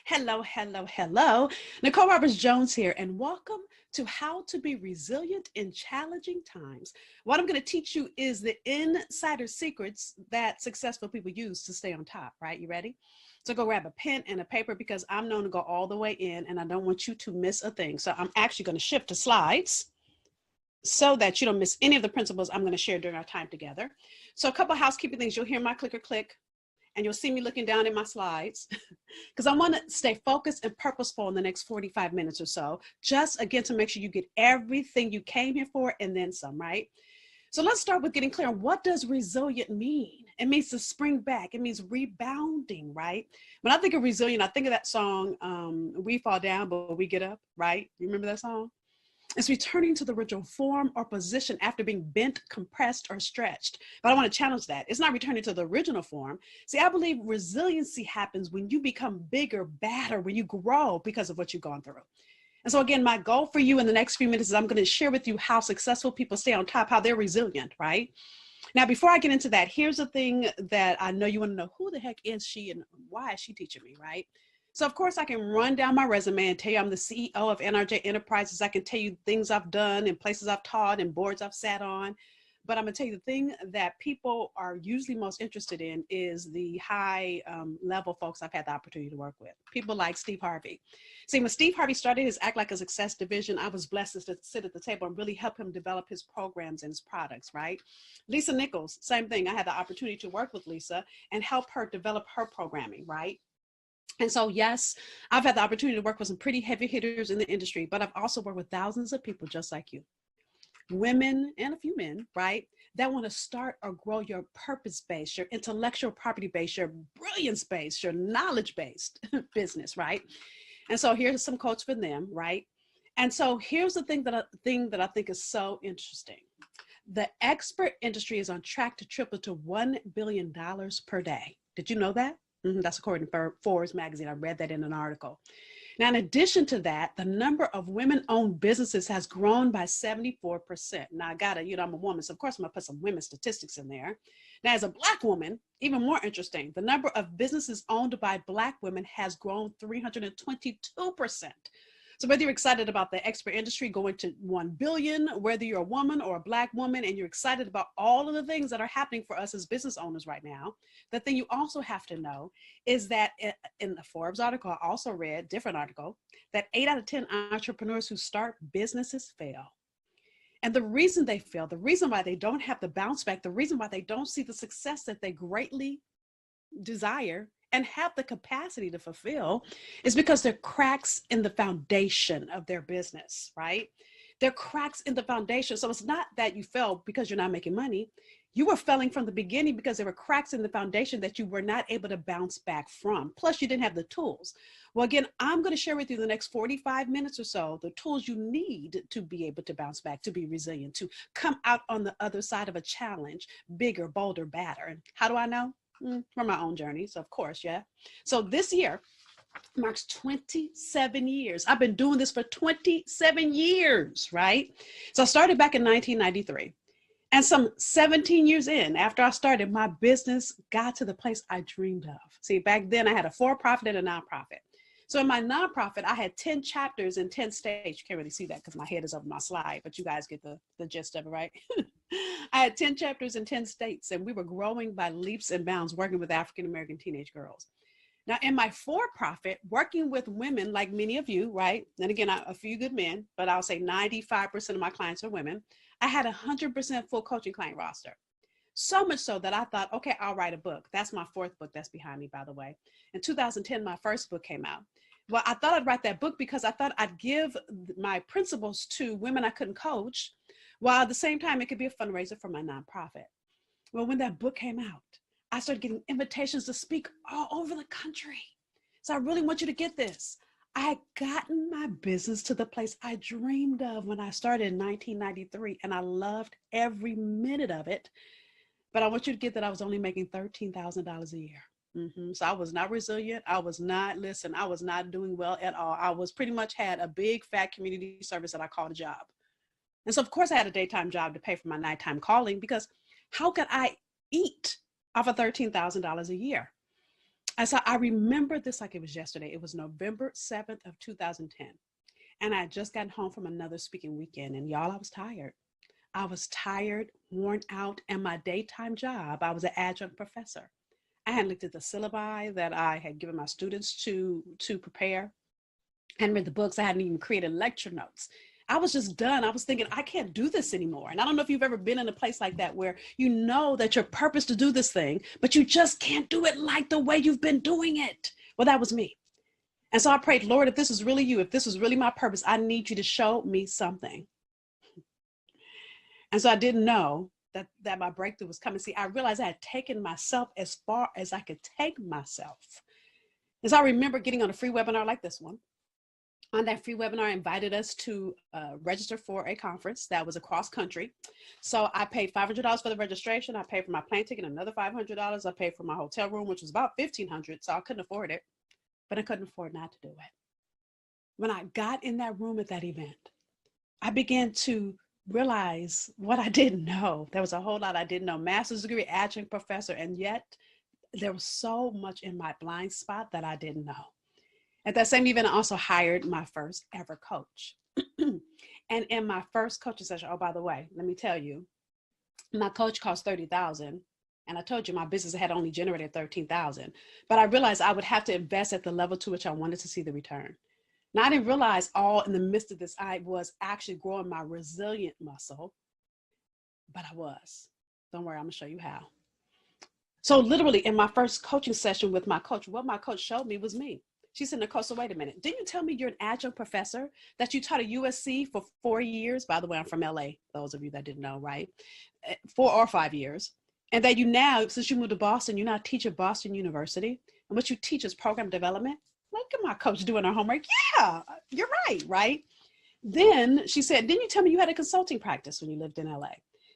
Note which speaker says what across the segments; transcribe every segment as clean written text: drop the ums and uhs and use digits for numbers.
Speaker 1: Hello, hello, hello. Nicole Roberts Jones here, and welcome to How to Be Resilient in Challenging Times. What I'm going to teach you is the insider secrets that successful people use to stay on top, right? You ready? So go grab a pen and a paper because I'm known to go all the way in and I don't want you to miss a thing. So I'm actually going to shift to slides so that you don't miss any of the principles I'm going to share during our time together. So a couple of housekeeping things. You'll hear my clicker click. And you'll see me looking down at my slides because I want to stay focused and purposeful in the next 45 minutes or so, just again to make sure you get everything you came here for and then some, right? So let's start with getting clear on what does resilient mean? It means to spring back. It means rebounding, right? When I think of resilient, I think of that song, We Fall Down, but We Get Up, right? You remember that song? It's returning to the original form or position after being bent, compressed, or stretched. But I want to challenge that. It's not returning to the original form. See, I believe resiliency happens when you become bigger, badder, when you grow because of what you've gone through. And so again, my goal for you in the next few minutes is I'm going to share with you how successful people stay on top, how they're resilient, right? Now, before I get into that, here's the thing that I know you want to know. Who the heck is she and why is she teaching me, right? So of course I can run down my resume and tell you I'm the CEO of NRJ Enterprises. I can tell you things I've done and places I've taught and boards I've sat on. But I'm gonna tell you the thing that people are usually most interested in is the high level folks I've had the opportunity to work with. People like Steve Harvey. See, when Steve Harvey started his Act Like a Success division, I was blessed to sit at the table and really help him develop his programs and his products, right? Lisa Nichols, same thing. I had the opportunity to work with Lisa and help her develop her programming, right? And so, yes, I've had the opportunity to work with some pretty heavy hitters in the industry, but I've also worked with thousands of people just like you, women and a few men, right, that want to start or grow your purpose base, your intellectual property base, your brilliance base, your knowledge based business, right? And so here's some quotes for them, right? And so here's the thing that I think is so interesting. The expert industry is on track to triple to $1 billion per day. Did you know that? That's according to Forbes magazine. I read that in an article. Now, in addition to that, the number of women-owned businesses has grown by 74%. Now, I'm a woman, so of course I'm gonna put some women statistics in there. Now, as a Black woman, even more interesting, the number of businesses owned by Black women has grown 322%. So whether you're excited about the expert industry going to 1 billion, whether you're a woman or a Black woman, and you're excited about all of the things that are happening for us as business owners right now, the thing you also have to know is that in the Forbes article, I also read, different article, that 8 out of 10 entrepreneurs who start businesses fail. And the reason they fail, the reason why they don't have the bounce back, the reason why they don't see the success that they greatly desire and have the capacity to fulfill is because there are cracks in the foundation of their business, right? There are cracks in the foundation. So it's not that you fell because you're not making money. You were failing from the beginning because there were cracks in the foundation that you were not able to bounce back from. Plus, you didn't have the tools. Well, again, I'm going to share with you the next 45 minutes or so, the tools you need to be able to bounce back, to be resilient, to come out on the other side of a challenge, bigger, bolder, badder. And how do I know? From my own journey. So of course, yeah. So this year marks 27 years. I've been doing this for 27 years, right? So I started back in 1993. And some 17 years in, after I started, my business got to the place I dreamed of. See, back then I had a for-profit and a nonprofit. So in my nonprofit, I had 10 chapters in 10 states. You can't really see that because my head is over my slide, but you guys get the gist of it, right? I had 10 chapters in 10 states, and we were growing by leaps and bounds, working with African-American teenage girls. Now, in my for-profit, working with women like many of you, right? And again, a few good men, but I'll say 95% of my clients are women. I had 100% full coaching client roster. So much so that I thought, okay, I'll write a book. That's my 4th book that's behind me, by the way. In 2010, my first book came out. Well, I thought I'd write that book because I thought I'd give my principles to women I couldn't coach, while at the same time, it could be a fundraiser for my nonprofit. Well, when that book came out, I started getting invitations to speak all over the country. So I really want you to get this. I had gotten my business to the place I dreamed of when I started in 1993, and I loved every minute of it. But I want you to get that I was only making $13,000 a year. So I was not resilient. I was not doing well at all. I was pretty much had a big fat community service that I called a job. And so of course I had a daytime job to pay for my nighttime calling because how could I eat off of $13,000 a year? And so I remember this like it was yesterday. It was November 7th of 2010. And I had just gotten home from another speaking weekend. And y'all, I was tired. I was tired, worn out, and my daytime job, I was an adjunct professor. I had looked at the syllabi that I had given my students to prepare and read the books. I hadn't even created lecture notes. I was just done. I was thinking, I can't do this anymore. And I don't know if you've ever been in a place like that where you know that your purpose to do this thing, but you just can't do it like the way you've been doing it. Well, that was me. And so I prayed, Lord, if this is really you, if this is really my purpose, I need you to show me something. And so I didn't know that my breakthrough was coming. See, I realized I had taken myself as far as I could take myself. As I remember getting on a free webinar like this one. On that free webinar, invited us to register for a conference that was across country. So I paid $500 for the registration. I paid for my plane ticket, another $500. I paid for my hotel room, which was about $1,500. So I couldn't afford it, but I couldn't afford not to do it. When I got in that room at that event, I began to realize what I didn't know. There was a whole lot I didn't know. Master's degree, adjunct professor, and yet there was so much in my blind spot that I didn't know. At that same event, I also hired my first ever coach. And in my first coaching session, oh, by the way, let me tell you, my coach cost $30,000. And I told you my business had only generated $13,000. But I realized I would have to invest at the level to which I wanted to see the return. Now, I didn't realize all in the midst of this, I was actually growing my resilient muscle, but I was. Don't worry, I'm gonna show you how. So literally in my first coaching session with my coach, what my coach showed me was me. She said, Nicole, so wait a minute. Didn't you tell me you're an adjunct professor, that you taught at USC for 4 years? By the way, I'm from LA, those of you that didn't know, right? 4 or 5 years. And that you now, since you moved to Boston, you now teach at Boston University. And what you teach is program development. Look at my coach doing her homework. Yeah, you're right, right? Then she said, didn't you tell me you had a consulting practice when you lived in LA?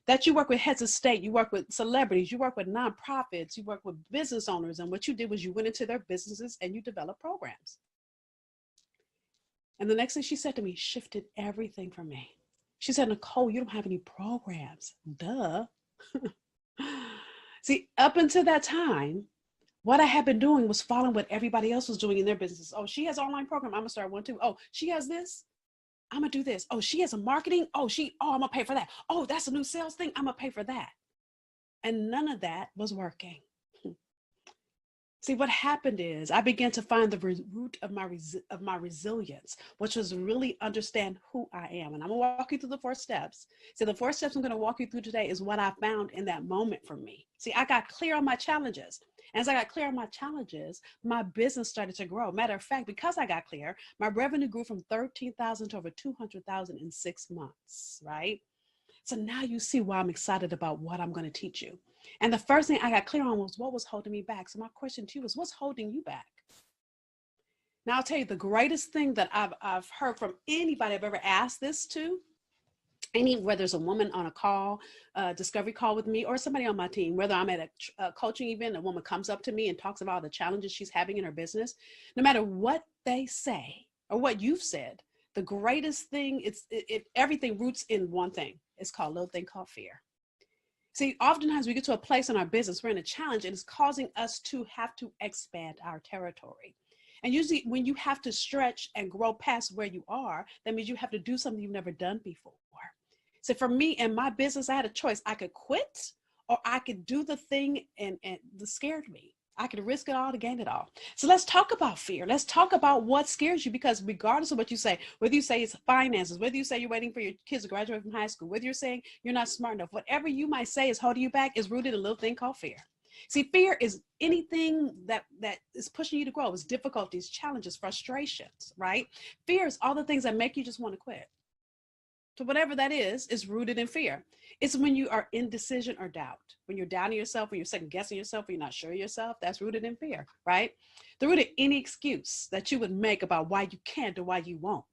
Speaker 1: That you work with heads of state, you work with celebrities, you work with nonprofits, you work with business owners. And what you did was you went into their businesses and you developed programs. And the next thing she said to me shifted everything for me. She said, Nicole, you don't have any programs. Duh. See, up until that time, what I had been doing was following what everybody else was doing in their business. Oh, she has an online program. I'm gonna start one too. Oh, she has this. I'm gonna do this. Oh, she has a marketing. Oh, I'm gonna pay for that. Oh, that's a new sales thing. I'm gonna pay for that. And none of that was working. See, what happened is I began to find the root of my resilience, which was really understand who I am. And I'm gonna walk you through the 4 steps. So the 4 steps I'm gonna walk you through today is what I found in that moment for me. See, I got clear on my challenges. As I got clear on my challenges, my business started to grow. Matter of fact, because I got clear, my revenue grew from 13,000 to over 200,000 in 6 months, right? So now you see why I'm excited about what I'm going to teach you. And the first thing I got clear on was what was holding me back. So my question to you is, what's holding you back? Now I'll tell you the greatest thing that I've heard from anybody I've ever asked this to, whether it's a woman on a call, discovery call with me, or somebody on my team, whether I'm at a coaching event, a woman comes up to me and talks about the challenges she's having in her business, no matter what they say or what you've said, the greatest thing, everything roots in one thing. It's called a little thing called fear. See, oftentimes we get to a place in our business, we're in a challenge, and it's causing us to have to expand our territory. And usually when you have to stretch and grow past where you are, that means you have to do something you've never done before. So for me and my business, I had a choice. I could quit, or I could do the thing and that scared me. I could risk it all to gain it all. So let's talk about fear. Let's talk about what scares you, because regardless of what you say, whether you say it's finances, whether you say you're waiting for your kids to graduate from high school, whether you're saying you're not smart enough, whatever you might say is holding you back is rooted in a little thing called fear. See, fear is anything that is pushing you to grow. It's difficulties, challenges, frustrations, right? Fear is all the things that make you just want to quit. So whatever that is rooted in fear. It's when you are indecision or doubt, when you're doubting yourself, when you're second guessing yourself, when you're not sure of yourself, that's rooted in fear, right? The root of any excuse that you would make about why you can't or why you won't,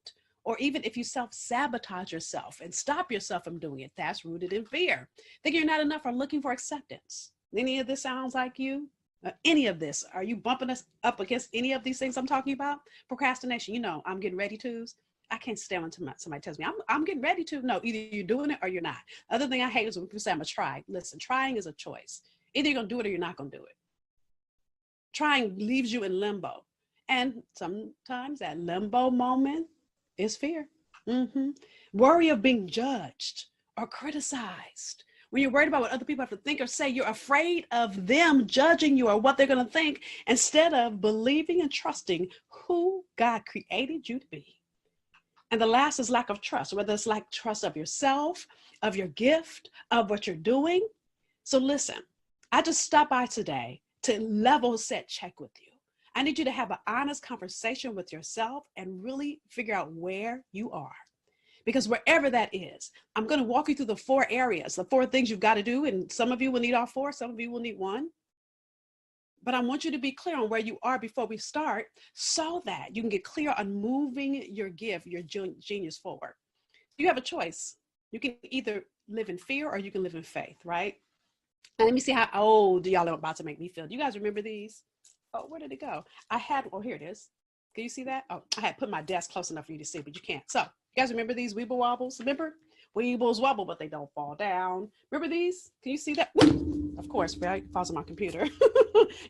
Speaker 1: or even if you self-sabotage yourself and stop yourself from doing it, that's rooted in fear. Thinking you're not enough or looking for acceptance. Any of this sounds like you? Any of this? Are you bumping us up against any of these things I'm talking about? Procrastination, I'm getting ready to. I can't stand when somebody tells me, I'm getting ready to. No, either you're doing it or you're not. Other thing I hate is when people say I'm going to try. Listen, trying is a choice. Either you're going to do it or you're not going to do it. Trying leaves you in limbo. And sometimes that limbo moment is fear. Worry of being judged or criticized. When you're worried about what other people have to think or say, you're afraid of them judging you or what they're going to think, instead of believing and trusting who God created you to be. And the last is lack of trust, whether it's lack of trust of yourself, of your gift, of what you're doing. So listen, I just stopped by today to level set check with you. I need you to have an honest conversation with yourself and really figure out where you are. Because wherever that is, I'm going to walk you through the 4 areas, the 4 things you've got to do. And some of you will need all 4, some of you will need 1. But I want you to be clear on where you are before we start, so that you can get clear on moving your gift, your genius forward. You have a choice. You can either live in fear or you can live in faith, right? And let me see how old y'all are about to make me feel. Do you guys remember these? Oh, where did it go? Oh, here it is. Can you see that? Oh, I had put my desk close enough for you to see, but you can't. So you guys remember these Weeble Wobbles? Remember? Weebles wobble, but they don't fall down. Remember these? Can you see that? Of course, right? It falls on my computer.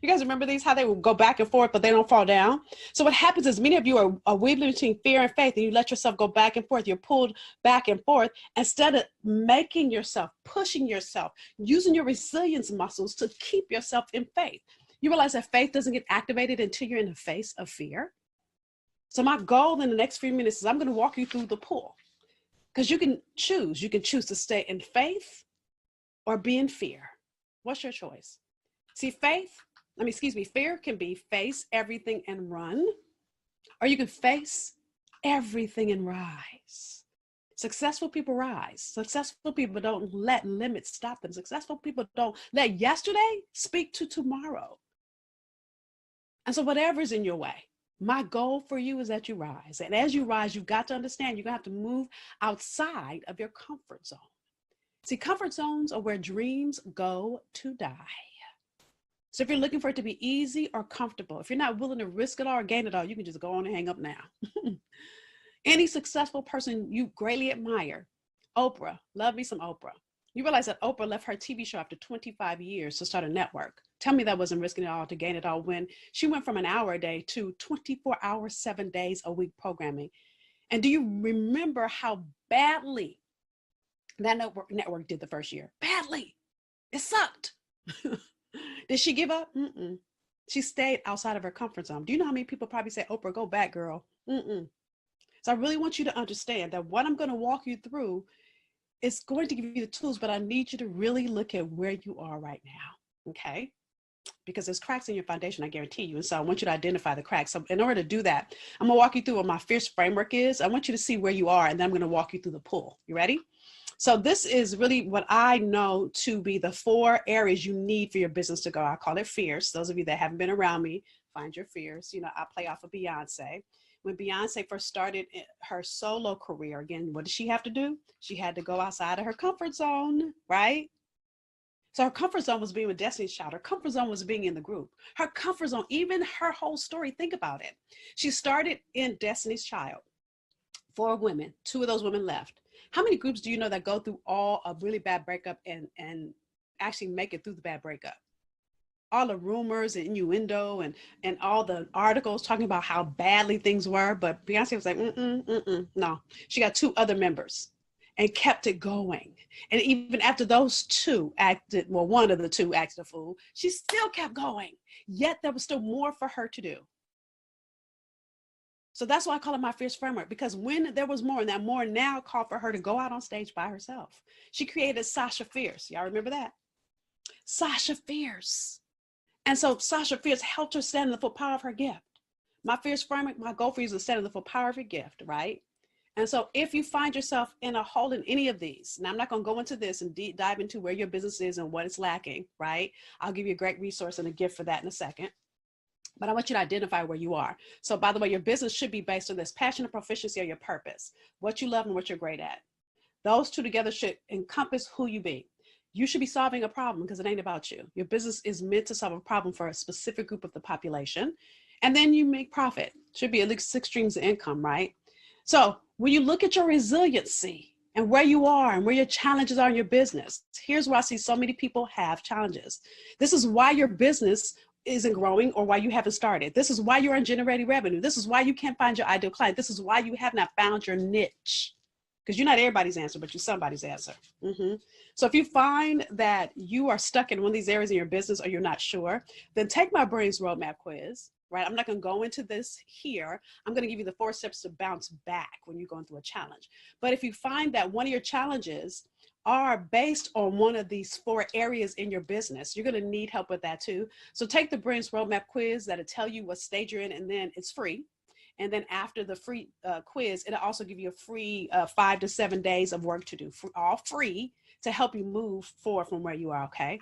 Speaker 1: You guys remember these? How they will go back and forth, but they don't fall down. So what happens is many of you are weaving between fear and faith, and you let yourself go back and forth. You're pulled back and forth instead of making yourself, pushing yourself, using your resilience muscles to keep yourself in faith. You realize that faith doesn't get activated until you're in the face of fear. So my goal in the next few minutes is I'm going to walk you through the pool. Because you can choose. You can choose to stay in faith or be in fear. What's your choice? See, fear can be face everything and run, or you can face everything and rise. Successful people rise. Successful people don't let limits stop them. Successful people don't let yesterday speak to tomorrow. And so whatever's in your way, my goal for you is that you rise. And as you rise, you've got to understand you're going to have to move outside of your comfort zone. See, comfort zones are where dreams go to die. So if you're looking for it to be easy or comfortable, if you're not willing to risk it all or gain it all, you can just go on and hang up now. Any successful person you greatly admire, Oprah, love me some Oprah. You realize that Oprah left her TV show after 25 years to start a network. Tell me that wasn't risking it all to gain it all when she went from an hour a day to 24 hours, 7 days a week programming. And do you remember how badly that network did the first year? Badly. It sucked. Did she give up? She stayed outside of her comfort zone. Do you know how many people probably say, Oprah, go back, girl? So I really want you to understand that what I'm going to walk you through is going to give you the tools, but I need you to really look at where you are right now, okay? Because there's cracks in your foundation, I guarantee you. And so I want you to identify the cracks. So in order to do that, I'm gonna walk you through what my fierce framework is. I want you to see where you are, and then I'm gonna walk you through the pull. You ready? So this is really what I know to be the 4 areas you need for your business to go. I call it fierce. Those of you that haven't been around me, find your fears. You know, I play off of Beyonce. When Beyonce first started her solo career, again, what did she have to do? She had to go outside of her comfort zone, right? So her comfort zone was being with Destiny's Child. Her comfort zone was being in the group. Her comfort zone, even her whole story, think about it. She started in Destiny's Child. 4 women, 2 of those women left. How many groups do you know that go through all a really bad breakup and actually make it through the bad breakup? All the rumors and innuendo and all the articles talking about how badly things were, but Beyonce was like, no. She got 2 other members and kept it going. And even after those 2 acted, well, one of the 2 acted a fool, she still kept going. Yet there was still more for her to do. So that's why I call it my fierce framework, because when there was more, and that more now called for her to go out on stage by herself. She created Sasha Fierce. Y'all remember that? Sasha Fierce. And so Sasha Fierce helped her stand in the full power of her gift. My fierce framework, my goal for you is to stand in the full power of your gift, right? And so if you find yourself in a hole in any of these, now I'm not going to go into this and deep dive into where your business is and what it's lacking, right? I'll give you a great resource and a gift for that in a second. But I want you to identify where you are. So by the way, your business should be based on this passion and proficiency or your purpose, what you love and what you're great at. Those 2 together should encompass who you be. You should be solving a problem because it ain't about you. Your business is meant to solve a problem for a specific group of the population. And then you make profit. Should be at least 6 streams of income, right? So when you look at your resiliency and where you are and where your challenges are in your business, here's where I see so many people have challenges. This is why your business isn't growing or why you haven't started. This is why you're ungenerated revenue. This is why you can't find your ideal client. This is why you have not found your niche, because you're not everybody's answer, but you're somebody's answer. So if you find that you are stuck in one of these areas in your business or you're not sure, then take my Brains Roadmap quiz, right? I'm not going to go into this here. I'm going to give you the 4 steps to bounce back when you're going through a challenge. But if you find that one of your challenges are based on one of these 4 areas in your business, you're going to need help with that too. So take the Brains Roadmap quiz. That'll tell you what stage you're in, and then it's free. And then after the free quiz, it'll also give you a free 5 to 7 days of work to do, all free, to help you move forward from where you are, okay?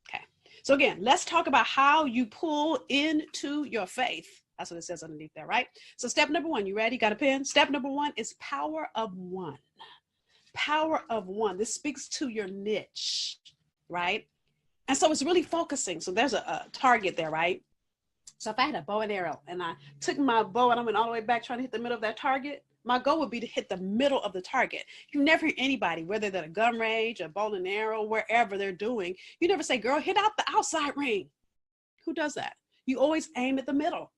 Speaker 1: Okay. So again, let's talk about how you pull into your faith. That's what it says underneath there, right? So step number 1, you ready? Got a pen? Step number 1 is power of one. Power of one. This speaks to your niche, right? And so it's really focusing. So there's a target there, right? So if I had a bow and arrow and I took my bow and I went all the way back trying to hit the middle of that target, my goal would be to hit the middle of the target. You never hear anybody, whether they're at a gun range, a bow and arrow, wherever they're doing, you never say, girl, hit out the outside ring. Who does that? You always aim at the middle.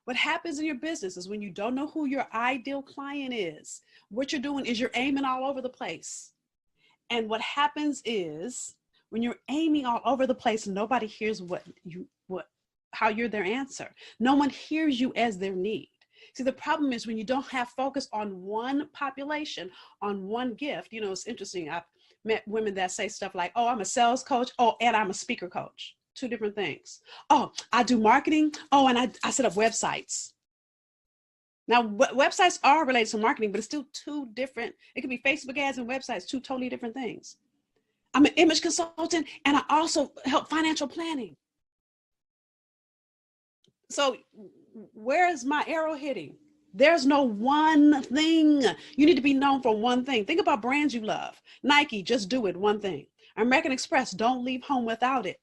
Speaker 1: What happens in your business is when you don't know who your ideal client is, what you're doing is you're aiming all over the place. And what happens is when you're aiming all over the place, nobody hears how you're their answer. No one hears you as their need. See, the problem is when you don't have focus on one population, on one gift. You know, it's interesting. I've met women that say stuff like, oh, I'm a sales coach. Oh, and I'm a speaker coach. 2 different things. Oh, I do marketing. Oh, and I set up websites. Now, websites are related to marketing, but it's still 2 different. It could be Facebook ads and websites, 2 totally different things. I'm an image consultant, and I also help financial planning. So where is my arrow hitting? There's no one thing. You need to be known for one thing. Think about brands you love. Nike, just do it, one thing. American Express, don't leave home without it.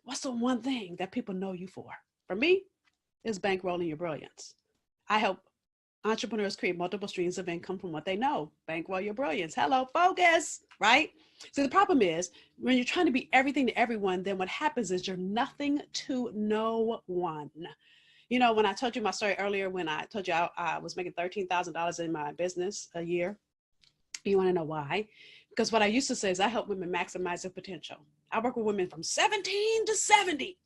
Speaker 1: What's the one thing that people know you for? For me, it's bankrolling your brilliance. I help entrepreneurs create multiple streams of income from what they know. Bankroll your brilliance. Hello, focus, right? So the problem is when you're trying to be everything to everyone, then what happens is you're nothing to no one. You know, when I told you my story earlier, when I told you I was making $13,000 in my business a year, you want to know why? Because what I used to say is I help women maximize their potential. I work with women from 17 to 70.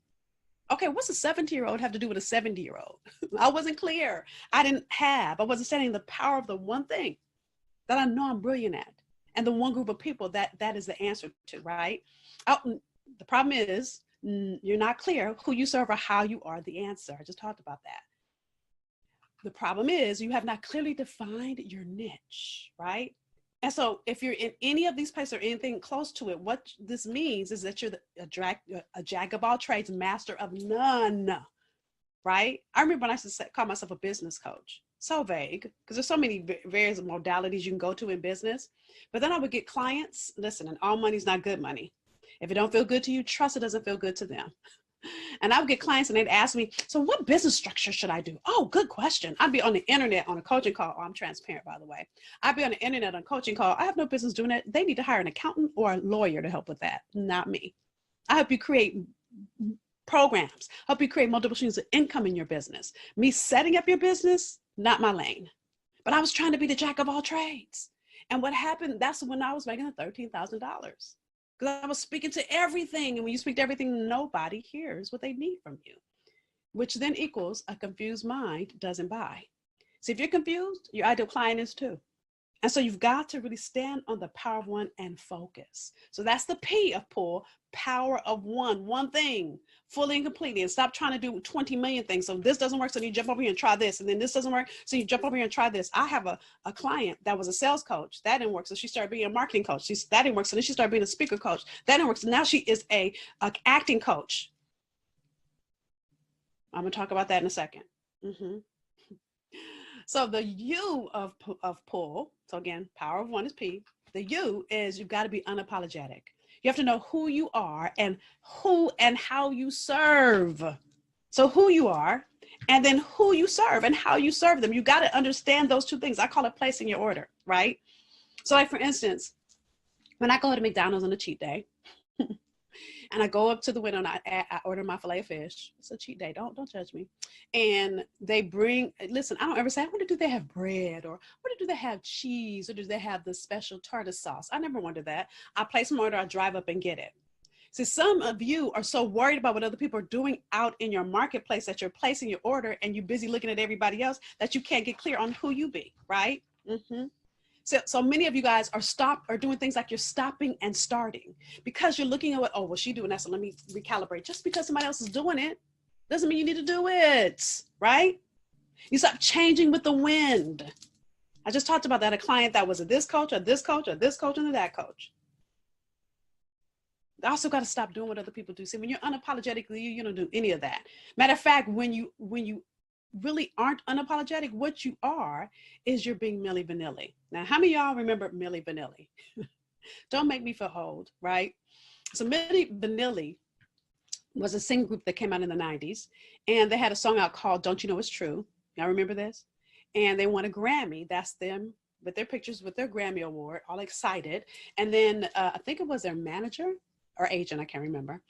Speaker 1: Okay, what's a 70-year-old have to do with a 70-year-old? I wasn't clear. I wasn't studying the power of the one thing that I know I'm brilliant at. And the one group of people that is the answer to, right? The problem is you're not clear who you serve or how you are the answer. I just talked about that. The problem is you have not clearly defined your niche, right? And so if you're in any of these places or anything close to it, what this means is that you're a jack of all trades, master of none, right? I remember when I used to call myself a business coach. So vague, because there's so many various modalities you can go to in business. But then I would get clients, listen, and all money's not good money. If it don't feel good to you, trust it doesn't feel good to them. And I would get clients and they'd ask me, so what business structure should I do? Oh, good question. I'd be on the internet on a coaching call. Oh, I'm transparent, by the way. I'd be on the internet on a coaching call. I have no business doing that. They need to hire an accountant or a lawyer to help with that, not me. I help you create programs, help you create multiple streams of income in your business. Me setting up your business, not my lane. But I was trying to be the jack of all trades. And what happened, that's when I was making $13,000. Because I was speaking to everything. And when you speak to everything, nobody hears what they need from you, which then equals a confused mind doesn't buy. So if you're confused, your ideal client is too. And so you've got to really stand on the power of one and focus. So that's the P of pull, power of one thing, fully and completely. And stop trying to do 20 million things. So this doesn't work, so you jump over here and try this. And then this doesn't work, so you jump over here and try this. I have a client that was a sales coach. That didn't work, so she started being a marketing coach. That didn't work, so then she started being a speaker coach. That didn't work, so now she is a acting coach. I'm going to talk about that in a second. So the U of pull, so again, power of one is P. The U is you've got to be unapologetic. You have to know who you are and who and how you serve. So who you are and then who you serve and how you serve them. You got to understand those 2 things. I call it placing your order, right? So like for instance, when I go to McDonald's on a cheat day, And I go up to the window and I order my filet of fish. It's a cheat day. Don't judge me. And they bring, listen, I don't ever say, I wonder, do they have bread, or wonder, do they have cheese, or do they have the special tartar sauce? I never wonder that. I place my order, I drive up and get it. See, some of you are so worried about what other people are doing out in your marketplace that you're placing your order and you're busy looking at everybody else that you can't get clear on who you be, right? So many of you guys are doing things like you're stopping and starting because you're looking at what, oh, well, she's doing that, so let me recalibrate. Just because somebody else is doing it doesn't mean you need to do it, right? You stop changing with the wind. I just talked about that, a client that was a this coach, or this coach, or this coach, and that coach. I also got to stop doing what other people do. See, when you're unapologetically you don't do any of that. Matter of fact, when you really aren't unapologetic, what you are is you're being Milli Vanilli. Now, how many of y'all remember Milli Vanilli? Don't make me feel old, right? So Milli Vanilli was a singing group that came out in the 90s, and they had a song out called Don't You Know It's True. Y'all remember this? And they won a Grammy. That's them with their pictures with their Grammy award, all excited. And then I think it was their manager or agent, I can't remember,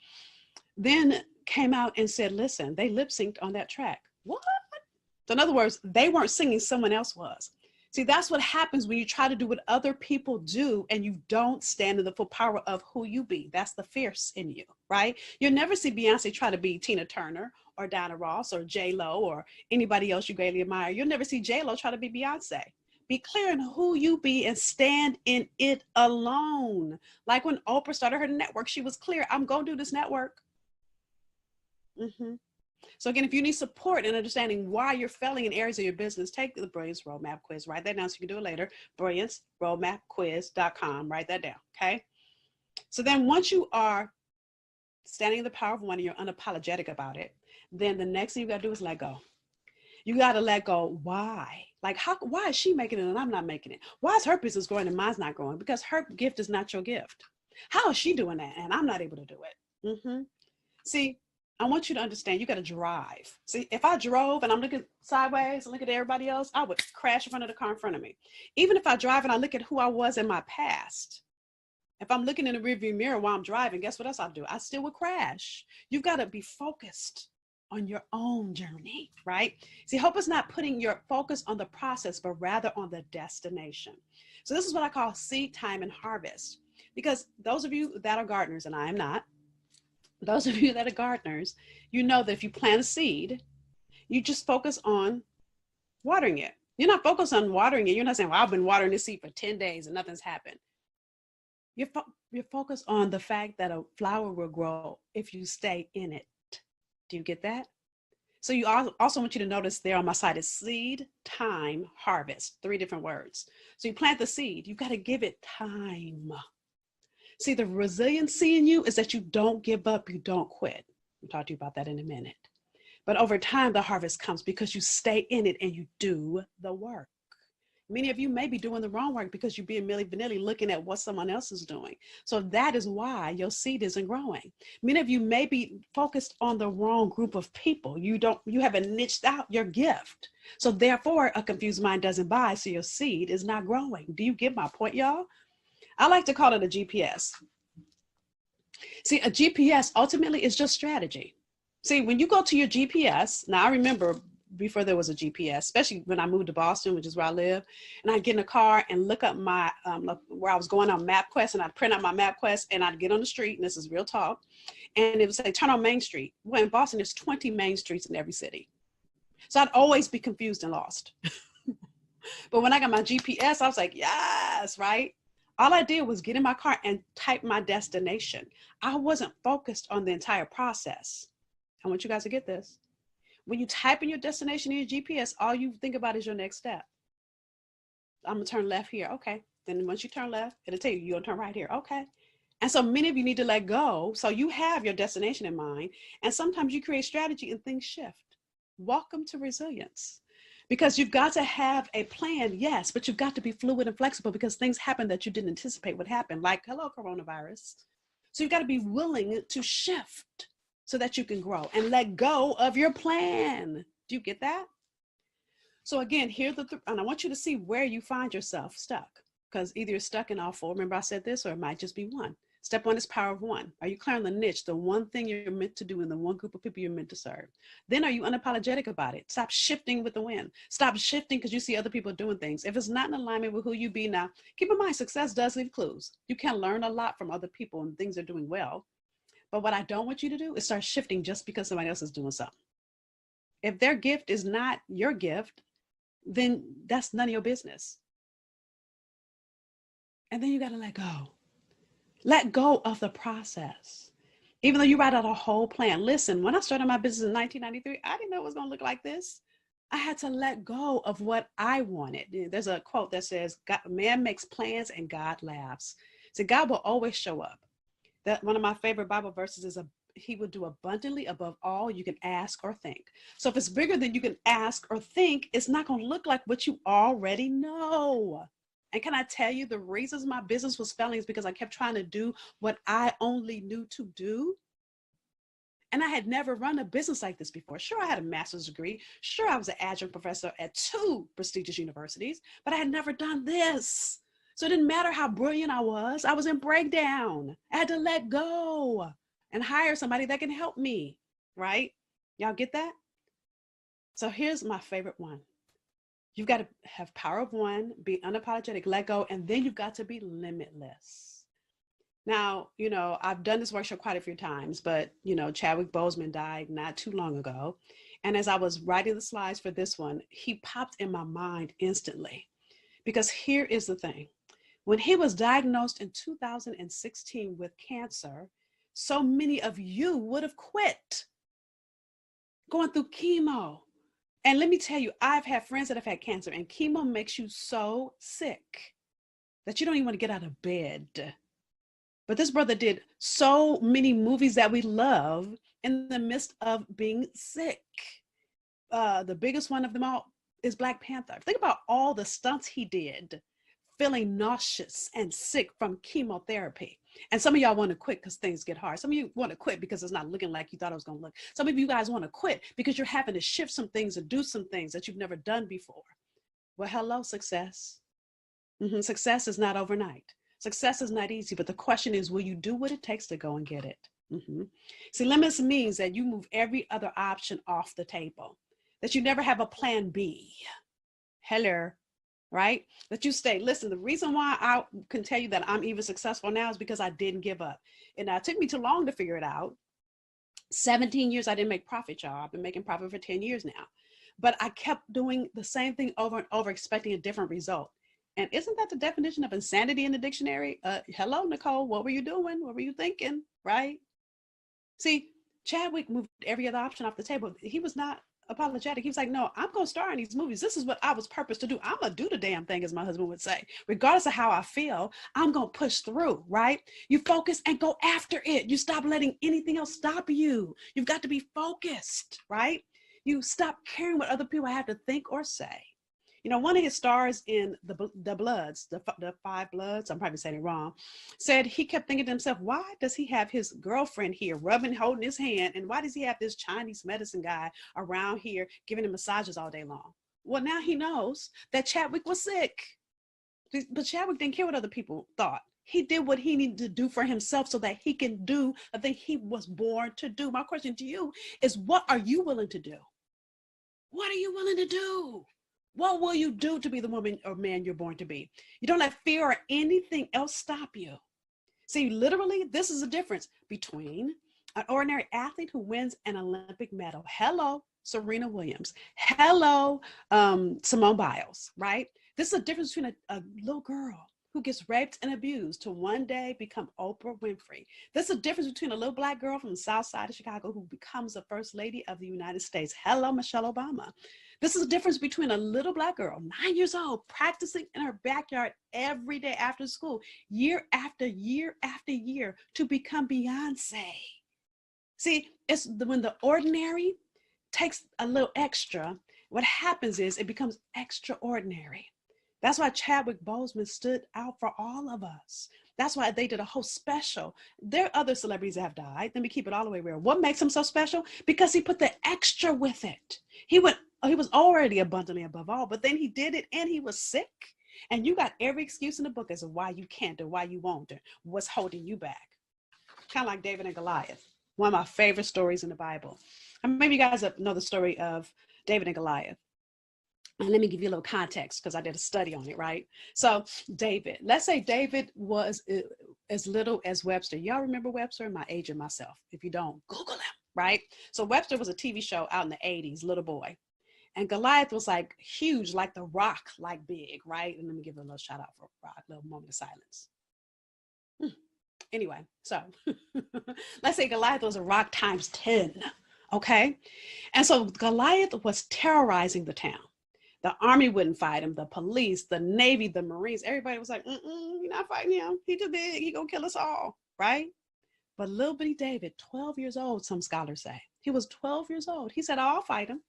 Speaker 1: then came out and said, listen, they lip synced on that track. What? So in other words, they weren't singing, someone else was. See, that's what happens when you try to do what other people do and you don't stand in the full power of who you be. That's the fierce in you, right? You'll never see Beyonce try to be Tina Turner or Diana Ross or J-Lo or anybody else you greatly admire. You'll never see J-Lo try to be Beyonce. Be clear in who you be and stand in it alone. Like when Oprah started her network, she was clear, I'm going to do this network. So again, if you need support in understanding why you're failing in areas of your business, take the Brilliance Roadmap Quiz. Write that down so you can do it later. BrillianceRoadmapQuiz.com. Write that down, okay? So then once you are standing in the power of one and you're unapologetic about it, then the next thing you got to do is let go. You got to let go. Why? Like, why is she making it and I'm not making it? Why is her business growing and mine's not growing? Because her gift is not your gift. How is she doing that and I'm not able to do it? See, I want you to understand, you got to drive. See, if I drove and I'm looking sideways and look at everybody else, I would crash in front of the car in front of me. Even if I drive and I look at who I was in my past, if I'm looking in the rearview mirror while I'm driving, guess what else I'll do? I still would crash. You've got to be focused on your own journey, right? See, hope is not putting your focus on the process, but rather on the destination. So this is what I call seed time and harvest. Because those of you that are gardeners, and I am not, those of you that are gardeners, you know that if you plant a seed, you just focus on watering it. You're not focused on watering it. You're not saying, well, I've been watering this seed for 10 days and nothing's happened. You're focused on the fact that a flower will grow if you stay in it. Do you get that? So you also want you to notice there on my side is seed, time, harvest, 3 different words. So you plant the seed, you've got to give it time. See, the resiliency in you is that you don't give up, you don't quit. I'll talk to you about that in a minute. But over time, the harvest comes because you stay in it and you do the work. Many of you may be doing the wrong work because you're being Milli Vanilli looking at what someone else is doing. So that is why your seed isn't growing. Many of you may be focused on the wrong group of people. You haven't niched out your gift. So therefore, a confused mind doesn't buy, so your seed is not growing. Do you get my point, y'all? I like to call it a GPS. See, a GPS ultimately is just strategy. See, when you go to your GPS, now I remember before there was a GPS, especially when I moved to Boston, which is where I live, and I'd get in a car and look up my, where I was going on MapQuest, and I'd print out my MapQuest and I'd get on the street, and this is real talk, and it would say, turn on Main Street. Well, in Boston, there's 20 main streets in every city. So I'd always be confused and lost. But when I got my GPS, I was like, yes, right? All I did was get in my car and type my destination. I wasn't focused on the entire process. I want you guys to get this. When you type in your destination in your GPS, all you think about is your next step. I'm gonna turn left here. Okay. Then once you turn left, it'll tell you, you're gonna turn right here. Okay. And so many of you need to let go. So you have your destination in mind. And sometimes you create strategy and things shift. Welcome to resilience. Because you've got to have a plan, yes, but you've got to be fluid and flexible because things happen that you didn't anticipate would happen, like, hello, coronavirus. So you've got to be willing to shift so that you can grow and let go of your plan. Do you get that? So again, and I want you to see where you find yourself stuck, because either you're stuck in all 4, remember I said this, or it might just be one. Step one is power of one. Are you clear on the niche, the one thing you're meant to do in the one group of people you're meant to serve? Then are you unapologetic about it? Stop shifting with the wind. Stop shifting because you see other people doing things. If it's not in alignment with who you be now, keep in mind, success does leave clues. You can learn a lot from other people and things are doing well. But what I don't want you to do is start shifting just because somebody else is doing something. If their gift is not your gift, then that's none of your business. And then you got to let go. Let go of the process. Even though you write out a whole plan. Listen, when I started my business in 1993, I didn't know it was going to look like this. I had to let go of what I wanted. There's a quote that says, man makes plans and God laughs. So God will always show up. That one of my favorite Bible verses is he will do abundantly above all you can ask or think. So if it's bigger than you can ask or think, it's not going to look like what you already know. And can I tell you, the reasons my business was failing is because I kept trying to do what I only knew to do. And I had never run a business like this before. Sure, I had a master's degree. Sure, I was an adjunct professor at 2 prestigious universities, but I had never done this. So it didn't matter how brilliant I was in breakdown. I had to let go and hire somebody that can help me, right? Y'all get that? So here's my favorite one. You've got to have power of one, be unapologetic, let go, and then you've got to be limitless. Now, I've done this workshop quite a few times, but, Chadwick Boseman died not too long ago. And as I was writing the slides for this one, he popped in my mind instantly. Because here is the thing. When he was diagnosed in 2016 with cancer, so many of you would have quit going through chemo. And let me tell you, I've had friends that have had cancer, and chemo makes you so sick that you don't even want to get out of bed. But this brother did so many movies that we love in the midst of being sick. The biggest one of them all is Black Panther. Think about all the stunts he did, feeling nauseous and sick from chemotherapy. And some of y'all want to quit because things get hard. Some of you want to quit because it's not looking like you thought it was going to look. Some of you guys want to quit because you're having to shift some things and do some things that you've never done before. Well, hello, success. Success is not overnight. Success is not easy, but the question is, will you do what it takes to go and get it? See, limits means that you move every other option off the table, that you never have a plan B. Hello. Right? That you stay. Listen, the reason why I can tell you that I'm even successful now is because I didn't give up. And it took me too long to figure it out. 17 years I didn't make profit, y'all. I've been making profit for 10 years now. But I kept doing the same thing over and over, expecting a different result. And isn't that the definition of insanity in the dictionary? Hello, Nicole, what were you doing? What were you thinking? Right? See, Chadwick moved every other option off the table. He was not apologetic. He was like, no, I'm going to star in these movies. This is what I was purposed to do. I'm going to do the damn thing, as my husband would say. Regardless of how I feel, I'm going to push through, right? You focus and go after it. You stop letting anything else stop you. You've got to be focused, right? You stop caring what other people have to think or say. One of his stars in the Bloods, the 5 Bloods, I'm probably saying it wrong, said he kept thinking to himself, why does he have his girlfriend here holding his hand? And why does he have this Chinese medicine guy around here giving him massages all day long? Well, now he knows that Chadwick was sick. But Chadwick didn't care what other people thought. He did what he needed to do for himself so that he can do the thing he was born to do. My question to you is, what are you willing to do? What are you willing to do? What will you do to be the woman or man you're born to be? You don't let fear or anything else stop you. See, literally, this is the difference between an ordinary athlete who wins an Olympic medal. Hello, Serena Williams. Hello, Simone Biles, right? This is a difference between a little girl who gets raped and abused to one day become Oprah Winfrey. This is a difference between a little Black girl from the South Side of Chicago who becomes the First Lady of the United States. Hello, Michelle Obama. This is a difference between a little Black girl, 9 years old, practicing in her backyard every day after school, year after year after year, to become Beyonce. See, it's when the ordinary takes a little extra, what happens is it becomes extraordinary. That's why Chadwick Boseman stood out for all of us. That's why they did a whole special. There are other celebrities that have died. Let me keep it all the way real. What makes him so special? Because he put the extra with it. He was already abundantly above all, but then he did it and he was sick. And you got every excuse in the book as to why you can't or why you won't or what's holding you back. kind of like David and Goliath. One of my favorite stories in the Bible. And maybe you guys know the story of David and Goliath. And let me give you a little context because I did a study on it, right? So David, let's say David was as little as Webster. Y'all remember Webster? My age and myself. If you don't, Google him, right? So Webster was a TV show out in the 80s, little boy. And Goliath was like huge, like the Rock, like big, right? And let me give a little shout out for Rock, a little moment of silence. Anyway, so let's say Goliath was a Rock times 10, okay? And so Goliath was terrorizing the town. The army wouldn't fight him, the police, the Navy, the Marines, everybody was like, you're not fighting him. He too big, he gonna kill us all, right? But little bitty David, 12 years old, some scholars say. He was 12 years old. He said, I'll fight him.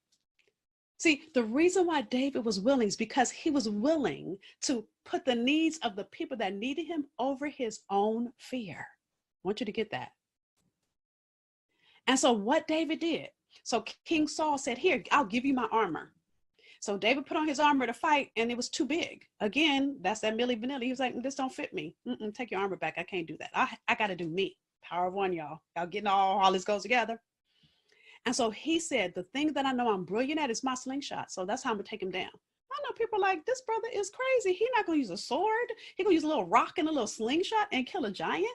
Speaker 1: See, the reason why David was willing is because he was willing to put the needs of the people that needed him over his own fear. I want you to get that. And so what David did, so King Saul said, here, I'll give you my armor. So David put on his armor to fight, and it was too big. Again, that's that Milli Vanilli. He was like, this don't fit me. Take your armor back. I can't do that. I got to do me. Power of one, y'all. Y'all getting all this goes together. And so he said, the thing that I know I'm brilliant at is my slingshot. So that's how I'm going to take him down. I know people are like, this brother is crazy. He's not going to use a sword. He's going to use a little rock and a little slingshot and kill a giant.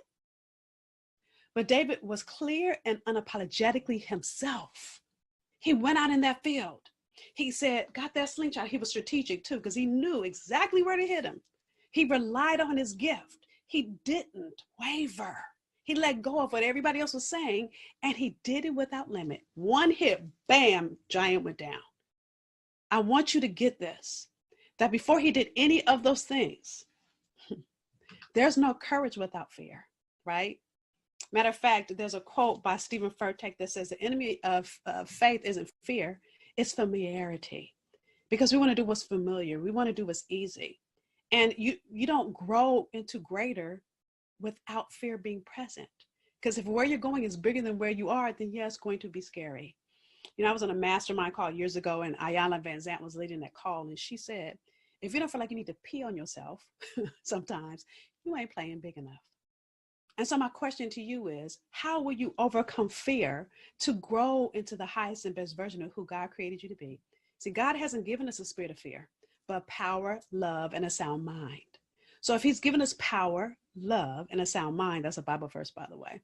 Speaker 1: But David was clear and unapologetically himself. He went out in that field. He said, got that slingshot. He was strategic too, because he knew exactly where to hit him. He relied on his gift. He didn't waver. He let go of what everybody else was saying, and he did it without limit. One hit, bam, giant went down. I want you to get this, that before he did any of those things, there's no courage without fear, right? Matter of fact, there's a quote by Stephen Furtick that says the enemy of faith isn't fear, it's familiarity, because we want to do what's familiar. We want to do what's easy. And you don't grow into greater without fear being present. Because if where you're going is bigger than where you are, then yeah, it's going to be scary. You know, I was on a mastermind call years ago, and Ayala Van Zant was leading that call, and she said, if you don't feel like you need to pee on yourself sometimes, you ain't playing big enough. And so my question to you is, how will you overcome fear to grow into the highest and best version of who God created you to be? See, God hasn't given us a spirit of fear, but power, love, and a sound mind. So if he's given us power, love, and a sound mind, that's a Bible verse, by the way,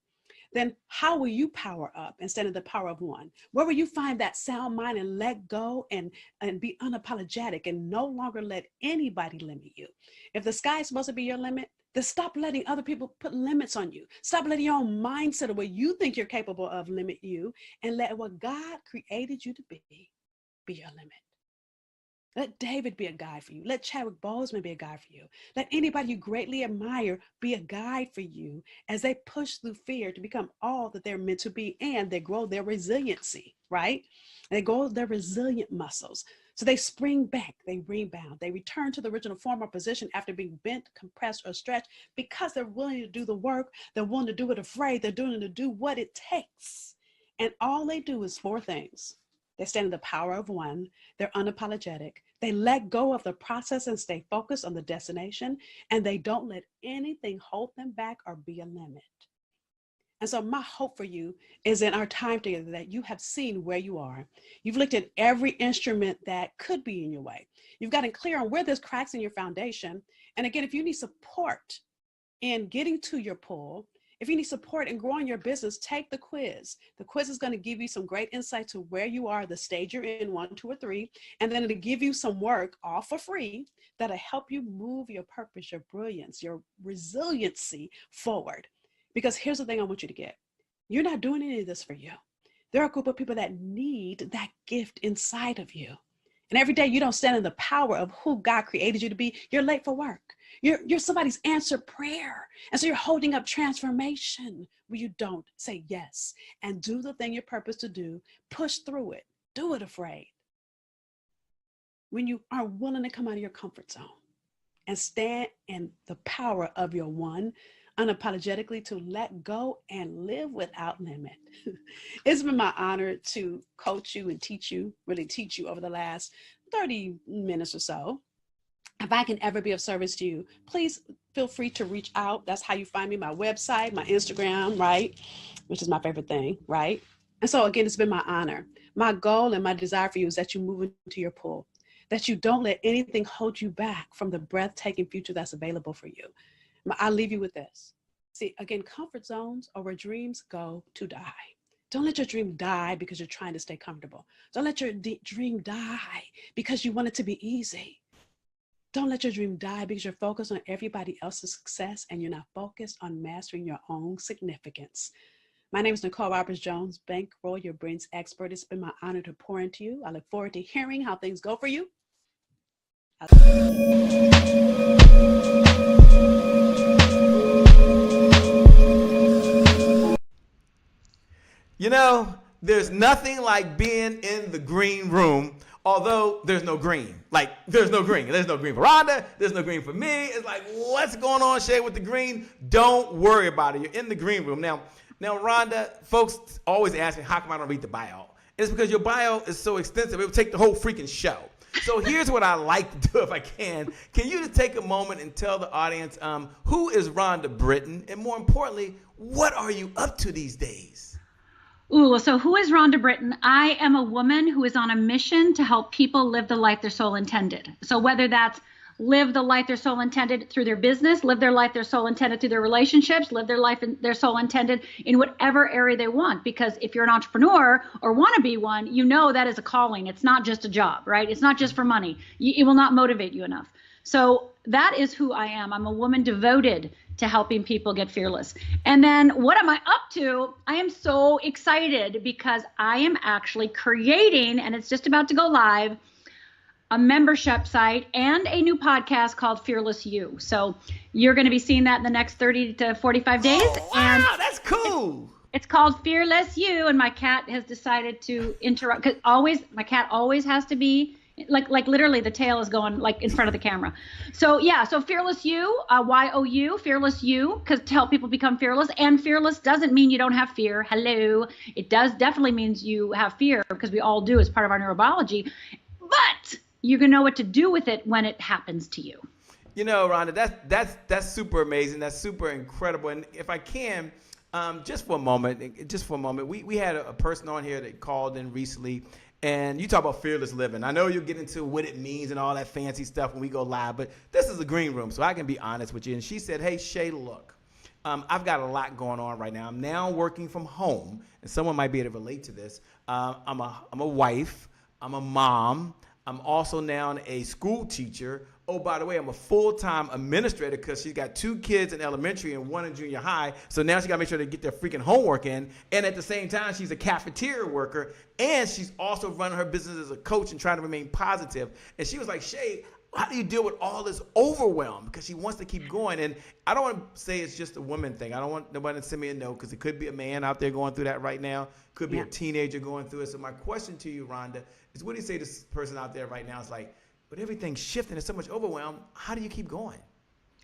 Speaker 1: then how will you power up instead of the power of one? Where will you find that sound mind and let go and be unapologetic and no longer let anybody limit you? If the sky is supposed to be your limit, then stop letting other people put limits on you. Stop letting your own mindset of what you think you're capable of limit you, and let what God created you to be your limit. Let David be a guide for you. Let Chadwick Boseman be a guide for you. Let anybody you greatly admire be a guide for you as they push through fear to become all that they're meant to be, and they grow their resiliency, right? And they grow their resilient muscles. So they spring back, they rebound, they return to the original form or position after being bent, compressed, or stretched, because they're willing to do the work, they're willing to do it afraid, they're willing to do what it takes. And all they do is four things. They stand in the power of one, they're unapologetic, they let go of the process and stay focused on the destination, and they don't let anything hold them back or be a limit. And so my hope for you is in our time together that you have seen where you are. You've looked at every instrument that could be in your way. You've gotten clear on where there's cracks in your foundation. And again, if you need support in getting to your pull, if you need support in growing your business, take the quiz. The quiz is going to give you some great insight to where you are, the stage you're in, 1, 2, or 3, and then it'll give you some work all for free that'll help you move your purpose, your brilliance, your resiliency forward. Because here's the thing I want you to get. You're not doing any of this for you. There are a group of people that need that gift inside of you. And every day you don't stand in the power of who God created you to be, you're late for work. You're somebody's answered prayer. And so you're holding up transformation where you don't say yes and do the thing you're purposed to do. Push through it. Do it afraid. When you are willing to come out of your comfort zone and stand in the power of your one, unapologetically, to let go and live without limit. It's been my honor to coach you and teach you, really teach you over the last 30 minutes or so. If I can ever be of service to you, please feel free to reach out. That's how you find me, my website, my Instagram, right? Which is my favorite thing, right? And so again, it's been my honor. My goal and my desire for you is that you move into your pull, that you don't let anything hold you back from the breathtaking future that's available for you. I'll leave you with this. See, again, comfort zones are where dreams go to die. Don't let your dream die because you're trying to stay comfortable. Don't let your dream die because you want it to be easy. Don't let your dream die because you're focused on everybody else's success and you're not focused on mastering your own significance. My name is Nicole Roberts-Jones, Bankroll Your Brains expert. It's been my honor to pour into you. I look forward to hearing how things go for you.
Speaker 2: You know, there's nothing like being in the green room, although there's no green. Like, there's no green. There's no green for Rhonda. There's no green for me. It's like, what's going on, Shay, with the green? Don't worry about it. You're in the green room. Now, Rhonda, folks always ask me, how come I don't read the bio? It's because your bio is so extensive, it would take the whole freaking show. So here's what I like to do if I can. Can you just take a moment and tell the audience who is Rhonda Britton? And more importantly, what are you up to these days?
Speaker 3: Ooh, so who is Rhonda Britton? I am a woman who is on a mission to help people live the life their soul intended. So whether that's live the life their soul intended through their business, live their life their soul intended through their relationships, live their life in their soul intended in whatever area they want. Because if you're an entrepreneur or want to be one, you know that is a calling. It's not just a job, right? It's not just for money. It will not motivate you enough. So that is who I am. I'm a woman devoted to helping people get fearless. And then what am I up to? I am so excited because I am actually creating, and it's just about to go live, a membership site and a new podcast called Fearless You. So you're going to be seeing that in the next 30 to 45 days.
Speaker 2: Oh, wow, and that's cool.
Speaker 3: It's called Fearless You, and my cat has decided to interrupt, because my cat always has to be like literally the tail is going like in front of the camera. So yeah, so Fearless You, Y-O-U, Fearless You, because to help people become fearless. And fearless doesn't mean you don't have fear. Hello. It does definitely means you have fear, because we all do as part of our neurobiology. But you're gonna know what to do with it when it happens to you.
Speaker 2: You know, Rhonda, that's super amazing. That's super incredible. And if I can, just for a moment, we had a person on here that called in recently. And you talk about fearless living. I know you'll get into what it means and all that fancy stuff when we go live, but this is a green room, so I can be honest with you. And she said, hey, Shay, look, I've got a lot going on right now. I'm now working from home, and someone might be able to relate to this. I'm a wife. I'm a mom. I'm also now a school teacher. Oh, by the way, I'm a full-time administrator because she's got 2 kids in elementary and 1 in junior high. So now she got to make sure they get their freaking homework in. And at the same time, she's a cafeteria worker. And she's also running her business as a coach and trying to remain positive. And she was like, Shay, how do you deal with all this overwhelm? Because she wants to keep going. And I don't want to say it's just a woman thing. I don't want nobody to send me a no, because it could be a man out there going through that right now. Could be a teenager going through it. So my question to you, Rhonda, is what do you say to this person out there right now? It's like, with everything shifting, there's so much overwhelm. How do you keep going?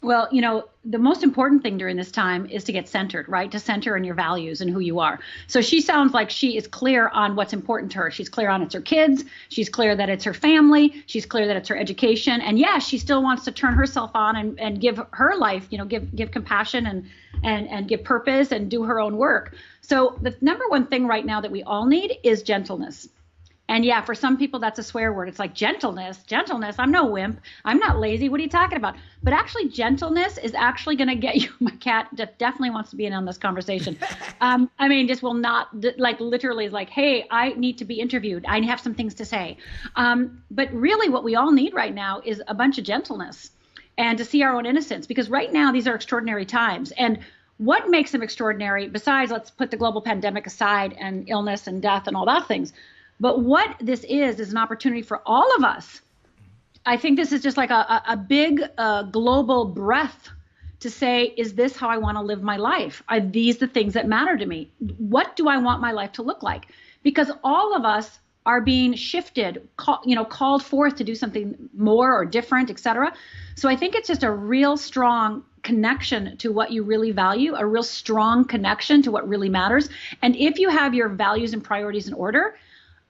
Speaker 3: Well, you know, the most important thing during this time is to get centered, right? To center in your values and who you are. So she sounds like she is clear on what's important to her. She's clear on it's her kids. She's clear that it's her family. She's clear that it's her education. And yeah, she still wants to turn herself on and give her life, you know, give compassion and give purpose and do her own work. So the number one thing right now that we all need is gentleness. And yeah, for some people, that's a swear word. It's like gentleness, I'm no wimp. I'm not lazy. What are you talking about? But actually, gentleness is actually going to get you. My cat definitely wants to be in on this conversation. I mean, just will not, like literally is like, hey, I need to be interviewed. I have some things to say. But really what we all need right now is a bunch of gentleness and to see our own innocence, because right now these are extraordinary times. And what makes them extraordinary, besides let's put the global pandemic aside and illness and death and all that things, but what this is an opportunity for all of us. I think this is just like a big global breath to say, is this how I want to live my life? Are these the things that matter to me? What do I want my life to look like? Because all of us are being shifted, called forth to do something more or different, etc. So I think it's just a real strong connection to what you really value, a real strong connection to what really matters. And if you have your values and priorities in order,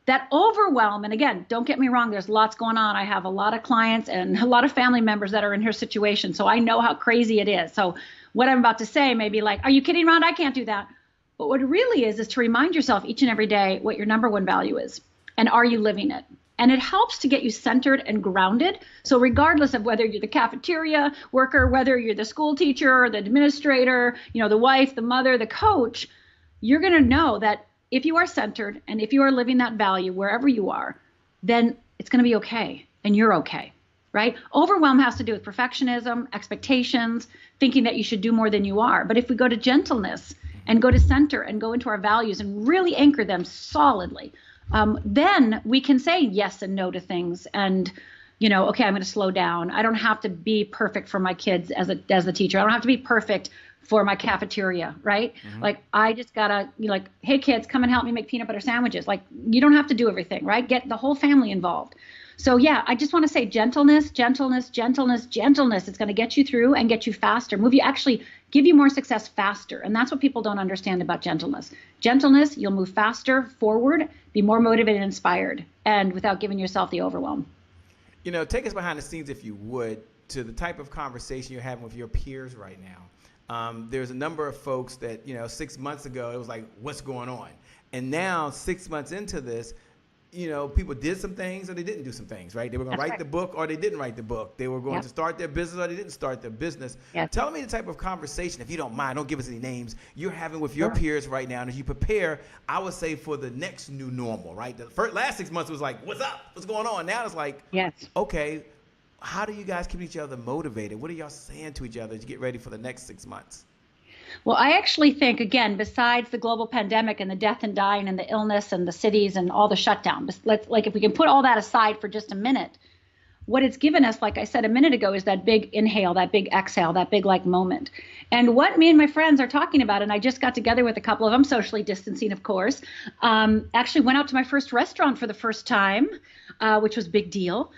Speaker 3: that overwhelm, and again, don't get me wrong, there's lots going on. I have a lot of clients and a lot of family members that are in her situation, so I know how crazy it is. So what I'm about to say may be like, are you kidding around? I can't do that. But what it really is to remind yourself each and every day what your number one value is, and are you living it? And it helps to get you centered and grounded. So regardless of whether you're the cafeteria worker, whether you're the school teacher, the administrator, the wife, the mother, the coach, you're going to know that if you are centered and if you are living that value wherever you are, then it's going to be okay and you're okay, right? Overwhelm has to do with perfectionism, expectations, thinking that you should do more than you are. But if we go to gentleness and go to center and go into our values and really anchor them solidly, then we can say yes and no to things. And, okay, I'm going to slow down. I don't have to be perfect for my kids as the teacher. I don't have to be perfect for my cafeteria, right? Mm-hmm. Like, I just gotta, hey kids, come and help me make peanut butter sandwiches. Like, you don't have to do everything, right? Get the whole family involved. So yeah, I just want to say gentleness, gentleness, gentleness, gentleness. It's going to get you through and get you faster, give you more success faster. And that's what people don't understand about gentleness. Gentleness, you'll move faster forward, be more motivated and inspired, and without giving yourself the overwhelm.
Speaker 2: Take us behind the scenes, if you would, to the type of conversation you're having with your peers right now. There's a number of folks that, 6 months ago, it was like, what's going on? And now 6 months into this, people did some things or they didn't do some things, right? They were going to write the book or they didn't write the book. They were going to start their business or they didn't start their business. Tell me the type of conversation, if you don't mind, don't give us any names, you're having with your peers right now. And as you prepare, I would say, for the next new normal, right? The last 6 months was like, what's up? What's going on? Now it's like, okay, how do you guys keep each other motivated? What are y'all saying to each other to get ready for the next 6 months?
Speaker 3: Well, I actually think, again, besides the global pandemic and the death and dying and the illness and the cities and all the shutdown, if we can put all that aside for just a minute, what it's given us, like I said a minute ago, is that big inhale, that big exhale, that big moment. And what me and my friends are talking about, and I just got together with a couple of them, socially distancing, of course, actually went out to my first restaurant for the first time, which was a big deal.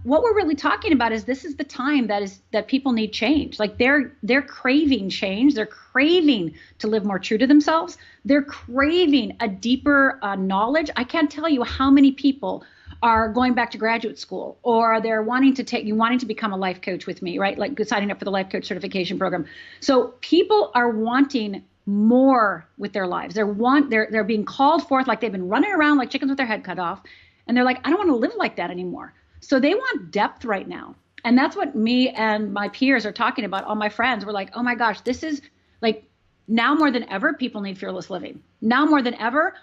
Speaker 3: What we're really talking about is this is the time that people need change. Like they're craving change. They're craving to live more true to themselves. They're craving a deeper knowledge. I can't tell you how many people are going back to graduate school, or they're wanting to become a life coach with me, right? Like signing up for the life coach certification program. So people are wanting more with their lives. They're being called forth, like they've been running around like chickens with their head cut off. And they're like, I don't want to live like that anymore. So they want depth right now. And that's what me and my peers are talking about. All my friends were like, oh my gosh, this is like, now more than ever, people need fearless living. Now more than ever,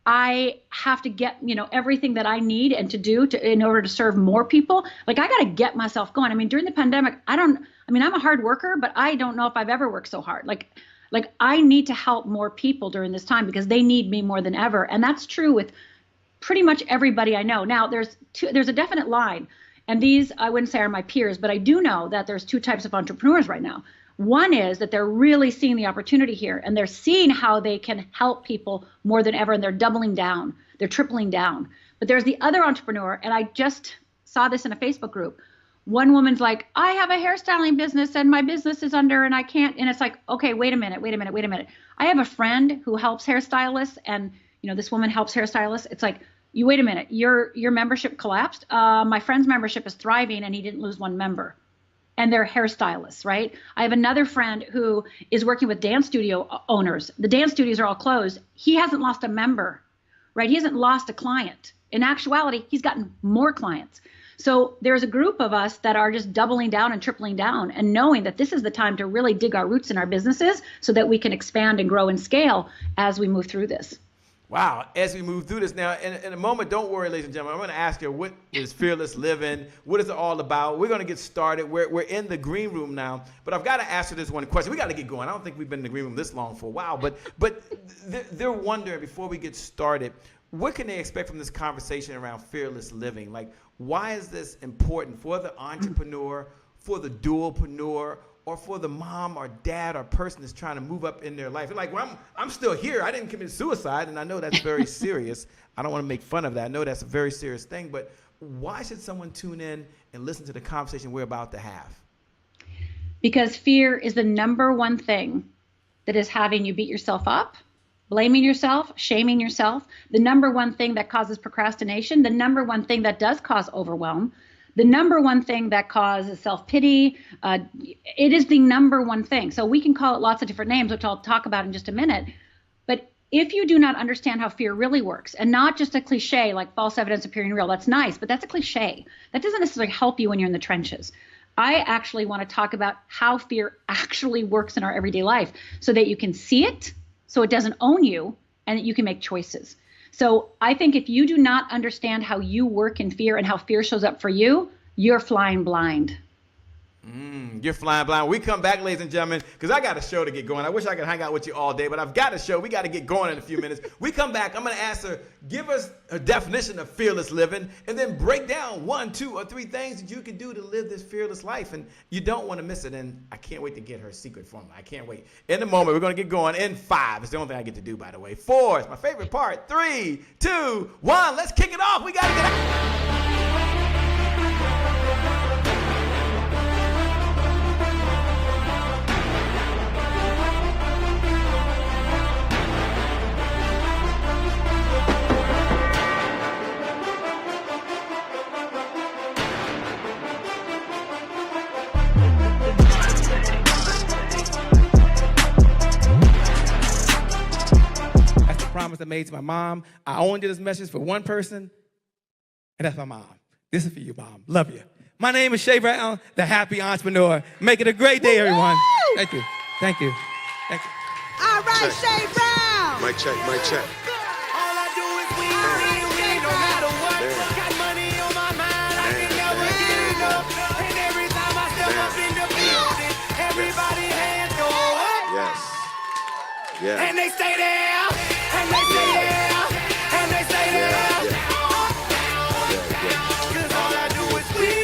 Speaker 3: I have to get, everything that I need and to do in order to serve more people. Like, I got to get myself going. I mean, during the pandemic, I'm a hard worker, but I don't know if I've ever worked so hard. Like I need to help more people during this time because they need me more than ever. And that's true with pretty much everybody I know. Now, there's a definite line. And these, I wouldn't say are my peers, but I do know that there's two types of entrepreneurs right now. One is that they're really seeing the opportunity here and they're seeing how they can help people more than ever, and they're doubling down, they're tripling down. But there's the other entrepreneur, and I just saw this in a Facebook group. One woman's like, I have a hairstyling business and my business is under and I can't, and it's like, okay, wait a minute. I have a friend who helps hairstylists, and this woman helps hairstylists. It's like, you wait a minute, your membership collapsed. My friend's membership is thriving and he didn't lose one member. And they're hairstylists, right? I have another friend who is working with dance studio owners. The dance studios are all closed. He hasn't lost a member, right? He hasn't lost a client. In actuality, he's gotten more clients. So there's a group of us that are just doubling down and tripling down and knowing that this is the time to really dig our roots in our businesses so that we can expand and grow and scale as we move through this.
Speaker 2: Wow. As we move through this now, in a moment, don't worry, ladies and gentlemen, I'm going to ask you, what is Fearless Living? What is it all about? We're going to get started. We're in the green room now, but I've got to answer this one question. We got to get going. I don't think we've been in the green room this long for a while, but they're wondering, before we get started, what can they expect from this conversation around fearless living? Like, why is this important for the entrepreneur, for the dualpreneur, or for the mom or dad or person that's trying to move up in their life? They're like, well, I'm still here. I didn't commit suicide, and I know that's very serious. I don't want to make fun of that. I know that's a very serious thing, but why should someone tune in and listen to the conversation we're about to have?
Speaker 3: Because fear is the number one thing that is having you beat yourself up blaming yourself, shaming yourself, the number one thing that causes procrastination, the number one thing that does cause overwhelm, the number one thing that causes self-pity. It is the number one thing. So we can call it lots of different names, which I'll talk about in just a minute. But if you do not understand how fear really works, and not just a cliche like false evidence appearing real, that's nice, but that's a cliche. That doesn't necessarily help you when you're in the trenches. I actually want to talk about how fear actually works in our everyday life so that you can see it, so it doesn't own you, and that you can make choices. So I think if you do not understand how you work in fear and how fear shows up for you, you're flying blind.
Speaker 2: You're flying blind. We come back, ladies and gentlemen, because I got a show to get going. I wish I could hang out with you all day, but I've got a show. We got to get going in a few minutes. We come back. I'm going to ask her, give us a definition of fearless living, and then break down 1, 2, or 3 things that you can do to live this fearless life. And you don't want to miss it. And I can't wait to get her secret formula. I can't wait. In a moment, we're going to get going in 5. It's the only thing I get to do, by the way. 4 is my favorite part. 3, 2, 1. Let's kick it off. We got to get out. Promise I made to my mom. I only did this message for one person, and that's my mom. This is for you, Mom. Love you. My name is Shay Brown, the happy entrepreneur. Make it a great day, everyone. Thank you. Thank you. Thank you.
Speaker 1: All right, Shay Brown.
Speaker 4: Mic check, mic check.
Speaker 5: All I do is win, no matter what. Got money on my mind, I can never get enough. And every time I step up in the building, everybody hands go up.
Speaker 4: Yes. Yeah.
Speaker 5: And they stay there, and they stay there, and they stay there. Cause all I do is win.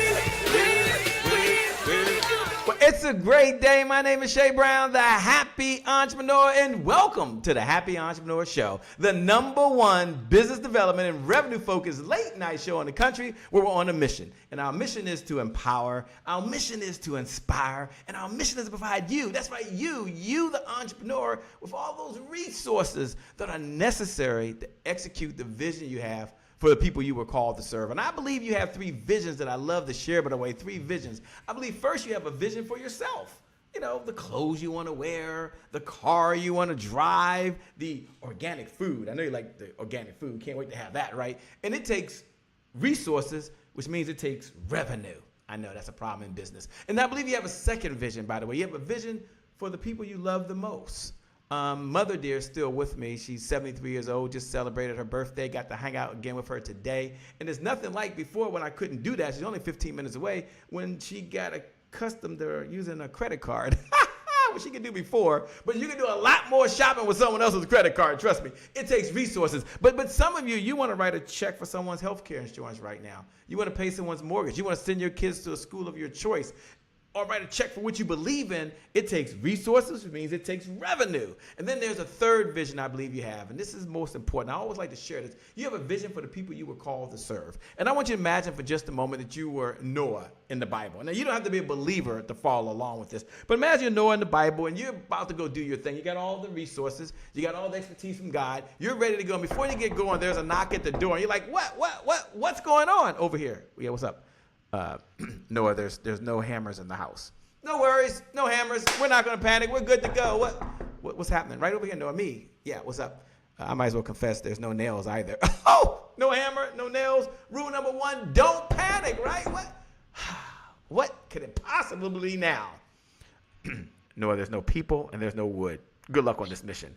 Speaker 2: Well, it's a great day. My name is Shay Brown, the happy entrepreneur, and welcome to the Happy Entrepreneur Show, the #1 business development and revenue focused late night show in the country where we're on a mission. And our mission is to empower, our mission is to inspire, and our mission is to provide you, that's right, you the entrepreneur, with all those resources that are necessary to execute the vision you have for the people you were called to serve. And I believe you have 3 visions that I love to share, by the way, 3 visions. I believe first you have a vision for yourself. You know, the clothes you want to wear, the car you want to drive, the organic food. I know you like the organic food. Can't wait to have that, right? And it takes resources, which means it takes revenue. I know that's a problem in business. And I believe you have a second vision, by the way. You have a vision for the people you love the most. Mother dear is still with me. She's 73 years old, just celebrated her birthday, got to hang out again with her today. And there's nothing like before when I couldn't do that. She's only 15 minutes away when she got accustomed to using a credit card. What she could do before, but you can do a lot more shopping with someone else's credit card. Trust me, it takes resources. But some of you want to write a check for someone's health care insurance right now. You want to pay someone's mortgage. You want to send your kids to a school of your choice, or write a check for what you believe in. It takes resources, which means it takes revenue. And then there's a third vision I believe you have, and this is most important. I always like to share this. You have a vision for the people you were called to serve. And I want you to imagine for just a moment that you were Noah in the Bible. Now, you don't have to be a believer to follow along with this, but imagine you're Noah in the Bible, and you're about to go do your thing. You got all the resources. You got all the expertise from God. You're ready to go. And before you get going, there's a knock at the door, and you're like, what's going on over here? Yeah, what's up? Noah, there's no hammers in the house. No worries, no hammers. We're not going to panic. We're good to go. What's happening? Right over here, Noah. Me. Yeah, what's up? I might as well confess there's no nails either. Oh, no hammer, no nails. Rule number 1, don't panic, right? What could it possibly be now? Noah, there's no people and there's no wood. Good luck on this mission.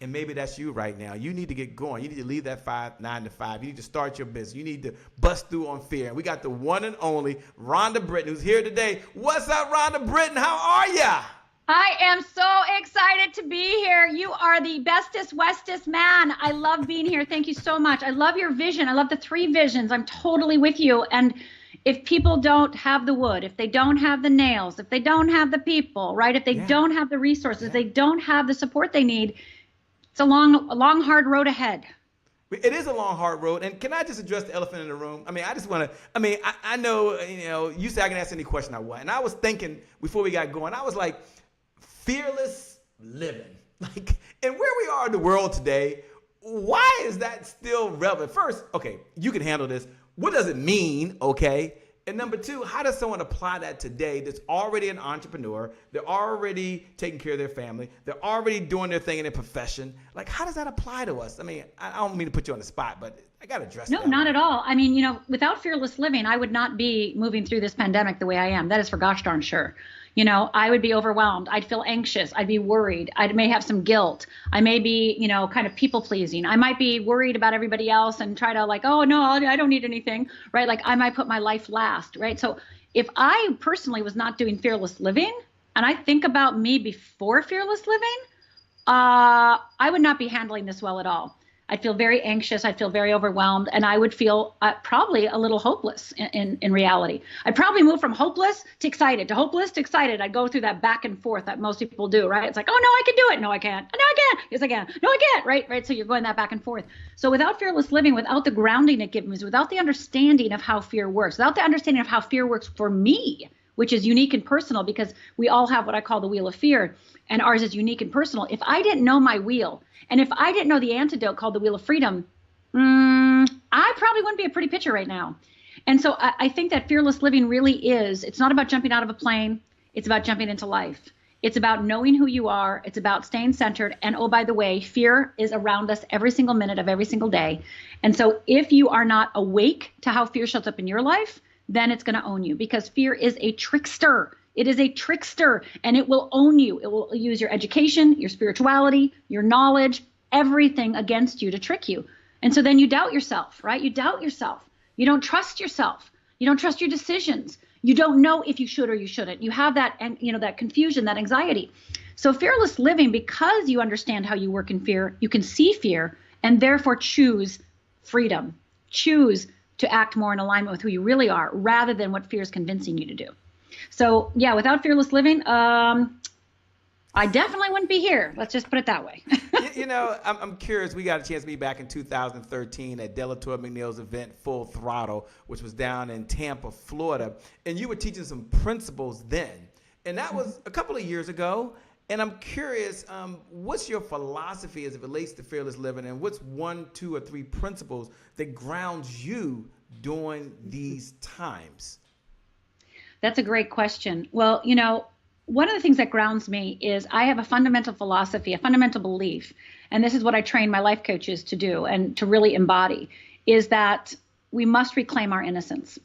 Speaker 2: And maybe that's you right now. You need to get going. You need to leave that 9 to 5. You need to start your business. You need to bust through on fear. And we got the one and only Rhonda Britton, who's here today. What's up, Rhonda Britton? How are ya?
Speaker 3: I am so excited to be here. You are the bestest, westest man. I love being here. Thank you so much. I love your vision. I love the 3 visions. I'm totally with you. And if people don't have the wood, if they don't have the nails, if they don't have the people, right? If they don't have the resources, they don't have the support they need, it's a long, hard road ahead.
Speaker 2: It is a long, hard road. And can I just address the elephant in the room? I mean, I know, you say I can ask any question I want. And I was thinking before we got going, I was like, fearless living. Like, and where we are in the world today, why is that still relevant? First, okay, you can handle this. What does it mean, okay? And number two, how does someone apply that today that's already an entrepreneur? They're already taking care of their family. They're already doing their thing in their profession. Like, how does that apply to us? I mean, I don't mean to put you on the spot, but I got to address that.
Speaker 3: No, not at all. I mean, without fearless living, I would not be moving through this pandemic the way I am. That is for gosh darn sure. I would be overwhelmed. I'd feel anxious. I'd be worried. I may have some guilt. I may be, kind of people pleasing. I might be worried about everybody else and try to like, oh no, I don't need anything, right? Like I might put my life last, right? So if I personally was not doing fearless living, and I think about me before fearless living, I would not be handling this well at all. I'd feel very anxious. I'd feel very overwhelmed, and I would feel probably a little hopeless in reality. I'd probably move from hopeless to excited, to hopeless to excited. I'd go through that back and forth that most people do, right? It's like, oh, no, I can do it. No, I can't. No, I can't. Yes, I can. No, I can't. Right. So you're going that back and forth. So without fearless living, without the grounding it gives me, without the understanding of how fear works, without the understanding of how fear works for me, which is unique and personal because we all have what I call the wheel of fear, and ours is unique and personal. If I didn't know my wheel, and if I didn't know the antidote called the wheel of freedom, I probably wouldn't be a pretty picture right now. And so I think that fearless living really is, it's not about jumping out of a plane. It's about jumping into life. It's about knowing who you are. It's about staying centered. And oh, by the way, fear is around us every single minute of every single day. And so if you are not awake to how fear shows up in your life, then it's going to own you, because fear is a trickster. It is a trickster, and it will own you. It will use your education, your spirituality, your knowledge, everything against you to trick you. And so then you doubt yourself, right? You doubt yourself. You don't trust yourself. You don't trust your decisions. You don't know if you should or you shouldn't. You have that, and that confusion, that anxiety. So fearless living, because you understand how you work in fear, you can see fear and therefore choose freedom. Choose to act more in alignment with who you really are, rather than what fear is convincing you to do. So yeah, without fearless living, I definitely wouldn't be here. Let's just put it that way.
Speaker 2: I'm curious. We got a chance to be back in 2013 at Delatour McNeil's event, Full Throttle, which was down in Tampa, Florida. And you were teaching some principles then. And that was a couple of years ago. And I'm curious, what's your philosophy as it relates to fearless living? And what's 1, 2, or 3 principles that grounds you during these times?
Speaker 3: That's a great question. Well, one of the things that grounds me is I have a fundamental philosophy, a fundamental belief, and this is what I train my life coaches to do and to really embody, is that we must reclaim our innocence.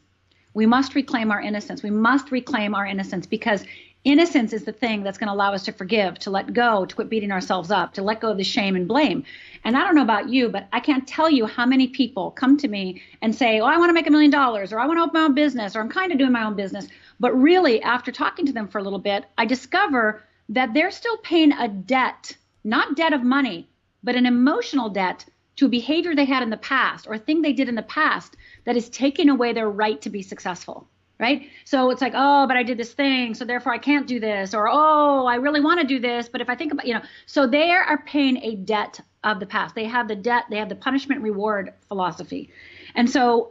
Speaker 3: We must reclaim our innocence. We must reclaim our innocence, because innocence is the thing that's going to allow us to forgive, to let go, to quit beating ourselves up, to let go of the shame and blame. And I don't know about you, but I can't tell you how many people come to me and say, oh, I want to make $1 million, or I want to open my own business, or I'm kind of doing my own business. But really, after talking to them for a little bit, I discover that they're still paying a debt, not debt of money, but an emotional debt to a behavior they had in the past, or a thing they did in the past that is taking away their right to be successful. Right? So it's like, oh, but I did this thing, so therefore I can't do this, or, oh, I really want to do this, but if I think about, so they are paying a debt of the past. They have the debt, they have the punishment reward philosophy. And so,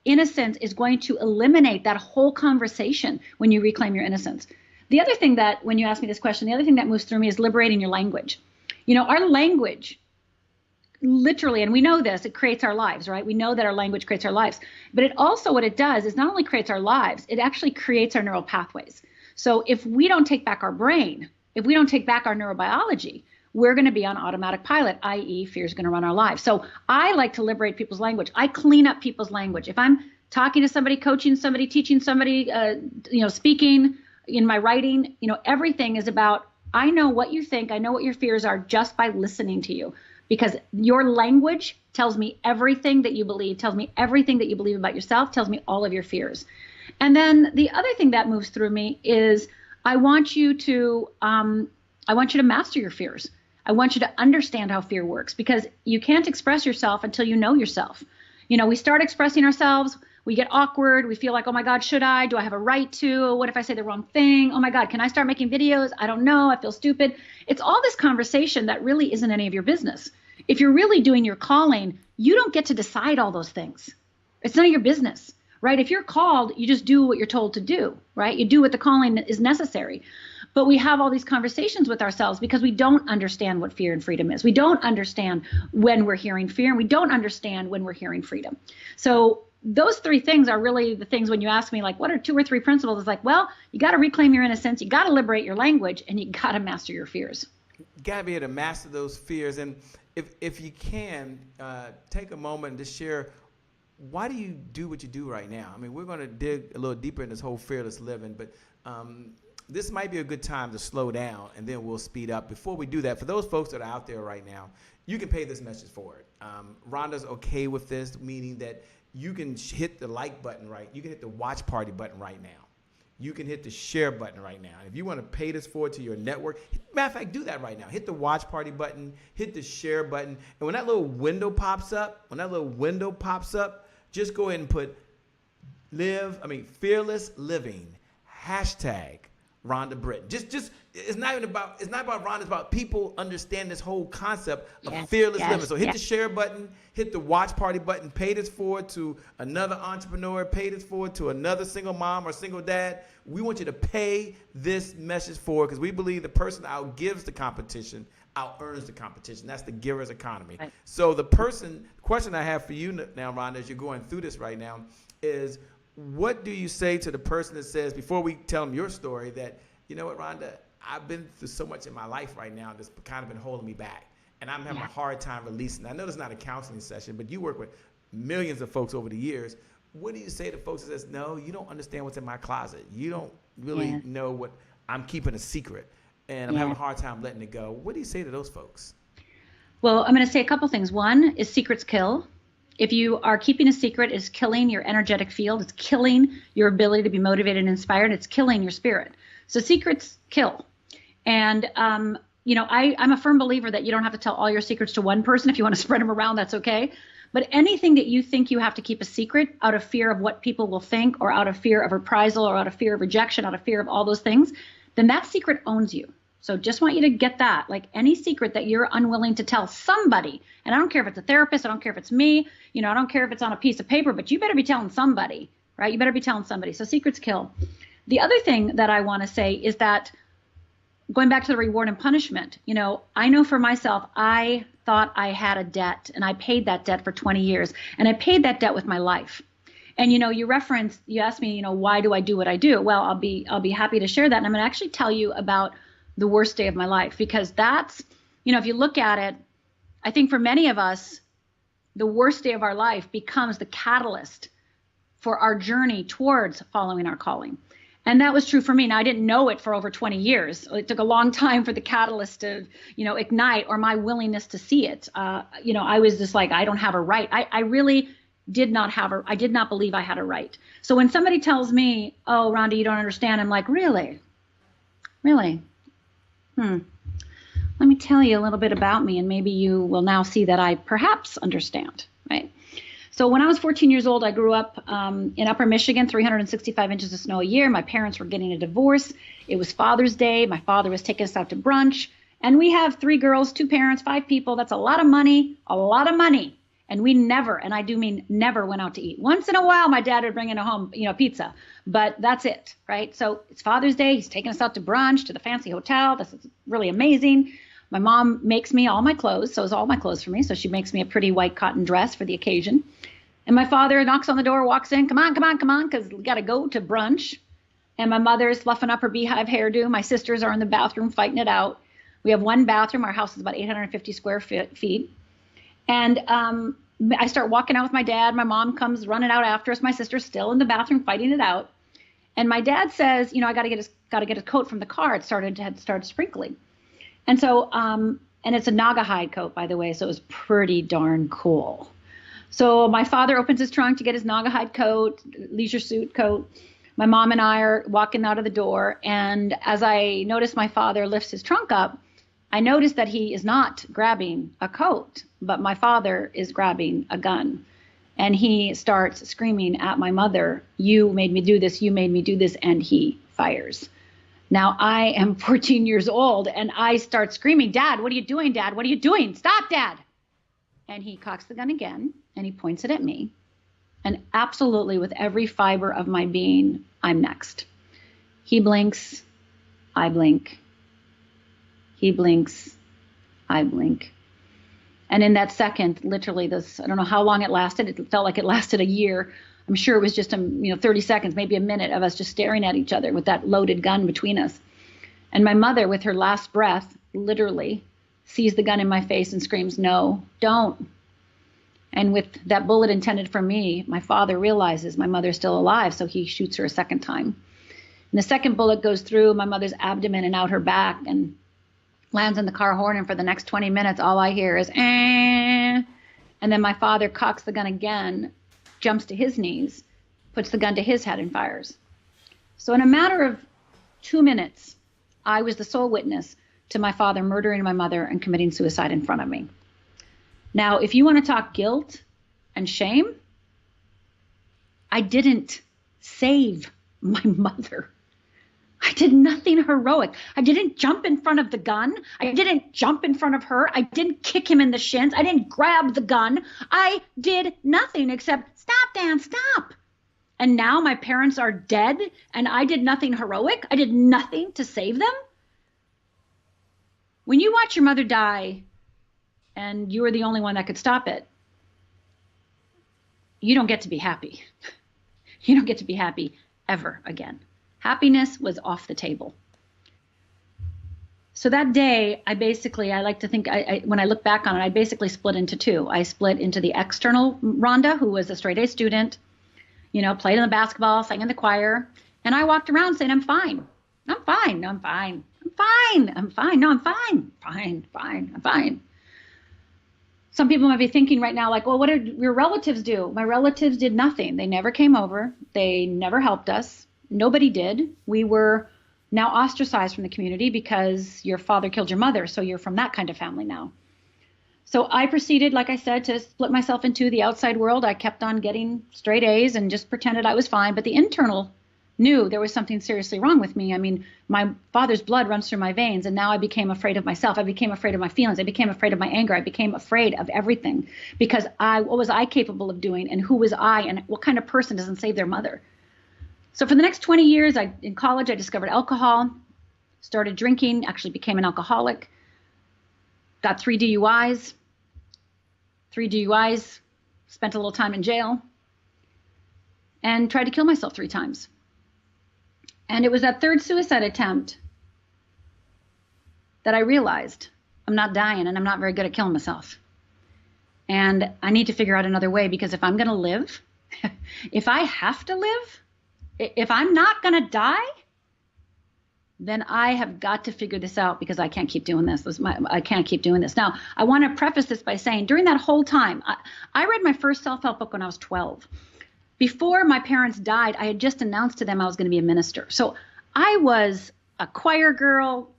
Speaker 3: innocence is going to eliminate that whole conversation when you reclaim your innocence. The other thing that, when you ask me this question, the other thing that moves through me is liberating your language. Our language, literally, and we know this, it creates our lives, right? We know that our language creates our lives, but it also, what it does is not only creates our lives, it actually creates our neural pathways. So if we don't take back our brain, if we don't take back our neurobiology, we're going to be on automatic pilot, i.e. fear is going to run our lives. So I like to liberate people's language. I clean up people's language. If I'm talking to somebody, coaching somebody, teaching somebody, speaking, in my writing, everything is about, I know what you think, I know what your fears are just by listening to you. Because your language tells me everything that you believe, tells me everything that you believe about yourself, tells me all of your fears. And then the other thing that moves through me is I want you to master your fears. I want you to understand how fear works, because you can't express yourself until you know yourself. We start expressing ourselves, we get awkward, we feel like, oh my God, should I? Do I have a right to? What if I say the wrong thing? Oh my God, can I start making videos? I don't know, I feel stupid. It's all this conversation that really isn't any of your business. If you're really doing your calling, you don't get to decide all those things. It's none of your business, right? If you're called, you just do what you're told to do, right? You do what the calling is necessary. But we have all these conversations with ourselves because we don't understand what fear and freedom is. We don't understand when we're hearing fear, and we don't understand when we're hearing freedom. So those three things are really the things when you ask me, like, what are 2 or 3 principles? It's like, well, you got to reclaim your innocence, you got to liberate your language, and you got to master your fears.
Speaker 2: You got to be able to master those fears. And if you can, take a moment to share, why do you do what you do right now? I mean, we're going to dig a little deeper in this whole fearless living, but this might be a good time to slow down, and then we'll speed up. Before we do that, for those folks that are out there right now, you can pay this message forward. Rhonda's okay with this, meaning that you can hit the like button right. You can hit the watch party button right now. You can hit the share button right now. If you want to pay this forward to your network, matter of fact, do that right now. Hit the watch party button, hit the share button. And when that little window pops up, just go ahead and put fearless living, hashtag Rhonda Britton. Just it's not about Rhonda, it's about people understand this whole concept of fearless living. So hit the share button, hit the watch party button, pay this forward to another entrepreneur, pay this forward to another single mom or single dad. We want you to pay this message forward because we believe the person that outgives the competition out-earns the competition. That's the giver's economy. Right. So the question I have for you now, Rhonda, as you're going through this right now, is what do you say to the person that says, before we tell them your story, that, you know what, Rhonda, I've been through so much in my life right now that's kind of been holding me back, and I'm having a hard time releasing. I know it's not a counseling session, but you work with millions of folks over the years. What do you say to folks that says, no, you don't understand what's in my closet. You don't really know what I'm keeping a secret, and I'm having a hard time letting it go. What do you say to those folks?
Speaker 3: Well, I'm going to say a couple things. One is secrets kill. If you are keeping a secret, it's killing your energetic field. It's killing your ability to be motivated and inspired. It's killing your spirit. So secrets kill. And, I'm a firm believer that you don't have to tell all your secrets to one person. If you want to spread them around, that's okay. But anything that you think you have to keep a secret out of fear of what people will think, or out of fear of reprisal, or out of fear of rejection, out of fear of all those things, then that secret owns you. So just want you to get that. Like, any secret that you're unwilling to tell somebody, and I don't care if it's a therapist, I don't care if it's me, I don't care if it's on a piece of paper, but you better be telling somebody, right? You better be telling somebody. So secrets kill. The other thing that I want to say is that, going back to the reward and punishment, I know for myself, I thought I had a debt, and I paid that debt for 20 years, and I paid that debt with my life. And, you asked me, why do I do what I do? Well, I'll be happy to share that. And I'm going to actually tell you about the worst day of my life, because that's, if you look at it, I think for many of us, the worst day of our life becomes the catalyst for our journey towards following our calling. And that was true for me. Now, I didn't know it for over 20 years. It took a long time for the catalyst to, ignite, or my willingness to see it. I was just like, I don't have a right. I really did not I did not believe I had a right. So when somebody tells me, oh, Rhonda, you don't understand, I'm like, really? Let me tell you a little bit about me, and maybe you will now see that I perhaps understand, right? So when I was 14 years old, I grew up in Upper Michigan, 365 inches of snow a year. My parents were getting a divorce. It was Father's Day. My father was taking us out to brunch. And we have 3 girls, 2 parents, 5 people. That's a lot of money, And we never, and I do mean never, went out to eat. Once in a while, my dad would bring in a home, pizza, but that's it, right? So it's Father's Day. He's taking us out to brunch, to the fancy hotel. This is really amazing. My mom makes me all my clothes. So it's all my clothes for me. So she makes me a pretty white cotton dress for the occasion. And my father knocks on the door, walks in, come on, because we got to go to brunch. And my mother's fluffing up her beehive hairdo. My sisters are in the bathroom fighting it out. We have one bathroom. Our house is about 850 square feet. And I start walking out with my dad. My mom comes running out after us. My sister's still in the bathroom fighting it out. And my dad says, I got to get his coat from the car. Had started sprinkling. And so, and it's a Naga hide coat, by the way, so it was pretty darn cool. So my father opens his trunk to get his Naga hide coat, leisure suit coat. My mom and I are walking out of the door. And as I notice my father lifts his trunk up, I notice that he is not grabbing a coat, but my father is grabbing a gun. And he starts screaming at my mother, you made me do this, and he fires. Now, I am 14 years old, and I start screaming, Dad, what are you doing, Dad? What are you doing? Stop, Dad. And he cocks the gun again, and he points it at me. And absolutely, with every fiber of my being, I'm next. He blinks. I blink. He blinks, I blink. And in that second, literally this, I don't know how long it lasted. It felt like it lasted a year. I'm sure it was just 30 seconds, maybe a minute of us just staring at each other with that loaded gun between us. And my mother, with her last breath, literally sees the gun in my face and screams, "No, don't." And with that bullet intended for me, my father realizes my mother's still alive, so he shoots her a second time. And the second bullet goes through my mother's abdomen and out her back and lands in the car horn. And for the next 20 minutes, all I hear is, eh. And then my father cocks the gun again, jumps to his knees, puts the gun to his head and fires. So in a matter of 2 minutes, I was the sole witness to my father murdering my mother and committing suicide in front of me. Now, if you want to talk guilt and shame, I didn't save my mother. I did nothing heroic. I didn't jump in front of the gun. I didn't jump in front of her. I didn't kick him in the shins. I didn't grab the gun. I did nothing except, "Stop, Dan, stop." And now my parents are dead and I did nothing heroic. I did nothing to save them. When you watch your mother die and you are the only one that could stop it, you don't get to be happy. You don't get to be happy ever again. Happiness was off the table. So that day, I like to think, when I look back on it, I basically split into two. I split into the external Rhonda, who was a straight A student, played in the basketball, sang in the choir, and I walked around saying, "I'm fine. I'm fine. No, I'm fine. I'm fine. I'm fine. No, I'm fine. Fine, fine. I'm fine." Some people might be thinking right now, like, "Well, what did your relatives do?" My relatives did nothing. They never came over. They never helped us. Nobody did. We were now ostracized from the community because your father killed your mother, so you're from that kind of family now. So I proceeded, like I said, to split myself into the outside world. I kept on getting straight A's and just pretended I was fine, but the internal knew there was something seriously wrong with me. I mean, my father's blood runs through my veins, and now I became afraid of myself. I became afraid of my feelings. I became afraid of my anger. I became afraid of everything because what was I capable of doing, and who was I, and what kind of person doesn't save their mother? So for the next 20 years, in college, I discovered alcohol, started drinking, actually became an alcoholic, got 3 DUIs, spent a little time in jail, and tried to kill myself 3 times. And it was that third suicide attempt that I realized I'm not dying and I'm not very good at killing myself. And I need to figure out another way, because if I'm going to live, if I have to live, if I'm not going to die, then I have got to figure this out, because I can't keep doing this. I can't keep doing this. Now, I want to preface this by saying during that whole time, I read my first self-help book when I was 12. Before my parents died, I had just announced to them I was going to be a minister. So I was a choir girl,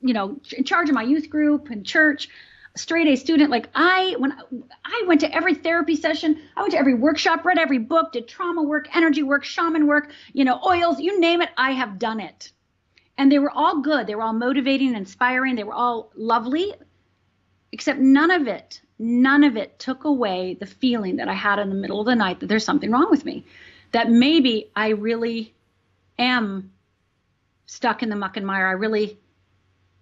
Speaker 3: in charge of my youth group and church, a straight A student. When I went to every therapy session, I went to every workshop, read every book, did trauma work, energy work, shaman work, oils, you name it, I have done it. And they were all good. They were all motivating and inspiring. They were all lovely, except none of it took away the feeling that I had in the middle of the night that there's something wrong with me, that maybe I really am stuck in the muck and mire. I really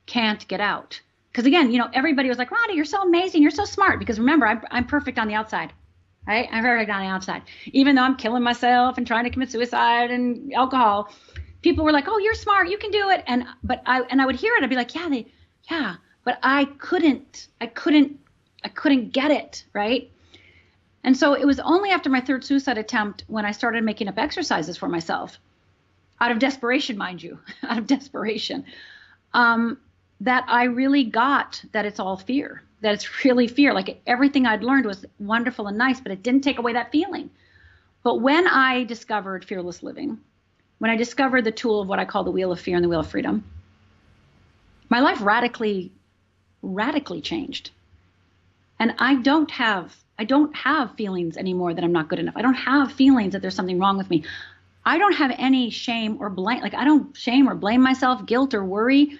Speaker 3: can't get out. Because again, everybody was like, "Rhonda, you're so amazing. You're so smart." Because remember, I'm perfect on the outside, right? I'm perfect on the outside. Even though I'm killing myself and trying to commit suicide and alcohol, people were like, "Oh, you're smart. You can do it." And I would hear it. I'd be like, yeah, but I couldn't get it, right? And so it was only after my third suicide attempt when I started making up exercises for myself, out of desperation, mind you, out of desperation, that I really got that it's all fear, that it's really fear. Like everything I'd learned was wonderful and nice, but it didn't take away that feeling. But when I discovered fearless living, when I discovered the tool of what I call the wheel of fear and the wheel of freedom, my life radically changed. And I don't have feelings anymore that I'm not good enough. I don't have feelings that there's something wrong with me. I don't have any shame or blame. Like I don't shame or blame myself, guilt or worry.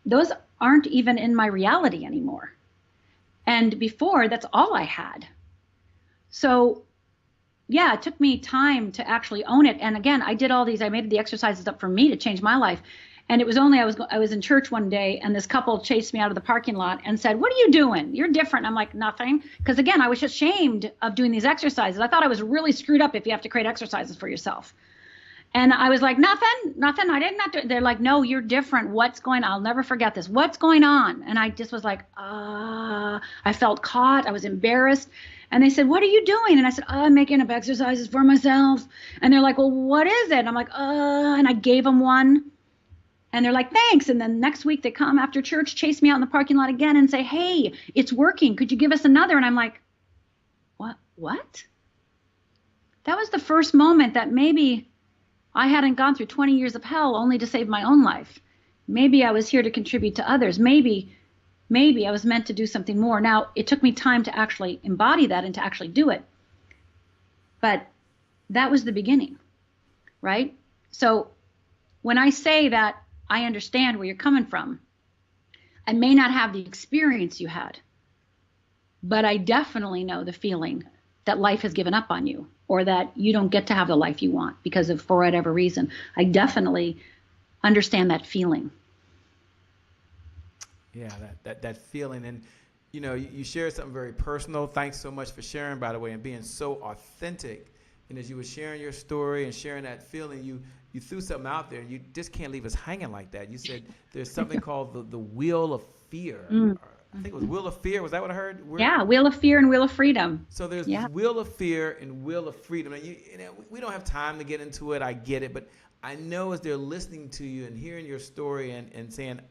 Speaker 3: Those aren't even in my reality anymore. And before, that's all I had. So yeah, it took me time to actually own it. And again, I made the exercises up for me to change my life. And it was only, I was in church one day, and this couple chased me out of the parking lot and said, "What are you doing? You're different." I'm like, "Nothing." Because again, I was ashamed of doing these exercises. I thought I was really screwed up if you have to create exercises for yourself. And I was like, nothing. I did not do it. They're like, "No, you're different. What's going on?" I'll never forget this. "What's going on?" And I just was like, I felt caught. I was embarrassed. And they said, "What are you doing?" And I said, "I'm making up exercises for myself." And they're like, "Well, what is it?" And I'm like, and I gave them one. And they're like, "Thanks." And then next week they come after church, chase me out in the parking lot again and say, "Hey, it's working. Could you give us another?" And I'm like, what? That was the first moment that maybe I hadn't gone through 20 years of hell only to save my own life. Maybe I was here to contribute to others. Maybe I was meant to do something more. Now, it took me time to actually embody that and to actually do it. But that was the beginning, right? So when I say that I understand where you're coming from, I may not have the experience you had, but I definitely know the feeling that life has given up on you, or that you don't get to have the life you want because of, for whatever reason. I definitely understand that feeling.
Speaker 2: Yeah, that feeling. And, you know, you shared something very personal. Thanks so much for sharing, by the way, and being so authentic. And as you were sharing your story and sharing that feeling, you threw something out there, and you just can't leave us hanging like that. You said there's something called the wheel of fear. I think it was Wheel of Fear. Was that what I heard?
Speaker 3: Yeah, Wheel of Fear and Wheel of Freedom.
Speaker 2: So there's Wheel of Fear and Wheel of Freedom. And we don't have time to get into it. I get it. But I know as they're listening to you and hearing your story and saying,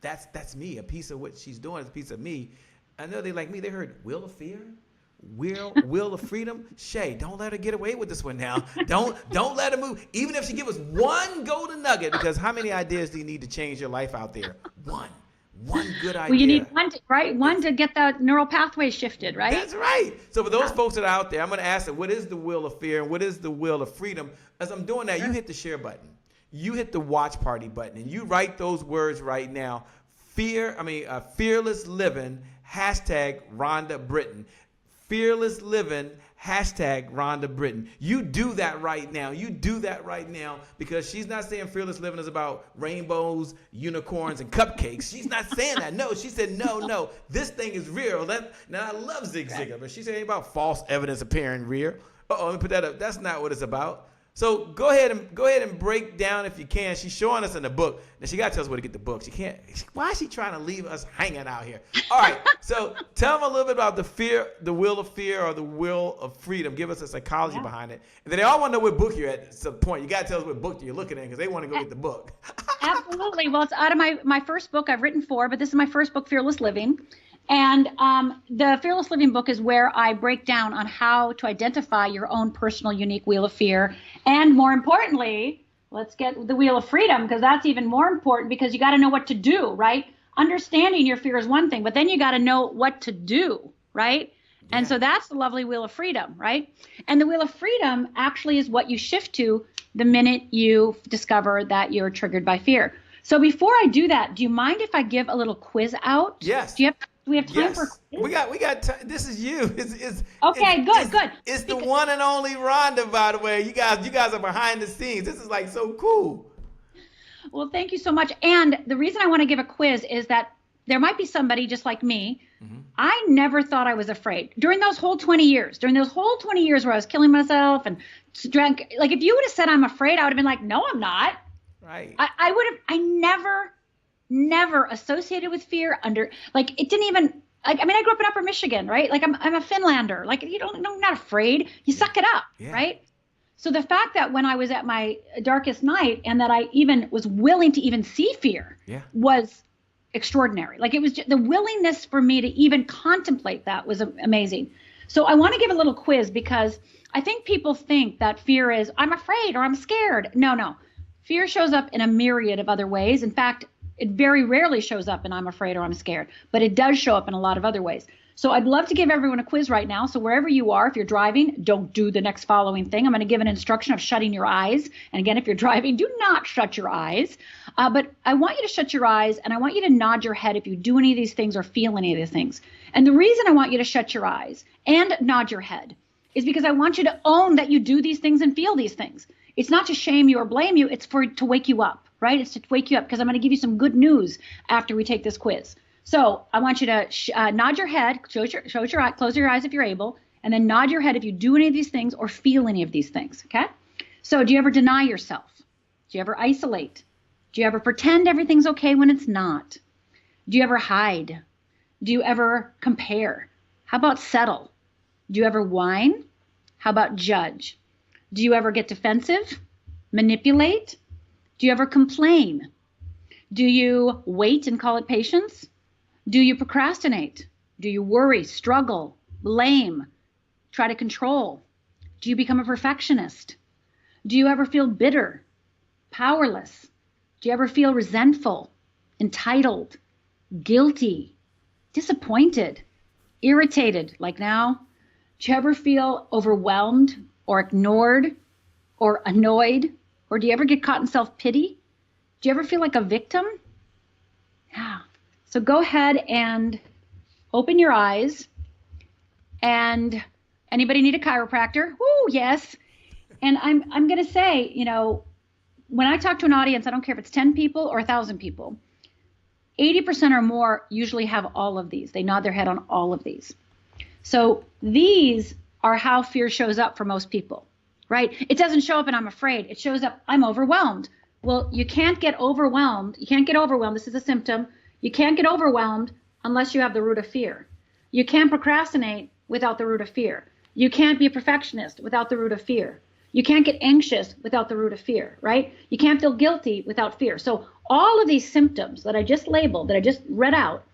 Speaker 2: that's me. A piece of what she's doing is a piece of me. I know they like me. They heard Wheel of Fear, Wheel of Freedom. Shay, don't let her get away with this one now. Don't let her move. Even if she give us one golden nugget, because how many ideas do you need to change your life out there? One good idea.
Speaker 3: Well, you need one, right? One to get that neural pathway shifted, right?
Speaker 2: That's right. So for those folks that are out there, I'm going to ask them, what is the Wheel of Fear and what is the Wheel of Freedom? As I'm doing that, you hit the share button. You hit the watch party button, and you write those words right now. Fearless living, hashtag Rhonda Britton. Fearless living, hashtag Rhonda Britton. You do that right now. You do that right now, because she's not saying fearless living is about rainbows, unicorns, and cupcakes. She's not saying that. No, she said, no, this thing is real. Now, I love Zig Ziglar, but she said it ain't about false evidence appearing real. Let me put that up. That's not what it's about. So go ahead and break down if you can. She's showing us in the book. Now she got to tell us where to get the book. She can't. Why is she trying to leave us hanging out here? All right. So tell them a little bit about the Wheel of Fear or the Wheel of Freedom. Give us a psychology behind it. And then they all want to know what book you're at some point. You got to tell us what book you're looking at, because they want to go get the book.
Speaker 3: Absolutely. Well, it's out of my first book. I've written 4, but this is my first book, Fearless Living. And the Fearless Living book is where I break down on how to identify your own personal unique Wheel of Fear. And more importantly, let's get the Wheel of Freedom, because that's even more important, because you got to know what to do, right? Understanding your fear is one thing, but then you got to know what to do, right? Yeah. And so that's the lovely Wheel of Freedom, right? And the Wheel of Freedom actually is what you shift to the minute you discover that you're triggered by fear. So before I do that, do you mind if I give a little quiz out?
Speaker 2: Yes.
Speaker 3: Do we have time for quiz?
Speaker 2: We got time. This is you.
Speaker 3: Okay, good.
Speaker 2: It's the one and only Rhonda, by the way. You guys are behind the scenes. This is like so cool.
Speaker 3: Well, thank you so much. And the reason I want to give a quiz is that there might be somebody just like me. Mm-hmm. I never thought I was afraid during those whole 20 years. During those whole 20 years where I was killing myself and drank, like if you would have said I'm afraid, I would have been like, no, I'm not.
Speaker 2: Right.
Speaker 3: I never associated with fear it didn't even, I grew up in Upper Michigan, right? Like I'm a Finlander. Like I'm not afraid. You suck it up, right? So the fact that when I was at my darkest night and that I even was willing to even see fear was extraordinary. Like it was the willingness for me to even contemplate that was amazing. So I want to give a little quiz, because I think people think that fear is I'm afraid or I'm scared. No. Fear shows up in a myriad of other ways. In fact, it very rarely shows up in I'm afraid or I'm scared, but it does show up in a lot of other ways. So I'd love to give everyone a quiz right now. So wherever you are, if you're driving, don't do the next following thing. I'm going to give an instruction of shutting your eyes. And again, if you're driving, do not shut your eyes. But I want you to shut your eyes, and I want you to nod your head if you do any of these things or feel any of these things. And the reason I want you to shut your eyes and nod your head is because I want you to own that you do these things and feel these things. It's not to shame you or blame you. It's to wake you up. right? It's to wake you up, because I'm going to give you some good news after we take this quiz. So I want you to nod your head, close your eyes if you're able, and then nod your head if you do any of these things or feel any of these things, okay? So do you ever deny yourself? Do you ever isolate? Do you ever pretend everything's okay when it's not? Do you ever hide? Do you ever compare? How about settle? Do you ever whine? How about judge? Do you ever get defensive? Manipulate? Do you ever complain? Do you wait and call it patience? Do you procrastinate? Do you worry, struggle, blame, try to control? Do you become a perfectionist? Do you ever feel bitter, powerless? Do you ever feel resentful, entitled, guilty, disappointed, irritated, like now? Do you ever feel overwhelmed or ignored or annoyed? Or do you ever get caught in self-pity? Do you ever feel like a victim? Yeah. So go ahead and open your eyes. And anybody need a chiropractor? Woo, yes. And I'm going to say, you know, when I talk to an audience, I don't care if it's 10 people or 1,000 people, 80% or more usually have all of these. They nod their head on all of these. So these are how fear shows up for most people, right? It doesn't show up and I'm afraid. It shows up, I'm overwhelmed. Well, you can't get overwhelmed. You can't get overwhelmed. This is a symptom. You can't get overwhelmed unless you have the root of fear. You can't procrastinate without the root of fear. You can't be a perfectionist without the root of fear. You can't get anxious without the root of fear, right? You can't feel guilty without fear. So all of these symptoms that I just labeled, that I just read out,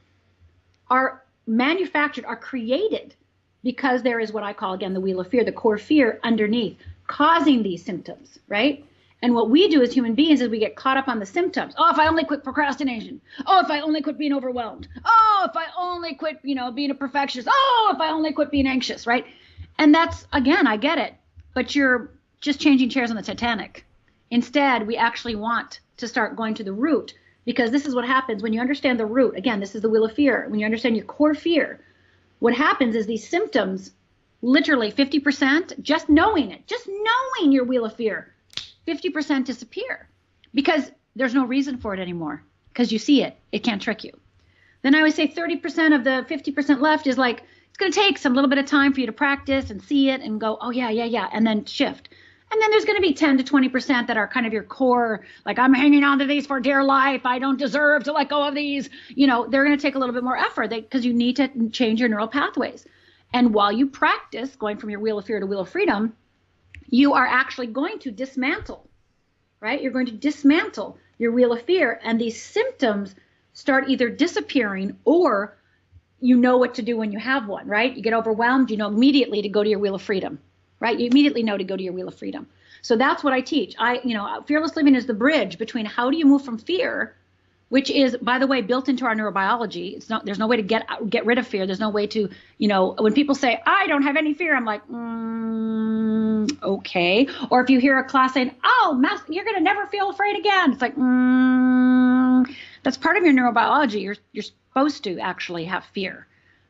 Speaker 3: are manufactured, are created because there is what I call, again, the wheel of fear, the core fear underneath, causing these symptoms, right? And what we do as human beings is we get caught up on the symptoms. Oh, if I only quit procrastination. Oh, if I only quit being overwhelmed. Oh, if I only quit, being a perfectionist. Oh, if I only quit being anxious, right? And that's, again, I get it, but you're just changing chairs on the Titanic. Instead, we actually want to start going to the root, because this is what happens when you understand the root. Again, this is the wheel of fear. When you understand your core fear, what happens is these symptoms, literally 50%, just knowing it, just knowing your wheel of fear, 50% disappear because there's no reason for it anymore, because you see it. It can't trick you. Then I always say 30% of the 50% left is like, it's going to take some little bit of time for you to practice and see it and go, oh, yeah, and then shift. And then there's going to be 10 to 20% that are kind of your core, like, I'm hanging on to these for dear life. I don't deserve to let go of these. They're going to take a little bit more effort because you need to change your neural pathways. And while you practice going from your wheel of fear to wheel of freedom, you are actually going to dismantle, right? You're going to dismantle your wheel of fear, and these symptoms start either disappearing or you know what to do when you have one, right? You get overwhelmed, you know immediately to go to your wheel of freedom, right? You immediately know to go to your wheel of freedom. So that's what I teach. Fearless living is the bridge between how do you move from fear, which is, by the way, built into our neurobiology. There's no way to get rid of fear. There's no way to, when people say, I don't have any fear, I'm like, okay. Or if you hear a class saying, oh, you're going to never feel afraid again. It's like, that's part of your neurobiology. You're supposed to actually have fear.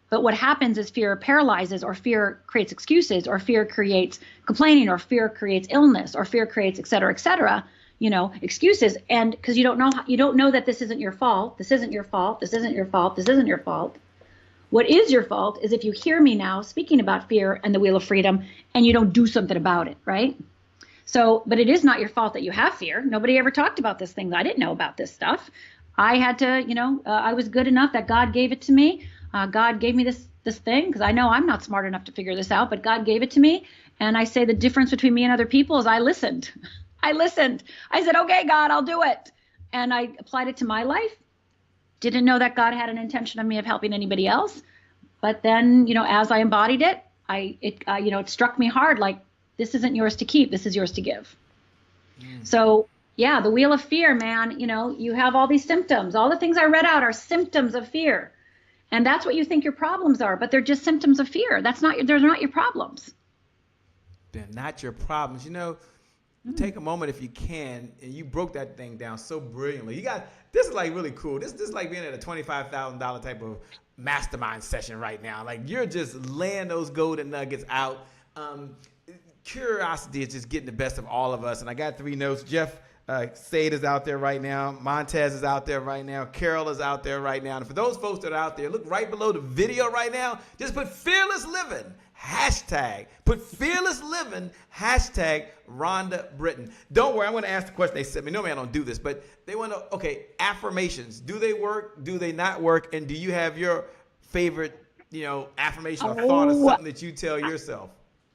Speaker 3: But what happens is fear paralyzes, or fear creates excuses, or fear creates complaining, or fear creates illness, or fear creates et cetera, excuses. And because you don't know that this isn't your fault. This isn't your fault. This isn't your fault. This isn't your fault. What is your fault is if you hear me now speaking about fear and the wheel of freedom and you don't do something about it, right? So, but it is not your fault that you have fear. Nobody ever talked about this thing. I didn't know about this stuff. I had to, I was good enough that God gave it to me. God gave me this thing, because I know I'm not smart enough to figure this out, but God gave it to me. And I say the difference between me and other people is I listened. I said, okay, God, I'll do it. And I applied it to my life. Didn't know that God had an intention of me of helping anybody else. But then, as I embodied it, it struck me hard, like, this isn't yours to keep. This is yours to give. So yeah, the wheel of fear, man, you have all these symptoms. All the things I read out are symptoms of fear. And that's what you think your problems are, but they're just symptoms of fear. They're not your problems.
Speaker 2: They're not your problems. Take a moment if you can, and you broke that thing down so brilliantly. This is like really cool. This is like being at a $25,000 type of mastermind session right now. Like, you're just laying those golden nuggets out. Curiosity is just getting the best of all of us. And I got 3 notes. Jeff, Sade is out there right now. Montez is out there right now. Carol is out there right now. And for those folks that are out there, look right below the video right now. Just put Fearless Living, hashtag. Put Fearless Living, hashtag Rhonda Britton. Don't worry, I'm going to ask the question they sent me. Normally I don't do this, but they want to know, okay, affirmations. Do they work? Do they not work? And do you have your favorite, affirmation or thought or something that you tell yourself?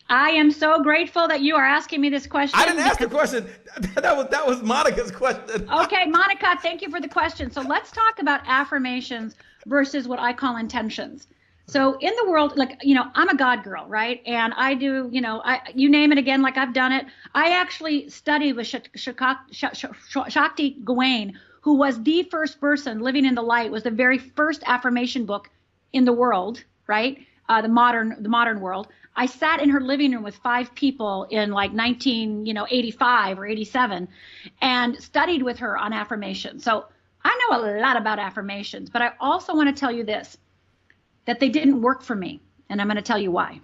Speaker 3: I am so grateful that you are asking me this question.
Speaker 2: I didn't ask the question. That was Monica's question.
Speaker 3: Okay, Monica, thank you for the question. So let's talk about affirmations versus what I call intentions. So in the world, I'm a God girl, right? And I do, you name it again, like I've done it. I actually studied with Shakti Gawain, who was the first person living in the light, was the very first affirmation book in the world, right? The modern world. I sat in her living room with 5 people in 1985 or 87 and studied with her on affirmations. So I know a lot about affirmations, but I also want to tell you this, that they didn't work for me. And I'm going to tell you why.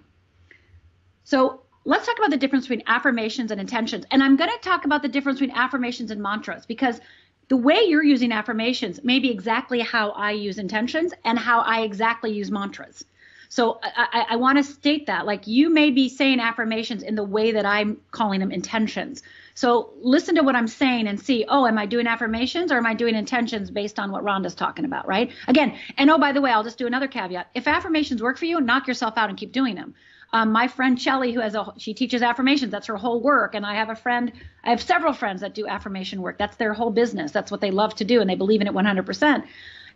Speaker 3: So let's talk about the difference between affirmations and intentions. And I'm going to talk about the difference between affirmations and mantras, because the way you're using affirmations may be exactly how I use intentions and how I exactly use mantras. So I want to state that, you may be saying affirmations in the way that I'm calling them intentions. So listen to what I'm saying and see, am I doing affirmations or am I doing intentions based on what Rhonda's talking about, right? Again, and by the way, I'll just do another caveat. If affirmations work for you, knock yourself out and keep doing them. My friend Shelly, she teaches affirmations. That's her whole work. And I have several friends that do affirmation work. That's their whole business. That's what they love to do. And they believe in it 100%.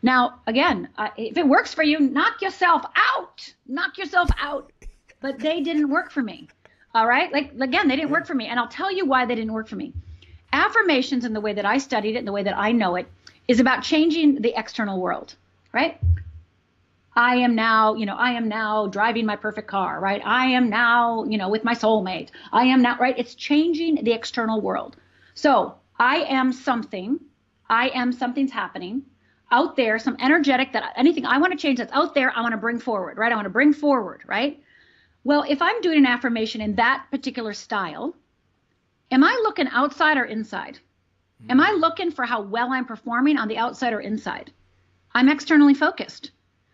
Speaker 3: Now, again, if it works for you, knock yourself out. Knock yourself out. But they didn't work for me. All right? Again, they didn't work for me. And I'll tell you why they didn't work for me. Affirmations, in the way that I studied it, and the way that I know it, is about changing the external world, right? I am now driving my perfect car, right? I am now, with my soulmate. I am now, right? It's changing the external world. So I am something's happening out there, some energetic, anything I want to change that's out there, I want to bring forward, right? I want to bring forward, right? Well, if I'm doing an affirmation in that particular style, am I looking outside or inside? Am I looking for how well I'm performing on the outside or inside? I'm externally focused.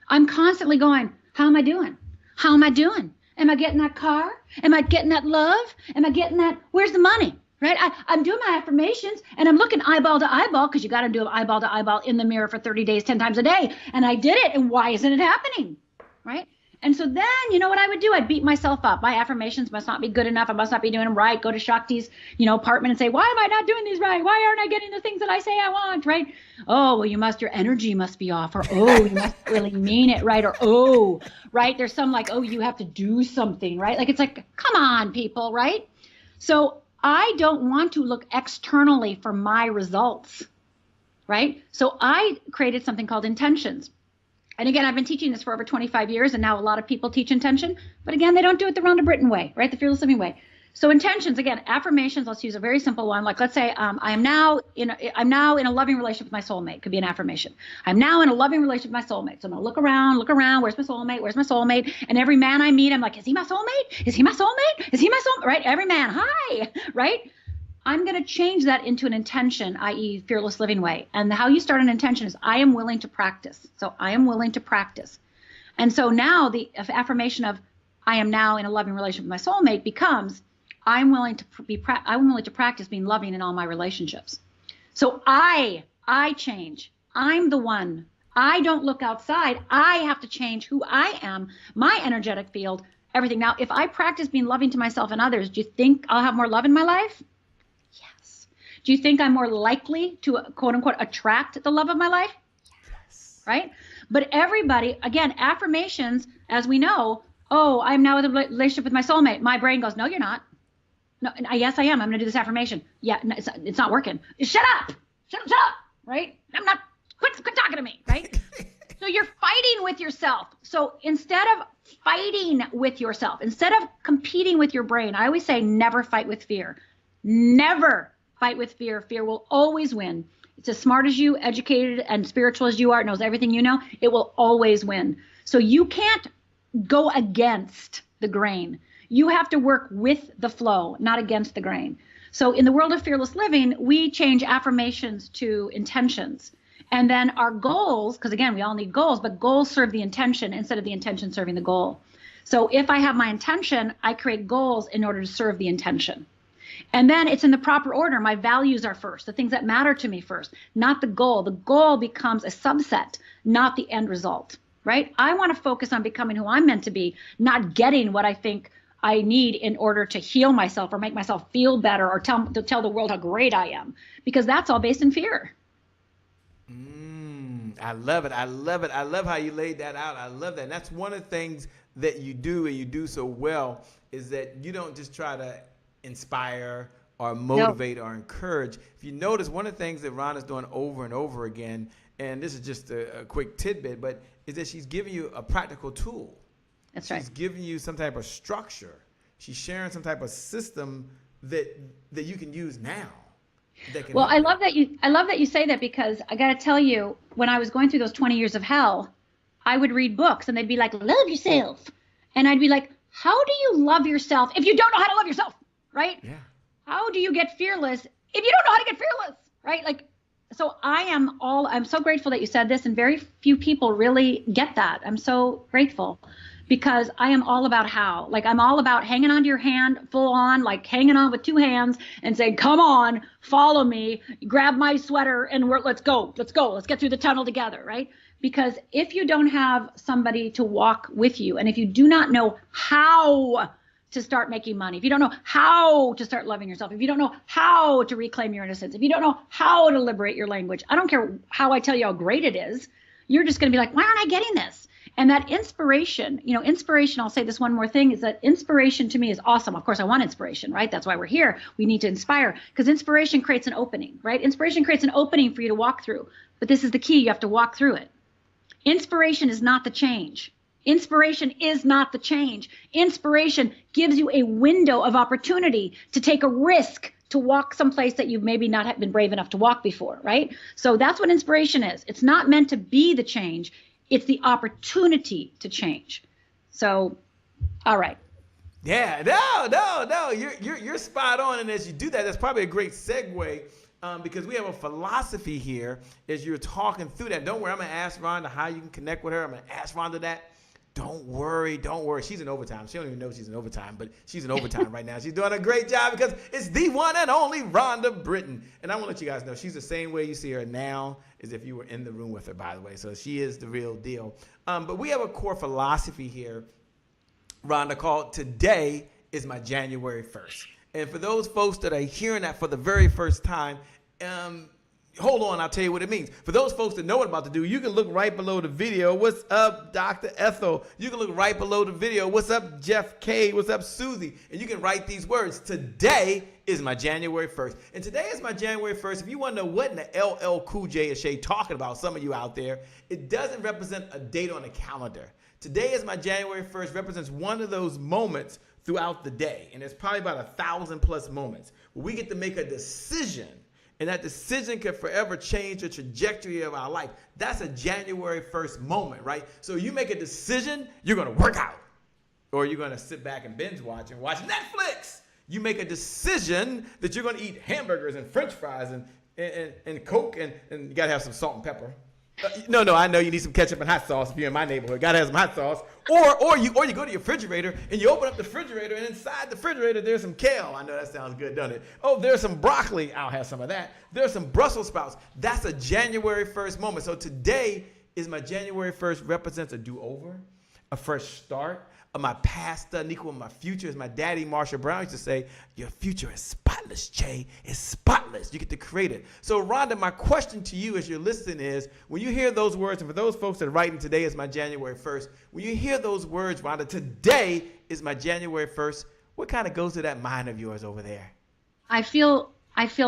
Speaker 3: I'm constantly going, how am I doing? How am I doing? Am I getting that car? Am I getting that love? Am I getting that? Where's the money? Right? I'm doing my affirmations and I'm looking eyeball to eyeball, because you got to do them eyeball to eyeball in the mirror for 30 days, 10 times a day. And I did it. And why isn't it happening? Right? And so then, you know what I would do? I'd beat myself up. My affirmations must not be good enough. I must not be doing them right. Go to Shakti's, apartment and say, why am I not doing these right? Why aren't I getting the things that I say I want? Right? Oh, well, your energy must be off, or, you must really mean it, right? Or, right? There's some you have to do something, right? It's come on, people, right? So I don't want to look externally for my results, right? So I created something called intentions. And again, I've been teaching this for over 25 years, and now a lot of people teach intention. But again, they don't do it the Rhonda Britton way, right? The Fearless Living way. So intentions, again, affirmations, let's use a very simple one. Let's say I'm now in a loving relationship with my soulmate. Could be an affirmation. I'm now in a loving relationship with my soulmate. So I'm going to look around. Where's my soulmate? Where's my soulmate? And every man I meet, I'm like, is he my soulmate? Is he my soulmate? Is he my soulmate? Right? Every man, hi, right? I'm going to change that into an intention, i.e. Fearless Living way. And how you start an intention is, I am willing to practice. So I am willing to practice. And so now the affirmation of, I am now in a loving relationship with my soulmate becomes, I'm willing to practice being loving in all my relationships. So I change. I'm the one. I don't look outside. I have to change who I am, my energetic field, everything. Now, if I practice being loving to myself and others, do you think I'll have more love in my life? Yes. Do you think I'm more likely to, quote unquote, attract the love of my life? Yes. Right? But everybody, again, affirmations, as we know, I'm now in a relationship with my soulmate. My brain goes, no, you're not. No, yes, I am. I'm going to do this affirmation. Yeah, no, it's not working. Shut up. Shut up. Right? I'm not. Quit talking to me. Right? So you're fighting with yourself. So instead of fighting with yourself, instead of competing with your brain, I always say never fight with fear. Never fight with fear. Fear will always win. It's as smart as you, educated and spiritual as you are, knows everything you know. It will always win. So you can't go against the grain. You have to work with the flow, not against the grain. So in the world of fearless living, we change affirmations to intentions. And then our goals, because again, we all need goals, but goals serve the intention instead of the intention serving the goal. So if I have my intention, I create goals in order to serve the intention. And then it's in the proper order. My values are first, the things that matter to me first, not the goal. The goal becomes a subset, not the end result, right? I want to focus on becoming who I'm meant to be, not getting what I think I need in order to heal myself or make myself feel better or tell the world how great I am, because that's all based in fear.
Speaker 2: I love it. I love it. I love how you laid that out. I love that. And that's one of the things that you do, and you do so well, is that you don't just try to inspire or motivate or encourage. If you notice, one of the things that Rhonda's doing over and over again, and this is just a quick tidbit, but is that she's giving you a practical tool.
Speaker 3: That's right.
Speaker 2: She's giving you some type of structure. She's sharing some type of system that you can use now. Well, I love that you say that, because I got to tell you, when I was going through those 20 years of hell, I would read books and they'd be like, love yourself. And I'd be like, how do you love yourself if you don't know how to love yourself? Right? Yeah. How do you get fearless if you don't know how to get fearless? Right? Like, so I'm so grateful that you said this, and very few people really get that. I'm so grateful, because I am all about how. Like, I'm all about hanging onto your hand full on, like hanging on with two hands and saying, come on, follow me, grab my sweater, and let's go, let's get through the tunnel together, right? Because if you don't have somebody to walk with you, and if you do not know how to start making money, if you don't know how to start loving yourself, if you don't know how to reclaim your innocence, if you don't know how to liberate your language, I don't care how I tell you how great it is, you're just going to be like, why aren't I getting this? And that inspiration, I'll say this one more thing, is that inspiration to me is awesome. Of course, I want inspiration, right? That's why we're here. We need to inspire, because inspiration creates an opening, right? Inspiration creates an opening for you to walk through. But this is the key. You have to walk through it. Inspiration is not the change. Inspiration is not the change. Inspiration gives you a window of opportunity to take a risk, to walk someplace that you've maybe not have been brave enough to walk before, right? So that's what inspiration is. It's not meant to be the change. It's the opportunity to change. So, all right. Yeah, no. You're spot on. And as you do that, that's probably a great segue, because we have a philosophy here as you're talking through that. Don't worry, I'm going to ask Rhonda how you can connect with her. I'm going to ask Rhonda that. Don't worry. She's in overtime. She don't even know she's in overtime, but she's in overtime right now. She's doing a great job, because it's the one and only Rhonda Britton. And I want to let you guys know, she's the same way you see her now as if you were in the room with her, by the way. So she is the real deal. But we have a core philosophy here, Rhonda, called Today is My January 1st. And for those folks that are hearing that for the very first time, hold on, I'll tell you what it means. For those folks that know what I'm about to do, you can look right below the video. What's up, Dr. Ethel? You can look right below the video. What's up, Jeff K? What's up, Susie? And you can write these words. Today is my January 1st. And today is my January 1st. If you want to know what in the LL Cool J is Shay talking about, some of you out there, it doesn't represent a date on the calendar. Today is my January 1st represents one of those moments throughout the day. And there's probably about 1,000+ moments where we get to make a decision. And that decision can forever change the trajectory of our life. That's a January 1st moment, right? So you make a decision, you're going to work out. Or you're going to sit back and binge watch and watch Netflix. You make a decision that you're going to eat hamburgers and French fries and Coke, and you got to have some salt and pepper. No, I know you need some ketchup and hot sauce if you're in my neighborhood. Got to have some hot sauce. Or you go to your refrigerator and you open up the refrigerator, and inside the refrigerator there's some kale. I know that sounds good, doesn't it? Oh, there's some broccoli. I'll have some of that. There's some Brussels sprouts. That's a January 1st moment. So today is my January 1st represents a do-over, a fresh start. My past doesn't equal my future. As my daddy, Marshall Brown, used to say, your future is spotless, Jay. It's spotless. You get to create it. So, Rhonda, my question to you as you're listening is, when you hear those words, and for those folks that are writing today is my January 1st, when you hear those words, Rhonda, today is my January 1st, what kind of goes to that mind of yours over there?
Speaker 3: I feel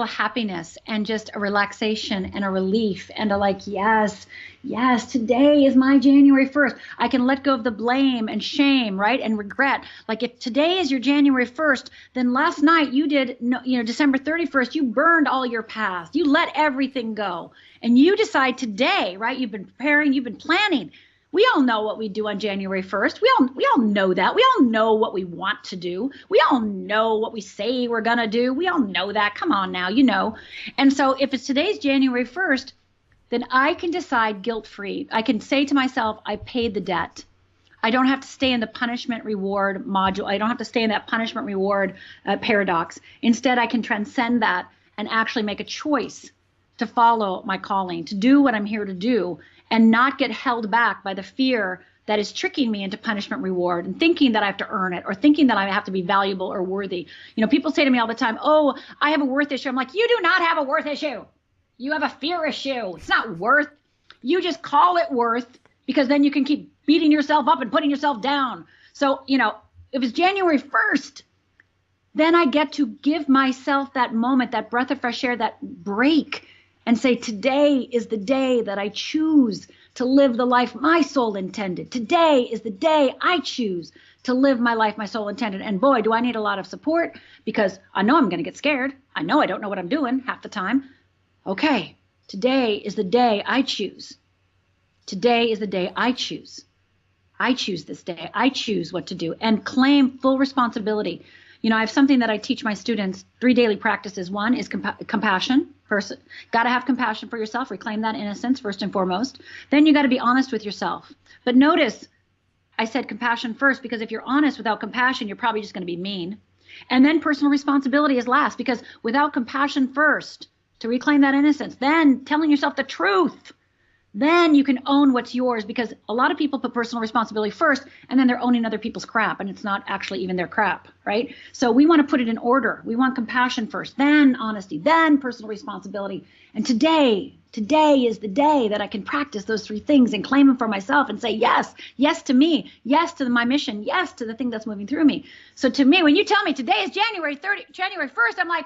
Speaker 3: happiness and just a relaxation and a relief and a like, yes, today is my January 1st. I can let go of the blame and shame, right? And regret. Like, if today is your January 1st, then last night you did, December 31st, you burned all your past. You let everything go. And you decide today, right? You've been preparing, you've been planning. We all know what we do on January 1st. We all know that. We all know what we want to do. We all know what we say we're going to do. We all know that. Come on now, you know. And so if it's today's January 1st, then I can decide guilt-free. I can say to myself, I paid the debt. I don't have to stay in the punishment reward module. I don't have to stay in that punishment reward paradox. Instead, I can transcend that and actually make a choice to follow my calling, to do what I'm here to do, and not get held back by the fear that is tricking me into punishment reward and thinking that I have to earn it or thinking that I have to be valuable or worthy. You know, people say to me all the time, oh, I have a worth issue. I'm like, you do not have a worth issue. You have a fear issue. It's not worth. You just call it worth, because then you can keep beating yourself up and putting yourself down. So, you know, if it's January 1st, then I get to give myself that moment, that breath of fresh air, that break, and say, today is the day that I choose to live the life my soul intended. Today is the day I choose to live my life my soul intended. And boy, do I need a lot of support, because I know I'm going to get scared. I know I don't know what I'm doing half the time. Okay, today is the day I choose. Today is the day I choose. I choose this day. I choose what to do, and claim full responsibility. You know, I have something that I teach my students, 3 daily practices. One is compassion. First, got to have compassion for yourself. Reclaim that innocence first and foremost. Then you got to be honest with yourself. But notice I said compassion first, because if you're honest without compassion, you're probably just going to be mean. And then personal responsibility is last, because without compassion first, to reclaim that innocence, then telling yourself the truth, then you can own what's yours, because a lot of people put personal responsibility first and then they're owning other people's crap, and it's not actually even their crap, right? So we want to put it in order. We want compassion first, then honesty, then personal responsibility. And today is the day that I can practice those 3 things and claim them for myself and say, yes, yes to me, yes to my mission, yes to the thing that's moving through me. So to me, when you tell me today is January 1st, I'm like,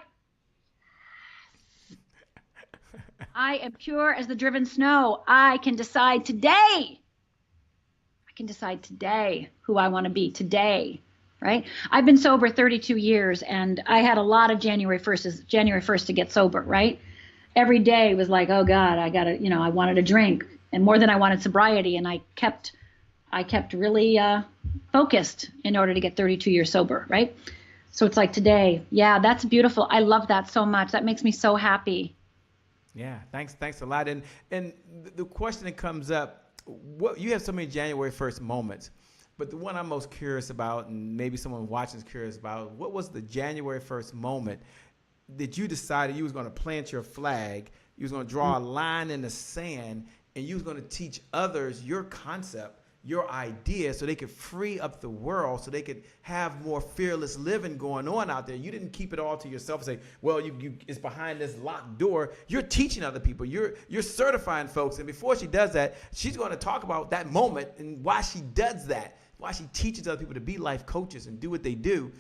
Speaker 3: I am pure as the driven snow. I can decide today. I can decide today who I want to be today, right? I've been sober 32 years, and I had a lot of January 1st to get sober, right? Every day was like, oh God, I gotta, you know, I wanted a drink, and more than I wanted sobriety, and I kept really focused in order to get 32 years sober, right? So it's like today, yeah, that's beautiful. I love that so much. That makes me so happy.
Speaker 2: Yeah, thanks a lot. And the question that comes up, what you have so many January 1st moments, but the one I'm most curious about, and maybe someone watching is curious about, what was the January 1st moment that you decided you was going to plant your flag, you was going to draw a line in the sand, and you was going to teach others your concept, your idea, so they could free up the world, so they could have more fearless living going on out there. You didn't keep it all to yourself and say, well, it's behind this locked door. You're teaching other people. You're certifying folks. And before she does that, she's going to talk about that moment and why she does that, why she teaches other people to be life coaches and do what they do.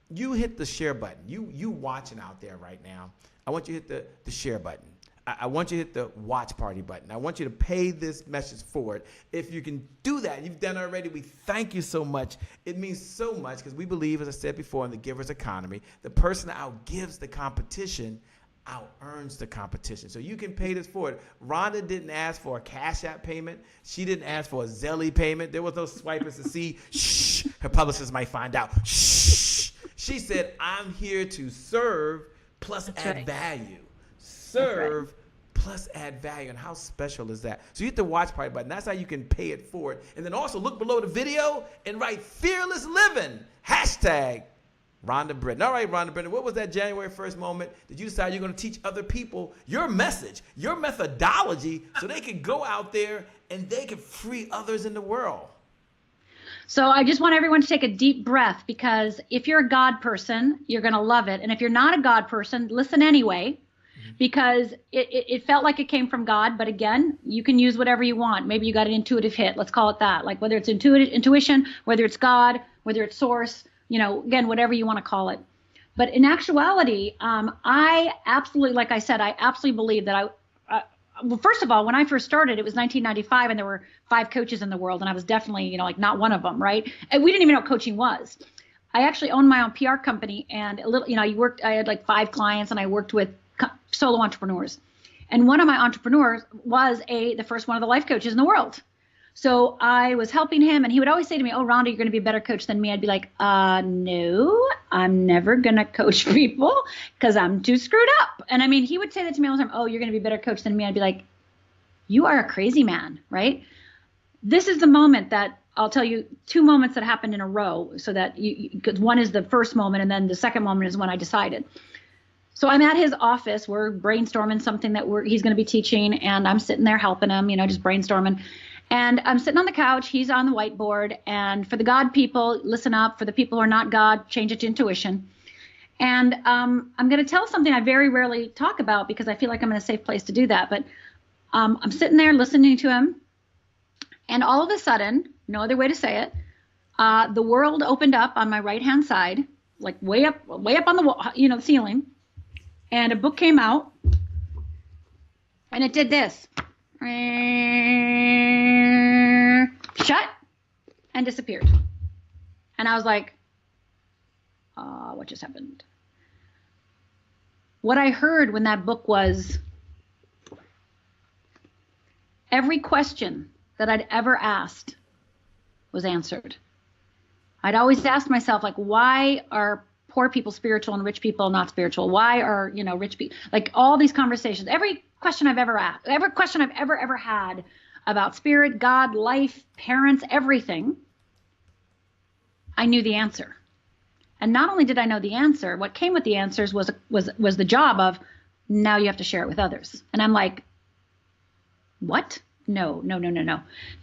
Speaker 2: You hit the share button. You watching out there right now. I want you to hit the share button. I want you to hit the watch party button. I want you to pay this message forward. If you can do that, you've done it already. We thank you so much. It means so much, because we believe, as I said before, in the giver's economy. The person that outgives the competition out-earns the competition. So you can pay this forward. Rhonda didn't ask for a Cash App payment. She didn't ask for a Zelly payment. There was no swipers to see. Shh, her publicist might find out. Shh. She said, I'm here to serve plus add value. Serve plus add value. And how special is that? So you hit the watch party button. That's how you can pay it forward. And then also look below the video and write fearless living. Hashtag Rhonda Britton. All right, Rhonda Britton, what was that January 1st moment that you decided you're going to teach other people your message, your methodology, so they can go out there and they can free others in the world?
Speaker 3: So I just want everyone to take a deep breath, because if you're a God person, you're going to love it. And if you're not a God person, listen anyway, because it felt like it came from God. But again, you can use whatever you want. Maybe you got an intuitive hit. Let's call it that. Like whether it's intuition, whether it's God, whether it's source, you know, again, whatever you want to call it. But in actuality, I absolutely, like I said, I absolutely believe that well, first of all, when I first started, it was 1995, and there were 5 coaches in the world, and I was definitely, you know, like not one of them, right? And we didn't even know what coaching was. I actually owned my own PR company, and a little, you know, I had like 5 clients, and I worked with solo entrepreneurs. And one of my entrepreneurs was the first one of the life coaches in the world. So I was helping him, and he would always say to me, "Oh, Rhonda, you're going to be a better coach than me." I'd be like, no, I'm never going to coach people because I'm too screwed up. And I mean, he would say that to me all the time. "Oh, you're going to be a better coach than me." I'd be like, you are a crazy man, right? This is the moment that I'll tell you, 2 moments that happened in a row, so that because one is the first moment, and then the second moment is when I decided. So I'm at his office. We're brainstorming something that he's going to be teaching, and I'm sitting there helping him, just brainstorming. And I'm sitting on the couch. He's on the whiteboard. And for the God people, listen up. For the people who are not God, change it to intuition. And I'm going to tell something I very rarely talk about because I feel like I'm in a safe place to do that. But I'm sitting there listening to him. And all of a sudden, no other way to say it, the world opened up on my right-hand side, like way up on the wall, the ceiling. And a book came out. And it did this. Shut and disappeared. And I was like, what just happened? What I heard when that book was, every question that I'd ever asked was answered. I'd always asked myself, like, why are poor people spiritual and rich people not spiritual? Why are, rich people, like all these conversations, every question I've ever asked, every question I've ever had about spirit, God, life, parents, everything, I knew the answer. And not only did I know the answer, what came with the answers was the job of, now you have to share it with others. And I'm like, what? No.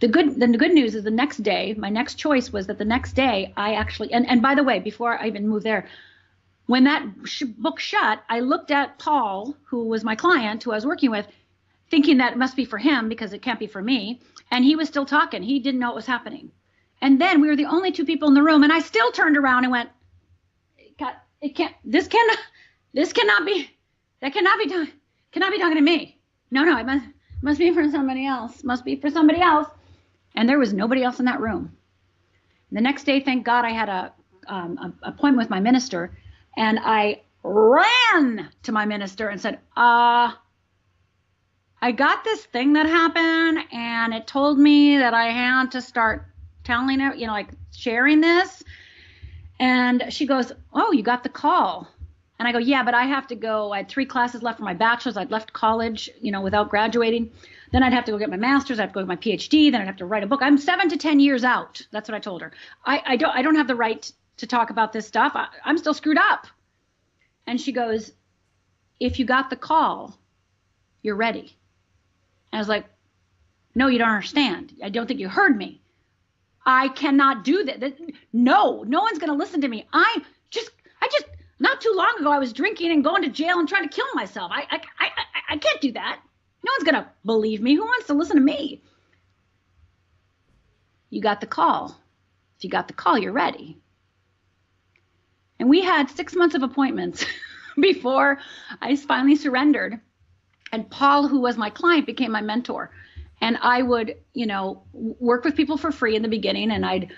Speaker 3: The good news is the next day, my next choice was that the next day I actually, and by the way, before I even moved there, when that book shut, I looked at Paul, who was my client, who I was working with, thinking that it must be for him because it can't be for me. And he was still talking. He didn't know what was happening. And then we were the only 2 people in the room. And I still turned around and went, this cannot be talking to me. No, it must be for somebody else. Must be for somebody else. And there was nobody else in that room. The next day, thank God, I had a appointment with my minister. And I ran to my minister and said, I got this thing that happened, and it told me that I had to start telling it, like sharing this. And she goes, "Oh, you got the call." And I go, "Yeah, but I have to go. I had 3 classes left for my bachelor's. I'd left college, without graduating. Then I'd have to go get my master's. I'd have to go get my PhD. Then I'd have to write a book. I'm 7 to 10 years out." That's what I told her. I don't have the right to talk about this stuff. I'm still screwed up. And she goes, "If you got the call, you're ready." And I was like, "No, you don't understand. I don't think you heard me. I cannot do that. No one's going to listen to me. I just, not too long ago, I was drinking and going to jail and trying to kill myself. I can't do that. No one's going to believe me. Who wants to listen to me?" You got the call. If you got the call, you're ready. And we had 6 months of appointments before I finally surrendered. And Paul, who was my client, became my mentor. And I would, work with people for free in the beginning, and I'd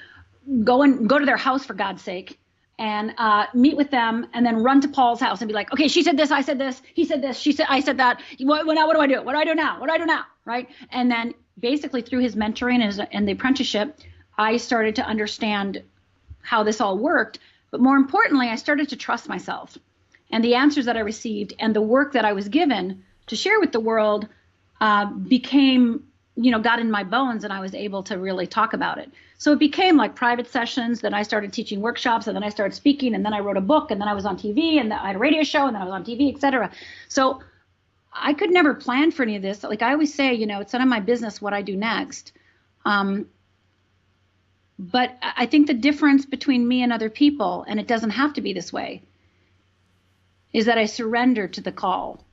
Speaker 3: go to their house, for God's sake, and meet with them, and then run to Paul's house and be like, "Okay, she said this, I said this, he said this, I said that. What do I do? What do I do now? What do I do now?" Right? And then basically through his mentoring and the apprenticeship, I started to understand how this all worked. But more importantly, I started to trust myself and the answers that I received and the work that I was given to share with the world became, got in my bones, and I was able to really talk about it. So it became like private sessions. Then I started teaching workshops, and then I started speaking, and then I wrote a book, and then I was on TV, and I had a radio show, and then I was on TV, etc. So I could never plan for any of this. Like I always say, it's none of my business what I do next. But I think the difference between me and other people, and it doesn't have to be this way, is that I surrendered to the call.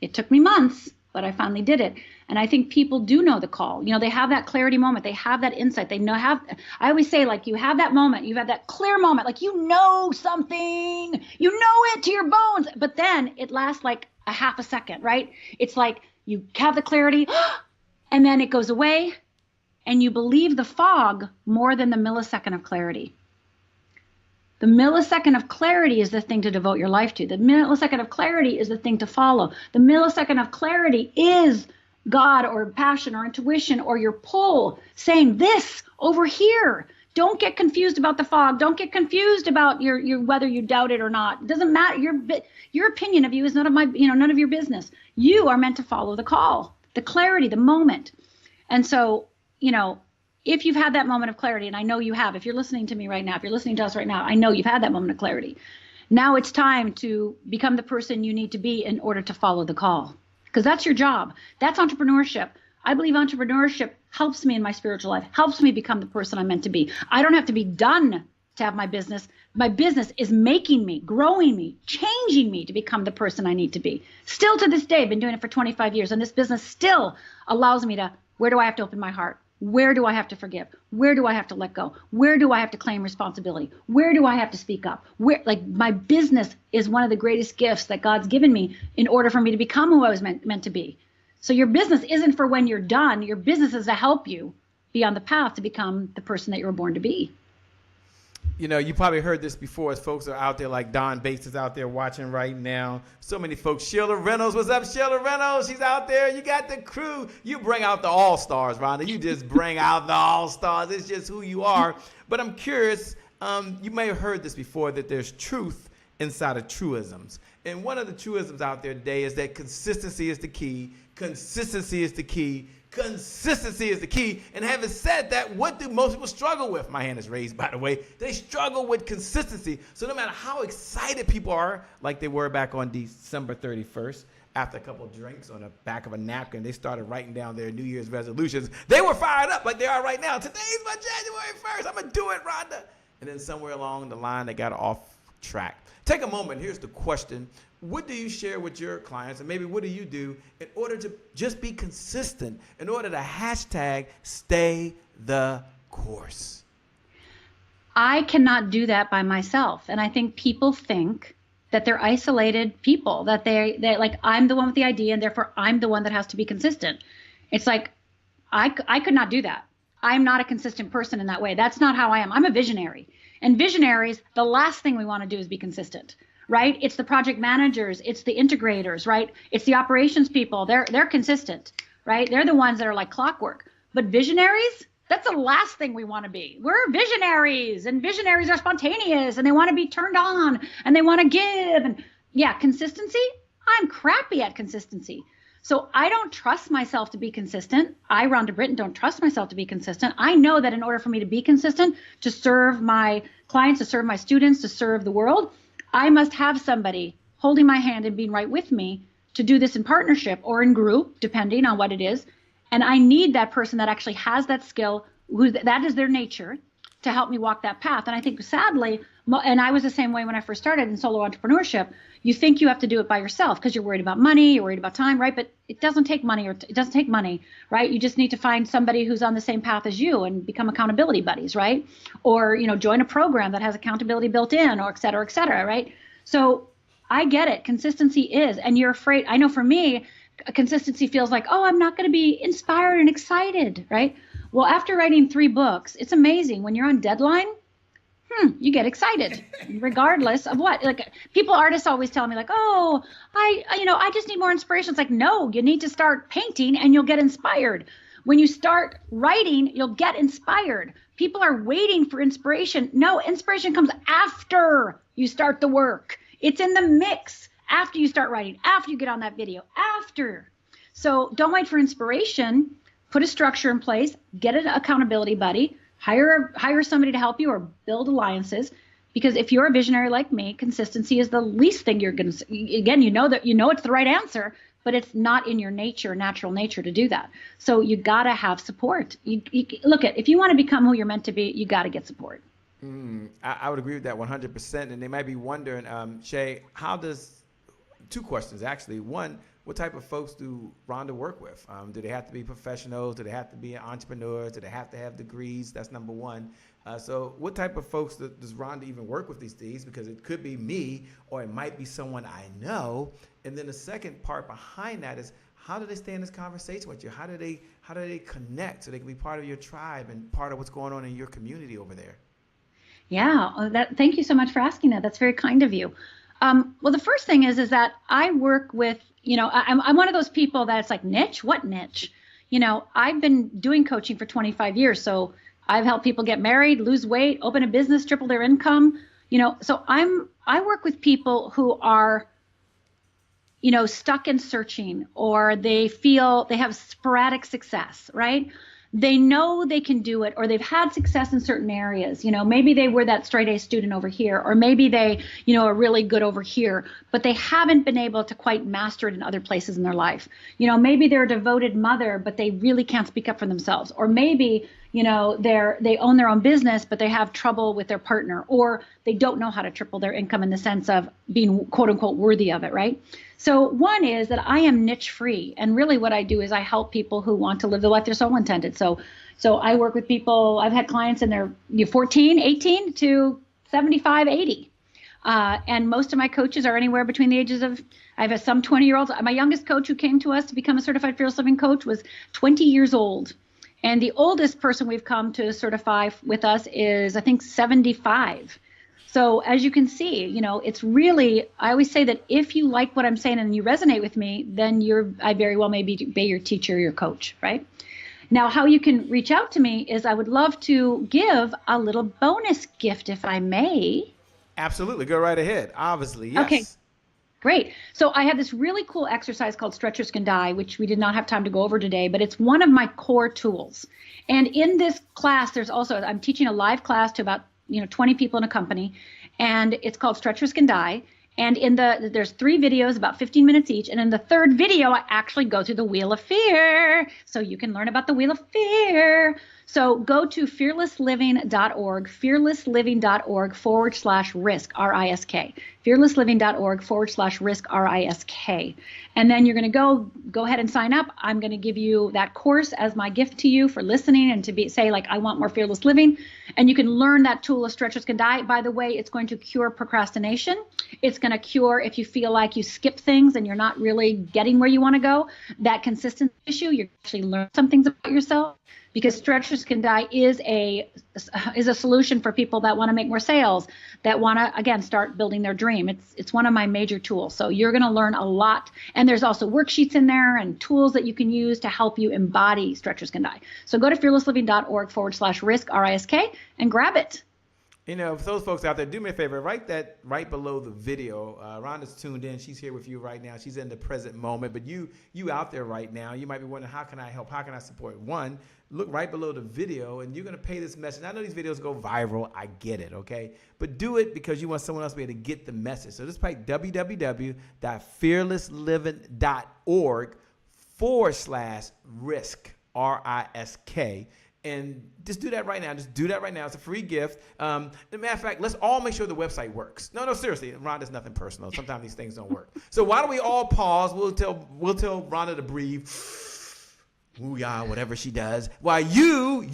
Speaker 3: It took me months, but I finally did it. And I think people do know the call. They have that clarity moment. They have that insight. I always say, like, you have that moment. You have that clear moment. Like, something. You know it to your bones. But then it lasts like a half a second, right? It's like you have the clarity, and then it goes away. And you believe the fog more than the millisecond of clarity. The millisecond of clarity is the thing to devote your life to. The millisecond of clarity is the thing to follow. The millisecond of clarity is God or passion or intuition or your pull saying this over here. Don't get confused about the fog. Don't get confused about your whether you doubt it or not. It doesn't matter. Your opinion of you is none of your business. You are meant to follow the call, the clarity, the moment. And so, if you've had that moment of clarity, and I know you have, if you're listening to me right now, if you're listening to us right now, I know you've had that moment of clarity. Now it's time to become the person you need to be in order to follow the call, because that's your job. That's entrepreneurship. I believe entrepreneurship helps me in my spiritual life, helps me become the person I'm meant to be. I don't have to be done to have my business. My business is making me, growing me, changing me to become the person I need to be. Still to this day, I've been doing it for 25 years, and this business still allows me to, where do I have to open my heart? Where do I have to forgive? Where do I have to let go? Where do I have to claim responsibility? Where do I have to speak up? My business is one of the greatest gifts that God's given me in order for me to become who I was meant to be. So your business isn't for when you're done. Your business is to help you be on the path to become the person that you were born to be.
Speaker 2: You probably heard this before as folks are out there, like Don Bates is out there watching right now. So many folks. Sheila Reynolds, what's up, Sheila Reynolds? She's out there. You got the crew. You bring out the all-stars, Rhonda. You just bring out the all-stars. It's just who you are. But I'm curious, you may have heard this before, that there's truth inside of truisms. And one of the truisms out there today is that consistency is the key. Consistency is the key. Consistency is the key. And having said that, what do most people struggle with? My hand is raised, by the way. They struggle with consistency. So no matter how excited people are, like they were back on December 31st, after a couple of drinks on the back of a napkin, they started writing down their New Year's resolutions. They were fired up like they are right now. Today's my January 1st. I'm going to do it, Rhonda. And then somewhere along the line, they got off track. Take a moment. Here's the question. What do you share with your clients, and maybe what do you do in order to just be consistent, in order to hashtag stay the course?
Speaker 3: I cannot do that by myself. And I think people think that they're isolated people, that they're like, I'm the one with the idea, and therefore I'm the one that has to be consistent. It's like, I could not do that. I'm not a consistent person in that way. That's not how I am. I'm a visionary. And visionaries, the last thing we want to do is be consistent. Right? It's the project managers, it's the integrators, right? It's the operations people. They're consistent, right? They're the ones that are like clockwork. But visionaries, that's the last thing we want to be. We're visionaries, and visionaries are spontaneous, and they want to be turned on, and they want to give. And yeah, consistency, I'm crappy at consistency. So I don't trust myself to be consistent. I, Rhonda Britton, don't trust myself to be consistent. I know that in order for me to be consistent, to serve my clients, to serve my students, to serve the world, I must have somebody holding my hand and being right with me to do this in partnership or in group, depending on what it is. And I need that person that actually has that skill, that is their nature, to help me walk that path. And I think sadly, and I was the same way when I first started in solo entrepreneurship, you think you have to do it by yourself because you're worried about money, you're worried about time, right? But it doesn't take money, right? You just need to find somebody who's on the same path as you and become accountability buddies, right? Or, join a program that has accountability built in, or et cetera, right? So I get it. Consistency is, and you're afraid. I know for me, consistency feels like, oh, I'm not going to be inspired and excited, right? Well, after writing 3 books, it's amazing. When you're on deadline, you get excited regardless of what. Like artists always tell me like, oh, I just need more inspiration. It's like, no, you need to start painting and you'll get inspired. When you start writing, you'll get inspired. People are waiting for inspiration. No, inspiration comes after you start the work. It's in the mix after you start writing, after you get on that video, after. So don't wait for inspiration. Put a structure in place, get an accountability buddy, hire somebody to help you, or build alliances. Because if you're a visionary like me, consistency is the least thing you're going to, again, you know it's the right answer, but it's not in your natural nature to do that. So you got to have support. If you want to become who you're meant to be, you got to get support.
Speaker 2: I would agree with that 100%. And they might be wondering, Shay, two questions actually. One, what type of folks do Rhonda work with? Do they have to be professionals? Do they have to be entrepreneurs? Do they have to have degrees? That's number one. So what type of folks does Rhonda even work with these days? Because it could be me, or it might be someone I know. And then the second part behind that is, how do they stay in this conversation with you? How do they connect so they can be part of your tribe and part of what's going on in your community over there?
Speaker 3: Yeah, thank you so much for asking that. That's very kind of you. Well, the first thing is that I work with, I'm one of those people that's like, niche? What niche? I've been doing coaching for 25 years. So I've helped people get married, lose weight, open a business, triple their income. So I work with people who are, stuck in searching, or they feel they have sporadic success, right? They know they can do it, or they've had success in certain areas. Maybe they were that straight A student over here, or maybe they, are really good over here, but they haven't been able to quite master it in other places in their life. Maybe they're a devoted mother, but they really can't speak up for themselves. Or maybe, they own their own business, but they have trouble with their partner, or they don't know how to triple their income in the sense of being quote unquote worthy of it, right? So one is that I am niche free. And really what I do is I help people who want to live the life their soul intended. So I work with people, I've had clients in their 14, 18 to 75, 80. And most of my coaches are anywhere between the ages of, I have some 20-year-olds. My youngest coach who came to us to become a certified fearless living coach was 20 years old. And the oldest person we've come to certify with us is, I think, 75. So as you can see, it's really, I always say that if you like what I'm saying and you resonate with me, then I very well may be your teacher, your coach, right? Now, how you can reach out to me is I would love to give a little bonus gift, if I may.
Speaker 2: Absolutely. Go right ahead. Obviously, yes.
Speaker 3: Okay. Great. So I have this really cool exercise called Stretchers Can Die, which we did not have time to go over today, but it's one of my core tools. And in this class, I'm teaching a live class to about 20 people in a company, and it's called Stretchers Can Die. And there's 3 videos, about 15 minutes each. And in the third video, I actually go through the Wheel of Fear. So you can learn about the Wheel of Fear. So go to fearlessliving.org, fearlessliving.org/risk, R-I-S-K, fearlessliving.org/risk, R-I-S-K. And then you're going to go ahead and sign up. I'm going to give you that course as my gift to you for listening and to say, like, I want more fearless living. And you can learn that tool of Stretchers Can Die. By the way, it's going to cure procrastination. It's going to cure if you feel like you skip things and you're not really getting where you want to go. That consistency issue, you actually learn some things about yourself. Because Stretchers Can Die is a solution for people that want to make more sales, that want to, again, start building their dream. It's one of my major tools. So you're going to learn a lot. And there's also worksheets in there and tools that you can use to help you embody Stretchers Can Die. So go to fearlessliving.org/risk, R-I-S-K, and grab it.
Speaker 2: For those folks out there, do me a favor, write that right below the video. Rhonda's tuned in. She's here with you right now. She's in the present moment. But you out there right now, you might be wondering, how can I help? How can I support? One, look right below the video, and you're going to pay this message. I know these videos go viral. I get it, okay? But do it because you want someone else to be able to get the message. So just type www.fearlessliving.org/risk, R-I-S-K. And just do that right now. Just do that right now. It's a free gift. As a matter of fact, let's all make sure the website works. No, seriously. Rhonda's nothing personal. Sometimes these things don't work. So why don't we all pause? We'll tell Rhonda to breathe. Ooh, yeah, whatever she does. While you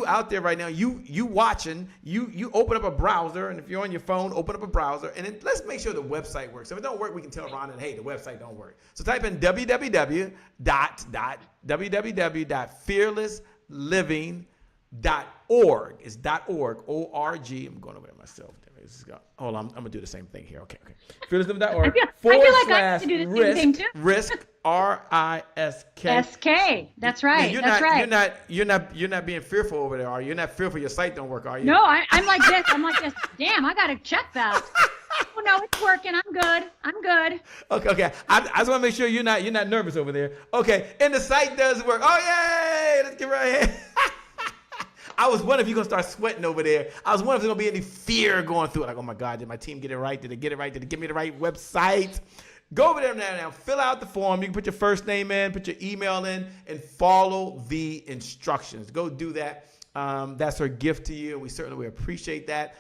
Speaker 2: out there right now, you watching, you open up a browser, and if you're on your phone, open up a browser, and then let's make sure the website works. If it don't work, we can tell Rhonda, hey, the website don't work. So type in www.fearlessliving.org. It's .org, O-R-G. I'm going over there myself. Hold on, I'm gonna do the same thing here. Okay. Fearlessliving.org.
Speaker 3: I feel like I have to do the same thing too.
Speaker 2: Risk, R-I-S-K.
Speaker 3: S-K. That's right.
Speaker 2: You're not being fearful over there, are you? You're not fearful your site don't work, are you?
Speaker 3: No, I'm like this. Damn, I gotta check that. Oh no, it's working. I'm good.
Speaker 2: Okay. I just want to make sure you're not nervous over there. Okay, and the site does work. Oh yay! Let's get right here. I was wondering if you're going to start sweating over there. I was wondering if there's going to be any fear going through it. Like, oh, my God, did my team get it right? Did they get it right? Did they give me the right website? Go over there now. Fill out the form. You can put your first name in, put your email in, and follow the instructions. Go do that. That's her gift to you, and we certainly appreciate that.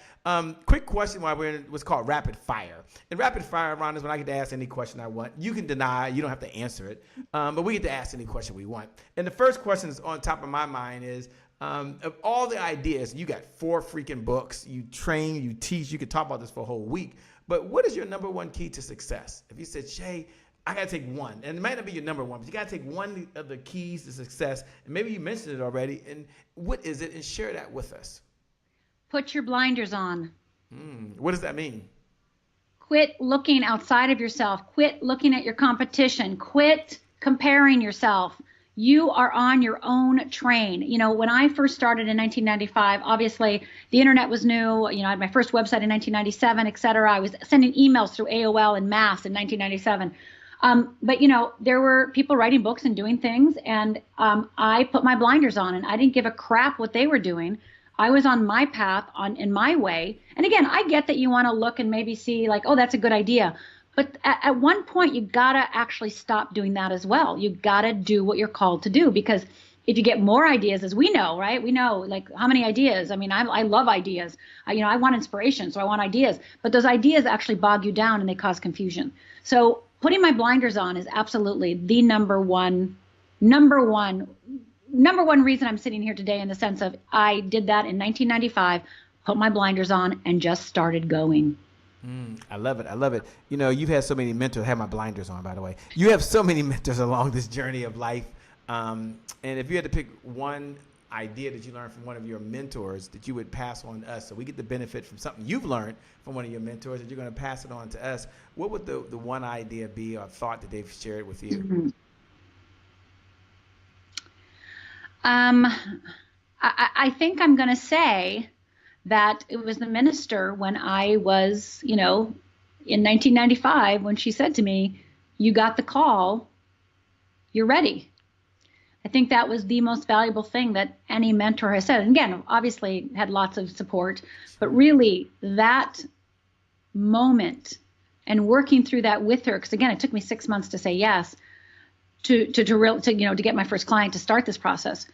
Speaker 2: Quick question while we're in what's called rapid fire. In rapid fire, Ron, is when I get to ask any question I want. You can deny. You don't have to answer it. But we get to ask any question we want. And the first question that's on top of my mind is, of all the ideas, you got 4 freaking books, you train, you teach, you could talk about this for a whole week, but what is your number one key to success? If you said, Shay, I got to take one, and it might not be your number one, but you got to take one of the keys to success, and maybe you mentioned it already, and what is it, and share that with us.
Speaker 3: Put your blinders on.
Speaker 2: What does that mean?
Speaker 3: Quit looking outside of yourself. Quit looking at your competition. Quit comparing yourself. You are on your own train. You know, when I first started in 1995, obviously the internet was new. You know, I had my first website in 1997, et cetera. I was sending emails through AOL en masse in 1997. But, you know, there were people writing books and doing things, and I put my blinders on, and I didn't give a crap what they were doing. I was on my path, in my way. And again, I get that you want to look and maybe see like, oh, that's a good idea. But at one point, you got to actually stop doing that as well. You got to do what you're called to do, because if you get more ideas, as we know, right? We know like how many ideas. I mean, I love ideas. I want inspiration, so I want ideas. But those ideas actually bog you down and they cause confusion. So putting my blinders on is absolutely the number one reason I'm sitting here today, in the sense of I did that in 1995, put my blinders on and just started going.
Speaker 2: I love it. I love it. You know, you've had so many mentors. I have my blinders on, by the way. You have so many mentors along this journey of life. And if you had to pick one idea that you learned from one of your mentors that you would pass on to us, so we get the benefit from something you've learned from one of your mentors that you're going to pass it on to us, what would the one idea be or thought that they've shared with you?
Speaker 3: Mm-hmm. I think I'm going to say that it was the minister when I was, in 1995, when she said to me, "You got the call, you're ready." I think that was the most valuable thing that any mentor has said. And again, obviously had lots of support, but really that moment and working through that with her, because again, it took me 6 months to say yes, to get my first client, to start this process.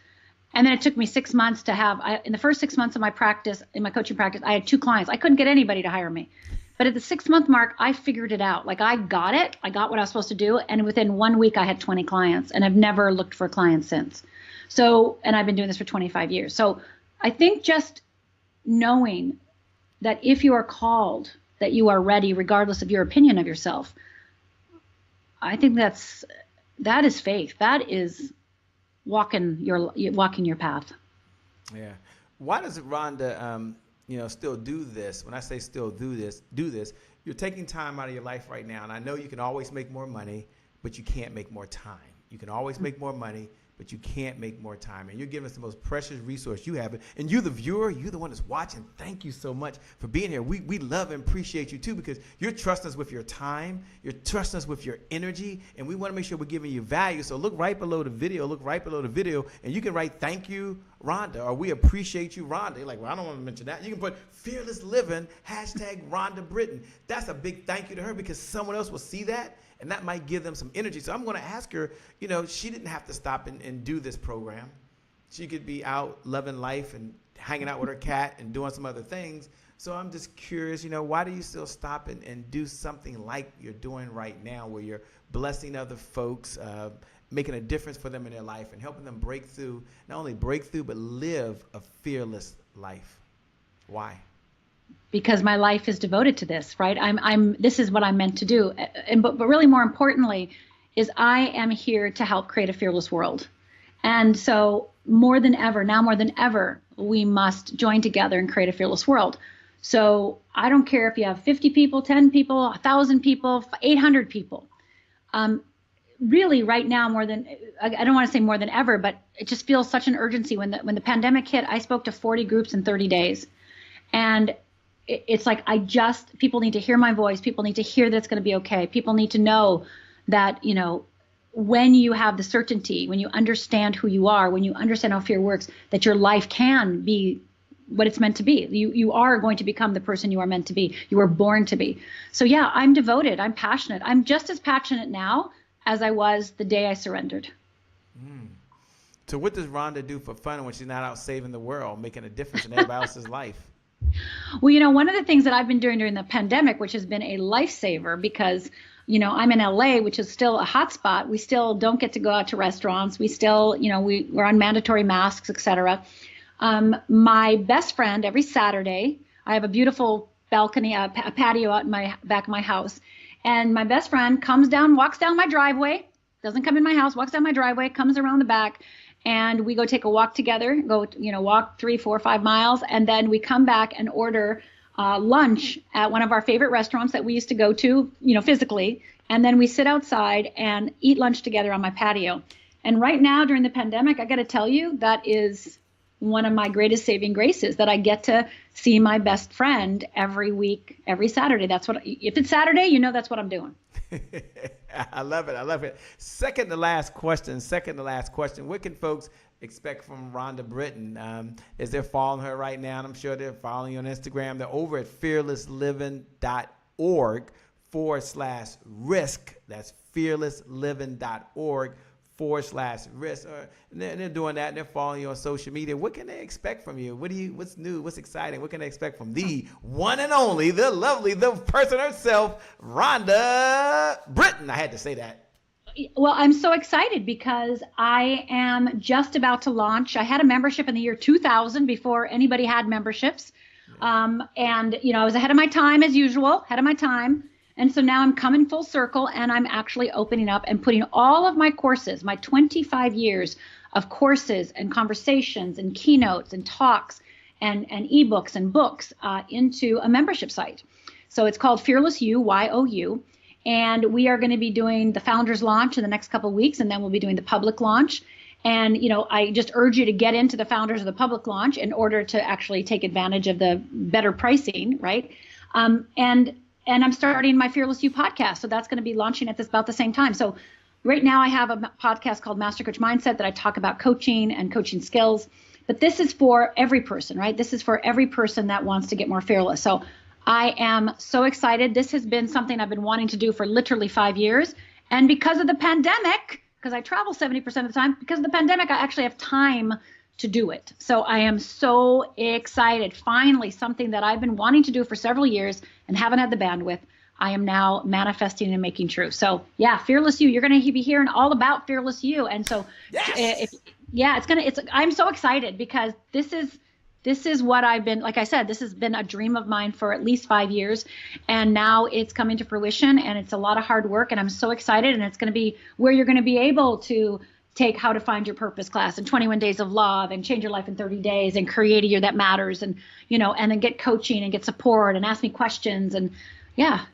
Speaker 3: And then it took me 6 months to have, in the first 6 months of my practice, in my coaching practice, I had 2 clients. I couldn't get anybody to hire me. But at the 6-month mark, I figured it out. Like I got it. I got what I was supposed to do. And within 1 week, I had 20 clients, and I've never looked for clients since. So, and I've been doing this for 25 years. So I think just knowing that if you are called, that you are ready, regardless of your opinion of yourself, I think that is faith. That is walking your path.
Speaker 2: Yeah. Why does Rhonda, still do this? When I say still do this, you're taking time out of your life right now. And I know you can always make more money, but you can't make more time. You can always make more money, but you can't make more time. And you're giving us the most precious resource you have. And you, the viewer, you're the one that's watching. Thank you so much for being here. We love and appreciate you too, because you're trusting us with your time. You're trusting us with your energy. And we want to make sure we're giving you value. So look right below the video. And you can write, "Thank you, Rhonda," or "We appreciate you, Rhonda." You're like, well, I don't want to mention that. You can put "Fearless Living," #Rhonda Britton. That's a big thank you to her, because someone else will see that, and that might give them some energy. So I'm going to ask her, she didn't have to stop and do this program. She could be out loving life and hanging out with her cat and doing some other things. So I'm just curious, why do you still stop and do something like you're doing right now, where you're blessing other folks, making a difference for them in their life and helping them break through, not only break through, but live a fearless life? Why?
Speaker 3: Because my life is devoted to this, right? This is what I'm meant to do. But really more importantly is I am here to help create a fearless world. And so more than ever, we must join together and create a fearless world. So I don't care if you have 50 people, 10 people, 1,000 people, 800 people. Really right now, I don't want to say more than ever, but it just feels such an urgency. When the pandemic hit, I spoke to 40 groups in 30 days. And it's like, people need to hear my voice. People need to hear that it's going to be okay. People need to know that, when you have the certainty, when you understand who you are, when you understand how fear works, that your life can be what it's meant to be. You are going to become the person you are meant to be. You were born to be. So yeah, I'm devoted. I'm passionate. I'm just as passionate now as I was the day I surrendered.
Speaker 2: So what does Rhonda do for fun when she's not out saving the world, making a difference in everybody else's life?
Speaker 3: Well, one of the things that I've been doing during the pandemic, which has been a lifesaver, because, I'm in LA, which is still a hot spot. We still don't get to go out to restaurants. We still, we're on mandatory masks, et cetera. My best friend, every Saturday, I have a beautiful balcony, a patio out in my back of my house. And my best friend walks down my driveway, doesn't come in my house, walks down my driveway, comes around the back, and we go take a walk together, walk 3, 4, 5 miles. And then we come back and order lunch at one of our favorite restaurants that we used to go to, physically. And then we sit outside and eat lunch together on my patio. And right now during the pandemic, I got to tell you, that is one of my greatest saving graces, that I get to see my best friend every week, every Saturday. If it's Saturday, that's what I'm doing.
Speaker 2: I love it. I love it. Second to last question. What can folks expect from Rhonda Britton? Is they're following her right now? And I'm sure they're following you on Instagram. They're over at fearlessliving.org/risk. That's fearlessliving.org/risk. And they're doing that, and they're following you on social media. What can they expect from you? What's new? What's exciting? What can they expect from the one and only, the lovely, the person herself, Rhonda Britton? I had to say that.
Speaker 3: Well, I'm so excited because I am just about to launch. I had a membership in the year 2000 before anybody had memberships. And, I was ahead of my time as usual, And so now I'm coming full circle, and I'm actually opening up and putting all of my courses, my 25 years of courses and conversations and keynotes and talks and ebooks and books into a membership site. So it's called Fearless You, YOU. And we are going to be doing the founders launch in the next couple of weeks, and then we'll be doing the public launch. And, I just urge you to get into the founders of the public launch in order to actually take advantage of the better pricing, right? And I'm starting my Fearless You podcast. So that's going to be launching at about the same time. So right now I have a podcast called Master Coach Mindset that I talk about coaching and coaching skills. But this is for every person, right? This is for every person that wants to get more fearless. So I am so excited. This has been something I've been wanting to do for literally 5 years. And because of the pandemic, because I travel 70% of the time, because of the pandemic, I actually have time to do it. So I am so excited. Finally, something that I've been wanting to do for several years and haven't had the bandwidth, I am now manifesting and making true. So yeah, Fearless You, you're going to be hearing all about Fearless You. And so I'm so excited because this is what I've been, like I said, this has been a dream of mine for at least 5 years. And now it's coming to fruition, and it's a lot of hard work, and I'm so excited. And it's going to be where you're going to be able to take How to Find Your Purpose class and 21 Days of Love and Change Your Life in 30 Days and Create a Year That Matters, and, and then get coaching and get support and ask me questions. And yeah,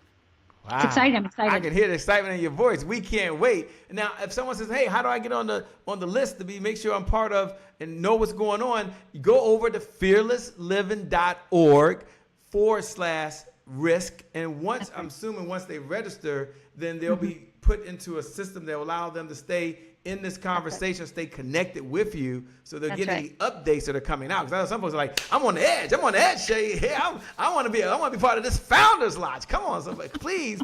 Speaker 3: wow. It's exciting. I'm excited.
Speaker 2: I can hear the excitement in your voice. We can't wait. Now, if someone says, hey, how do I get on the list to make sure I'm part of and know what's going on, you go over to fearlessliving.org/risk. And I'm assuming once they register, then they'll be put into a system that will allow them to stay in this conversation, stay connected with you, so they're getting the updates that are coming out. Because I know some folks are like, I'm on the edge, Shay. Hey, I want to be part of this founders launch. Come on, somebody, please.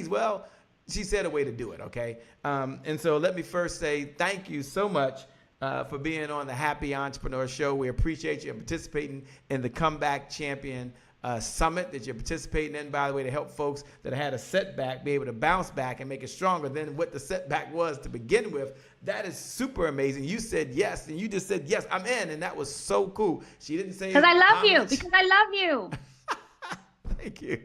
Speaker 2: Well, she said a way to do it, okay? And so let me first say thank you so much for being on the Happy Entrepreneur Show. We appreciate you participating in the Comeback Champion summit that you're participating in, by the way, to help folks that had a setback be able to bounce back and make it stronger than what the setback was to begin with. That is super amazing. You said yes, and you just said, yes, I'm in, and that was so cool. She didn't say
Speaker 3: because I love you.
Speaker 2: Thank you.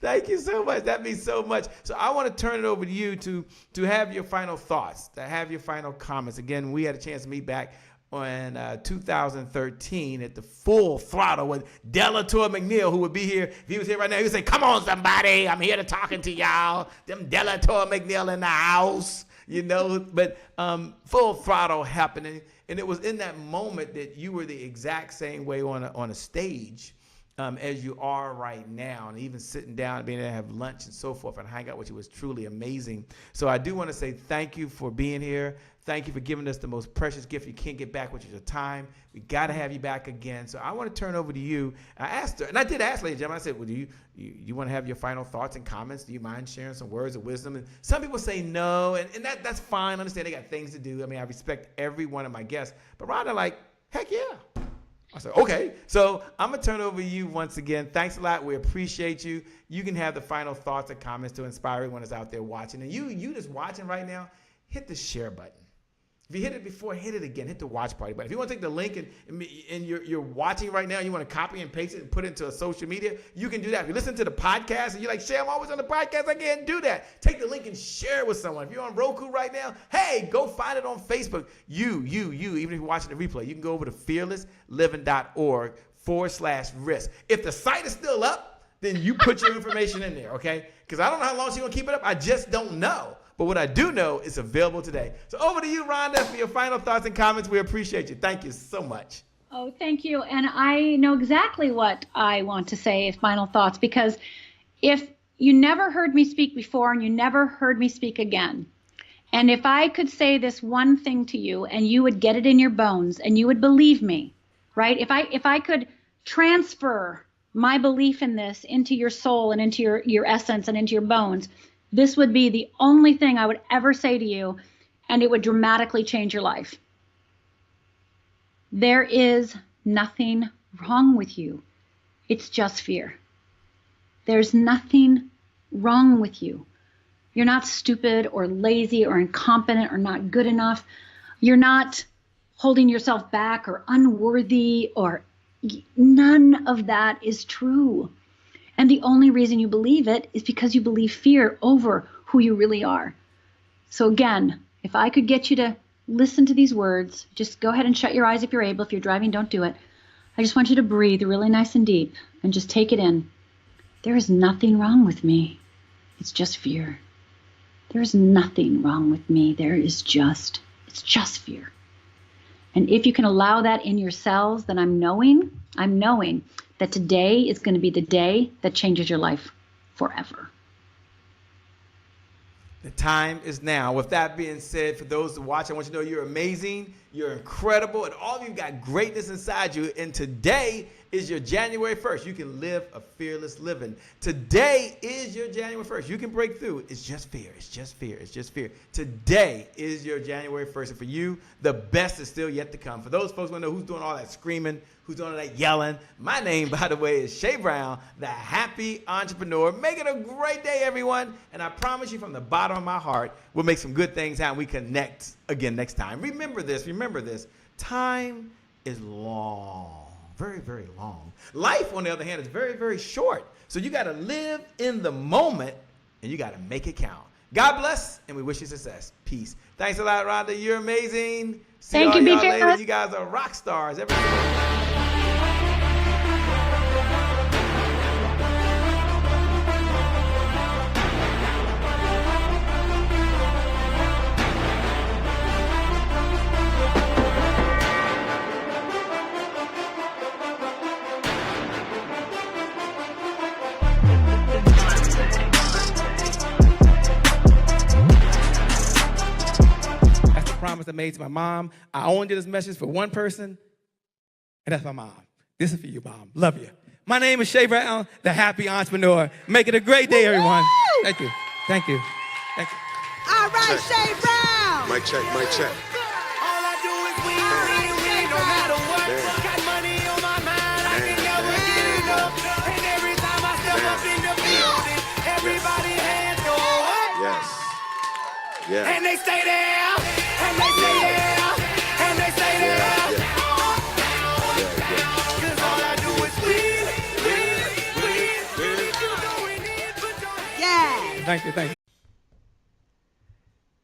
Speaker 2: Thank you so much. That means so much. So I want to turn it over to you to have your final thoughts, to have your final comments. Again, we had a chance to meet back on 2013 at the Full Throttle with Delator McNeil, who would be here. If he was here right now, he would say, come on, somebody. I'm here to talking to y'all. Them Delator McNeil in the house, But Full Throttle happening. And it was in that moment that you were the exact same way on a stage as you are right now. And even sitting down and being able to have lunch and so forth and hang out with you was truly amazing. So I do want to say thank you for being here. Thank you for giving us the most precious gift you can't get back, which is your time. We got to have you back again. So I want to turn over to you. I asked her, and I did ask ladies and gentlemen, I said, well, do you want to have your final thoughts and comments? Do you mind sharing some words of wisdom? And some people say no, and that's fine. I understand they got things to do. I mean, I respect every one of my guests. But Rhonda, like, heck yeah. I said, okay. So I'm going to turn over to you once again. Thanks a lot. We appreciate you. You can have the final thoughts and comments to inspire everyone that's out there watching. And you just watching right now, hit the share button. If you hit it before, hit it again. Hit the watch party button. If you want to take the link and you're watching right now, you want to copy and paste it and put it into a social media, you can do that. If you listen to the podcast and you're like, Shay, I'm always on the podcast, I can't do that. Take the link and share it with someone. If you're on Roku right now, hey, go find it on Facebook. You, even if you're watching the replay, you can go over to fearlessliving.org /risk. If the site is still up, then you put your information in there, okay? Because I don't know how long she's going to keep it up. I just don't know. But what I do know is available today. So over to you, Rhonda, for your final thoughts and comments. We appreciate you. Thank you so much.
Speaker 3: Oh, thank you. And I know exactly what I want to say as final thoughts, because if you never heard me speak before and you never heard me speak again, and if I could say this one thing to you and you would get it in your bones and you would believe me, right? If I could transfer my belief in this into your soul and into your essence and into your bones, this would be the only thing I would ever say to you, and it would dramatically change your life. There is nothing wrong with you. It's just fear. There's nothing wrong with you. You're not stupid or lazy or incompetent or not good enough. You're not holding yourself back or unworthy, or none of that is true. And the only reason you believe it is because you believe fear over who you really are. So again, if I could get you to listen to these words, just go ahead and shut your eyes if you're able. If you're driving, don't do it. I just want you to breathe really nice and deep and just take it in. There is nothing wrong with me. It's just fear. There is nothing wrong with me. It's just fear. And if you can allow that in your cells, then I'm knowing that today is going to be the day that changes your life forever.
Speaker 2: The time is now. With that being said, for those who watch, I want you to know you're amazing, you're incredible, and all of you got greatness inside you. And today is your January 1st. You can live a fearless living. Today is your January 1st. You can break through. It's just fear. It's just fear. It's just fear. Today is your January 1st. And for you, the best is still yet to come. For those folks who want to know who's doing all that screaming, who's doing all that yelling, my name, by the way, is Shay Brown, the happy entrepreneur. Make it a great day, everyone. And I promise you from the bottom of my heart, we'll make some good things happen. We connect again next time. Remember this. Time is long. Very, very long. Life, on the other hand, is very, very short. So you got to live in the moment, and you got to make it count. God bless, and we wish you success. Peace. Thanks a lot, Rhonda. You're amazing. See
Speaker 3: Thank
Speaker 2: all
Speaker 3: you,
Speaker 2: y'all
Speaker 3: BJ.
Speaker 2: later. You guys are rock stars. Everybody. Promise I made to my mom. I only did this message for one person, and that's my mom. This is for you, Mom. Love you. My name is Shay Brown, the happy entrepreneur. Make it a great day, everyone. Thank you. Thank you. Thank you.
Speaker 5: All right,
Speaker 4: Check.
Speaker 5: Shay Brown.
Speaker 4: Mic check, mic check.
Speaker 5: All I do is win, no matter what.
Speaker 4: Damn.
Speaker 5: Got money on my mind, I can never get enough. And every time I step up in the building, everybody hands go up.
Speaker 4: Yes. Yeah.
Speaker 5: And they stay there, and they stay there, and they stay there.
Speaker 4: Yeah, yeah.
Speaker 5: Cause all I do is win. If you doing it, put your hands.
Speaker 2: Thank you. Thank you.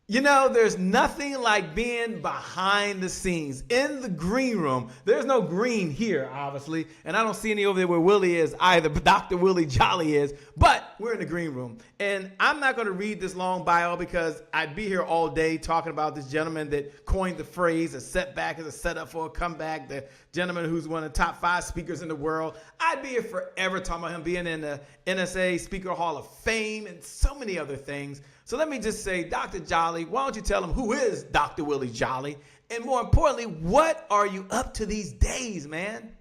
Speaker 2: You know, there's nothing like being behind the scenes in the green room. There's no green here, obviously, and I don't see any over there where Willie is either, but Dr. Willie Jolly is, but we're in the green room. And I'm not going to read this long bio because I'd be here all day talking about this gentleman that coined the phrase, a setback is a setup for a comeback, the gentleman who's one of the top 5 speakers in the world. I'd be here forever talking about him being in the NSA Speaker Hall of Fame and so many other things. So let me just say, Dr. Jolly, why don't you tell him who is Dr. Willie Jolly? And more importantly, what are you up to these days, man?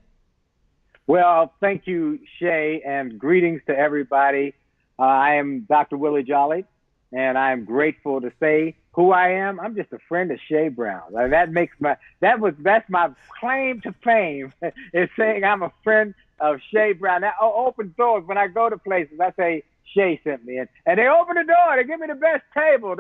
Speaker 6: Well, thank you, Shay, and greetings to everybody. I am Dr. Willie Jolly, and I am grateful to say who I am. I'm just a friend of Shay Brown. That's my claim to fame is saying I'm a friend of Shay Brown. That opens doors. When I go to places, I say, Shay sent me in, and they open the door. They give me the best table.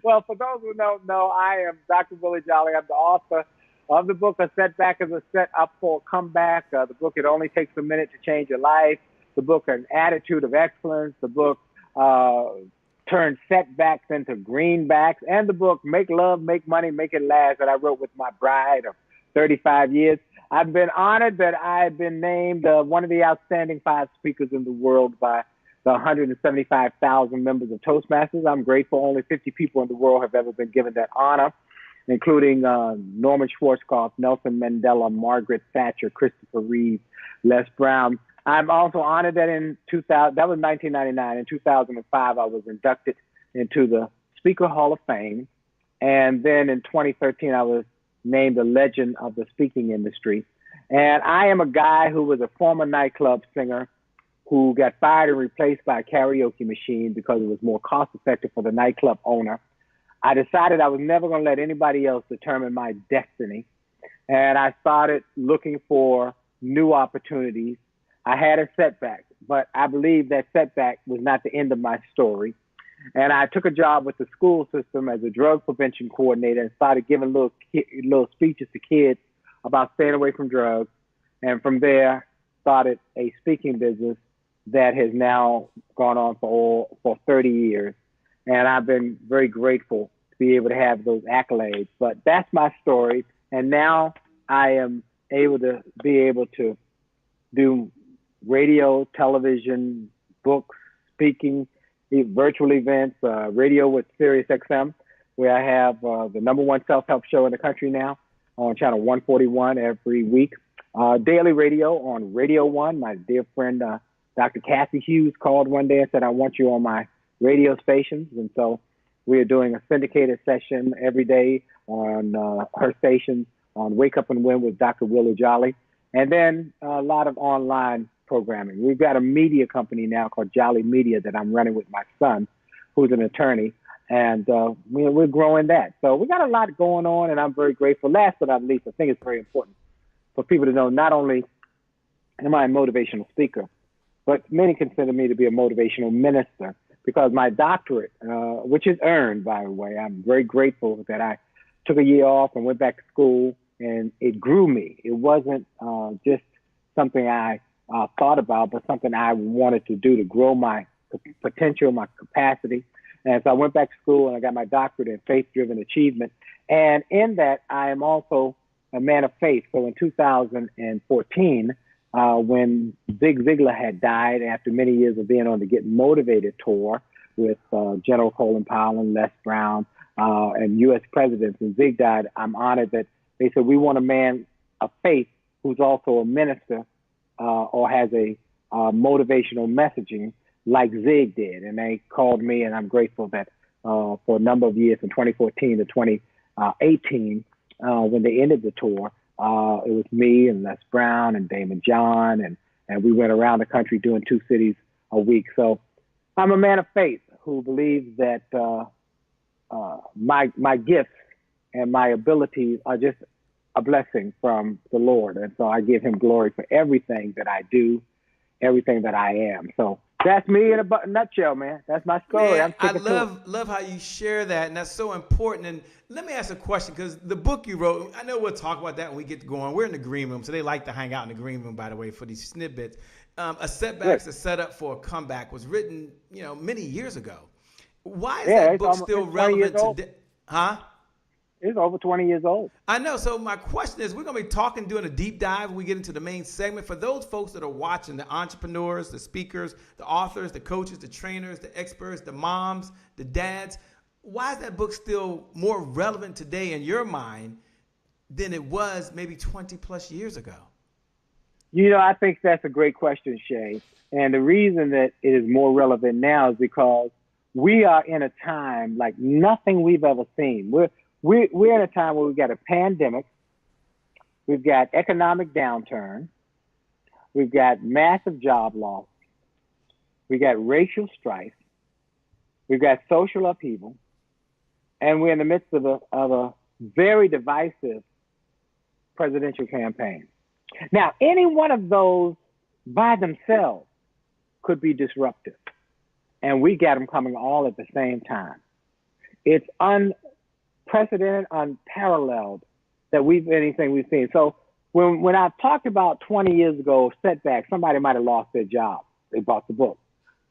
Speaker 6: Well, for those who don't know, I am Dr. Willie Jolly. I'm the author of the book, A Setback is a Set Up for a Comeback. The book, It Only Takes a Minute to Change Your Life. The book, An Attitude of Excellence. The book, Turn Setbacks into Greenbacks. And the book, Make Love, Make Money, Make It Last, that I wrote with my bride of 35 years. I've been honored that I've been named one of the outstanding 5 speakers in the world by the 175,000 members of Toastmasters. I'm grateful only 50 people in the world have ever been given that honor, including Norman Schwarzkopf, Nelson Mandela, Margaret Thatcher, Christopher Reeve, Les Brown. I'm also honored that in 2000, that was 1999. In 2005, I was inducted into the Speaker Hall of Fame. And then in 2013, I was named a legend of the speaking industry. And I am a guy who was a former nightclub singer who got fired and replaced by a karaoke machine because it was more cost effective for the nightclub owner. I decided I was never going to let anybody else determine my destiny. And I started looking for new opportunities. I had a setback, but I believe that setback was not the end of my story. And I took a job with the school system as a drug prevention coordinator and started giving little speeches to kids about staying away from drugs. And from there, started a speaking business that has now gone on for 30 years. And I've been very grateful to be able to have those accolades. But that's my story. And now I am able to do radio, television, books, speaking, virtual events, radio with Sirius XM, where I have the #1 self-help show in the country now on channel 141 every week. Daily radio on Radio 1. My dear friend, Dr. Kathy Hughes called one day and said, I want you on my radio stations. And so we are doing a syndicated session every day on her station on Wake Up and Win with Dr. Willie Jolly. And then a lot of online programming. We've got a media company now called Jolly Media that I'm running with my son, who's an attorney. And we're growing that. So we got a lot going on, and I'm very grateful. Last but not least, I think it's very important for people to know not only am I a motivational speaker, but many consider me to be a motivational minister because my doctorate, which is earned, by the way, I'm very grateful that I took a year off and went back to school, and it grew me. It wasn't just something I thought about, but something I wanted to do to grow my potential, my capacity. And so I went back to school and I got my doctorate in faith-driven achievement. And in that, I am also a man of faith. So in 2014, when Zig Ziglar had died after many years of being on the Get Motivated tour with General Colin Powell and Les Brown and U.S. presidents, and Zig died, I'm honored that they said, we want a man of faith who's also a minister or has a motivational messaging like Zig did. And they called me, and I'm grateful that for a number of years, from 2014 to 2018, when they ended the tour, it was me and Les Brown and Damon John, and we went around the country doing 2 cities a week. So I'm a man of faith who believes that my gifts and my abilities are just a blessing from the Lord. And so I give him glory for everything that I do, everything that I am. So that's me in a nutshell, man. That's my story.
Speaker 2: Man, I love how you share that, and that's so important. And let me ask a question, because the book you wrote, I know we'll talk about that when we get going. We're in the green room, so they like to hang out in the green room, by the way, for these snippets. A Setback's a Setup for a Comeback was written, many years ago. Why is that book still relevant today? Huh?
Speaker 6: It's over 20 years old.
Speaker 2: I know. So my question is, we're going to be talking, doing a deep dive when we get into the main segment. For those folks that are watching, the entrepreneurs, the speakers, the authors, the coaches, the trainers, the experts, the moms, the dads, why is that book still more relevant today in your mind than it was maybe 20 plus years ago?
Speaker 6: I think that's a great question, Shay. And the reason that it is more relevant now is because we are in a time like nothing we've ever seen. We're in a time where we've got a pandemic, we've got economic downturn, we've got massive job loss, we've got racial strife, we've got social upheaval, and we're in the midst of a very divisive presidential campaign. Now, any one of those by themselves could be disruptive, and we got them coming all at the same time. It's unprecedented, unparalleled that anything we've seen. So when I talked about 20 years ago setbacks, somebody might have lost their job. They bought the book.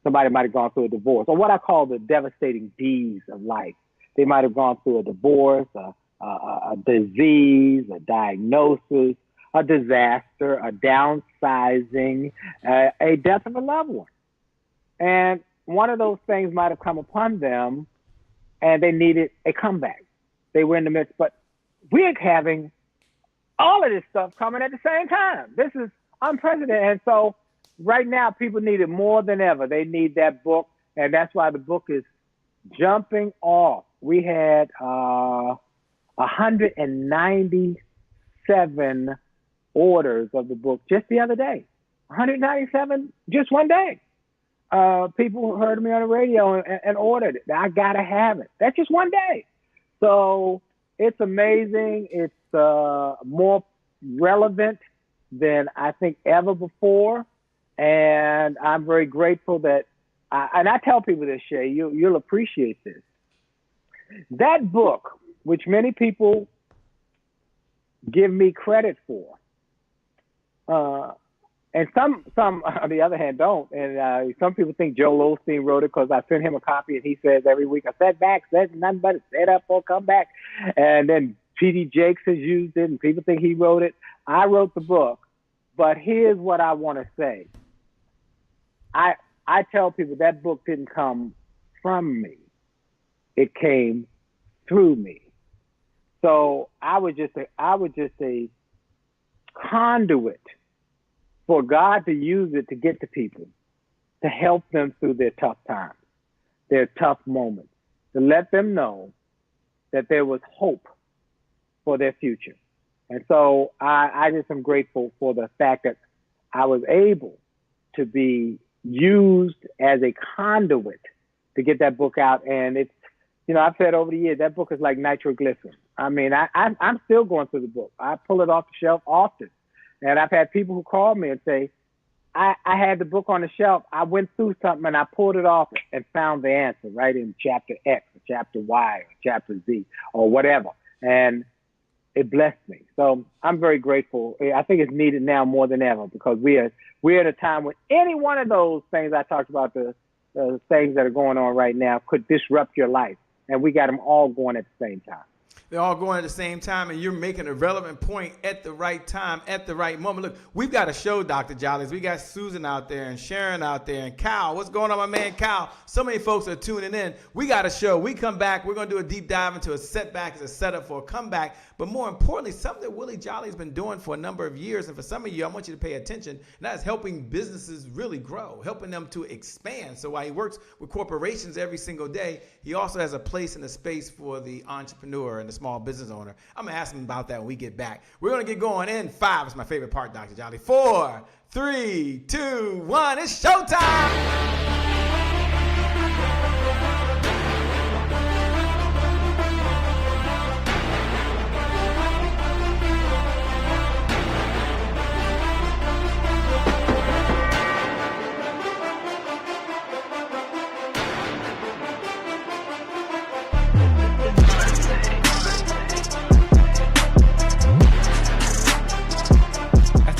Speaker 6: Somebody might have gone through a divorce, or what I call the devastating D's of life. They might have gone through a divorce, a disease, a diagnosis, a disaster, a downsizing, a death of a loved one. And one of those things might have come upon them and they needed a comeback. They were in the midst, but we're having all of this stuff coming at the same time. This is unprecedented. And so right now, people need it more than ever. They need that book, and that's why the book is jumping off. We had 197 orders of the book just the other day. 197 just one day. People heard me on the radio and ordered it. I gotta have it. That's just one day. So it's amazing. It's more relevant than I think ever before. And I'm very grateful that, and I tell people this, Shay, you'll appreciate this. That book, which many people give me credit for, and some on the other hand don't. And some people think Joel Osteen wrote it because I sent him a copy and he says every week, I said nothing but a set up or come back. And then P.D. Jakes has used it and people think he wrote it. I wrote the book, but here's what I want to say. I tell people that book didn't come from me. It came through me. So I was just a conduit for God to use it to get to people, to help them through their tough times, their tough moments, to let them know that there was hope for their future. And so I just am grateful for the fact that I was able to be used as a conduit to get that book out. And it's, I've said over the years, that book is like nitroglycerin. I mean, I'm still going through the book. I pull it off the shelf often. And I've had people who call me and say, I had the book on the shelf. I went through something and I pulled it off and found the answer right in chapter X or chapter Y or chapter Z or whatever. And it blessed me. So I'm very grateful. I think it's needed now more than ever because we're at a time when any one of those things I talked about, the things that are going on right now, could disrupt your life. And we got them all going at the same time.
Speaker 2: They're all going at the same time, and you're making a relevant point at the right time, at the right moment. Look, we've got a show, Dr. Jollies. We got Susan out there and Sharon out there and Cal. What's going on, my man Cal? So many folks are tuning in. We got a show. We come back. We're going to do a deep dive into a setback as a setup for a comeback. But more importantly, something that Willie Jolly's been doing for a number of years. And for some of you, I want you to pay attention. And that is helping businesses really grow, helping them to expand. So while he works with corporations every single day, he also has a place and a space for the entrepreneur and the small business owner. I'm going to ask him about that when we get back. We're going to get going in 5. It's my favorite part, Dr. Jolly. 4, 3, 2, 1. It's showtime.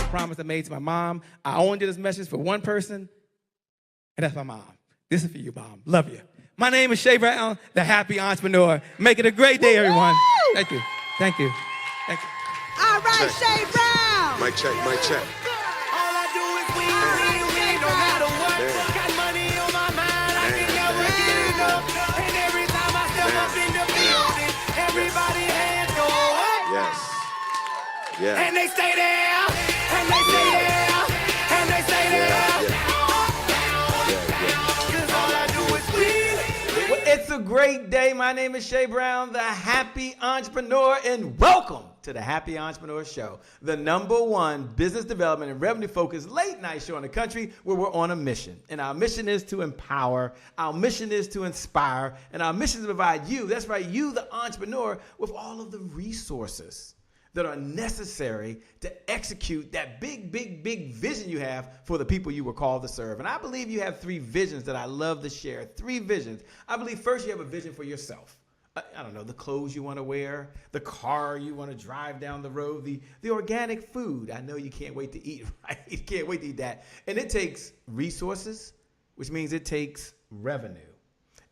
Speaker 2: Promise I made to my mom. I only did this message for one person, and that's my mom. This is for you, Mom. Love you. My name is Shay Brown, the happy entrepreneur. Make it a great day, everyone. Thank you. Thank you. Thank you.
Speaker 5: All right, Shay Brown.
Speaker 4: Mic check, mic check.
Speaker 5: All I do is win, no matter what. Got money on my mind, I can never get enough. And every time I step up in the building, everybody hands go up.
Speaker 4: Yes. Yeah.
Speaker 5: And they stay there, and they stay there, and they stay there. Cause all I do is win.
Speaker 2: Well, it's a great day. My name is Shay Brown, the happy entrepreneur, and welcome to the Happy Entrepreneur Show, the #1 business development and revenue focused late night show in the country where we're on a mission. And our mission is to empower, our mission is to inspire, and our mission is to provide you, that's right, you the entrepreneur, with all of the resources that are necessary to execute that big, big, big vision you have for the people you were called to serve. And I believe you have 3 visions that I love to share. 3 visions. I believe first you have a vision for yourself. I don't know, the clothes you want to wear, the car you want to drive down the road, the organic food. I know you can't wait to eat, right? You can't wait to eat that. And it takes resources, which means it takes revenue.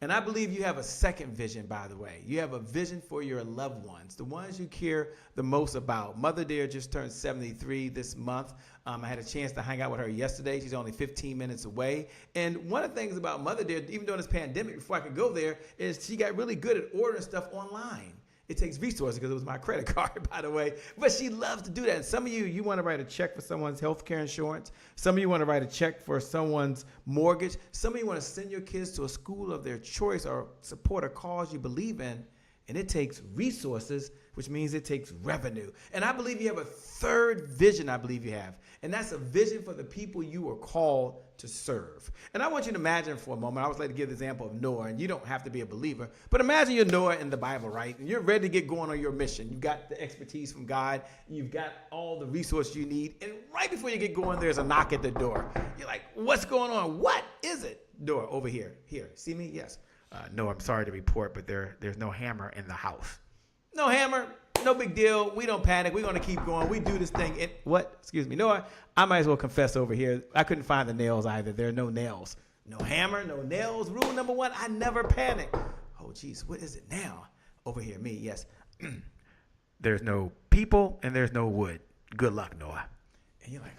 Speaker 2: And I believe you have a second vision, by the way. You have a vision for your loved ones, the ones you care the most about. Mother Dear just turned 73 this month. I had a chance to hang out with her yesterday. She's only 15 minutes away. And one of the things about Mother Dear, even during this pandemic, before I could go there, is she got really good at ordering stuff online. It takes resources because it was my credit card, by the way. But she loves to do that. And some of you want to write a check for someone's health care insurance. Some of you want to write a check for someone's mortgage. Some of you want to send your kids to a school of their choice or support a cause you believe in. And it takes resources, which means it takes revenue. And I believe you have a third vision, I believe you have. And that's a vision for the people you are called to serve. And I want you to imagine for a moment, I always like to give the example of Noah, and you don't have to be a believer, but imagine you're Noah in the Bible, right? And you're ready to get going on your mission. You've got the expertise from God. You've got all the resources you need. And right before you get going, there's a knock at the door. You're like, what's going on? What is it? Door over here. Here, see me? Yes. No, I'm sorry to report, but there's no hammer in the house. No hammer, no big deal. We don't panic. We're going to keep going. We do this thing. Excuse me. No, I might as well confess over here. I couldn't find the nails either. There are no nails. No hammer, no nails. Rule number 1, I never panic. Oh, geez, what is it now? Over here, me, yes. There's no people and there's no wood. Good luck, Noah. And you're like,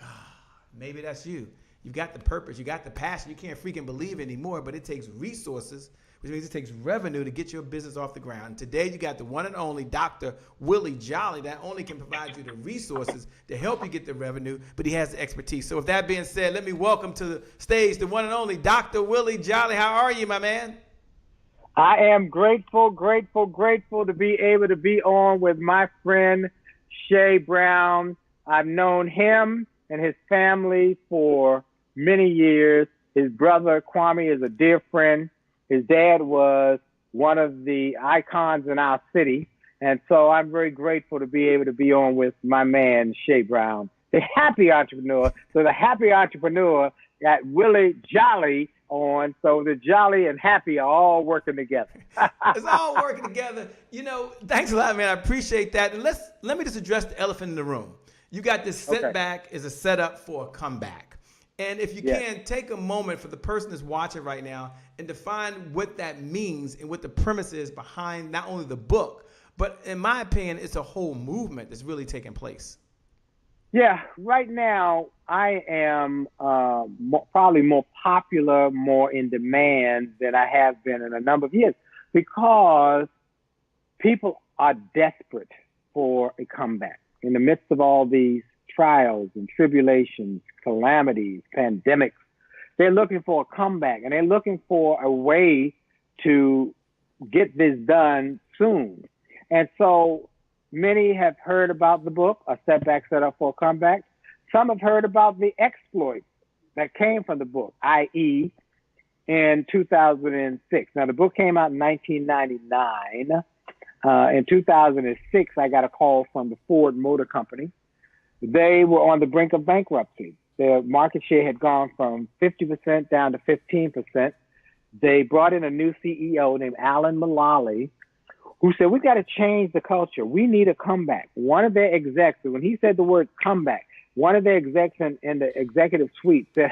Speaker 2: maybe that's you. You've got the purpose. You got the passion. You can't freaking believe anymore, but it takes resources, which means it takes revenue to get your business off the ground. Today, you got the one and only Dr. Willie Jolly that only can provide you the resources to help you get the revenue, but he has the expertise. So with that being said, let me welcome to the stage the one and only Dr. Willie Jolly. How are you, my man?
Speaker 6: I am grateful to be able to be on with my friend Shay Brown. I've known him and his family for many years. His brother, Kwame, is a dear friend. His dad was one of the icons in our city. And so I'm very grateful to be able to be on with my man, Shay Brown, the happy entrepreneur. So the happy entrepreneur got Willie Jolly on. So the jolly and happy are all working together.
Speaker 2: It's all working together. Thanks a lot, man. I appreciate that. And let me just address the elephant in the room. You got this setback is a setup for a comeback. And if you can, take a moment for the person that's watching right now and define what that means and what the premise is behind not only the book, but in my opinion, it's a whole movement that's really taking place.
Speaker 6: Yeah, right now I am probably more popular, more in demand than I have been in a number of years because people are desperate for a comeback. In the midst of all these trials and tribulations, calamities, pandemics, they're looking for a comeback and they're looking for a way to get this done soon. And so many have heard about the book, A Setback Set Up for a Comeback. Some have heard about the exploits that came from the book, i.e. in 2006. Now, the book came out in 1999. In 2006, I got a call from the Ford Motor Company. They were on the brink of bankruptcy. Their market share had gone from 50% down to 15%. They brought in a new CEO named Alan Mulally, who said, we got to change the culture. We need a comeback. One of their execs, when he said the word comeback, one of their execs in the executive suite said,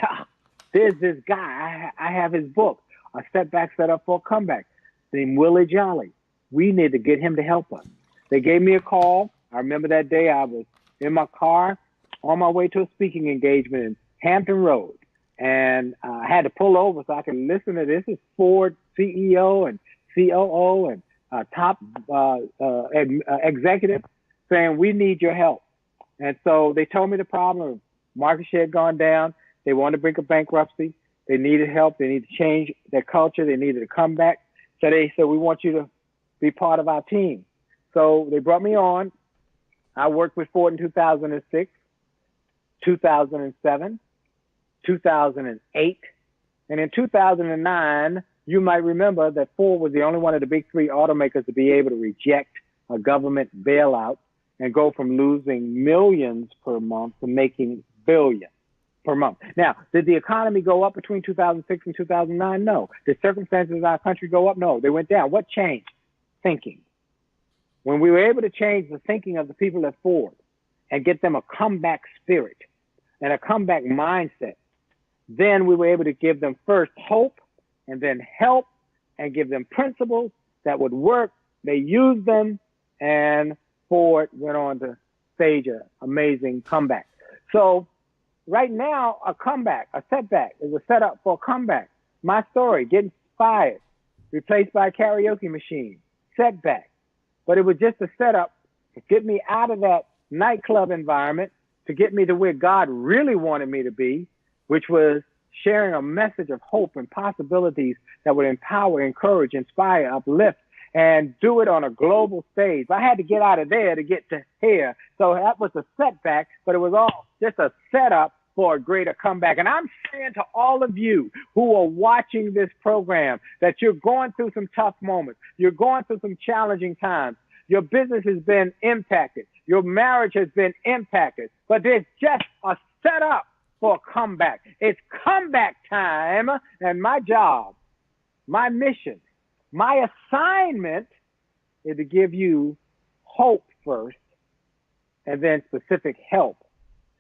Speaker 6: there's this guy, I have his book, A Setback Set Up for a Comeback, named Willie Jolly. We need to get him to help us. They gave me a call. I remember that day I was in my car on my way to a speaking engagement in Hampton Road. And I had to pull over so I could listen to this. This is Ford CEO and COO and top executive saying, we need your help. And so they told me the problem. Market share had gone down. They wanted to bring a bankruptcy. They needed help. They needed to change their culture. They needed to come back. So they said, we want you to be part of our team. So they brought me on. I worked with Ford in 2006, 2007, 2008. And in 2009, you might remember that Ford was the only one of the big three automakers to be able to reject a government bailout and go from losing millions per month to making billions per month. Now, did the economy go up between 2006 and 2009? No. Did circumstances in our country go up? No, they went down. What changed? Thinking. When we were able to change the thinking of the people at Ford and get them a comeback spirit and a comeback mindset, then we were able to give them first hope and then help and give them principles that would work. They used them, and Ford went on to stage an amazing comeback. So right now, a comeback, a setback is a setup for a comeback. My story, getting fired, replaced by a karaoke machine, setback. But it was just a setup to get me out of that nightclub environment, to get me to where God really wanted me to be, which was sharing a message of hope and possibilities that would empower, encourage, inspire, uplift, and do it on a global stage. I had to get out of there to get to here. So that was a setback, but it was all just a setup for a greater comeback. And I'm saying to all of you who are watching this program that you're going through some tough moments. You're going through some challenging times. Your business has been impacted. Your marriage has been impacted. But there's just a setup for a comeback. It's comeback time. And my job, my mission, my assignment is to give you hope first and then specific help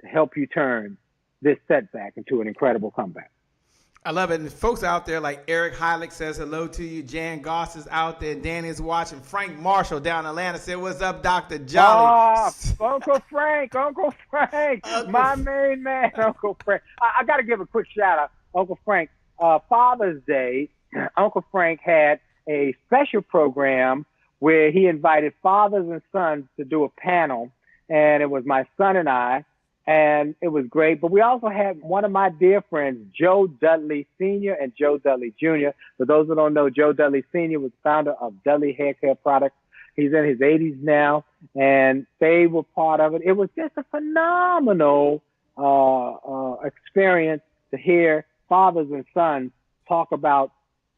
Speaker 6: to help you turn this setback into an incredible comeback.
Speaker 2: I love it. And folks out there like Eric Heilich says hello to you. Jan Goss is out there. Danny is watching. Frank Marshall down in Atlanta said, what's up, Dr. Jolly?
Speaker 6: Uncle Frank, my main man, Uncle Frank. I got to give a quick shout out. Uncle Frank, Father's Day, Uncle Frank had a special program where he invited fathers and sons to do a panel. And it was my son and I. And it was great. But we also had one of my dear friends, Joe Dudley Sr. and Joe Dudley Jr. For those who don't know, Joe Dudley Sr. was founder of Dudley Hair Care Products. He's in his 80s now, and they were part of it. It was just a phenomenal experience to hear fathers and sons talk about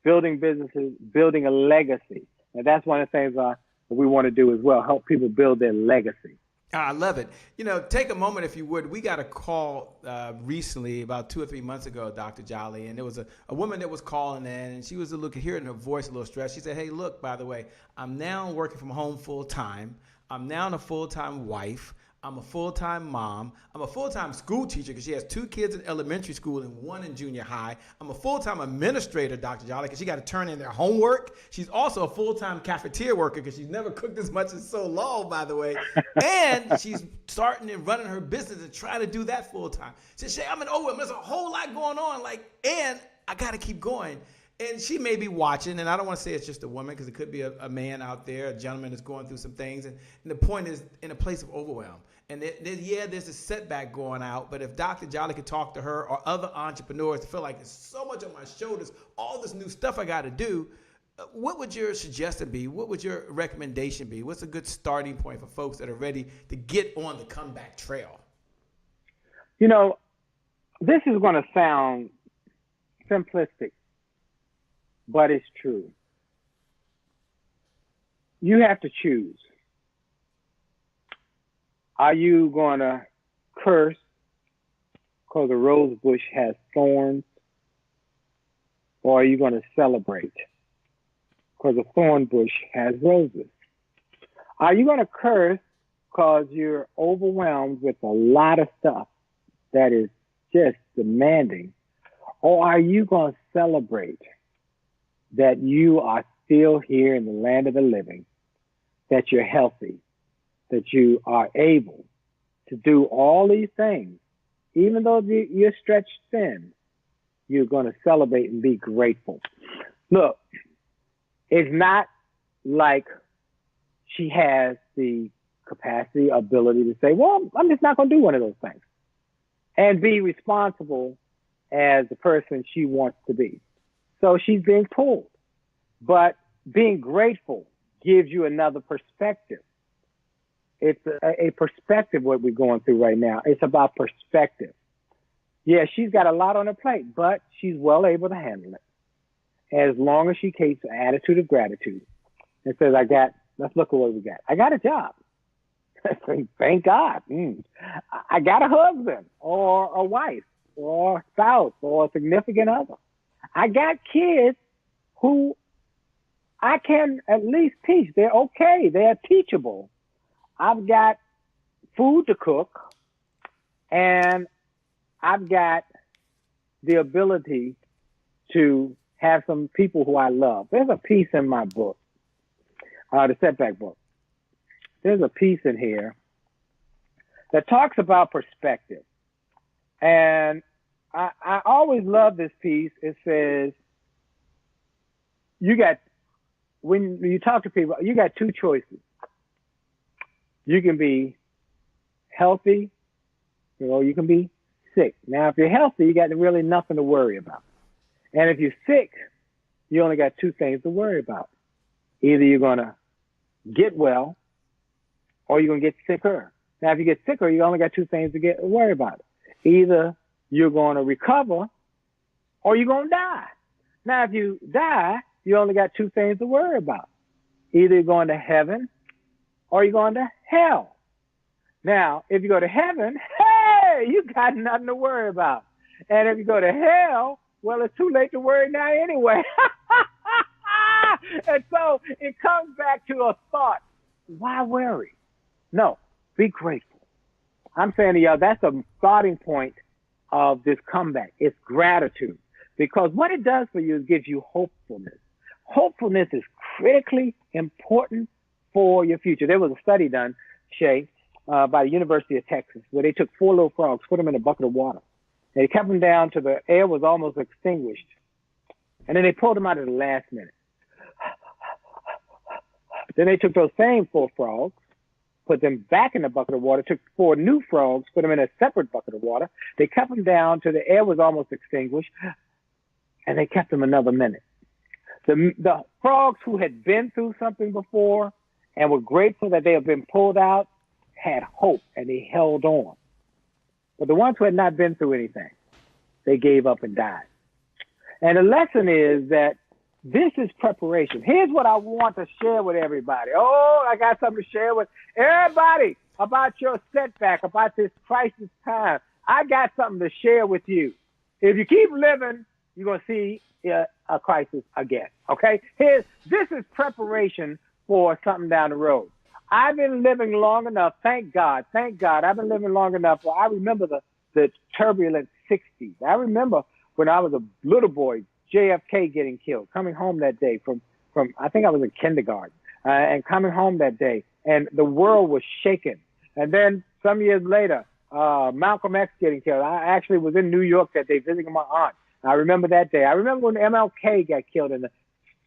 Speaker 6: building businesses, building a legacy. And that's one of the things that we want to do as well, help people build their legacy.
Speaker 2: I love it. You know, take a moment, if you would. We got a call recently, about 2 or 3 months ago, Dr. Jolly, and there was a woman that was calling in, and she was hearing her voice a little stressed. She said, hey, look, by the way, I'm now working from home full time. I'm now a full-time wife. I'm a full-time mom. I'm a full-time school teacher because she has 2 kids in elementary school and 1 in junior high. I'm a full-time administrator, Dr. Jolly, because she got to turn in their homework. She's also a full-time cafeteria worker because she's never cooked as much in so long, by the way. And she's starting and running her business and trying to do that full-time. She said, Shay, I'm an OM. There's a whole lot going on, and I got to keep going. And she may be watching, and I don't want to say it's just a woman because it could be a man out there, a gentleman that's going through some things. And the point is, in a place of overwhelm. And there's a setback going out, but if Dr. Jolly could talk to her or other entrepreneurs to feel like there's so much on my shoulders, all this new stuff I got to do, what would your suggestion be? What would your recommendation be? What's a good starting point for folks that are ready to get on the comeback trail?
Speaker 6: You know, this is going to sound simplistic, but it's true. You have to choose. Are you going to curse because a rose bush has thorns? Or are you going to celebrate because a thorn bush has roses? Are you going to curse because you're overwhelmed with a lot of stuff that is just demanding? Or are you going to celebrate that you are still here in the land of the living, that you're healthy, that you are able to do all these things, even though you're stretched thin, you're going to celebrate and be grateful. Look, it's not like she has the capacity, ability to say, well, I'm just not going to do one of those things and be responsible as the person she wants to be. So she's being pulled. But being grateful gives you another perspective. It's a perspective what we're going through right now. It's about perspective. Yeah, she's got a lot on her plate, but she's well able to handle it. As long as she keeps an attitude of gratitude and says, let's look at what we got. I got a job. Thank God. I got a husband or a wife or a spouse or a significant other. I got kids who I can at least teach. They're okay. They're teachable. I've got food to cook, and I've got the ability to have some people who I love. There's a piece in my book, the Setback book. There's a piece in here that talks about perspective. And I always love this piece. It says, when you talk to people, you got two choices. You can be healthy, or you can be sick. Now, if you're healthy, you got really nothing to worry about. And if you're sick, you only got two things to worry about. Either you're going to get well, or you're going to get sicker. Now, if you get sicker, you only got two things to worry about. Either you're going to recover, or you're going to die. Now, if you die, you only got two things to worry about. Either you're going to heaven, or you're going to hell. Now, if you go to heaven, hey, you got nothing to worry about. And if you go to hell, well, it's too late to worry now anyway. And so it comes back to a thought. Why worry? No, be grateful. I'm saying to y'all, that's a starting point of this comeback. It's gratitude. Because what it does for you is gives you hopefulness. Hopefulness is critically important for your future. There was a study done, Shay, by the University of Texas, where they took 4 little frogs, put them in a bucket of water. They kept them down till the air was almost extinguished. And then they pulled them out at the last minute. Then they took those same 4 frogs, put them back in the bucket of water, took 4 new frogs, put them in a separate bucket of water. They kept them down till the air was almost extinguished, and they kept them another minute. The frogs who had been through something before and were grateful that they had been pulled out had hope, and they held on. But the ones who had not been through anything, they gave up and died. And the lesson is that this is preparation. Here's what I want to share with everybody. Oh, I got something to share with everybody about your setback, about this crisis time. I got something to share with you. If you keep living, you're going to see a crisis again, okay? This is preparation for something down the road. I've been living long enough, thank God. I've been living long enough. Well, I remember the turbulent 60s. I remember when I was a little boy, JFK getting killed, coming home that day from I think I was in kindergarten, and coming home that day, and the world was shaken. And then some years later, Malcolm X getting killed. I actually was in New York that day visiting my aunt. I remember that day. I remember when MLK got killed and the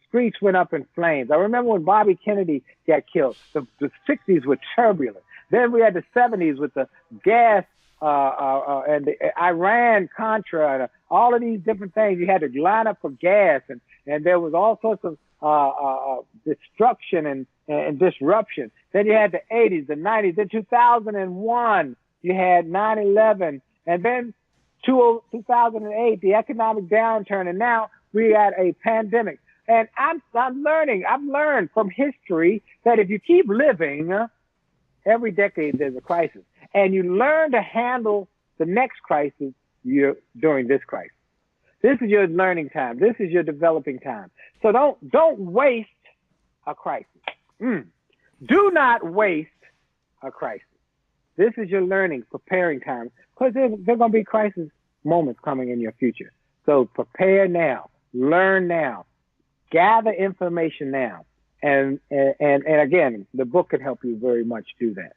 Speaker 6: streets went up in flames. I remember when Bobby Kennedy got killed. The 60s were turbulent. Then we had the 70s with the gas and the Iran-Contra and all of these different things. You had to line up for gas, and there was all sorts of destruction and disruption. Then you had the 80s, the 90s. Then 2001, you had 9/11. And then 2008, the economic downturn. And now we had a pandemic. And I've learned from history that if you keep living, every decade there's a crisis. And you learn to handle the next crisis during this crisis. This is your learning time. This is your developing time. So don't waste a crisis. Do not waste a crisis. This is your learning, preparing time, because there are going to be crisis moments coming in your future. So prepare now, learn now, gather information now. And again, the book can help you very much do that.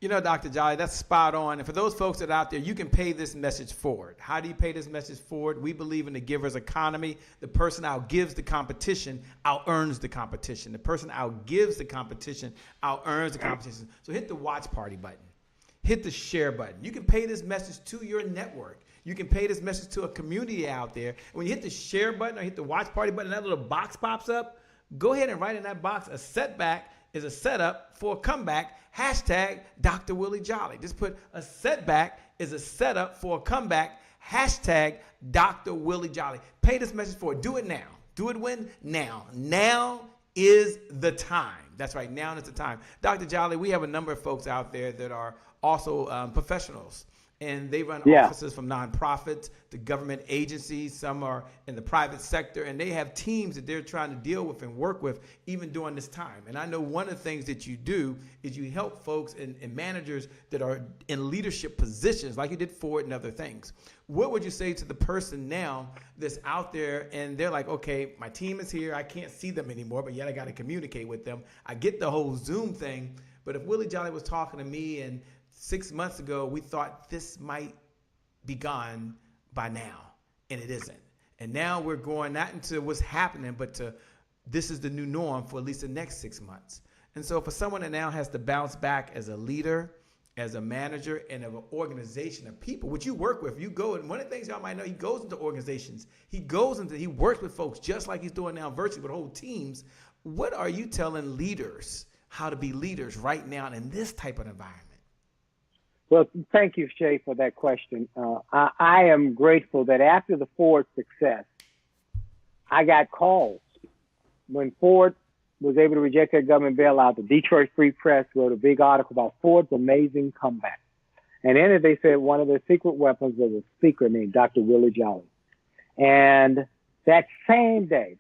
Speaker 2: You know, Dr. Jolly, that's spot on. And for those folks that are out there, you can pay this message forward. How do you pay this message forward? We believe in the giver's economy. The person out-gives the competition, out-earns the competition. The person out-gives the competition, out-earns the competition. So hit the watch party button. Hit the share button. You can pay this message to your network. You can pay this message to a community out there. And when you hit the share button or hit the watch party button, that little box pops up. Go ahead and write in that box, a setback is a setup for a comeback. Hashtag Dr. Willie Jolly. Just put a setback is a setup for a comeback. Hashtag Dr. Willie Jolly. Pay this message forward. Do it now. Do it when? Now. Now is the time. That's right. Now is the time. Dr. Jolly, we have a number of folks out there that are also professionals and they run
Speaker 6: Yeah.
Speaker 2: offices from nonprofits to government agencies. Some are in the private sector, and they have teams that they're trying to deal with and work with even during this time. And I know one of the things that you do is you help folks and managers that are in leadership positions, like you did Ford and other things. What would you say to the person now that's out there and they're like, okay, my team is here, I can't see them anymore, but yet I got to communicate with them. I get the whole Zoom thing, but if Willie Jolly was talking to me and 6 months ago, we thought this might be gone by now, and it isn't. And now we're going not into what's happening, but to this is the new norm for at least the next 6 months. And so for someone that now has to bounce back as a leader, as a manager, and of an organization of people, which you work with, you go, and one of the things y'all might know, he goes into organizations. He works with folks just like he's doing now virtually with whole teams. What are you telling leaders how to be leaders right now in this type of environment?
Speaker 6: Well, thank you, Shay, for that question. I am grateful that after the Ford success, I got calls. When Ford was able to reject their government bailout, the Detroit Free Press wrote a big article about Ford's amazing comeback. And in it, they said one of their secret weapons was a speaker named Dr. Willie Jolly. And that same day,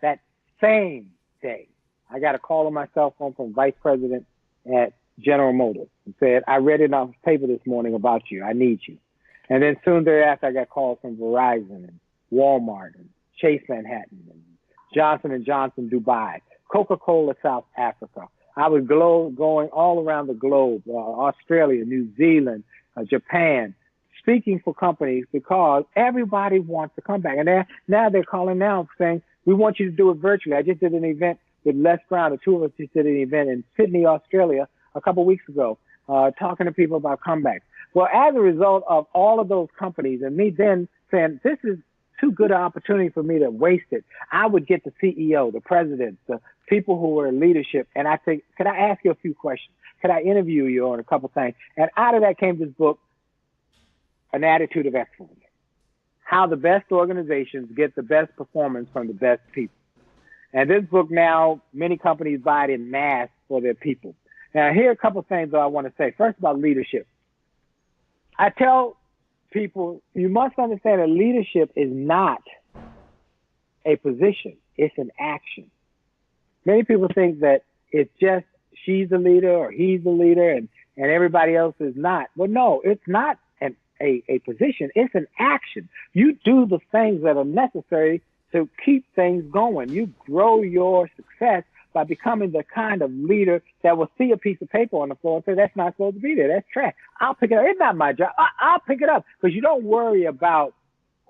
Speaker 6: I got a call on my cell phone from Vice President at General Motors and said, I read it on the paper this morning about you. I need you. And then soon thereafter, I got calls from Verizon and Walmart and Chase Manhattan and Johnson & Johnson Dubai, Coca-Cola South Africa. I was going all around the globe, Australia, New Zealand, Japan, speaking for companies because everybody wants to come back. And now they're calling now saying, we want you to do it virtually. I just did an event with Les Brown. The two of us just did an event in Sydney, Australia, a couple of weeks ago, talking to people about comebacks. Well, as a result of all of those companies and me then saying, this is too good an opportunity for me to waste it, I would get the CEO, the president, the people who were in leadership, and I think, could I ask you a few questions? Could I interview you on a couple things? And out of that came this book, An Attitude of Excellence, how the best organizations get the best performance from the best people. And this book now, many companies buy it in mass for their people. Now, here are a couple of things that I want to say. First, about leadership. I tell people, you must understand that leadership is not a position. It's an action. Many people think that it's just she's the leader or he's the leader and everybody else is not. Well, no, it's not a position. It's an action. You do the things that are necessary to keep things going. You grow your success by becoming the kind of leader that will see a piece of paper on the floor and say, that's not supposed to be there. That's trash. I'll pick it up. It's not my job. I'll pick it up, because you don't worry about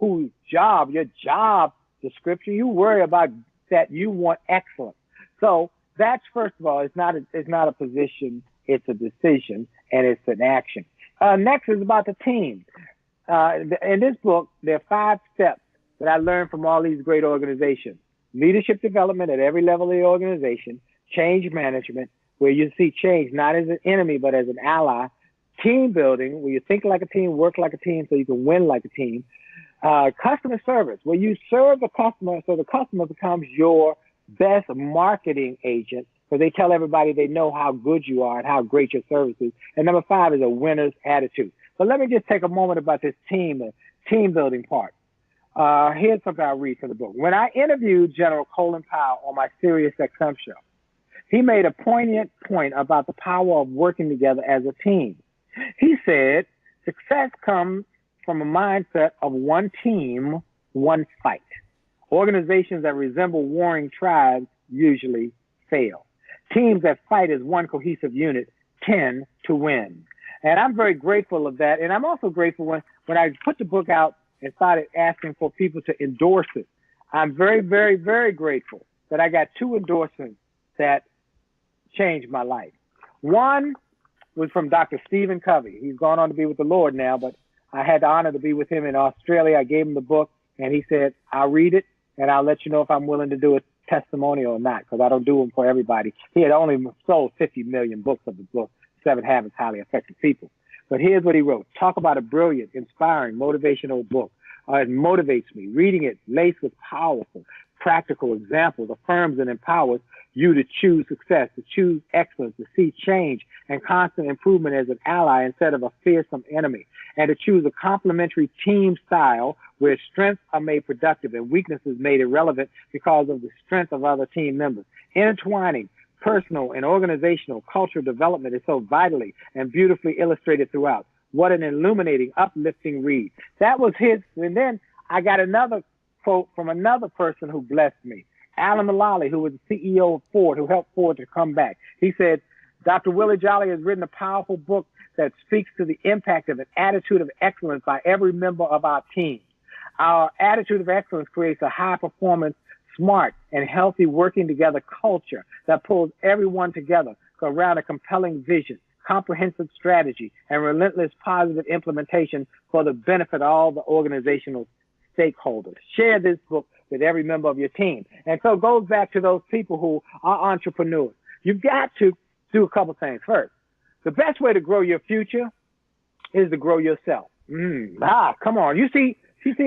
Speaker 6: your job description. You worry about that you want excellence. So that's, first of all, it's not a position. It's a decision, and it's an action. Next is about the team. In this book, there are 5 steps that I learned from all these great organizations. Leadership development at every level of the organization, change management, where you see change not as an enemy, but as an ally, team building, where you think like a team, work like a team so you can win like a team, customer service, where you serve the customer so the customer becomes your best marketing agent, because they tell everybody they know how good you are and how great your service is. And number 5 is a winner's attitude. So let me just take a moment about this team building part. Here's something I'll read from the book. When I interviewed General Colin Powell on my Sirius XM show, he made a poignant point about the power of working together as a team. He said, success comes from a mindset of one team, one fight. Organizations that resemble warring tribes usually fail. Teams that fight as one cohesive unit tend to win. And I'm very grateful of that. And I'm also grateful when I put the book out and started asking for people to endorse it. I'm very, very, very grateful that I got 2 endorsements that changed my life. One was from Dr. Stephen Covey. He's gone on to be with the Lord now, but I had the honor to be with him in Australia. I gave him the book, and he said, I'll read it, and I'll let you know if I'm willing to do a testimonial or not, because I don't do them for everybody. He had only sold 50 million books of the book, 7 Habits of Highly Effective People. But here's what he wrote. Talk about a brilliant, inspiring, motivational book. It motivates me. Reading it, laced with powerful, practical examples, affirms and empowers you to choose success, to choose excellence, to see change and constant improvement as an ally instead of a fearsome enemy, and to choose a complementary team style where strengths are made productive and weaknesses made irrelevant because of the strength of other team members. Intertwining personal and organizational cultural development is so vitally and beautifully illustrated throughout. What an illuminating, uplifting read. That was his. And then I got another quote from another person who blessed me. Alan Mulally, who was the CEO of Ford, who helped Ford to come back. He said, Dr. Willie Jolly has written a powerful book that speaks to the impact of an attitude of excellence by every member of our team. Our attitude of excellence creates a high-performance, smart, and healthy working together culture that pulls everyone together around a compelling vision, comprehensive strategy, and relentless positive implementation for the benefit of all the organizational stakeholders. Share this book with every member of your team. And so it goes back to those people who are entrepreneurs. You've got to do a couple things. First, the best way to grow your future is to grow yourself. Come on. You see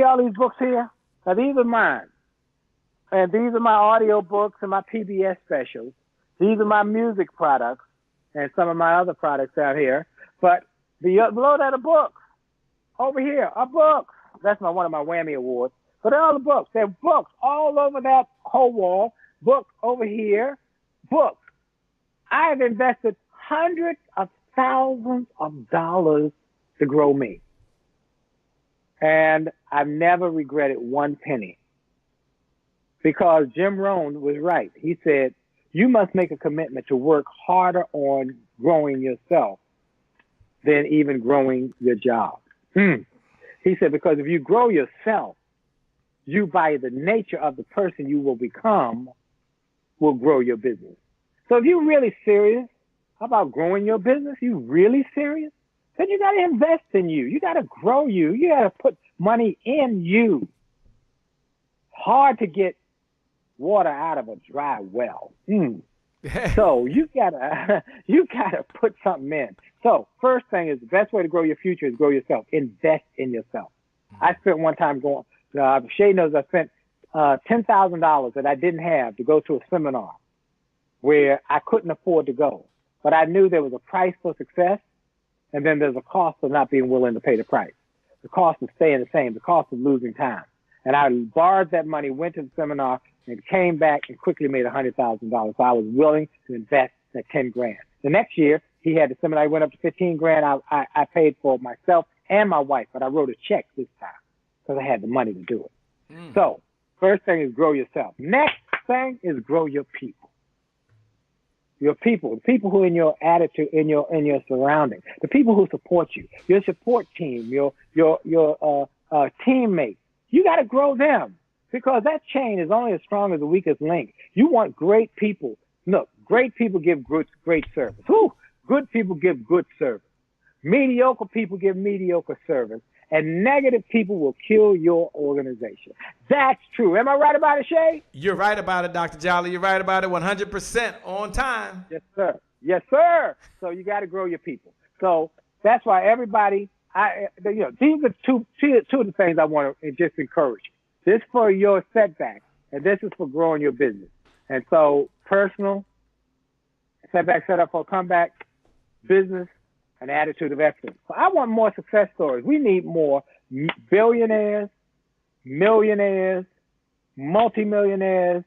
Speaker 6: all these books here? Now, these are mine. And these are my audio books and my PBS specials. These are my music products and some of my other products out here. But below that are books. Over here are books. That's one of my Whammy Awards. But they're all the books. There are books all over that whole wall. Books over here. Books. I have invested hundreds of thousands of dollars to grow me. And I've never regretted one penny. Because Jim Rohn was right. He said, you must make a commitment to work harder on growing yourself than even growing your job. He said, because if you grow yourself, you, by the nature of the person you will become, will grow your business. So if you're really serious about growing your business, you really serious, then you got to invest in you. You got to grow you. You got to put money in you. Hard to get water out of a dry well. So you gotta put something in. So first thing is the best way to grow your future is grow yourself. Invest in yourself. I spent one time Shay knows I spent $10,000 that I didn't have to go to a seminar where I couldn't afford to go. But I knew there was a price for success, and then there's a cost of not being willing to pay the price. The cost of staying the same, the cost of losing time. And I borrowed that money, went to the seminar, and came back and quickly made $100,000. So I was willing to invest that $10,000. The next year, he had the seminar. He went up to $15,000. I paid for myself and my wife, but I wrote a check this time because I had the money to do it. So first thing is grow yourself. Next thing is grow your people. Your people, the people who are in your attitude, in your surroundings, the people who support you, your support team, your teammates. You got to grow them because that chain is only as strong as the weakest link. You want great people. Look, great people give great service. Good people give good service. Mediocre people give mediocre service. And negative people will kill your organization. That's true. Am I right about it, Shay?
Speaker 2: You're right about it, Dr. Jolly. You're right about it 100% on time.
Speaker 6: Yes, sir. Yes, sir. So you got to grow your people. So that's why everybody, these are two of the things I want to just encourage. This for your setback, and this is for growing your business. And so personal, setback, set up for a comeback, business, an attitude of excellence. So I want more success stories. We need more billionaires, millionaires, multimillionaires.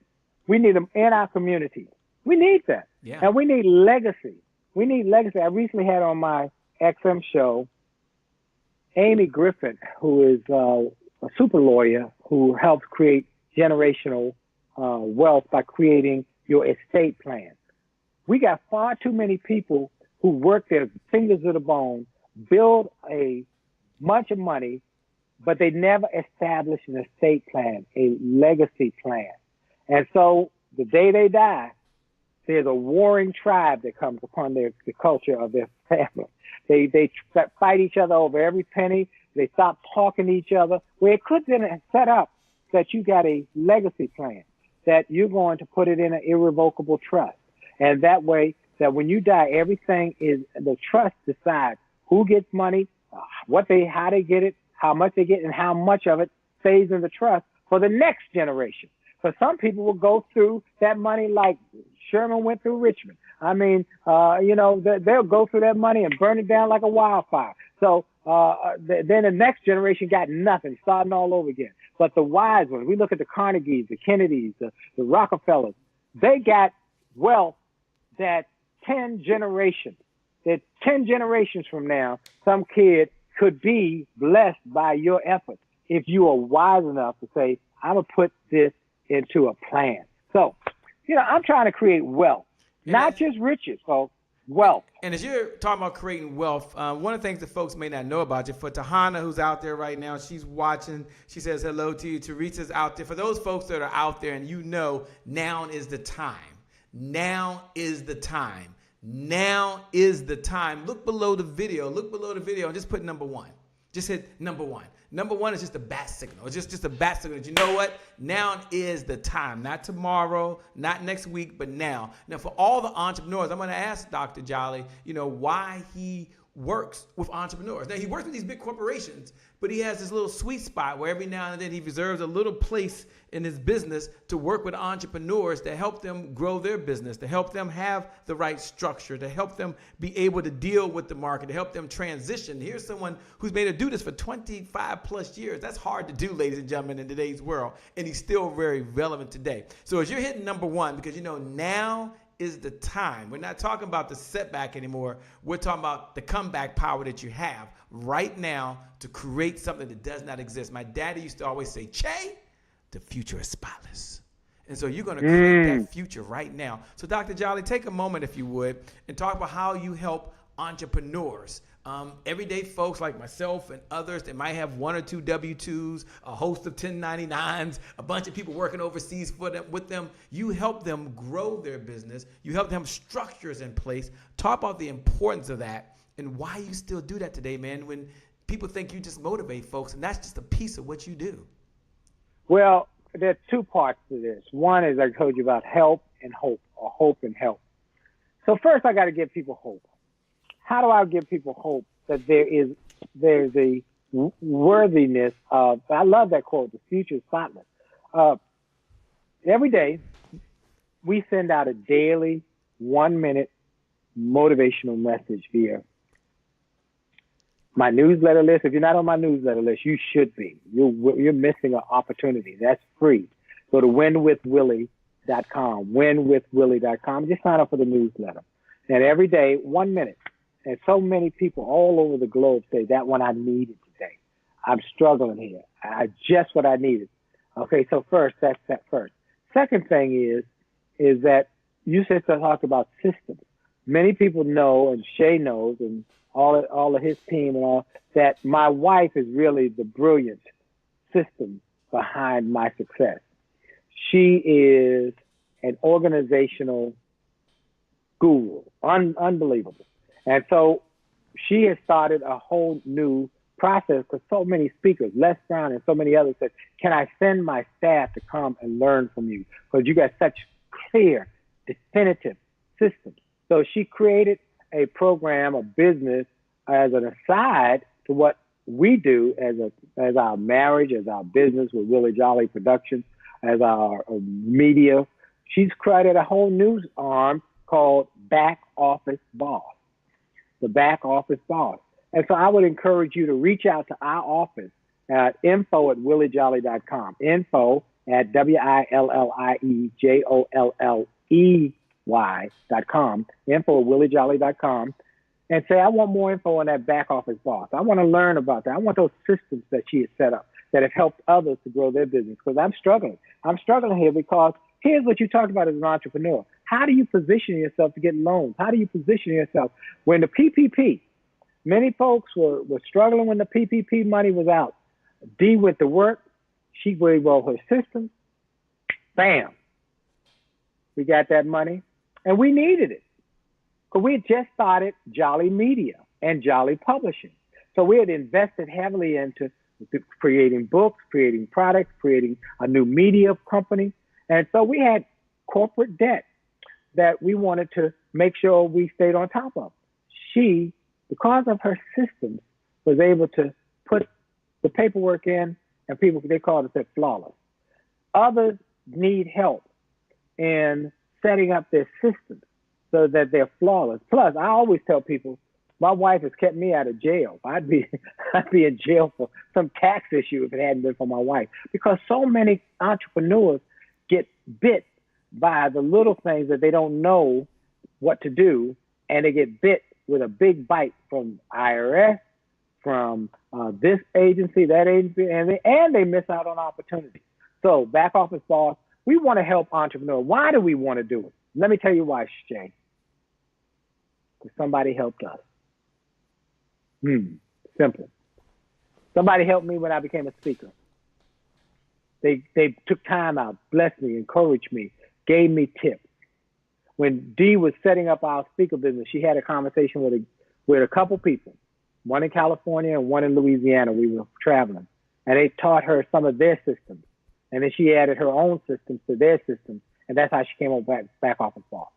Speaker 6: We need them in our community. We need that.
Speaker 2: Yeah.
Speaker 6: And we need legacy. We need legacy. I recently had on my XM show Amy Griffin, who is a super lawyer who helps create generational wealth by creating your estate plan. We got far too many people who work their fingers to the bone, build a bunch of money, but they never establish an estate plan, a legacy plan. And so the day they die, there's a warring tribe that comes upon the culture of their family. They fight each other over every penny. They stop talking to each other. Where it could have been set up that you got a legacy plan, that you're going to put it in an irrevocable trust. And that way, that when you die, everything is the trust decides who gets money, how they get it, how much they get, and how much of it stays in the trust for the next generation. For some people will go through that money like Sherman went through Richmond. I mean, they'll go through that money and burn it down like a wildfire. So then the next generation got nothing, starting all over again. But the wise ones, we look at the Carnegies, the Kennedys, the Rockefellers, they got wealth that 10 generations, that 10 generations from now, some kid could be blessed by your efforts if you are wise enough to say, I'm going to put this into a plan. So, I'm trying to create wealth, not just riches, folks, wealth.
Speaker 2: And as you're talking about creating wealth, one of the things that folks may not know about you, for Tahana, who's out there right now, she's watching, she says hello to you. Teresa's out there. For those folks that are out there and now is the time. Now is the time. Now is the time. Look below the video and just put number 1. Just hit number 1. Number 1 is just a bat signal. It's just a bat signal that you know what? Now is the time. Not tomorrow, not next week, but now. Now, for all the entrepreneurs, I'm going to ask Dr. Jolly, why he works with entrepreneurs. Now, he works with these big corporations, but he has this little sweet spot where every now and then he reserves a little place in his business to work with entrepreneurs to help them grow their business, to help them have the right structure, to help them be able to deal with the market, to help them transition. Here's someone who's made to do this for 25 plus years. That's hard to do, ladies and gentlemen, in today's world, and he's still very relevant today. So as you're hitting number 1, because now is the time. We're not talking about the setback anymore. We're talking about the comeback power that you have right now to create something that does not exist. My daddy used to always say, Che, the future is spotless. And so you're going to create that future right now. So Dr. Jolly, take a moment, if you would, and talk about how you help entrepreneurs. Everyday folks like myself and others that might have 1 or 2 W-2s, a host of 1099s, a bunch of people working overseas with them. You help them grow their business. You help them have structures in place. Talk about the importance of that and why you still do that today, man, when people think you just motivate folks, and that's just a piece of what you do.
Speaker 6: Well, there are 2 parts to this. One is I told you about help and hope, or hope and help. So first I got to give people hope. How do I give people hope that there's a worthiness of, I love that quote, the future is spotless. Every day, we send out a daily 1-minute motivational message via my newsletter list. If you're not on my newsletter list, you should be. You're missing an opportunity. That's free. Go to winwithwillie.com, winwithwillie.com. Just sign up for the newsletter. And every day, 1 minute. And so many people all over the globe say that one I needed today. I'm struggling here. Just what I needed. Okay, so first, that's that first. Second thing is that you said to talk about systems. Many people know, and Shay knows, and all of his team and all, that my wife is really the brilliant system behind my success. She is an organizational guru, unbelievable. And so she has started a whole new process because so many speakers, Les Brown and so many others said, can I send my staff to come and learn from you? Because you got such clear, definitive systems. So she created a program, a business as an aside to what we do as our marriage, as our business with Willie Jolly Productions, as our media. She's created a whole new arm called Back Office Boss. The Back Office Boss. And so I would encourage you to reach out to our office at info@williejolly.com. Info at WILLIEJOLLEY.com. Info@williejolly.com. And say, I want more info on that Back Office Boss. I want to learn about that. I want those systems that she has set up that have helped others to grow their business, because I'm struggling. I'm struggling here because here's what you talked about as an entrepreneur. How do you position yourself to get loans? How do you position yourself when the PPP, many folks were struggling when the PPP money was out. Dee went to work. She rewrote her system. Bam. We got that money, and we needed it. Because we had just started Jolly Media and Jolly Publishing. So we had invested heavily into creating books, creating products, creating a new media company. And so we had corporate debt that we wanted to make sure we stayed on top of. She, because of her systems, was able to put the paperwork in, and people, they called it flawless. Others need help in setting up their systems so that they're flawless. Plus, I always tell people, my wife has kept me out of jail. I'd be in jail for some tax issue if it hadn't been for my wife. Because so many entrepreneurs get bit by the little things that they don't know what to do, and they get bit with a big bite from IRS, from this agency, that agency, and they miss out on opportunities. So, Back Office Boss, we want to help entrepreneurs. Why do we want to do it? Let me tell you why, Shay. Because somebody helped us. Simple. Somebody helped me when I became a speaker. They took time out, blessed me, encouraged me, gave me tips. When Dee was setting up our speaker business, she had a conversation with a couple people, one in California and one in Louisiana. We were traveling, and they taught her some of their systems. And then she added her own systems to their systems, and that's how she came up with Back Office Boss.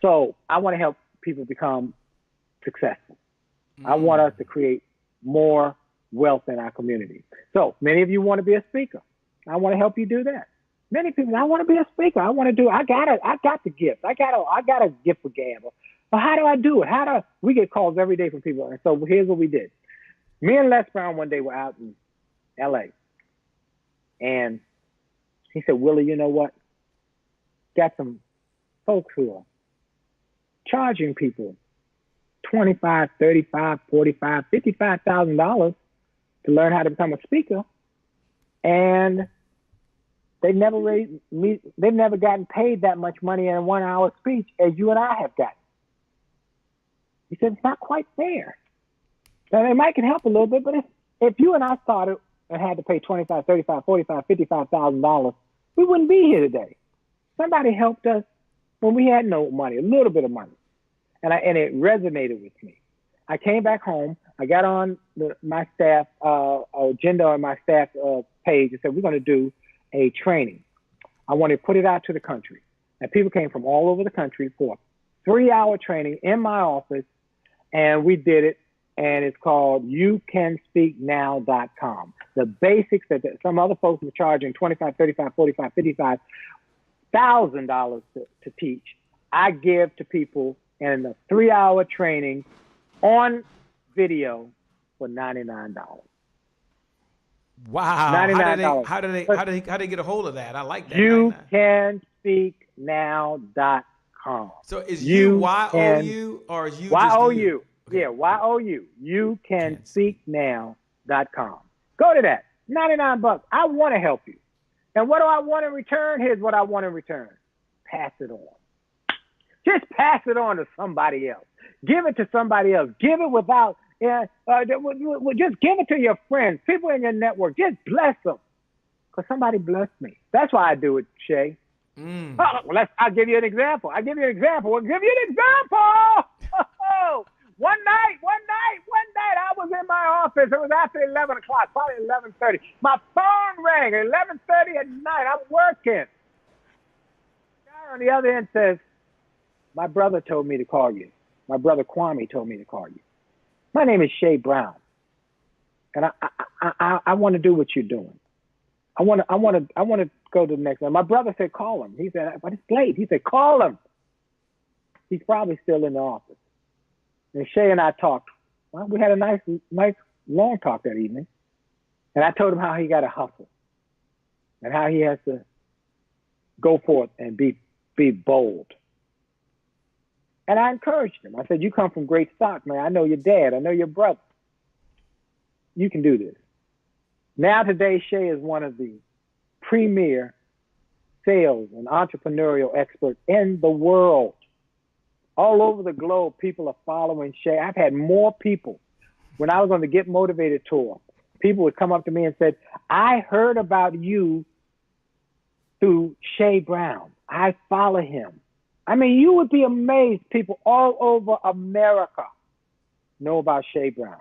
Speaker 6: So I want to help people become successful. I want us to create more wealth in our community. So many of you want to be a speaker. I want to help you do that. Many people, I want to be a speaker. I got the gift. I got a gift for gab. But how do I do it? We get calls every day from people. And so here's what we did. Me and Les Brown one day were out in LA. And he said, Willie, you know what? Got some folks who are charging people $25,000, $35,000, $45,000, $55,000 to learn how to become a speaker, and they've never gotten paid that much money in a 1 hour speech as you and I have gotten. He said, it's not quite fair. Now, it might can help a little bit, but if you and I started and had to pay $25,000, $35,000, $45,000, $55,000, we wouldn't be here today. Somebody helped us when we had no money, a little bit of money. And it resonated with me. I came back home. I got on my staff agenda on my staff page and said, we're going to do a training. I want to put it out to the country. And people came from all over the country for a 3-hour training in my office, and we did it. And it's called youcanspeaknow.com. The basics that some other folks were charging $25,000, $35,000, $45,000, $50,000 to teach, I give to people in a 3-hour training on video for $99.
Speaker 2: Wow.
Speaker 6: $99.
Speaker 2: How do they get a hold of that? I like that.
Speaker 6: Youcanspeaknow.com.
Speaker 2: So is you Y-O-U or is you
Speaker 6: Y-O-U.
Speaker 2: Okay.
Speaker 6: Yeah, Y-O-U. Youcanspeaknow.com. Go to that. $99. I want to help you. And what do I want in return? Here's what I want in return. Pass it on. Just pass it on to somebody else. Give it to somebody else. Give it without, just give it to your friends, people in your network. Just bless them. Because somebody blessed me. That's why I do it, Shay. I'll give you an example. One night, I was in my office. It was after 11 o'clock, probably 11:30. My phone rang at 11:30 at night. I'm working. The guy on the other end says, my brother told me to call you. My brother Kwame told me to call you. My name is Shay Brown, and I want to do what you're doing. I want to go to the next one. My brother said, call him. He said, but it's late. He said, call him. He's probably still in the office. And Shay and I talked. Well, we had a nice long talk that evening. And I told him how he got to hustle and how he has to go forth and be bold. And I encouraged him. I said, you come from great stock, man. I know your dad. I know your brother. You can do this. Now today, Shay is one of the premier sales and entrepreneurial experts in the world. All over the globe, people are following Shay. I've had more people. When I was on the Get Motivated tour, people would come up to me and said, I heard about you through Shay Brown. I follow him. I mean, you would be amazed. People all over America know about Shay Brown.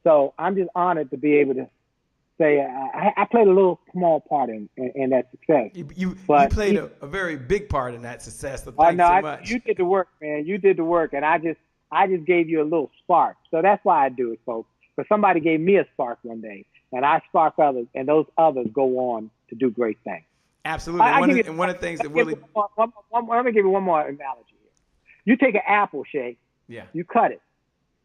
Speaker 6: So I'm just honored to be able to say I played a little small part in that success.
Speaker 2: You played a very big part in that success. So thanks so much.
Speaker 6: You did the work, man. You did the work, and I just gave you a little spark. So that's why I do it, folks. Because somebody gave me a spark one day, and I spark others, and those others go on to do great things.
Speaker 2: Absolutely. And one of the things that really.
Speaker 6: Let me give you one more analogy here. You take an apple, Shay.
Speaker 2: Yeah.
Speaker 6: You cut it.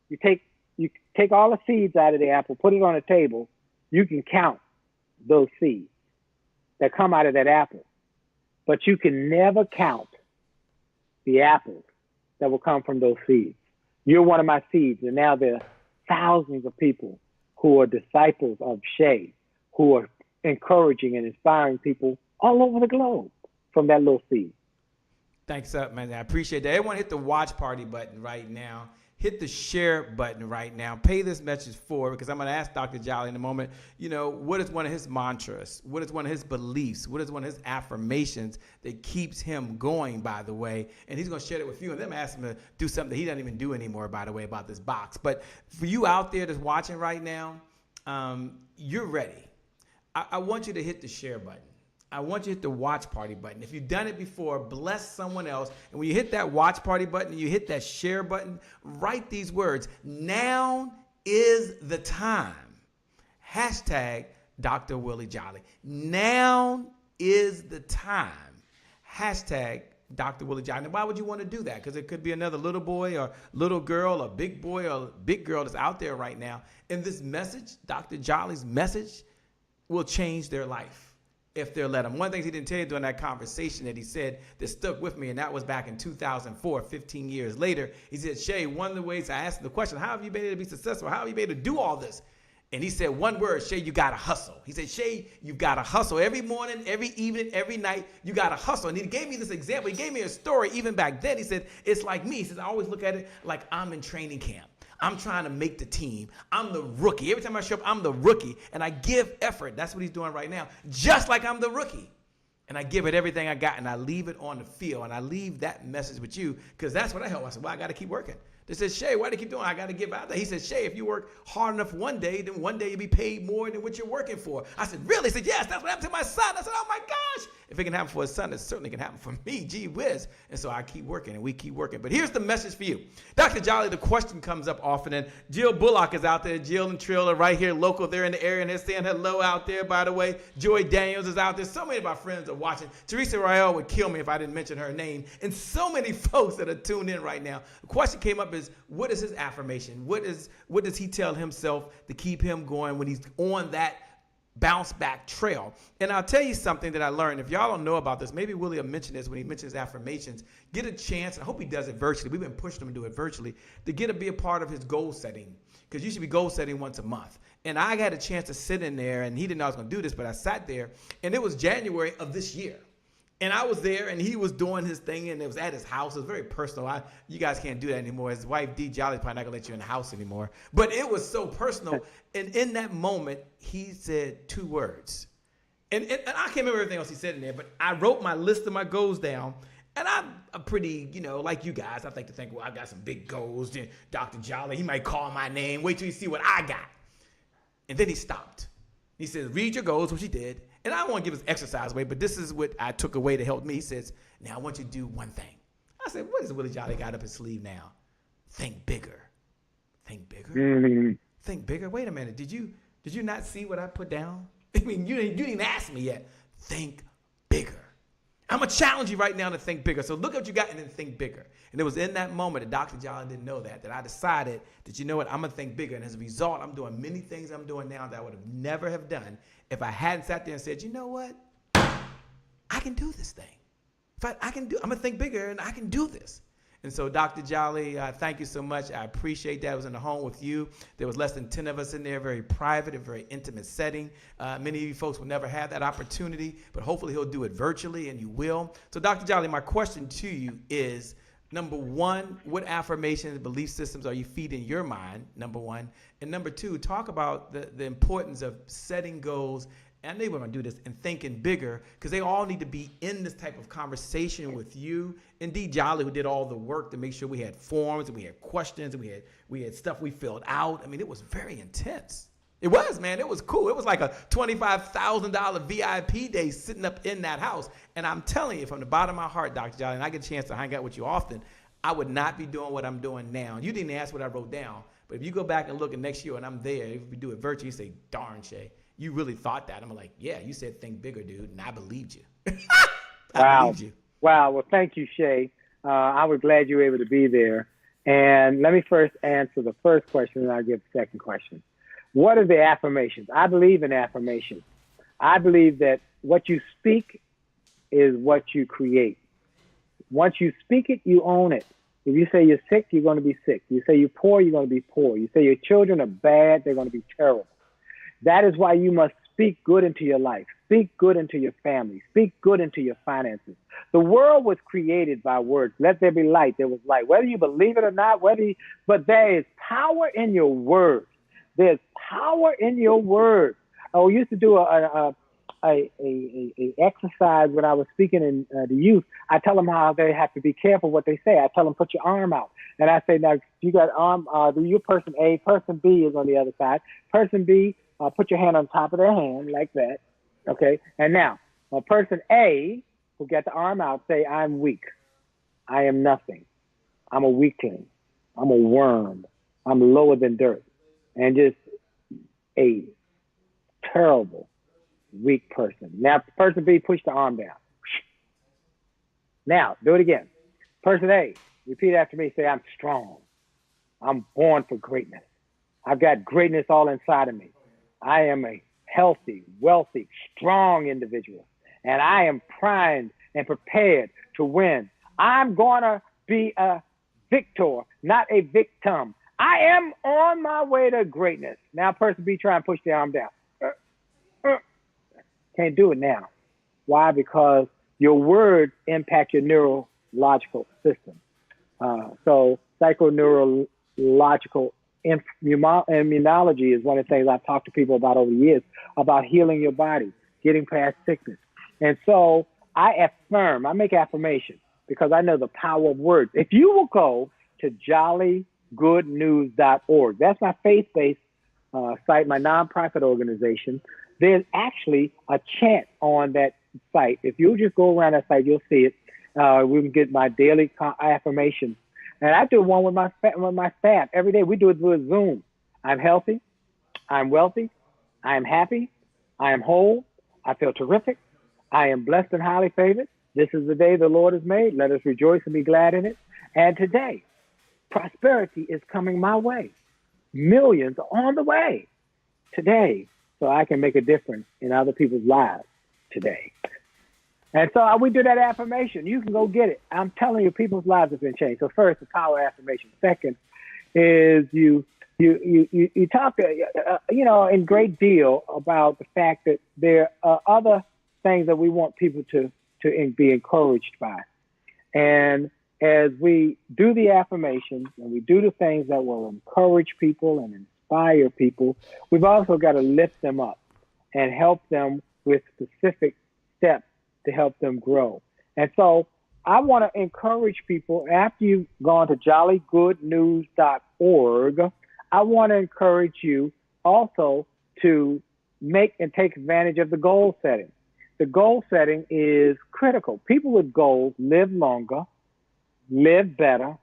Speaker 6: You take all the seeds out of the apple, put it on a table. You can count those seeds that come out of that apple, but you can never count the apples that will come from those seeds. You're one of my seeds, and now there are thousands of people who are disciples of Shay, who are encouraging and inspiring people all over the globe from that little seed.
Speaker 2: Thanks up, man. I appreciate that. Everyone hit the watch party button right now. Hit the share button right now. Pay this message forward, because I'm going to ask Dr. Jolly in a moment, what is one of his mantras? What is one of his beliefs? What is one of his affirmations that keeps him going, by the way? And he's going to share it with you. And then I'm asking him to do something that he doesn't even do anymore, by the way, about this box. But for you out there that's watching right now, you're ready. I want you to hit the share button. I want you to hit the watch party button. If you've done it before, bless someone else. And when you hit that watch party button and you hit that share button, write these words: now is the time. Hashtag Dr. Willie Jolly. Now is the time. Hashtag Dr. Willie Jolly. Now, why would you want to do that? Because it could be another little boy or little girl or big boy or big girl that's out there right now. And this message, Dr. Jolly's message, will change their life if they're let him. One of the things he didn't tell you during that conversation that he said that stuck with me, and that was back in 2004, 15 years later. He said, Shay, one of the ways I asked him the question, how have you been able to be successful? How have you been able to do all this? And he said one word: Shay, you got to hustle. He said, Shay, you've got to hustle. Every morning, every evening, every night, you got to hustle. And he gave me this example. He gave me a story even back then. He said, it's like me. He says, I always look at it like I'm in training camp. I'm trying to make the team. I'm the rookie. Every time I show up, I'm the rookie. And I give effort. That's what he's doing right now. Just like I'm the rookie. And I give it everything I got, and I leave it on the field. And I leave that message with you, because that's what I help. I said, well, I got to keep working. They said, Shay, why do you keep doing it? I got to give out there. He said, Shay, if you work hard enough one day, then one day you'll be paid more than what you're working for. I said, really? He said, yes, that's what happened to my son. I said, oh my gosh. If it can happen for his son, it certainly can happen for me. Gee whiz. And so I keep working, and we keep working. But here's the message for you. Dr. Jolly, the question comes up often, and Jill Bullock is out there. Jill and Trill are right here, local. They're in the area, and they're saying hello out there, by the way. Joy Daniels is out there. So many of our friends are watching. Teresa Royale would kill me if I didn't mention her name. And so many folks that are tuned in right now. The question came up is, what is his affirmation? What does he tell himself to keep him going when he's on that bounce back trail? And I'll tell you something that I learned. If y'all don't know about this, maybe Willie will mention this when he mentions affirmations. Get a chance, and I hope he does it virtually. We've been pushing him to do it virtually, to be a part of his goal setting, because you should be goal setting once a month. And I had a chance to sit in there, and he didn't know I was going to do this, but I sat there, and it was January of this year. And I was there, and he was doing his thing, and it was at his house. It was very personal. You guys can't do that anymore. His wife, Dee Jolly's probably not going to let you in the house anymore. But it was so personal. And in that moment, he said two words. And I can't remember everything else he said in there, but I wrote my list of my goals down. And I'm a pretty, like you guys, I like to think, well, I got some big goals. Dr. Jolly, he might call my name. Wait till you see what I got. And then he stopped. He said, read your goals, which he did. And I don't want to give his exercise away, but this is what I took away to help me. He says, now I want you to do one thing. I said, what is Willie Jolly got up his sleeve now? Think bigger. Think bigger? Mm-hmm. Think bigger? Wait a minute. Did you not see what I put down? I mean, you didn't even ask me yet. Think bigger. I'm going to challenge you right now to think bigger. So look at what you got and then think bigger. And it was in that moment that Dr. Jolly didn't know that I decided that, you know what, I'm going to think bigger. And as a result, I'm doing many things I'm doing now that I would have never have done if I hadn't sat there and said, you know what, I can do this thing. I'm going to think bigger, and I can do this. And so, Dr. Jolly, thank you so much. I appreciate that. I was in the home with you. There was less than 10 of us in there, very private, a very intimate setting. Many of you folks will never have that opportunity, but hopefully he'll do it virtually, and you will. So, Dr. Jolly, my question to you is, number one, what affirmations and belief systems are you feeding your mind, number one? And number two, talk about the importance of setting goals. And I know we're going to do this, and thinking bigger, because they all need to be in this type of conversation with you. And Dee Jolly, who did all the work to make sure we had forms and we had questions and we had stuff we filled out. I mean, it was very intense. It was, man. It was cool. It was like a $25,000 VIP day sitting up in that house. And I'm telling you, from the bottom of my heart, Dr. Jolly, and I get a chance to hang out with you often, I would not be doing what I'm doing now. You didn't ask what I wrote down, but if you go back and look at next year and I'm there, if we do it virtually, you say, darn, Shay, you really thought that. I'm like, yeah, you said think bigger, dude, and I believed you. I
Speaker 6: Wow.
Speaker 2: believed you.
Speaker 6: Wow. Well, thank you, Shay. I was glad you were able to be there. And let me first answer the first question, and I'll give the second question. What are the affirmations? I believe in affirmations. I believe that what you speak is what you create. Once you speak it, you own it. If you say you're sick, you're going to be sick. You say you're poor, you're going to be poor. You say your children are bad, they're going to be terrible. That is why you must speak good into your life. Speak good into your family. Speak good into your finances. The world was created by words. Let there be light. There was light. Whether you believe it or not, but there is power in your words. There's power in your words. I used to do a exercise when I was speaking in the youth. I tell them how they have to be careful what they say. I tell them, put your arm out. And I say, now, you got arm, you're person A, person B is on the other side. Person B, put your hand on top of their hand like that. Okay. And now, person A, who got the arm out, say, I'm weak. I am nothing. I'm a weakling. I'm a worm. I'm lower than dirt. And just a terrible, weak person. Now, person B, push the arm down. Now, do it again. Person A, repeat after me. Say, I'm strong. I'm born for greatness. I've got greatness all inside of me. I am a healthy, wealthy, strong individual. And I am primed and prepared to win. I'm going to be a victor, not a victim. I am on my way to greatness. Now, person B, try and push the arm down. Can't do it now. Why? Because your words impact your neurological system. So psychoneurological immunology is one of the things I've talked to people about over the years, about healing your body, getting past sickness. And so I affirm, I make affirmations because I know the power of words. If you will go to jollygoodnews.org, that's my faith-based site, my nonprofit organization. There's actually a chant on that site. If you'll just go around that site, you'll see it. We can get my daily affirmations. And I do one with my staff every day. We do it through Zoom. I'm healthy. I'm wealthy. I am happy. I am whole. I feel terrific. I am blessed and highly favored. This is the day the Lord has made. Let us rejoice and be glad in it. And today, prosperity is coming my way. Millions are on the way today, so I can make a difference in other people's lives today. And so we do that affirmation. You can go get it. I'm telling you, people's lives have been changed. So first, the power affirmation. Second is you talk, in great deal about the fact that there are other things that we want people to be encouraged by. And as we do the affirmations and we do the things that will encourage people and inspire people, we've also got to lift them up and help them with specific steps to help them grow. And so I want to encourage people, after you've gone to jollygoodnews.org, I want to encourage you also to make and take advantage of the goal setting. The goal setting is critical. People with goals live longer, live better,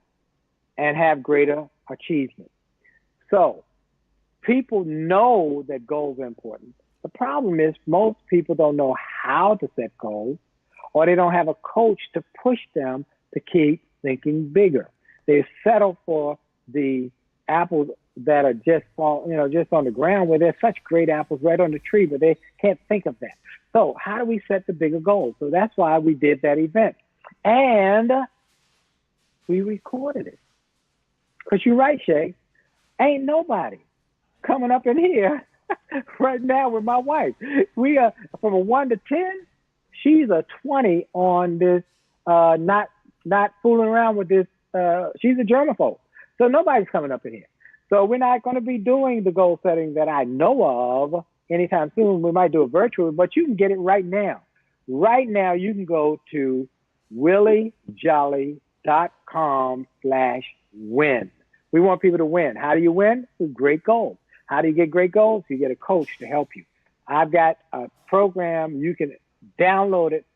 Speaker 6: and have greater achievement. So people know that goals are important. The problem is most people don't know how to set goals, or they don't have a coach to push them to keep thinking bigger. They settle for the apples that are just on the ground, where there's such great apples right on the tree, but they can't think of that. So how do we set the bigger goals? So that's why we did that event. And we recorded it. Because you're right, Shay. Ain't nobody coming up in here right now with my wife. We are from a 1 to 10. She's a 20 on this, not fooling around with this. She's a germaphobe. So nobody's coming up in here. So we're not going to be doing the goal setting that I know of anytime soon. We might do it virtually, but you can get it right now. Right now, you can go to williejolly.com/win. We want people to win. How do you win? With great goals. How do you get great goals? You get a coach to help you. I've got a program. You can download it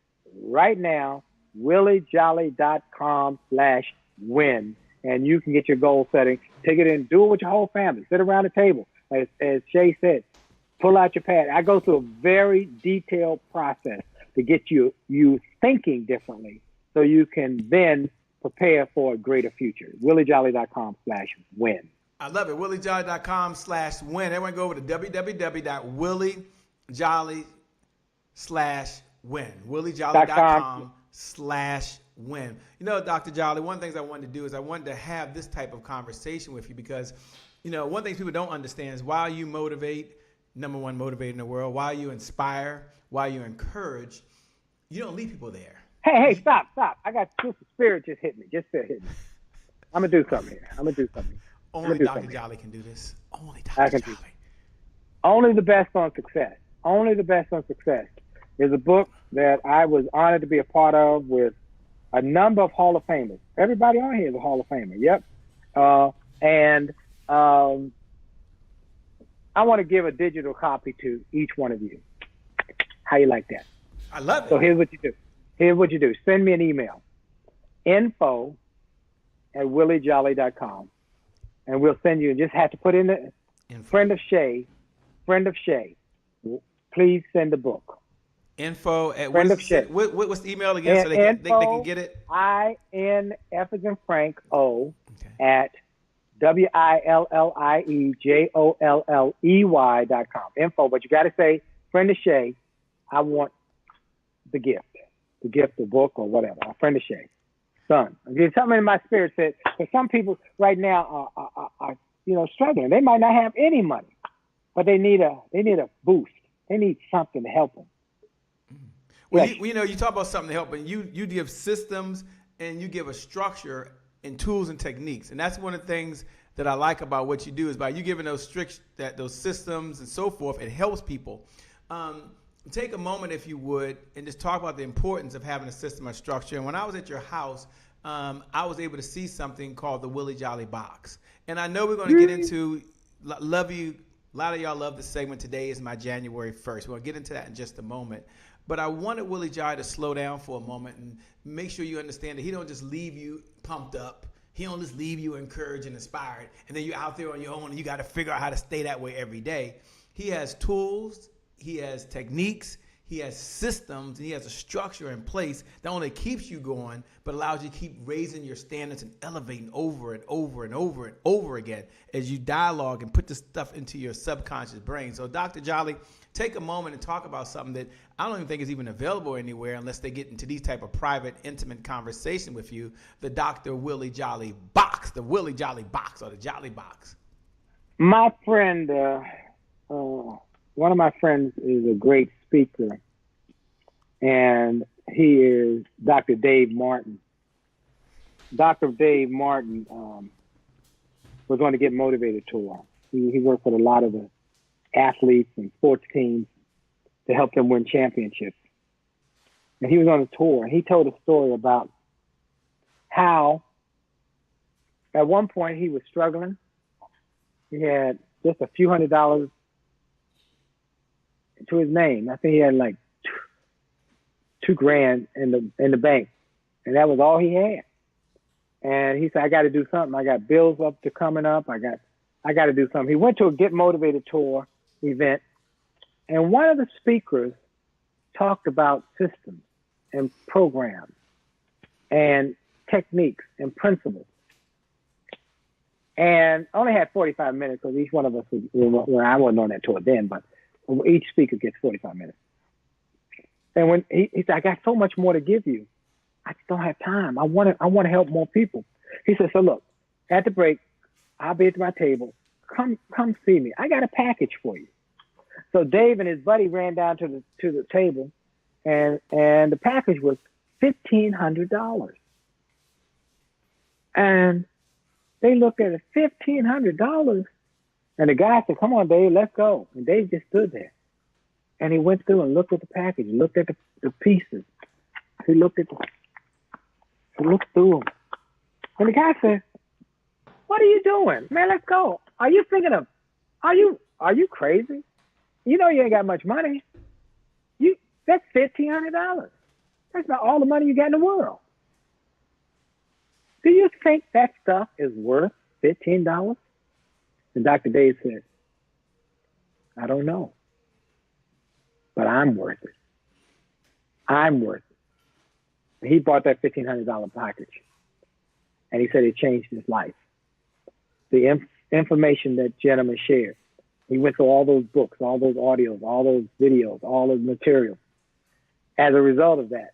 Speaker 6: right now, williejolly.com/win. And you can get your goal setting, take it in, do it with your whole family. Sit around the table. As Shay said, Pull out your pad. I go through a very detailed process to get you thinking differently so you can then prepare for a greater future. WillieJolly.com/win.
Speaker 2: I love it. WillieJolly.com/win. Everyone go over to www.williejolly/win. WillieJolly.com/win. You know, Dr. Jolly, one of the things I wanted to do is I wanted to have this type of conversation with you because, you know, one thing people don't understand is while you motivate, number one motivator in the world, while you inspire, while you encourage, you don't leave people there.
Speaker 6: Hey, stop. I got the spirit just hit me. Just hit me. I'm going to do something here.
Speaker 2: Only Dr. Jolly can do this. Only Dr. Jolly.
Speaker 6: Only the Best on Success. Only the Best on Success is a book that I was honored to be a part of with a number of Hall of Famers. Everybody on here is a Hall of Famer. Yep. I want to give a digital copy to each one of you. How you like that?
Speaker 2: I love it.
Speaker 6: So here's what you do. Send me an email. info@williejolly.com. And we'll send you, just have to put in the friend of Shay. Please send the book.
Speaker 2: Info at
Speaker 6: friend of Shay.
Speaker 2: What's the email again so they can get it?
Speaker 6: INF as in Frank O at WILLIEJOLLEY.com. Info, but you got to say, friend of Shay, I want the gift, the book or whatever. A friend of Shay. Son. There's something in my spirit said, for some people right now are struggling. They might not have any money, but they need a boost. They need something to help them.
Speaker 2: Well, you talk about something to help, and you give systems and you give a structure and tools and techniques, and that's one of the things that I like about what you do is by you giving those those systems and so forth. It helps people. Take a moment, if you would, and just talk about the importance of having a system or structure. And when I was at your house, I was able to see something called the Willie Jolly box. And I know we're going to get into, love you, a lot of y'all love this segment. Today is my January 1st. We'll get into that in just a moment. But I wanted Willie Jolly to slow down for a moment and make sure you understand that he don't just leave you pumped up. He don't just leave you encouraged and inspired. And then you're out there on your own and you got to figure out how to stay that way every day. He has tools. He has techniques, he has systems, and he has a structure in place that not only keeps you going, but allows you to keep raising your standards and elevating over and over and over and over again as you dialogue and put this stuff into your subconscious brain. So Dr. Jolly, take a moment and talk about something that I don't even think is even available anywhere unless they get into these type of private, intimate conversation with you, the Dr. Willie Jolly box, the Willie Jolly box or the Jolly box.
Speaker 6: My friend, one of my friends is a great speaker, and he is Dr. Dave Martin. Dr. Dave Martin was on the Get Motivated tour. He worked with a lot of the athletes and sports teams to help them win championships. And he was on a tour. He told a story about how at one point he was struggling. He had just a few $100s to his name. I think he had like $2,000 in the bank, and that was all he had. And he said, "I got to do something. I got bills coming up. I got to do something." He went to a Get Motivated tour event, and one of the speakers talked about systems and programs and techniques and principles. And I only had 45 minutes because each one of us I wasn't on that tour then, but each speaker gets 45 minutes. And when he said, "I got so much more to give you. I just don't have time. I want to help more people." He said, "So look, at the break, I'll be at my table. Come see me. I got a package for you." So Dave and his buddy ran down to the table, and the package was $1,500. And they looked at it, $1,500. And the guy said, "Come on, Dave, let's go." And Dave just stood there. And he went through and looked at the package, looked at the pieces. He looked through them. And the guy said, "What are you doing? Man, let's go. Are you crazy? You know you ain't got much money. That's $1,500. That's not all the money you got in the world. Do you think that stuff is worth $15? And Dr. Dave said, "I don't know." but I'm worth it. I'm worth it. He bought that $1,500 package, and he said it changed his life. The information that gentleman shared. He went through all those books, all those audios, all those videos, all those materials. As a result of that,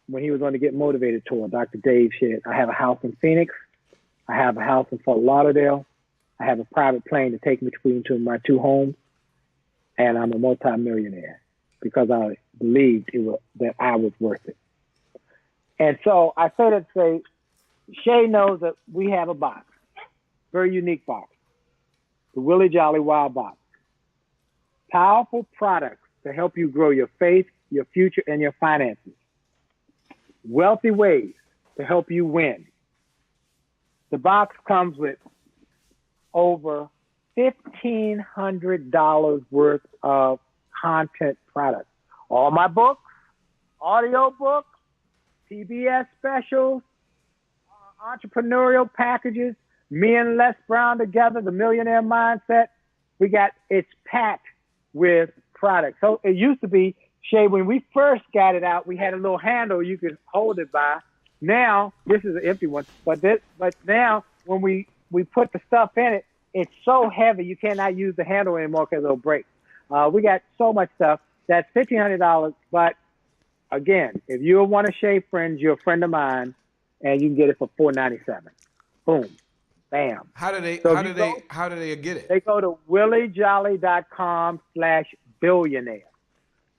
Speaker 6: when he was on the Get Motivated tour, Dr. Dave said, I have a house in Phoenix. I have a house in Fort Lauderdale. I have a private plane to take me between my two homes. And I'm a multimillionaire because I believed that I was worth it. And so I say that to say, Shay knows that we have a box, very unique box, the Willie Jolly Wild Box. Powerful products to help you grow your faith, your future, and your finances. Wealthy ways to help you win. The box comes with over $1,500 worth of content products. All my books, audio books, PBS specials, entrepreneurial packages, me and Les Brown together, the Millionaire Mindset. It's packed with products. So it used to be, Shay, when we first got it out, we had a little handle you could hold it by. Now, this is an empty one, but now when we put the stuff in it, it's so heavy you cannot use the handle anymore because it'll break. We got so much stuff. That's $1,500, but again, if you're one of Shay's friends, you're a friend of mine, and you can get it for $497. Boom. Bam.
Speaker 2: How do they get it?
Speaker 6: They go to williejolly.com/billionaire.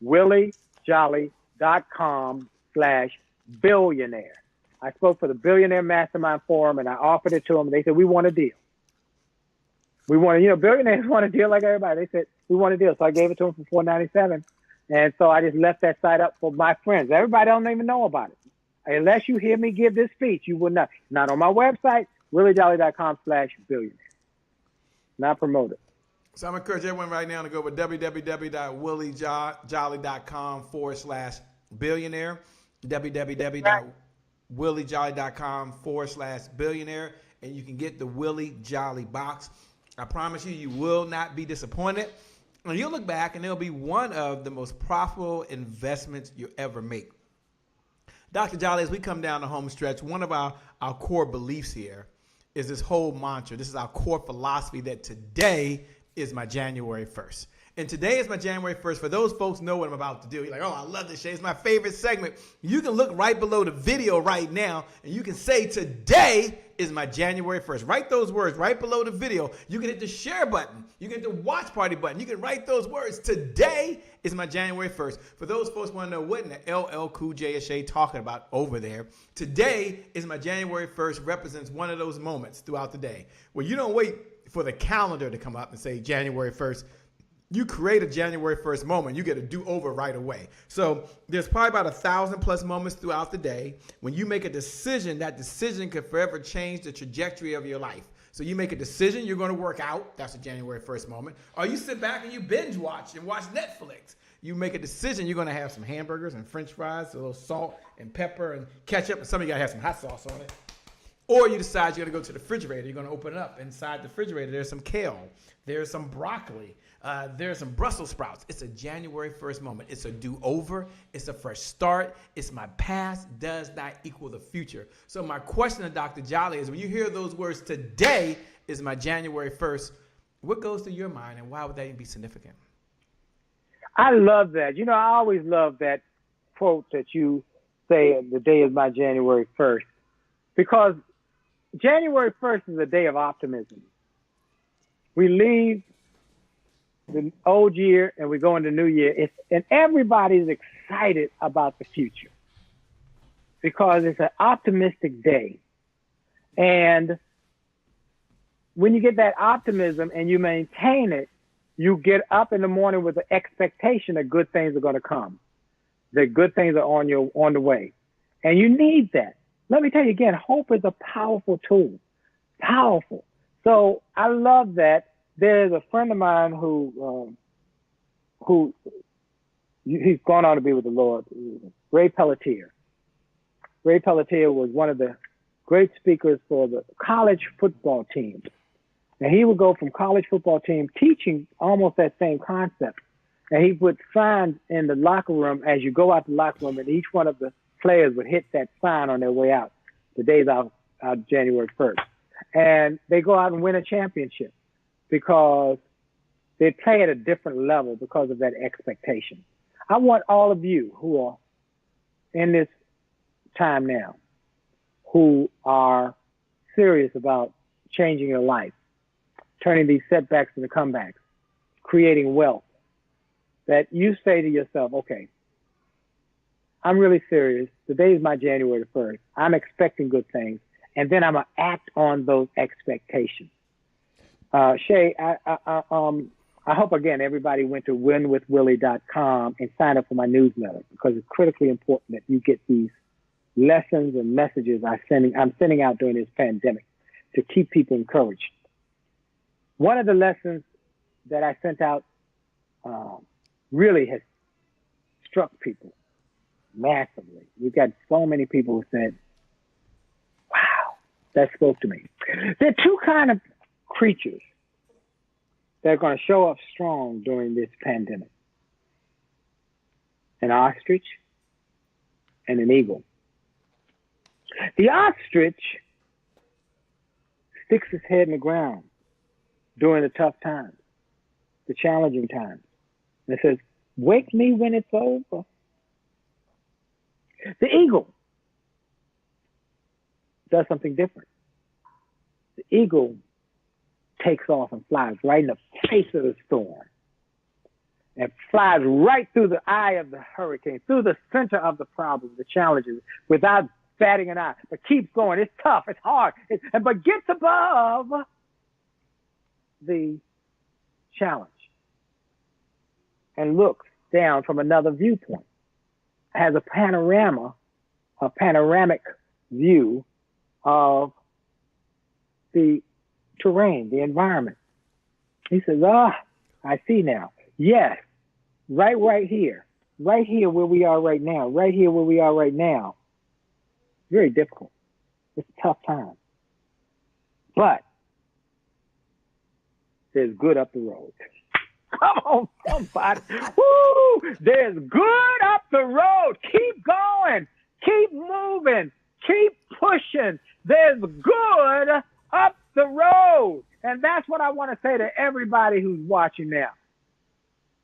Speaker 6: williejolly.com/billionaire. I spoke for the Billionaire Mastermind Forum, and I offered it to them. They said, we want a deal. Billionaires want a deal like everybody. They said, we want a deal. So I gave it to them for $497. And so I just left that site up for my friends. Everybody don't even know about it. Unless you hear me give this speech, you will not. Not on my website, williejolly.com/billionaire. Not promoted.
Speaker 2: So I'm encouraging everyone right now to go with www.williejolly.com/billionaire. www.williejolly.com/billionaire. And you can get the Willie Jolly box. I promise you, you will not be disappointed. And you'll look back and it'll be one of the most profitable investments you ever make. Dr. Jolly, as we come down the home stretch, one of our core beliefs here is this whole mantra. This is our core philosophy that today is my January 1st. And today is my January 1st. For those folks who know what I'm about to do, you're like, oh, I love this, Shay. It's my favorite segment. You can look right below the video right now, and you can say, today is my January 1st. Write those words right below the video. You can hit the share button. You can hit the watch party button. You can write those words. Today is my January 1st. For those folks who want to know what in the LL Cool J is Shay talking about over there, today is my January 1st represents one of those moments throughout the day where you don't wait for the calendar to come up and say January 1st. You create a January 1st moment, you get a do-over right away. So there's probably about 1,000 plus moments throughout the day. When you make a decision, that decision could forever change the trajectory of your life. So you make a decision, you're going to work out. That's a January 1st moment. Or you sit back and you binge watch and watch Netflix. You make a decision, you're going to have some hamburgers and french fries, a little salt and pepper and ketchup, and some of you got to have some hot sauce on it. Or you decide you're going to go to the refrigerator. You're going to open it up. Inside the refrigerator, there's some kale. There's some broccoli. There's some Brussels sprouts. It's a January 1st moment. It's a do-over. It's a fresh start. It's my past does not equal the future. So my question to Dr. Jolly is, when you hear those words, today is my January 1st, what goes through your mind, and why would that even be significant?
Speaker 6: I love that. I always love that quote that you say, the day is my January 1st, because January 1st is a day of optimism. We leave the old year and we go into new year, and everybody's excited about the future because it's an optimistic day. And when you get that optimism and you maintain it, you get up in the morning with the expectation that good things are going to come, that good things are on the way. And you need that. Let me tell you again, hope is a powerful tool, powerful. So I love that. There's a friend of mine who he's gone on to be with the Lord, Ray Pelletier. Ray Pelletier was one of the great speakers for the college football teams. And he would go from college football team teaching almost that same concept And he put signs in the locker room as you go out the locker room, and each one of the players would hit that sign on their way out. The day's out January 1st. And they go out and win a championship because they play at a different level because of that expectation. I want all of you who are in this time now, who are serious about changing your life, turning these setbacks into comebacks, creating wealth, that you say to yourself, okay, I'm really serious. Today is my January 1st. I'm expecting good things. And then I'm going to act on those expectations. Shay, I hope, again, everybody went to winwithwillie.com and signed up for my newsletter, because it's critically important that you get these lessons and messages I'm sending out during this pandemic to keep people encouraged. One of the lessons that I sent out really has struck people massively. We've got so many people who said, wow, that spoke to me. There are two kinds of creatures that are going to show up strong during this pandemic: an ostrich and an eagle. The ostrich sticks his head in the ground during the tough times, the challenging times, and it says, wake me when it's over. The eagle does something different. The eagle takes off and flies right in the face of the storm, and flies right through the eye of the hurricane, through the center of the problem, the challenges, without batting an eye, but keeps going. It's tough, it's hard, but gets above the challenge and looks down from another viewpoint, has a panoramic view of the terrain, the environment. He says, I see now. Yes, right here where we are right now, very difficult. It's a tough time. But there's good up the road. Come on, somebody. Woo! There's good up the road. Keep going. Keep moving. Keep pushing. There's good up the road. And that's what I want to say to everybody who's watching now.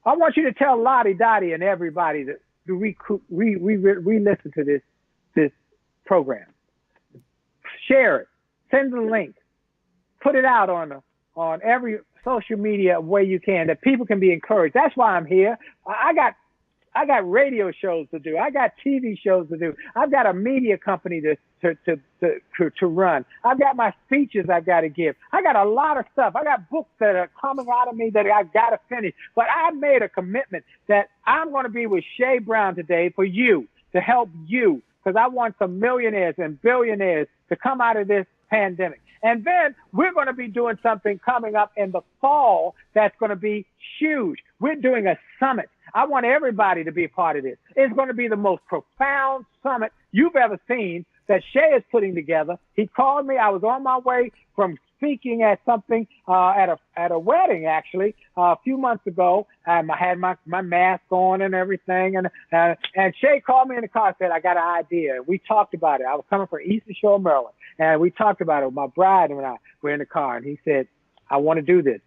Speaker 6: I want you to tell Lottie, Dottie, and everybody that re-listen to this program. Share it. Send the link. Put it out on every social media way you can, that people can be encouraged. That's why I'm here. I got radio shows to do. I got TV shows to do. I've got a media company to run. I've got my speeches I've got to give. I got a lot of stuff. I got books that are coming out of me that I've got to finish. But I made a commitment that I'm going to be with Shay Brown today for you, to help you, because I want some millionaires and billionaires to come out of this pandemic. And then we're going to be doing something coming up in the fall that's going to be huge. We're doing a summit. I want everybody to be a part of this. It's going to be the most profound summit you've ever seen that Shay is putting together. He called me. I was on my way from speaking at something, at a wedding, actually, a few months ago. I had my mask on and everything. And Shay called me in the car and said, I got an idea. We talked about it. I was coming from Eastern Shore, Maryland. And we talked about it. My bride and I were in the car. And he said, I want to do this.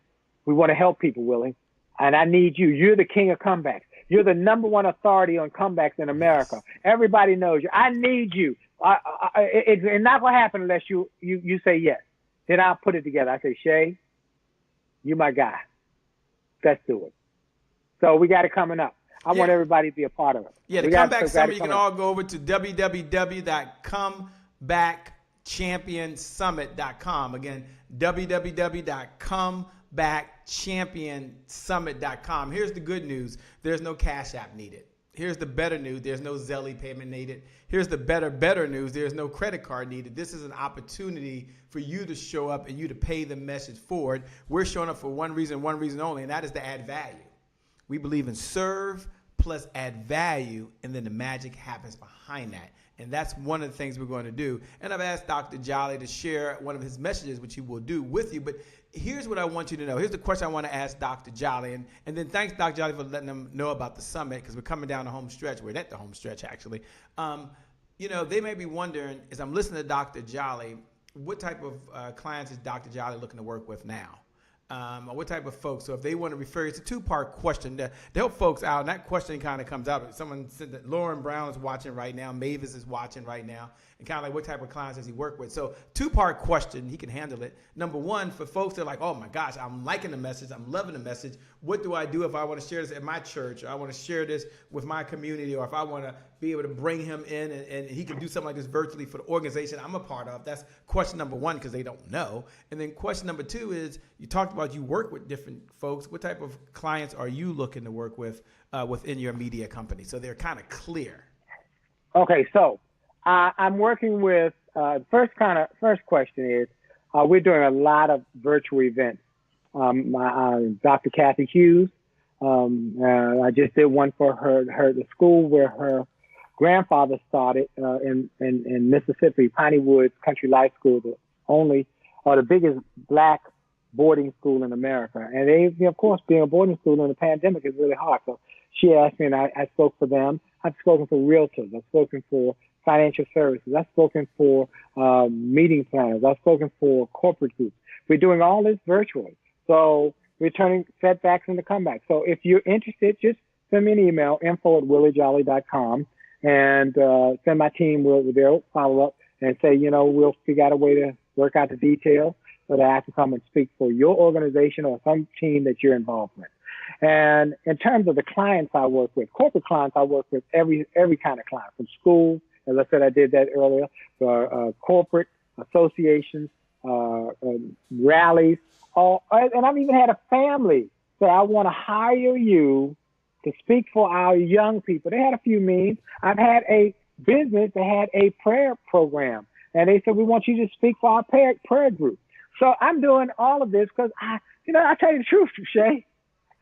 Speaker 6: We want to help people, Willie. And I need you. You're the king of comebacks. You're the number one authority on comebacks in America. Everybody knows you. I need you. It's not going to happen unless you say yes. Then I'll put it together. I say, Shay, you my guy. Let's do it. So we got it coming up. I want everybody to be a part of it.
Speaker 2: Yeah, the Comeback Summit, you can all go over to www.comebackchampionsummit.com. Again, www.comebackchampionsummit.com. Here's the good news. There's no Cash App needed. Here's the better news. There's no Zelle payment needed. Here's the better news. There's no credit card needed. This is an opportunity for you to show up and you to pay the message forward. We're showing up for one reason only, and that is to add value. We believe in serve plus add value, and then the magic happens behind that. And that's one of the things we're going to do. And I've asked Dr. Jolly to share one of his messages, which he will do with you. But here's what I want you to know. Here's the question I want to ask Dr. Jolly. And then thanks, Dr. Jolly, for letting them know about the summit, because we're coming down the home stretch. We're at the home stretch, actually. They may be wondering, as I'm listening to Dr. Jolly, what type of clients is Dr. Jolly looking to work with now? Or what type of folks? So if they want to refer, it's a two-part question to help folks out. And that question kind of comes out. Someone said that Lauren Brown is watching right now. Mavis is watching right now. And kind of like, what type of clients does he work with? So two-part question. He can handle it. Number one, for folks that are like, oh my gosh, I'm liking the message. I'm loving the message. What do I do if I want to share this at my church? Or I want to share this with my community? Or if I want to be able to bring him in and he can do something like this virtually for the organization I'm a part of? That's question number one, because they don't know. And then question number two is, you talked about you work with different folks. What type of clients are you looking to work with within your media company? So they're kind of clear.
Speaker 6: Okay, so I'm working with first question is we're doing a lot of virtual events. Dr. Kathy Hughes, I just did one for the school where her grandfather started in Mississippi, Piney Woods Country Life School, the biggest Black boarding school in America. And they, of course, being a boarding school in the pandemic is really hard. So she asked me, and I spoke for them. I've spoken for realtors. I've spoken for financial services. I've spoken for meeting planners. I've spoken for corporate groups. We're doing all this virtually. So we're turning setbacks into comebacks. So if you're interested, just send me an email, info@williejolly.com, and send my team. They'll follow up and say, we'll figure out a way to work out the details so that I can come and speak for your organization or some team that you're involved with. And in terms of the clients I work with, corporate clients, I work with every kind of client, from schools, as I said, I did that earlier, corporate associations, rallies, and I've even had a family say, I want to hire you to speak for our young people. They had a few meetings. I've had a business that had a prayer program, and they said, we want you to speak for our prayer group. So I'm doing all of this because I tell you the truth, Shay.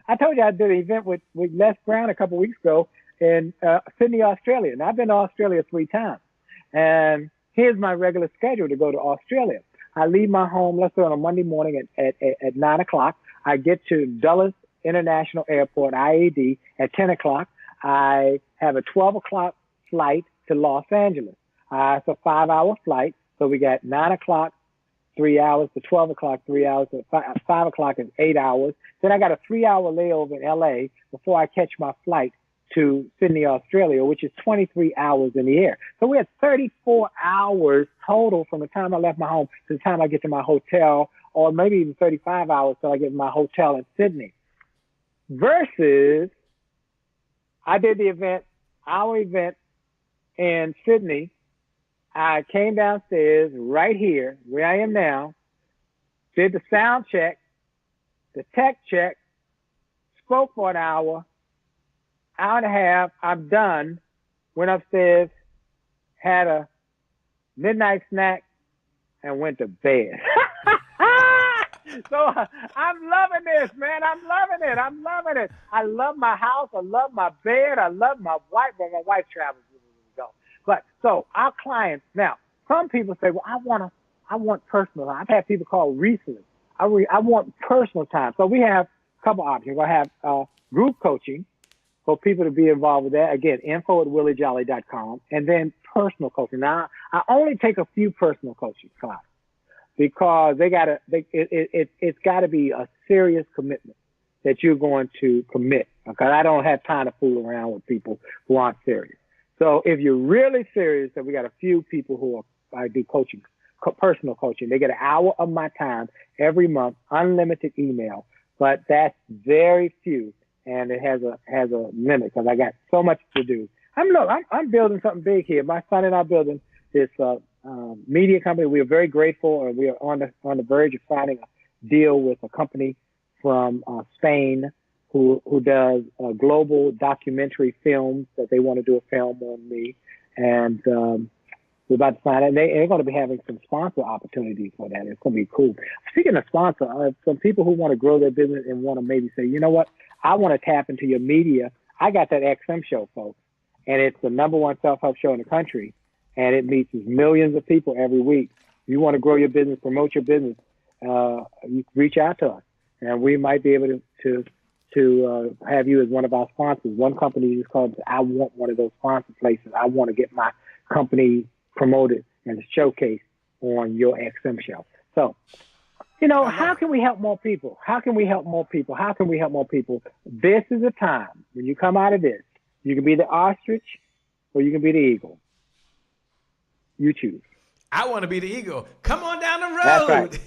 Speaker 6: I told you I did an event with Les Brown a couple of weeks ago in Sydney, Australia. And I've been to Australia 3 times. And here's my regular schedule to go to Australia. I leave my home, let's say on a Monday morning at 9 o'clock. I get to Dulles International Airport, IAD, at 10 o'clock. I have a 12 o'clock flight to Los Angeles. It's a 5-hour flight. So we got 9 o'clock, 3 hours, to 12 o'clock, 3 hours, to 5 o'clock is 8 hours. Then I got a 3-hour layover in LA before I catch my flight to Sydney, Australia, which is 23 hours in the air. So we had 34 hours total from the time I left my home to the time I get to my hotel, or maybe even 35 hours till I get to my hotel in Sydney. Versus, I did our event in Sydney. I came downstairs right here, where I am now, did the sound check, the tech check, spoke for an hour and a half, I'm done, went upstairs, had a midnight snack, and went to bed. So I'm loving this, man. I'm loving it. I love my house. I love my bed. I love my wife. Well, my wife travels with me when we go. But so our clients, now, some people say, well, I want personal time. I've had people call recently. I want personal time. So we have a couple options. I have group coaching for people to be involved with that. Again, info@williejolly.com, and then personal coaching. Now, I only take a few personal coaching classes because it's got to be a serious commitment that you're going to commit. Because I don't have time to fool around with people who aren't serious. So if you're really serious, then we got a few people who I do coaching, personal coaching. They get an hour of my time every month, unlimited email, but that's very few. And it has a limit because I got so much to do. I'm building something big here. My son and I are building this media company. We are very grateful, and we are on the verge of signing a deal with a company from Spain who does global documentary films that they want to do a film on me. And we're about to sign it. And they're going to be having some sponsor opportunities for that. It's going to be cool. Speaking of sponsor, some people who want to grow their business and want to maybe say, you know what, I want to tap into your media. I got that XM show, folks, and it's the #1 self-help show in the country. and it meets millions of people every week. If you want to grow your business, promote your business, you reach out to us, and we might be able to have you as one of our sponsors. One company just called, I want one of those sponsor places. I want to get my company promoted and showcased on your XM show. So, how can we help more people? How can we help more people? How can we help more people? This is the time when you come out of this. You can be the ostrich or you can be the eagle. You choose.
Speaker 2: I want to be the eagle. Come on down the road.
Speaker 6: That's right.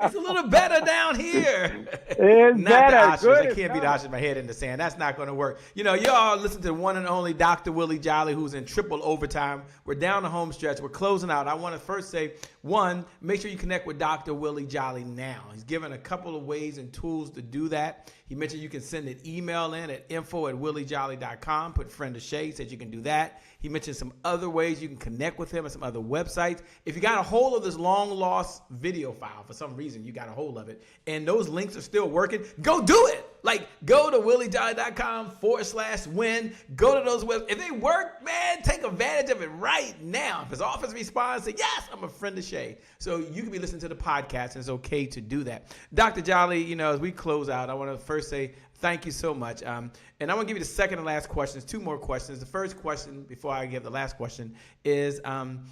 Speaker 2: It's a little better down here.
Speaker 6: It's
Speaker 2: Not
Speaker 6: better.
Speaker 2: the ostrich.
Speaker 6: Good
Speaker 2: I can't be the ostrich with my head in the sand. That's not going to work. Y'all listen to the one and only Dr. Willie Jolly, who's in triple overtime. We're down the home stretch. We're closing out. I want to first say, one, make sure you connect with Dr. Willie Jolly now. He's given a couple of ways and tools to do that. He mentioned you can send an email in at info@williejolly.com. Put friend to Shay, said you can do that. He mentioned some other ways you can connect with him and some other websites. If you got a hold of this long lost video file, for some reason you got a hold of it, and those links are still working, go do it. Like, go to williejolly.com/win. Go to those websites. If they work, man, take advantage of it right now. If his office responds, say, yes, I'm a friend of Shay. So you can be listening to the podcast, and it's okay to do that. Dr. Jolly, as we close out, I want to first say thank you so much. And I want to give you the second and last questions, 2 more questions. The first question, before I give the last question, is, can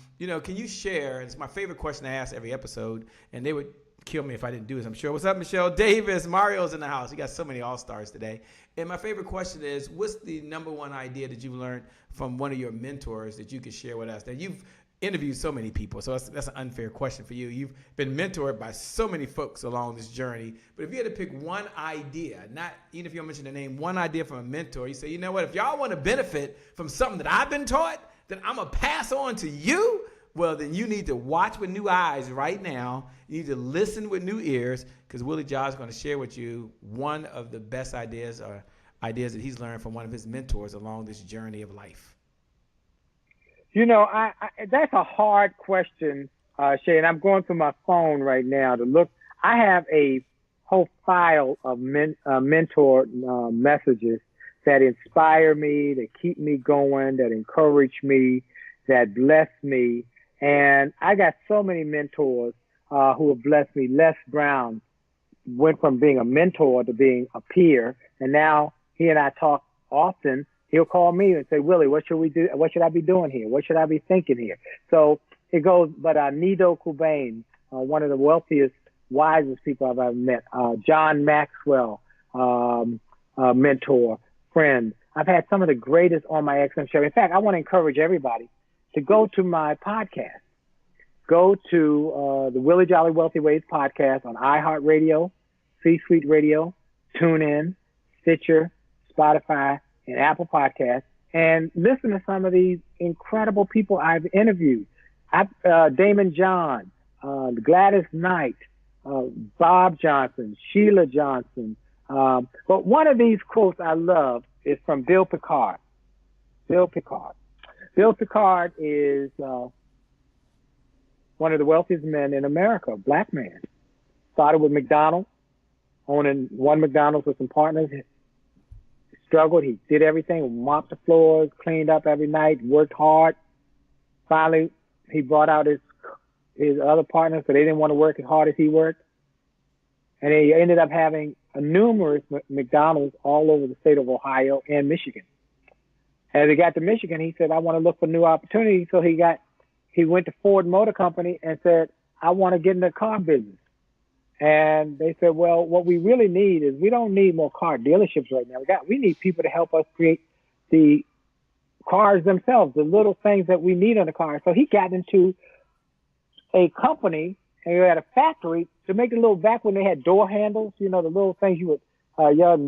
Speaker 2: you share, it's my favorite question I ask every episode, and they would kill me if I didn't do this, I'm sure. What's up, Michelle Davis? Mario's in the house. You got so many all-stars today. And my favorite question is, what's the number one idea that you've learned from one of your mentors that you could share with us? Now, you've interviewed so many people, so that's an unfair question for you. You've been mentored by so many folks along this journey. But if you had to pick one idea, not even if you don't mention the name, one idea from a mentor, you say, you know what, if y'all want to benefit from something that I've been taught, that I'm going to pass on to you, well, then you need to watch with new eyes right now. You need to listen with new ears, because Willie Jolly is going to share with you one of the best ideas or ideas that he's learned from one of his mentors along this journey of life.
Speaker 6: That's a hard question, Shay, and I'm going through my phone right now to look. I have a whole file of mentor messages that inspire me, that keep me going, that encourage me, that bless me. And I got so many mentors who have blessed me. Les Brown went from being a mentor to being a peer, and now he and I talk often. He'll call me and say, Willie, what should we do? What should I be doing here? What should I be thinking here? So it goes, but Nido Qubein, one of the wealthiest, wisest people I've ever met, John Maxwell, mentor, friend. I've had some of the greatest on my XM show. In fact, I want to encourage everybody to go to my podcast. Go to the Willie Jolly Wealthy Ways podcast on iHeartRadio, C-Suite Radio, TuneIn, Stitcher, Spotify, and Apple Podcasts, and listen to some of these incredible people I've interviewed. Damon John, Gladys Knight, Bob Johnson, Sheila Johnson. But one of these quotes I love is from Bill Picard. Bill Picard is one of the wealthiest men in America, a black man. Started with McDonald's, owning one McDonald's with some partners. Struggled. He did everything, mopped the floors, cleaned up every night, worked hard. Finally, he brought out his other partners, so they didn't want to work as hard as he worked. And he ended up having numerous McDonald's all over the state of Ohio and Michigan. As he got to Michigan, he said, I want to look for new opportunities. So he went to Ford Motor Company and said, I want to get in the car business. And they said, well, what we really need is, we don't need more car dealerships right now. We need people to help us create the cars themselves, the little things that we need on the car. So he got into a company, and he had a factory to make the little, back when they had door handles, the little things you would,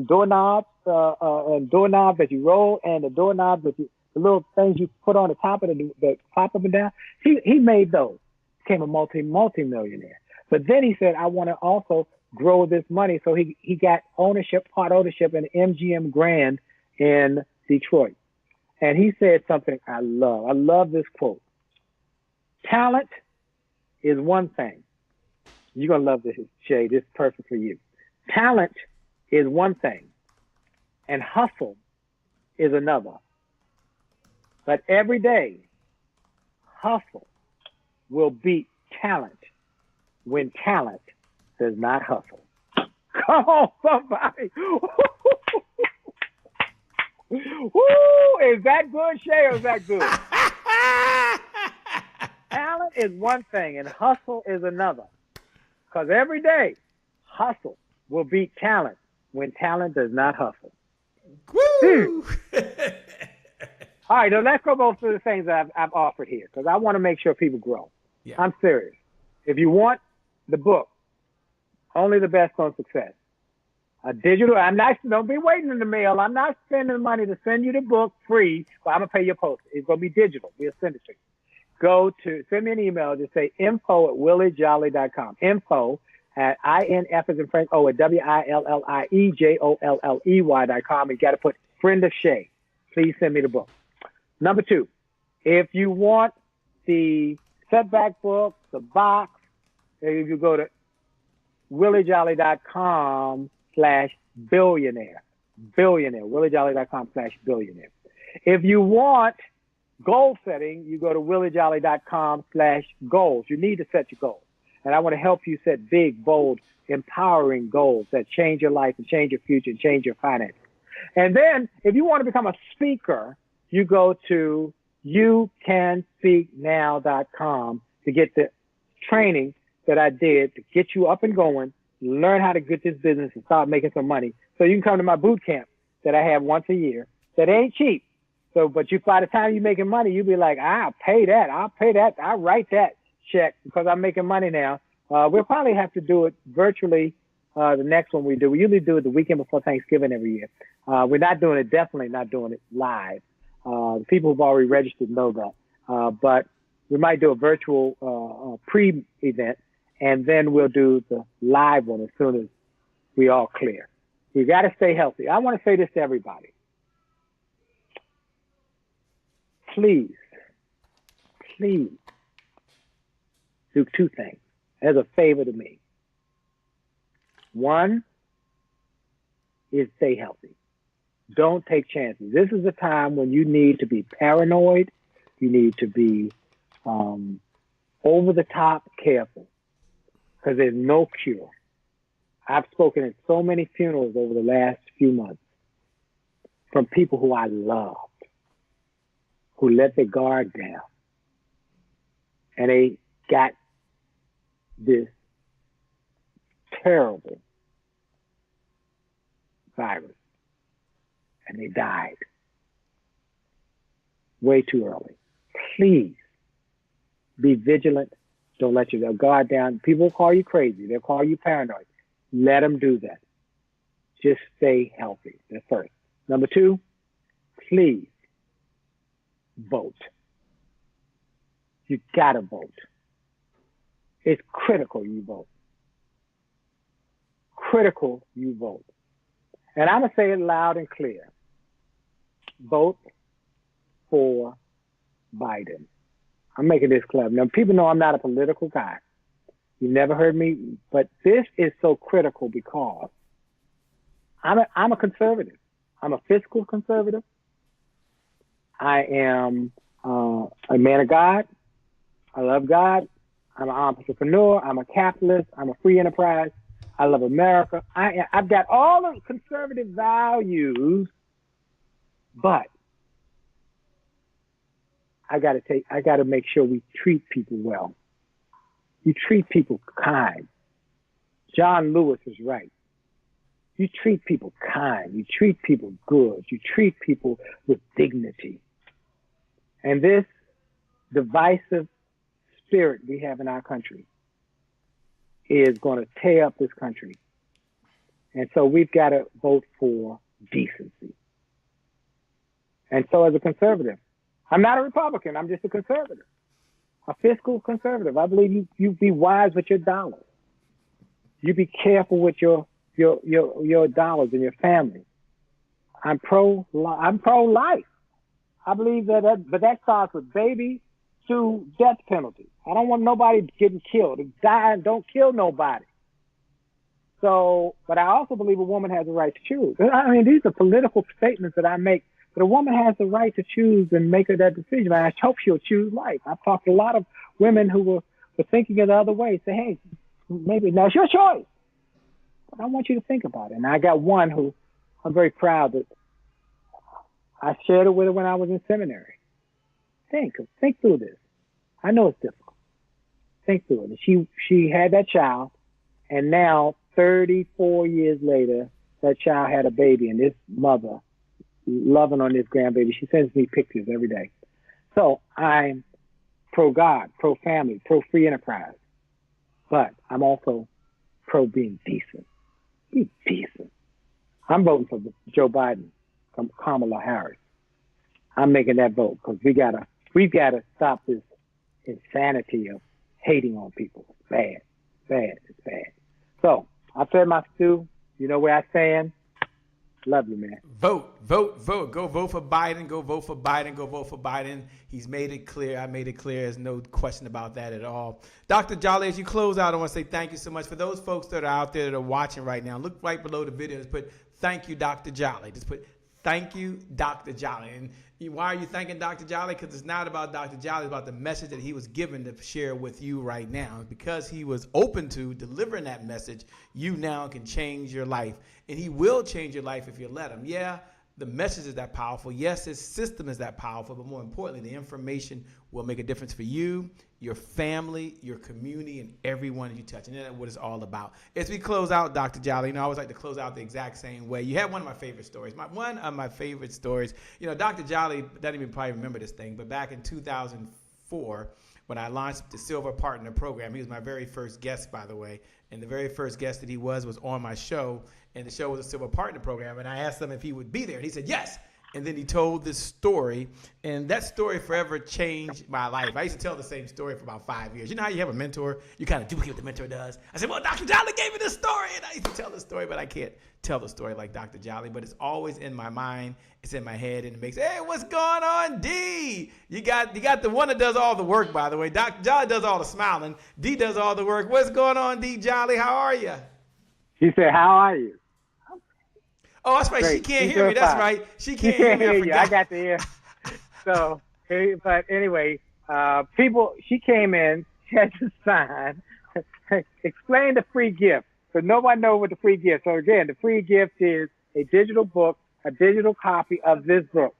Speaker 6: doorknobs that you roll, and the doorknobs the little things you put on the top of the pop up and down. He made those, became a multi-millionaire. But then he said, I want to also grow this money. So he got part ownership in MGM Grand in Detroit. And he said something I love. I love this quote. Talent is one thing. You're going to love this, Shay. This is perfect for you. Talent is one thing, and hustle is another. But every day, hustle will beat talent when talent does not hustle. Come on, somebody. Woo! Is that good, Shay, or is that good? Talent is one thing and hustle is another. Because every day, hustle will beat talent when talent does not hustle.
Speaker 2: Woo!
Speaker 6: All right, now let's go both through the things that I've offered here because I want to make sure people grow.
Speaker 2: Yeah.
Speaker 6: I'm serious. If you want the book, Only the Best on Success, a digital, don't be waiting in the mail. I'm not spending money to send you the book free, but I'm going to pay your post. It's going to be digital. We'll send it to you. Send me an email. Just say info@williejolly.com. Info at INF as in Frank, O at WILLIEJOLLEY.com. You got to put friend of Shay. Please send me the book. Number 2, if you want the setback book, the box, if you go to williejolly.com/billionaire. williejolly.com/billionaire. If you want goal setting, you go to williejolly.com/goals. You need to set your goals. And I want to help you set big, bold, empowering goals that change your life and change your future and change your finances. And then if you want to become a speaker, you go to youcanspeaknow.com to get the training that I did to get you up and going, learn how to get this business and start making some money. So you can come to my boot camp that I have once a year that ain't cheap. So, but by the time you're making money, you'll be like, I'll pay that. I'll write that check because I'm making money now. We'll probably have to do it virtually. The next one we do, we usually do it the weekend before Thanksgiving every year. We're definitely not doing it live. The people who've already registered know that. But we might do a virtual pre-event, and then we'll do the live one as soon as we all clear. We got to stay healthy. I want to say this to everybody. Please do 2 things as a favor to me. 1 is stay healthy. Don't take chances. This is a time when you need to be paranoid. You need to be over the top careful because there's no cure. I've spoken at so many funerals over the last few months from people who I loved, who let their guard down, and they got this terrible virus, and they died way too early. Please be vigilant. Don't let your guard down. People will call you crazy. They'll call you paranoid. Let them do that. Just stay healthy. That's first. Number 2, please vote. You gotta vote. It's critical you vote. Critical you vote. And I'm going to say it loud and clear. Vote for Biden. I'm making this clear. Now, people know I'm not a political guy. You never heard me, but this is so critical because I'm a conservative. I'm a fiscal conservative. I am a man of God. I love God. I'm an entrepreneur. I'm a capitalist. I'm a free enterprise. I love America. I've got all the conservative values, but I got to make sure we treat people well. You treat people kind. John Lewis is right. You treat people kind. You treat people good. You treat people with dignity. And this divisive spirit we have in our country is going to tear up this country. And so we've got to vote for decency. And so as a conservative, I'm not a Republican, I'm just a conservative, a fiscal conservative. I believe you be wise with your dollars. You be careful with your dollars and your family. I'm pro-life. I believe but that starts with baby to death penalty. I don't want nobody getting killed. Die and don't kill nobody. So, but I also believe a woman has a right to choose. I mean, these are political statements that I make But a woman has the right to choose and make her that decision. And I hope she'll choose life. I've talked to a lot of women who were thinking it the other way. Say, hey, maybe now it's your choice. But I want you to think about it. And I got one who I'm very proud that I shared it with her when I was in seminary. Think through this. I know it's difficult. Think through it. And she had that child, and now 34 years later, that child had a baby, and this mother loving on this grandbaby. She sends me pictures every day. So I'm pro-God, pro-family, pro-free enterprise, but I'm also pro-being decent. Be decent. I'm voting for Joe Biden from Kamala Harris. I'm making that vote because we've gotta stop this insanity of hating on people. It's bad. It's bad. So I fed my stew. You know where I stand. Love you, man.
Speaker 2: Vote. Go vote for Biden. Go vote for Biden. He's made it clear. I made it clear. There's no question about that at all. Dr. Jolly, as you close out, I want to say thank you so much. For those folks that are out there that are watching right now, look right below the video. Just put, thank you, Dr. Jolly. Just put, thank you, Dr. Jolly. And why are you thanking Dr. Jolly? Because it's not about Dr. Jolly. It's about the message that he was given to share with you right now. Because he was open to delivering that message, you now can change your life. And he will change your life if you let him. Yeah, the message is that powerful. Yes, his system is that powerful. But more importantly, the information will make a difference for you, your family, your community, and everyone you touch. And that's what it's all about. As we close out, Dr. Jolly, I always like to close out the exact same way. You had one of my favorite stories. One of my favorite stories, Dr. Jolly doesn't even probably remember this thing, but back in 2004, when I launched the Silver Partner Program, he was my very first guest, by the way. And the very first guest that he was on my show, and the show was a Silver Partner Program. And I asked him if he would be there, and he said yes. And then he told this story, and that story forever changed my life. I used to tell the same story for about 5 years. You know how you have a mentor? You kind of duplicate what the mentor does. I said, well, Dr. Jolly gave me this story, and I used to tell the story, but I can't tell the story like Dr. Jolly. But it's always in my mind. It's in my head, and it makes, hey, what's going on, D? You got the one that does all the work, by the way. Dr. Jolly does all the smiling. D does all the work. What's going on, D Jolly? How are you?
Speaker 6: She said, how are you?
Speaker 2: Oh, that's right. Great. She can't hear me. That's right. She can't hear me.
Speaker 6: I got the ear. So, but anyway, she came in, she had to sign, explain the free gift. So nobody knows what the free gift. So again, the free gift is a digital book, a digital copy of this book.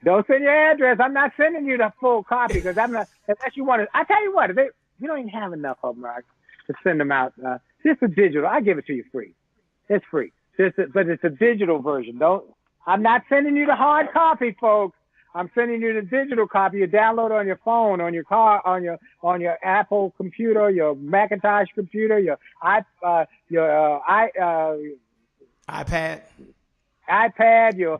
Speaker 6: Don't send your address. I'm not sending you the full copy because I'm not, unless you want to. I tell you what, we don't even have enough of them to send them out. Just a digital. I give it to you free. It's free, but it's a digital version. I'm not sending you the hard copy, folks. I'm sending you the digital copy. You download it on your phone, on your car, on your Apple computer, your Macintosh computer, your iPad, your
Speaker 2: tablet.
Speaker 6: Your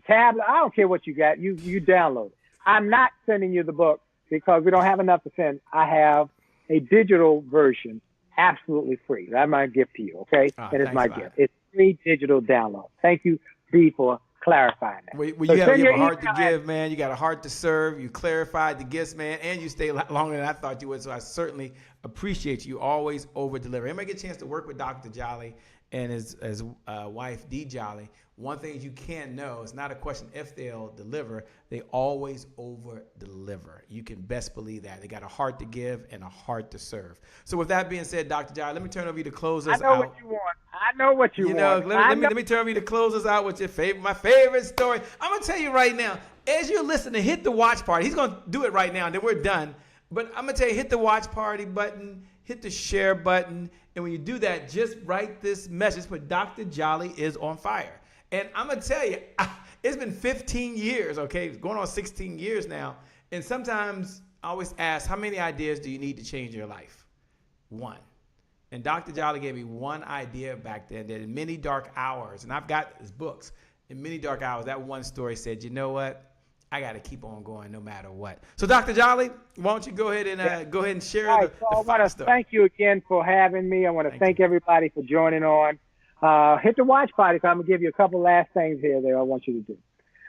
Speaker 6: tablet. I don't care what you got. You download it. I'm not sending you the book because we don't have enough to send. I have a digital version. Absolutely free. That's my gift to you, okay? And it's my gift. It's free digital download. Thank you, B, for clarifying that.
Speaker 2: Well, you have a heart to give, man. You got a heart to serve. You clarified the gifts, man, and you stayed longer than I thought you would. So I certainly appreciate you. Always over deliver. Anybody get a chance to work with Dr. Jolly and his wife, D. Jolly? One thing you can't know, it's not a question if they'll deliver. They always over deliver. You can best believe that. They got a heart to give and a heart to serve. So with that being said, Dr. Jolly, let me turn over you to close us out.
Speaker 6: I know what you want. I know what you want.
Speaker 2: Let me turn over you to close us out with my favorite story. I'm going to tell you right now, as you're listening, hit the watch party. He's going to do it right now, and then we're done. But I'm going to tell you, hit the watch party button, hit the share button, and when you do that, just write this message, but Dr. Jolly is on fire. And I'm going to tell you, it's been 15 years, okay? It's going on 16 years now. And sometimes I always ask, how many ideas do you need to change your life? One. And Dr. Jolly gave me one idea back then that in many dark hours, and I've got his books, in many dark hours, that one story said, you know what? I got to keep on going no matter what. So, Dr. Jolly, why don't you go ahead and share the
Speaker 6: I want to thank you again for having me. I want to thank everybody for joining on. Hit the watch party, so I'm going to give you a couple last things here that I want you to do.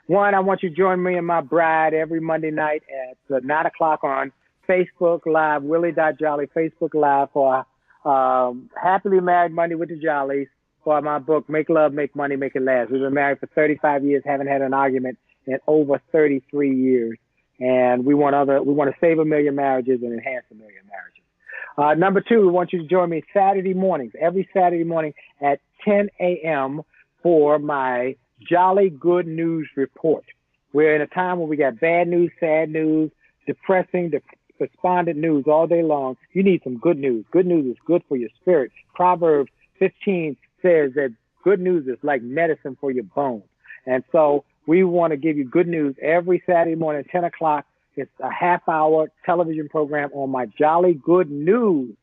Speaker 6: One, I want you to join me and my bride every Monday night at 9 o'clock on Facebook Live, Willie.Jolly, Facebook Live for Happily Married Monday with the Jollies. for my book, Make Love, Make Money, Make It Last. We've been married for 35 years, haven't had an argument in over 33 years. And we want to save 1 million marriages and enhance 1 million marriages. Number 2, we want you to join me Saturday mornings, every Saturday morning at 10 a.m. for my Jolly Good News Report. We're in a time where we got bad news, sad news, depressing, despondent news all day long. You need some good news. Good news is good for your spirit. Proverbs 15 says that good news is like medicine for your bones. And so we want to give you good news every Saturday morning at 10 o'clock. It's a half-hour television program on my Jolly Good News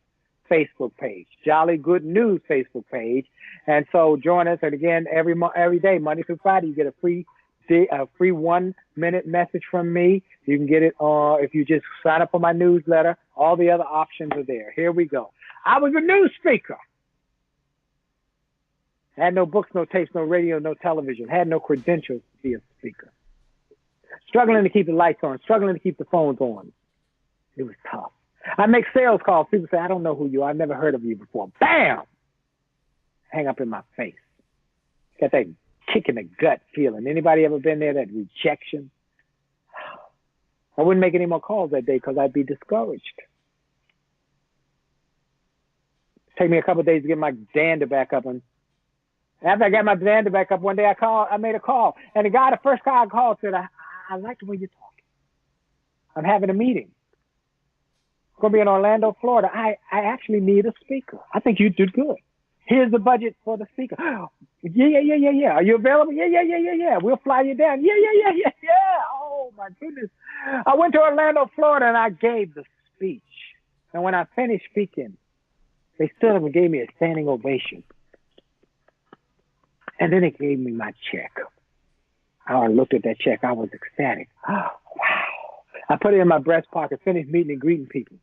Speaker 6: Facebook page, Jolly Good News Facebook page. And so join us. And again, every day, Monday through Friday, you get a free 1-minute message from me. You can get it if you just sign up for my newsletter. All the other options are there. Here we go. I was a news speaker. Had no books, no tapes, no radio, no television. Had no credentials to be a speaker. Struggling to keep the lights on. Struggling to keep the phones on. It was tough. I make sales calls. People say, I don't know who you are. I've never heard of you before. Bam! Hang up in my face. Got that kick in the gut feeling. Anybody ever been there, that rejection? I wouldn't make any more calls that day because I'd be discouraged. Take me a couple of days to get my dander back up. And after I got my dander back up, one day I made a call. And the first guy I called said, I like the way you're talking. I'm having a meeting. It's going to be in Orlando, Florida. I actually need a speaker. I think you do good. Here's the budget for the speaker. Yeah. Are you available? Yeah. We'll fly you down. Yeah. Oh, my goodness. I went to Orlando, Florida, and I gave the speech. And when I finished speaking, they stood up and gave me a standing ovation. And then they gave me my check. I looked at that check. I was ecstatic. Oh, wow. I put it in my breast pocket, finished meeting and greeting people.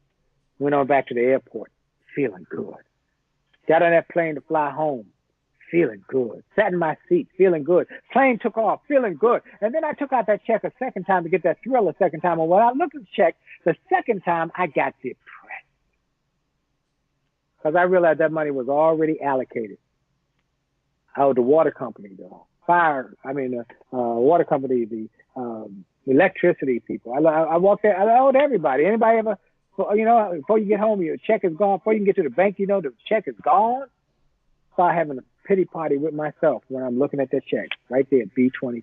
Speaker 6: Went on back to the airport, feeling good. Got on that plane to fly home, feeling good. Sat in my seat, feeling good. Plane took off, feeling good. And then I took out that check a second time to get that thrill a second time. And when I looked at the check, the second time I got depressed. Because I realized that money was already allocated. I owed the water company, the water company, the electricity people. I walked there, I owed everybody. Anybody ever, before you get home, your check is gone. Before you can get to the bank, the check is gone. Start having a pity party with myself when I'm looking at that check right there, B-22,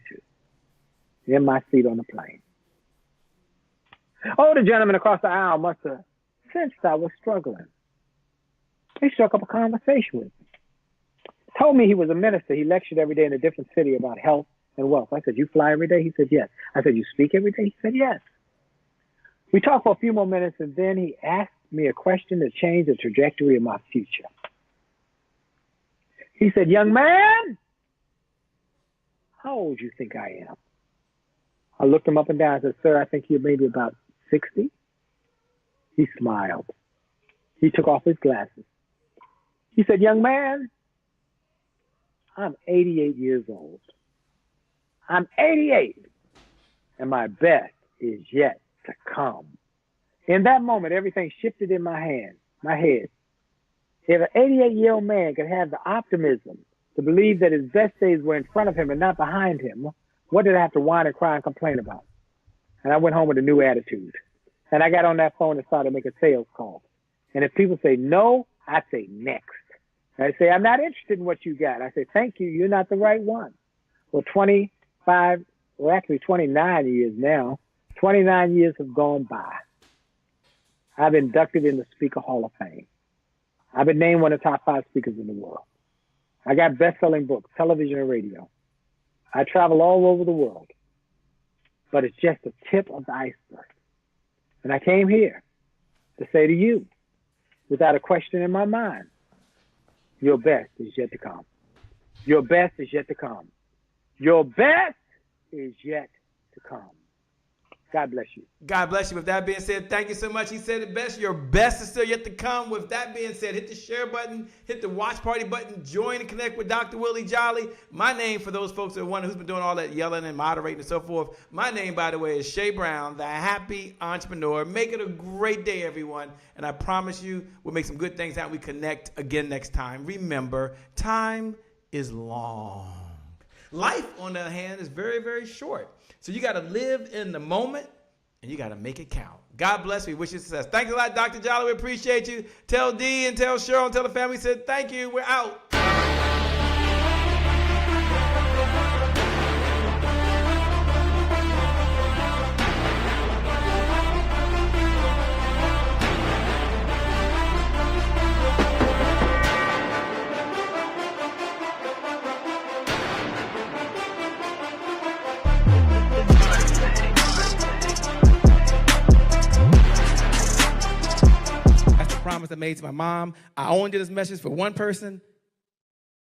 Speaker 6: in my seat on the plane. Oh, the gentleman across the aisle must have sensed I was struggling. He struck up a conversation with me. Told me he was a minister. He lectured every day in a different city about health and wealth. I said, you fly every day? He said, yes. I said, you speak every day? He said, yes. We talked for a few more minutes, and then he asked me a question that changed the trajectory of my future. He said, young man, how old do you think I am? I looked him up and down. I said, sir, I think you're maybe about 60. He smiled. He took off his glasses. He said, young man, I'm 88 years old. I'm 88, and my best is yet to come. In that moment, everything shifted in my head. If an 88-year-old man could have the optimism to believe that his best days were in front of him and not behind him, what did I have to whine and cry and complain about? And I went home with a new attitude. And I got on that phone and started making sales calls. And if people say no, I say next. I say, I'm not interested in what you got. I say, thank you. You're not the right one. Well, 29 years now. 29 years have gone by. I've been inducted in the Speaker Hall of Fame. I've been named one of the top 5 speakers in the world. I got best-selling books, television and radio. I travel all over the world. But it's just the tip of the iceberg. And I came here to say to you, without a question in my mind, your best is yet to come. Your best is yet to come. Your best is yet to come. God bless you.
Speaker 2: God bless you. With that being said, thank you so much. He said it best. Your best is still yet to come. With that being said, hit the share button, hit the watch party button, join and connect with Dr. Willie Jolly. My name, for those folks that are wondering who's been doing all that yelling and moderating and so forth, my name, by the way, is Shay Brown, the happy entrepreneur. Make it a great day, everyone. And I promise you, we'll make some good things happen. We connect again next time. Remember, time is long. Life, on the other hand, is very, very short. So you got to live in the moment, and you got to make it count. God bless. We wish you success. Thanks a lot, Dr. Jolly. We appreciate you. Tell Dee and tell Cheryl and tell the family, said thank you. We're out. Promise I made to my mom. I only did this message for one person,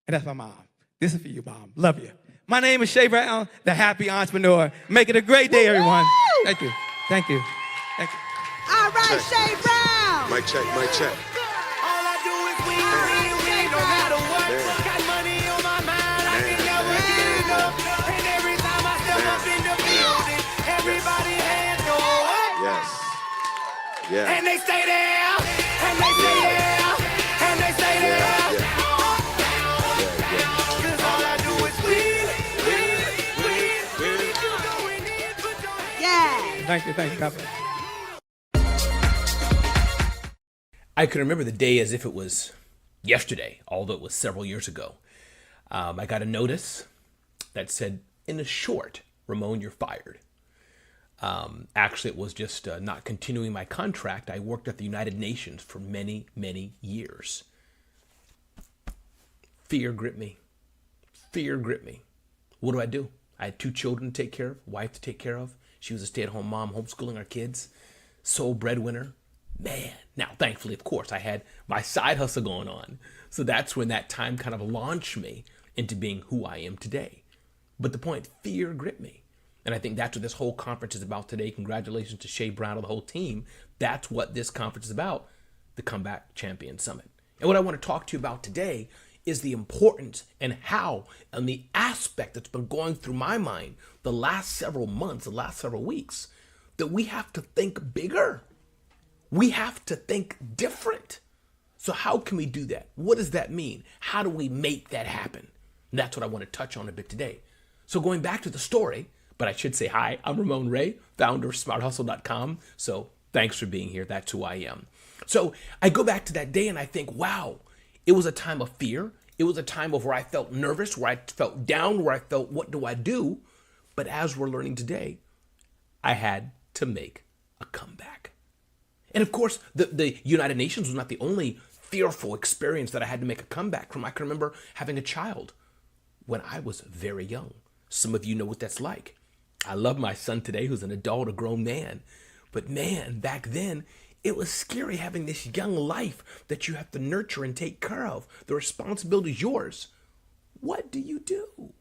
Speaker 2: and that's my mom. This is for you, Mom. Love you. My name is Shay Brown, the happy entrepreneur. Make it a great day, everyone. Thank you. Thank you. Thank you.
Speaker 5: All right, Shay Brown.
Speaker 4: Mic check, mic check.
Speaker 5: All I do is win, no matter what. Got money on my mind, I can never get enough. And every time I step up in the building, everybody hands go up.
Speaker 4: Yes. Yeah.
Speaker 5: And they stay there, and they stay there, and they stay there. Cause all I do is win. If you going in, put your hands. Yeah.
Speaker 2: Thank you. Thank you. God bless.
Speaker 7: I can remember the day as if it was yesterday, although it was several years ago. I got a notice that said, in a short, Ramon, you're fired. Actually, it was just not continuing my contract. I worked at the United Nations for many, many years. Fear gripped me. Fear gripped me. What do? I had 2 children to take care of, wife to take care of. She was a stay-at-home mom, homeschooling our kids, sole breadwinner. Man, now thankfully, of course, I had my side hustle going on. So that's when that time kind of launched me into being who I am today. But the point, fear gripped me. And I think that's what this whole conference is about today. Congratulations to Shay Brown and the whole team. That's what this conference is about, the Comeback Champion Summit. And what I want to talk to you about today is the importance and how and the aspect that's been going through my mind the last several months, the last several weeks, that we have to think bigger. We have to think different. So how can we do that? What does that mean? How do we make that happen? And that's what I want to touch on a bit today. So going back to the story, but I should say, hi, I'm Ramon Ray, founder of smarthustle.com. So thanks for being here. That's who I am. So I go back to that day and I think, wow, it was a time of fear. It was a time of where I felt nervous, where I felt down, where I felt, what do I do? But as we're learning today, I had to make a comeback. And of course, the United Nations was not the only fearful experience that I had to make a comeback from. I can remember having a child when I was very young. Some of you know what that's like. I love my son today, who's an adult, a grown man. But man, back then, it was scary having this young life that you have to nurture and take care of. The responsibility is yours. What do you do?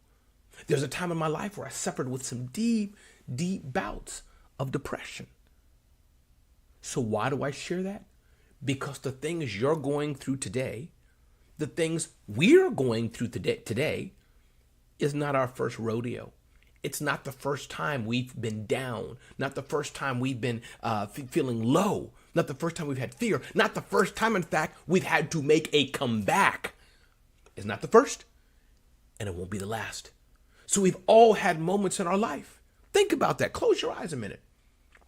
Speaker 7: There's a time in my life where I suffered with some deep, deep bouts of depression. So why do I share that? Because the things you're going through today, the things we're going through today is not our first rodeo. It's not the first time we've been down, not the first time we've been feeling low, not the first time we've had fear, not the first time, in fact, we've had to make a comeback. It's not the first, and it won't be the last. So we've all had moments in our life. Think about that. Close your eyes a minute.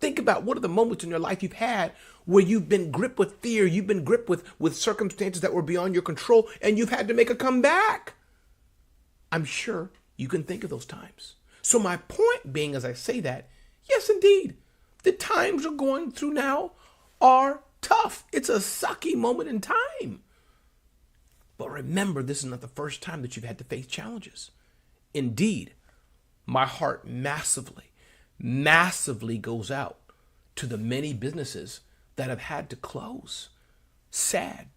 Speaker 7: Think about what are the moments in your life you've had where you've been gripped with fear, you've been gripped with circumstances that were beyond your control, and you've had to make a comeback. I'm sure you can think of those times. So my point being, as I say that, yes, indeed, the times you're going through now are tough. It's a sucky moment in time. But remember, this is not the first time that you've had to face challenges. Indeed, my heart massively goes out to the many businesses that have had to close. Sad.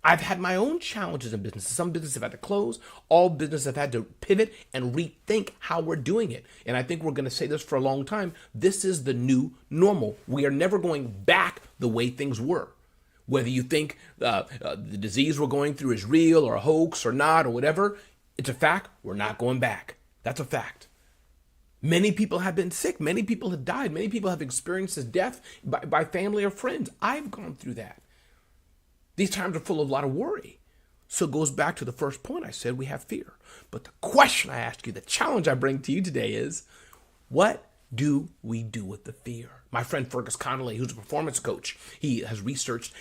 Speaker 7: I've had my own challenges in business. Some businesses have had to close. All businesses have had to pivot and rethink how we're doing it. And I think we're going to say this for a long time. This is the new normal. We are never going back the way things were. Whether you think the disease we're going through is real or a hoax or not or whatever, it's a fact. We're not going back. That's a fact. Many people have been sick. Many people have died. Many people have experienced this death by family or friends. I've gone through that. These times are full of a lot of worry. So it goes back to the first point I said, we have fear. But the question I ask you, the challenge I bring to you today is, what do we do with the fear? My friend Fergus Connolly, who's a performance coach, he has researched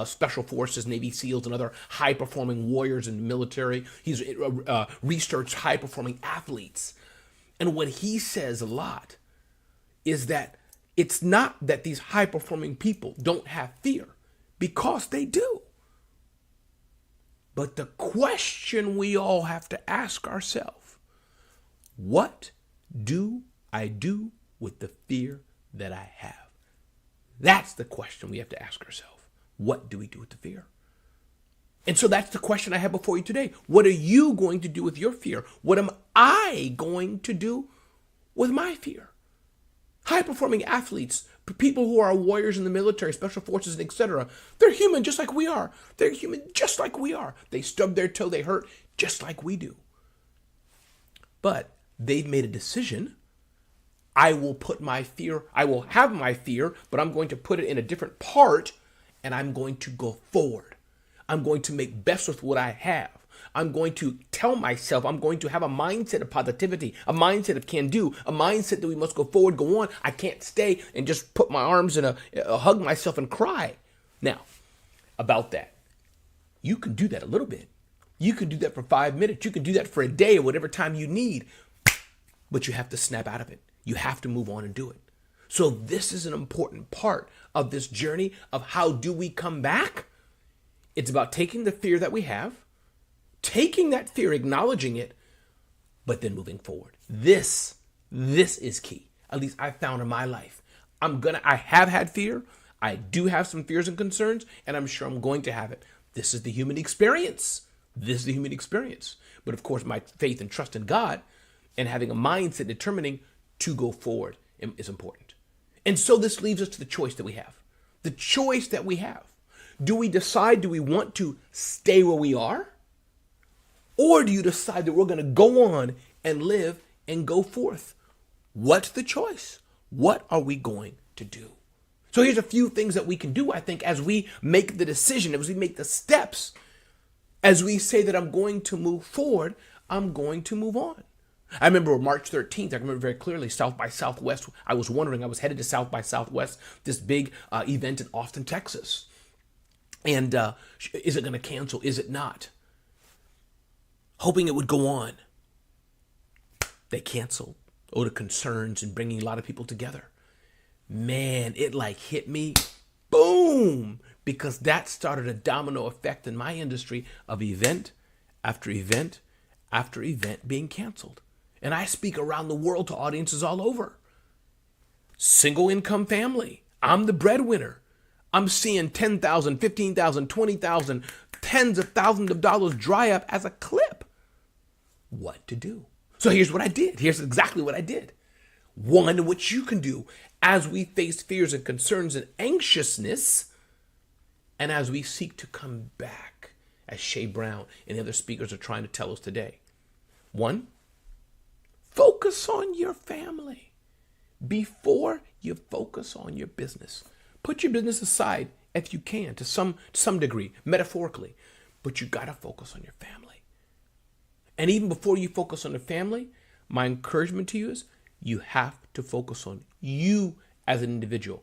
Speaker 7: special forces, Navy SEALs, and other high-performing warriors in the military. He's researched high-performing athletes. And what he says a lot is that it's not that these high-performing people don't have fear, because they do. But the question we all have to ask ourselves, what do I do with the fear that I have? That's the question we have to ask ourselves. What do we do with the fear? And so that's the question I have before you today. What are you going to do with your fear? What am I going to do with my fear? High-performing athletes, people who are warriors in the military, special forces, and etc., they're human just like we are. They're human just like we are. They stub their toe, they hurt just like we do. But they've made a decision. I will have my fear, but I'm going to put it in a different part, and I'm going to go forward. I'm going to make best with what I have. I'm going to tell myself, I'm going to have a mindset of positivity, a mindset of can do, a mindset that we must go forward, go on. I can't stay and just put my arms in hug myself and cry. Now, about that, you can do that a little bit. You can do that for 5 minutes. You can do that for a day or whatever time you need, but you have to snap out of it. You have to move on and do it. So this is an important part of this journey of how do we come back? It's about taking the fear that we have, taking that fear, acknowledging it, but then moving forward. This is key. At least I found in my life. I have had fear. I do have some fears and concerns, and I'm sure I'm going to have it. This is the human experience. But of course, my faith and trust in God and having a mindset determining to go forward is important. And so this leaves us to the choice that we have. The choice that we have. Do we decide, do we want to stay where we are? Or do you decide that we're going to go on and live and go forth? What's the choice? What are we going to do? So here's a few things that we can do, I think, as we make the decision, as we make the steps, as we say that I'm going to move forward, I'm going to move on. I remember March 13th, I remember very clearly, South by Southwest. I was headed to South by Southwest, this big event in Austin, Texas. And is it going to cancel? Is it not? Hoping it would go on. They canceled. Oh, the concerns and bringing a lot of people together. Man, it like hit me, boom, because that started a domino effect in my industry of event after event after event being canceled. And I speak around the world to audiences all over. Single income family. I'm the breadwinner. I'm seeing $10,000, $15,000, $20,000, tens of thousands of dollars dry up as a clip. What to do? So here's what I did. Here's exactly what I did. One, what you can do as we face fears and concerns and anxiousness, and as we seek to come back, as Shay Brown and the other speakers are trying to tell us today. One, focus on your family before you focus on your business. Put your business aside if you can, to some degree, metaphorically, but you got to focus on your family. And even before you focus on the family, my encouragement to you is you have to focus on you as an individual.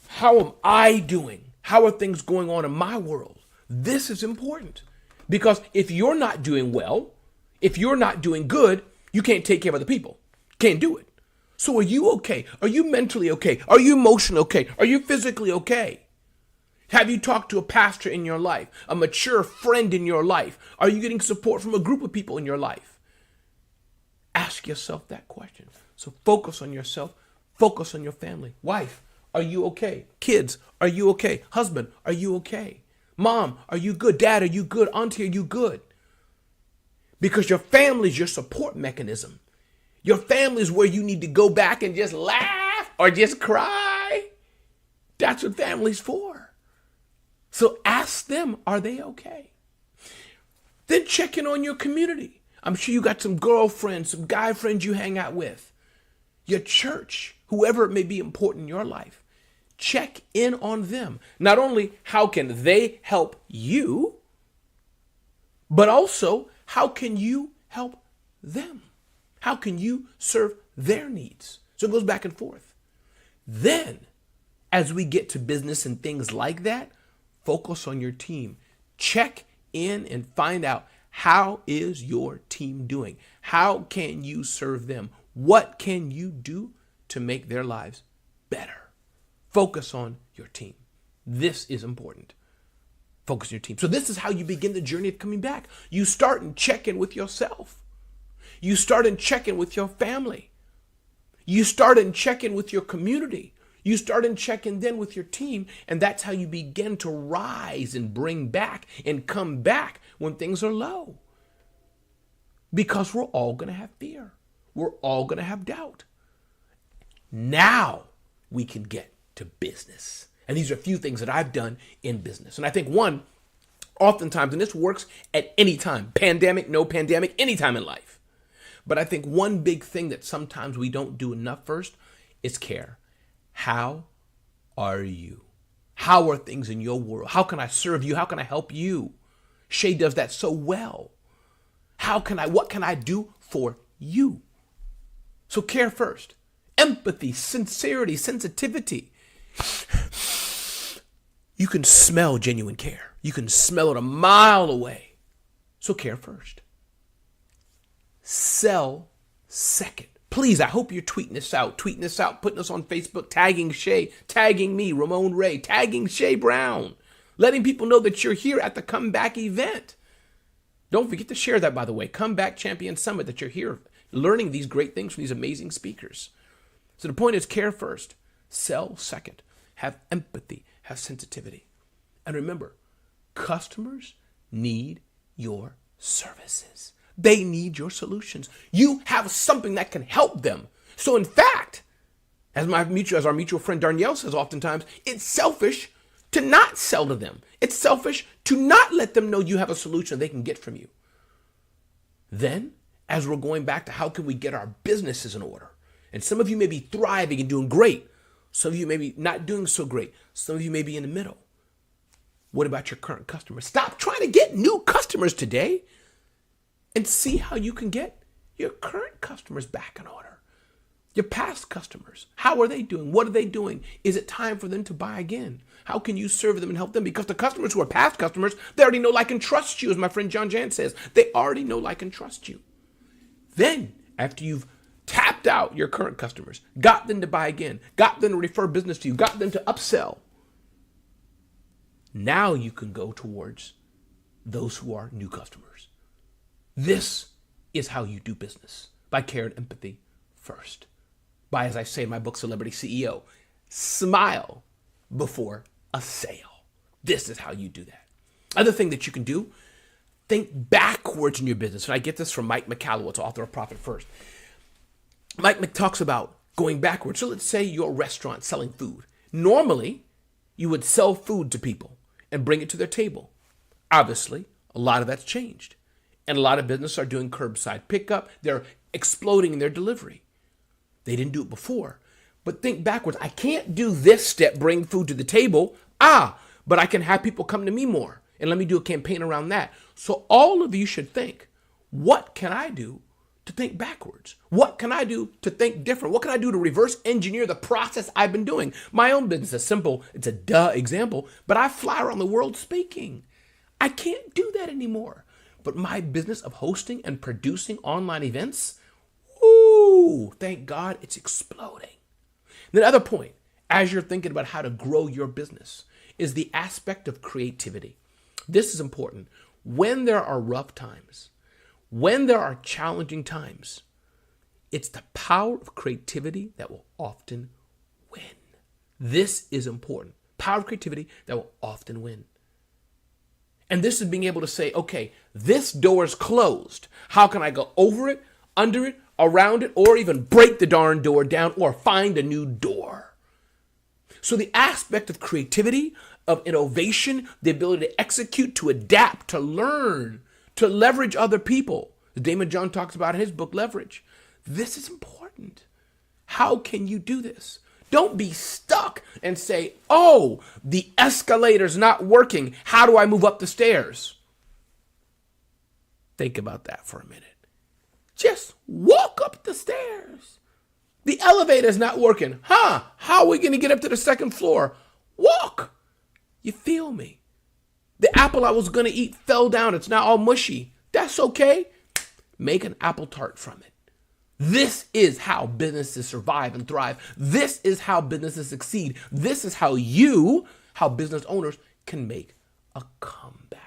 Speaker 7: How am I doing? How are things going on in my world? This is important because if you're not doing well, if you're not doing good, you can't take care of other people. Can't do it. So are you okay? Are you mentally okay? Are you emotionally okay? Are you physically okay? Have you talked to a pastor in your life, a mature friend in your life? Are you getting support from a group of people in your life? Ask yourself that question. So focus on yourself, focus on your family. Wife, are you okay? Kids, are you okay? Husband, are you okay? Mom, are you good? Dad, are you good? Auntie, are you good? Because your family is your support mechanism. Your family is where you need to go back and just laugh or just cry. That's what family's for. So ask them, are they okay? Then check in on your community. I'm sure you got some girlfriends, some guy friends you hang out with. Your church, whoever it may be important in your life. Check in on them. Not only how can they help you, but also how can you help them? How can you serve their needs? So it goes back and forth. Then, as we get to business and things like that, focus on your team. Check in and find out, how is your team doing? How can you serve them? What can you do to make their lives better? Focus on your team. This is important. Focus on your team. So this is how you begin the journey of coming back. You start and check in with yourself. You start and check in with your family. You start and check in with your community. You start and check in then with your team, and that's how you begin to rise and bring back and come back when things are low. Because we're all going to have fear. We're all going to have doubt. Now we can get to business. And these are a few things that I've done in business. And I think one, oftentimes, and this works at any time, pandemic, no pandemic, any time in life. But I think one big thing that sometimes we don't do enough first is care. How are you? How are things in your world? How can I serve you? How can I help you? Shay does that so well. What can I do for you? So care first. Empathy, sincerity, sensitivity. You can smell genuine care. You can smell it a mile away. So care first. Sell second. Please, I hope you're tweeting this out, putting us on Facebook, tagging Shay, tagging me, Ramon Ray, tagging Shay Brown, letting people know that you're here at the Comeback event. Don't forget to share that, by the way, Comeback Champion Summit, that you're here learning these great things from these amazing speakers. So the point is, care first, sell second, have empathy, have sensitivity. And remember, customers need your services. They need your solutions. You have something that can help them. So in fact, as our mutual friend Darnell says oftentimes, it's selfish to not sell to them. It's selfish to not let them know you have a solution they can get from you. Then, as we're going back to how can we get our businesses in order, and some of you may be thriving and doing great. Some of you may be not doing so great. Some of you may be in the middle. What about your current customers? Stop trying to get new customers today. And see how you can get your current customers back in order. Your past customers, how are they doing? What are they doing? Is it time for them to buy again? How can you serve them and help them? Because the customers who are past customers, they already know, like, and trust you, as my friend John Jan says. They already know, like, and trust you. Then, after you've tapped out your current customers, got them to buy again, got them to refer business to you, got them to upsell, now you can go towards those who are new customers. This is how you do business, by care and empathy first. By, as I say in my book, Celebrity CEO, smile before a sale. This is how you do that. Other thing that you can do, think backwards in your business. And I get this from Mike McCallowitz, author of Profit First. Mike talks about going backwards. So let's say you're a restaurant selling food. Normally, you would sell food to people and bring it to their table. Obviously, a lot of that's changed. And a lot of businesses are doing curbside pickup. They're exploding in their delivery. They didn't do it before. But think backwards. I can't do this step, bring food to the table. But I can have people come to me more. And let me do a campaign around that. So all of you should think, what can I do to think backwards? What can I do to think different? What can I do to reverse engineer the process I've been doing? My own business is simple. It's a example. But I fly around the world speaking. I can't do that anymore. But my business of hosting and producing online events, thank God it's exploding. The other point, as you're thinking about how to grow your business, is the aspect of creativity. This is important. When there are rough times, when there are challenging times, it's the power of creativity that will often win. This is important. Power of creativity that will often win. And this is being able to say, okay, this door is closed. How can I go over it, under it, around it, or even break the darn door down or find a new door? So the aspect of creativity, of innovation, the ability to execute, to adapt, to learn, to leverage other people. Damon John talks about in his book, Leverage. This is important. How can you do this? Don't be stuck and say, the escalator's not working. How do I move up the stairs? Think about that for a minute. Just walk up the stairs. The elevator's not working. How are we going to get up to the second floor? Walk. You feel me? The apple I was going to eat fell down. It's now all mushy. That's okay. Make an apple tart from it. This is how businesses survive and thrive. This is how businesses succeed. This is how business owners can make a comeback.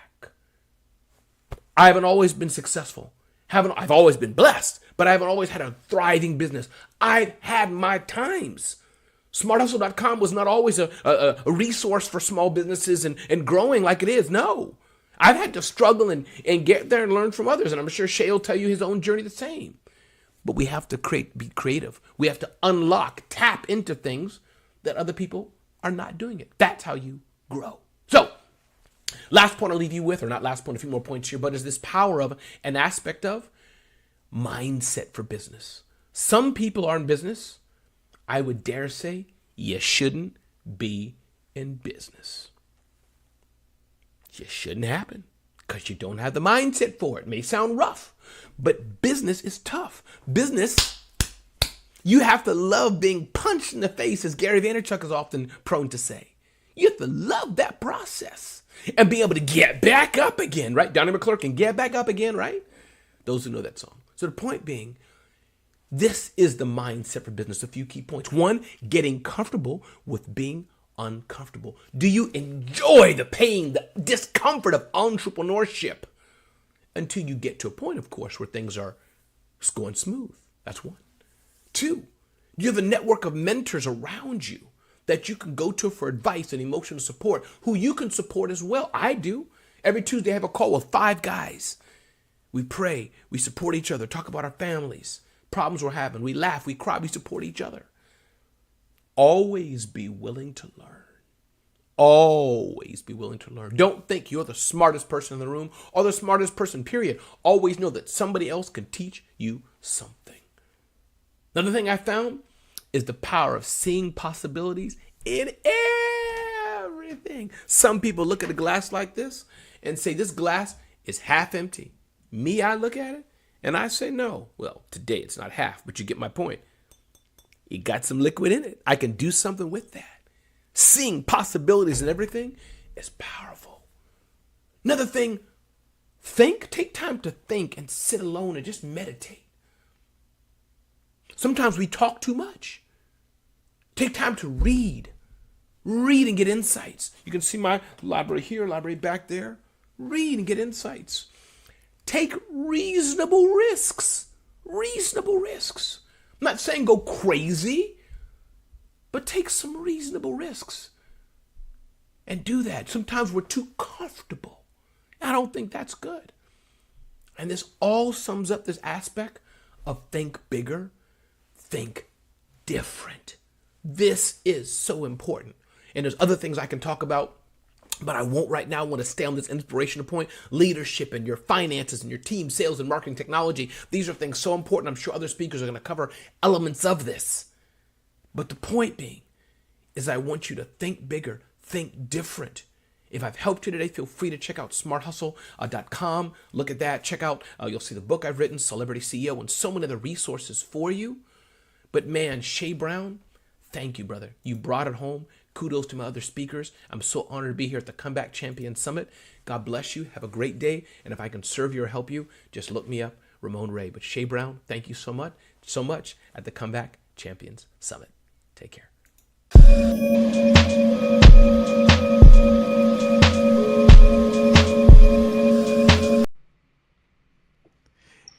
Speaker 7: I haven't always been successful. I've always been blessed, but I haven't always had a thriving business. I've had my times. SmartHustle.com was not always a resource for small businesses and growing like it is. No. I've had to struggle and get there and learn from others. And I'm sure Shay will tell you his own journey the same. But we have to be creative. We have to tap into things that other people are not doing it. That's how you grow. So, last point I'll leave you with, or not last point, a few more points here, but is this power of an aspect of mindset for business. Some people are in business. I would dare say you shouldn't be in business. It shouldn't happen because you don't have the mindset for it. It may sound rough, but business is tough. Business, you have to love being punched in the face, as Gary Vaynerchuk is often prone to say. You have to love that process and be able to get back up again, right? Donnie McClurkin, get back up again, right? Those who know that song. So the point being, this is the mindset for business. A few key points. One, getting comfortable with being uncomfortable. Do you enjoy the pain, the discomfort of entrepreneurship until you get to a point, of course, where things are going smooth? That's one. Two, you have a network of mentors around you that you can go to for advice and emotional support, who you can support as well. I do. Every Tuesday I have a call with 5 guys. We pray, we support each other, talk about our families, problems we're having, we laugh, we cry, we support each other. Always be willing to learn. Always be willing to learn. Don't think you're the smartest person in the room or the smartest person, period. Always know that somebody else can teach you something. Another thing I found is the power of seeing possibilities in everything. Some people look at a glass like this and say, this glass is half empty. Me, I look at it and I say, no. Well, today it's not half, but you get my point. It got some liquid in it. I can do something with that. Seeing possibilities in everything is powerful. Another thing, take time to think and sit alone and just meditate. Sometimes we talk too much. Take time to read and get insights. You can see my library here, library back there. Read and get insights. Take reasonable risks. Reasonable risks. I'm not saying go crazy, but take some reasonable risks and do that. Sometimes we're too comfortable. I don't think that's good. And this all sums up this aspect of think bigger, think different. This is so important. And there's other things I can talk about, but I won't right now. I want to stay on this inspirational point. Leadership and your finances and your team, sales and marketing technology. These are things so important. I'm sure other speakers are going to cover elements of this. But the point being is I want you to think bigger, think different. If I've helped you today, feel free to check out smarthustle.com. Look at that. Check out, you'll see the book I've written, Celebrity CEO, and so many other resources for you. But man, Shay Brown, thank you, brother. You brought it home. Kudos to my other speakers. I'm so honored to be here at the Comeback Champion Summit. God bless you. Have a great day. And if I can serve you or help you, just look me up, Ramon Ray. But Shay Brown, thank you so much at the Comeback Champions Summit. Take care.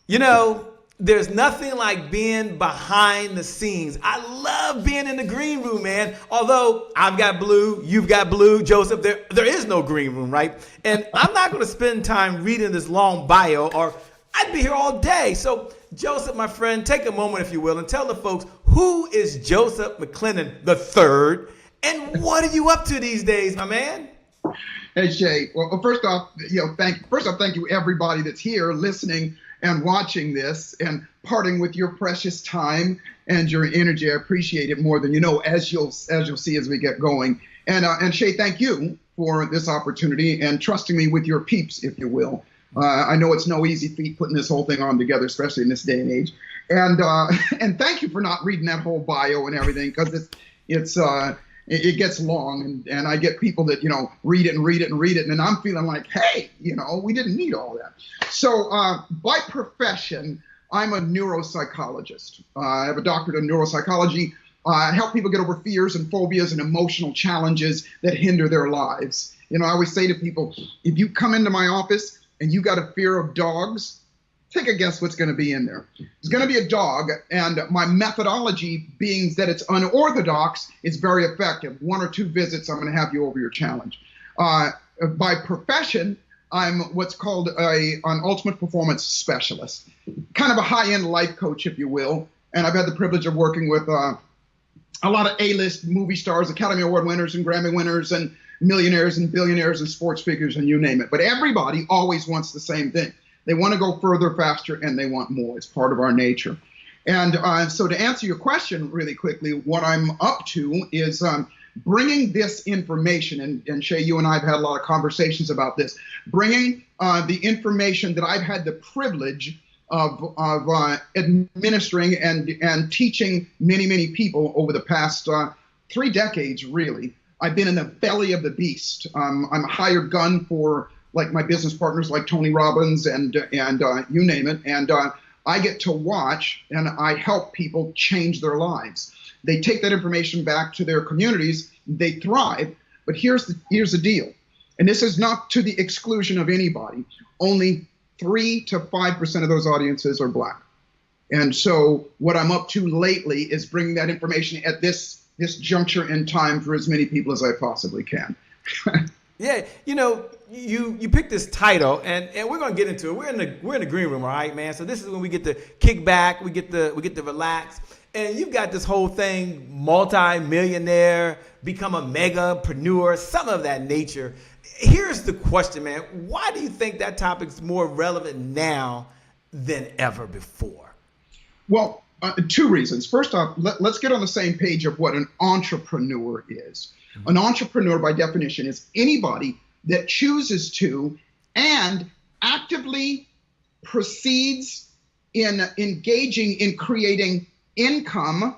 Speaker 2: You know, there's nothing like being behind the scenes. I love being in the green room, man. Although I've got blue, you've got blue, Joseph, there is no green room, right? And I'm not going to spend time reading this long bio or I'd be here all day. So Joseph, my friend, take a moment, if you will, and tell the folks, who is Joseph McClendon III and what are you up to these days, my man?
Speaker 8: Hey, Shay. Well, first off, thank you everybody that's here listening and watching this and parting with your precious time and your energy. I appreciate it more than you know, as you'll see as we get going. And Shay, thank you for this opportunity and trusting me with your peeps, if you will. I know it's no easy feat putting this whole thing on together, especially in this day and age. And and thank you for not reading that whole bio and everything, because it gets long, and I get people that, read it and read it and read it, and I'm feeling like, hey, we didn't need all that. So by profession, I'm a neuropsychologist. I have a doctorate in neuropsychology. I help people get over fears and phobias and emotional challenges that hinder their lives. I always say to people, if you come into my office and you got a fear of dogs, take a guess what's going to be in there. It's going to be a dog, and my methodology, being that it's unorthodox, is very effective. 1 or 2 visits, I'm going to have you over your challenge. By profession, I'm what's called an ultimate performance specialist, kind of a high-end life coach, if you will. And I've had the privilege of working with a lot of A-list movie stars, Academy Award winners and Grammy winners, and millionaires and billionaires and sports figures, and you name it. But everybody always wants the same thing. They want to go further, faster, and they want more. It's part of our nature. And so to answer your question really quickly, what I'm up to is bringing this information, and Shay, you and I have had a lot of conversations about this, bringing the information that I've had the privilege of administering and teaching many, many people over the past 3 decades, really. I've been in the belly of the beast. I'm a hired gun for like my business partners like Tony Robbins and you name it. And I get to watch and I help people change their lives. They take that information back to their communities, they thrive. But here's the deal. And this is not to the exclusion of anybody. Only 3 to 5% of those audiences are Black. And so what I'm up to lately is bringing that information at this juncture in time for as many people as I possibly can.
Speaker 2: Yeah, you picked this title, and we're gonna get into it. We're in the green room, all right, man. So this is when we get to kick back, we get to relax, and you've got this whole thing, multi-millionaire, become a megapreneur, some of that nature. Here's the question, man. Why do you think that topic's more relevant now than ever before?
Speaker 8: Well, 2 reasons. First off, let's get on the same page of what an entrepreneur is. An entrepreneur, by definition, is anybody that chooses to and actively proceeds in engaging in creating income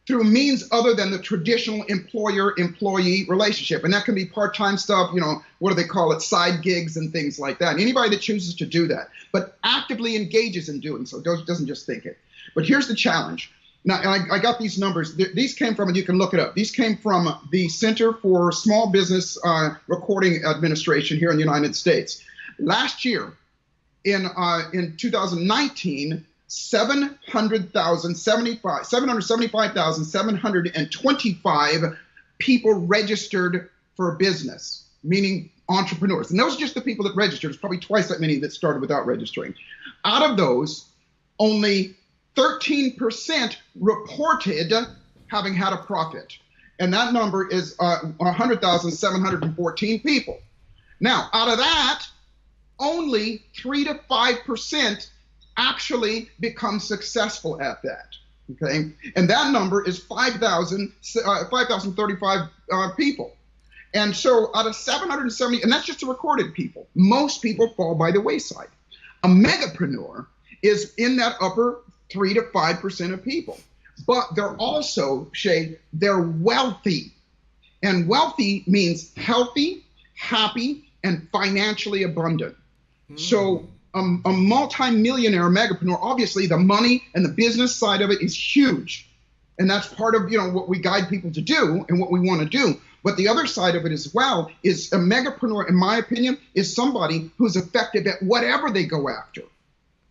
Speaker 8: through means other than the traditional employer-employee relationship. And that can be part-time stuff, what do they call it, side gigs and things like that. And anybody that chooses to do that, but actively engages in doing so, doesn't just think it. But here's the challenge. Now, I got these numbers. These came from, and you can look it up. These came from the Center for Small Business Recording Administration here in the United States. Last year, in 2019, 775,725 people registered for a business, meaning entrepreneurs. And those are just the people that registered. It's probably twice that many that started without registering. Out of those, only 13% reported having had a profit. And that number is 100,714 people. Now, out of that, only 3 to 5% actually become successful at that. Okay, and that number is 5,035 people. And so out of 770, and that's just the recorded people, most people fall by the wayside. A megapreneur is in that upper 3 to 5% of people. But they're also, Shay, they're wealthy. And wealthy means healthy, happy, and financially abundant. So a multi-millionaire megapreneur, obviously the money and the business side of it is huge. And that's part of, what we guide people to do and what we want to do. But the other side of it as well is a megapreneur, in my opinion, is somebody who's effective at whatever they go after.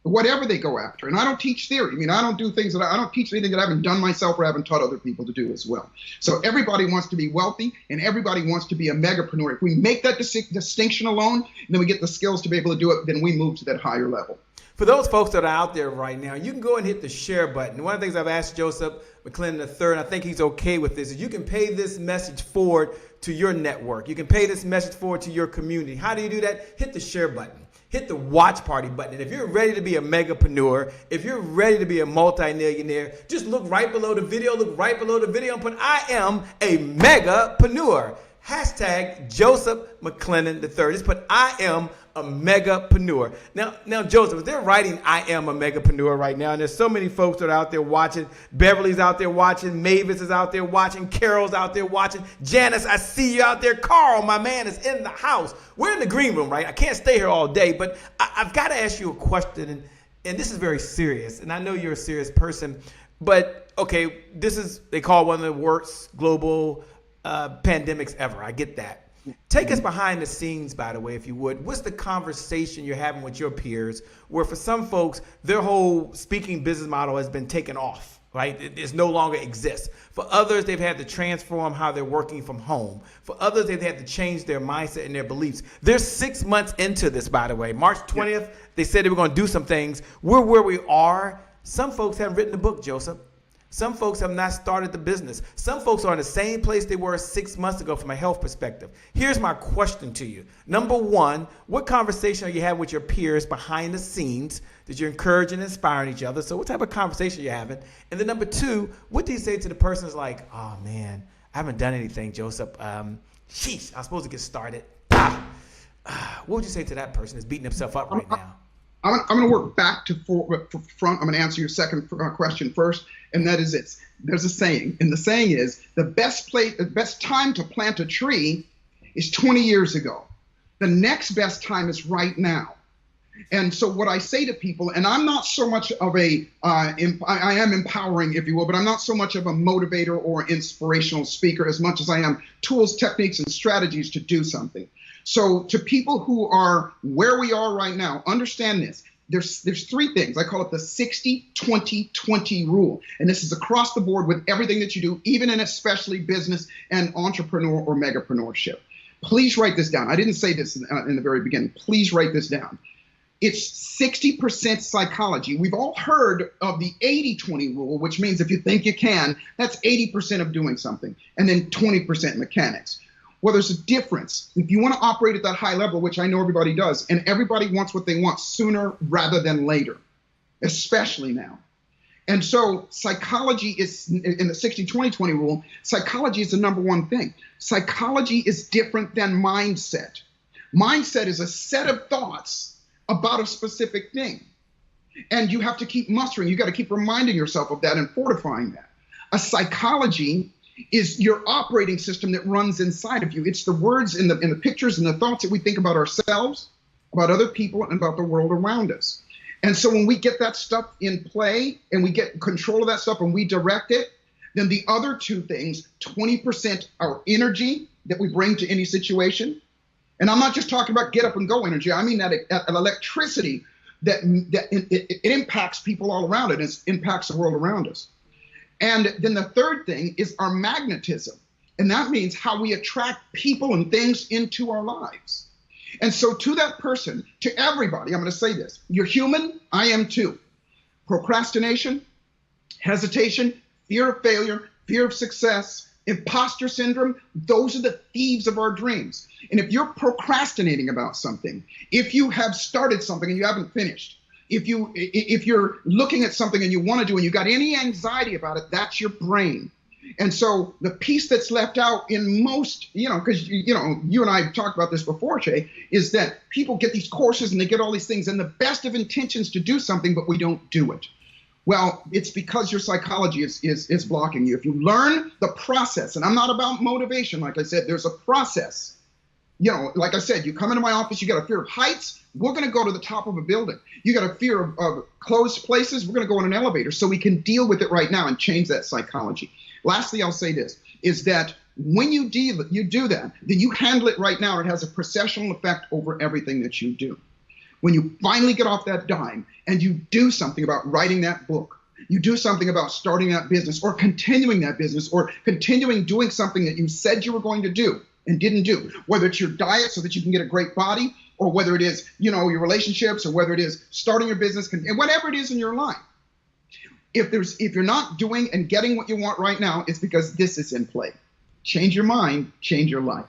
Speaker 8: Whatever they go after. And I don't teach theory. I don't do things I don't teach anything that I haven't done myself or haven't taught other people to do as well. So everybody wants to be wealthy and everybody wants to be a megapreneur. If we make that distinction alone, and then we get the skills to be able to do it, then we move to that higher level.
Speaker 2: For those folks that are out there right now, you can go and hit the share button. One of the things I've asked Joseph McClendon III, and I think he's okay with this, is you can pay this message forward to your network. You can pay this message forward to your community. How do you do that? Hit the share button. Hit the watch party button. And if you're ready to be a megapreneur, if you're ready to be a multi-millionaire, just look right below the video, and put, I am a megapreneur. Hashtag Joseph McClendon III. Just put, I am a megapreneur. Now, Joseph, they're writing I am a megapreneur right now, and there's so many folks that are out there watching. Beverly's out there watching. Mavis is out there watching. Carol's out there watching. Janice, I see you out there. Carl, my man, is in the house. We're in the green room, right? I can't stay here all day, but I've got to ask you a question, and this is very serious, and I know you're a serious person, but okay, they call one of the worst global pandemics ever. I get that. Take us behind the scenes, by the way, if you would. What's the conversation you're having with your peers where for some folks, their whole speaking business model has been taken off, right? It no longer exists. For others, they've had to transform how they're working from home. For others, they've had to change their mindset and their beliefs. They're 6 months into this, by the way. March 20th, they said they were going to do some things. We're where we are. Some folks haven't written the book, Joseph. Some folks have not started the business. Some folks are in the same place they were 6 months ago from a health perspective. Here's my question to you. Number one, what conversation are you having with your peers behind the scenes that you're encouraging and inspiring each other? So what type of conversation are you having? And then number two, what do you say to the person who's like, oh man, I haven't done anything, Joseph. Sheesh, I was supposed to get started. What would you say to that person that's beating himself up right now?
Speaker 8: I'm going to work back to front. I'm going to answer your second question first, and that is this. There's a saying, and the saying is the best time to plant a tree is 20 years ago. The next best time is right now. And so what I say to people, and I'm not so much of I am empowering, if you will, but I'm not so much of a motivator or inspirational speaker as much as I am tools, techniques, and strategies to do something. So to people who are where we are right now, understand this. There's three things. I call it the 60-20-20 rule. And this is across the board with everything that you do, even in especially business and entrepreneur or megapreneurship. Please write this down. I didn't say this in the very beginning. Please write this down. It's 60% psychology. We've all heard of the 80-20 rule, which means if you think you can, that's 80% of doing something, and then 20% mechanics. Well, there's a difference. If you want to operate at that high level, which I know everybody does, and everybody wants what they want sooner rather than later, especially now. And so psychology is, in the 60-20-20 rule, psychology is the number one thing. Psychology is different than mindset. Mindset is a set of thoughts about a specific thing. And you have to keep mustering. You got to keep reminding yourself of that and fortifying that. A psychology is your operating system that runs inside of you. It's the words and the pictures and the thoughts that we think about ourselves, about other people, and about the world around us. And so when we get that stuff in play and we get control of that stuff and we direct it, then the other two things, 20% our energy that we bring to any situation. And I'm not just talking about get up and go energy. I mean that electricity that it impacts people all around it. It impacts the world around us. And then the third thing is our magnetism. And that means how we attract people and things into our lives. And so to that person, to everybody, I'm going to say this. You're human. I am too. Procrastination, hesitation, fear of failure, fear of success, imposter syndrome, those are the thieves of our dreams. And if you're procrastinating about something, if you have started something and you haven't finished, if you're looking at something and you want to do and you got any anxiety about it, that's your brain. And so the piece that's left out in most, because you and I have talked about this before, Shay, is that people get these courses and they get all these things and the best of intentions to do something, but we don't do it. Well, it's because your psychology is blocking you. If you learn the process, and I'm not about motivation, like I said, there's a process. Like I said, you come into my office, you got a fear of heights, we're going to go to the top of a building. You got a fear of closed places, we're going to go in an elevator. So we can deal with it right now and change that psychology. Lastly, I'll say this, is that when you do that, then you handle it right now. It has a processional effect over everything that you do. When you finally get off that dime and you do something about writing that book, you do something about starting that business or continuing that business or continuing doing something that you said you were going to do and didn't do, whether it's your diet so that you can get a great body, or whether it is, your relationships, or whether it is starting your business, and whatever it is in your life. If you're not doing and getting what you want right now, it's because this is in play. Change your mind, change your life.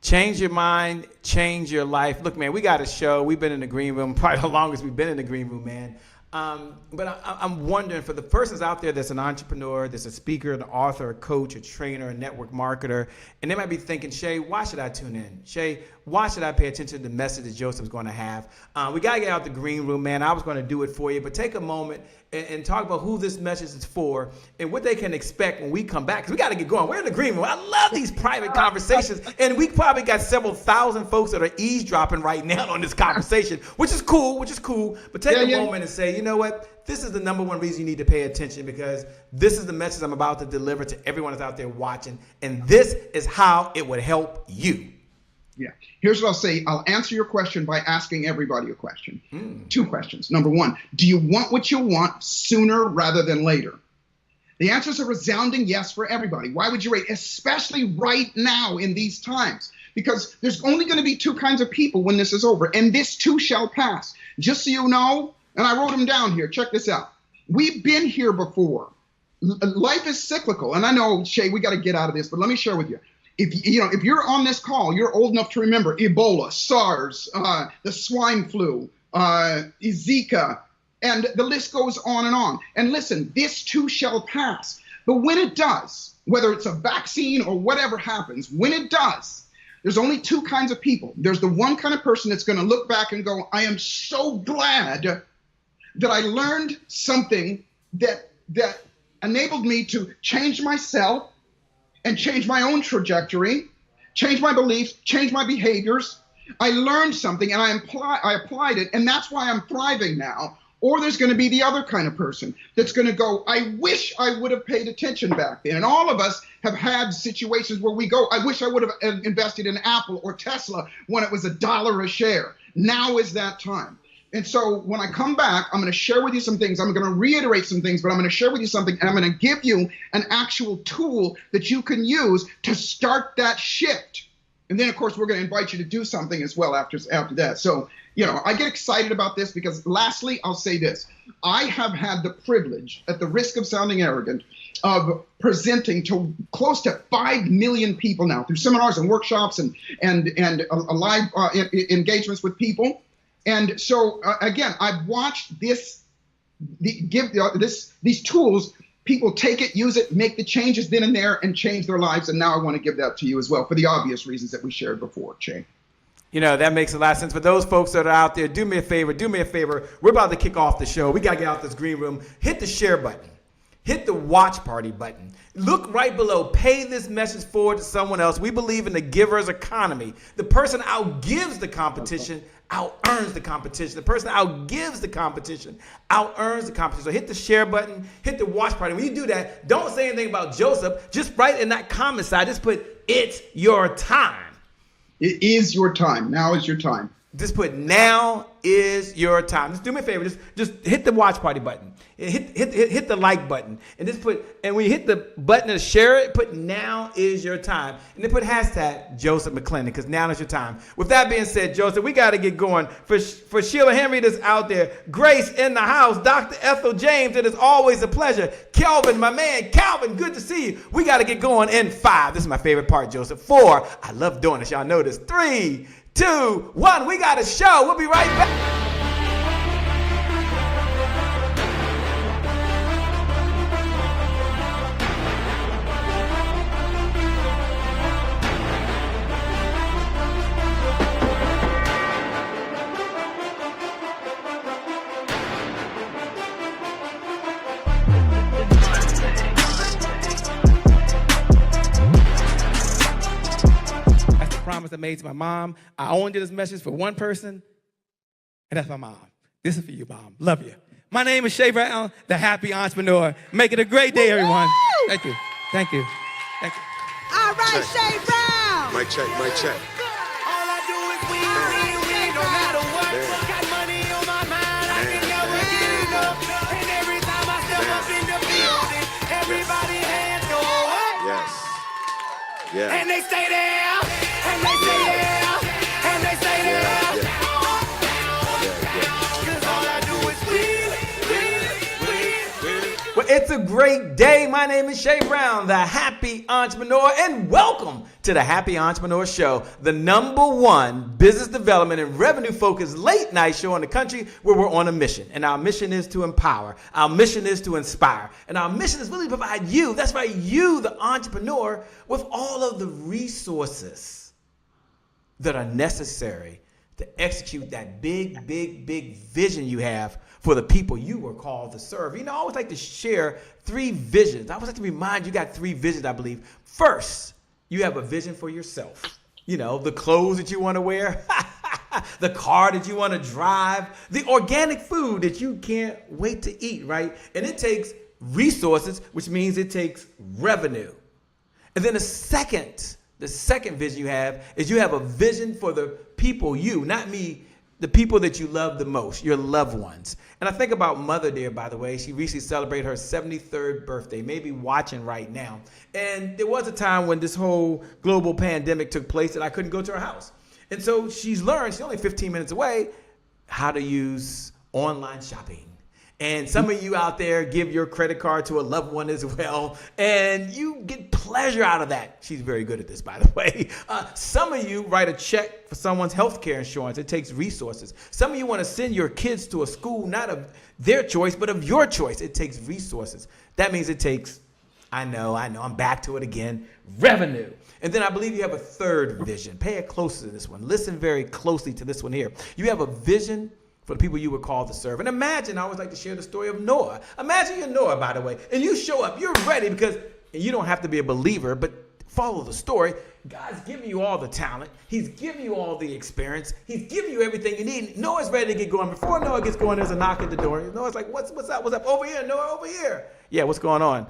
Speaker 2: Change your mind, change your life. Look, man, we got a show. We've been in the green room probably the longest we've been in the green room, man. But I'm wondering, for the persons out there that's an entrepreneur, that's a speaker, an author, a coach, a trainer, a network marketer, and they might be thinking, Shay, why should I tune in? Shay, why should I pay attention to the message that Joseph's going to have? We got to get out the green room, man. I was going to do it for you, but take a moment and talk about who this message is for and what they can expect when we come back. Because we got to get going. We're in the green room. I love these private conversations. And we probably got several thousand folks that are eavesdropping right now on this conversation, which is cool. But take a moment and say, you know what? This is the number one reason you need to pay attention, because this is the message I'm about to deliver to everyone that's out there watching. And this is how it would help you.
Speaker 8: Yeah. Here's what I'll say. I'll answer your question by asking everybody a question. 2 questions. Number 1, do you want what you want sooner rather than later? The answer is a resounding yes for everybody. Why would you wait? Especially right now in these times. Because there's only going to be 2 kinds of people when this is over. And this too shall pass. Just so you know, and I wrote them down here. Check this out. We've been here before. Life is cyclical. And I know, Shay, we got to get out of this, but let me share with you. If you're on this call, you're old enough to remember Ebola, SARS, the swine flu, Zika, and the list goes on and on. And listen, this too shall pass. But when it does, whether it's a vaccine or whatever happens, when it does, there's only 2 kinds of people. There's the one kind of person that's going to look back and go, I am so glad that I learned something that enabled me to change myself and change my own trajectory, change my beliefs, change my behaviors. I learned something and I applied it, and that's why I'm thriving now. Or there's going to be the other kind of person that's going to go, I wish I would have paid attention back then. And all of us have had situations where we go, I wish I would have invested in Apple or Tesla when it was $1 a share. Now is that time. And so when I come back, I'm going to share with you some things. I'm going to reiterate some things, but I'm going to share with you something, and I'm going to give you an actual tool that you can use to start that shift. And then, of course, we're going to invite you to do something as well after that. So, I get excited about this because, lastly, I'll say this. I have had the privilege, at the risk of sounding arrogant, of presenting to close to 5 million people now through seminars and workshops and live engagements with people. And so, again, I've watched these tools. People take it, use it, make the changes then and there, and change their lives. And now I want to give that to you as well for the obvious reasons that we shared before, Jay.
Speaker 2: That makes a lot of sense. For those folks that are out there, do me a favor. We're about to kick off the show. We got to get out this green room. Hit the share button. Hit the watch party button. Look right below. Pay this message forward to someone else. We believe in the giver's economy. The person outgives the competition, out-earns the competition. The person outgives the competition, out-earns the competition. So hit the share button, hit the watch party. When you do that, don't say anything about Joseph. Just write in that comment side. Just put, it's your time.
Speaker 8: It is your time. Now is your time.
Speaker 2: Just put, now is your time. Just do me a favor. Just hit the watch party button. Hit the like button. And just put, and when you hit the button to share it, put, now is your time. And then put hashtag Joseph McClendon, because now is your time. With that being said, Joseph, we got to get going. For Sheila Henry that's out there, Grace in the house, Dr. Ethel James, it is always a pleasure. Kelvin, my man, Calvin, good to see you. We got to get going in 5. This is my favorite part, Joseph. 4, I love doing this. Y'all know this. 3, 2, 1, we got a show. We'll be right back. I made to my mom. I only did this message for one person, and that's my mom. This is for you, Mom. Love you. My name is Shay Brown, the happy entrepreneur. Make it a great day, everyone. Thank you. Thank you. Thank you.
Speaker 5: All right, Shay Brown.
Speaker 4: Mic check, mic check.
Speaker 5: All I do is win, no matter what. Got money on my mind, I can never get enough. And every time I step up in the building, everybody hands go up.
Speaker 4: Yes. Yeah.
Speaker 5: And they stay there, and they stay there, and they stay there. Cause all I do is win.
Speaker 2: Well, it's It's a great day. My name is Shay Brown, the Happy Entrepreneur, and welcome to the Happy Entrepreneur Show, the #1 business development and revenue-focused late-night show in the country where we're on a mission. And our mission is to empower. Our mission is to inspire. And our mission is really to provide you, that's right, you, the entrepreneur, with all of the resources that are necessary to execute that big, big, big vision you have for the people you were called to serve. You know, I always like to share 3 visions. I always like to remind you got 3 visions, I believe. First, you have a vision for yourself. You know, the clothes that you want to wear, the car that you want to drive, the organic food that you can't wait to eat, right? And it takes resources, which means it takes revenue. And then the second vision you have is you have a vision for the people you, not me, the people that you love the most, your loved ones. And I think about Mother Dear, by the way. She recently celebrated her 73rd birthday, maybe watching right now. And there was a time when this whole global pandemic took place that I couldn't go to her house. And so she's learned, she's only 15 minutes away, how to use online shopping. And some of you out there give your credit card to a loved one as well, and you get pleasure out of that. She's very good at this, by the way. Some of you write a check for someone's health care insurance. It takes resources. Some of you want to send your kids to a school, not of their choice, but of your choice. It takes resources. That means it takes, I know, I'm back to it again, revenue. And then I believe you have a third vision. Pay it close to this one. Listen very closely to this one here. You have a vision for the people you were called to serve. And imagine, I always like to share the story of Noah. Imagine you're Noah, by the way, and you show up, you're ready, because you don't have to be a believer, but follow the story. God's giving you all the talent. He's giving you all the experience. He's giving you everything you need. Noah's ready to get going. Before Noah gets going, there's a knock at the door. Noah's like, what's up? What's up? Over here, Noah, over here. Yeah, what's going on?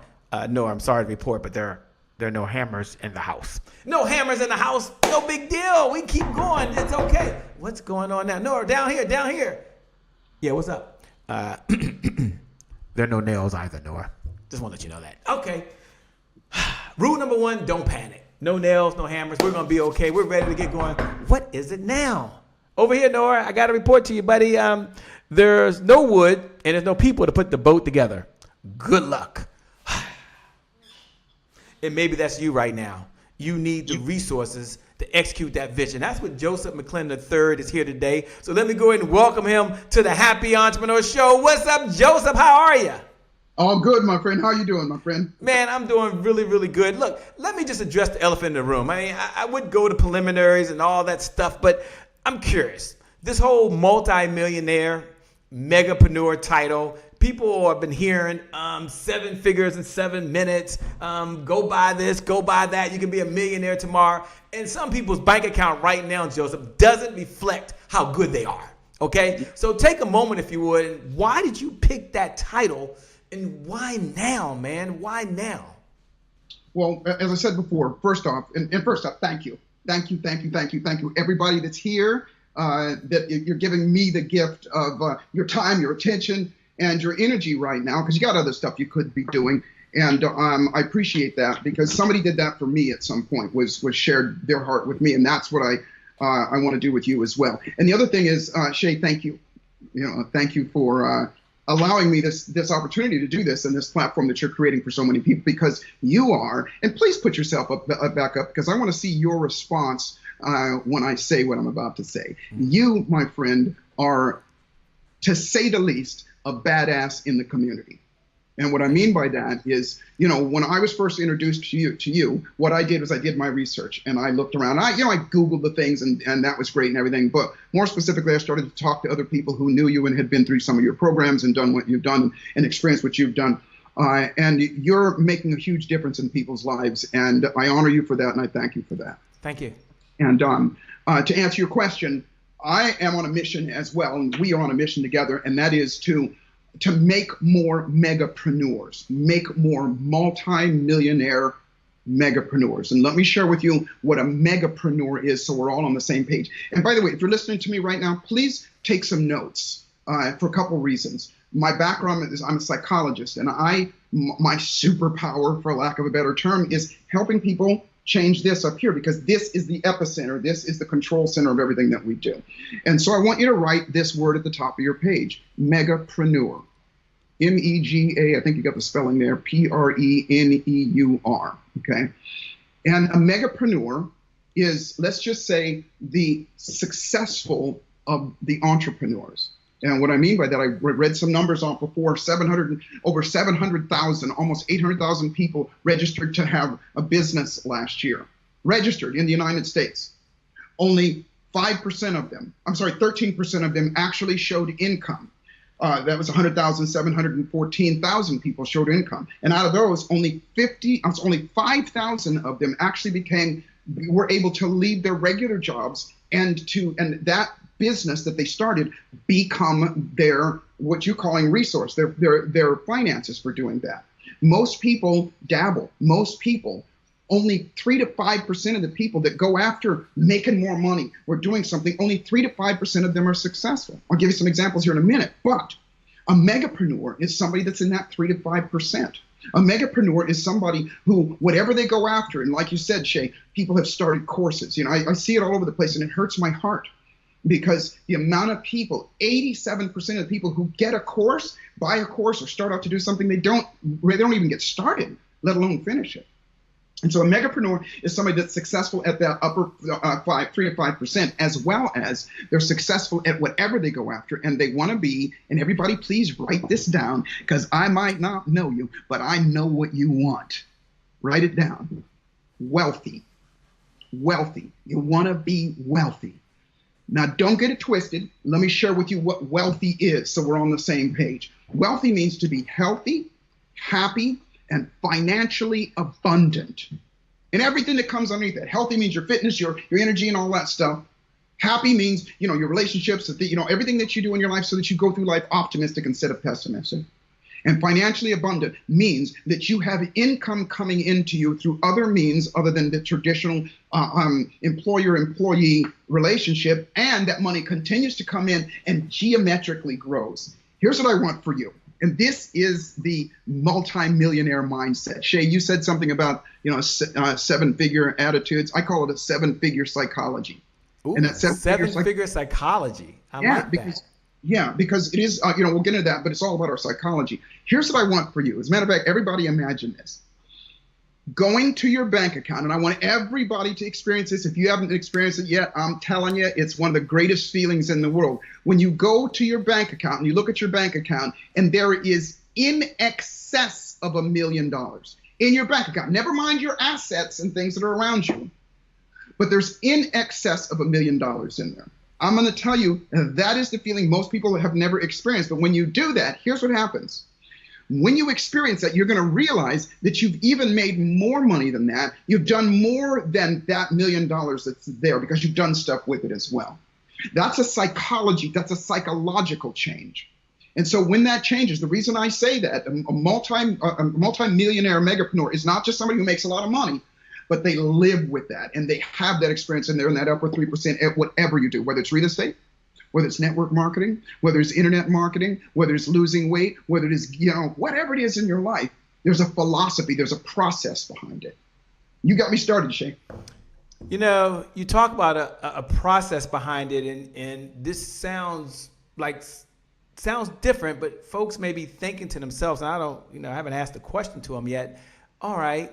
Speaker 2: Noah, I'm sorry to report, but there are no hammers in the house. No hammers in the house. No big deal. We keep going. It's okay. What's going on now? Noah, down here. Yeah, what's up? There are no nails either, Noah. Just want to let you know that. Okay. Rule number 1, don't panic. No nails, no hammers. We're going to be okay. We're ready to get going. What is it now? Over here, Noah, I got to report to you, buddy. There's no wood and there's no people to put the boat together. Good luck. And maybe that's you right now. You need the resources to execute that vision. That's what Joseph McClendon III is here today. So let me go ahead and welcome him to the Happy Entrepreneur Show. What's up, Joseph? How are you?
Speaker 8: All good, my friend. How are you doing, my friend?
Speaker 2: Man, I'm doing really, really good. Look, let me just address the elephant in the room. I mean, I would go to preliminaries and all that stuff, but I'm curious. This whole multi-millionaire, megapreneur title, people have been hearing 7 figures in 7 minutes. Go buy this, go buy that. You can be a millionaire tomorrow. And some people's bank account right now, Joseph, doesn't reflect how good they are. Okay? So take a moment, if you would. Why did you pick that title? And why now, man? Why now?
Speaker 8: Well, as I said before, first off, thank you. Thank you, everybody that's here, that you're giving me the gift of your time, your attention, and your energy right now, because you got other stuff you could be doing. And I appreciate that, because somebody did that for me at some point, was shared their heart with me. And that's what I want to do with you as well. And the other thing is, Shay, thank you. Thank you for allowing me this opportunity to do this and this platform that you're creating for so many people, because you are, and please put yourself back up, because I want to see your response when I say what I'm about to say. You, my friend, are, to say the least, a badass in the community. And what I mean by that is, when I was first introduced to you, what I did was I did my research and I looked around. I Googled the things and that was great and everything. But more specifically, I started to talk to other people who knew you and had been through some of your programs and done what you've done and experienced what you've done. And you're making a huge difference in people's lives. And I honor you for that. And I thank you for that.
Speaker 2: Thank you.
Speaker 8: And to answer your question, I am on a mission as well, and we are on a mission together, and that is to make more megapreneurs, make more multi-millionaire megapreneurs. And let me share with you what a megapreneur is, so we're all on the same page. And by the way, if you're listening to me right now, please take some notes for a couple reasons. My background is I'm a psychologist, and my superpower, for lack of a better term, is helping people change this up here, because this is the epicenter. This is the control center of everything that we do. And so I want you to write this word at the top of your page, megapreneur. M-E-G-A, I think you got the spelling there, P-R-E-N-E-U-R, okay? And a megapreneur is, let's just say, the successful of the entrepreneurs. And what I mean by that, I read some numbers off before, over 700,000, almost 800,000 people registered to have a business last year, registered in the United States. Only 5% of them, 13% of them actually showed income. That was 714,000 people showed income. And out of those, only 5,000 of them actually were able to leave their regular jobs and that business that they started become their, what you're calling resource, their finances for doing that. Most people dabble. Most people, only 3 to 5% of the people that go after making more money or doing something, only 3 to 5% of them are successful. I'll give you some examples here in a minute, but a megapreneur is somebody that's in that 3 to 5%. A megapreneur is somebody who, whatever they go after, and like you said, Shay, people have started courses. You know, I see it all over the place, and it hurts my heart because the amount of people, 87% of the people who get a course, buy a course, or start out to do something, they don't even get started, let alone finish it. And so a megapreneur is somebody that's successful at that upper 3 to 5%, as well as they're successful at whatever they go after, and they want to be, and everybody please write this down, because I might not know you, but I know what you want. Write it down. Wealthy. Wealthy. You want to be wealthy. Now, don't get it twisted. Let me share with you what wealthy is so we're on the same page. Wealthy means to be healthy, happy, and financially abundant. And everything that comes underneath that. Healthy means your fitness, your energy, and all that stuff. Happy means, you know, your relationships, everything that you do in your life so that you go through life optimistic instead of pessimistic. And financially abundant means that you have income coming into you through other means other than the traditional employer-employee relationship, and that money continues to come in and geometrically grows. Here's what I want for you. And this is the multi-millionaire mindset. Shay, you said something about, seven-figure attitudes. I call it a seven-figure psychology.
Speaker 2: Ooh,
Speaker 8: and that
Speaker 2: seven-figure psychology. I like that.
Speaker 8: Yeah, because it is, we'll get into that, but it's all about our psychology. Here's what I want for you. As a matter of fact, everybody imagine this. Going to your bank account, and I want everybody to experience this. If you haven't experienced it yet, I'm telling you, it's one of the greatest feelings in the world. When you go to your bank account and you look at your bank account, and there is in excess of $1 million in your bank account. Never mind your assets and things that are around you, but there's in excess of $1 million in there. I'm going to tell you that is the feeling most people have never experienced. But when you do that, here's what happens. When you experience that, you're going to realize that you've even made more money than that. You've done more than that $1 million that's there because you've done stuff with it as well. That's a psychology. That's a psychological change. And so when that changes, the reason I say that a multi-millionaire megapreneur is not just somebody who makes a lot of money, but they live with that and they have that experience and they're in that upper 3% at whatever you do, whether it's real estate, whether it's network marketing, whether it's internet marketing, whether it's losing weight, whether it is, whatever it is in your life, there's a philosophy, there's a process behind it. You got me started, Shay.
Speaker 2: You talk about a process behind it, and this sounds different, but folks may be thinking to themselves, and I haven't asked the question to them yet. All right,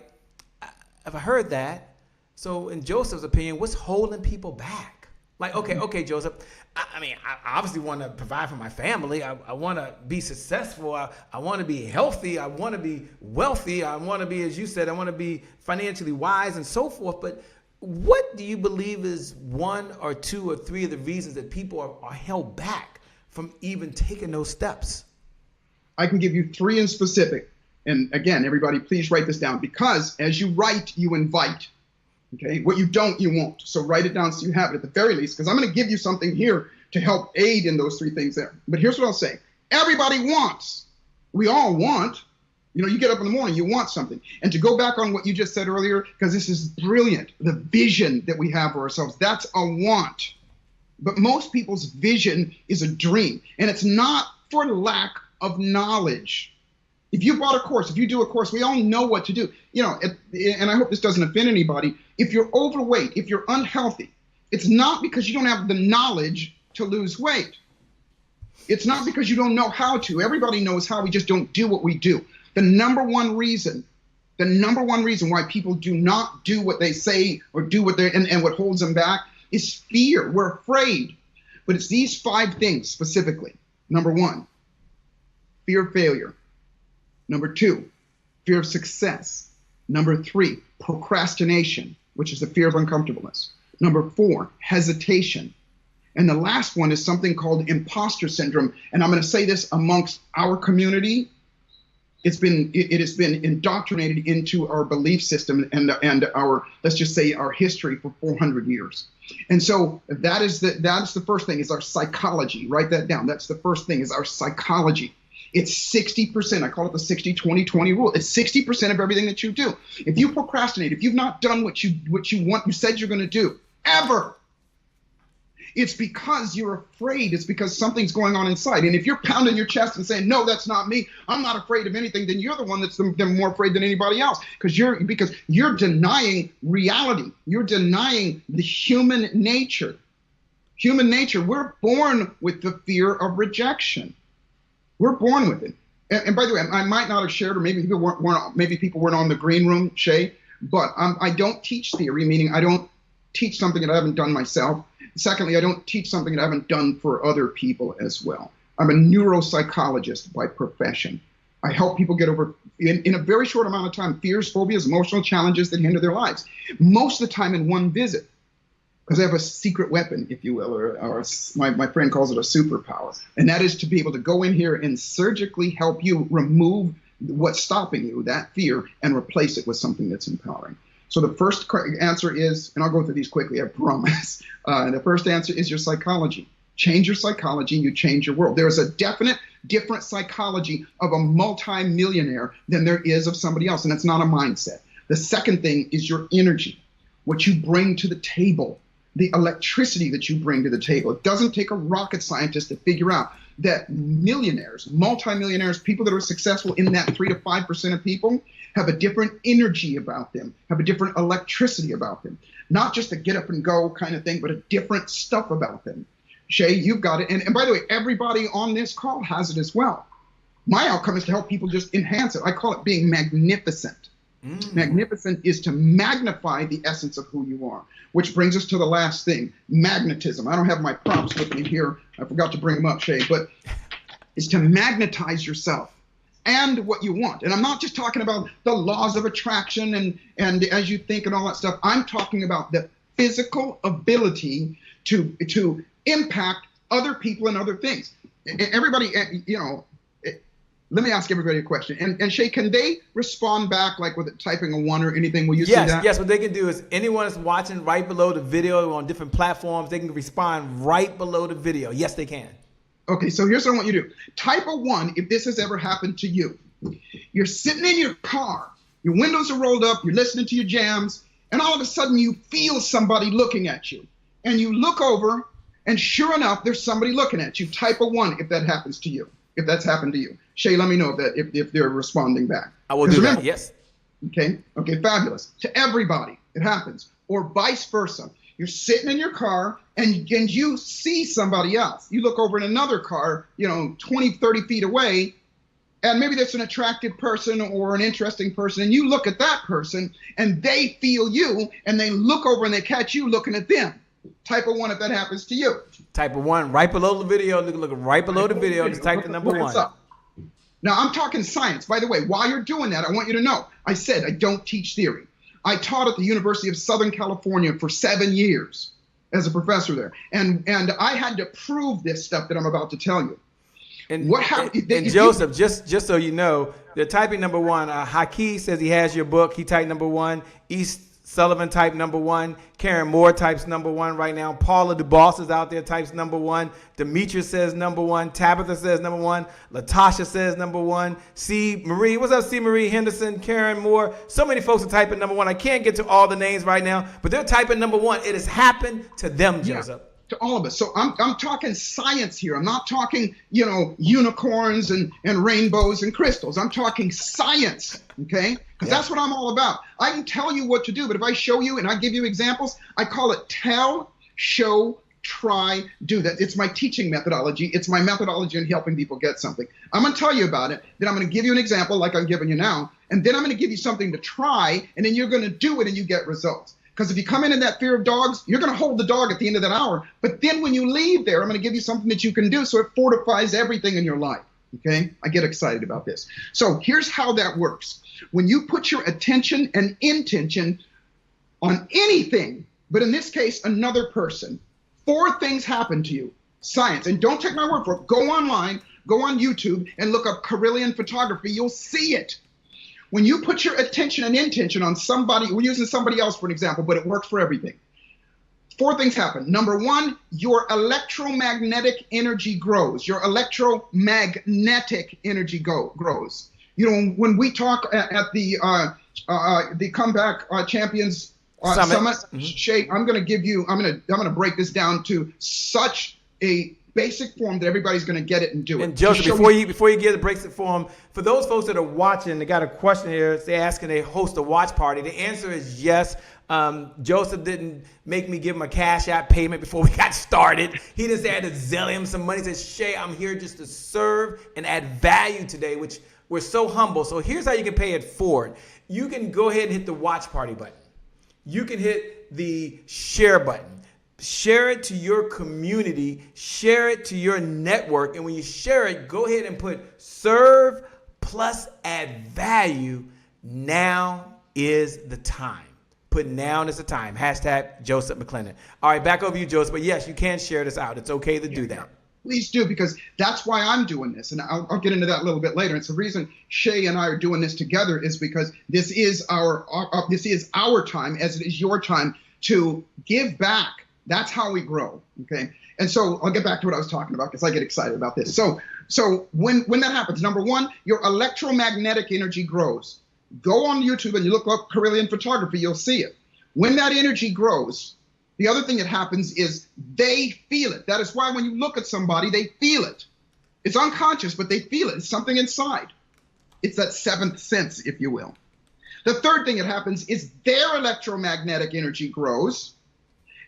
Speaker 2: I've heard that. So in Joseph's opinion, what's holding people back? Like, okay, Joseph, I obviously want to provide for my family. I want to be successful. I want to be healthy. I want to be wealthy. I want to be, as you said, I want to be financially wise and so forth. But what do you believe is 1 or 2 or 3 of the reasons that people are held back from even taking those steps?
Speaker 8: I can give you 3 in specific. And again, everybody, please write this down, because as you write, you invite. Okay, what you don't, you won't. So write it down so you have it at the very least, because I'm going to give you something here to help aid in those 3 things there. But here's what I'll say. Everybody wants. We all want. You get up in the morning, you want something. And to go back on what you just said earlier, because this is brilliant, the vision that we have for ourselves, that's a want. But most people's vision is a dream, and it's not for lack of knowledge. If you bought a course, if you do a course, we all know what to do. And I hope this doesn't offend anybody. If you're overweight, if you're unhealthy, it's not because you don't have the knowledge to lose weight. It's not because you don't know how to. Everybody knows how. We just don't do what we do. The number one reason why people do not do what they say or do what they and what holds them back is fear. We're afraid. But it's these 5 things specifically. Number 1, fear of failure. Number 2, fear of success. Number 3, procrastination, which is the fear of uncomfortableness. Number 4, hesitation. And the last one is something called imposter syndrome. And I'm going to say this amongst our community. It has been indoctrinated into our belief system and our, let's just say, our history for 400 years. And so that's the first thing, is our psychology. Write that down. That's the first thing, is our psychology. It's 60%. I call it the 60-20-20 rule. It's 60% of everything that you do. If you procrastinate, if you've not done what you said you're going to do, ever, it's because you're afraid. It's because something's going on inside. And if you're pounding your chest and saying, no, that's not me, I'm not afraid of anything, then you're the one that's more afraid than anybody else, because you're denying reality. You're denying the human nature. Human nature, we're born with the fear of rejection. We're born with it. And by the way, I might not have shared, or maybe people weren't on the green room, Shay, but I don't teach theory, meaning I don't teach something that I haven't done myself. Secondly, I don't teach something that I haven't done for other people as well. I'm a neuropsychologist by profession. I help people get over, in a very short amount of time, fears, phobias, emotional challenges that hinder their lives. Most of the time in one visit, because I have a secret weapon, if you will, or my friend calls it a superpower. And that is to be able to go in here and surgically help you remove what's stopping you, that fear, and replace it with something that's empowering. So the first answer is, and I'll go through these quickly, I promise. The first answer is your psychology. Change your psychology, you change your world. There's a definite different psychology of a multi-millionaire than there is of somebody else, and it's not a mindset. The second thing is your energy, what you bring to the table, the electricity that you bring to the table. It doesn't take a rocket scientist to figure out that millionaires, multi-millionaires, people that are successful in that 3 to 5% of people, have a different energy about them, have a different electricity about them. Not just a get up and go kind of thing, but a different stuff about them. Shay, you've got it. And by the way, everybody on this call has it as well. My outcome is to help people just enhance it. I call it being magnificent. Magnificent is to magnify the essence of who you are, which brings us to the last thing, magnetism. I don't have my props with me here. I forgot to bring them up, Shay, but it's to magnetize yourself and what you want. And I'm not just talking about the laws of attraction and as you think and all that stuff. I'm talking about the physical ability to impact other people and other things. Everybody, let me ask everybody a question. And Shay, can they respond back like with typing a 1 or anything? Will you see that?
Speaker 2: Yes, what they can do is anyone that's watching right below the video on different platforms, they can respond right below the video. Yes, they can.
Speaker 8: Okay, so here's what I want you to do. Type a 1 if this has ever happened to you. You're sitting in your car, your windows are rolled up, you're listening to your jams, and all of a sudden you feel somebody looking at you. And you look over, and sure enough, there's somebody looking at you. Type a 1 if that happens to you, if that's happened to you. Shay, let me know if they're responding back.
Speaker 2: I will do that, yes.
Speaker 8: Okay, fabulous. To everybody, it happens. Or vice versa. You're sitting in your car and you see somebody else. You look over in another car, 20, 30 feet away, and maybe that's an attractive person or an interesting person, and you look at that person and they feel you and they look over and they catch you looking at them. Type a 1 if that happens to you.
Speaker 2: Type a 1 right below the video. Look right below the video. Just type the number 1.
Speaker 8: Now, I'm talking science. By the way, while you're doing that, I want you to know, I said I don't teach theory. I taught at the University of Southern California for 7 years as a professor there. And I had to prove this stuff that I'm about to tell you.
Speaker 2: And what happened? And Joseph, just so you know, they're typing number 1. Haki says he has your book. He typed number 1. East Sullivan typed number 1. Karen Moore types number 1 right now. Paula DeBoss is out there, types number 1. Demetrius says number 1. Tabitha says number 1. Latasha says number 1. C. Marie, what's up, C. Marie Henderson, Karen Moore. So many folks are typing number 1. I can't get to all the names right now, but they're typing number 1. It has happened to them, Joseph.
Speaker 8: To all of us. So I'm talking science here. I'm not talking, unicorns and rainbows and crystals. I'm talking science, okay? Because that's what I'm all about. I can tell you what to do, but if I show you and I give you examples, I call it tell, show, try, do that. It's my teaching methodology. It's my methodology in helping people get something. I'm going to tell you about it. Then I'm going to give you an example like I'm giving you now. And then I'm going to give you something to try. And then you're going to do it and you get results. Because if you come in that fear of dogs, you're going to hold the dog at the end of that hour. But then when you leave there, I'm going to give you something that you can do so it fortifies everything in your life. Okay? I get excited about this. So here's how that works. When you put your attention and intention on anything, but in this case, another person, 4 things happen to you. Science. And don't take my word for it. Go online, go on YouTube, and look up Carillion photography. You'll see it. When you put your attention and intention on somebody, we're using somebody else for an example, but it works for everything. 4 things happen. Number 1, your electromagnetic energy grows. Your electromagnetic energy grows. You know, when we talk at the Comeback Champions Summit, Shay, I'm going to break this down to such a basic form that everybody's going to get it and do it.
Speaker 2: And Joseph, before you get the breaks it for them, for those folks that are watching, they got a question here. They're asking they host a watch party. The answer is yes. Joseph didn't make me give him a Cash App payment before we got started. He just had to Zelle him some money. He said, Shay, I'm here just to serve and add value today, which we're so humble. So here's how you can pay it forward. You can go ahead and hit the watch party button. You can hit the share button. Share it to your community, share it to your network, and when you share it, go ahead and put serve plus add value. Now is the time. Put now is the time. Hashtag Joseph McClendon. All right, back over to you, Joseph. But yes, you can share this out. It's okay to do that.
Speaker 8: Please do, because that's why I'm doing this, and I'll get into that a little bit later. It's the reason Shay and I are doing this together is because this is our time, as it is your time, to give back. That's how we grow, okay? And so I'll get back to what I was talking about because I get excited about this. So when that happens, number 1, your electromagnetic energy grows. Go on YouTube and you look up Carillion photography, you'll see it. When that energy grows, the other thing that happens is they feel it. That is why when you look at somebody, they feel it. It's unconscious, but they feel it. It's something inside. It's that 7th sense, if you will. The third thing that happens is their electromagnetic energy grows.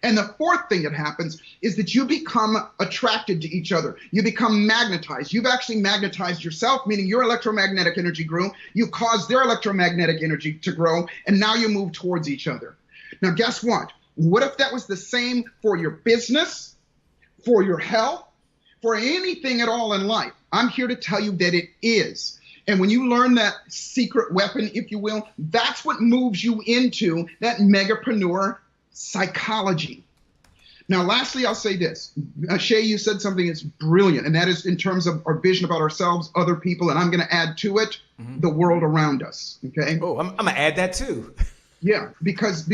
Speaker 8: And the 4th thing that happens is that you become attracted to each other. You become magnetized. You've actually magnetized yourself, meaning your electromagnetic energy grew. You caused their electromagnetic energy to grow, and now you move towards each other. Now, guess what? What if that was the same for your business, for your health, for anything at all in life? I'm here to tell you that it is. And when you learn that secret weapon, if you will, that's what moves you into that megapreneur psychology. Now, lastly, I'll say this. Shay, you said something that's brilliant, and that is in terms of our vision about ourselves, other people, and I'm going to add to it the world around us. Okay.
Speaker 2: Oh, I'm going to add that too.
Speaker 8: Yeah, because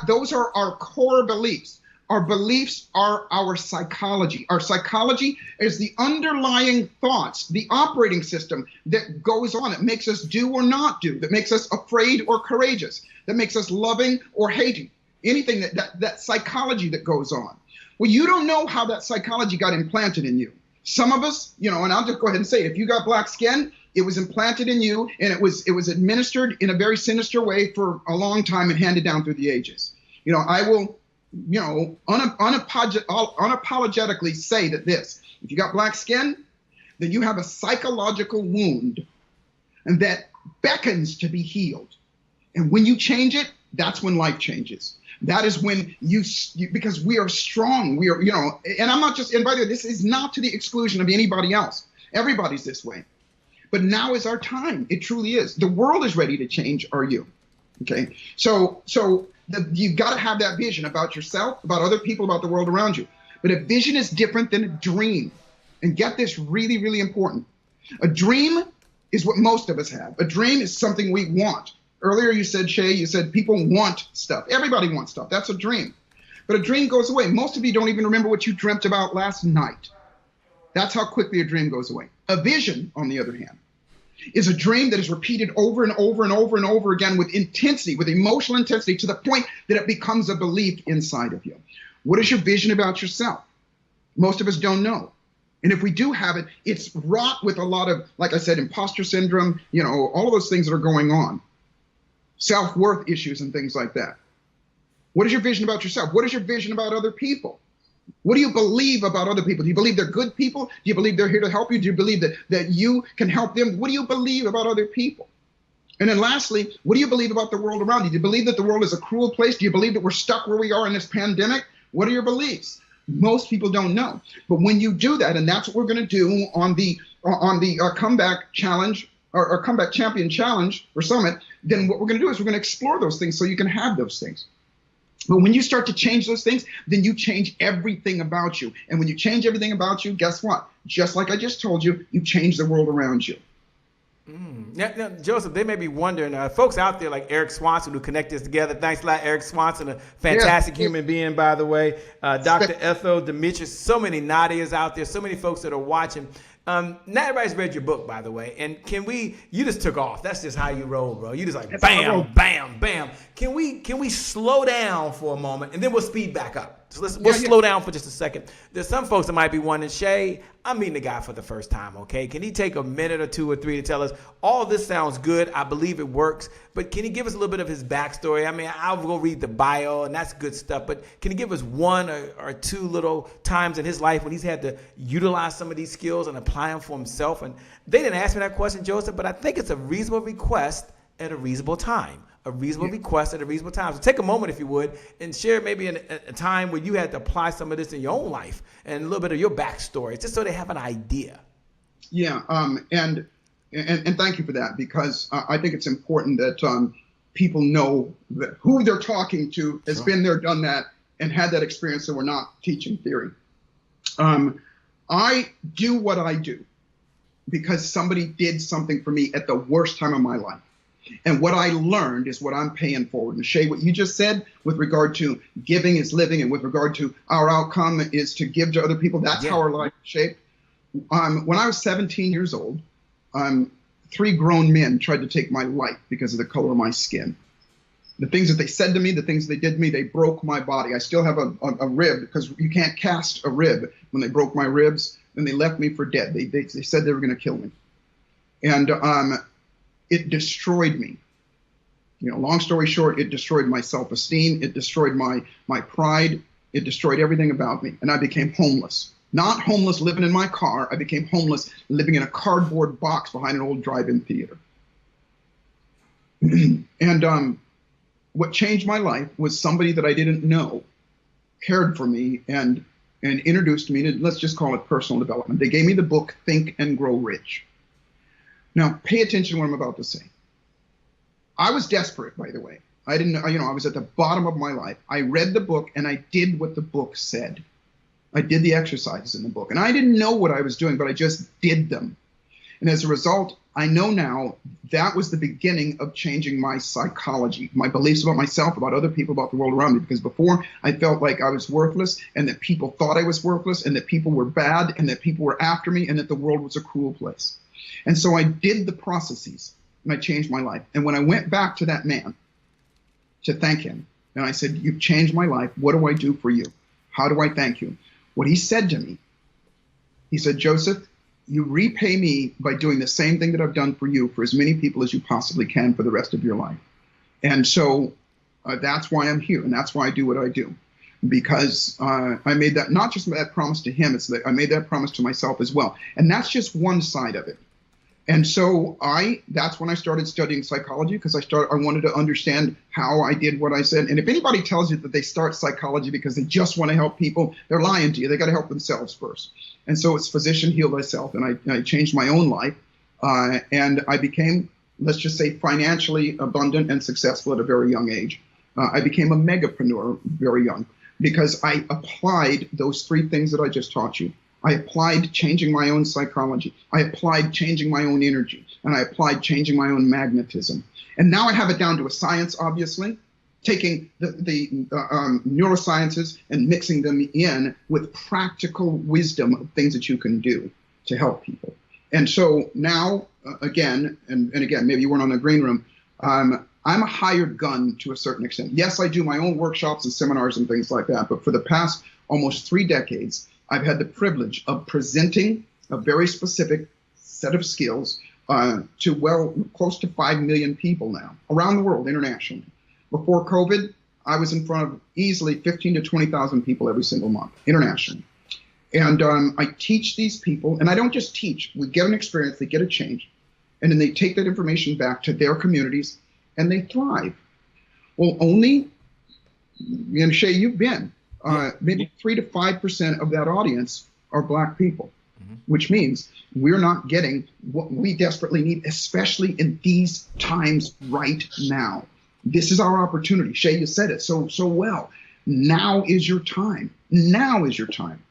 Speaker 8: those are our core beliefs. Our beliefs are our psychology. Our psychology is the underlying thoughts, the operating system that goes on. It makes us do or not do, that makes us afraid or courageous, that makes us loving or hating. Anything that psychology that goes on. Well, you don't know how that psychology got implanted in you. Some of us, and I'll just go ahead and say it. If you got black skin, it was implanted in you, and it was administered in a very sinister way for a long time and handed down through the ages. I will, unapologetically say that this: if you got black skin, then you have a psychological wound, and that beckons to be healed. And when you change it, that's when life changes. That is when you because we are strong. We are, and I'm not just, and by the way, this is not to the exclusion of anybody else. Everybody's this way. But now is our time. It truly is. The world is ready to change. Are you? Okay. So you've got to have that vision about yourself, about other people, about the world around you. But a vision is different than a dream. And get this really, really important. A dream is what most of us have. A dream is something we want. Earlier you said, Shay, you said people want stuff. Everybody wants stuff. That's a dream. But a dream goes away. Most of you don't even remember what you dreamt about last night. That's how quickly a dream goes away. A vision, on the other hand, is a dream that is repeated over and over and over and over again with intensity, with emotional intensity, to the point that it becomes a belief inside of you. What is your vision about yourself? Most of us don't know. And if we do have it, it's wrought with a lot of, like I said, imposter syndrome, all of those things that are going on. Self-worth issues and things like that. What is your vision about yourself? What is your vision about other people? What do you believe about other people? Do you believe they're good people? Do you believe they're here to help you? Do you believe that you can help them? What do you believe about other people? And then lastly, what do you believe about the world around you? Do you believe that the world is a cruel place? Do you believe that we're stuck where we are in this pandemic? What are your beliefs? Most people don't know. But when you do that, and that's what we're going to do on the comeback challenge or comeback champion challenge or summit, then what we're going to do is we're going to explore those things so you can have those things. But when you start to change those things, then you change everything about you. And when you change everything about you, guess what? Just like I just told you, you change the world around you.
Speaker 2: Now, Joseph, they may be wondering, folks out there like Eric Swanson who connect this together. Thanks a lot, Eric Swanson, a fantastic human being, by the way. Dr. Ethel, Demetrius, so many Nadias out there, so many folks that are watching. Not everybody's read your book, by the way. And you just took off. That's just how you roll, bro. You just like bam, bam, bam. Can we slow down for a moment and then we'll speed back up? So we'll slow down for just a second. There's some folks that might be wondering, Shay, I'm meeting the guy for the first time, okay? Can he take a minute or two or three to tell us, all this sounds good, I believe it works, but can he give us a little bit of his backstory? I mean, I'll go read the bio, and that's good stuff, but can he give us one or two little times in his life when he's had to utilize some of these skills and apply them for himself? And they didn't ask me that question, Joseph, but I think it's a reasonable request at a reasonable time. A reasonable request at a reasonable time. So take a moment, if you would, and share maybe a time where you had to apply some of this in your own life and a little bit of your backstory, just so they have an idea.
Speaker 8: Yeah, and thank you for that, because I think it's important that people know that who they're talking to has been there, done that, and had that experience, so we're not teaching theory. I do what I do because somebody did something for me at the worst time of my life. And what I learned is what I'm paying forward. And Shay, what you just said with regard to giving is living, and with regard to our outcome is to give to other people, that's how our life is shaped. When I was 17 years old, 3 grown men tried to take my life because of the color of my skin. The things that they said to me, the things they did to me, they broke my body. I still have a rib, because you can't cast a rib. When they broke my ribs, then they left me for dead. They said they were going to kill me. And it destroyed me. You know, long story short, it destroyed my self-esteem. It destroyed my pride. It destroyed everything about me. And I became homeless. Not homeless living in my car. I became homeless living in a cardboard box behind an old drive-in theater. And what changed my life was somebody that I didn't know cared for me and introduced me to, let's just call it personal development. They gave me the book, Think and Grow Rich. Now, pay attention to what I'm about to say. I was desperate, by the way. I was at the bottom of my life. I read the book and I did what the book said. I did the exercises in the book. And I didn't know what I was doing, but I just did them. And as a result, I know now that was the beginning of changing my psychology, my beliefs about myself, about other people, about the world around me. Because before, I felt like I was worthless, and that people thought I was worthless, and that people were bad, and that people were after me, and that the world was a cruel place. And so I did the processes, and I changed my life. And when I went back to that man to thank him, and I said, "You've changed my life. What do I do for you? How do I thank you?" What he said to me, he said, "Joseph, you repay me by doing the same thing that I've done for you for as many people as you possibly can for the rest of your life." And so that's why I'm here, and that's why I do what I do. Because I made that, not just that promise to him, it's that I made that promise to myself as well. And that's just one side of it. And so that's when I started studying psychology, because I wanted to understand how I did what I said. And if anybody tells you that they start psychology because they just want to help people, they're lying to you. They got to help themselves first. And so it's physician, heal thyself. And I changed my own life. And I became, let's just say, financially abundant and successful at a very young age. I became a megapreneur very young, because I applied those 3 things that I just taught you. I applied changing my own psychology. I applied changing my own energy. And I applied changing my own magnetism. And now I have it down to a science, obviously, taking the neurosciences and mixing them in with practical wisdom of things that you can do to help people. And so now, again, and again, maybe you weren't on the green room, I'm a hired gun to a certain extent. Yes, I do my own workshops and seminars and things like that. But for the past almost 3 decades, I've had the privilege of presenting a very specific set of skills to close to 5 million people now around the world internationally. Before COVID, I was in front of easily 15 to 20,000 people every single month, internationally. And I teach these people, and I don't just teach. We get an experience, they get a change, and then they take that information back to their communities, and they thrive. Well, only, and Shay, you've been, maybe 3 to 5% of that audience are Black people, which means we're not getting what we desperately need, especially in these times right now. This is our opportunity. Shay, you said it so well. Now is your time. Now is your time.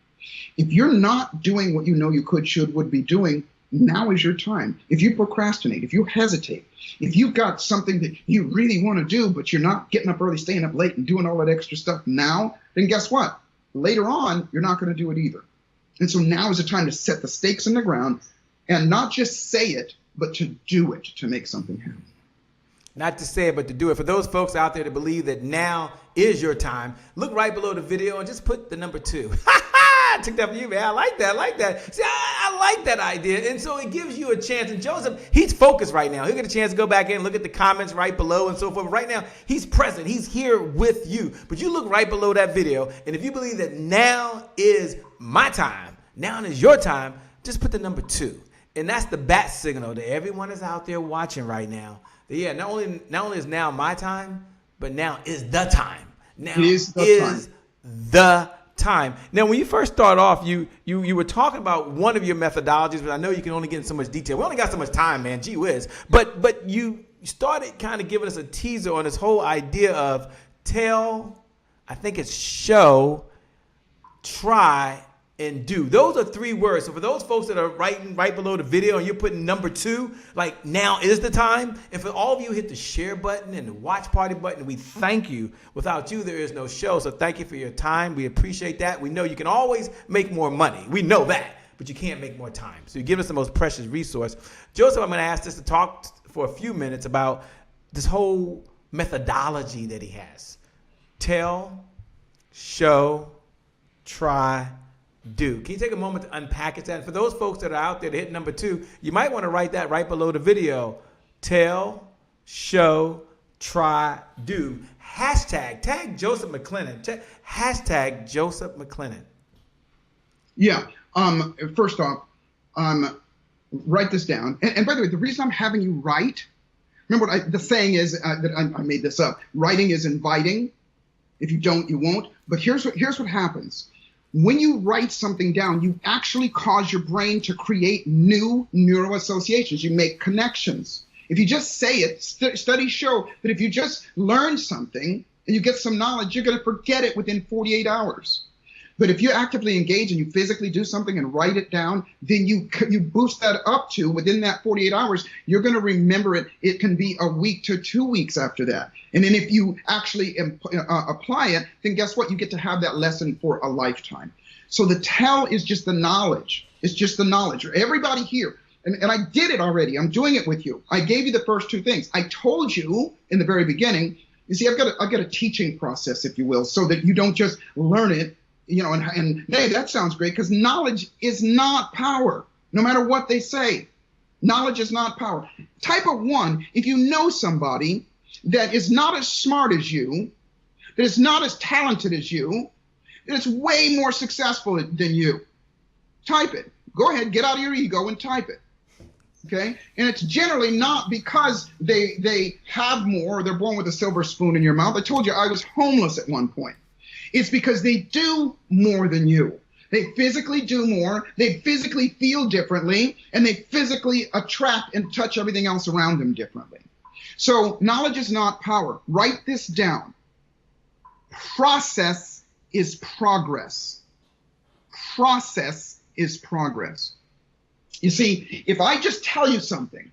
Speaker 8: If you're not doing what you know you could, should, would be doing, now is your time. If you procrastinate, if you hesitate, if you've got something that you really want to do, but you're not getting up early, staying up late, and doing all that extra stuff now, then guess what? Later on, you're not going to do it either. And so now is the time to set the stakes in the ground and not just say it, but to do it, to make something happen.
Speaker 2: Not to say it, but to do it. For those folks out there that believe that now is your time, look right below the video and just put the number 2. I took that from you, man. I like that. I like that. See, I like that idea. And so it gives you a chance. And Joseph, he's focused right now. He'll get a chance to go back in and look at the comments right below and so forth. But right now, he's present. He's here with you. But you look right below that video. And if you believe that now is my time, now is your time, just put the number 2. And that's the bat signal to everyone that's out there watching right now. That, yeah, not only is now my time, but now is the time. Now is the time. Now, when you first start off, you were talking about one of your methodologies, but I know you can only get in so much detail. We only got so much time, man. Gee whiz. But you started kind of giving us a teaser on this whole idea of tell, I think it's show, try, and do. Those are 3 words. So for those folks that are writing right below the video and you're putting number 2, like now is the time. And for all of you, hit the share button and the watch party button. We thank you. Without you, there is no show. So thank you for your time. We appreciate that. We know you can always make more money. We know that, but you can't make more time. So you give us the most precious resource. Joseph, I'm going to ask us to talk for a few minutes about this whole methodology that he has. Tell, show, try, do. Can you take a moment to unpackage that? And for those folks that are out there to hit number 2, you might want to write that right below the video. Tell, show, try, do. Hashtag, tag Joseph McClennan. Hashtag Joseph McClennan.
Speaker 8: Yeah. First off, write this down. And by the way, the reason I'm having you write, remember what the saying is that I made this up. Writing is inviting. If you don't, you won't. But here's what happens. When you write something down, you actually cause your brain to create new neural associations. You make connections. If you just say it, studies show that if you just learn something and you get some knowledge, you're going to forget it within 48 hours. But if you actively engage and you physically do something and write it down, then you boost that up to within that 48 hours, you're going to remember it. It can be a week to 2 weeks after that. And then if you actually apply it, then guess what? You get to have that lesson for a lifetime. So the tell is just the knowledge. It's just the knowledge. Everybody here, and I did it already. I'm doing it with you. I gave you the first 2 things. I told you in the very beginning, you see, I've got a teaching process, if you will, so that you don't just learn it, you know, and hey, that sounds great, because knowledge is not power, no matter what they say. Knowledge is not power. Type of 1, if you know somebody that is not as smart as you, that is not as talented as you, that is way more successful than you, type it. Go ahead, get out of your ego and type it. Okay? And it's generally not because they have more, or they're born with a silver spoon in your mouth. I told you I was homeless at one point. It's because they do more than you. They physically do more, they physically feel differently, and they physically attract and touch everything else around them differently. So knowledge is not power. Write this down. Process is progress. Process is progress. You see, if I just tell you something,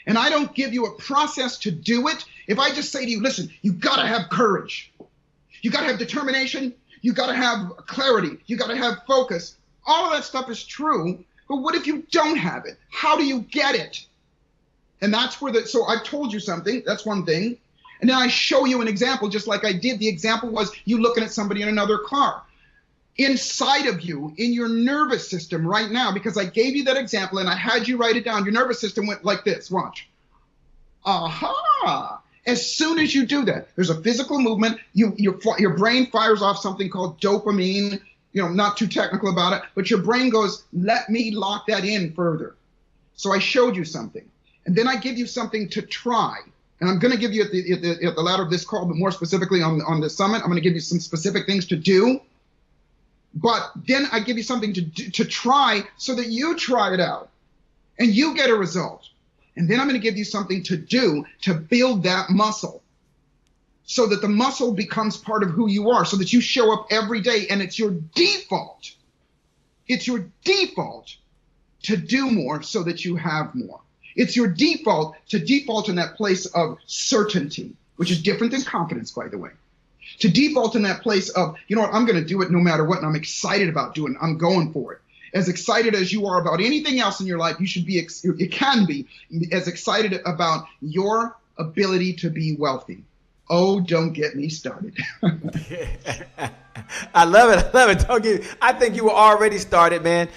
Speaker 8: and I don't give you a process to do it, if I just say to you, listen, you gotta have courage. You got to have determination. You got to have clarity. You got to have focus. All of that stuff is true. But what if you don't have it? How do you get it? And that's where so I've told you something. That's one thing. And then I show you an example, just like I did. The example was you looking at somebody in another car. Inside of you, in your nervous system right now, because I gave you that example and I had you write it down, your nervous system went like this. Watch. Aha. As soon as you do that, there's a physical movement. Your brain fires off something called dopamine. Not too technical about it, but your brain goes, let me lock that in further. So I showed you something, and then I give you something to try. And I'm going to give you at the latter of this call, but more specifically on the summit, I'm going to give you some specific things to do. But then I give you something to try so that you try it out and you get a result. And then I'm going to give you something to do to build that muscle so that the muscle becomes part of who you are, so that you show up every day and it's your default. It's your default to do more so that you have more. It's your default to default in that place of certainty, which is different than confidence, by the way. To default in that place of, you know what, I'm going to do it no matter what, and I'm excited about doing it. I'm going for it. As excited as you are about anything else in your life, you can be as excited about your ability to be wealthy. Oh, don't get me started.
Speaker 2: I love it. I think you were already started, man.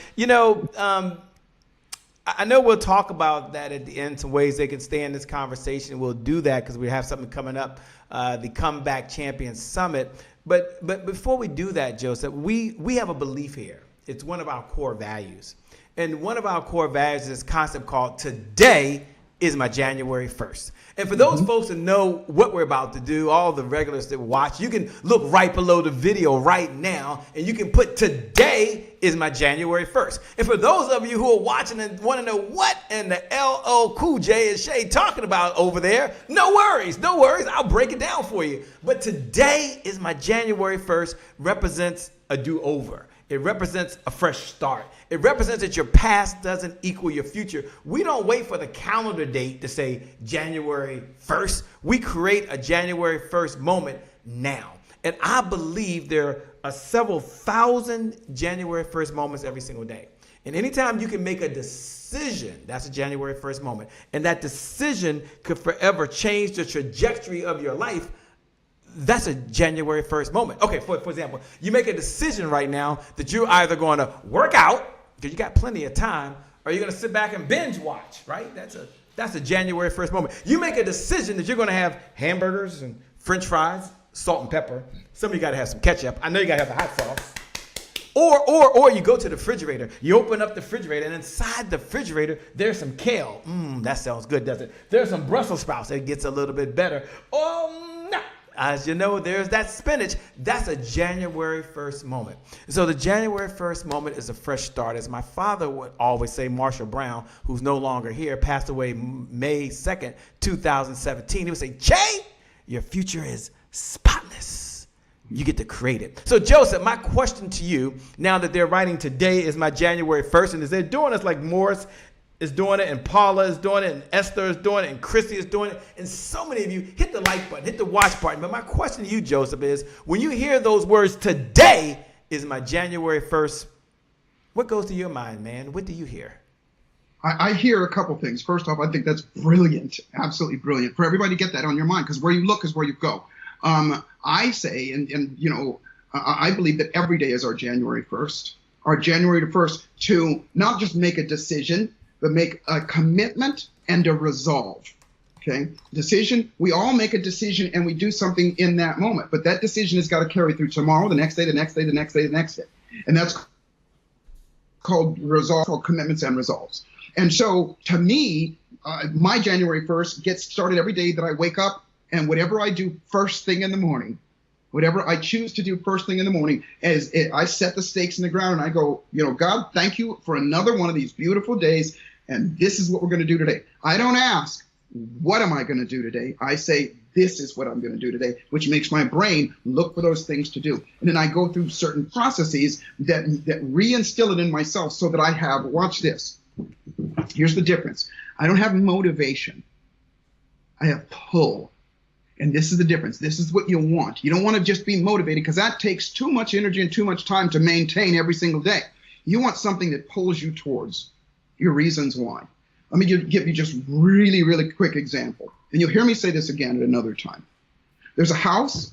Speaker 2: I know we'll talk about that at the end, some ways they can stay in this conversation. We'll do that because we have something coming up, the Comeback Champions Summit. But before we do that, Joseph, we have a belief here. It's one of our core values. And one of our core values is this concept called today is my January 1st. And for those folks that know what we're about to do, all the regulars that watch, you can look right below the video right now and you can put today is my January 1st. And for those of you who are watching and want to know what in the LL Cool J is Shay talking about over there, no worries. I'll break it down for you. But today is my January 1st represents a do-over. It represents a fresh start. It represents that your past doesn't equal your future. We don't wait for the calendar date to say January 1st. We create a January 1st moment now. And I believe there are several thousand January 1st moments every single day. And anytime you can make a decision, that's a January 1st moment. And that decision could forever change the trajectory of your life. That's a January 1st moment. Okay, for example, you make a decision right now that you're either going to work out, because you got plenty of time, or you're going to sit back and binge watch, right? That's a January 1st moment. You make a decision that you're going to have hamburgers and French fries, salt and pepper. Some of you got to have some ketchup. I know you got to have the hot sauce. Or you go to the refrigerator. You open up the refrigerator, and inside the refrigerator, there's some kale. That sounds good, doesn't it? There's some Brussels sprouts. It gets a little bit better. As you know, there's that spinach. That's a January 1st moment. So the January 1st moment is a fresh start. As my father would always say, Marshall Brown, who's no longer here, passed away May 2nd, 2017. He would say, Jay, your future is spotless. You get to create it. So Joseph, my question to you, now that they're writing today is my January 1st, and as they're doing this like Morris is doing it, and Paula is doing it, and Esther is doing it, and Chrissy is doing it, and so many of you hit the like button, hit the watch button. But my question to you, Joseph, is when you hear those words, today is my January 1st, what goes to your mind, man? What do you hear?
Speaker 8: I hear a couple things. First off, I think that's brilliant, absolutely brilliant. For everybody to get that on your mind, because where you look is where you go. I say, and I believe that every day is our January 1st. Our January 1st to not just make a decision, but make a commitment and a resolve. Okay? Decision, we all make a decision and we do something in that moment, but that decision has got to carry through tomorrow, the next day, the next day, the next day, the next day. And that's called resolve, called commitments and resolves. And so to me, my January 1st gets started every day that I wake up, and whatever I do first thing in the morning, whatever I choose to do first thing in the morning, I set the stakes in the ground and I go, God, thank you for another one of these beautiful days. And this is what we're going to do today. I don't ask, what am I going to do today? I say, this is what I'm going to do today, which makes my brain look for those things to do. And then I go through certain processes that reinstill it in myself so that I have, watch this. Here's the difference. I don't have motivation. I have pull. And this is the difference. This is what you want. You don't want to just be motivated, because that takes too much energy and too much time to maintain every single day. You want something that pulls you towards your reasons why. Let me give you just really, really quick example. And you'll hear me say this again at another time. There's a house,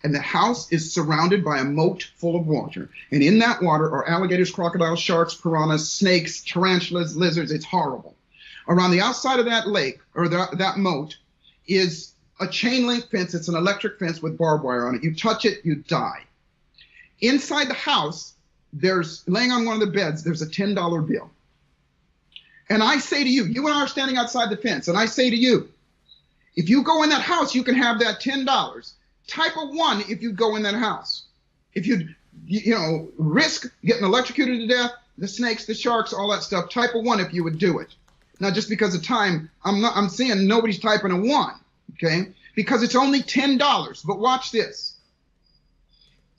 Speaker 8: and the house is surrounded by a moat full of water. And in that water are alligators, crocodiles, sharks, piranhas, snakes, tarantulas, lizards. It's horrible. Around the outside of that lake, or that moat, is a chain link fence. It's an electric fence with barbed wire on it. You touch it, you die. Inside the house, there's laying on one of the beds, there's a $10 bill. And I say to you, you and I are standing outside the fence, and I say to you, if you go in that house, you can have that $10. Type a 1 if you go in that house. If you risk getting electrocuted to death, the snakes, the sharks, all that stuff, type a 1 if you would do it. Now, just because of time, I'm seeing nobody's typing a 1, okay? Because it's only $10. But watch this.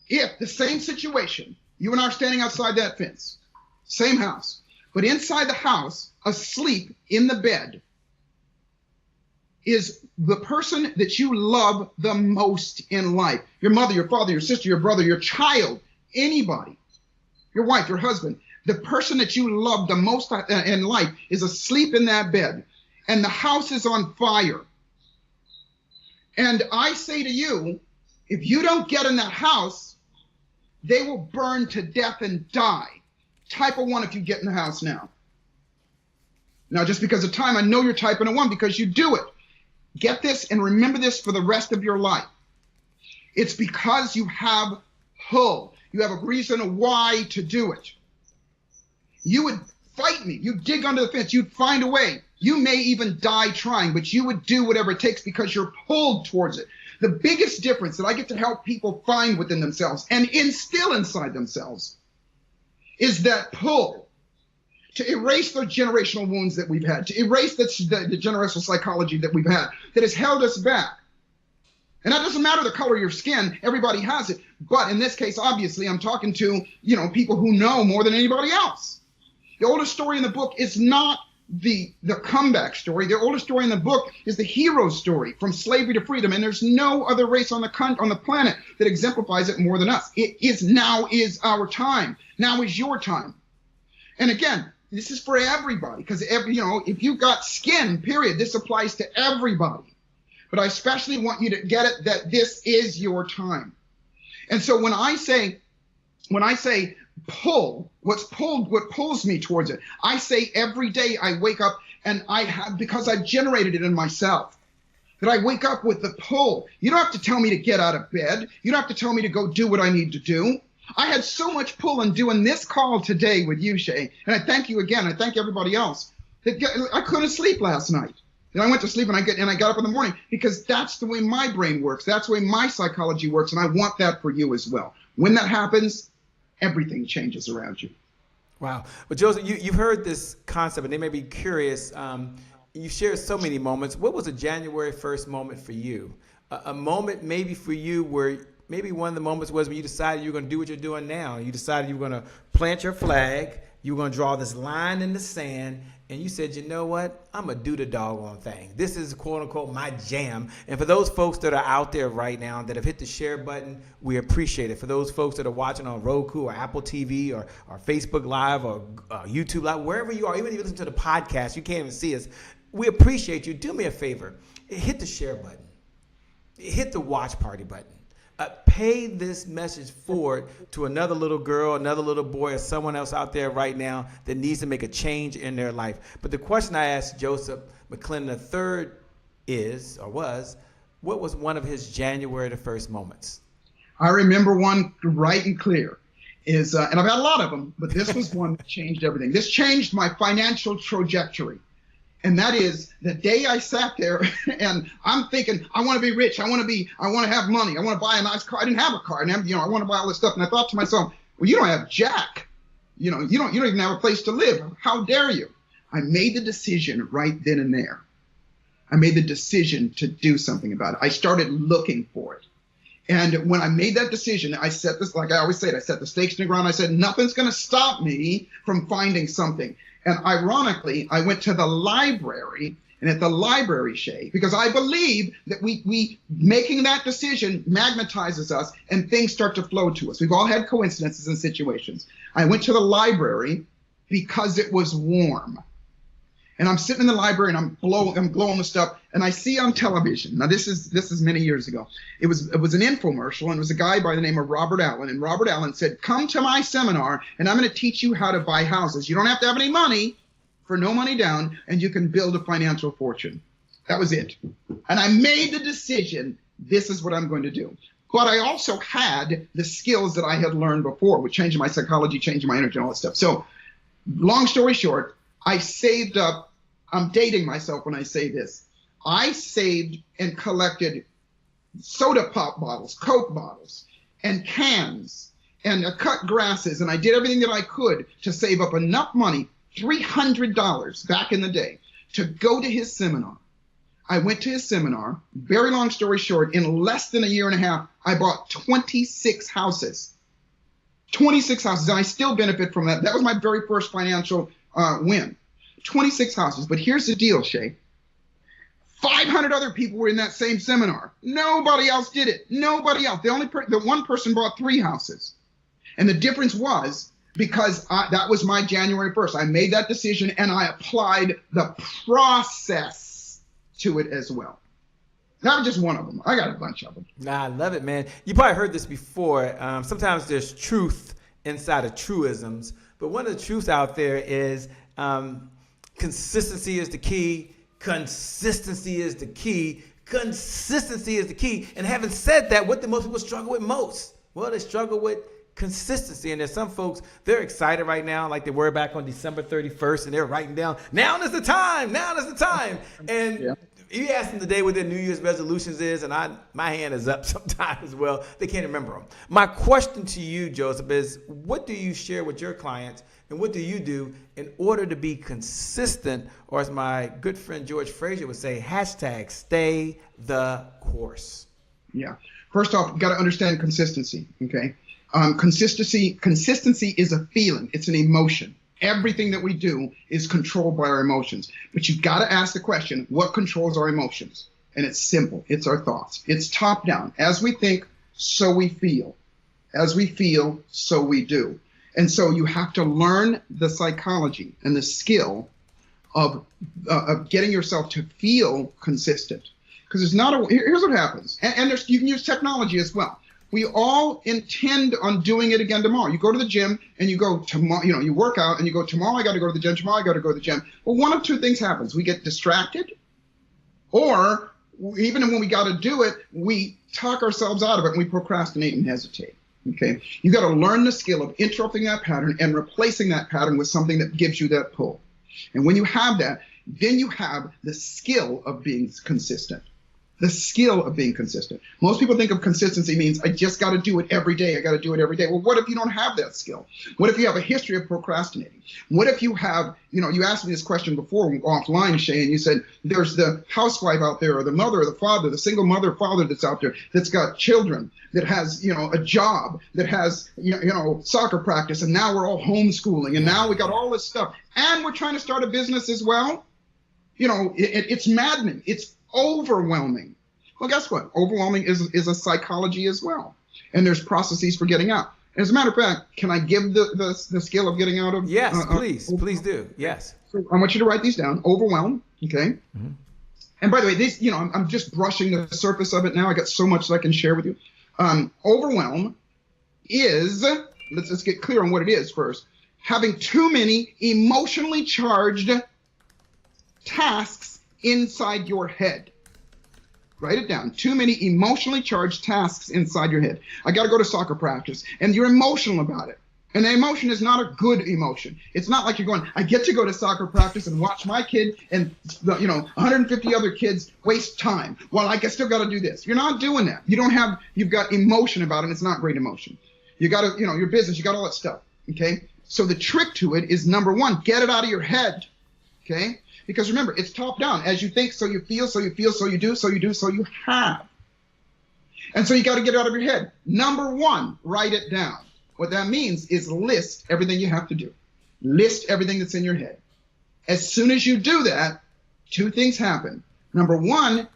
Speaker 8: If the same situation, you and I are standing outside that fence, same house, but inside the house, asleep in the bed, is the person that you love the most in life. Your mother, your father, your sister, your brother, your child, anybody, your wife, your husband. The person that you love the most in life is asleep in that bed, and the house is on fire. And I say to you, if you don't get in that house, they will burn to death and die. Type a 1 if you get in the house now. Now, just because of time, I know you're typing a 1 because you do it. Get this and remember this for the rest of your life. It's because you have pull. You have a reason why to do it. You would fight me. You'd dig under the fence. You'd find a way. You may even die trying, but you would do whatever it takes because you're pulled towards it. The biggest difference that I get to help people find within themselves and instill inside themselves is that pull to erase the generational wounds that we've had, to erase the generational psychology that we've had that has held us back. And that doesn't matter the color of your skin. Everybody has it. But in this case, obviously, I'm talking to, people who know more than anybody else. The oldest story in the book is not the comeback story. The oldest story in the book is the hero story from slavery to freedom. And there's no other race on the planet that exemplifies it more than us. Now is our time. Now is your time. And again, this is for everybody because if you've got skin, period, this applies to everybody. But I especially want you to get it that this is your time. And so when I say pull, what pulls me towards it, I say every day I wake up and because I've generated it in myself, that I wake up with the pull. You don't have to tell me to get out of bed. You don't have to tell me to go do what I need to do. I had so much pull in doing this call today with you, Shay, and I thank you again. I thank everybody else. I couldn't sleep last night. And I went to sleep and I got up in the morning because that's the way my brain works. That's the way my psychology works, and I want that for you as well. When that happens, everything changes around you.
Speaker 2: Wow. Well, Joseph, you've heard this concept, and they may be curious. You shared so many moments. What was a January 1st moment for you? A moment maybe for you where maybe one of the moments was when you decided you were going to do what you're doing now. You decided you were going to plant your flag. You were going to draw this line in the sand. And you said, you know what? I'm going to do the doggone thing. This is, quote unquote, my jam. And for those folks that are out there right now that have hit the share button, we appreciate it. For those folks that are watching on Roku or Apple TV or Facebook Live or YouTube Live, wherever you are, even if you listen to the podcast, you can't even see us. We appreciate you. Do me a favor. Hit the share button. Hit the watch party button. Pay this message forward to another little girl, another little boy, or someone else out there right now that needs to make a change in their life. But the question I asked Joseph McClendon III was, what was one of his January the 1st moments?
Speaker 8: I remember one right and clear. And I've had a lot of them, but this was one that changed everything. This changed my financial trajectory. And that is the day I sat there and I'm thinking, I want to be rich. I want to have money. I want to buy a nice car. I didn't have a car. I want to buy all this stuff. And I thought to myself, well, you don't have jack. You don't even have a place to live. How dare you? I made the decision right then and there. I made the decision to do something about it. I started looking for it. And when I made that decision, I set this, like I always say, I set the stakes in the ground. I said, nothing's going to stop me from finding something. And ironically, I went to the library, and at the library, Shay, because I believe that we making that decision magnetizes us and things start to flow to us. We've all had coincidences and situations. I went to the library because it was warm. And I'm sitting in the library and I'm glowing the stuff, and I see on television. Now this is many years ago. It was an infomercial, and it was a guy by the name of Robert Allen. And Robert Allen said, "Come to my seminar, and I'm going to teach you how to buy houses. You don't have to have any money, for no money down, and you can build a financial fortune." That was it. And I made the decision, this is what I'm going to do. But I also had the skills that I had learned before with changing my psychology, changing my energy, and all that stuff. So long story short, I saved up. I'm dating myself when I say this. I saved and collected soda pop bottles, Coke bottles, and cans, and cut grasses, and I did everything that I could to save up enough money, $300 back in the day, to go to his seminar. I went to his seminar. Very long story short, in less than a year and a half, I bought 26 houses. 26 houses, and I still benefit from that. That was my very first financial win. 26 houses. But here's the deal, Shay. 500 other people were in that same seminar. Nobody else did it. Nobody else. The one person bought 3 houses. And the difference was because that was my January 1st. I made that decision and I applied the process to it as well. Not just one of them. I got a bunch of them.
Speaker 2: Nah, I love it, man. You probably heard this before. Sometimes there's truth inside of truisms, but one of the truths out there is consistency is the key. Consistency is the key. Consistency is the key. And having said that, what do most people struggle with most? Well, they struggle with consistency. And there's some folks, they're excited right now, like they were back on December 31st, and they're writing down, now is the time, now is the time. And you ask them today what their New Year's resolutions is, and my hand is up sometimes as well. They can't remember them. My question to you, Joseph, is what do you share with your clients, and what do you do in order to be consistent, or as my good friend George Frazier would say, hashtag stay the course?
Speaker 8: Yeah. First off, you got to understand consistency, okay? Consistency is a feeling. It's an emotion. Everything that we do is controlled by our emotions. But you've got to ask the question, what controls our emotions? And it's simple. It's our thoughts. It's top down. As we think, so we feel. As we feel, so we do. And so you have to learn the psychology and the skill of getting yourself to feel consistent. Because here's what happens. And you can use technology as well. We all intend on doing it again tomorrow. You go to the gym and you go tomorrow, you work out and you go, tomorrow I got to go to the gym, tomorrow I got to go to the gym. Well, one of two things happens. We get distracted, or even when we got to do it, we talk ourselves out of it and we procrastinate and hesitate. Okay. You got to learn the skill of interrupting that pattern and replacing that pattern with something that gives you that pull. And when you have that, then you have the skill of being consistent. The skill of being consistent. Most people think of consistency means I just got to do it every day. I got to do it every day. Well, what if you don't have that skill? What if you have a history of procrastinating? What if you have, you asked me this question before offline, Shay, and you said there's the housewife out there, or the mother or the father, the single mother or father that's out there that's got children, that has, a job, that has, soccer practice, and now we're all homeschooling, and now we got all this stuff, and we're trying to start a business as well. It's maddening. It's overwhelming. Well, guess what? Overwhelming is a psychology as well. And there's processes for getting out. As a matter of fact, can I give the skill of getting out of?
Speaker 2: Yes, please do. Yes. So
Speaker 8: I want you to write these down. Overwhelm. Okay. Mm-hmm. And by the way, these, I'm just brushing the surface of it now. I got so much that I can share with you. Overwhelm is, let's get clear on what it is first. Having too many emotionally charged tasks inside your head. Write it down. Too many emotionally charged tasks inside your head. I got to go to soccer practice, and you're emotional about it. And the emotion is not a good emotion. It's not like you're going, I get to go to soccer practice and watch my kid and 150 other kids waste time while I still got to do this. You're not doing that. You've got emotion about it, and it's not great emotion. You got to, your business, you got all that stuff. Okay. So the trick to it is, number one, get it out of your head. Okay. Because remember, it's top down. As you think, so you feel, so you feel, so you do, so you do, so you have. And so you got to get it out of your head. Number one, write it down. What that means is list everything you have to do. List everything that's in your head. As soon as you do that, two things happen. Number one,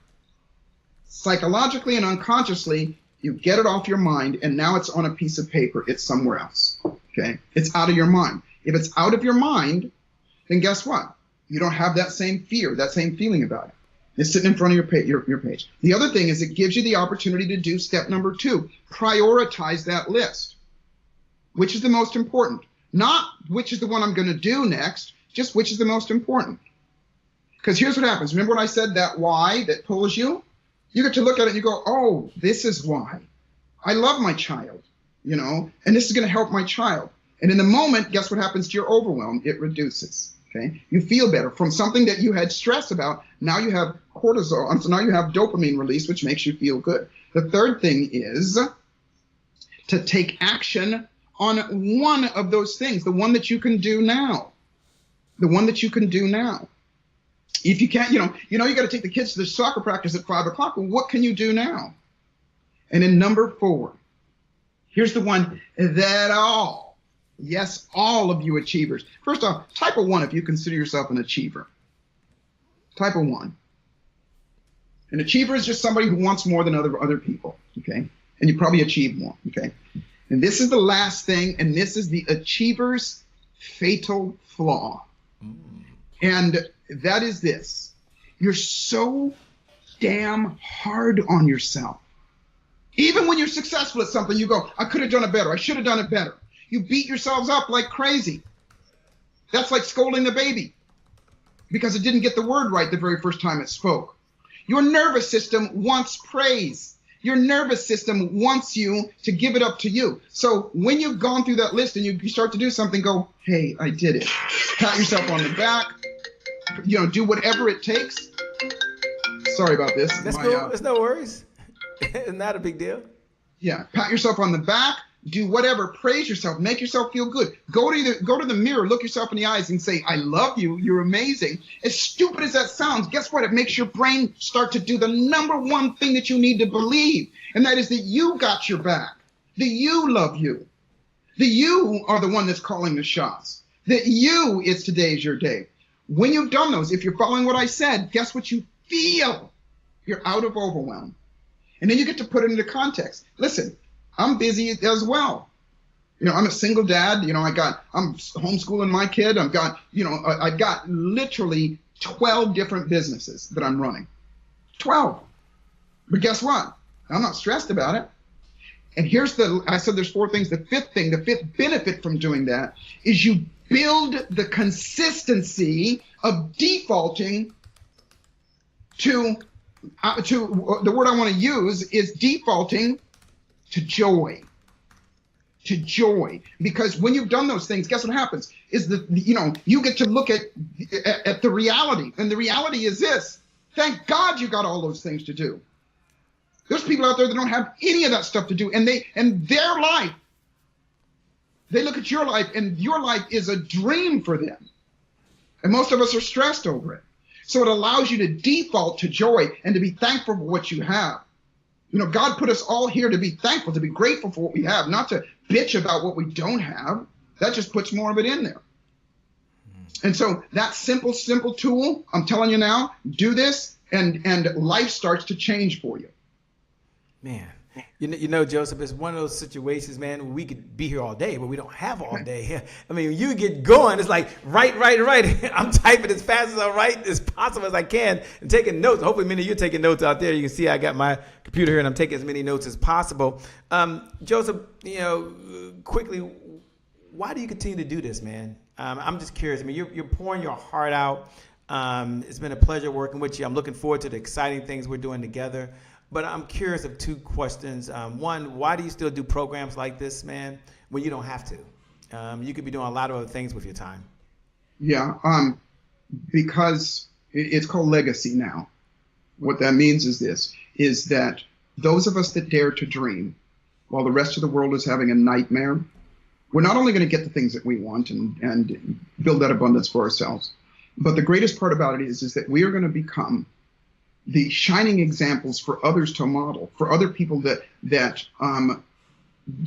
Speaker 8: psychologically and unconsciously, you get it off your mind, and now it's on a piece of paper. It's somewhere else. Okay? It's out of your mind. If it's out of your mind, then guess what? You don't have that same fear, that same feeling about it. It's sitting in front of your page. The other thing is it gives you the opportunity to do step number 2. Prioritize that list. Which is the most important? Not which is the one I'm going to do next, just which is the most important. Because here's what happens. Remember when I said that why that pulls you? You get to look at it and you go, oh, this is why. I love my child, you know, and this is going to help my child. And in the moment, guess what happens to your overwhelm? It reduces. Okay, you feel better from something that you had stress about. Now you have cortisol, and so now you have dopamine release, which makes you feel good. The third thing is to take action on one of those things, the one that you can do now. The one that you can do now. If you can't, you got to take the kids to the soccer practice at 5 o'clock. Well, what can you do now? And then number 4, here's the one that all of you achievers. First off, type of 1 if you consider yourself an achiever. Type of 1. An achiever is just somebody who wants more than other people, okay? And you probably achieve more, okay? And this is the last thing, and this is the achiever's fatal flaw. And that is this. You're so damn hard on yourself. Even when you're successful at something, you go, I could have done it better. I should have done it better. You beat yourselves up like crazy. That's like scolding the baby because it didn't get the word right the very first time it spoke. Your nervous system wants praise. Your nervous system wants you to give it up to you. So when you've gone through that list and you start to do something, go, hey, I did it. Pat yourself on the back. Do whatever it takes. Sorry about this.
Speaker 2: That's cool. There's no worries. Not a big deal.
Speaker 8: Yeah. Pat yourself on the back. Do whatever. Praise yourself. Make yourself feel good. Go to the mirror. Look yourself in the eyes and say, I love you. You're amazing. As stupid as that sounds, guess what? It makes your brain start to do the number one thing that you need to believe. And that is that you got your back. That you love you. That you are the one that's calling the shots. That you is today is your day. When you've done those, if you're following what I said, guess what you feel? You're out of overwhelm. And then you get to put it into context. Listen, I'm busy as well. I'm a single dad. I'm homeschooling my kid. I've got literally 12 different businesses that I'm running. 12. But guess what? I'm not stressed about it. And I said there's 4 things. The fifth benefit from doing that is you build the consistency of defaulting to the word I want to use is defaulting to joy. To joy. Because when you've done those things, guess what happens? Is that, you get to look at the reality. And the reality is this. Thank God you got all those things to do. There's people out there that don't have any of that stuff to do. And their life, they look at your life and your life is a dream for them. And most of us are stressed over it. So it allows you to default to joy and to be thankful for what you have. God put us all here to be thankful, to be grateful for what we have, not to bitch about what we don't have. That just puts more of it in there. And so that simple tool, I'm telling you now, do this and life starts to change for you. Man,
Speaker 2: Joseph, it's one of those situations, man, we could be here all day, but we don't have all day. I mean, when you get going, it's like, right. I'm typing as fast as I write as possible as I can and taking notes. Hopefully, many of you are taking notes out there. You can see I got my computer here and I'm taking as many notes as possible. Joseph, quickly, why do you continue to do this, man? I'm just curious. I mean, you're pouring your heart out. It's been a pleasure working with you. I'm looking forward to the exciting things we're doing together. But I'm curious of 2 questions. One, why do you still do programs like this, man, when you don't have to? You could be doing a lot of other things with your time.
Speaker 8: Yeah, because it's called legacy now. What that means is that those of us that dare to dream while the rest of the world is having a nightmare, we're not only going to get the things that we want and build that abundance for ourselves, but the greatest part about it is that we are going to become the shining examples for others to model, for other people that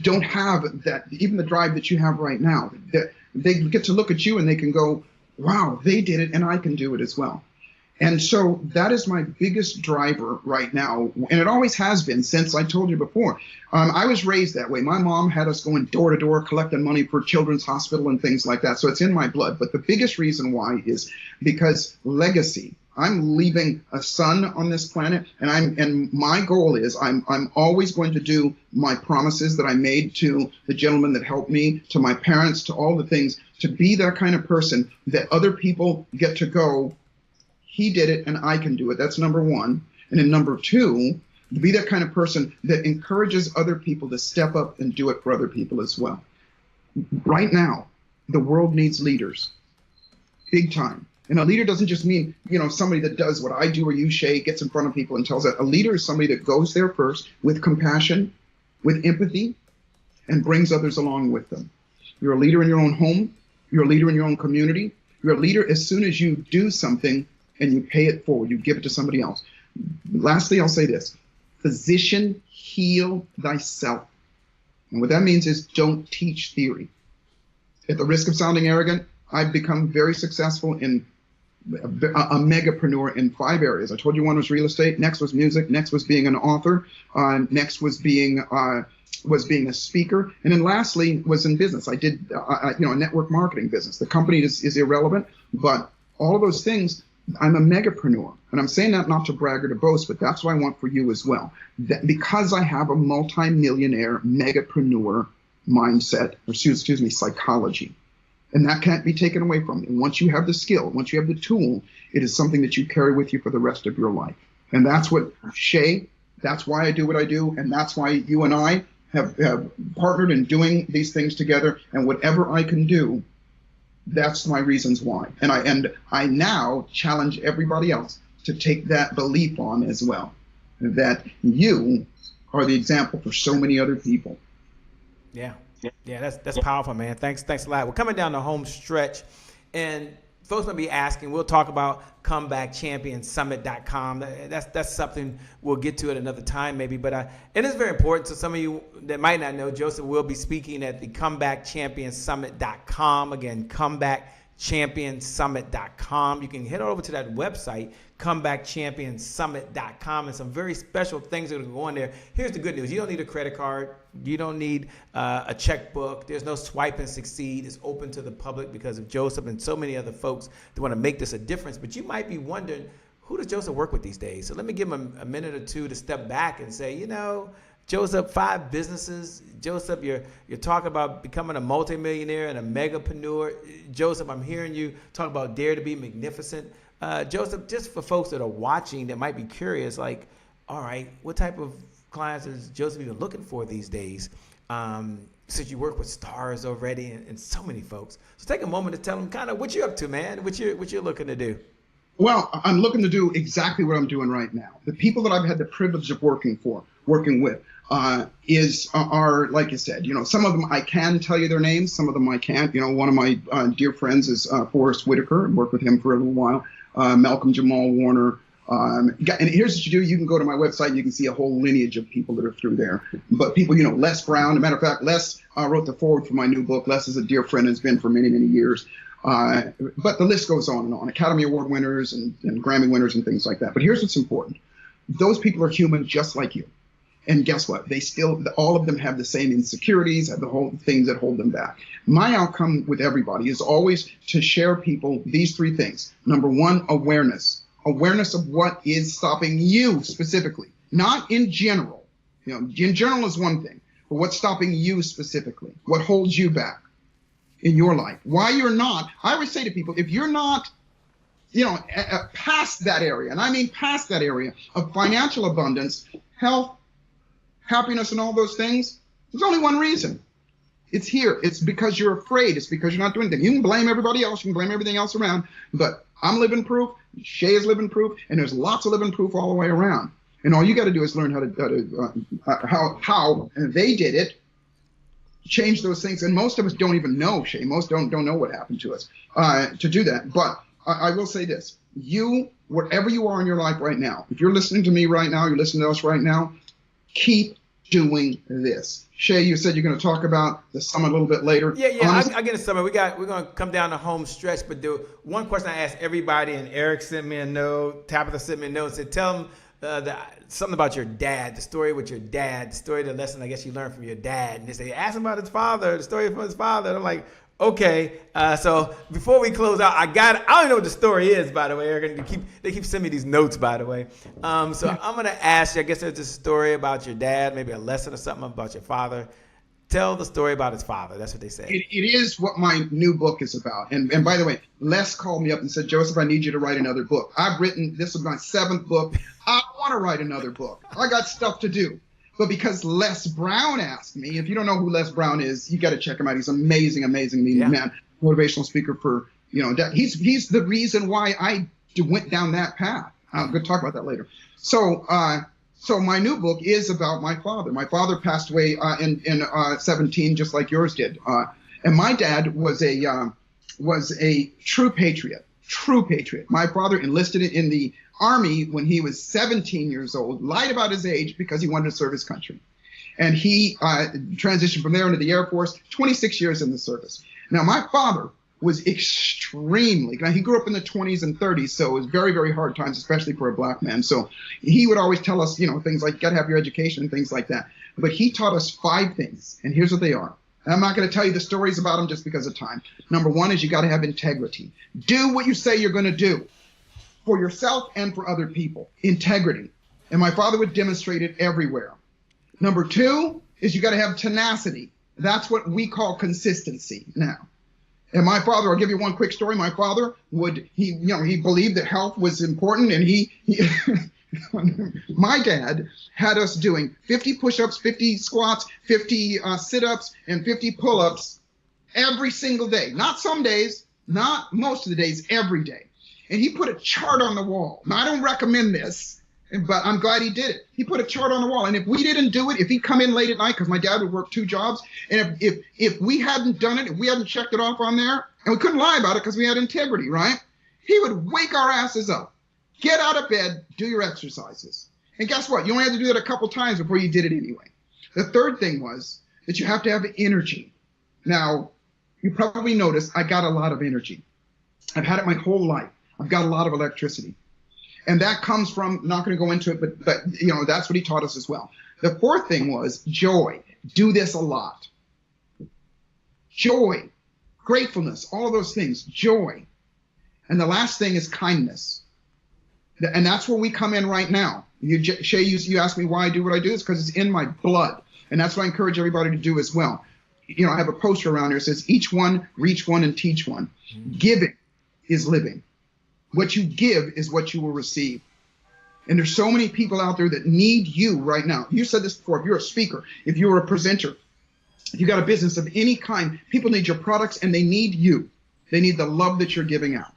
Speaker 8: don't have that, even the drive that you have right now, that they get to look at you and they can go, wow, they did it and I can do it as well. And so that is my biggest driver right now. And it always has been since I told you before. I was raised that way. My mom had us going door to door collecting money for Children's Hospital and things like that. So it's in my blood. But the biggest reason why is because legacy. I'm leaving a son on this planet, and my goal is I'm always going to do my promises that I made to the gentleman that helped me, to my parents, to all the things, to be that kind of person that other people get to go, he did it and I can do it. That's number one. And then number two, be that kind of person that encourages other people to step up and do it for other people as well. Right now, the world needs leaders, big time. And a leader doesn't just mean, somebody that does what I do or you, Shay, gets in front of people and tells that. A leader is somebody that goes there first with compassion, with empathy, and brings others along with them. You're a leader in your own home. You're a leader in your own community. You're a leader as soon as you do something and you pay it forward, you give it to somebody else. Lastly, I'll say this. Physician, heal thyself. And what that means is don't teach theory. At the risk of sounding arrogant, I've become very successful in a megapreneur in 5 areas. I told you one was real estate, next was music, next was being an author, next was being a speaker, and then lastly was in business. I did a network marketing business. The company is irrelevant, but all of those things, I'm a megapreneur. And I'm saying that not to brag or to boast, but that's what I want for you as well. That because I have a multi-millionaire megapreneur mindset, or excuse me, psychology. And that can't be taken away from you. Once you have the skill, once you have the tool, it is something that you carry with you for the rest of your life. And that's what Shay, that's why I do what I do. And that's why you and I have partnered in doing these things together. And whatever I can do, that's my reasons why. And I now challenge everybody else to take that belief on as well, that you are the example for so many other people.
Speaker 2: Yeah, that's powerful, man. Thanks a lot. We're coming down the home stretch, and folks might be asking. We'll talk about comebackchampionsummit.com. That's something we'll get to at another time, maybe. But and it's very important to some of you that might not know. Joseph will be speaking at the comebackchampionsummit.com. Again, comebackchampionsummit.com. You can head over to that website, comebackchampionsummit.com, and some very special things that are going to go on there. Here's the good news. You don't need a credit card. You don't need a checkbook. There's no swipe and succeed. It's open to the public because of Joseph and so many other folks that want to make this a difference. But you might be wondering, who does Joseph work with these days? So let me give him a minute or two to step back and say, Joseph, 5 businesses. Joseph, you're talking about becoming a multimillionaire and a megapreneur. Joseph, I'm hearing you talk about dare to be magnificent. Joseph, just for folks that are watching that might be curious, like, all right, what type of clients is Joseph even looking for these days? Since you work with stars already and so many folks. So take a moment to tell them kind of what you're up to, man, what you're looking to do.
Speaker 8: Well, I'm looking to do exactly what I'm doing right now. The people that I've had the privilege of working with, are, like you said, some of them I can tell you their names, some of them I can't. One of my dear friends is Forrest Whitaker. I worked with him for a little while. Malcolm Jamal Warner. And here's what you do. You can go to my website and you can see a whole lineage of people that are through there. But people, Les Brown, as a matter of fact, Les wrote the foreword for my new book. Les is a dear friend, has been for many, many years. But the list goes on and on. Academy Award winners and Grammy winners and things like that. But here's what's important. Those people are human just like you. And guess what? All of them have the same insecurities, have the whole things that hold them back. My outcome with everybody is always to share people these 3 things. Number 1, awareness. Awareness of what is stopping you specifically, not in general. In general is one thing, but what's stopping you specifically? What holds you back in your life? Why you're not, I always say to people, if you're not, past that area, and I mean past that area of financial abundance, health, happiness, and all those things, there's only one reason. It's here. It's because you're afraid. It's because you're not doing anything. You can blame everybody else. You can blame everything else around. But I'm living proof. Shay is living proof. And there's lots of living proof all the way around. And all you got to do is learn how they did it, change those things. And most of us don't even know, Shay. Most don't know what happened to us to do that. But I will say this. Whatever you are in your life right now, if you're listening to me right now, you're listening to us right now, keep doing this. Shay, you said you're going to talk about the summit a little bit later.
Speaker 2: Yeah. I get a summit. We're going to come down the home stretch, but one question I asked everybody, and Eric sent me a note, Tabitha sent me a note, and said, tell them something about your dad, the story with your dad, the story, the lesson I guess you learned from your dad. And they say, ask him about his father, the story from his father. And I'm like, okay. So before we close out, I don't know what the story is, by the way, Eric. They keep sending me these notes, by the way. So I'm going to ask you, I guess there's a story about your dad, maybe a lesson or something about your father. tell the story about his father. That's what they say.
Speaker 8: It is what my new book is about. And by the way, Les called me up and said, Joseph, I need you to write another book. This is my 7th book. I want to write another book. I got stuff to do. But because Les Brown asked me, if you don't know who Les Brown is, you got to check him out. He's an amazing, amazing man, motivational speaker for, he's the reason why I went down that path. I'm going to talk about that later. So my new book is about my father. My father passed away in 17, just like yours did. And my dad was a true patriot. My father enlisted in the Army when he was 17 years old, lied about his age because he wanted to serve his country. And he transitioned from there into the Air Force, 26 years in the service. Now, my father was extremely, he grew up in the 20s and 30s, so it was very, very hard times, especially for a black man. So he would always tell us, things like, you got to have your education and things like that. But he taught us 5 things, and here's what they are. And I'm not going to tell you the stories about them just because of time. Number 1 is you got to have integrity. Do what you say you're going to do for yourself and for other people. Integrity. And my father would demonstrate it everywhere. Number 2 is you got to have tenacity. That's what we call consistency now. And my father, I'll give you one quick story. My father he believed that health was important, and he my dad had us doing 50 push-ups, 50 squats, 50 sit-ups, and 50 pull-ups every single day. Not some days, not most of the days, every day. And he put a chart on the wall. Now, I don't recommend this, but I'm glad he did it. He put a chart on the wall. And if we didn't do it, if he'd come in late at night, because my dad would work 2 jobs, and if we hadn't done it, if we hadn't checked it off on there, and we couldn't lie about it because we had integrity, right? He would wake our asses up. Get out of bed, do your exercises. And guess what? You only had to do that a couple times before you did it anyway. The third thing was that you have to have energy. Now, you probably noticed I got a lot of energy. I've had it my whole life. I've got a lot of electricity. And that comes from, I'm not going to go into it, but that's what he taught us as well. The 4th thing was joy. Do this a lot. Joy, gratefulness, all of those things, joy. And the last thing is kindness. And that's where we come in right now. Shay, you asked me why I do what I do. It's because it's in my blood. And that's what I encourage everybody to do as well. I have a poster around here that says, each one, reach one, and teach one. Giving is living. What you give is what you will receive. And there's so many people out there that need you right now. You said this before. If you're a speaker, if you're a presenter, if you got a business of any kind, people need your products and they need you. They need the love that you're giving out.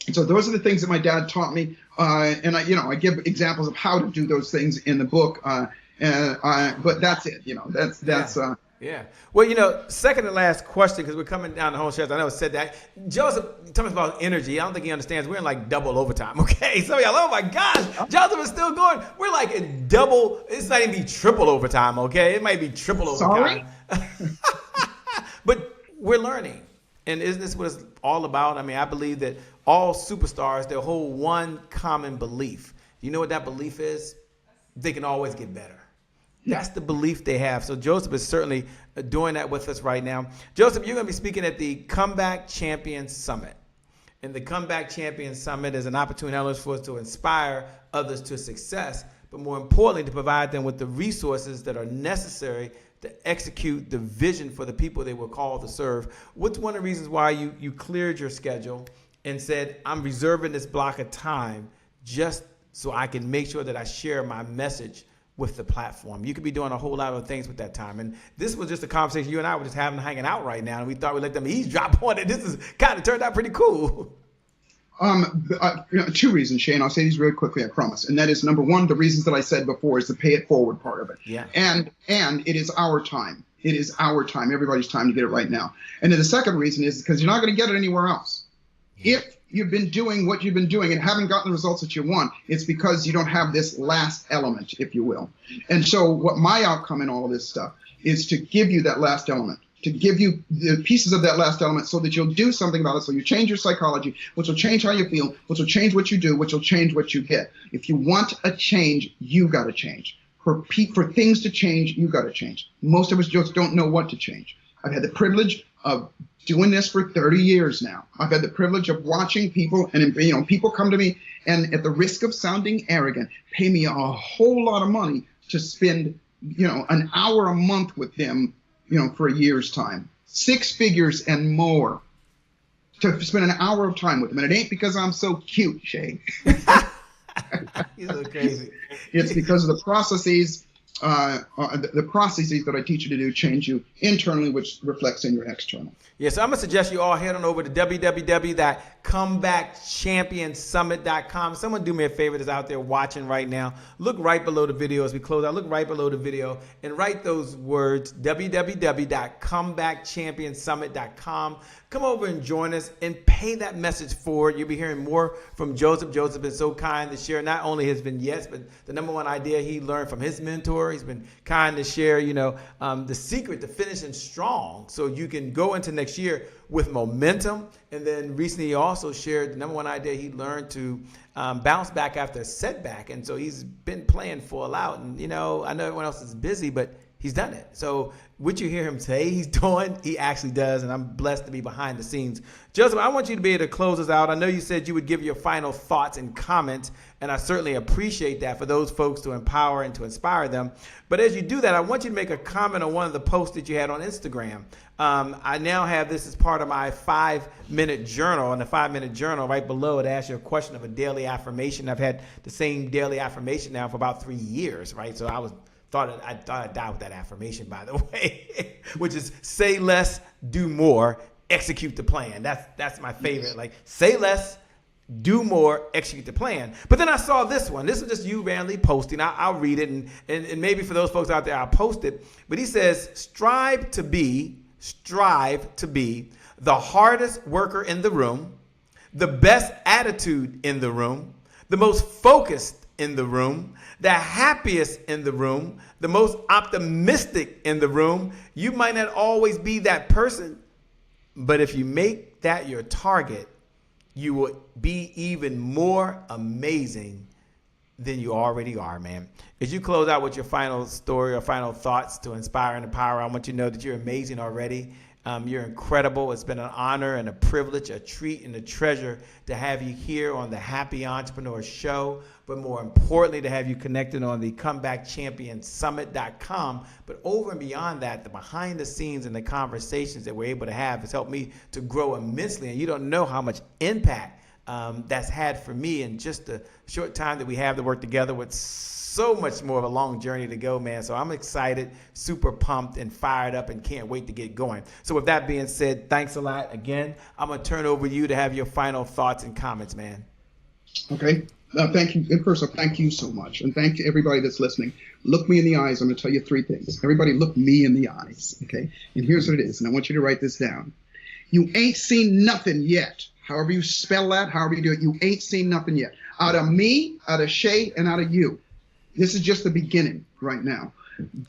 Speaker 8: And so those are the things that my dad taught me. And I give examples of how to do those things in the book. But that's it.
Speaker 2: Yeah. Well, second to last question, because we're coming down the home stretch. I know I said that. Joseph, tell me about energy. I don't think he understands. We're in like double overtime, okay? So y'all, oh my gosh, Joseph is still going. We're like in double. It's not even be triple overtime, okay? It might be triple overtime. But we're learning. And isn't this what it's all about? I mean, I believe that all superstars, they hold one common belief. You know what that belief is? They can always get better. That's the belief they have. So Joseph is certainly doing that with us right now. Joseph, you're going to be speaking at the Comeback Champions Summit. And the Comeback Champions Summit is an opportunity for us to inspire others to success, but more importantly, to provide them with the resources that are necessary to execute the vision for the people they were called to serve. What's one of the reasons why you cleared your schedule and said, I'm reserving this block of time just so I can make sure that I share my message with the platform? You could be doing a whole lot of things with that time. And this was just a conversation you and I were just hanging out right now. And we thought we'd let them eavesdrop on it. This is kind of turned out pretty cool.
Speaker 8: 2 reasons, Shane. I'll say these really quickly, I promise. And that is, number 1, the reasons that I said before is the pay it forward part of it.
Speaker 2: Yeah.
Speaker 8: And it is our time. It is our time, everybody's time to get it right now. And then the second reason is because you're not going to get it anywhere else. Yeah. If you've been doing what you've been doing and haven't gotten the results that you want, it's because you don't have this last element, if you will. And so what my outcome in all of this stuff is to give you that last element, to give you the pieces of that last element so that you'll do something about it. So you change your psychology, which will change how you feel, which will change what you do, which will change what you get. If you want a change, you got to change. For things to change, you got to change. Most of us just don't know what to change. I've had the privilege of doing this for 30 years now. I've had the privilege of watching people, and people come to me and, at the risk of sounding arrogant, pay me a whole lot of money to spend an hour a month with them, for a year's time. 6 figures and more to spend an hour of time with them. And it ain't because I'm so cute, Shay.
Speaker 2: You're so crazy.
Speaker 8: It's because of the processes that I teach you to do change you internally, which reflects in your external.
Speaker 2: Yeah, so I'm going to suggest you all head on over to www.comebackchampionsummit.com. Someone do me a favor that's out there watching right now. Look right below the video as we close out. Look right below the video and write those words, www.comebackchampionsummit.com. Come over and join us and pay that message forward. You'll be hearing more from Joseph. Joseph has been so kind to share not only his vignettes, but the number one idea he learned from his mentor. He's been kind to share, the secret to finishing strong so you can go into next year with momentum. And then recently he also shared the number one idea he learned to bounce back after a setback. And so he's been playing full out. And, I know everyone else is busy, but he's done it. So what you hear him say he's doing, he actually does, and I'm blessed to be behind the scenes. Joseph, I want you to be able to close us out. I know you said you would give your final thoughts and comments, and I certainly appreciate that for those folks to empower and to inspire them. But as you do that, I want you to make a comment on one of the posts that you had on Instagram. I now have this as part of my 5-minute journal, and the 5-minute journal right below it asks you a question of a daily affirmation. I've had the same daily affirmation now for about 3 years, right? So I thought I'd die with that affirmation, by the way, which is say less, do more, execute the plan. That's my favorite. Like, say less, do more, execute the plan. But then I saw this one. This is just you randomly posting. I'll read it, and maybe for those folks out there, I'll post it. But he says, strive to be the hardest worker in the room, the best attitude in the room, the most focused in the room, the happiest in the room, the most optimistic in the room. You might not always be that person, but if you make that your target, you will be even more amazing than you already are, man. As you close out with your final story or final thoughts to inspire and empower, I want you to know that you're amazing already. You're incredible. It's been an honor and a privilege, a treat and a treasure to have you here on the Happy Entrepreneur Show, but more importantly, to have you connected on the comebackchampionsummit.com. But over and beyond that, the behind the scenes and the conversations that we're able to have has helped me to grow immensely. And you don't know how much impact that's had for me in just the short time that we have to work together with so much more of a long journey to go, man. So I'm excited, super pumped and fired up and can't wait to get going. So with that being said, thanks a lot again. I'm going to turn it over to you to have your final thoughts and comments, man.
Speaker 8: Okay. Thank you. And first off, thank you so much. And thank you everybody that's listening. Look me in the eyes. I'm going to tell you 3 things. Everybody look me in the eyes. Okay. And here's what it is. And I want you to write this down. You ain't seen nothing yet. However you spell that, however you do it, you ain't seen nothing yet. Out of me, out of Shay, and out of you. This is just the beginning right now.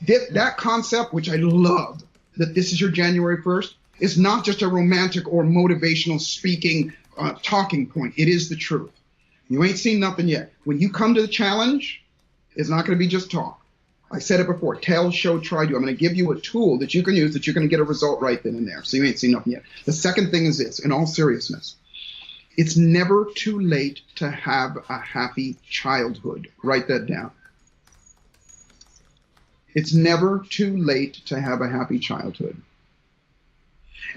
Speaker 8: That concept, which I love, that this is your January 1st, is not just a romantic or motivational speaking talking point. It is the truth. You ain't seen nothing yet. When you come to the challenge, it's not going to be just talk. I said it before, tell, show, try, do. I'm going to give you a tool that you can use that you're going to get a result right then and there. So you ain't seen nothing yet. The second thing is this, in all seriousness, it's never too late to have a happy childhood. Write that down. It's never too late to have a happy childhood.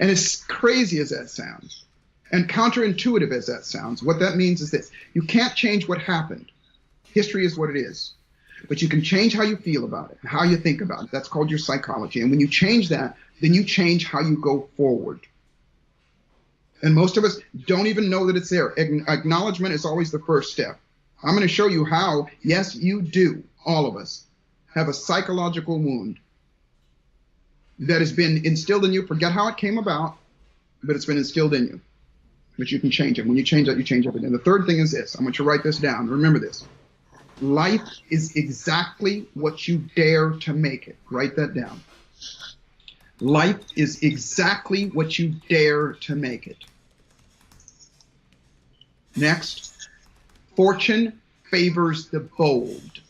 Speaker 8: And as crazy as that sounds, and counterintuitive as that sounds, what that means is this. You can't change what happened. History is what it is. But you can change how you feel about it, how you think about it. That's called your psychology. And when you change that, then you change how you go forward. And most of us don't even know that it's there. Acknowledgement is always the first step. I'm going to show you how, yes, you do, all of us, have a psychological wound that has been instilled in you. Forget how it came about, but it's been instilled in you. But you can change it. When you change that, you change everything. The third thing is this. I want you to write this down. Remember this. Life is exactly what you dare to make it. Write that down. Life is exactly what you dare to make it. Next, fortune favors the bold.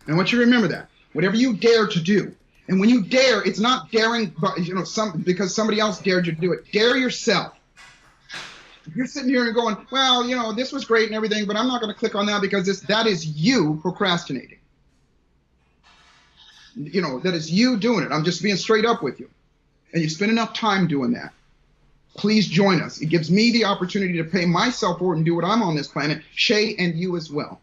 Speaker 8: And I want you to remember that. Whatever you dare to do, and when you dare, it's not daring, because somebody else dared you to do it. Dare yourself. If you're sitting here and going, well, this was great and everything, but I'm not going to click on that because that is you procrastinating. that is you doing it. I'm just being straight up with you. And you spend enough time doing that. Please join us. It gives me the opportunity to pay myself forward and do what I'm on this planet, Shay, and you as well.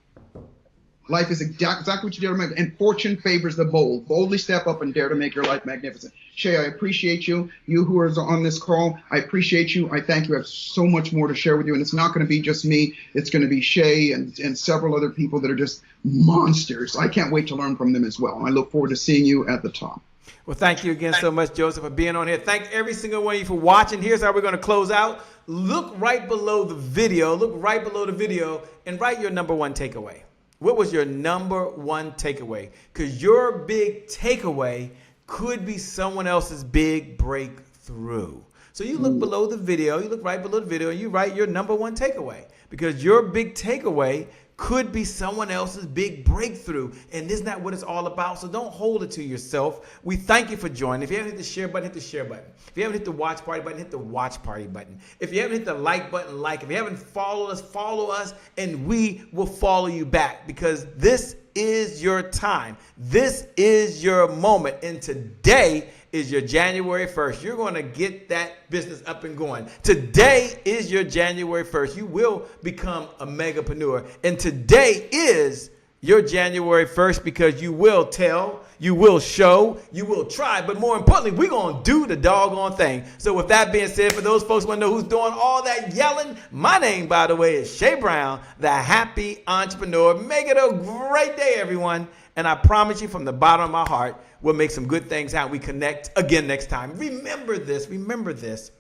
Speaker 8: Life is exactly what you dare to make, and fortune favors the bold. Boldly step up and dare to make your life magnificent. Shay, I appreciate you. You who are on this call, I appreciate you. I thank you. I have so much more to share with you, and it's not going to be just me. It's going to be Shay and several other people that are just monsters. I can't wait to learn from them as well. I look forward to seeing you at the top.
Speaker 2: Well, thank you again so much, Joseph, for being on here. Thank every single one of you for watching. Here's how we're going to close out. Look right below the video. Look right below the video and write your number one takeaway. What was your number one takeaway? Because your big takeaway could be someone else's big breakthrough. So you look below the video, you look right below the video, and you write your number one takeaway. Because your big takeaway could be someone else's big breakthrough. And isn't that what it's all about? So don't hold it to yourself. We thank you for joining. If you haven't hit the share button, hit the share button. If you haven't hit the watch party button, hit the watch party button. If you haven't hit the like button, like. If you haven't followed us, follow us, and we will follow you back, because this is your time. This is your moment. And today is your January 1st. You're going to get that business up and going. Today is your January 1st. You will become a megapreneur. And today is your January 1st, because you will tell, you will show, you will try, but more importantly, we're going to do the doggone thing. So with that being said, for those folks who want to know who's doing all that yelling, my name, by the way, is Shay Brown, the Happy Entrepreneur. Make it a great day, everyone. And I promise you from the bottom of my heart, we'll make some good things out. We connect again next time. Remember this. Remember this.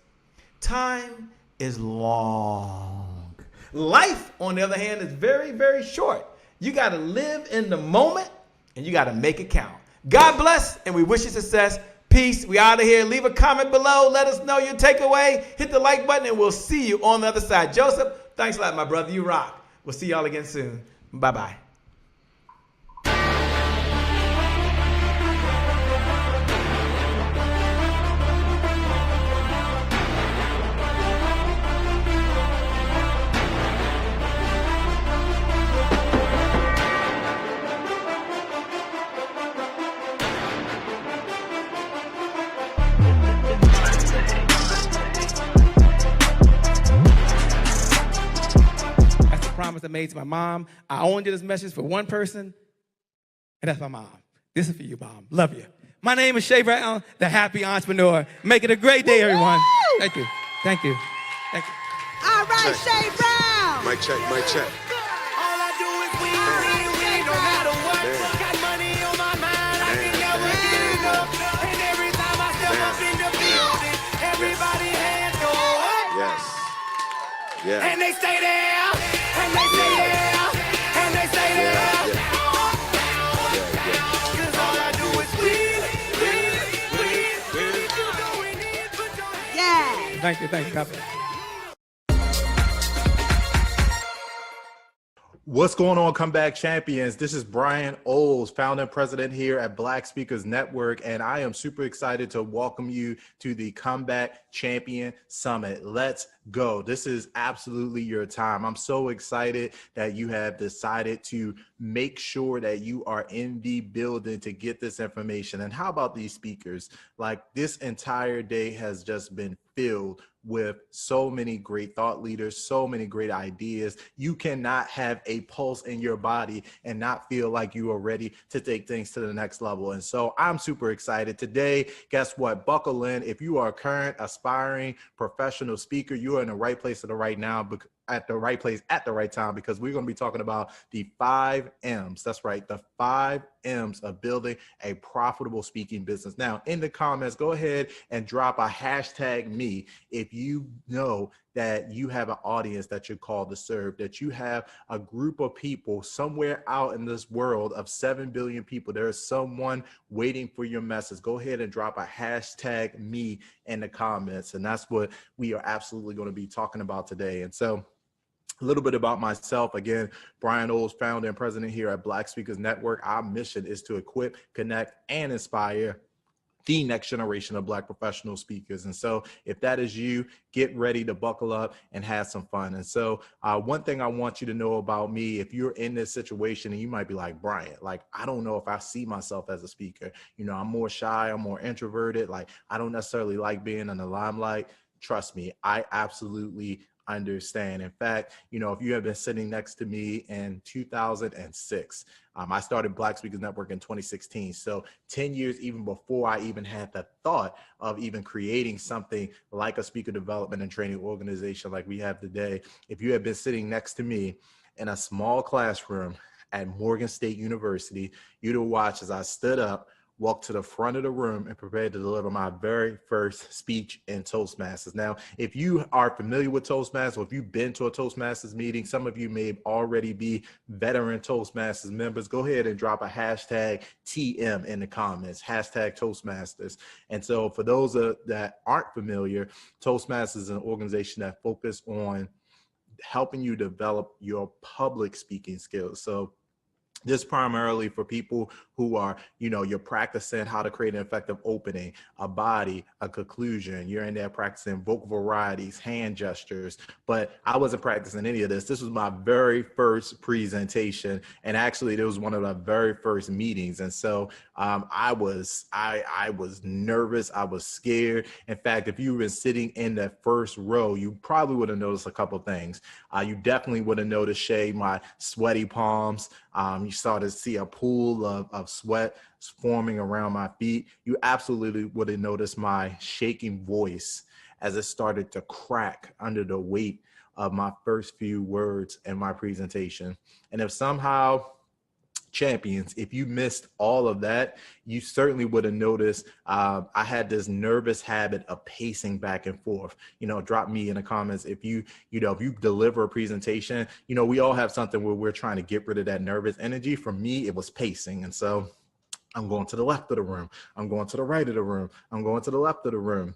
Speaker 2: Time is long. Life, on the other hand, is very, very short. You got to live in the moment, and you got to make it count. God bless, and we wish you success. Peace. We out of here. Leave a comment below. Let us know your takeaway. Hit the like button, and we'll see you on the other side. Joseph, thanks a lot, my brother. You rock. We'll see y'all again soon. Bye-bye. Promise I made to my mom. I only did this message for one person, and that's my mom. This is for you, Mom. Love you. My name is Shay Brown, the Happy Entrepreneur. Make it a great day, everyone. Thank you. Thank you. Thank you.
Speaker 5: All right, Shay Brown.
Speaker 4: Mic check, mic check.
Speaker 5: All I do is win, no matter what. Got money on my mind, I can never get enough. And every time I step up in the building, everybody hands go up.
Speaker 4: Yes. Yeah.
Speaker 5: And they stay there, and they stay there, and they stay there. Cause all I do is win. If you're going in, put your hands. Yeah.
Speaker 2: Thank you. Thank you. God bless.
Speaker 9: What's going on, Comeback Champions? This is Brian Oles, founder and president here at Black Speakers Network, and I am super excited to welcome you to the Comeback Champion Summit. Let's go. This is absolutely your time. I'm so excited that you have decided to make sure that you are in the building to get this information. And how about these speakers? Like, this entire day has just been filled with so many great thought leaders, so many great ideas. You cannot have a pulse in your body and not feel like you are ready to take things to the next level. And so I'm super excited today. Guess what? Buckle in. If you are a current, aspiring, professional speaker, you are in the right place at the right now, at the right place at the right time, because we're going to be talking about the 5 M's. That's right, the 5 M's of building a profitable speaking business. Now, in the comments, go ahead and drop a hashtag me if you know that you have an audience that you're called to serve, that you have a group of people somewhere out in this world of 7 billion people. There is someone waiting for your message. Go ahead and drop a hashtag me in the comments. And that's what we are absolutely going to be talking about today. And so, a little bit about myself. Again, Brian Oles, founder and president here at Black Speakers Network. Our mission is to equip, connect, and inspire the next generation of Black professional speakers. And so if that is you, get ready to buckle up and have some fun. And so one thing I want you to know about me, if you're in this situation and you might be like, Brian, like, I don't know if I see myself as a speaker. You know, I'm more shy, I'm more introverted. Like, I don't necessarily like being in the limelight. Trust me, I absolutely understand. In fact, you know, if you have been sitting next to me in 2006, I started Black Speakers Network in 2016. So 10 years even before I even had the thought of even creating something like a speaker development and training organization like we have today. If you had been sitting next to me in a small classroom at Morgan State University, you'd have watched as I stood up, walked to the front of the room and prepared to deliver my very first speech in Toastmasters. Now, if you are familiar with Toastmasters, or if you've been to a Toastmasters meeting, some of you may already be veteran Toastmasters members, go ahead and drop a hashtag TM in the comments, hashtag Toastmasters. And so for those that aren't familiar, Toastmasters is an organization that focuses on helping you develop your public speaking skills. So this primarily for people who are, you know, you're practicing how to create an effective opening, a body, a conclusion. You're in there practicing vocal varieties, hand gestures, but I wasn't practicing any of this. This was my very first presentation. And actually it was one of the very first meetings. And so I was nervous. I was scared. In fact, if you've been sitting in that first row, you probably would have noticed a couple things. You definitely would have noticed, Shay, my sweaty palms. You started to see a pool of sweat forming around my feet. You absolutely would have noticed my shaking voice as it started to crack under the weight of my first few words in my presentation. And if somehow, champions, if you missed all of that, you certainly would have noticed I had this nervous habit of pacing back and forth. You know, drop me in the comments if you deliver a presentation. You know, we all have something where we're trying to get rid of that nervous energy. For me, it was pacing. And so I'm going to the left of the room, I'm going to the right of the room, I'm going to the left of the room.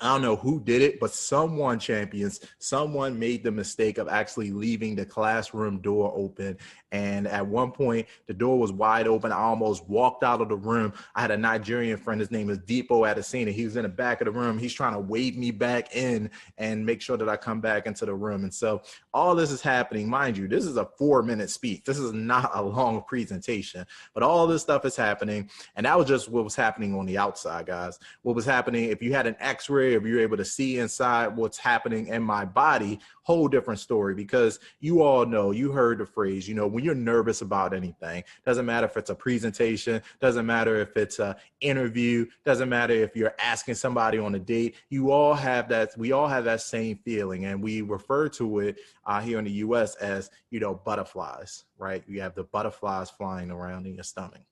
Speaker 9: I don't know who did it, but someone, champions, someone made the mistake of actually leaving the classroom door open. And at one point, the door was wide open. I almost walked out of the room. I had a Nigerian friend. His name is Deepo Adesina. He was in the back of the room. He's trying to wave me back in and make sure that I come back into the room. And so all this is happening. Mind you, this is a 4-minute speech. This is not a long presentation, but all this stuff is happening. And that was just what was happening on the outside, guys. What was happening, if you had an X-ray, if you're able to see inside what's happening in my body, whole different story. Because you all know, you heard the phrase, you know, when you're nervous about anything, doesn't matter if it's a presentation, doesn't matter if it's an interview, doesn't matter if you're asking somebody on a date, you all have that, we all have that same feeling. And we refer to it here in the US as, you know, butterflies, right? You have the butterflies flying around in your stomach.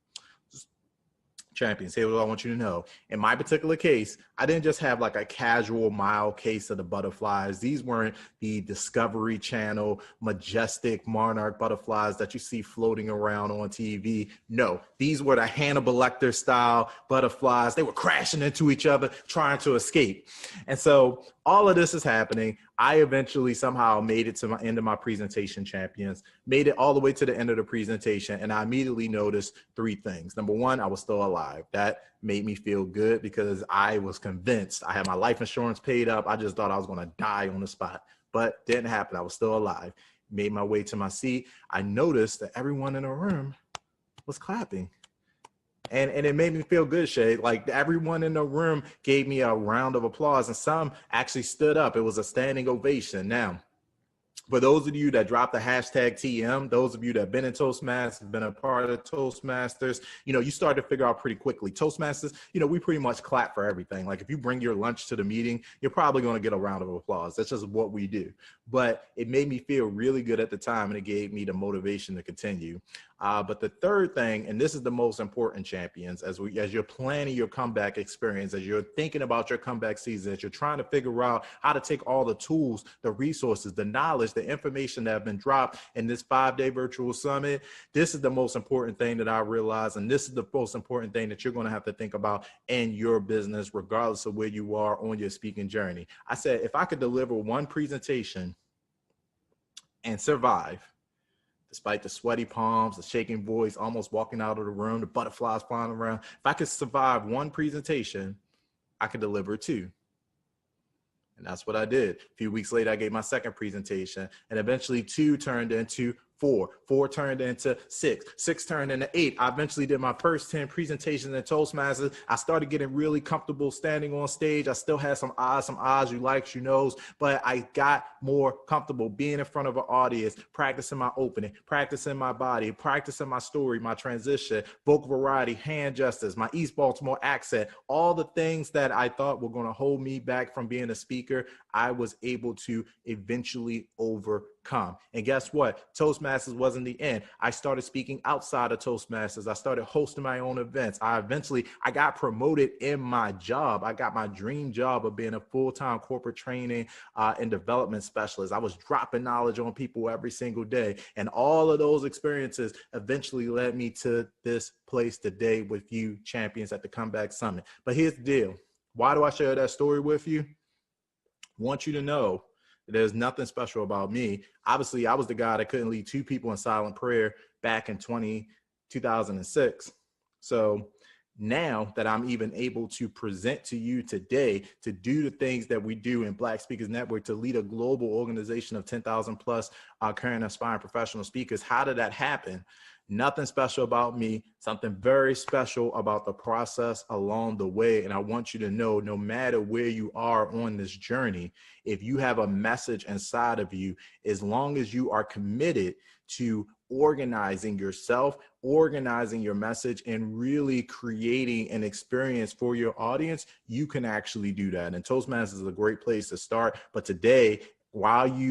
Speaker 9: Champions, here's what I want you to know. In my particular case, I didn't just have like a casual, mild case of the butterflies. These weren't the Discovery Channel, majestic monarch butterflies that you see floating around on TV. No, these were the Hannibal Lecter style butterflies. They were crashing into each other, trying to escape. And so all of this is happening. I eventually somehow made it to my end of my presentation, champions, made it all the way to the end of the presentation. And I immediately noticed 3 things. Number one, I was still alive. That made me feel good because I was convinced. I had my life insurance paid up. I just thought I was going to die on the spot, but didn't happen. I was still alive. Made my way to my seat. I noticed that everyone in the room was clapping. And it made me feel good, Shay. Like everyone in the room gave me a round of applause and some actually stood up. It was a standing ovation. Now, for those of you that dropped the hashtag TM, those of you that have been in Toastmasters, been a part of Toastmasters, you know, you start to figure out pretty quickly. Toastmasters, you know, we pretty much clap for everything. Like if you bring your lunch to the meeting, you're probably going to get a round of applause. That's just what we do. But it made me feel really good at the time and it gave me the motivation to continue. But the third thing, and this is the most important, champions, as you're planning your comeback experience, as you're thinking about your comeback season, as you're trying to figure out how to take all the tools, the resources, the knowledge, the information that have been dropped in this 5-day virtual summit, this is the most important thing that I realize. And this is the most important thing that you're going to have to think about in your business, regardless of where you are on your speaking journey. I said, if I could deliver one presentation and survive, despite the sweaty palms, the shaking voice, almost walking out of the room, the butterflies flying around. If I could survive one presentation, I could deliver two. And that's what I did. A few weeks later, I gave my second presentation, and eventually 2 turned into 4. 4 turned into 6. 6 turned into 8. I eventually did my first 10 presentations in Toastmasters. I started getting really comfortable standing on stage. I still had some eyes, you likes, you knows, but I got more comfortable being in front of an audience, practicing my opening, practicing my body, practicing my story, my transition, vocal variety, hand gestures, my East Baltimore accent, all the things that I thought were going to hold me back from being a speaker, I was able to eventually overcome. And guess what? Toastmasters wasn't the end. I started speaking outside of Toastmasters. I started hosting my own events. I got promoted in my job. I got my dream job of being a full-time corporate training and development specialist. I was dropping knowledge on people every single day. And all of those experiences eventually led me to this place today with you champions at the Comeback Summit. But here's the deal. Why do I share that story with you? I want you to know that there's nothing special about me. Obviously, I was the guy that couldn't lead 2 people in silent prayer back in 2006. So now that I'm even able to present to you today, to do the things that we do in Black Speakers Network, to lead a global organization of 10,000 plus current aspiring professional speakers, how did that happen? Nothing special about me, something very special about the process along the way. And I want you to know, no matter where you are on this journey, if you have a message inside of you, as long as you are committed to organizing yourself, organizing your message, and really creating an experience for your audience, you can actually do that. And Toastmasters is a great place to start. But today,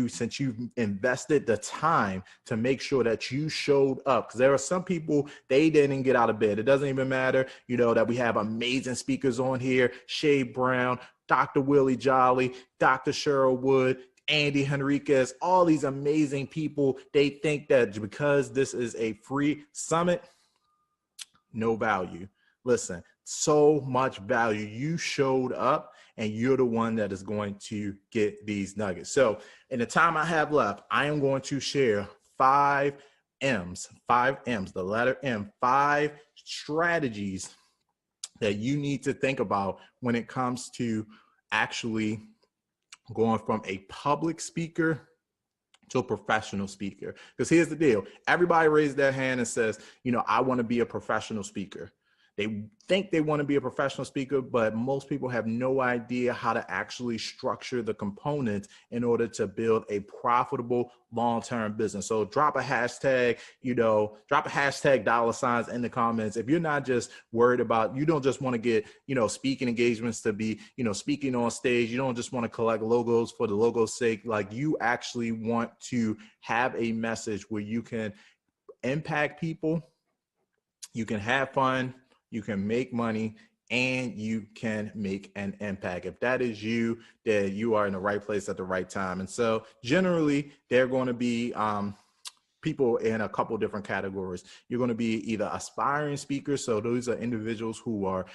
Speaker 9: since you've invested the time to make sure that you showed up, because there are some people, they didn't get out of bed. It doesn't even matter, that we have amazing speakers on here, Shay Brown, Dr. Willie Jolly, Dr. Cheryl Wood, Andy Henriquez, all these amazing people. They think that because this is a free summit, no value. Listen, so much value. You showed up, and you're the one that is going to get these nuggets. So in the time I have left, I am going to share 5 M's, the letter M, 5 strategies that you need to think about when it comes to actually going from a public speaker to a professional speaker. Because here's the deal. Everybody raises their hand and says, I want to be a professional speaker. They think they want to be a professional speaker, but most people have no idea how to actually structure the components in order to build a profitable long-term business. So drop a hashtag, $signs in the comments. If you're not just worried about, you don't just want to get, speaking engagements to be, speaking on stage. You don't just want to collect logos for the logo's sake. Like, you actually want to have a message where you can impact people, you can have fun, you can make money, and you can make an impact. If that is you, then you are in the right place at the right time. And so generally, they're going to be people in a couple different categories. You're going to be either aspiring speakers. So those are individuals who are,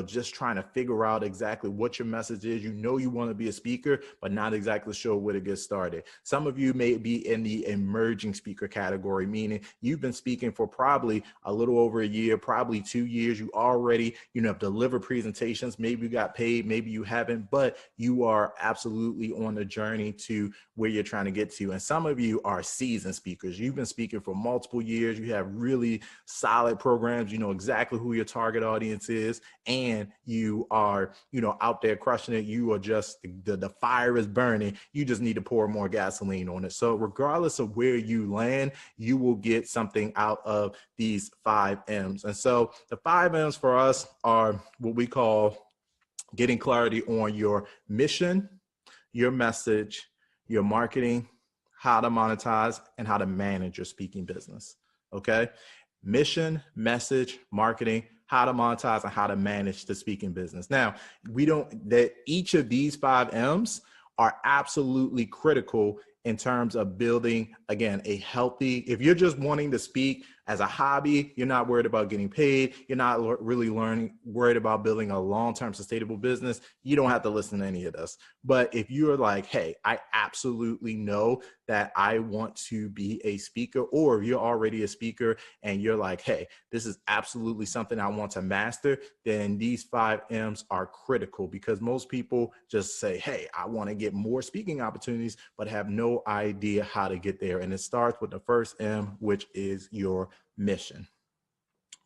Speaker 9: just trying to figure out exactly what your message is. You want to be a speaker, but not exactly sure where to get started. Some of you may be in the emerging speaker category, meaning you've been speaking for probably a little over a year, probably 2 years. You already, have delivered presentations. Maybe you got paid, maybe you haven't, but you are absolutely on the journey to where you're trying to get to. And some of you are seasoned speakers. You've been speaking for multiple years. You have really solid programs. You know exactly who your target audience is, and you are, out there crushing it. You are just, the fire is burning. You just need to pour more gasoline on it. So regardless of where you land, you will get something out of these 5 M's. And so the 5 M's for us are what we call getting clarity on your mission, your message, your marketing, how to monetize, and how to manage your speaking business. Okay. Mission, message, marketing, how to monetize, and how to manage the speaking business. Now, each of these 5 M's are absolutely critical in terms of building, again, a healthy, if you're just wanting to speak As a hobby, you're not worried about getting paid. You're not really worried about building a long-term sustainable business. You don't have to listen to any of this. But if you're like, hey, I absolutely know that I want to be a speaker, or you're already a speaker and you're like, hey, this is absolutely something I want to master, then these 5 M's are critical, because most people just say, hey, I want to get more speaking opportunities, but have no idea how to get there. And it starts with the first M, which is your mission.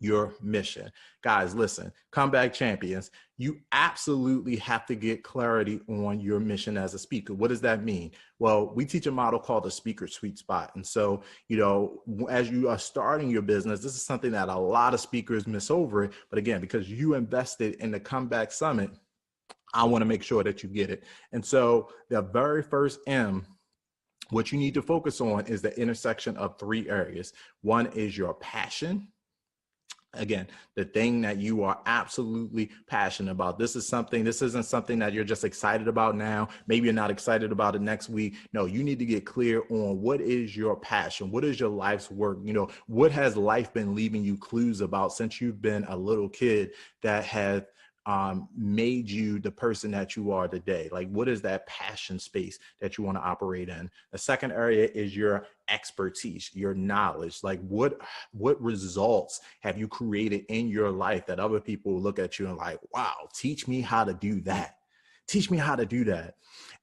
Speaker 9: Your mission. Guys, listen, comeback champions, you absolutely have to get clarity on your mission as a speaker. What does that mean? Well, we teach a model called the speaker sweet spot. And so, as you are starting your business, this is something that a lot of speakers miss over it. But again, because you invested in the Comeback Summit, I want to make sure that you get it. And so the very first M, what you need to focus on is the intersection of 3 areas. One is your passion. Again, the thing that you are absolutely passionate about. This isn't something that you're just excited about now. Maybe you're not excited about it next week. No, you need to get clear on what is your passion. What is your life's work? What has life been leaving you clues about since you've been a little kid that has made you the person that you are today? Like, what is that passion space that you want to operate in? The second area is your expertise, your knowledge. Like, what results have you created in your life that other people look at you and like, wow, teach me how to do that. Teach me how to do that.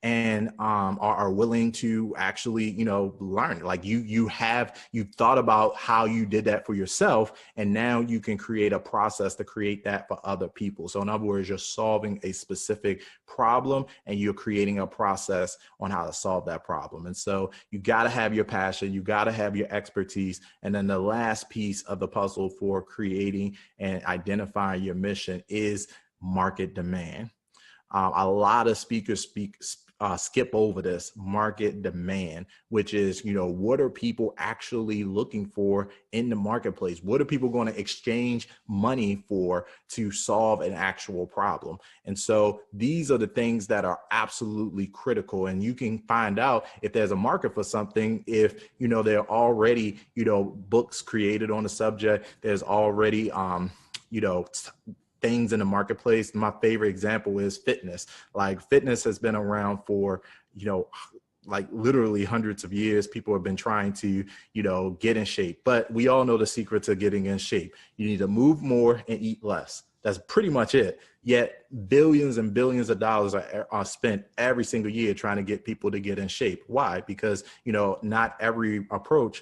Speaker 9: And are willing to actually, learn. Like you've thought about how you did that for yourself, and now you can create a process to create that for other people. So in other words, you're solving a specific problem and you're creating a process on how to solve that problem. And so you got to have your passion, you got to have your expertise. And then the last piece of the puzzle for creating and identifying your mission is market demand. A lot of speakers skip over this market demand, which is, what are people actually looking for in the marketplace? What are people going to exchange money for to solve an actual problem? And so these are the things that are absolutely critical. And you can find out if there's a market for something if, there are already, books created on the subject. There's already, things in the marketplace. My favorite example is fitness. Like, fitness has been around for, like literally hundreds of years. People have been trying to, get in shape, but we all know the secret to getting in shape. You need to move more and eat less. That's pretty much it. Yet billions and billions of dollars are spent every single year trying to get people to get in shape. Why? Because, not every approach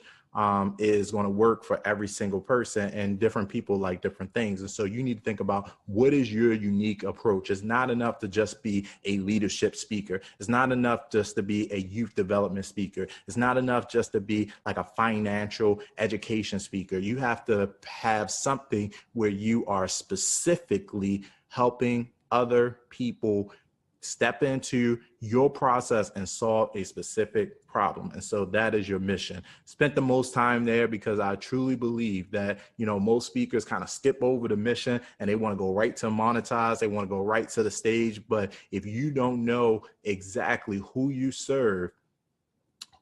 Speaker 9: is going to work for every single person, and different people like different things. And so you need to think about, what is your unique approach? It's not enough to just be a leadership speaker. It's not enough just to be a youth development speaker. It's not enough just to be like a financial education speaker. You have to have something where you are specifically helping other people step into your process and solve a specific problem. And so that is your mission. Spent the most time there because I truly believe that, most speakers kind of skip over the mission and they want to go right to monetize. They want to go right to the stage. But if you don't know exactly who you serve,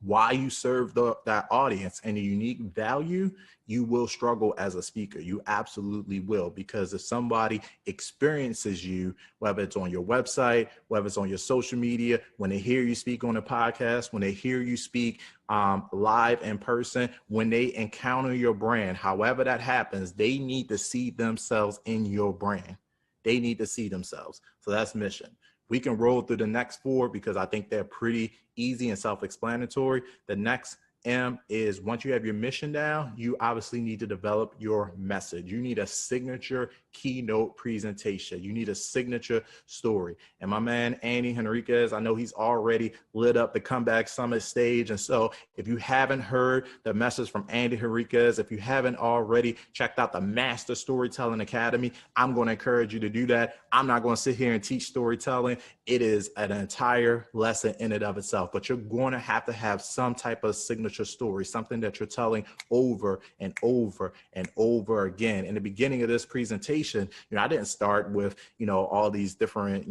Speaker 9: why you serve that audience, and the unique value, you will struggle as a speaker. You absolutely will, because if somebody experiences you, whether it's on your website, whether it's on your social media, when they hear you speak on a podcast, when they hear you speak live in person, when they encounter your brand, however that happens, they need to see themselves in your brand. They need to see themselves. So that's mission. We can roll through the next 4 because I think they're pretty easy and self-explanatory. The next M is, once you have your mission down, you obviously need to develop your message. You need a signature keynote presentation. You need a signature story. And my man, Andy Henriquez, I know he's already lit up the Comeback Summit stage. And so if you haven't heard the message from Andy Henriquez, if you haven't already checked out the Master Storytelling Academy, I'm going to encourage you to do that. I'm not going to sit here and teach storytelling. It is an entire lesson in and of itself, but you're going to have some type of signature story, something that you're telling over and over and over again. In the beginning of this presentation, I didn't start with, all these different,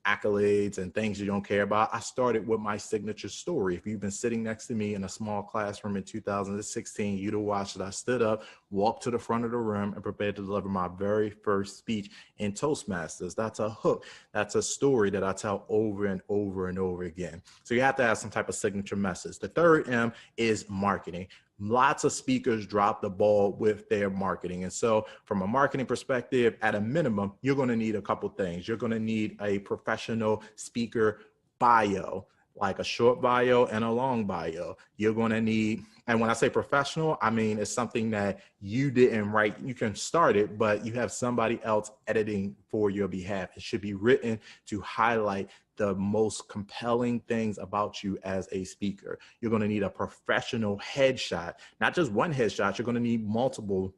Speaker 9: accolades and things you don't care about. I started with my signature story. If you've been sitting next to me in a small classroom in 2016, you'd have watched that I stood up, walked to the front of the room, and prepared to deliver my very first speech in Toastmasters. That's a hook. That's a story that I tell over and over and over again. So you have to have some type of signature message. The third M is marketing. Lots of speakers drop the ball with their marketing. And so from a marketing perspective, at a minimum, you're going to need a couple things. You're going to need a professional speaker bio, like a short bio and a long bio. You're going to need, and when I say professional, I mean, it's something that you didn't write. You can start it, but you have somebody else editing for your behalf. It should be written to highlight the most compelling things about you as a speaker. You're going to need a professional headshot, not just one headshot. You're going to need multiple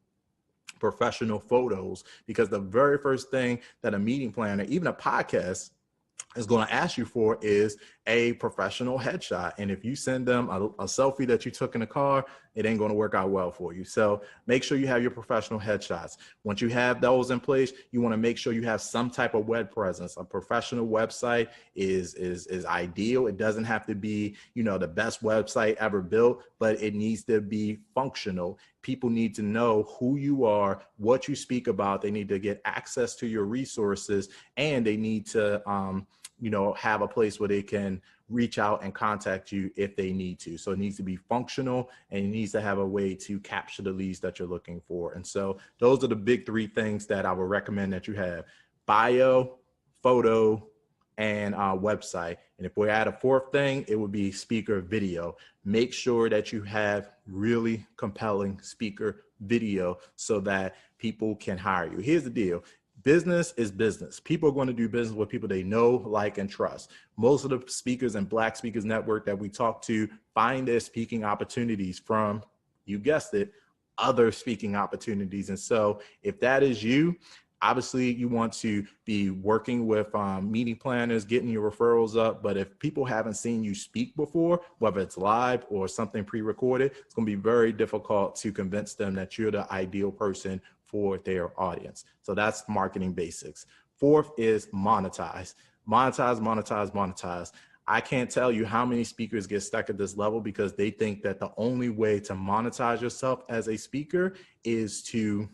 Speaker 9: professional photos, because the very first thing that a meeting planner, even a podcast, is going to ask you for is a professional headshot. And if you send them a selfie that you took in the car, it ain't going to work out well for you. So make sure you have your professional headshots. Once you have those in place, you want to make sure you have some type of web presence. A professional website is ideal. It doesn't have to be, you know, the best website ever built, but it needs to be functional. People need to know who you are, what you speak about. They need to get access to your resources, and they need to, you know, have a place where they can reach out and contact you if they need to. So it needs to be functional, and it needs to have a way to capture the leads that you're looking for. And so those are the big three things that I would recommend that you have: bio, photo, and website. And if we add a fourth thing, it would be speaker video. Make sure that you have really compelling speaker video so that people can hire you. Here's the deal. Business is business. People are going to do business with people they know, like, and trust. Most of the speakers in Black Speakers Network that we talk to find their speaking opportunities from, you guessed it, other speaking opportunities. And so if that is you, obviously you want to be working with meeting planners, getting your referrals up. But if people haven't seen you speak before, whether it's live or something pre-recorded, it's going to be very difficult to convince them that you're the ideal person for their audience. So that's marketing basics. Fourth is monetize. Monetize, monetize, monetize. I can't tell you how many speakers get stuck at this level because they think that the only way to monetize yourself as a speaker is to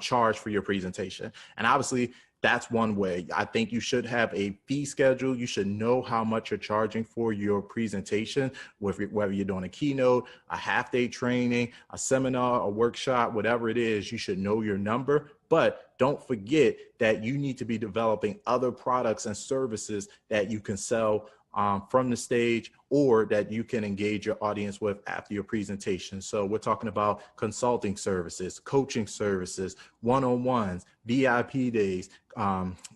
Speaker 9: charge for your presentation. And obviously that's one way. I think you should have a fee schedule. You should know how much you're charging for your presentation, whether you're doing a keynote, a half-day training, a seminar, a workshop, whatever it is, you should know your number. But don't forget that you need to be developing other products and services that you can sell from the stage, or that you can engage your audience with after your presentation. So we're talking about consulting services, coaching services, one-on-ones, VIP days,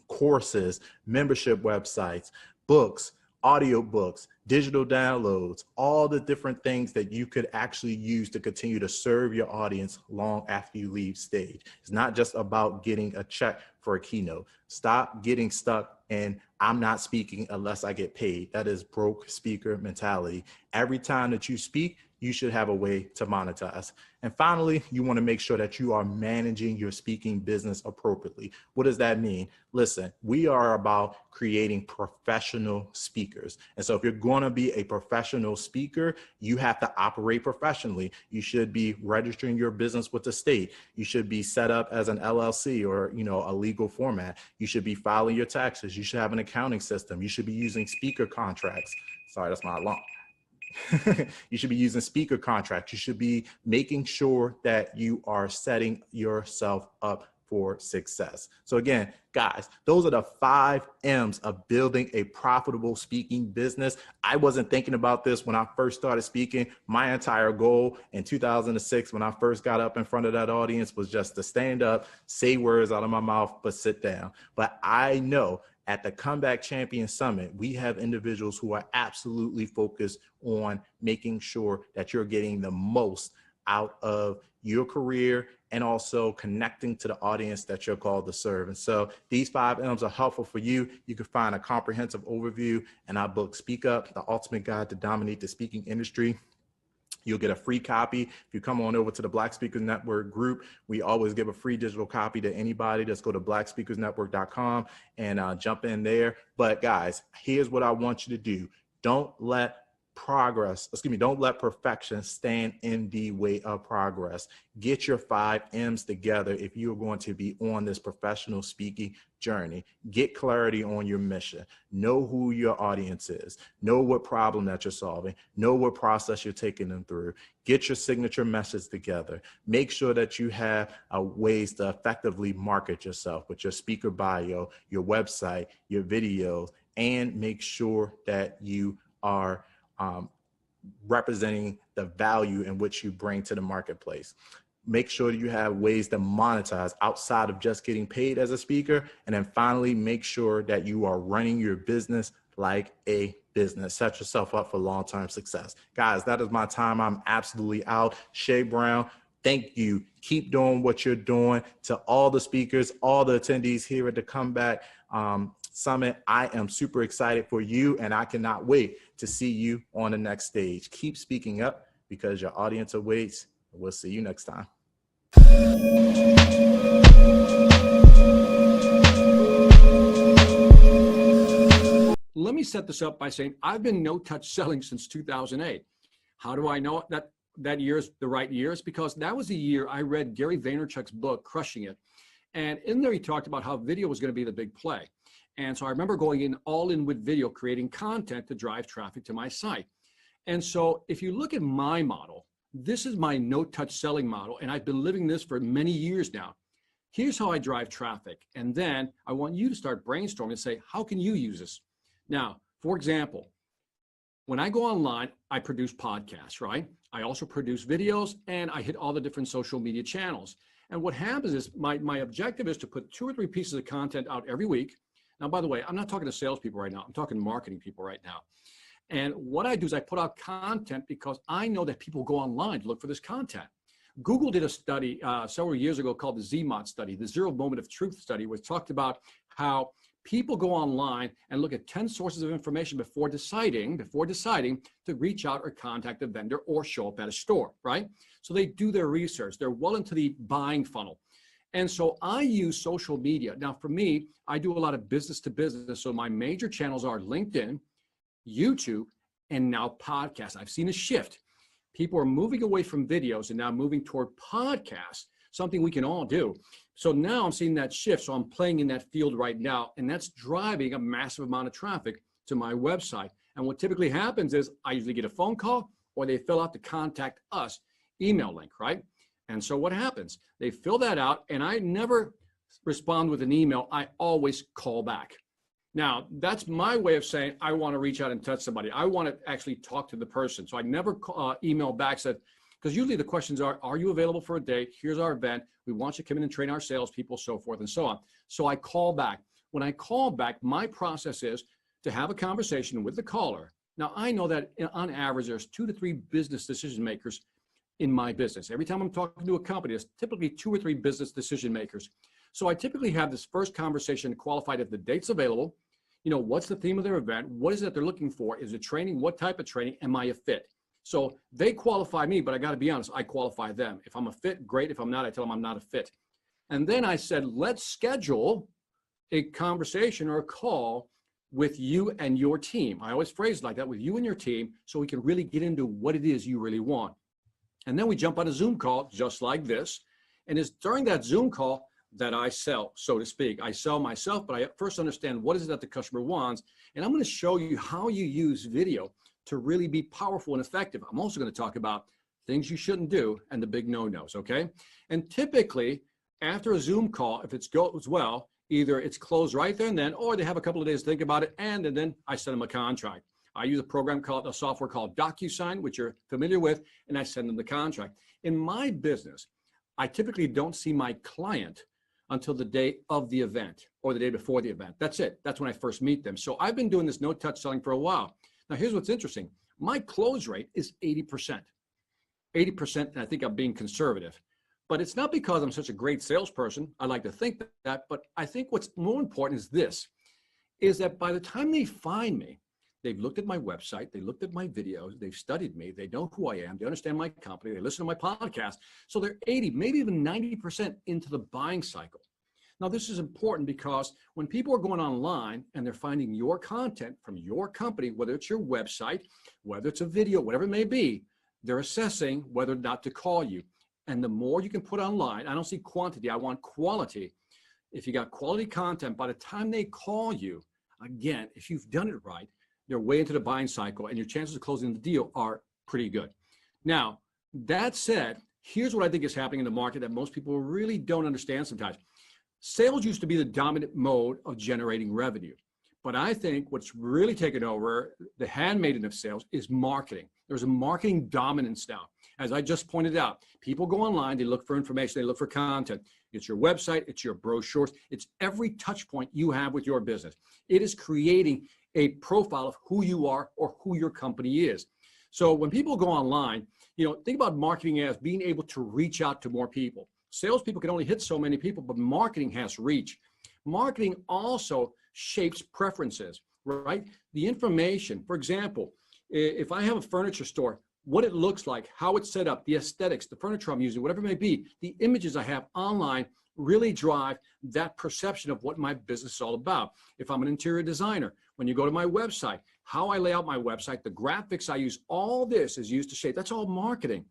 Speaker 9: courses, membership websites, books, audiobooks, digital downloads, all the different things that you could actually use to continue to serve your audience long after you leave stage. It's not just about getting a check for a keynote. Stop getting stuck in, I'm not speaking unless I get paid. That is broke speaker mentality. Every time that you speak, you should have a way to monetize. And finally, you want to make sure that you are managing your speaking business appropriately. What does that mean? Listen, we are about creating professional speakers. And so if you're going to be a professional speaker, you have to operate professionally. You should be registering your business with the state. You should be set up as an LLC or, you know, a legal format. You should be filing your taxes. You should have an accounting system. You should be using speaker contracts. Sorry, that's my alarm. You should be using speaker contracts. You should be making sure that you are setting yourself up for success. So again, guys, those are the 5 M's of building a profitable speaking business. I wasn't thinking about this when I first started speaking. My entire goal in 2006, when I first got up in front of that audience, was just to stand up, say words out of my mouth, but sit down. But I know at the Comeback Champion Summit, we have individuals who are absolutely focused on making sure that you're getting the most out of your career and also connecting to the audience that you're called to serve. And so these 5 M's are helpful for you. You can find a comprehensive overview in our book, Speak Up, The Ultimate Guide to Dominate the Speaking Industry. You'll get a free copy. If you come on over to the Black Speakers Network group, we always give a free digital copy to anybody. Just go to blackspeakersnetwork.com and jump in there. But guys, here's what I want you to do. Don't let perfection stand in the way of progress. Get your 5 M's together if you're going to be on this professional speaking journey. Get clarity on your mission. Know who your audience is. Know what problem that you're solving. Know what process you're taking them through. Get your signature message together. Make sure that you have ways to effectively market yourself with your speaker bio, your website, your videos, and make sure that you are representing the value in which you bring to the marketplace. Make sure that you have ways to monetize outside of just getting paid as a speaker. And then finally, make sure that you are running your business like a business. Set yourself up for long-term success. Guys, that is my time. I'm absolutely out. Shay Brown, thank you. Keep doing what you're doing. To all the speakers, all the attendees here at the Comeback Summit, I am super excited for you, and I cannot wait to see you on the next stage. Keep speaking up because your audience awaits. We'll see you next time.
Speaker 10: Let me set this up by saying I've been no-touch selling since 2008. How do I know that year's the right year? It's because that was the year I read Gary Vaynerchuk's book, Crushing It. And in there, he talked about how video was going to be the big play. And so I remember going all in with video, creating content to drive traffic to my site. And so if you look at my model, this is my no-touch selling model, and I've been living this for many years now. Here's how I drive traffic. And then I want you to start brainstorming and say, how can you use this? Now, for example, when I go online, I produce podcasts, right? I also produce videos, and I hit all the different social media channels. And what happens is my objective is to put 2 or 3 pieces of content out every week. Now, by the way, I'm not talking to salespeople right now. I'm talking marketing people right now. And what I do is I put out content because I know that people go online to look for this content. Google did a study several years ago called the ZMOT study, the Zero Moment of Truth study, which talked about how people go online and look at 10 sources of information before deciding to reach out or contact a vendor or show up at a store, right? So they do their research. They're well into the buying funnel. And so I use social media. Now, for me, I do a lot of business to business. So my major channels are LinkedIn, YouTube, and now podcasts. I've seen a shift. People are moving away from videos and now moving toward podcasts, something we can all do. So now I'm seeing that shift. So I'm playing in that field right now, and that's driving a massive amount of traffic to my website. And what typically happens is I usually get a phone call or they fill out the contact us email link, right? And so what happens? They fill that out, and I never respond with an email. I always call back. Now, that's my way of saying I want to reach out and touch somebody. I want to actually talk to the person. So I never email back, said, because usually the questions are you available for a date? Here's our event. We want you to come in and train our salespeople, so forth and so on. So I call back. When I call back, my process is to have a conversation with the caller. Now, I know that on average, there's 2 to 3 business decision makers in my business. Every time I'm talking to a company, there's typically 2 or 3 business decision makers. So I typically have this first conversation qualified if the date's available, you know, what's the theme of their event? What is it they're looking for? Is it training? What type of training? Am I a fit? So they qualify me, but I got to be honest, I qualify them. If I'm a fit, great. If I'm not, I tell them I'm not a fit. And then I said, let's schedule a conversation or a call with you and your team. I always phrase it like that, with you and your team, so we can really get into what it is you really want. And then we jump on a Zoom call just like this. And it's during that Zoom call that I sell, so to speak. I sell myself, but I first understand what is it that the customer wants. And I'm going to show you how you use video to really be powerful and effective. I'm also going to talk about things you shouldn't do and the big no-nos, okay? And typically, after a Zoom call, if it goes well, either it's closed right there and then, or they have a couple of days to think about it, and then I send them a contract. I use a software called DocuSign, which you're familiar with, and I send them the contract. In my business, I typically don't see my client until the day of the event or the day before the event. That's it. That's when I first meet them. So I've been doing this no-touch selling for a while. Now, here's what's interesting. My close rate is 80%. 80%, and I think I'm being conservative. But it's not because I'm such a great salesperson. I like to think that, but I think what's more important is this, is that by the time they find me, They've looked at my website. They looked at my videos. They've studied me. They know who I am. They understand my company. They listen to my podcast. So they're 80, maybe even 90% into the buying cycle. Now, this is important because when people are going online and they're finding your content from your company, whether it's your website, whether it's a video, whatever it may be, they're assessing whether or not to call you. And the more you can put online, I don't see quantity, I want quality. If you got quality content, by the time they call you, again, if you've done it right, they're way into the buying cycle and your chances of closing the deal are pretty good. Now, that said, here's what I think is happening in the market that most people really don't understand sometimes. Sales used to be the dominant mode of generating revenue. But I think what's really taken over the handmaiden of sales is marketing. There's a marketing dominance now. As I just pointed out, people go online, they look for information, they look for content. It's your website, it's your brochures, it's every touch point you have with your business. It is creating a profile of who you are or who your company is. So when people go online, think about marketing as being able to reach out to more people. Salespeople can only hit so many people, but marketing has reach. Marketing also shapes preferences, right? The information, for example, if I have a furniture store, what it looks like, how it's set up, the aesthetics, the furniture I'm using, whatever it may be, the images I have online really drive that perception of what my business is all about. If I'm an interior designer, when you go to my website, how I lay out my website, the graphics I use, all this is used to shape. That's all marketing.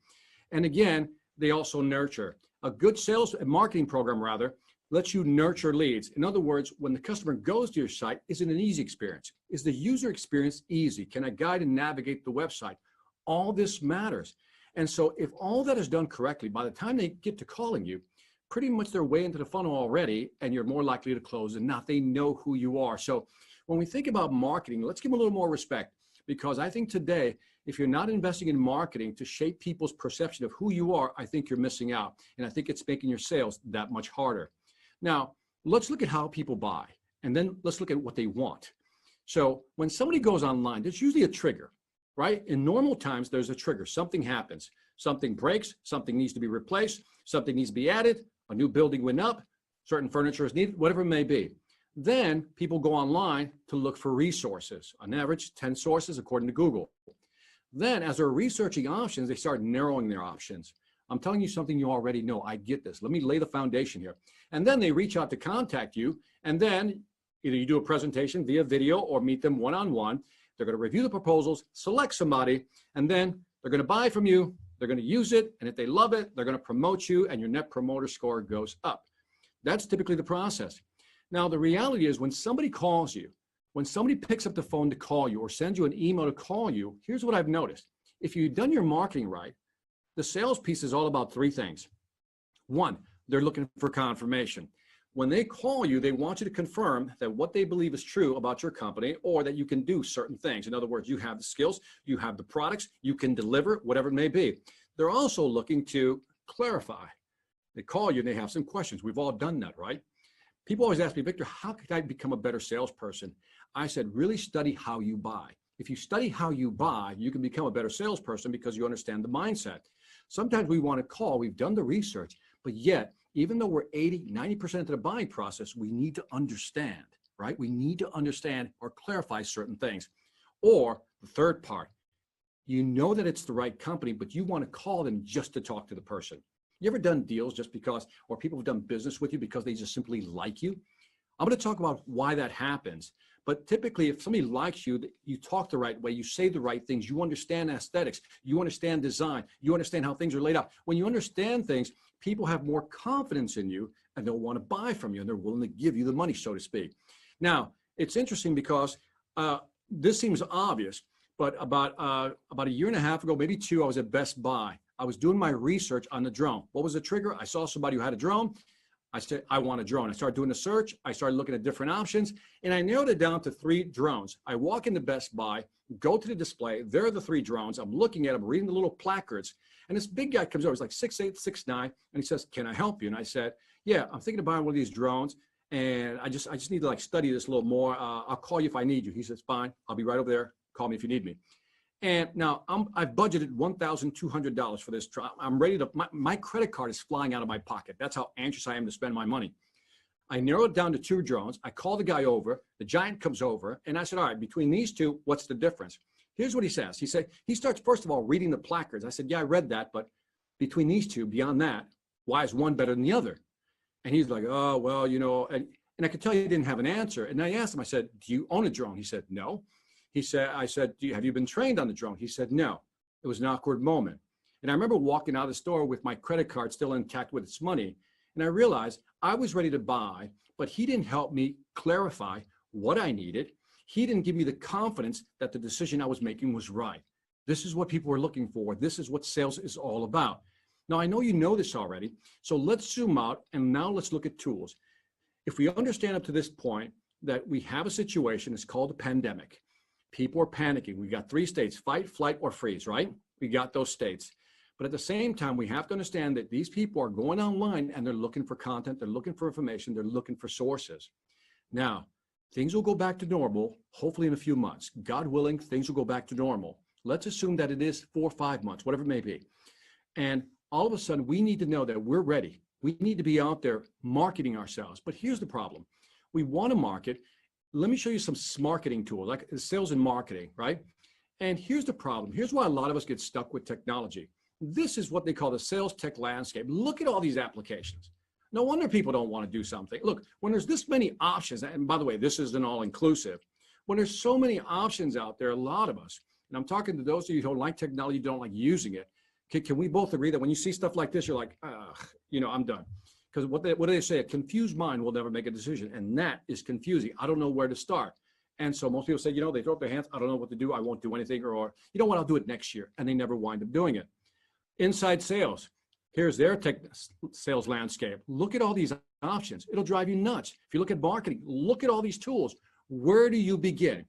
Speaker 10: And again, they also nurture. A good sales and marketing program, rather, lets you nurture leads. In other words, when the customer goes to your site, is it an easy experience? Is the user experience easy? Can I guide and navigate the website? All this matters. And so if all that is done correctly, by the time they get to calling you, pretty much they're way into the funnel already, and you're more likely to close than not. They know who you are. So when we think about marketing, let's give them a little more respect, because I think today, if you're not investing in marketing to shape people's perception of who you are, I think you're missing out. And I think it's making your sales that much harder. Now, let's look at how people buy, and then let's look at what they want. So when somebody goes online, there's usually a trigger, right? In normal times, there's a trigger. Something happens. Something breaks. Something needs to be replaced. Something needs to be added. A new building went up. Certain furniture is needed, whatever it may be. Then people go online to look for resources. On average, 10 sources according to Google. Then as they're researching options, they start narrowing their options. I'm telling you something you already know. I get this. Let me lay the foundation here. And then they reach out to contact you. And then either you do a presentation via video or meet them one-on-one. They're going to review the proposals, select somebody, and then they're going to buy from you. They're going to use it. And if they love it, they're going to promote you and your net promoter score goes up. That's typically the process. Now, the reality is when somebody calls you, when somebody picks up the phone to call you or sends you an email to call you, here's what I've noticed. If you've done your marketing right, the sales piece is all about three things. One, they're looking for confirmation. When they call you, they want you to confirm that what they believe is true about your company or that you can do certain things. In other words, you have the skills, you have the products, you can deliver, whatever it may be. They're also looking to clarify. They call you and they have some questions. We've all done that, right? People always ask me, Victor, how could I become a better salesperson? I said, really study how you buy. If you study how you buy, you can become a better salesperson because you understand the mindset. Sometimes we want to call, we've done the research, but yet, even though we're 80, 90% into the buying process, we need to understand, right? We need to understand or clarify certain things. Or the third part, you know that it's the right company, but you want to call them just to talk to the person. You ever done deals just because, or people have done business with you because they just simply like you? I'm going to talk about why that happens. But typically, if somebody likes you, you talk the right way, you say the right things, you understand aesthetics, you understand design, you understand how things are laid out. When you understand things, people have more confidence in you and they'll want to buy from you and they're willing to give you the money, so to speak. Now, it's interesting because this seems obvious, but about a year and a half ago, maybe two, I was at Best Buy. I was doing my research on the drone. What was the trigger? I saw somebody who had a drone. I said, I want a drone. I started doing the search. I started looking at different options, and I narrowed it down to 3 drones. I walk into Best Buy, go to the display. There are the 3 drones. I'm looking at them, reading the little placards, and this big guy comes over. He's like 6'8", 6'9", and he says, can I help you? And I said, yeah, I'm thinking of buying one of these drones, and I just need to like study this a little more. I'll call you if I need you. He says, fine. I'll be right over there. Call me if you need me. And now I've budgeted $1,200 for this trial. I'm ready to, my credit card is flying out of my pocket. That's how anxious I am to spend my money. I narrow it down to 2 drones. I call the guy over, the giant comes over, and I said, all right, between these 2, what's the difference? Here's what he says. He said, he starts, first of all, reading the placards. I said, yeah, I read that, but between these 2, beyond that, why is one better than the other? And he's like, oh, well, you know, and I could tell he didn't have an answer. And I asked him, I said, do you own a drone? He said, no. I said, have you been trained on the drone? He said, no. It was an awkward moment. And I remember walking out of the store with my credit card still intact with its money. And I realized I was ready to buy, but he didn't help me clarify what I needed. He didn't give me the confidence that the decision I was making was right. This is what people are looking for. This is what sales is all about. Now, I know you know this already, so let's zoom out and now let's look at tools. If we understand up to this point that we have a situation, it's called a pandemic. People are panicking. We got 3 states, fight, flight, or freeze, right? We got those states. But at the same time, we have to understand that these people are going online and they're looking for content, they're looking for information, they're looking for sources. Now, things will go back to normal, hopefully in a few months. God willing, things will go back to normal. Let's assume that it is 4 or 5 months, whatever it may be. And all of a sudden, we need to know that we're ready. We need to be out there marketing ourselves. But here's the problem. We want to market. Let me show you some marketing tools, like sales and marketing, right? And here's the problem. Here's why a lot of us get stuck with technology. This is what they call the sales tech landscape. Look at all these applications. No wonder people don't want to do something. Look, when there's this many options, and by the way, this is an all-inclusive. When there's so many options out there, a lot of us, and I'm talking to those of you who don't like technology, don't like using it, can we both agree that when you see stuff like this, you're like, I'm done. Because what do they say? A confused mind will never make a decision. And that is confusing. I don't know where to start. And so most people say, they throw up their hands. I don't know what to do. I won't do anything. Or you know what? I'll do it next year. And they never wind up doing it. Inside sales. Here's their sales landscape. Look at all these options. It'll drive you nuts. If you look at marketing, look at all these tools. Where do you begin?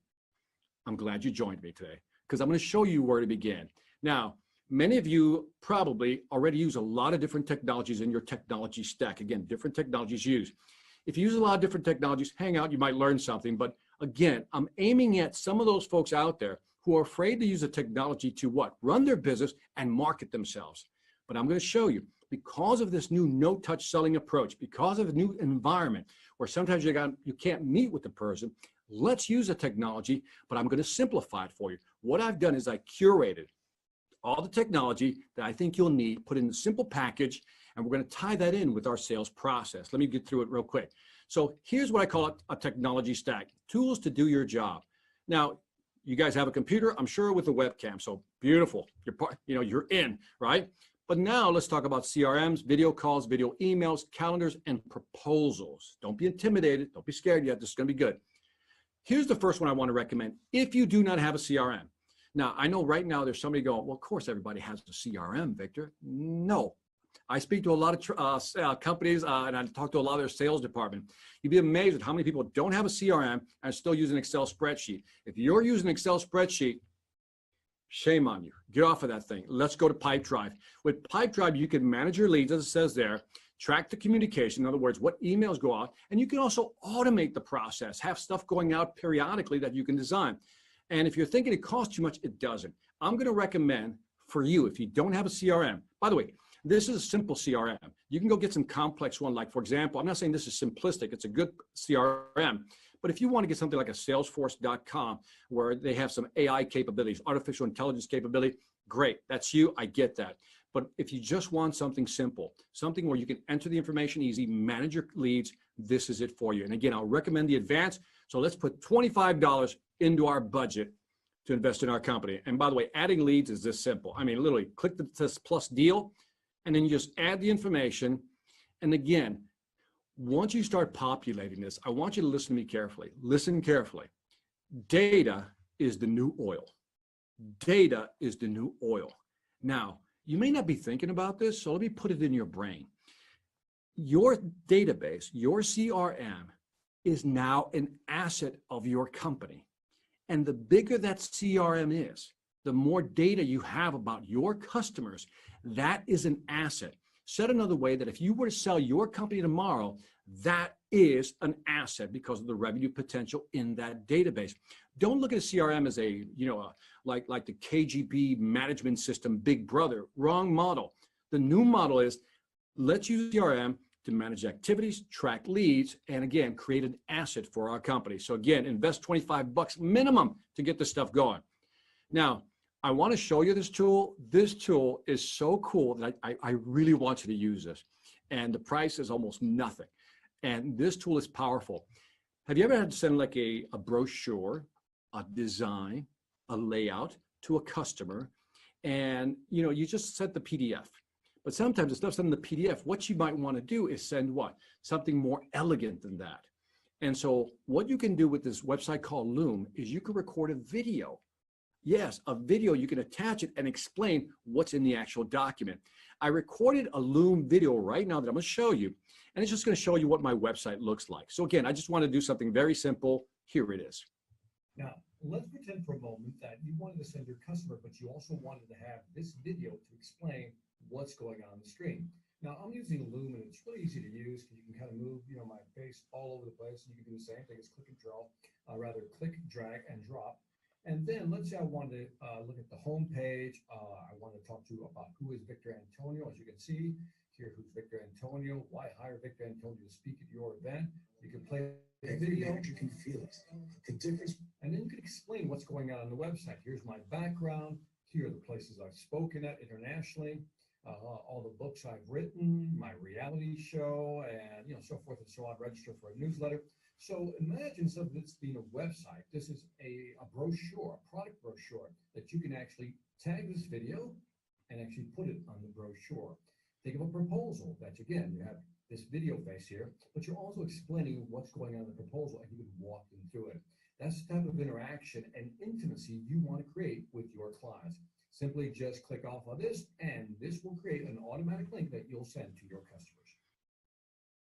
Speaker 10: I'm glad you joined me today because I'm going to show you where to begin. Now, many of you probably already use a lot of different technologies in your technology stack. Again, different technologies used. If you use a lot of different technologies, hang out, you might learn something. But again, I'm aiming at some of those folks out there who are afraid to use the technology to what? Run their business and market themselves. But I'm going to show you, because of this new no-touch selling approach, because of a new environment where sometimes you can't meet with the person, let's use the technology, but I'm going to simplify it for you. What I've done is I curated all the technology that I think you'll need, put in a simple package, and we're going to tie that in with our sales process. Let me get through it real quick. So here's what I call a technology stack, tools to do your job. Now, you guys have a computer, I'm sure, with a webcam, so beautiful. You're in, right? But now let's talk about CRMs, video calls, video emails, calendars, and proposals. Don't be intimidated. Don't be scared yet. This is going to be good. Here's the first one I want to recommend. If you do not have a CRM. Now, I know right now there's somebody going, well, of course, everybody has a CRM, Victor. No. I speak to a lot of companies and I talk to a lot of their sales department. You'd be amazed at how many people don't have a CRM and are still using an Excel spreadsheet. If you're using an Excel spreadsheet, shame on you. Get off of that thing. Let's go to Pipedrive. With Pipedrive, you can manage your leads, as it says there, track the communication, in other words, what emails go out, and you can also automate the process, have stuff going out periodically that you can design. And if you're thinking it costs too much, it doesn't. I'm going to recommend for you, if you don't have a CRM, by the way, this is a simple CRM. You can go get some complex one, like, for example, I'm not saying this is simplistic. It's a good CRM. But if you want to get something like a Salesforce.com, where they have some AI capabilities, artificial intelligence capability, great. That's you. I get that. But if you just want something simple, something where you can enter the information easy, manage your leads, this is it for you. And again, I'll recommend the advanced. So let's put $25 into our budget to invest in our company. And by the way, adding leads is this simple. I mean, literally click this plus deal, and then you just add the information. And again, once you start populating this, I want you to listen to me carefully. Listen carefully. Data is the new oil. Data is the new oil. Now, you may not be thinking about this, so let me put it in your brain. Your database, your CRM, is now an asset of your company. And the bigger that CRM is, the more data you have about your customers, that is an asset. Said another way, that if you were to sell your company tomorrow, that is an asset because of the revenue potential in that database. Don't look at a CRM as a, like the KGB management system, big brother. Wrong model. The new model is, let's use CRM to manage activities, track leads, and again, create an asset for our company. So again, invest $25 minimum to get this stuff going. Now, I want to show you this tool. This tool is so cool that I really want you to use this. And the price is almost nothing. And this tool is powerful. Have you ever had to send like a brochure, a design, a layout to a customer, and you just sent the PDF? But sometimes instead of sending the PDF, what you might want to do is send what? Something more elegant than that. And so what you can do with this website called Loom is you can record a video. Yes, a video, you can attach it and explain what's in the actual document. I recorded a Loom video right now that I'm going to show you, and it's just going to show you what my website looks like. So again, I just want to do something very simple. Here it is.
Speaker 11: Now, let's pretend for a moment that you wanted to send your customer, but you also wanted to have this video to explain what's going on the screen. Now, I'm using Loom, and it's really easy to use because you can kind of move, my face all over the place. And you can do the same thing as click and draw, click, drag, and drop. And then let's say I wanted to look at the home page. I want to talk to you about who is Victor Antonio. As you can see here, who's Victor Antonio? Why hire Victor Antonio to speak at your event? You can play the video. You can feel it. The difference. And then you can explain what's going on the website. Here's my background. Here are the places I've spoken at internationally. All the books I've written, my reality show, and so forth and so on. Register for a newsletter. So imagine instead of this being a website, this is a brochure, a product brochure that you can actually tag this video and actually put it on the brochure. Think of a proposal that, again, you have this video face here, but you're also explaining what's going on in the proposal, and you can walk them through it. That's the type of interaction and intimacy you want to create with your clients. Simply just click off of this, and this will create an automatic link that you'll send to your customers.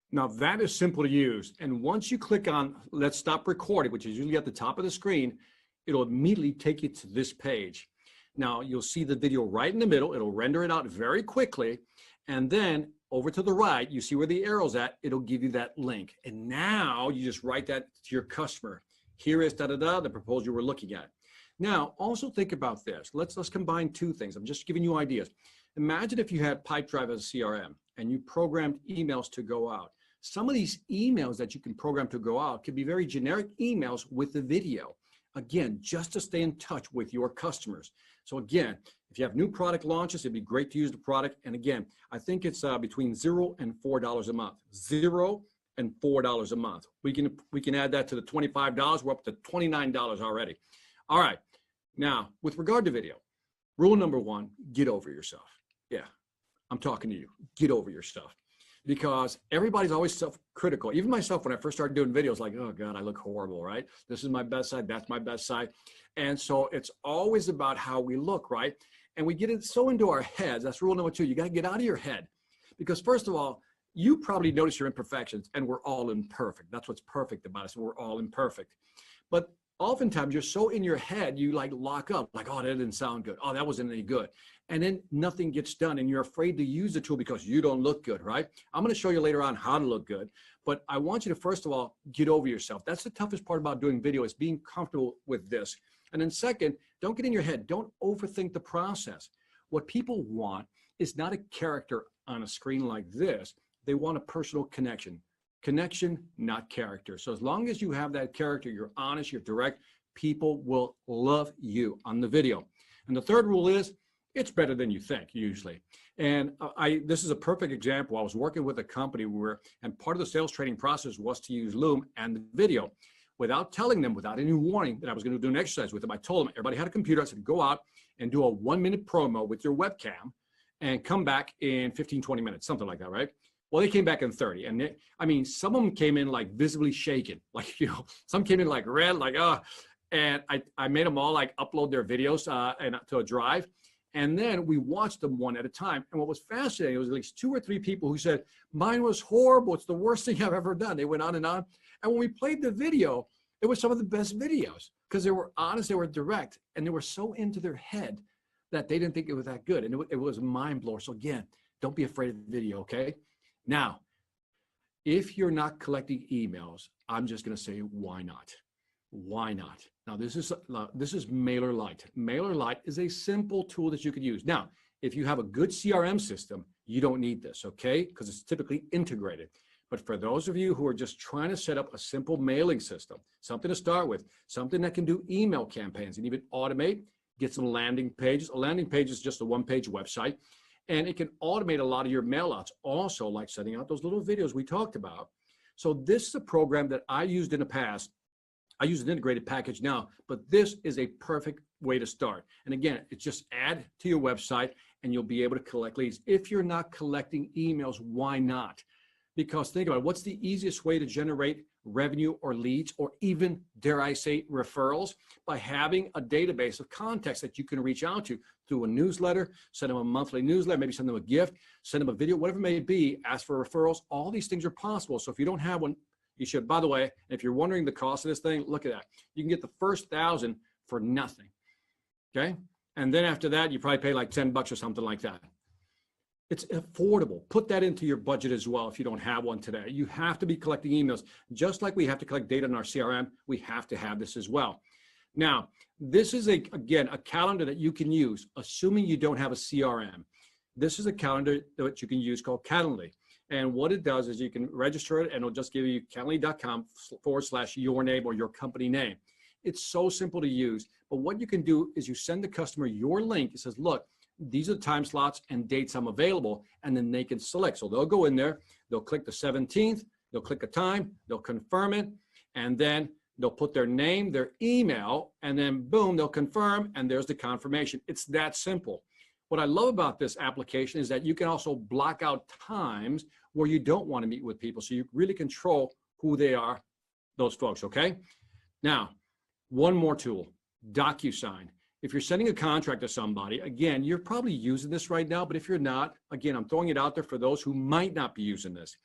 Speaker 10: Now that is simple to use. And once you click on let's stop recording, which is usually at the top of the screen, it'll immediately take you to this page. Now you'll see the video right in the middle. It'll render it out very quickly. And then over to the right, you see where the arrow's at, it'll give you that link. And now you just write that to your customer. Here is the proposal we're looking at. Now, also think about this. Let's combine two things. I'm just giving you ideas. Imagine if you had Pipedrive as a CRM and you programmed emails to go out. Some of these emails that you can program to go out can be very generic emails with the video. Again, just to stay in touch with your customers. So again, if you have new product launches, it'd be great to use the product. And again, I think it's between $0 and $4 a month. $0 and $4 a month. We can add that to the $25. We're up to $29 already. All right. Now, with regard to video, rule number one, get over yourself. Yeah, I'm talking to you. Get over yourself. Because everybody's always self-critical. Even myself, when I first started doing videos, like, oh God, I look horrible, right? This is my best side, that's my best side. And so it's always about how we look, right? And we get it so into our heads. That's rule number two. You got to get out of your head. Because first of all, you probably notice your imperfections, and we're all imperfect. That's what's perfect about us. We're all imperfect. But oftentimes you're so in your head, you like lock up, like, oh, that didn't sound good. Oh, that wasn't any good. And then nothing gets done, and you're afraid to use the tool because you don't look good, right? I'm going to show you later on how to look good, but I want you to, first of all, get over yourself. That's the toughest part about doing video, is being comfortable with this. And then second, don't get in your head. Don't overthink the process. What people want is not a character on a screen like this. They want a personal connection. Connection, not character. So as long as you have that character, you're honest, you're direct, people will love you on the video. And the third rule is, it's better than you think, usually. And this is a perfect example. I was working with a company and part of the sales training process was to use Loom and the video. Without telling them, without any warning that I was going to do an exercise with them, I told them, everybody had a computer. I said, go out and do a 1-minute promo with your webcam and come back in 15, 20 minutes, something like that, right? Well, they came back in 30. And some of them came in like visibly shaken, like, some came in like red, like, and I made them all like upload their videos to a drive. And then we watched them one at a time. And what was fascinating was at least 2 or 3 people who said, mine was horrible. It's the worst thing I've ever done. They went on. And when we played the video, it was some of the best videos because they were honest, they were direct, and they were so into their head that they didn't think it was that good. And it was a mind blower. So again, don't be afraid of the video, okay? Now, if you're not collecting emails, I'm just going to say, why not? Why not? Now, this is MailerLite. MailerLite is a simple tool that you could use. Now, if you have a good CRM system, you don't need this, okay? Because it's typically integrated. But for those of you who are just trying to set up a simple mailing system, something to start with, something that can do email campaigns and even automate, get some landing pages. A landing page is just a one-page website, and it can automate a lot of your mailouts, also like sending out those little videos we talked about. So this is a program that I used in the past. I use an integrated package now, but this is a perfect way to start. And again, it's just add to your website and you'll be able to collect leads. If you're not collecting emails, why not? Because think about it, what's the easiest way to generate revenue or leads, or even, dare I say, referrals? By having a database of contacts that you can reach out to through a newsletter, send them a monthly newsletter, maybe send them a gift, send them a video, whatever it may be, ask for referrals. All these things are possible. So if you don't have one, you should. By the way, if you're wondering the cost of this thing, look at that. You can get the first 1,000 for nothing, okay? And then after that, you probably pay like $10 or something like that. It's affordable. Put that into your budget as well if you don't have one today. You have to be collecting emails. Just like we have to collect data in our CRM, we have to have this as well. Now, this is, again, a calendar that you can use, assuming you don't have a CRM. This is a calendar that you can use called Calendly. And what it does is you can register it, and it'll just give you calendly.com/your name or your company name. It's so simple to use. But what you can do is you send the customer your link. It says, look, these are the time slots and dates I'm available, and then they can select. So they'll go in there, they'll click the 17th, they'll click a time, they'll confirm it, and then they'll put their name, their email, and then boom, they'll confirm, and there's the confirmation. It's that simple. What I love about this application is that you can also block out times where you don't want to meet with people, so you really control who they are, those folks, okay? Now, one more tool, DocuSign. If you're sending a contract to somebody, again, you're probably using this right now, but if you're not, again, I'm throwing it out there for those who might not be using this.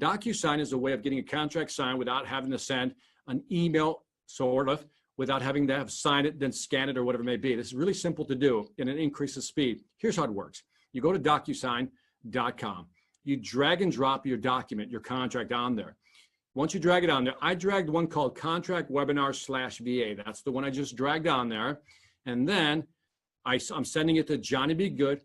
Speaker 10: DocuSign is a way of getting a contract signed without having to send an email, sort of, without having to have signed it, then scan it or whatever it may be. This is really simple to do, and it increases speed. Here's how it works. You go to DocuSign.com. You drag and drop your document, your contract on there. Once you drag it on there, I dragged one called Contract Webinar/VA. That's the one I just dragged on there. And then I'm sending it to Johnny B. Good,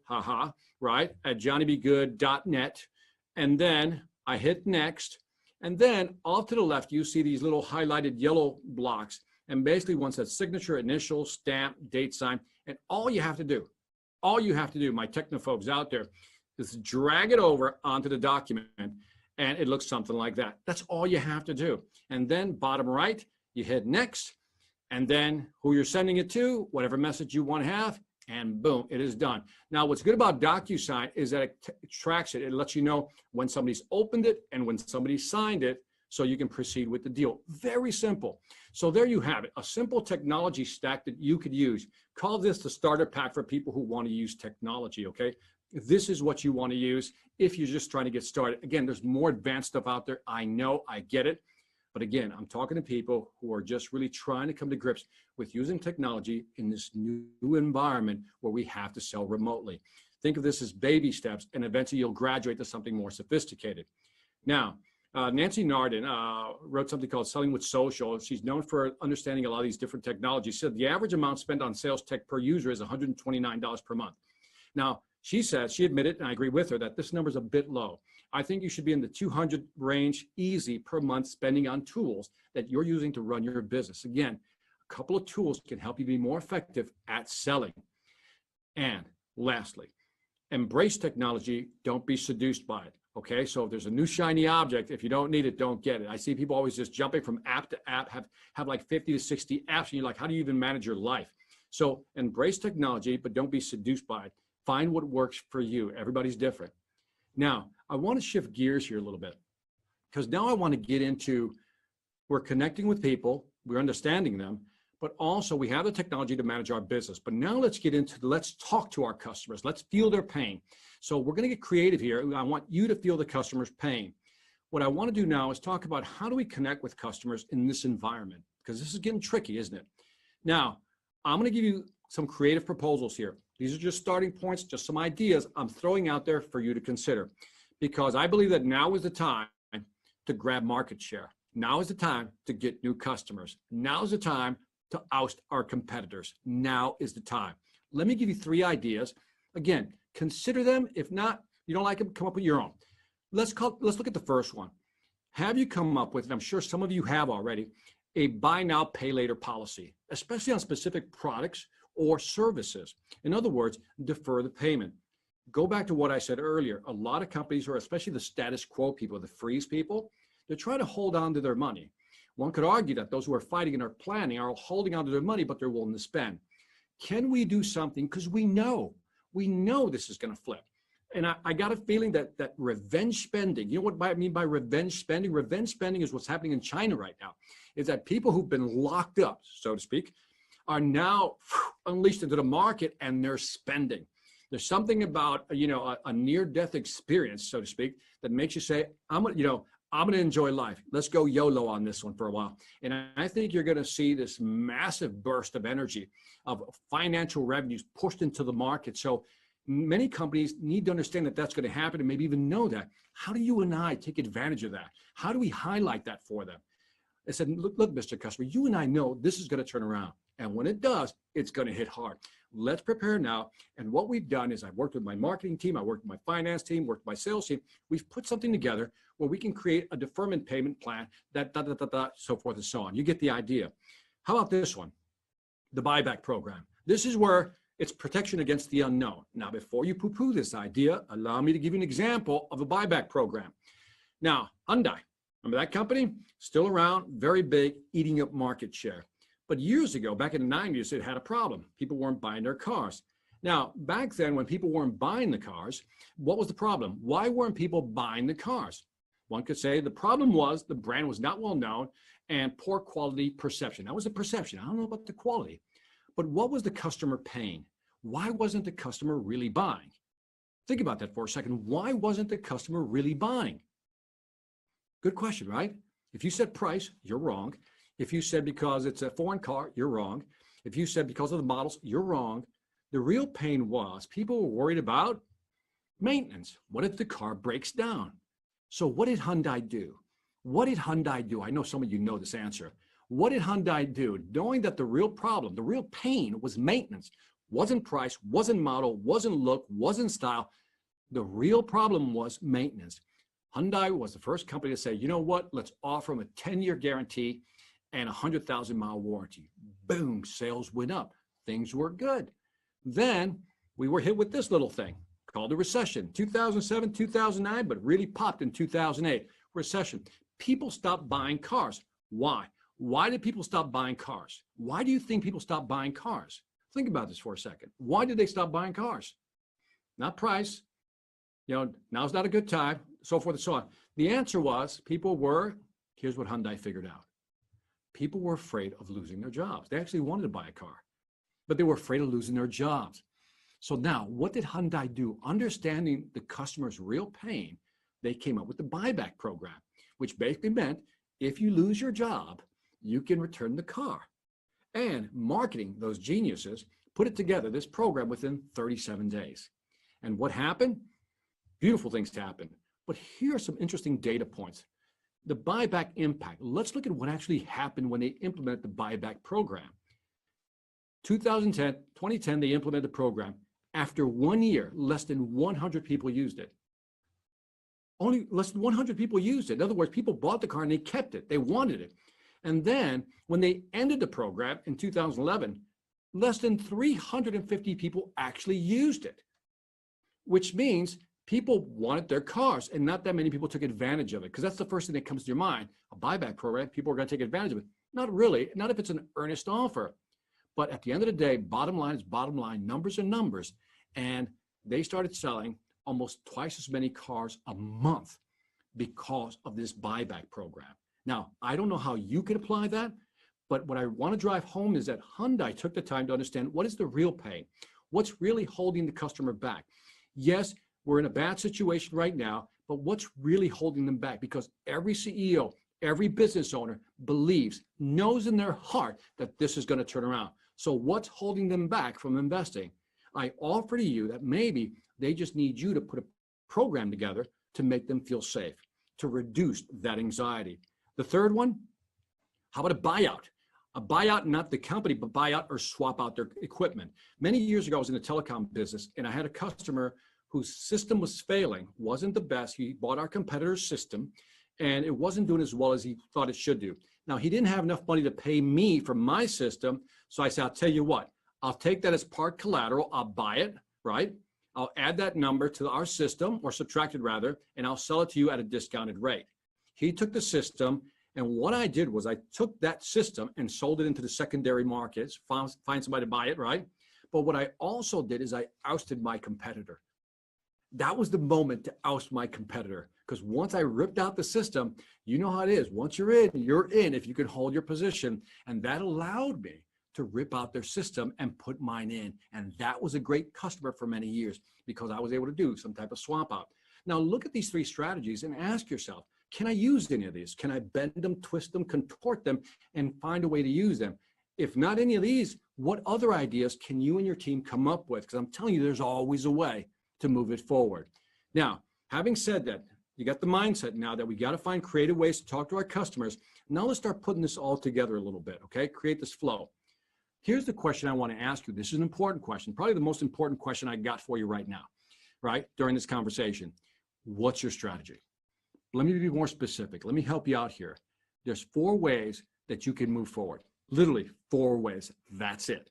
Speaker 10: right, at johnnybgood.net. And then I hit next. And then off to the left, you see these little highlighted yellow blocks. And basically one says signature, initial, stamp, date, sign. And all you have to do, my technophobes out there, is drag it over onto the document. And it looks something like that. That's all you have to do. And then bottom right, you hit next. And then who you're sending it to, whatever message you want to have, and boom, it is done. Now, what's good about DocuSign is that it tracks it. It lets you know when somebody's opened it and when somebody signed it, so you can proceed with the deal. Very simple. So there you have it, a simple technology stack that you could use. Call this the starter pack for people who want to use technology, okay? This is what you want to use if you're just trying to get started. Again, there's more advanced stuff out there. I know, I get it. But again, I'm talking to people who are just really trying to come to grips with using technology in this new environment where we have to sell remotely. Think of this as baby steps, and eventually you'll graduate to something more sophisticated. Now, Nancy Nardin wrote something called Selling with Social. She's known for understanding a lot of these different technologies. She said the average amount spent on sales tech per user is $129 per month. Now, she says, she admitted, and I agree with her, that this number is a bit low. I think you should be in the 200 range easy per month spending on tools that you're using to run your business. Again, a couple of tools can help you be more effective at selling. And lastly, embrace technology. Don't be seduced by it. Okay, so if there's a new shiny object, if you don't need it, don't get it. I see people always just jumping from app to app, have like 50 to 60 apps, and you're like, how do you even manage your life? So embrace technology, but don't be seduced by it. Find what works for you. Everybody's different. Now, I want to shift gears here a little bit, because now I want to get into, we're connecting with people, we're understanding them, but also we have the technology to manage our business. But now let's get into, let's talk to our customers. Let's feel their pain. So we're going to get creative here. I want you to feel the customer's pain. What I want to do now is talk about how do we connect with customers in this environment, because this is getting tricky, isn't it? Now, I'm going to give you some creative proposals here. These are just starting points, just some ideas I'm throwing out there for you to consider, because I believe that now is the time to grab market share. Now is the time to get new customers. Now is the time to oust our competitors. Now is the time. Let me give you 3 ideas. Again, consider them. If not, You don't like them, come up with your own. Let's look at the first one. Have you come up with, and I'm sure some of you have already, a buy now, pay later policy, especially on specific products or services? In other words, defer the payment. Go back to what I said earlier. A lot of companies, or especially the status quo people, the freeze people, they're trying to hold on to their money. One could argue that those who are fighting and are planning are holding on to their money, but they're willing to spend. Can we do something? Because we know this is going to flip. And I got a feeling that revenge spending, you know what I mean by revenge spending? Revenge spending is what's happening in China right now, is that people who've been locked up, so to speak, are now unleashed into the market and they're spending. There's something about, a near-death experience, so to speak, that makes you say, I'm going to enjoy life. Let's go YOLO on this one for a while. And I think you're going to see this massive burst of energy of financial revenues pushed into the market. So many companies need to understand that that's going to happen and maybe even know that. How do you and I take advantage of that? How do we highlight that for them? I said, look, Mr. Customer, you and I know this is going to turn around. And when it does, it's going to hit hard. Let's prepare now. And what we've done is I've worked with my marketing team, I worked with my finance team, worked with my sales team. We've put something together where we can create a deferment payment plan, so forth and so on. You get the idea. How about this one? The buyback program. This is where it's protection against the unknown. Now, before you poo-poo this idea, allow me to give you an example of a buyback program. Now, Hyundai, remember that company? Still around, very big, eating up market share. But years ago, back in the 90s, it had a problem. People weren't buying their cars. Now, back then, when people weren't buying the cars, what was the problem? Why weren't people buying the cars? One could say the problem was the brand was not well known and poor quality perception. That was the perception. I don't know about the quality. But what was the customer paying? Why wasn't the customer really buying? Think about that for a second. Why wasn't the customer really buying? Good question, right? If you said price, you're wrong. If you said because it's a foreign car, you're wrong. If you said because of the models, you're wrong. The real pain was people were worried about maintenance. What if the car breaks down? So what did Hyundai do? What did Hyundai do? I know some of you know this answer. What did Hyundai do? Knowing that the real problem, the real pain was maintenance, wasn't price, wasn't model, wasn't look, wasn't style. The real problem was maintenance. Hyundai was the first company to say, you know what, let's offer them a 10-year guarantee and a 100,000-mile warranty. Boom, sales went up. Things were good. Then we were hit with this little thing called a recession. 2007, 2009, but really popped in 2008. Recession. People stopped buying cars. Why? Why did people stop buying cars? Why do you think people stopped buying cars? Think about this for a second. Why did they stop buying cars? Not price. Now's not a good time, so forth and so on. The answer was here's what Hyundai figured out. People were afraid of losing their jobs. They actually wanted to buy a car, but they were afraid of losing their jobs. So now, what did Hyundai do? Understanding the customer's real pain, they came up with the buyback program, which basically meant if you lose your job, you can return the car. And marketing, those geniuses, put it together, this program, within 37 days. And what happened? Beautiful things happened. But here are some interesting data points. The buyback impact. Let's look at what actually happened when they implemented the buyback program. 2010, they implemented the program. After 1 year, less than 100 people used it. Only less than 100 people used it. In other words, people bought the car and they kept it. They wanted it. And then when they ended the program in 2011, less than 350 people actually used it, which means people wanted their cars and not that many people took advantage of it, because that's the first thing that comes to your mind. A buyback program, people are going to take advantage of it. Not really, not if it's an earnest offer. But at the end of the day, bottom line is bottom line, numbers are numbers. And they started selling almost twice as many cars a month because of this buyback program. Now, I don't know how you can apply that, but what I want to drive home is that Hyundai took the time to understand what is the real pain, what's really holding the customer back. Yes, we're in a bad situation right now, but what's really holding them back? Because every CEO, every business owner believes, knows in their heart that this is going to turn around. So what's holding them back from investing? I offer to you that maybe they just need you to put a program together to make them feel safe, to reduce that anxiety. The third one, how about a buyout? A buyout, not the company, but buy out or swap out their equipment. Many years ago, I was in the telecom business, and I had a customer whose system was failing, wasn't the best. He bought our competitor's system, and it wasn't doing as well as he thought it should do. Now, he didn't have enough money to pay me for my system, so I said, I'll tell you what, I'll take that as part collateral, I'll buy it, right? I'll add that number to our system, or subtract it rather, and I'll sell it to you at a discounted rate. He took the system, and what I did was I took that system and sold it into the secondary markets, find somebody to buy it, right? But what I also did is I ousted my competitor. That was the moment to oust my competitor, because once I ripped out the system, you know how it is. Once you're in if you can hold your position. And that allowed me to rip out their system and put mine in. And that was a great customer for many years because I was able to do some type of swap out. Now look at these 3 strategies and ask yourself, can I use any of these? Can I bend them, twist them, contort them, and find a way to use them? If not any of these, what other ideas can you and your team come up with? Because I'm telling you, there's always a way to move it forward. Now, having said that, you got the mindset now that we got to find creative ways to talk to our customers. Now let's start putting this all together a little bit, okay? Create this flow. Here's the question I want to ask you. This is an important question, probably the most important question I got for you right now, right? During this conversation. What's your strategy? Let me be more specific. Let me help you out here. There's 4 ways that you can move forward. Literally 4 ways. That's it.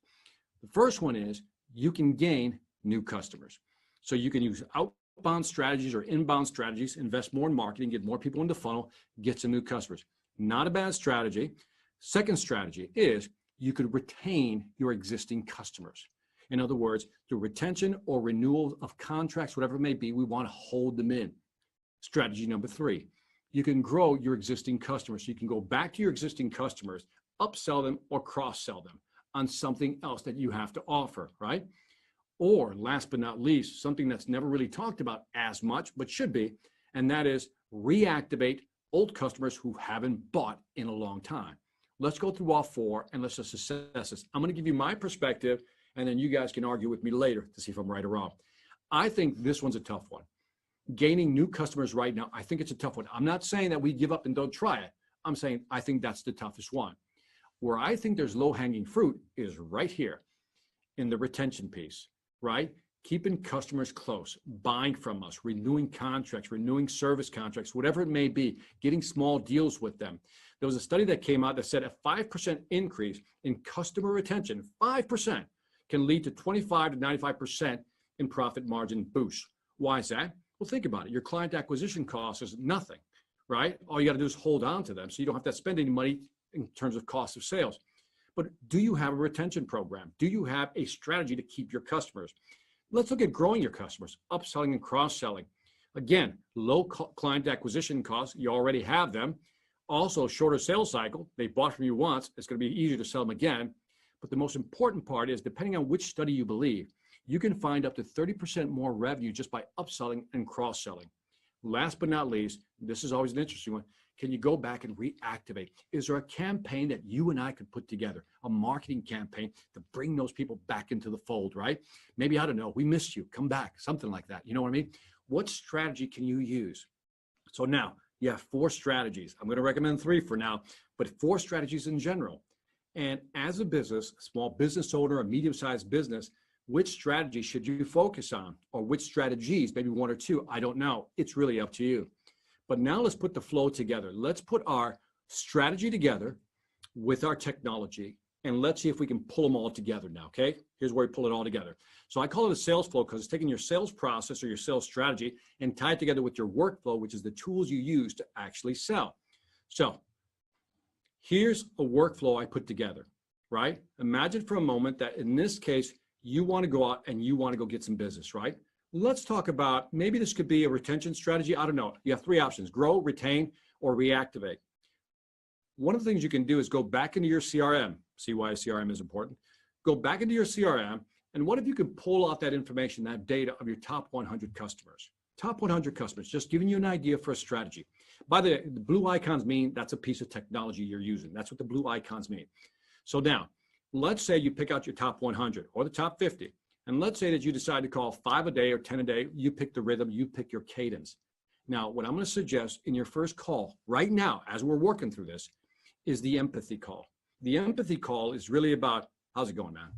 Speaker 10: The first one is you can gain new customers. So you can use outbound strategies or inbound strategies, invest more in marketing, get more people in the funnel, get some new customers. Not a bad strategy. Second strategy is you could retain your existing customers. In other words, through retention or renewal of contracts, whatever it may be, we want to hold them in. Strategy number 3, you can grow your existing customers. So you can go back to your existing customers, upsell them or cross-sell them on something else that you have to offer, right? Or last but not least, something that's never really talked about as much, but should be, and that is reactivate old customers who haven't bought in a long time. Let's go through all 4 and let's just assess this. I'm going to give you my perspective, and then you guys can argue with me later to see if I'm right or wrong. I think this one's a tough one. Gaining new customers right now, I think it's a tough one. I'm not saying that we give up and don't try it. I'm saying I think that's the toughest one. Where I think there's low-hanging fruit is right here in the retention piece, right? Keeping customers close, buying from us, renewing contracts, renewing service contracts, whatever it may be, getting small deals with them. There was a study that came out that said a 5% increase in customer retention, 5%, can lead to 25 to 95% in profit margin boost. Why is that? Well, think about it. Your client acquisition cost is nothing, right? All you got to do is hold on to them so you don't have to spend any money in terms of cost of sales. But do you have a retention program? Do you have a strategy to keep your customers? Let's look at growing your customers, upselling and cross-selling. Again, low client acquisition costs, you already have them. Also, shorter sales cycle. They bought from you once, it's going to be easier to sell them again. But the most important part is, depending on which study you believe, you can find up to 30% more revenue just by upselling and cross-selling. Last but not least, this is always an interesting one. Can you go back and reactivate? Is there a campaign that you and I could put together, a marketing campaign to bring those people back into the fold, right? Maybe, I don't know, we missed you, come back, something like that. You know what I mean? What strategy can you use? So now you have 4 strategies. I'm going to recommend 3 for now, but 4 strategies in general. And as a business, a small business owner, a medium-sized business, which strategy should you focus on? Or which strategies, maybe 1 or 2, I don't know. It's really up to you. But now let's put the flow together. Let's put our strategy together with our technology, and let's see if we can pull them all together now, okay? Here's where we pull it all together. So I call it a sales flow because it's taking your sales process or your sales strategy and tie it together with your workflow, which is the tools you use to actually sell. So here's a workflow I put together, right? Imagine for a moment that in this case, you want to go out and you want to go get some business, right? Let's talk about, maybe this could be a retention strategy. I don't know. You have 3 options: grow, retain, or reactivate. One of the things you can do is go back into your CRM. See why a CRM is important. Go back into your CRM, and what if you could pull out that information, that data of your top 100 customers? Top 100 customers, just giving you an idea for a strategy. By the way, the blue icons mean that's a piece of technology you're using. That's what the blue icons mean. So now, let's say you pick out your top 100 or the top 50. And let's say that you decide to call 5 a day or 10 a day. You pick the rhythm, you pick your cadence. Now, what I'm going to suggest in your first call right now, as we're working through this, is the empathy call. The empathy call is really about, how's it going, man?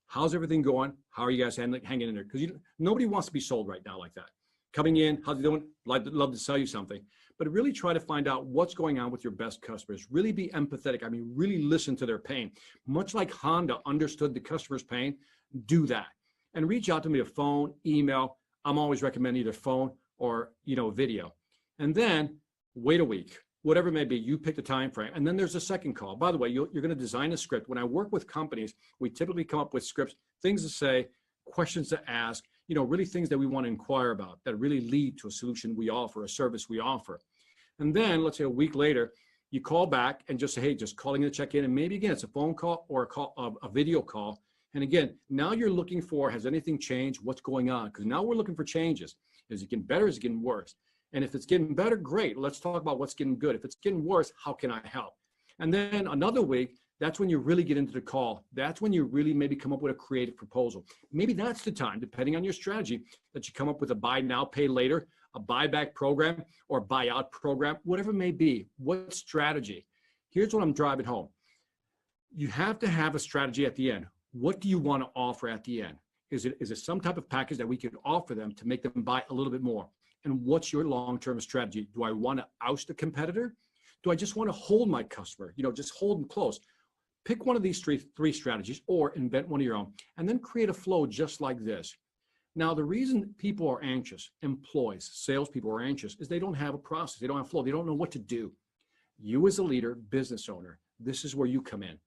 Speaker 10: How's everything going? How are you guys hanging in there? Because nobody wants to be sold right now like that. Coming in, how's it doing? Love to sell you something. But really try to find out what's going on with your best customers. Really be empathetic. I mean, really listen to their pain. Much like Honda understood the customer's pain, do that. And reach out to me via phone, email. I'm always recommending either phone or, video. And then wait a week, whatever it may be, you pick the time frame. And then there's a second call. By the way, you're going to design a script. When I work with companies, we typically come up with scripts, things to say, questions to ask, really things that we want to inquire about that really lead to a solution we offer, a service we offer. And then let's say a week later, you call back and just say, hey, just calling in to check in. And maybe again, it's a phone call or a video call. And again, now you're looking for, has anything changed? What's going on? Because now we're looking for changes. Is it getting better? Is it getting worse? And if it's getting better, great. Let's talk about what's getting good. If it's getting worse, how can I help? And then another week, that's when you really get into the call. That's when you really maybe come up with a creative proposal. Maybe that's the time, depending on your strategy, that you come up with a buy now, pay later, a buyback program or buyout program, whatever it may be. What strategy? Here's what I'm driving home. You have to have a strategy at the end. What do you want to offer at the end? Is it some type of package that we could offer them to make them buy a little bit more? And what's your long-term strategy? Do I want to oust a competitor? Do I just want to hold my customer? Just hold them close. Pick one of these three strategies or invent one of your own and then create a flow just like this. Now, the reason people are anxious, employees, salespeople are anxious, is they don't have a process. They don't have flow. They don't know what to do. You as a leader, business owner, this is where you come in.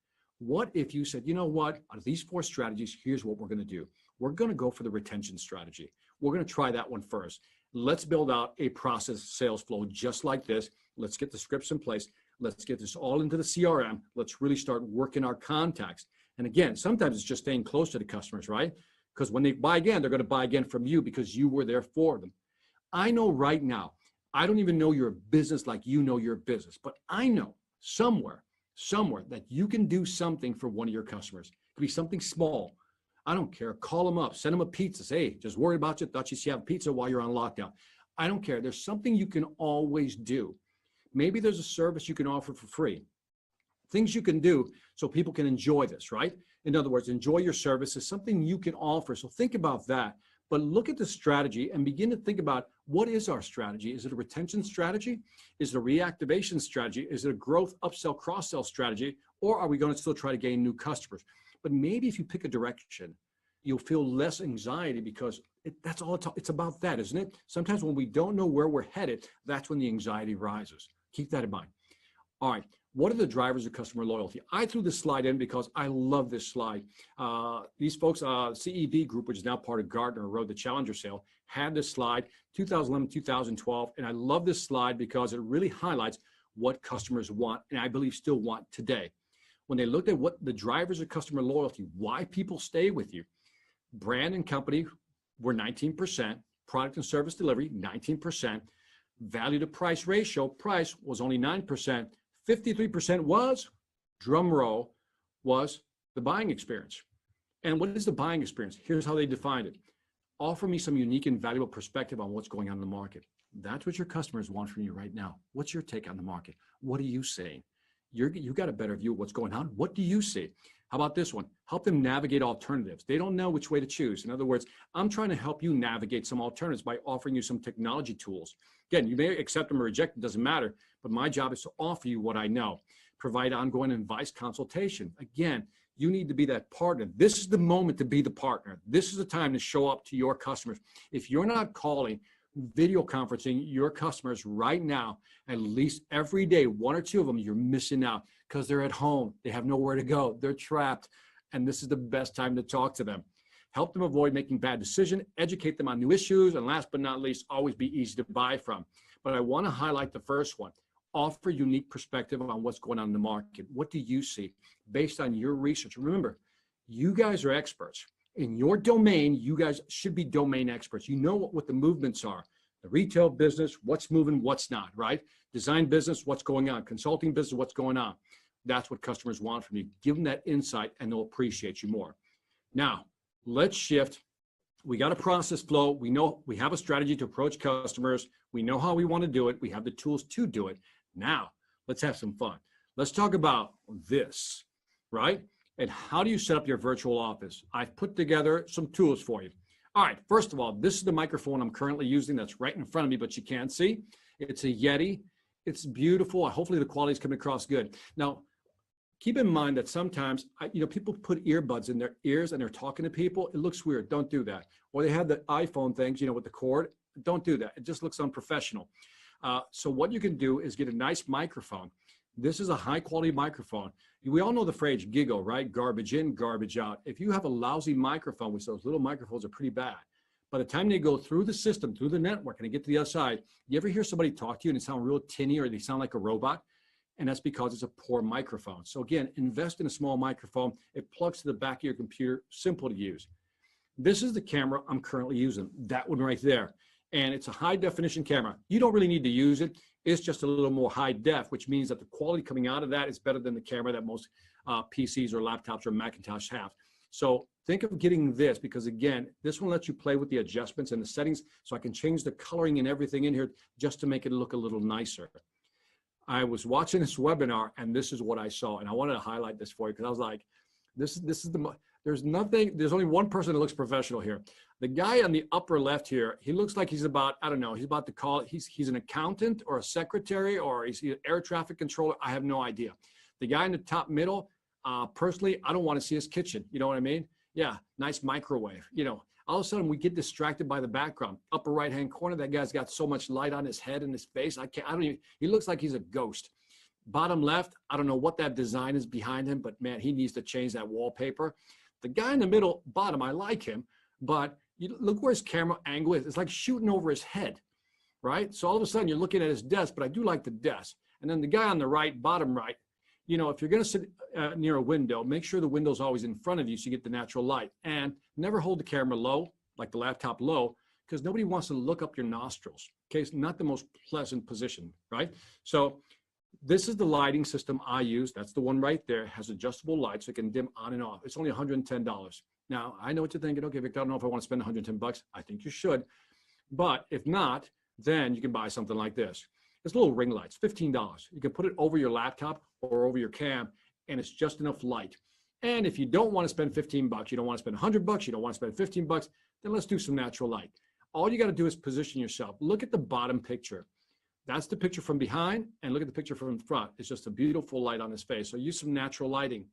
Speaker 10: What if you said, you know what, out of these 4 strategies, here's what we're going to do. We're going to go for the retention strategy. We're going to try that one first. Let's build out a process sales flow just like this. Let's get the scripts in place. Let's get this all into the CRM. Let's really start working our contacts. And again, sometimes it's just staying close to the customers, right? Because when they buy again, they're going to buy again from you because you were there for them. I know right now, I don't even know your business like you know your business, but I know somewhere that you can do something for one of your customers. It could be something small. I don't care. Call them up, send them a pizza. Say, hey, just worried about you. Thought you should have pizza while you're on lockdown. I don't care. There's something you can always do. Maybe there's a service you can offer for free. Things you can do so people can enjoy this, right? In other words, enjoy your service is something you can offer. So think about that. But look at the strategy and begin to think about, what is our strategy? Is it a retention strategy? Is it a reactivation strategy? Is it a growth, upsell, cross-sell strategy? Or are we going to still try to gain new customers? But maybe if you pick a direction, you'll feel less anxiety because that's all it's about that, isn't it? Sometimes when we don't know where we're headed, that's when the anxiety rises. Keep that in mind. All right. What are the drivers of customer loyalty? I threw this slide in because I love this slide. These folks, CEB Group, which is now part of Gartner, wrote the Challenger Sale, had this slide, 2011, 2012. And I love this slide because it really highlights what customers want, and I believe still want today. When they looked at what the drivers of customer loyalty, why people stay with you, brand and company were 19%, product and service delivery, 19%, value to price ratio, price was only 9%, 53% was, drum roll, was the buying experience. And what is the buying experience? Here's how they defined it. Offer me some unique and valuable perspective on what's going on in the market. That's what your customers want from you right now. What's your take on the market? What are you saying? You got a better view of what's going on. What do you see? How about this one? Help them navigate alternatives. They don't know which way to choose. In other words, I'm trying to help you navigate some alternatives by offering you some technology tools. Again, you may accept them or reject them, doesn't matter, but my job is to offer you what I know. Provide ongoing advice consultation. Again, you need to be that partner. This is the moment to be the partner. This is the time to show up to your customers. If you're not calling, video conferencing your customers right now, at least every day, 1 or 2 of them, you're missing out because they're at home. They have nowhere to go. They're trapped. And this is the best time to talk to them. Help them avoid making bad decisions, educate them on new issues, and last but not least, always be easy to buy from. But I want to highlight the first one. Offer unique perspective on what's going on in the market. What do you see based on your research? Remember, you guys are experts. In your domain, you guys should be domain experts. You know what the movements are. The retail business, what's moving, what's not, right? Design business, what's going on. Consulting business, what's going on. That's what customers want from you. Give them that insight and they'll appreciate you more. Now, let's shift. We got a process flow. We know we have a strategy to approach customers. We know how we want to do it. We have the tools to do it. Now, let's have some fun. Let's talk about this, right? And how do you set up your virtual office? I've put together some tools for you. All right, first of all, this is the microphone I'm currently using that's right in front of me, but you can't see. It's a Yeti. It's beautiful. Hopefully the quality is coming across good. Now, keep in mind that sometimes, people put earbuds in their ears and they're talking to people. It looks weird. Don't do that. Or they have the iPhone things, with the cord. Don't do that. It just looks unprofessional. So what you can do is get a nice microphone. This is a high quality microphone. We all know the phrase GIGO, right? Garbage in, garbage out. If you have a lousy microphone, which those little microphones are pretty bad, by the time they go through the system, through the network, and they get to the other side, you ever hear somebody talk to you and they sound real tinny or they sound like a robot? And that's because it's a poor microphone. So again, invest in a small microphone. It plugs to the back of your computer, simple to use. This is the camera I'm currently using, that one right there. And it's a high definition camera. You don't really need to use it. It's just a little more high def, which means that the quality coming out of that is better than the camera that most PCs or laptops or Macintosh have. So think of getting this, because again, this one lets you play with the adjustments and the settings, so I can change the coloring and everything in here just to make it look a little nicer. I was watching this webinar and this is what I saw, and I wanted to highlight this for you because I was like, there's only one person that looks professional here. The guy on the upper left here, he looks like he's about, I don't know, he's about to call it, he's an accountant or a secretary, or he's an air traffic controller. I have no idea. The guy in the top middle, personally, I don't want to see his kitchen. You know what I mean? Yeah, nice microwave. All of a sudden we get distracted by the background. Upper right-hand corner, that guy's got so much light on his head and his face. He looks like he's a ghost. Bottom left, I don't know what that design is behind him, but man, he needs to change that wallpaper. The guy in the middle, bottom, I like him, but look where his camera angle is. It's like shooting over his head, right? So all of a sudden you're looking at his desk, but I do like the desk. And then the guy on the right, bottom right, if you're gonna sit near a window, make sure the window's always in front of you so you get the natural light. And never hold the camera low, like the laptop low, because nobody wants to look up your nostrils. Okay, it's not the most pleasant position, right? So this is the lighting system I use. That's the one right there. It has adjustable lights so it can dim on and off. It's only $110. Now, I know what you're thinking. Okay, Victor, I don't know if I want to spend 110 bucks. I think you should. But if not, then you can buy something like this. It's little ring lights, $15. You can put it over your laptop or over your cam, and it's just enough light. And if you don't want to spend 15 bucks, you don't want to spend 100 bucks, you don't want to spend 15 bucks, then let's do some natural light. All you got to do is position yourself. Look at the bottom picture. That's the picture from behind, and look at the picture from front. It's just a beautiful light on his face. So use some natural lighting.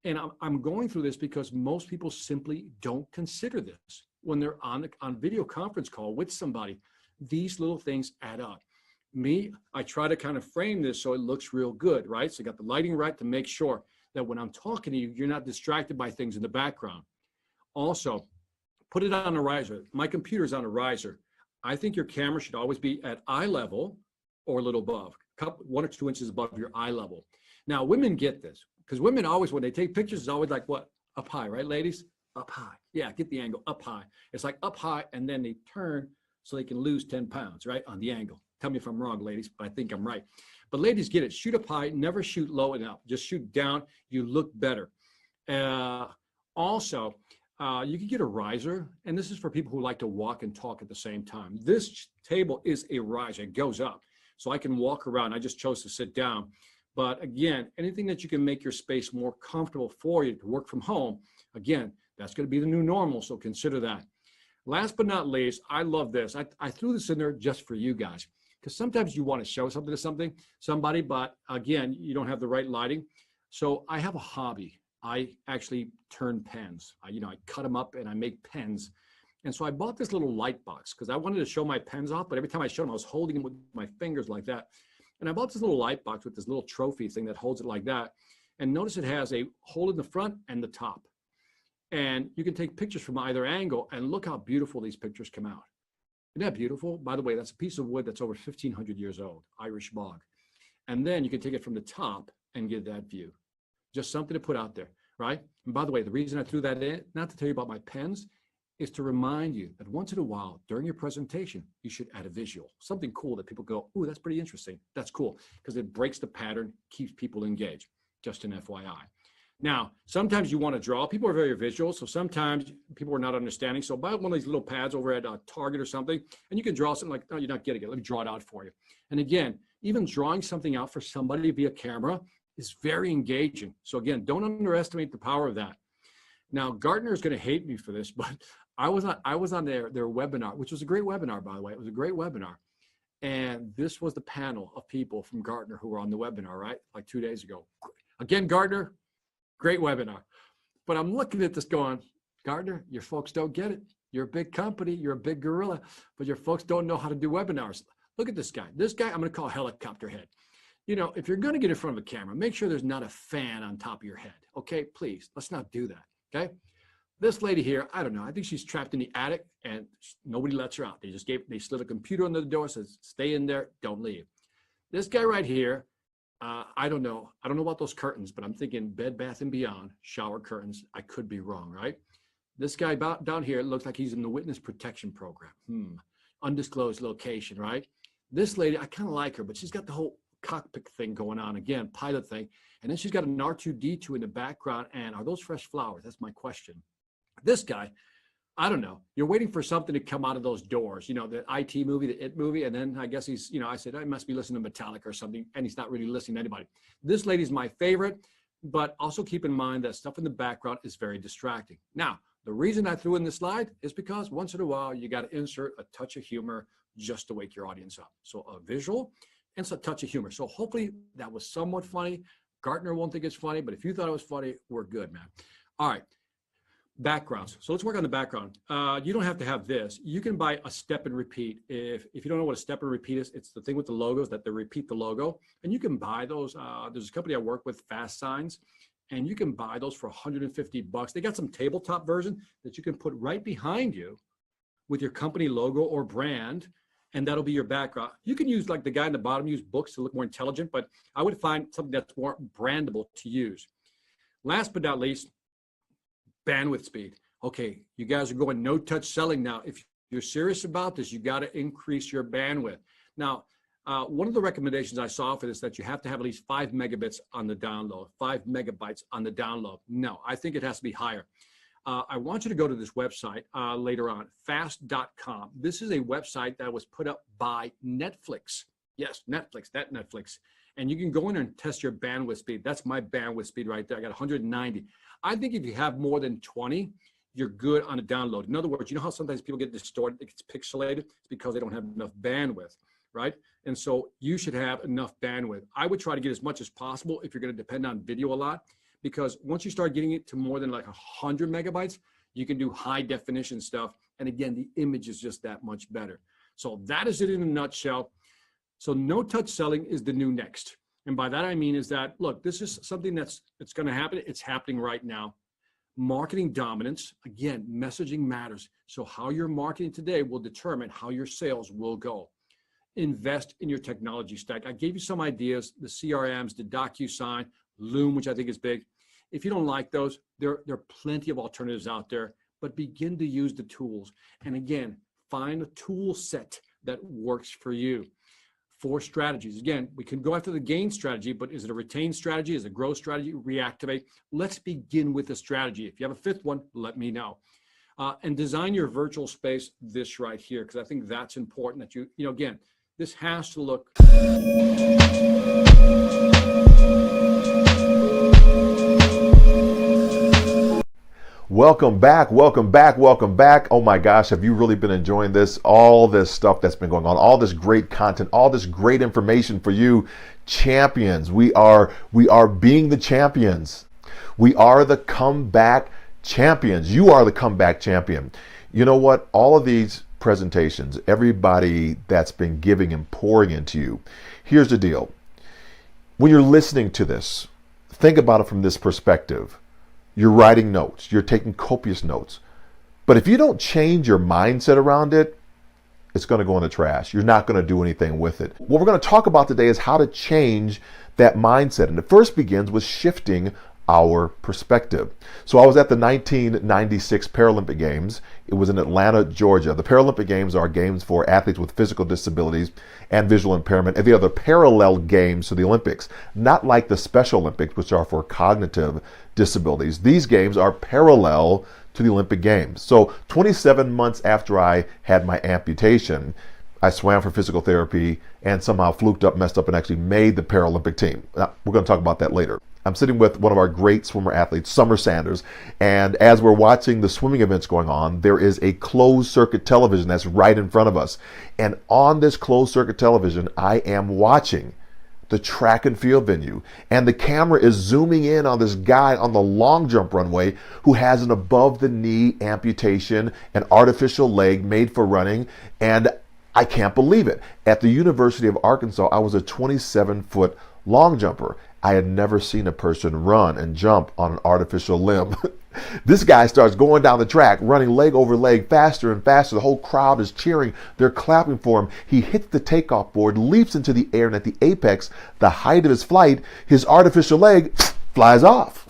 Speaker 10: And I'm going through this because most people simply don't consider this when they're on video conference call with somebody. These little things add up. Me, I try to kind of frame this so it looks real good, right? So you got the lighting right to make sure that when I'm talking to you, you're not distracted by things in the background. Also, put it on a riser. My computer's on a riser. I think your camera should always be at eye level or a little above, 1 or 2 inches above your eye level. Now, women get this because women always, when they take pictures, it's always like what? Up high, right, ladies? Up high. Yeah, get the angle up high. It's like up high, and then they turn so they can lose 10 pounds, right, on the angle. Tell me if I'm wrong, ladies, but I think I'm right. But ladies get it. Shoot up high, never shoot low and up. Just shoot down. You look better. Also, you can get a riser, and this is for people who like to walk and talk at the same time. This table is a riser. It goes up, so I can walk around. I just chose to sit down. But again, anything that you can make your space more comfortable for you to work from home, again, that's going to be the new normal, so consider that. Last but not least, I love this. I threw this in there just for you guys, because sometimes you want to show something to somebody, but again, you don't have the right lighting. So I have a hobby. I actually turn pens. I cut them up and I make pens. And so I bought this little light box because I wanted to show my pens off, but every time I showed them, I was holding them with my fingers like that. And I bought this little light box with this little trophy thing that holds it like that. And notice it has a hole in the front and the top. And you can take pictures from either angle, and look how beautiful these pictures come out. Isn't that beautiful? By the way, that's a piece of wood that's over 1,500 years old, Irish bog. And then you can take it from the top and get that view. Just something to put out there, right? And by the way, the reason I threw that in, not to tell you about my pens, is to remind you that once in a while during your presentation, you should add a visual, something cool that people go, ooh, that's pretty interesting. That's cool, because it breaks the pattern, keeps people engaged. Just an FYI. Now, sometimes you want to draw. People are very visual, so sometimes people are not understanding. So buy one of these little pads over at Target or something, and you can draw something like, oh, you're not getting it. Let me draw it out for you. And again, even drawing something out for somebody via camera is very engaging. So again, don't underestimate the power of that. Now, Gartner is going to hate me for this, but I was on their webinar, which was a great webinar, by the way. It was a great webinar. And this was the panel of people from Gartner who were on the webinar, right? Like 2 days ago. Again, Gartner, great webinar. But I'm looking at this going, Gartner, your folks don't get it. You're a big company, you're a big gorilla, but your folks don't know how to do webinars. Look at this guy. This guy, I'm going to call helicopter head. You know, if you're going to get in front of a camera, make sure there's not a fan on top of your head. Okay, please, let's not do that. Okay. This lady here, I don't know. I think she's trapped in the attic and nobody lets her out. They slid a computer under the door, says, stay in there, don't leave. This guy right here, I don't know. I don't know about those curtains, but I'm thinking Bed Bath & Beyond, shower curtains. I could be wrong, right? This guy down here looks like he's in the witness protection program. Undisclosed location, right? This lady, I kind of like her, but she's got the whole cockpit thing going on again, pilot thing. And then she's got an R2-D2 in the background. And are those fresh flowers? That's my question. This guy, I don't know. You're waiting for something to come out of those doors, you know, the IT movie, the IT movie. And then I guess he's, you know, I said, I must be listening to Metallica or something. And he's not really listening to anybody. This lady's my favorite, but also keep in mind that stuff in the background is very distracting. Now, the reason I threw in this slide is because once in a while, you got to insert a touch of humor just to wake your audience up. So a visual and a touch of humor. So hopefully that was somewhat funny. Gartner won't think it's funny, but if you thought it was funny, we're good, man. All right. Backgrounds. So let's work on the background. You don't have to have this. You can buy a step and repeat. If you don't know what a step and repeat is, it's the thing with the logos that they repeat the logo. And you can buy those. There's a company I work with, Fast Signs, and you can buy those for $150. They got some tabletop version that you can put right behind you with your company logo or brand, and that'll be your background. You can use, like the guy in the bottom, use books to look more intelligent, but I would find something that's more brandable to use. Last but not least, bandwidth speed. Okay, you guys are going no-touch selling now. If you're serious about this, you got to increase your bandwidth. Now, one of the recommendations I saw for this is that you have to have at least 5 megabits on the download, 5 megabytes on the download. No, I think it has to be higher. I want you to go to this website later on, fast.com. This is a website that was put up by Netflix. Yes, Netflix, that Netflix. And you can go in there and test your bandwidth speed. That's my bandwidth speed right there. I got 190. I think if you have more than 20, you're good on a download. In other words, you know how sometimes people get distorted, it gets pixelated? It's because they don't have enough bandwidth, right? And so you should have enough bandwidth. I would try to get as much as possible if you're going to depend on video a lot, because once you start getting it to more than like 100 megabytes, you can do high definition stuff. And again, the image is just that much better. So that is it in a nutshell. So no touch selling is the new next. And by that, I mean is that, look, this is something it's going to happen. It's happening right now. Marketing dominance, again, messaging matters. So how you're marketing today will determine how your sales will go. Invest in your technology stack. I gave you some ideas, the CRMs, the DocuSign, Loom, which I think is big. If you don't like those, there are plenty of alternatives out there, but begin to use the tools. And again, find a tool set that works for you. 4 strategies. Again, we can go after the gain strategy, but is it a retain strategy? Is it a growth strategy? Reactivate. Let's begin with the strategy. If you have a 5th one, let me know. And design your virtual space this right here, because I think that's important that you know, again, this has to look.
Speaker 12: Welcome back, welcome back, welcome back. Oh my gosh, have you really been enjoying this? All this stuff that's been going on, all this great content, all this great information for you champions. We are being the champions. We are the comeback champions. You are the comeback champion. You know what? All of these presentations, everybody that's been giving and pouring into you, here's the deal. When you're listening to this, think about it from this perspective. You're writing notes, you're taking copious notes. But if you don't change your mindset around it, it's going to go in the trash. You're not going to do anything with it. What we're going to talk about today is how to change that mindset. And it first begins with shifting our perspective. So I was at the 1996 Paralympic Games. It was in Atlanta, Georgia. The Paralympic Games are games for athletes with physical disabilities and visual impairment, and they are the parallel games to the Olympics, not like the Special Olympics, which are for cognitive disabilities. These games are parallel to the Olympic Games. So 27 months after I had my amputation, I swam for physical therapy and somehow fluked up, messed up, and actually made the Paralympic team. Now, we're going to talk about that later. I'm sitting with one of our great swimmer athletes, Summer Sanders, and as we're watching the swimming events going on, there is a closed circuit television that's right in front of us. And on this closed circuit television, I am watching the track and field venue, and the camera is zooming in on this guy on the long jump runway who has an above the knee amputation, an artificial leg made for running, and I can't believe it. At the University of Arkansas, I was a 27-foot long jumper. I had never seen a person run and jump on an artificial limb. This guy starts going down the track, running leg over leg, faster and faster. The whole crowd is cheering. They're clapping for him. He hits the takeoff board, leaps into the air, and at the apex, the height of his flight, his artificial leg flies off.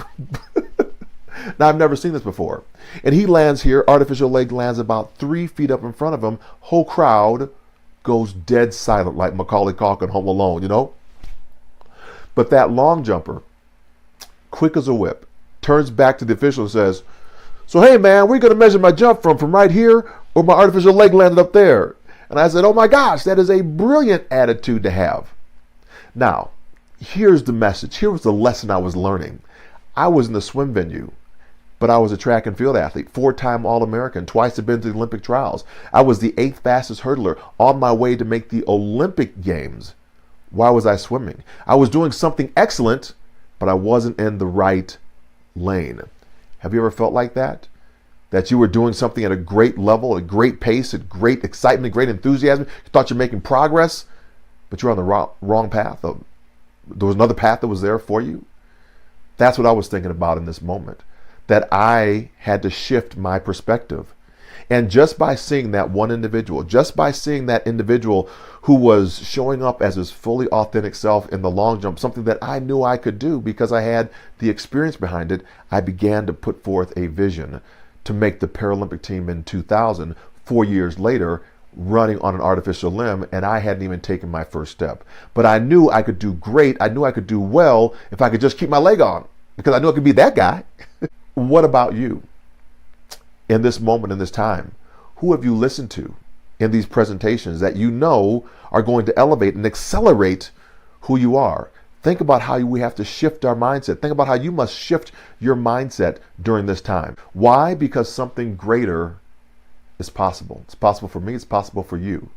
Speaker 12: Now, I've never seen this before. And he lands here. Artificial leg lands about 3 feet up in front of him. Whole crowd goes dead silent like Macaulay Culkin Home Alone, you know? But that long jumper, quick as a whip, turns back to the official and says, "So hey man, we're going to measure my jump from right here or my artificial leg landed up there." And I said, "Oh my gosh, that is a brilliant attitude to have." Now, here's the message. Here was the lesson I was learning. I was in the swim venue, but I was a track and field athlete, 4-time All-American, twice have been to the Olympic trials. I was the 8th fastest hurdler on my way to make the Olympic Games. Why was I swimming? I was doing something excellent, but I wasn't in the right lane. Have you ever felt like that? That you were doing something at a great level, at a great pace, at great excitement, great enthusiasm. You thought you're making progress, but you're on the wrong path. There was another path that was there for you. That's what I was thinking about in this moment. That I had to shift my perspective. And just by seeing that one individual, just by seeing that individual who was showing up as his fully authentic self in the long jump, something that I knew I could do because I had the experience behind it, I began to put forth a vision to make the Paralympic team in 2000, 4 years later, running on an artificial limb, and I hadn't even taken my first step. But I knew I could do great. I knew I could do well if I could just keep my leg on, because I knew I could be that guy. What about you? In this moment, in this time, who have you listened to in these presentations that you know are going to elevate and accelerate who you are? Think about how we have to shift our mindset. Think about how you must shift your mindset during this time. Why? Because something greater is possible. It's possible for me. It's possible for you.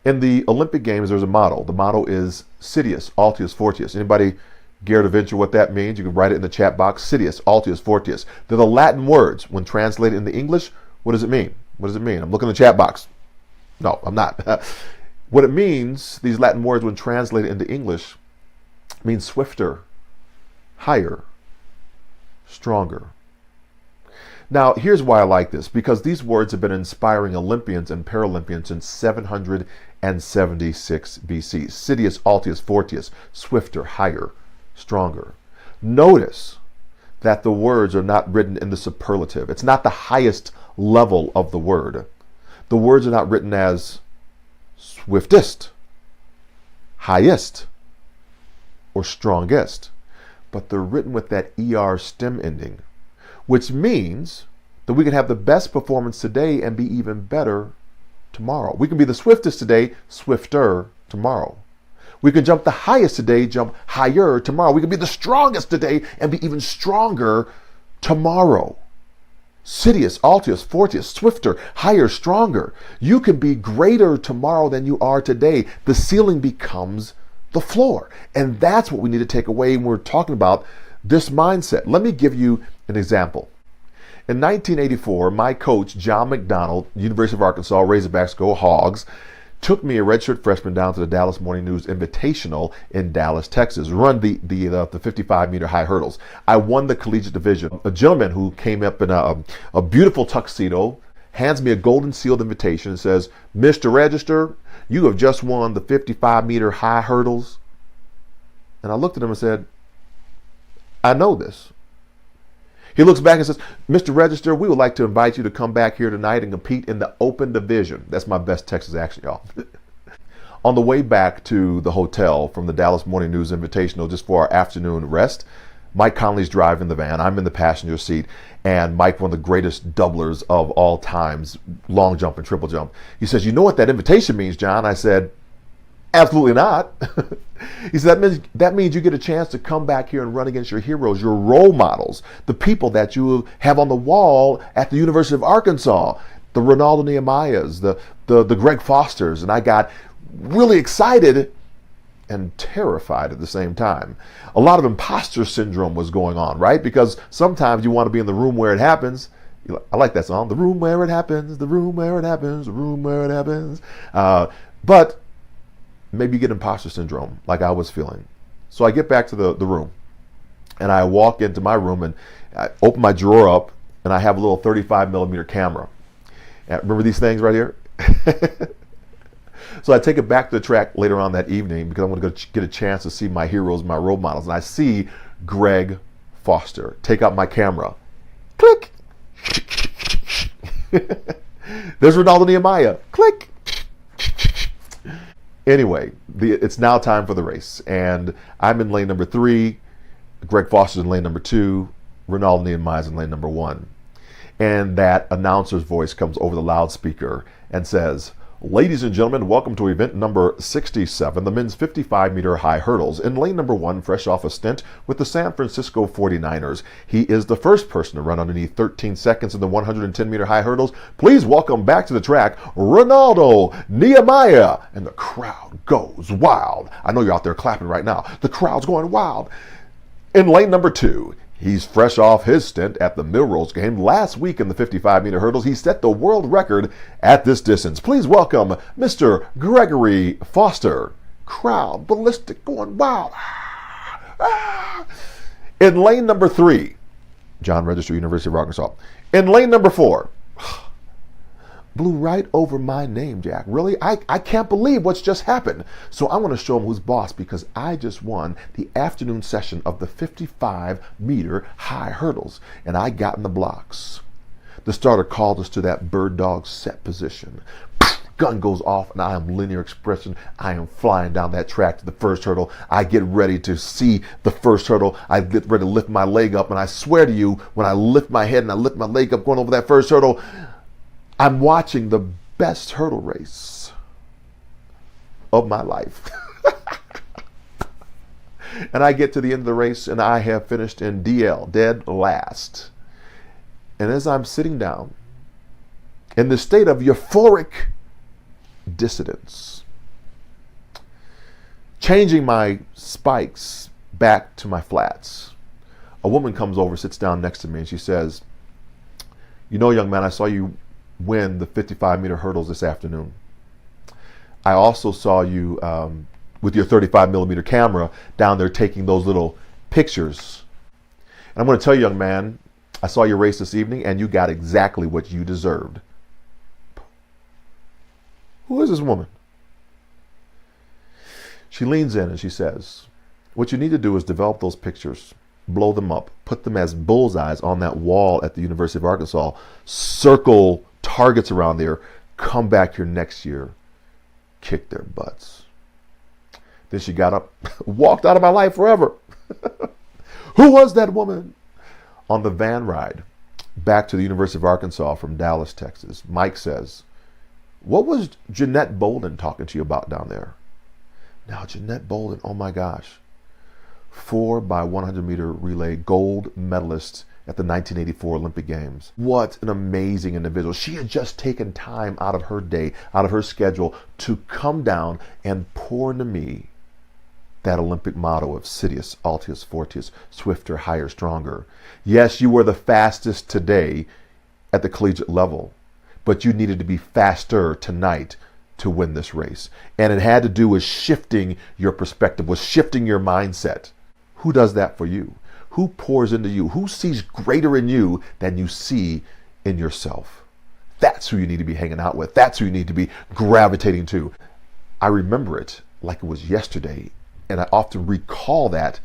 Speaker 12: In the Olympic Games, there's a motto. The motto is Citius, Altius, Fortius. Anybody care to venture what that means? You can write it in the chat box. Citius, Altius, Fortius. They're the Latin words. When translated into English, what does it mean? What does it mean? I'm looking in the chat box. No, I'm not. What it means, these Latin words, when translated into English, means swifter, higher, stronger. Now, here's why I like this. Because these words have been inspiring Olympians and Paralympians since 776 BC. Citius, Altius, Fortius, swifter, higher, stronger. Notice that the words are not written in the superlative. It's not the highest level of the word. The words are not written as swiftest, highest, or strongest, but they're written with that ER stem ending, which means that we can have the best performance today and be even better tomorrow. We can be the swiftest today, swifter tomorrow. We can jump the highest today, jump higher tomorrow. We can be the strongest today and be even stronger tomorrow. Citius, Altius, Fortius, swifter, higher, stronger. You can be greater tomorrow than you are today. The ceiling becomes the floor. And that's what we need to take away when we're talking about this mindset. Let me give you an example. In 1984, my coach, John McDonald, University of Arkansas, Razorbacks, go Hogs, took me, a redshirt freshman, down to the Dallas Morning News Invitational in Dallas, Texas, run the 55-meter high hurdles. I won the collegiate division. A gentleman who came up in a beautiful tuxedo hands me a golden sealed invitation and says, "Mr. Register, you have just won the 55-meter high hurdles." And I looked at him and said, "I know this." He looks back and says, "Mr. Register, we would like to invite you to come back here tonight and compete in the open division." That's my best Texas accent, y'all. On the way back to the hotel from the Dallas Morning News Invitational, just for our afternoon rest, Mike Conley's driving the van. I'm in the passenger seat. And Mike, one of the greatest doublers of all times, long jump and triple jump. He says, you know what that invitation means, John? I said, absolutely not. He said, that means you get a chance to come back here and run against your heroes, your role models, the people that you have on the wall at the University of Arkansas, the Ronaldo Nehemiahs, the Greg Fosters. And I got really excited and terrified at the same time. A lot of imposter syndrome was going on, right? Because sometimes you want to be in the room where it happens. I like that song, the room where it happens, the room where it happens, the room where it happens. But maybe you get imposter syndrome like I was feeling. So I get back to the room and I walk into my room and I open my drawer up and I have a little 35 millimeter camera. Remember these things right here? So I take it back to the track later on that evening because I want to go get a chance to see my heroes, my role models. And I see Greg Foster. Take out my camera. Click. There's Ronaldo Nehemiah. Click. Anyway, it's now time for the race. And I'm in lane number 3. Greg Foster's in lane number 2. Ronaldo Nehemiah's in lane number 1. And that announcer's voice comes over the loudspeaker and says, ladies and gentlemen, welcome to event number 67, the men's 55-meter high hurdles. In lane number 1, fresh off a stint with the San Francisco 49ers. He is the first person to run underneath 13 seconds in the 110-meter high hurdles. Please welcome back to the track, Ronaldo Nehemiah. And the crowd goes wild. I know you're out there clapping right now. The crowd's going wild. In lane number 2, he's fresh off his stint at the Millrose game last week in the 55-meter hurdles. He set the world record at this distance. Please welcome Mr. Gregory Foster. Crowd ballistic, going wild. In lane number 3, John Register, University of Arkansas. In lane number 4, blew right over my name, Jack. Really? I can't believe what's just happened. So I want to show him who's boss because I just won the afternoon session of the 55-meter high hurdles, and I got in the blocks. The starter called us to that bird dog set position. Gun goes off, and I am linear expression. I am flying down that track to the first hurdle. I get ready to see the first hurdle. I get ready to lift my leg up, and I swear to you, when I lift my head and I lift my leg up going over that first hurdle, I'm watching the best hurdle race of my life. And I get to the end of the race and I have finished in DL, dead last. And as I'm sitting down in the state of euphoric dissidence, changing my spikes back to my flats, a woman comes over, sits down next to me, and she says, you know, young man, I saw you win the 55-meter hurdles this afternoon. I also saw you with your 35-millimeter camera down there taking those little pictures. And I'm going to tell you, young man, I saw your race this evening and you got exactly what you deserved. Who is this woman? She leans in and she says, what you need to do is develop those pictures, blow them up, put them as bullseyes on that wall at the University of Arkansas, circle targets around there, come back here next year, kick their butts. Then she got up, walked out of my life forever. Who was that woman? On the van ride back to the University of Arkansas from Dallas, Texas, Mike says, what was Jeanette Bolden talking to you about down there? Now, Jeanette Bolden, oh my gosh, 4x100 meter relay gold medalist at the 1984 Olympic Games. What an amazing individual. She had just taken time out of her day, out of her schedule, to come down and pour into me that Olympic motto of Citius, Altius, Fortius, swifter, higher, stronger. Yes, you were the fastest today at the collegiate level, but you needed to be faster tonight to win this race. And it had to do with shifting your perspective, with shifting your mindset. Who does that for you? Who pours into you? Who sees greater in you than you see in yourself? That's who you need to be hanging out with. That's who you need to be gravitating to. I remember it like it was yesterday, and I often recall that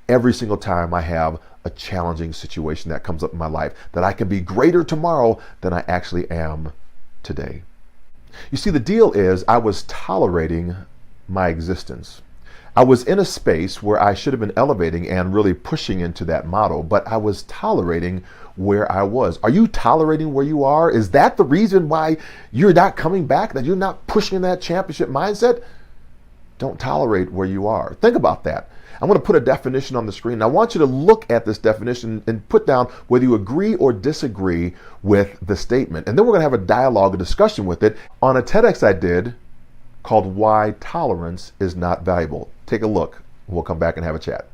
Speaker 12: every single time I have a challenging situation that comes up in my life, that I can be greater tomorrow than I actually am today. You see, the deal is I was tolerating my existence. I was in a space where I should have been elevating and really pushing into that model, but I was tolerating where I was. Are you tolerating where you are? Is that the reason why you're not coming back, that you're not pushing that championship mindset? Don't tolerate where you are. Think about that. I'm going to put a definition on the screen. I want you to look at this definition and put down whether you agree or disagree with the statement. And then we're going to have a dialogue, a discussion with it on a TEDx I did called Why Tolerance is Not Valuable. Take a look. We'll come back and have a chat.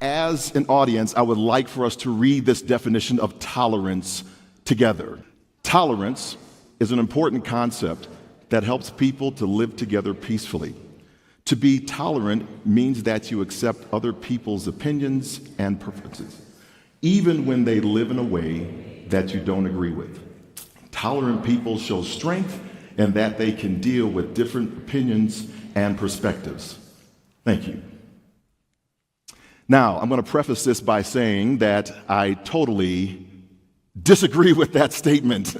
Speaker 13: As an audience, I would like for us to read this definition of tolerance together. Tolerance is an important concept that helps people to live together peacefully. To be tolerant means that you accept other people's opinions and preferences, even when they live in a way that you don't agree with. Tolerant people show strength and that they can deal with different opinions and perspectives. Thank you. Now, I'm going to preface this by saying that I totally disagree with that statement.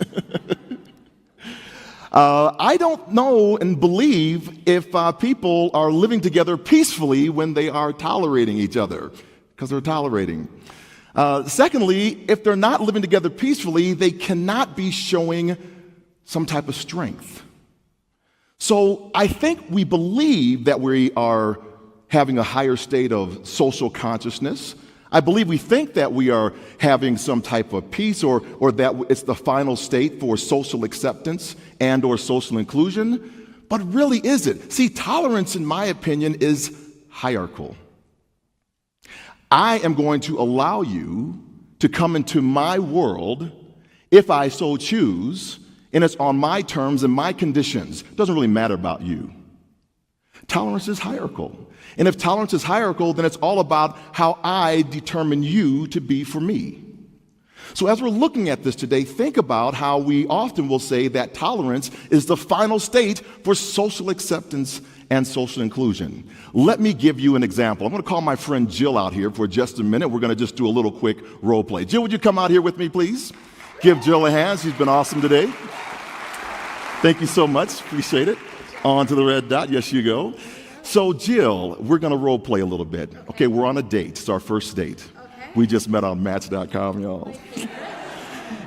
Speaker 13: I don't know and believe if people are living together peacefully when they are tolerating each other, because they're tolerating. Secondly, if they're not living together peacefully, they cannot be showing some type of strength. So I think we believe that we are having a higher state of social consciousness. I believe we think that we are having some type of peace or that it's the final state for social acceptance and or social inclusion, but really is it? See, tolerance, in my opinion, is hierarchical. I am going to allow you to come into my world if I so choose, and it's on my terms and my conditions. It doesn't really matter about you. Tolerance is hierarchical. And if tolerance is hierarchical, then it's all about how I determine you to be for me. So as we're looking at this today, think about how we often will say that tolerance is the final state for social acceptance and social inclusion. Let me give you an example. I'm going to call my friend Jill out here for just a minute. We're going to just do a little quick role play. Jill, would you come out here with me, please? Give Jill a hand. She's been awesome today. Thank you so much. Appreciate it. On to the red dot. Yes, you go. So, Jill, we're going to role play a little bit. Okay, we're on a date. It's our first date. Okay. We just met on Match.com, y'all.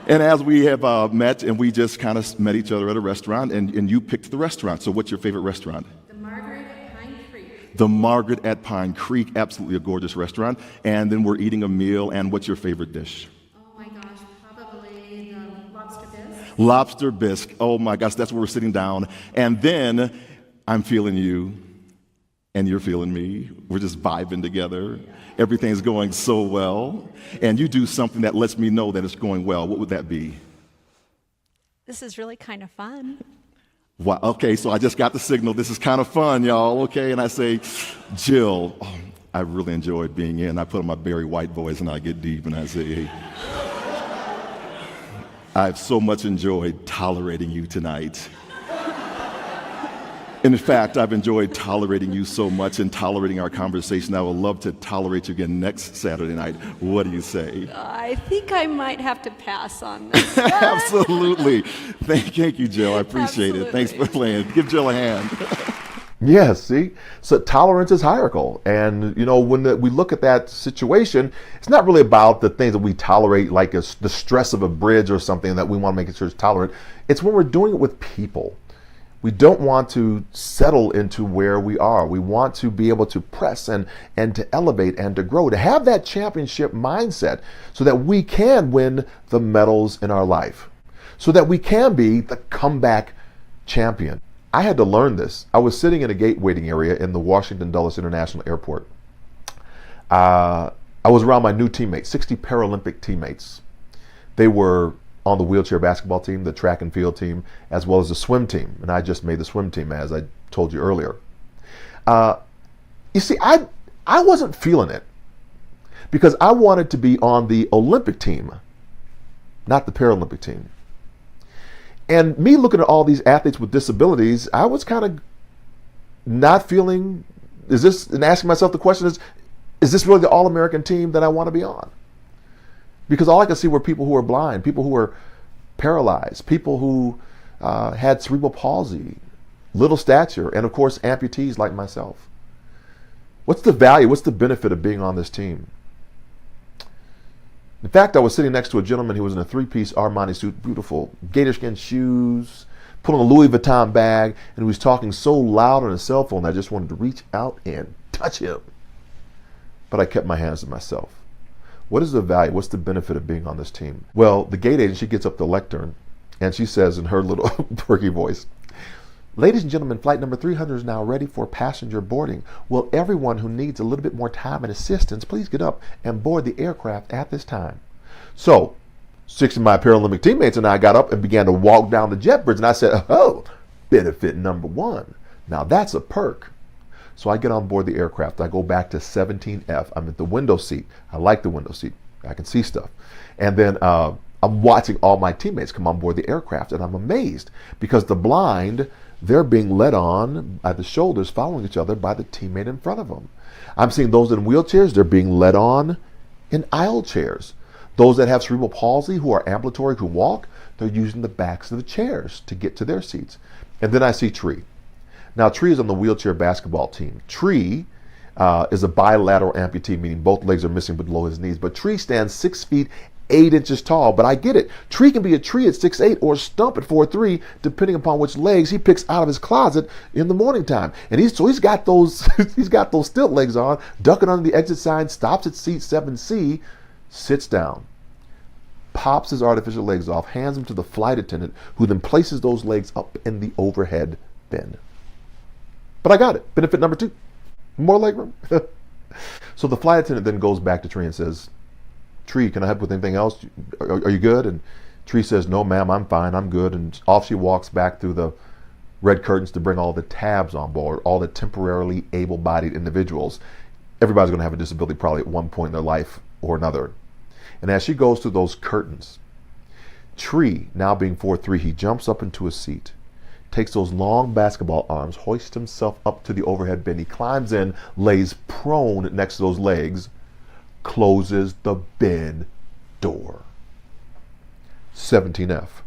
Speaker 13: And as we have met, and we just kind of met each other at a restaurant, and you picked the restaurant. So what's your favorite restaurant?
Speaker 14: The Margaret at Pine Creek.
Speaker 13: The Margaret at Pine Creek. Absolutely a gorgeous restaurant. And then we're eating a meal, and what's your favorite dish?
Speaker 14: Oh, my gosh, probably the lobster bisque.
Speaker 13: Lobster bisque. Oh, my gosh, that's where we're sitting down. And then I'm feeling you. And you're feeling me. We're just vibing together. Everything's going so well. And you do something that lets me know that it's going well. What would that be?
Speaker 14: This is really kind of fun.
Speaker 13: Wow. Okay, so I just got the signal. This is kind of fun, y'all. Okay, and I say, Jill, I really enjoyed being in. I put on my Barry White voice and I get deep and I say, hey, I've so much enjoyed tolerating you tonight. In fact, I've enjoyed tolerating you so much and tolerating our conversation. I would love to tolerate you again next Saturday night. What do you say?
Speaker 14: I think I might have to pass on this.
Speaker 13: Absolutely. Thank you, Jill. I appreciate it. Thanks for playing. Give Jill a hand.
Speaker 12: Yes, see? So tolerance is hierarchical. And, you know, when we look at that situation, it's not really about the things that we tolerate, like the stress of a bridge or something that we want to make sure it's tolerant. It's when we're doing it with people. We don't want to settle into where we are. We want to be able to press and to elevate and to grow, to have that championship mindset so that we can win the medals in our life, so that we can be the comeback champion. I had to learn this. I was sitting in a gate waiting area in the Washington Dulles International Airport. I was around my new teammates, 60 Paralympic teammates. They were on the wheelchair basketball team, the track and field team, as well as the swim team. And I just made the swim team, as I told you earlier. You see, I wasn't feeling it because I wanted to be on the Olympic team, not the Paralympic team. And me looking at all these athletes with disabilities, I was kind of not feeling, and asking myself the question is this really the All-American team that I want to be on? Because all I could see were people who were blind, people who were paralyzed, people who had cerebral palsy, little stature, and of course amputees like myself. What's the value? What's the benefit of being on this team? In fact, I was sitting next to a gentleman who was in a three-piece Armani suit, beautiful gator skin shoes, pulling a Louis Vuitton bag, and he was talking so loud on his cell phone that I just wanted to reach out and touch him. But I kept my hands to myself. What is the value? What's the benefit of being on this team? Well, the gate agent, she gets up the lectern, and she says in her little perky voice, "Ladies and gentlemen, flight number 300 is now ready for passenger boarding. Will everyone who needs a little bit more time and assistance please get up and board the aircraft at this time?" So, 6 of my Paralympic teammates and I got up and began to walk down the jet bridge, and I said, "Oh, benefit number 1. Now that's a perk." So I get on board the aircraft. I go back to 17F. I'm at the window seat. I like the window seat. I can see stuff. And then I'm watching all my teammates come on board the aircraft, and I'm amazed because the blind, they're being led on by the shoulders, following each other by the teammate in front of them. I'm seeing those in wheelchairs, they're being led on in aisle chairs. Those that have cerebral palsy, who are ambulatory, who walk, they're using the backs of the chairs to get to their seats. And then I see Tree. Now, Tree is on the wheelchair basketball team. Tree is a bilateral amputee, meaning both legs are missing below his knees. But Tree stands 6 feet 8 inches tall. But I get it. Tree can be a tree at 6'8" or a stump at 4'3", depending upon which legs he picks out of his closet in the morning time. And he's got those he's got those stilt legs on, ducking under the exit sign, stops at seat 7C, sits down, pops his artificial legs off, hands them to the flight attendant, who then places those legs up in the overhead bin. But I got it. Benefit number 2, more legroom. So the flight attendant then goes back to Tree and says, "Tree, can I help with anything else? Are you good?" And Tree says, "No, ma'am, I'm fine. I'm good." And off she walks back through the red curtains to bring all the tabs on board, all the temporarily able-bodied individuals. Everybody's going to have a disability probably at one point in their life or another. And as she goes through those curtains, Tree, now being 4'3", he jumps up into a seat, takes those long basketball arms, hoists himself up to the overhead bin. He climbs in, lays prone next to those legs, closes the bin door. 17F.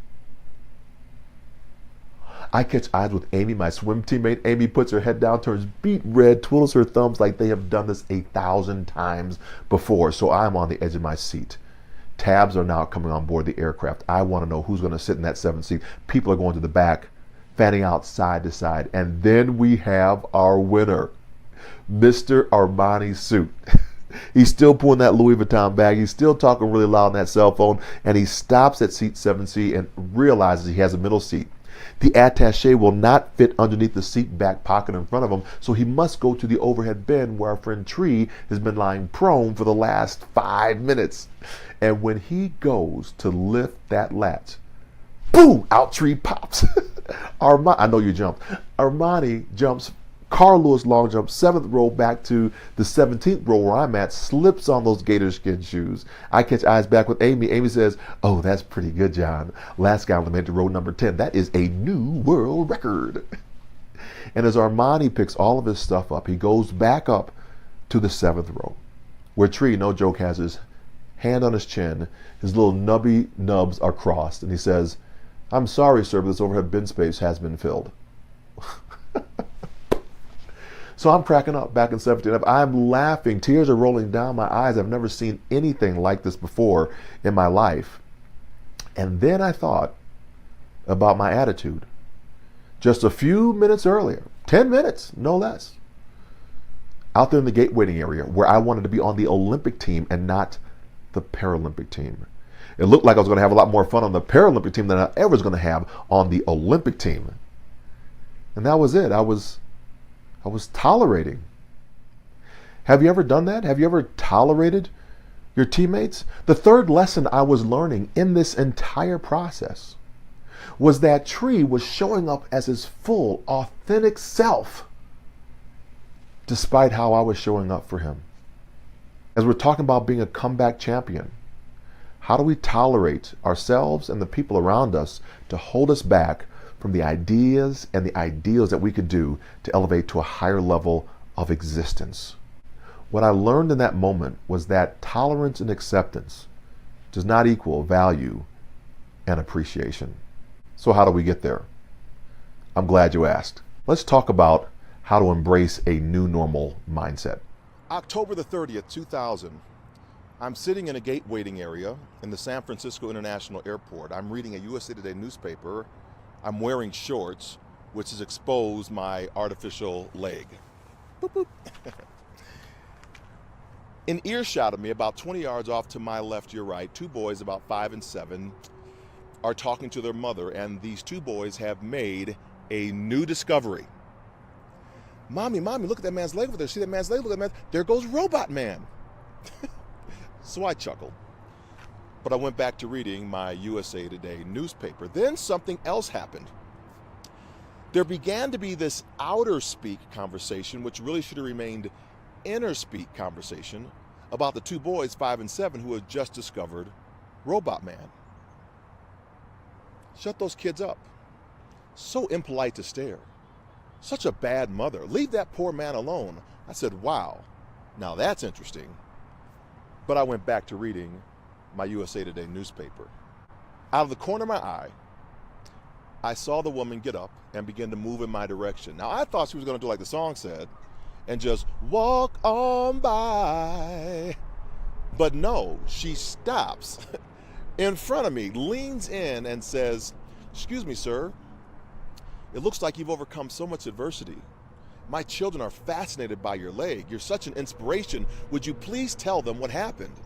Speaker 12: I catch eyes with Amy, my swim teammate. Amy puts her head down, turns beet red, twiddles her thumbs like they have done this 1,000 times before. So I'm on the edge of my seat. Tabs are now coming on board the aircraft. I want to know who's going to sit in that 7th seat. People are going to the back, fanning out side to side. And then we have our winner, Mr. Armani suit. He's still pulling that Louis Vuitton bag. He's still talking really loud on that cell phone. And he stops at seat 7C and realizes he has a middle seat. The attaché will not fit underneath the seat back pocket in front of him, so he must go to the overhead bin where our friend Tree has been lying prone for the last 5 minutes. And when he goes to lift that latch, boom, out Tree pops. Armani, I know you jumped. Armani jumps, Carl Lewis long jump, 7th row back to the 17th row where I'm at, slips on those gator skin shoes. I catch eyes back with Amy. Amy says, "Oh, that's pretty good, John. Last guy made to row number 10. That is a new world record." And as Armani picks all of his stuff up, he goes back up to the 7th row, where Tree, no joke, has his hand on his chin, his little nubby nubs are crossed, and he says, "I'm sorry, sir, but this overhead bin space has been filled." So I'm cracking up back in 17. I'm laughing. Tears are rolling down my eyes. I've never seen anything like this before in my life. And then I thought about my attitude. Just a few minutes earlier, 10 minutes, no less, out there in the gate waiting area where I wanted to be on the Olympic team and not the Paralympic team. It looked like I was going to have a lot more fun on the Paralympic team than I ever was going to have on the Olympic team. And that was it. I was tolerating. Have you ever done that? Have you ever tolerated your teammates? The third lesson I was learning in this entire process was that Tree was showing up as his full, authentic self, despite how I was showing up for him. As we're talking about being a comeback champion, how do we tolerate ourselves and the people around us to hold us back from the ideas and the ideals that we could do to elevate to a higher level of existence? What I learned in that moment was that tolerance and acceptance does not equal value and appreciation. So how do we get there? I'm glad you asked. Let's talk about how to embrace a new normal mindset. October the 30th, 2000, I'm sitting in a gate waiting area in the San Francisco International Airport. I'm reading a USA Today newspaper. I'm wearing shorts, which has exposed my artificial leg. Boop, boop. In earshot of me, about 20 yards off to my left, your right, two boys about 5 and 7 are talking to their mother, and these two boys have made a new discovery. Mommy, look at that man's leg over there. See that man's leg? Look at that man. There goes Robot Man. So I chuckled. But I went back to reading my USA Today newspaper. Then something else happened. There began to be this outer speak conversation, which really should have remained inner speak conversation, about the two boys, 5 and 7, who had just discovered Robot Man. Shut those kids up. So impolite to stare. Such a bad mother. Leave that poor man alone. I said, wow, now that's interesting. But I went back to reading my USA Today newspaper. Out of the corner of my eye, I saw the woman get up and begin to move in my direction. Now, I thought she was going to do like the song said and just walk on by. But no, she stops in front of me, leans in and says, "Excuse me, sir. It looks like you've overcome so much adversity. My children are fascinated by your leg. You're such an inspiration. Would you please tell them what happened?"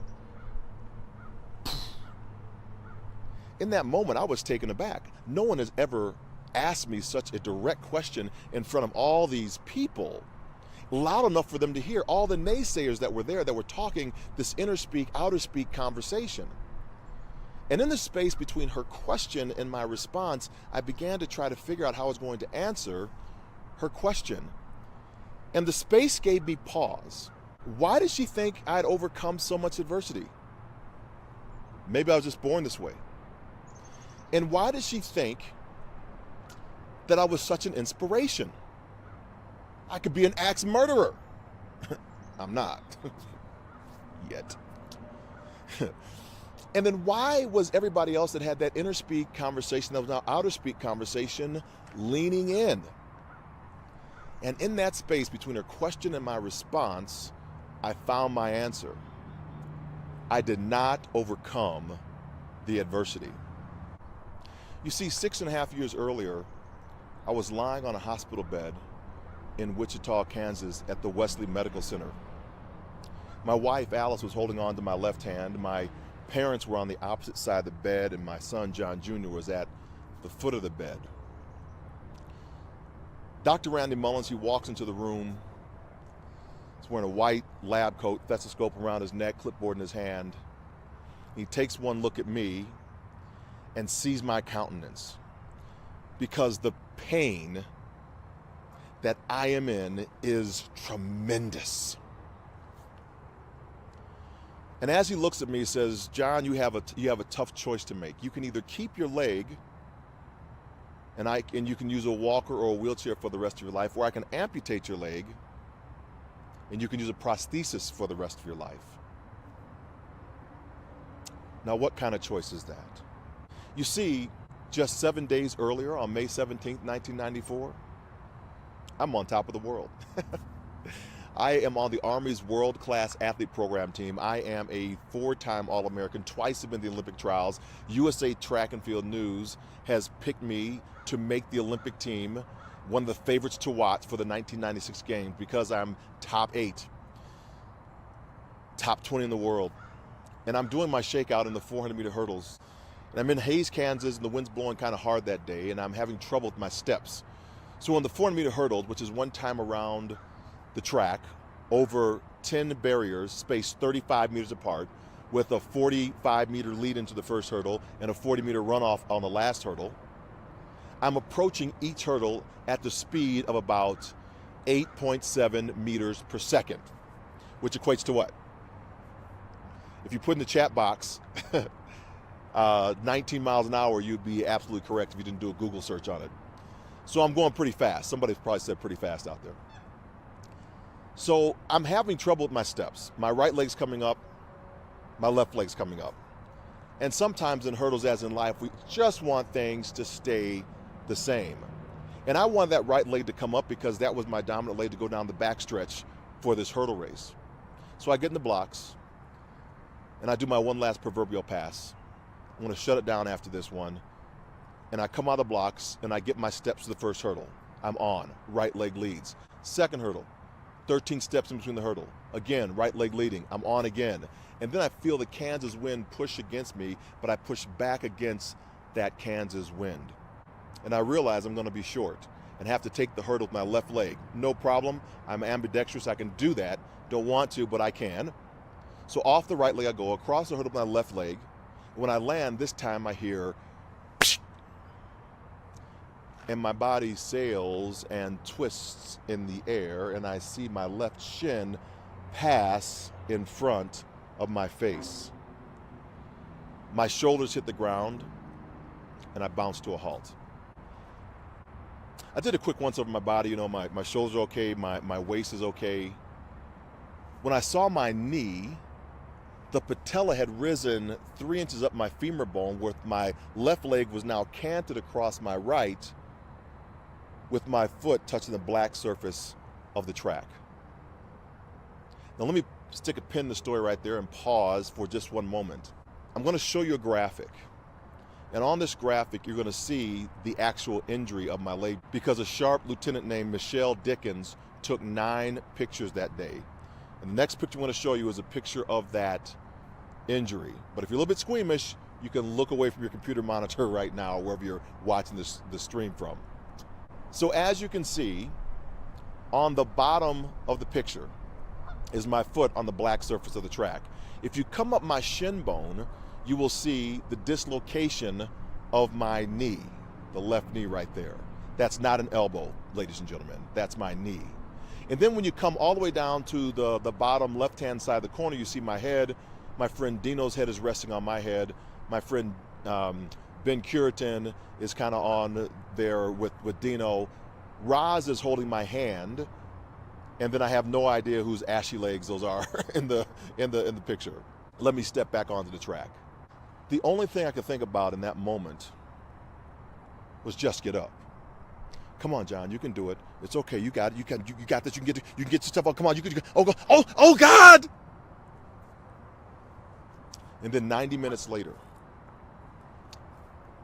Speaker 12: In that moment, I was taken aback. No one has ever asked me such a direct question in front of all these people, loud enough for them to hear, all the naysayers that were there that were talking this inner speak, outer speak conversation. And in the space between her question and my response, I began to try to figure out how I was going to answer her question. And the space gave me pause. Why did she think I'd overcome so much adversity? Maybe I was just born this way. And why did she think that I was such an inspiration? I could be an axe murderer. I'm not. Yet. And then why was everybody else that had that inner speak conversation, that was now outer speak conversation, leaning in? And in that space between her question and my response, I found my answer. I did not overcome the adversity. You see, 6.5 years earlier, I was lying on a hospital bed in Wichita, Kansas at the Wesley Medical Center. My wife, Alice, was holding on to my left hand. My parents were on the opposite side of the bed, and my son, John Jr., was at the foot of the bed. Dr. Randy Mullins, he walks into the room. He's wearing a white lab coat, stethoscope around his neck, clipboard in his hand. He takes one look at me and sees my countenance, because the pain that I am in is tremendous. And as he looks at me, he says, "John, you have a tough choice to make. You can either keep your leg, and you can use a walker or a wheelchair for the rest of your life, or I can amputate your leg, and you can use a prosthesis for the rest of your life." Now, what kind of choice is that? You see, just 7 days earlier, on May 17th, 1994, I'm on top of the world. I am on the Army's world-class athlete program team. I am a 4-time All-American, twice have been to the Olympic trials. USA Track and Field News has picked me to make the Olympic team, one of the favorites to watch for the 1996 games, because I'm top 8, top 20 in the world. And I'm doing my shakeout in the 400-meter hurdles. And I'm in Hays, Kansas, and the wind's blowing kind of hard that day, and I'm having trouble with my steps. So on the 400-meter hurdle, which is one time around the track, over 10 barriers spaced 35 meters apart, with a 45-meter lead into the first hurdle and a 40-meter runoff on the last hurdle, I'm approaching each hurdle at the speed of about 8.7 meters per second, which equates to what? If you put in the chat box 19 miles an hour, you'd be absolutely correct if you didn't do a Google search on it. So I'm going pretty fast. Somebody probably said pretty fast out there. So I'm having trouble with my steps. My right leg's coming up, my left leg's coming up. And sometimes in hurdles, as in life, we just want things to stay the same. And I wanted that right leg to come up because that was my dominant leg to go down the backstretch for this hurdle race. So I get in the blocks, and I do my one last proverbial pass. I'm going to shut it down after this one. And I come out of the blocks, and I get my steps to the first hurdle. I'm on. Right leg leads. Second hurdle. 13 steps in between the hurdle. Again, right leg leading. I'm on again. And then I feel the Kansas wind push against me, but I push back against that Kansas wind. And I realize I'm going to be short and have to take the hurdle with my left leg. No problem. I'm ambidextrous. I can do that. Don't want to, but I can. So off the right leg I go, across the hurdle with my left leg. When I land, this time I hear and my body sails and twists in the air, and I see my left shin pass in front of my face. My shoulders hit the ground, and I bounce to a halt. I did a quick once over my body, you know, my shoulders are okay, my waist is okay. When I saw my knee, the patella had risen 3 inches up my femur bone, where my left leg was now canted across my right, with my foot touching the black surface of the track. Now let me stick a pin in the story right there and pause for just one moment. I'm going to show you a graphic. And on this graphic, you're going to see the actual injury of my leg, because a sharp lieutenant named Michelle Dickens took 9 pictures that day. And the next picture I want to show you is a picture of that injury. But if you're a little bit squeamish, you can look away from your computer monitor right now, wherever you're watching the stream from. So as you can see, on the bottom of the picture is my foot on the black surface of the track. If you come up my shin bone, you will see the dislocation of my knee, the left knee right there. That's not an elbow, ladies and gentlemen. That's my knee. And then when you come all the way down to the bottom left-hand side of the corner, you see my head. My friend Dino's head is resting on my head. My friend Ben Curitin is kind of on there with Dino. Roz is holding my hand, and then I have no idea whose ashy legs those are in the picture. Let me step back onto the track. The only thing I could think about in that moment was just get up. Come on, John, you can do it. It's okay. You got it. You got this. You can get your stuff on. Come on, you can. Oh God! And then 90 minutes later,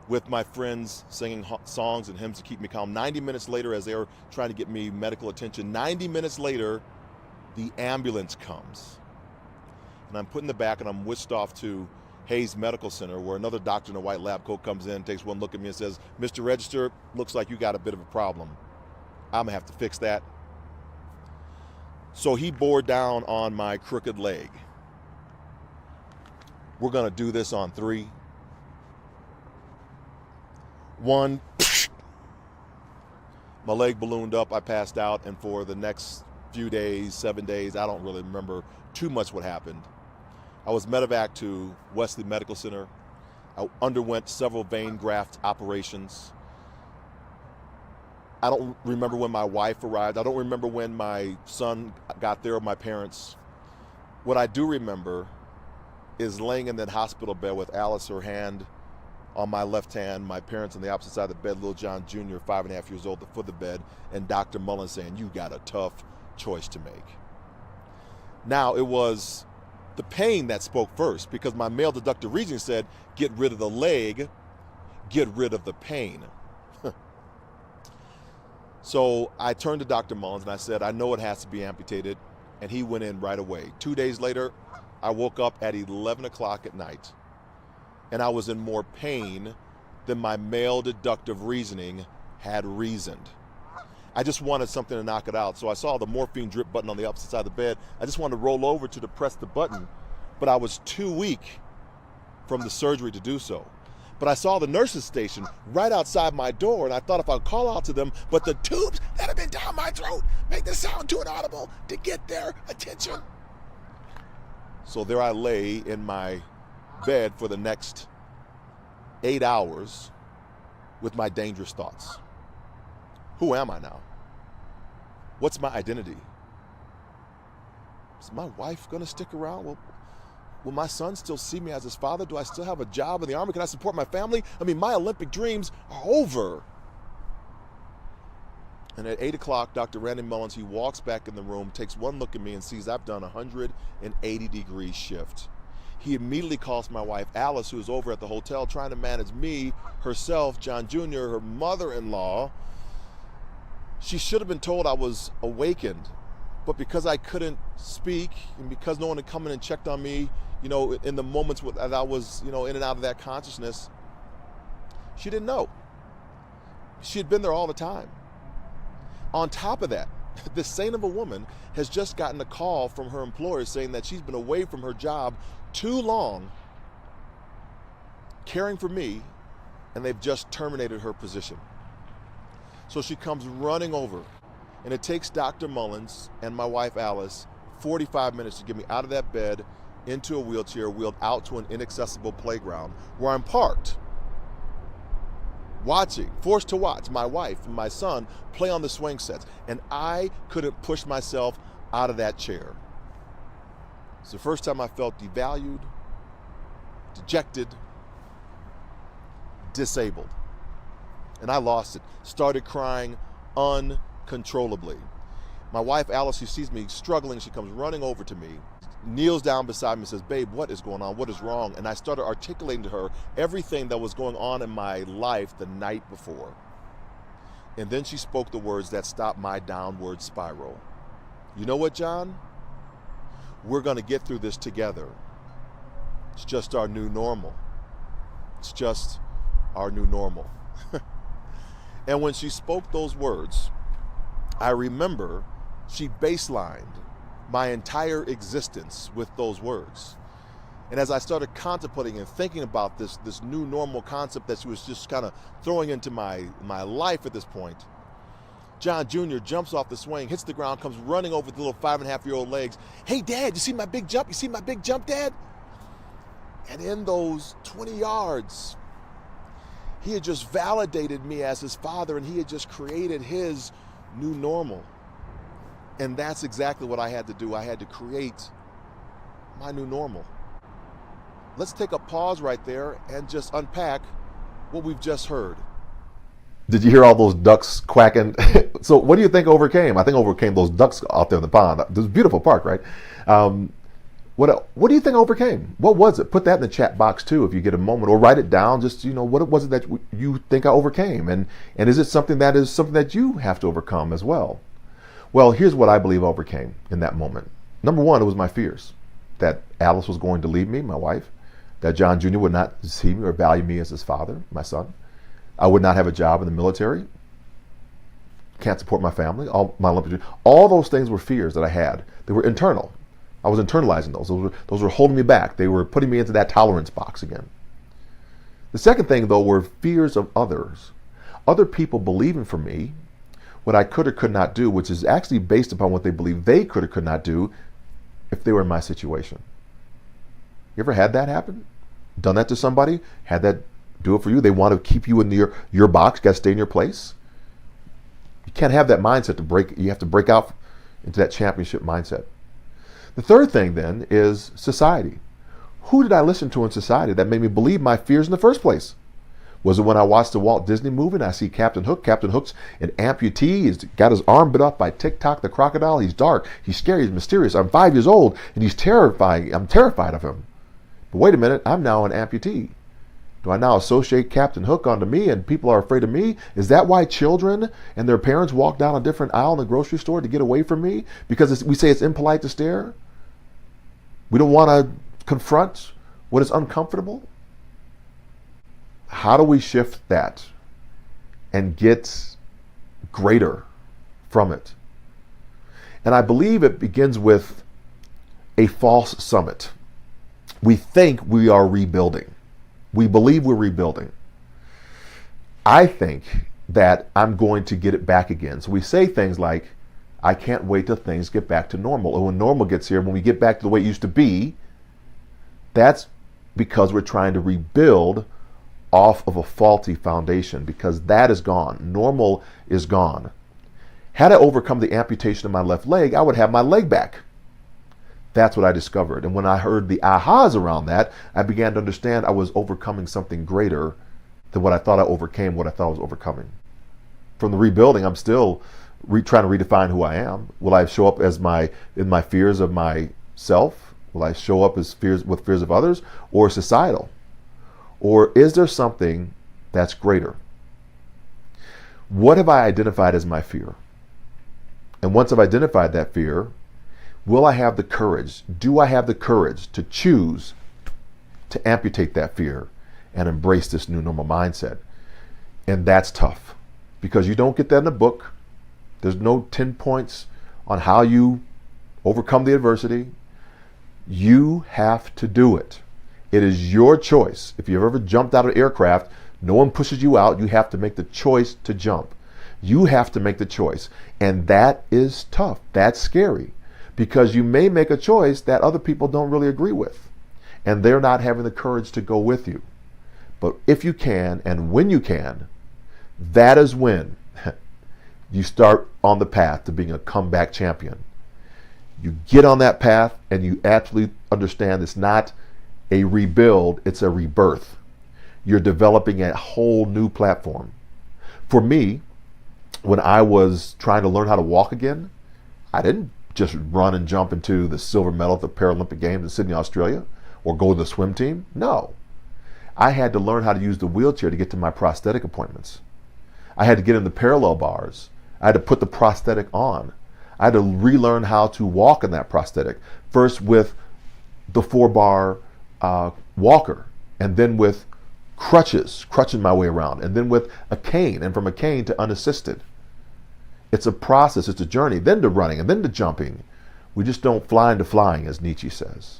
Speaker 12: with my friends singing songs and hymns to keep me calm. 90 minutes later, as they were trying to get me medical attention, 90 minutes later, the ambulance comes. And I'm put in the back, and I'm whisked off to Hayes Medical Center, where another doctor in a white lab coat comes in, takes one look at me and says, "Mr. Register, looks like you got a bit of a problem. I'm gonna have to fix that." So he bore down on my crooked leg. We're gonna do this on 3. 1, my leg ballooned up, I passed out, and for the next few days, 7 days, I don't really remember too much what happened. I was medevaced to Wesley Medical Center. I underwent several vein graft operations. I don't remember when my wife arrived. I don't remember when my son got there, or my parents. What I do remember is laying in that hospital bed with Alice, her hand on my left hand, my parents on the opposite side of the bed, little John Jr., 5.5 years old, at the foot of the bed, and Dr. Mullen saying, "You got a tough choice to make." Now, it was the pain that spoke first, because my male deductive reasoning said, get rid of the leg, get rid of the pain. So I turned to Dr. Mullins and I said, "I know it has to be amputated," and he went in right away. 2 days later, I woke up at 11 o'clock at night, and I was in more pain than my male deductive reasoning had reasoned. I just wanted something to knock it out. So I saw the morphine drip button on the opposite side of the bed. I just wanted to roll over to press the button, but I was too weak from the surgery to do so. But I saw the nurses station right outside my door, and I thought if I'd call out to them, but the tubes that have been down my throat make the sound too inaudible to get their attention. So there I lay in my bed for the next 8 hours with my dangerous thoughts. Who am I now? What's my identity? Is my wife gonna stick around? Will my son still see me as his father? Do I still have a job in the Army? Can I support my family? I mean, my Olympic dreams are over. And at 8 o'clock, Dr. Randy Mullins, he walks back in the room, takes one look at me and sees I've done a 180-degree shift. He immediately calls my wife, Alice, who is over at the hotel trying to manage me, herself, John Jr., her mother-in-law. She should have been told I was awakened, but because I couldn't speak and because no one had come in and checked on me, you know, in the moments that I was, you know, in and out of that consciousness, she didn't know. She had been there all the time. On top of that, this saint of a woman has just gotten a call from her employer saying that she's been away from her job too long caring for me, and they've just terminated her position. So she comes running over, and it takes Dr. Mullins and my wife Alice 45 minutes to get me out of that bed, into a wheelchair, wheeled out to an inaccessible playground where I'm parked, watching, forced to watch my wife and my son play on the swing sets, and I couldn't push myself out of that chair. It's the first time I felt devalued, dejected, disabled. And I lost it. Started crying uncontrollably. My wife, Alice, who sees me struggling, she comes running over to me, kneels down beside me and says, babe, what is going on? What is wrong? And I started articulating to her everything that was going on in my life the night before. And then she spoke the words that stopped my downward spiral. You know what, John? We're going to get through this together. It's just our new normal. It's just our new normal. And when she spoke those words, I remember she baselined my entire existence with those words. And as I started contemplating and thinking about this new normal concept that she was just kind of throwing into my life at this point, John Jr. jumps off the swing, hits the ground, comes running over the little 5.5-year-old legs. Hey, Dad, you see my big jump? You see my big jump, Dad? And in those 20 yards, he had just validated me as his father, and he had just created his new normal. And that's exactly what I had to do. I had to create my new normal. Let's take a pause right there and just unpack what we've just heard. Did you hear all those ducks quacking? So what do you think overcame? I think overcame those ducks out there in the pond. This is a beautiful park, right? What do you think overcame? What was it? Put that in the chat box too if you get a moment, or write it down. Just, you know, what was it that you think I overcame? And is it something that you have to overcome as well? Well, here's what I believe I overcame in that moment. Number one, it was my fears that Alice was going to leave me, my wife, that John Jr. would not see me or value me as his father, my son. I would not have a job in the military, can't support my family, all those things were fears that I had. They were internal. I was internalizing those. Those were holding me back. They were putting me into that tolerance box again. The second thing, though, were fears of others. Other people believing for me what I could or could not do, which is actually based upon what they believe they could or could not do if they were in my situation. You ever had that happen? Done that to somebody? Had that do it for you? They want to keep you in your box, got to stay in your place? You can't have that mindset to break. You have to break out into that championship mindset. The third thing then is society. Who did I listen to in society that made me believe my fears in the first place? Was it when I watched the Walt Disney movie and I see Captain Hook? Captain Hook's an amputee. He's got his arm bit off by Tic-Toc the crocodile. He's dark. He's scary. He's mysterious. I'm 5 years old and he's terrifying. I'm terrified of him. But wait a minute. I'm now an amputee. Do I now associate Captain Hook onto me and people are afraid of me? Is that why children and their parents walk down a different aisle in the grocery store to get away from me? Because we say it's impolite to stare? We don't want to confront what is uncomfortable? How do we shift that and get greater from it? And I believe it begins with a false summit. We think we are rebuilding. We believe we're rebuilding. I think that I'm going to get it back again. So we say things like, I can't wait till things get back to normal. Or when normal gets here, when we get back to the way it used to be, that's because we're trying to rebuild off of a faulty foundation, because that is gone. Normal is gone. Had I overcome the amputation of my left leg, I would have my leg back. That's what I discovered. And when I heard the ahas around that, I began to understand I was overcoming something greater than what I thought I overcame, what I thought I was overcoming. From the rebuilding, I'm still trying to redefine who I am? Will I show up as in my fears of myself? Will I show up as with fears of others, or societal? Or is there something that's greater? What have I identified as my fear? And once I've identified that fear, will I have the courage? Do I have the courage to choose to amputate that fear and embrace this new normal mindset? And that's tough, because you don't get that in a book. There's no 10 points on how you overcome the adversity. You have to do it. It is your choice. If you've ever jumped out of an aircraft, no one pushes you out. You have to make the choice to jump. You have to make the choice. And that is tough. That's scary, because you may make a choice that other people don't really agree with, and they're not having the courage to go with you. But if you can, and when you can, that is when you start on the path to being a comeback champion. You get on that path and you absolutely understand it's not a rebuild, it's a rebirth. You're developing a whole new platform. For me, when I was trying to learn how to walk again, I didn't just run and jump into the silver medal at the Paralympic Games in Sydney, Australia, or go to the swim team. No. I had to learn how to use the wheelchair to get to my prosthetic appointments. I had to get in the parallel bars. I had to put the prosthetic on. I had to relearn how to walk in that prosthetic. First with the 4-bar walker, and then with crutching my way around, and then with a cane, and from a cane to unassisted. It's a process, it's a journey, then to running, and then to jumping. We just don't fly into flying, as Nietzsche says.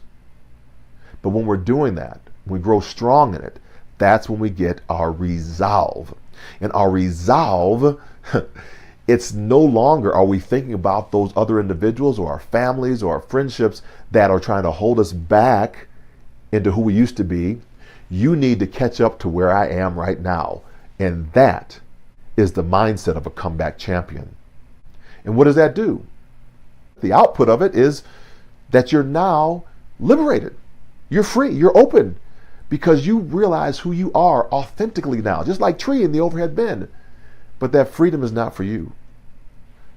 Speaker 12: But when we're doing that, we grow strong in it, that's when we get our resolve. And our resolve, it's no longer are we thinking about those other individuals or our families or our friendships that are trying to hold us back into who we used to be. You need to catch up to where I am right now. And that is the mindset of a comeback champion. And what does that do? The output of it is that you're now liberated. You're free. You're open, because you realize who you are authentically now, just like Tree in the overhead bin. But that freedom is not for you.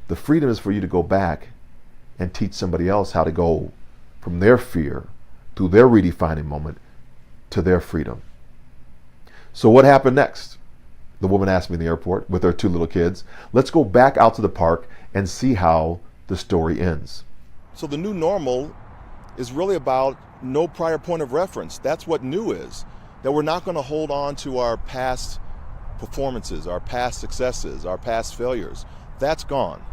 Speaker 12: The freedom is for you to go back and teach somebody else how to go from their fear through their redefining moment to their freedom. So what happened next? The woman asked me in the airport with her 2 little kids. Let's go back out to the park and see how the story ends.
Speaker 13: So the new normal is really about no prior point of reference. That's what new is. That we're not going to hold on to our past performances, our past successes, our past failures. That's gone.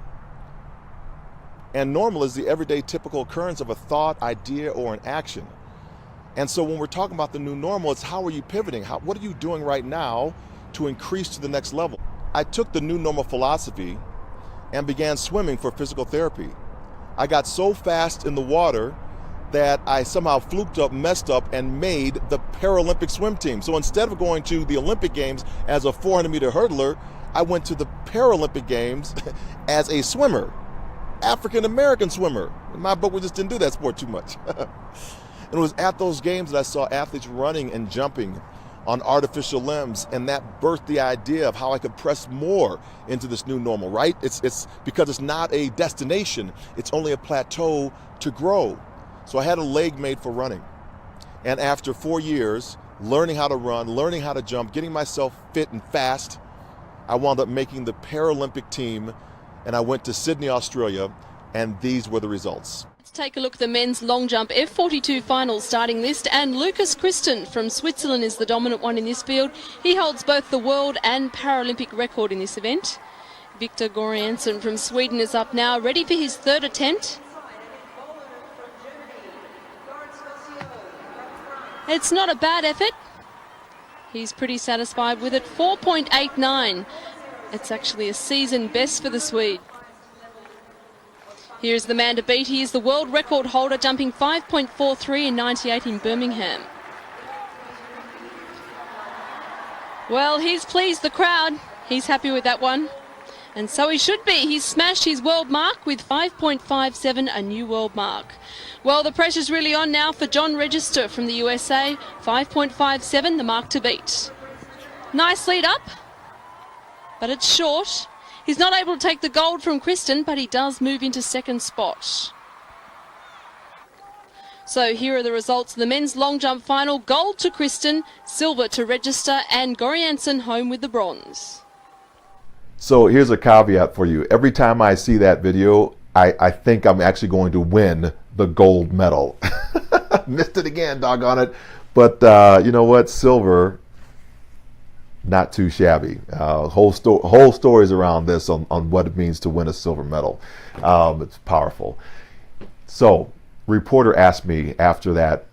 Speaker 13: And normal is the everyday typical occurrence of a thought, idea, or an action. And so when we're talking about the new normal, it's how are you pivoting? What are you doing right now to increase to the next level? I took the new normal philosophy and began swimming for physical therapy. I got so fast in the water that I somehow fluked up, messed up, and made the Paralympic swim team. So instead of going to the Olympic Games as a 400-meter hurdler, I went to the Paralympic Games as a swimmer, African-American swimmer. In my book, we just didn't do that sport too much. And it was at those games that I saw athletes running and jumping on artificial limbs, and that birthed the idea of how I could press more into this new normal, right? It's because it's not a destination, it's only a plateau to grow. So I had a leg made for running. And after 4 years, learning how to run, learning how to jump, getting myself fit and fast, I wound up making the Paralympic team, and I went to Sydney, Australia, and these were the results.
Speaker 15: Let's take a look at the men's long jump F42 final starting list, and Lucas Christen from Switzerland is the dominant one in this field. He holds both the world and Paralympic record in this event. Victor Goriansen from Sweden is up now, ready for his 3rd attempt. It's not a bad effort. He's pretty satisfied with it. 4.89. It's actually a season best for the Swede. Here's the man to beat. He is the world record holder, jumping 5.43 in 98 in Birmingham. Well, he's pleased the crowd. He's happy with that one. And so he should be. He's smashed his world mark with 5.57, a new world mark. Well, the pressure's really on now for John Register from the USA. 5.57, the mark to beat. Nice lead up, but it's short. He's not able to take the gold from Kristen, but he does move into second spot. So here are the results of the men's long jump final. Gold to Kristen, silver to Register, and Gorianson home with the bronze.
Speaker 12: So here's a caveat for you. Every time I see that video, I think I'm actually going to win the gold medal. Missed it again, doggone it. But you know what? Silver, not too shabby. Whole stories around this on what it means to win a silver medal. It's powerful. So, reporter asked me after that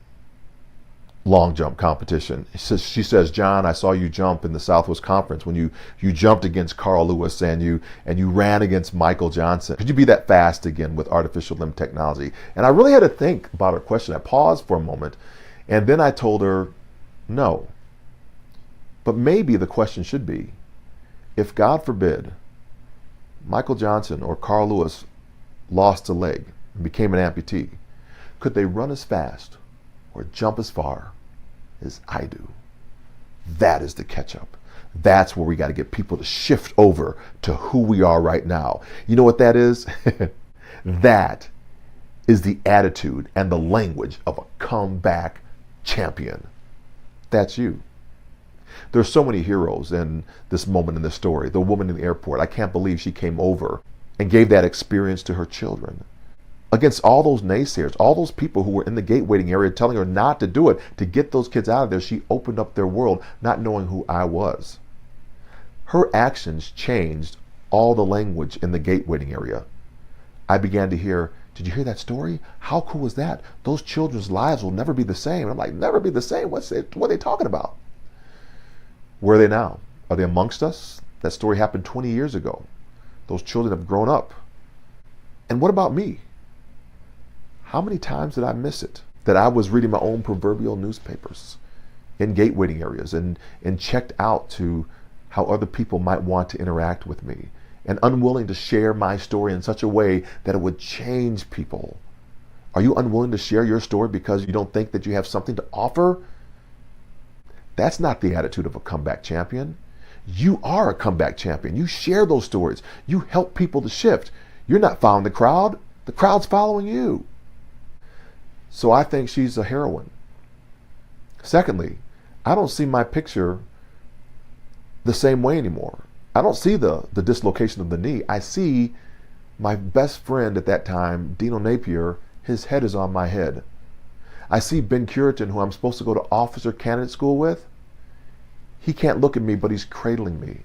Speaker 12: long jump competition. She says, John, I saw you jump in the Southwest Conference when you jumped against Carl Lewis and you ran against Michael Johnson. Could you be that fast again with artificial limb technology? And I really had to think about her question. I paused for a moment, and then I told her, no. But maybe the question should be, if God forbid Michael Johnson or Carl Lewis lost a leg and became an amputee, could they run as fast or jump as far as I do? That is the catch-up. That's where we got to get people to shift over to who we are right now. You know what that is? That is the attitude and the language of a comeback champion. That's you. There's so many heroes in this moment in this story. The woman in the airport, I can't believe she came over and gave that experience to her children. Against all those naysayers, all those people who were in the gate waiting area telling her not to do it, to get those kids out of there, she opened up their world, not knowing who I was. Her actions changed all the language in the gate waiting area. I began to hear, did you hear that story? How cool was that? Those children's lives will never be the same. And I'm like, never be the same? What are they talking about? Where are they now? Are they amongst us? That story happened 20 years ago. Those children have grown up. And what about me? How many times did I miss it? That I was reading my own proverbial newspapers in gate waiting areas and checked out to how other people might want to interact with me and unwilling to share my story in such a way that it would change people. Are you unwilling to share your story because you don't think that you have something to offer? That's not the attitude of a comeback champion. You are a comeback champion. You share those stories. You help people to shift. You're not following the crowd. The crowd's following you. So I think she's a heroine. Secondly, I don't see my picture the same way anymore. I don't see the dislocation of the knee. I see my best friend at that time, Dino Napier, his head is on my head. I see Ben Curitan, who I'm supposed to go to officer candidate school with. He can't look at me, but he's cradling me.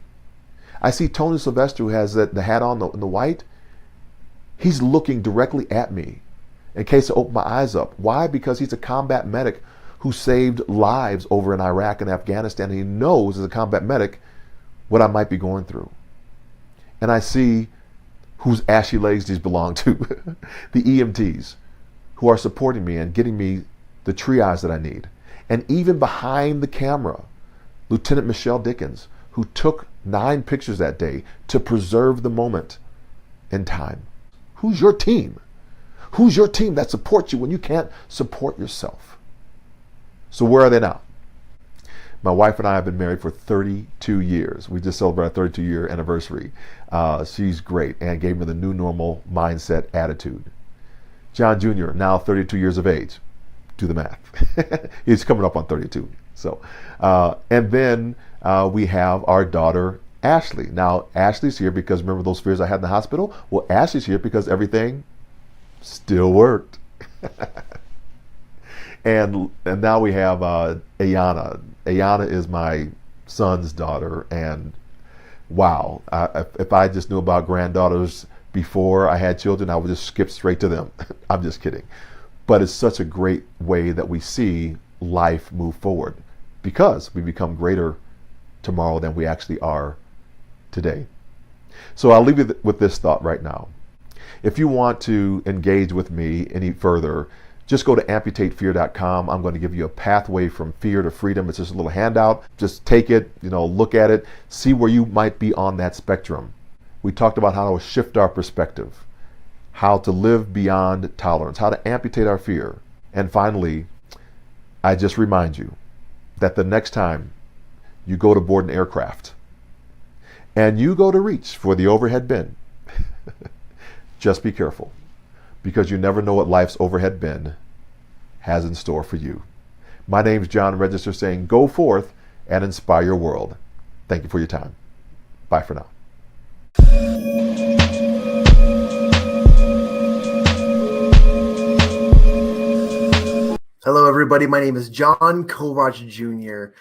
Speaker 12: I see Tony Sylvester, who has the hat on, the white. He's looking directly at me in case I open my eyes up. Why? Because he's a combat medic who saved lives over in Iraq and Afghanistan. And he knows as a combat medic what I might be going through. And I see whose ashy legs these belong to. The EMTs who are supporting me and getting me the triage that I need. And even behind the camera, Lieutenant Michelle Dickens, who took 9 pictures that day to preserve the moment in time. Who's your team? Who's your team that supports you when you can't support yourself? So where are they now? My wife and I have been married for 32 years. We just celebrated our 32-year anniversary. She's great and gave me the new normal mindset attitude. John Jr., now 32 years of age. Do the math. He's coming up on 32. So, and then we have our daughter, Ashley. Now, Ashley's here because remember those fears I had in the hospital? Well, Ashley's here because everything still worked. And now we have Ayana. Ayana is my son's daughter, and wow, if I just knew about granddaughters before I had children, I would just skip straight to them. I'm just kidding. But it's such a great way that we see life move forward because we become greater tomorrow than we actually are today. So I'll leave you with this thought right now. If you want to engage with me any further, just go to amputatefear.com. I'm going to give you a pathway from fear to freedom. It's just a little handout. Just take it, look at it, see where you might be on that spectrum. We talked about how to shift our perspective, how to live beyond tolerance, how to amputate our fear. And finally, I just remind you that the next time you go to board an aircraft and you go to reach for the overhead bin, just be careful, because you never know what life's overhead bin has in store for you. My name's John Register, saying go forth and inspire your world. Thank you for your time. Bye for now.
Speaker 16: Hello, everybody. My name is John Kovac Jr.,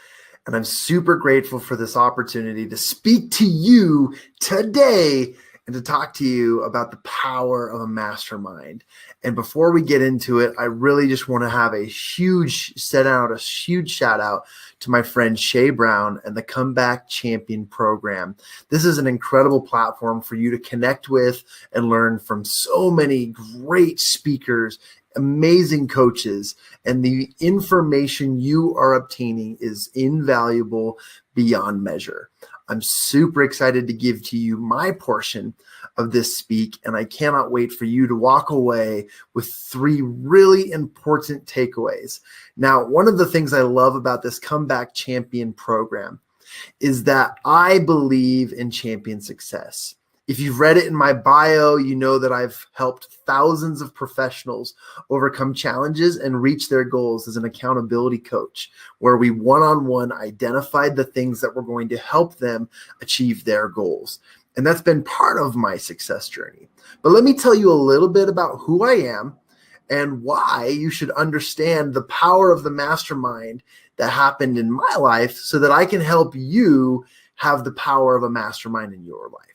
Speaker 16: and I'm super grateful for this opportunity to speak to you today and to talk to you about the power of a mastermind. And before we get into it, I really just want to have a huge shout out to my friend Shay Brown and the Comeback Champion program. This is an incredible platform for you to connect with and learn from so many great speakers, amazing coaches, and the information you are obtaining is invaluable beyond measure. I'm super excited to give to you my portion of this speak, and I cannot wait for you to walk away with 3 really important takeaways. Now, one of the things I love about this Comeback Champion program is that I believe in champion success. If you've read it in my bio, you know that I've helped thousands of professionals overcome challenges and reach their goals as an accountability coach, where we one-on-one identified the things that were going to help them achieve their goals. And that's been part of my success journey. But let me tell you a little bit about who I am and why you should understand the power of the mastermind that happened in my life so that I can help you have the power of a mastermind in your life.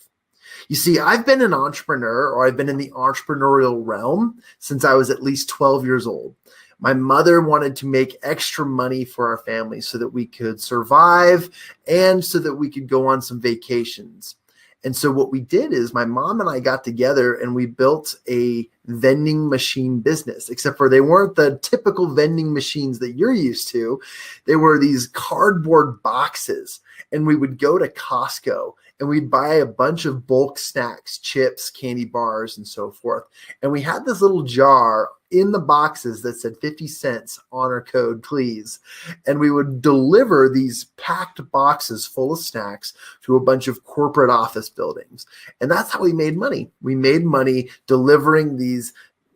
Speaker 16: You see, I've been an entrepreneur, or I've been in the entrepreneurial realm since I was at least 12 years old. My mother wanted to make extra money for our family so that we could survive and so that we could go on some vacations. And so what we did is my mom and I got together and we built a vending machine business, except for they weren't the typical vending machines that you're used to. They were these cardboard boxes, and we would go to Costco and we'd buy a bunch of bulk snacks, chips, candy bars, and so forth. And we had this little jar in the boxes that said 50 cents, honor code, please. And we would deliver these packed boxes full of snacks to a bunch of corporate office buildings. And that's how we made money. We made money delivering these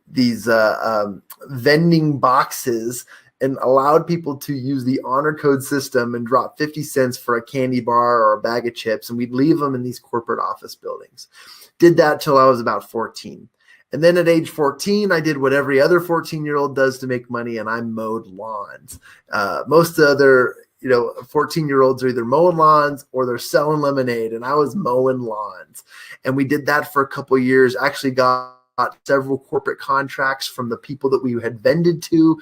Speaker 16: vending boxes and allowed people to use the honor code system and drop 50 cents for a candy bar or a bag of chips. And we'd leave them in these corporate office buildings. Did that till I was about 14. And then at age 14, I did what every other 14-year-old does to make money, and I mowed lawns. Most other 14-year-olds are either mowing lawns or they're selling lemonade, and I was mowing lawns. And we did that for a couple of years, actually got several corporate contracts from the people that we had vended to.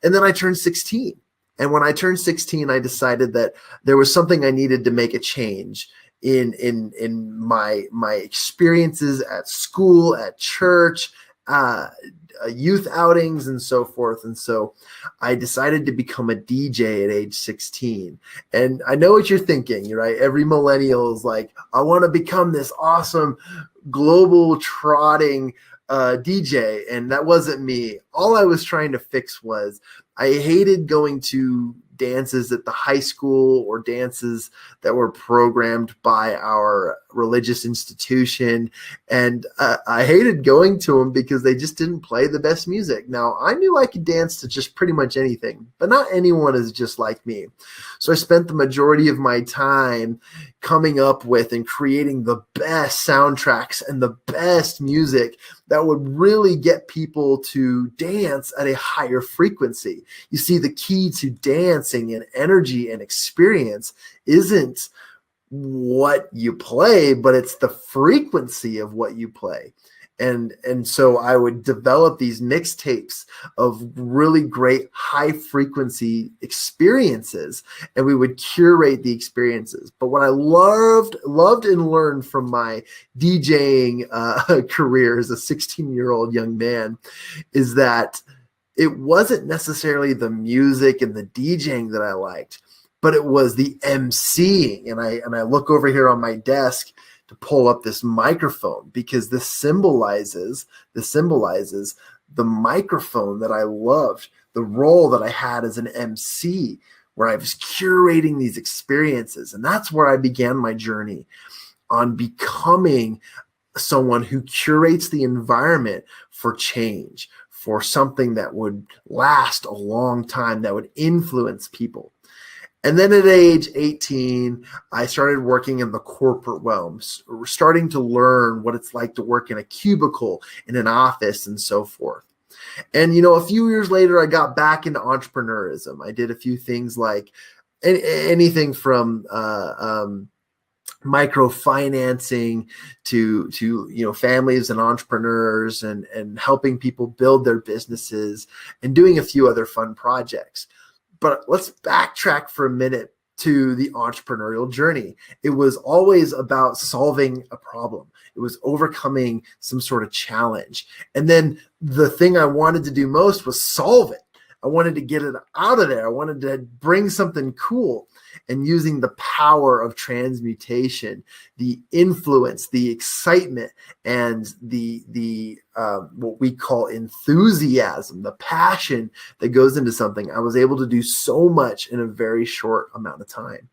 Speaker 16: And then I turned 16. And when I turned 16, I decided that there was something I needed to make a change in my experiences at school, at church, youth outings, and so forth. And so I decided to become a DJ at age 16. And I know what you're thinking, right? Every millennial is like, I want to become this awesome global trotting DJ. And that wasn't me. All I was trying to fix was I hated going to dances at the high school or dances that were programmed by our religious institution. And I hated going to them because they just didn't play the best music. Now, I knew I could dance to just pretty much anything, but not anyone is just like me. So I spent the majority of my time coming up with and creating the best soundtracks and the best music that would really get people to dance at a higher frequency. You see, the key to dancing and energy and experience isn't what you play, but it's the frequency of what you play. And so I would develop these mixtapes of really great high frequency experiences, and we would curate the experiences. But what I loved and learned from my DJing career as a 16-year-old young man is that it wasn't necessarily the music and the DJing that I liked, but it was the emceeing. And I look over here on my desk to pull up this microphone because this symbolizes the microphone that I loved, the role that I had as an MC, where I was curating these experiences. And that's where I began my journey. on becoming someone who curates the environment for change, for something that would last a long time, that would influence people. And then at age 18, I started working in the corporate realm, starting to learn what it's like to work in a cubicle, in an office, and so forth. And, a few years later, I got back into entrepreneurism. I did a few things like anything from microfinancing to families and entrepreneurs and helping people build their businesses and doing a few other fun projects. But let's backtrack for a minute to the entrepreneurial journey. It was always about solving a problem. It was overcoming some sort of challenge. And then the thing I wanted to do most was solve it. I wanted to get it out of there. I wanted to bring something cool. And using the power of transmutation, the influence, the excitement, and the what we call enthusiasm, the passion that goes into something, I was able to do so much in a very short amount of time.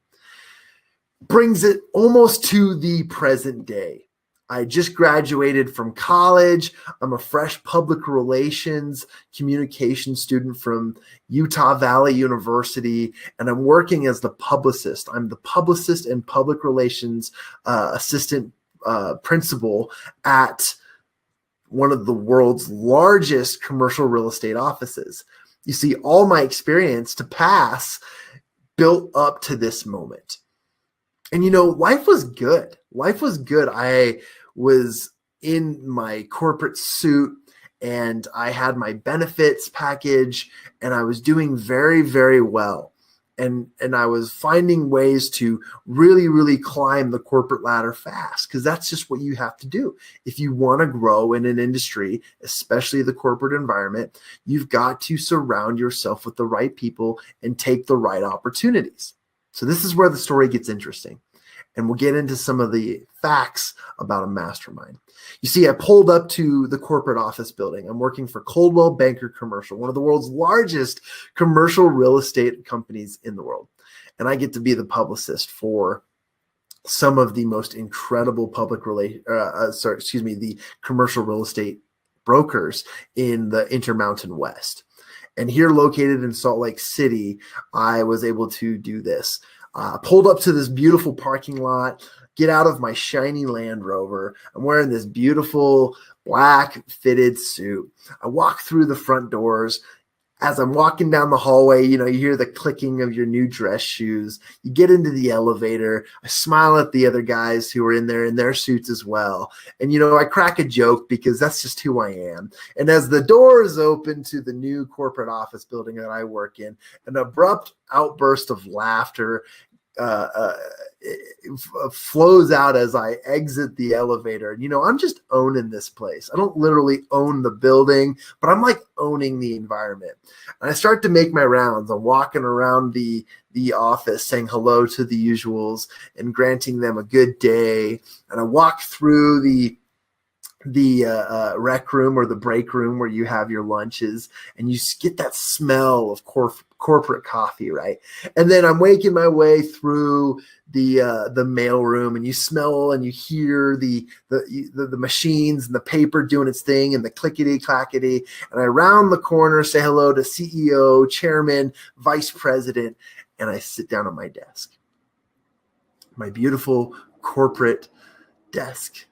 Speaker 16: Brings it almost to the present day. I just graduated from college. I'm a fresh public relations communication student from Utah Valley University, and I'm working as the publicist. I'm the publicist and public relations assistant principal at one of the world's largest commercial real estate offices. You see, all my experience to pass built up to this moment. And, life was good. Life was good. I was in my corporate suit and I had my benefits package and I was doing very, very well. And I was finding ways to really, really climb the corporate ladder fast, because that's just what you have to do. If you want to grow in an industry, especially the corporate environment, you've got to surround yourself with the right people and take the right opportunities. So this is where the story gets interesting. And we'll get into some of the facts about a mastermind. You see, I pulled up to the corporate office building. I'm working for Coldwell Banker Commercial, one of the world's largest commercial real estate companies in the world. And I get to be the publicist for some of the most incredible the commercial real estate brokers in the Intermountain West. And here, located in Salt Lake City, I was able to do this. Pulled up to this beautiful parking lot, get out of my shiny Land Rover. I'm wearing this beautiful black fitted suit. I walk through the front doors. As I'm walking down the hallway, you hear the clicking of your new dress shoes. You get into the elevator. I smile at the other guys who are in there in their suits as well. And, I crack a joke because that's just who I am. And as the doors open to the new corporate office building that I work in, an abrupt outburst of laughter flows out as I exit the elevator. And, I'm just owning this place. I don't literally own the building, but I'm like owning the environment. And I start to make my rounds. I'm walking around the office saying hello to the usuals and granting them a good day. And I walk through the rec room or the break room where you have your lunches, and you get that smell of corporate coffee, right? And then I'm making my way through the mail room, and you smell and you hear the machines and the paper doing its thing and the clickety clackety. And I round the corner, say hello to CEO, chairman, vice president, and I sit down at my desk, my beautiful corporate desk.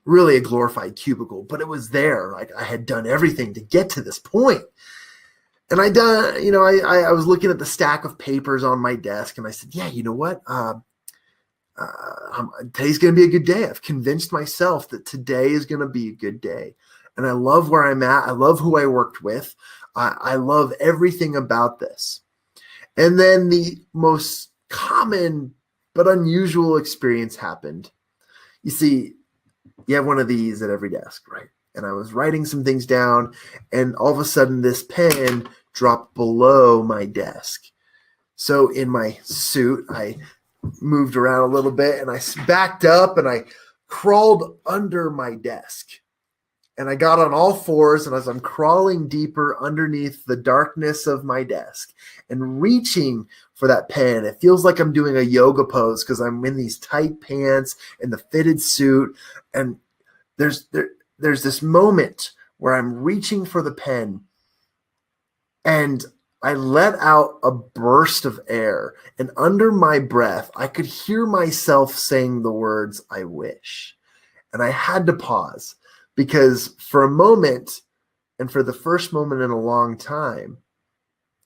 Speaker 16: Really a glorified cubicle, but it was there. Like, I had done everything to get to this point. And I was looking at the stack of papers on my desk, and I said, yeah, you know what? Today's going to be a good day. I've convinced myself that today is going to be a good day. And I love where I'm at. I love who I worked with. I love everything about this. And then the most common but unusual experience happened. You see, you have one of these at every desk, right? And I was writing some things down, and all of a sudden this pen dropped below my desk. So in my suit, I moved around a little bit, and I backed up, and I crawled under my desk. And I got on all fours, and as I'm crawling deeper underneath the darkness of my desk and reaching for that pen, it feels like I'm doing a yoga pose because I'm in these tight pants and the fitted suit. And there's this moment where I'm reaching for the pen, and I let out a burst of air. And under my breath, I could hear myself saying the words, "I wish." And I had to pause. Because for a moment, and for the first moment in a long time,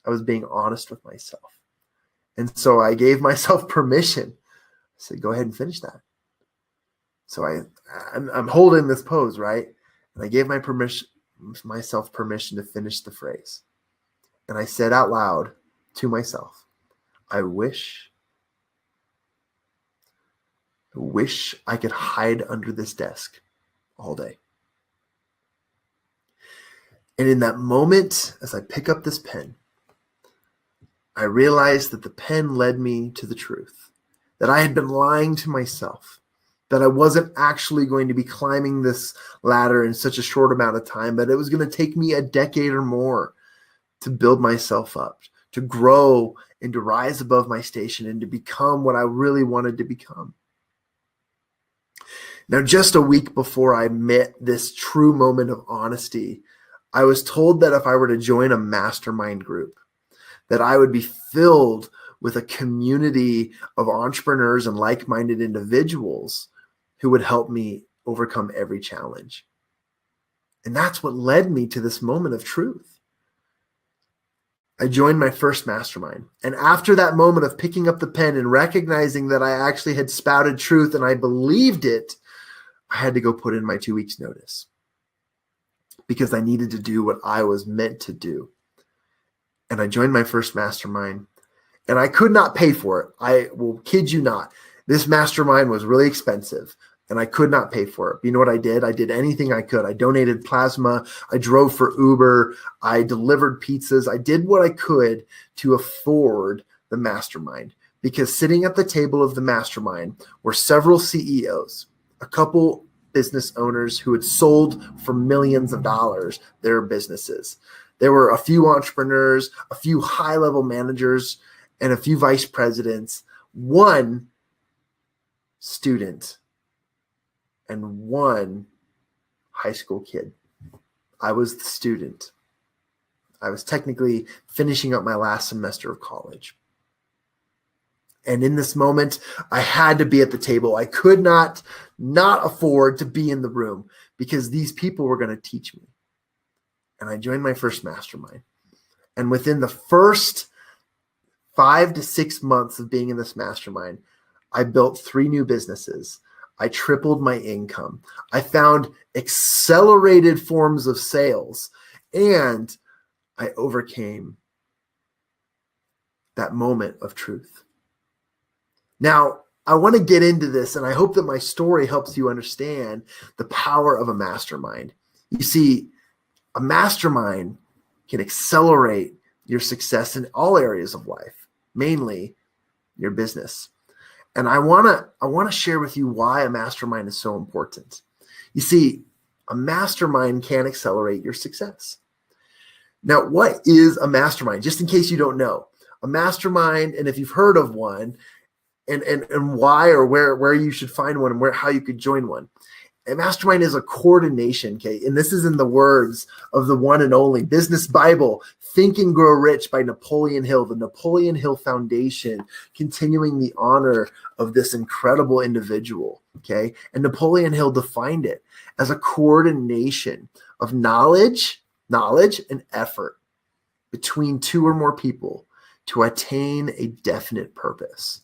Speaker 16: I was being honest with myself. And so I gave myself permission. I said, go ahead and finish that. So I'm holding this pose, right? And I gave myself permission to finish the phrase. And I said out loud to myself, I wish I could hide under this desk all day. And in that moment, as I pick up this pen, I realized that the pen led me to the truth, that I had been lying to myself, that I wasn't actually going to be climbing this ladder in such a short amount of time, but it was going to take me a decade or more to build myself up, to grow and to rise above my station and to become what I really wanted to become. Now, just a week before I met this true moment of honesty, I was told that if I were to join a mastermind group, that I would be filled with a community of entrepreneurs and like-minded individuals who would help me overcome every challenge. And that's what led me to this moment of truth. I joined my first mastermind. And after that moment of picking up the pen and recognizing that I actually had spouted truth and I believed it, I had to go put in my 2 weeks notice because I needed to do what I was meant to do. And I joined my first mastermind, and I could not pay for it. I will kid you not. This mastermind was really expensive, and I could not pay for it. You know what I did? I did anything I could. I donated plasma. I drove for Uber. I delivered pizzas. I did what I could to afford the mastermind, because sitting at the table of the mastermind were several CEOs, a couple business owners who had sold for millions of dollars their businesses. There were a few entrepreneurs, a few high-level managers, and a few vice presidents, one student, and one high school kid. I was the student. I was technically finishing up my last semester of college. And in this moment, I had to be at the table. I could not afford to be in the room because these people were going to teach me. And I joined my first mastermind. And within the first 5 to 6 months of being in this mastermind, I built 3 new businesses. I tripled my income. I found accelerated forms of sales, and I overcame that moment of truth. Now, I want to get into this, and I hope that my story helps you understand the power of a mastermind. You see, a mastermind can accelerate your success in all areas of life, mainly your business. And I want to share with you why a mastermind is so important. You see, a mastermind can accelerate your success. Now, what is a mastermind? Just in case you don't know, a mastermind, and if you've heard of one, and why or where you should find one and how you could join one. A mastermind is a coordination, okay? And this is in the words of the one and only Business Bible, Think and Grow Rich by Napoleon Hill, the Napoleon Hill Foundation, continuing the honor of this incredible individual, okay? And Napoleon Hill defined it as a coordination of knowledge and effort between 2 or more people to attain a definite purpose.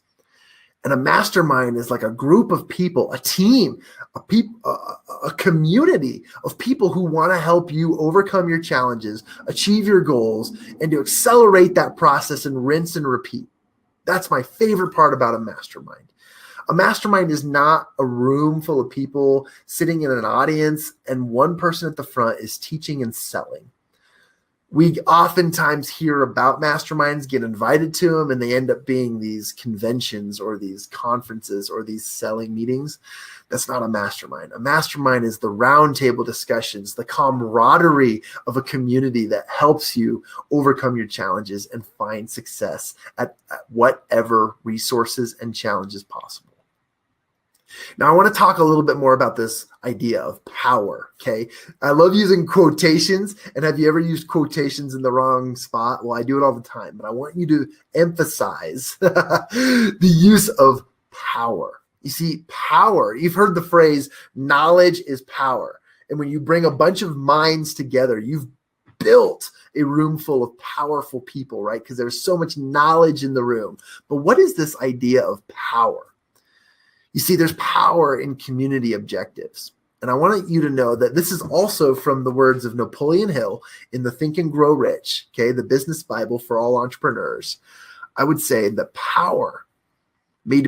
Speaker 16: And a mastermind is like a group of people, a team, a community of people who want to help you overcome your challenges, achieve your goals, and to accelerate that process and rinse and repeat. That's my favorite part about a mastermind. A mastermind is not a room full of people sitting in an audience and one person at the front is teaching and selling. We oftentimes hear about masterminds, get invited to them, and they end up being these conventions or these conferences or these selling meetings. That's not a mastermind. A mastermind is the roundtable discussions, the camaraderie of a community that helps you overcome your challenges and find success at whatever resources and challenges possible. Now, I want to talk a little bit more about this idea of power, okay? I love using quotations, and have you ever used quotations in the wrong spot? Well, I do it all the time, but I want you to emphasize the use of power. You see, power, you've heard the phrase, knowledge is power. And when you bring a bunch of minds together, you've built a room full of powerful people, right? Because there's so much knowledge in the room. But what is this idea of power? You see, there's power in community objectives. And I want you to know that this is also from the words of Napoleon Hill in the Think and Grow Rich, okay, the business Bible for all entrepreneurs. I would say that power may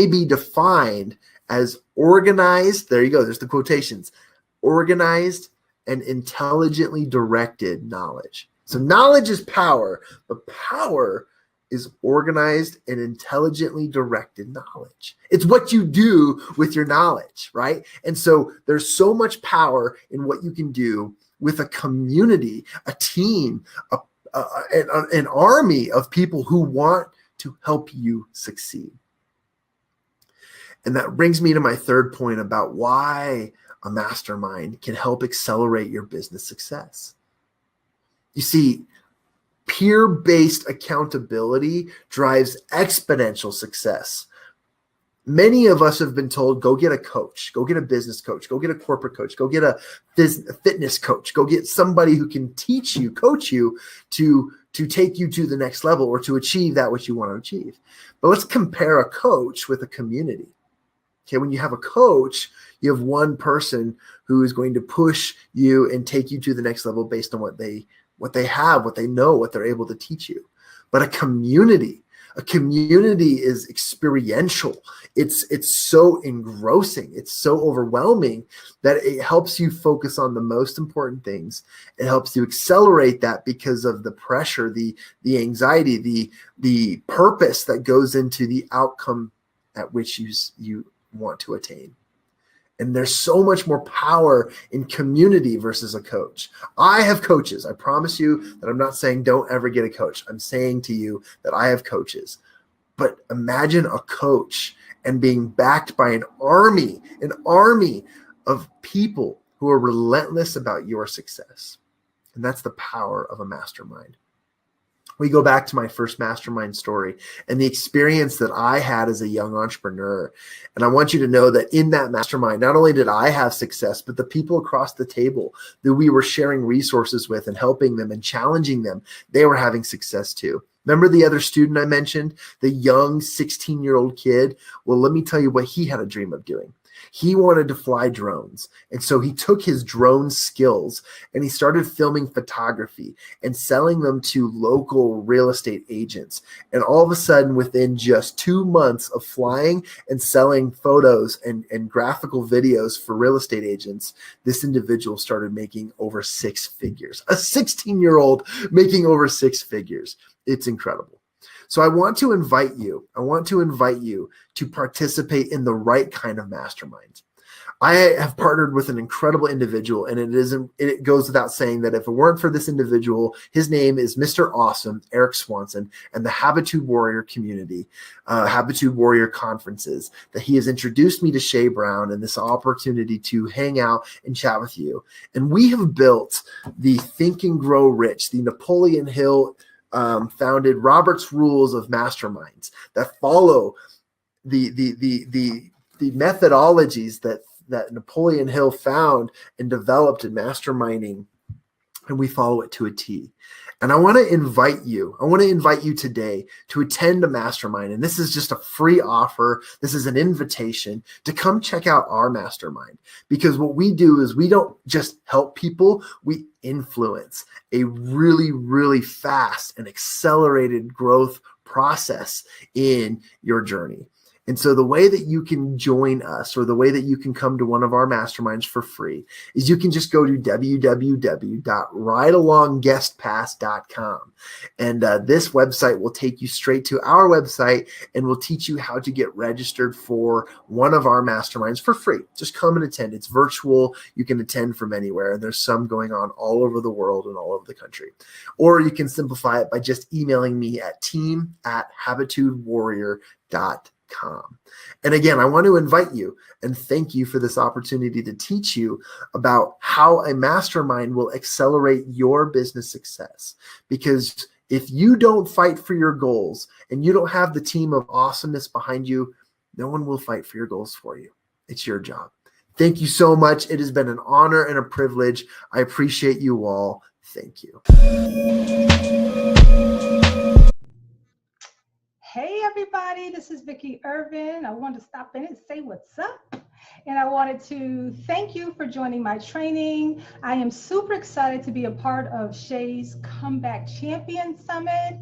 Speaker 16: be defined as organized, there you go, there's the quotations, organized and intelligently directed knowledge. So knowledge is power, but power is organized and intelligently directed knowledge. It's what you do with your knowledge, right? And so there's so much power in what you can do with a community, a team, an army of people who want to help you succeed. And that brings me to my third point about why a mastermind can help accelerate your business success. You see, peer-based accountability drives exponential success. Many of us have been told, go get a coach, go get a business coach, go get a corporate coach, go get a fitness coach, go get somebody who can teach you, coach you to take you to the next level or to achieve that which you want to achieve. But let's compare a coach with a community. Okay, when you have a coach, you have one person who is going to push you and take you to the next level based on what they have, what they know, what they're able to teach you. But a community is experiential. It's so engrossing. It's so overwhelming that it helps you focus on the most important things. It helps you accelerate that because of the pressure, the anxiety, the purpose that goes into the outcome at which you want to attain. And there's so much more power in community versus a coach. I have coaches. I promise you that I'm not saying don't ever get a coach. I'm saying to you that I have coaches. But imagine a coach and being backed by an army of people who are relentless about your success. And that's the power of a mastermind. We go back to my first mastermind story and the experience that I had as a young entrepreneur. And I want you to know that in that mastermind, not only did I have success, but the people across the table that we were sharing resources with and helping them and challenging them, they were having success too. Remember the other student I mentioned, the young 16-year-old kid? Well, let me tell you what he had a dream of doing. He wanted to fly drones. And so he took his drone skills and he started filming photography and selling them to local real estate agents. And all of a sudden, within just 2 months of flying and selling photos and graphical videos for real estate agents, this individual started making over 6 figures. A 16-year-old making over 6 figures. It's incredible. So I want to invite you to participate in the right kind of masterminds. I have partnered with an incredible individual, and it goes without saying that if it weren't for this individual, his name is Mr. Awesome, Eric Swanson, and the Habitude Warrior community, Habitude Warrior conferences, that he has introduced me to Shay Brown and this opportunity to hang out and chat with you. And we have built the Think and Grow Rich, the Napoleon Hill founded Robert's Rules of Masterminds that follow the methodologies that Napoleon Hill found and developed in masterminding, and we follow it to a T. And I want to invite you today to attend a mastermind. And this is just a free offer. This is an invitation to come check out our mastermind, because what we do is we don't just help people, we influence a really, really fast and accelerated growth process in your journey. And so the way that you can join us, or the way that you can come to one of our masterminds for free, is you can just go to www.ridealongguestpass.com. And this website will take you straight to our website and will teach you how to get registered for one of our masterminds for free. Just come and attend. It's virtual. You can attend from anywhere. And there's some going on all over the world and all over the country. Or you can simplify it by just emailing me at team@habitudewarrior.com. And again, I want to invite you and thank you for this opportunity to teach you about how a mastermind will accelerate your business success. Because if you don't fight for your goals and you don't have the team of awesomeness behind you, no one will fight for your goals for you. It's your job. Thank you so much. It has been an honor and a privilege. I appreciate you all. Thank you.
Speaker 17: Hey everybody, this is Vicki Irvin. I wanted to stop in and say what's up. And I wanted to thank you for joining my training. I am super excited to be a part of Shay's Comeback Champion Summit.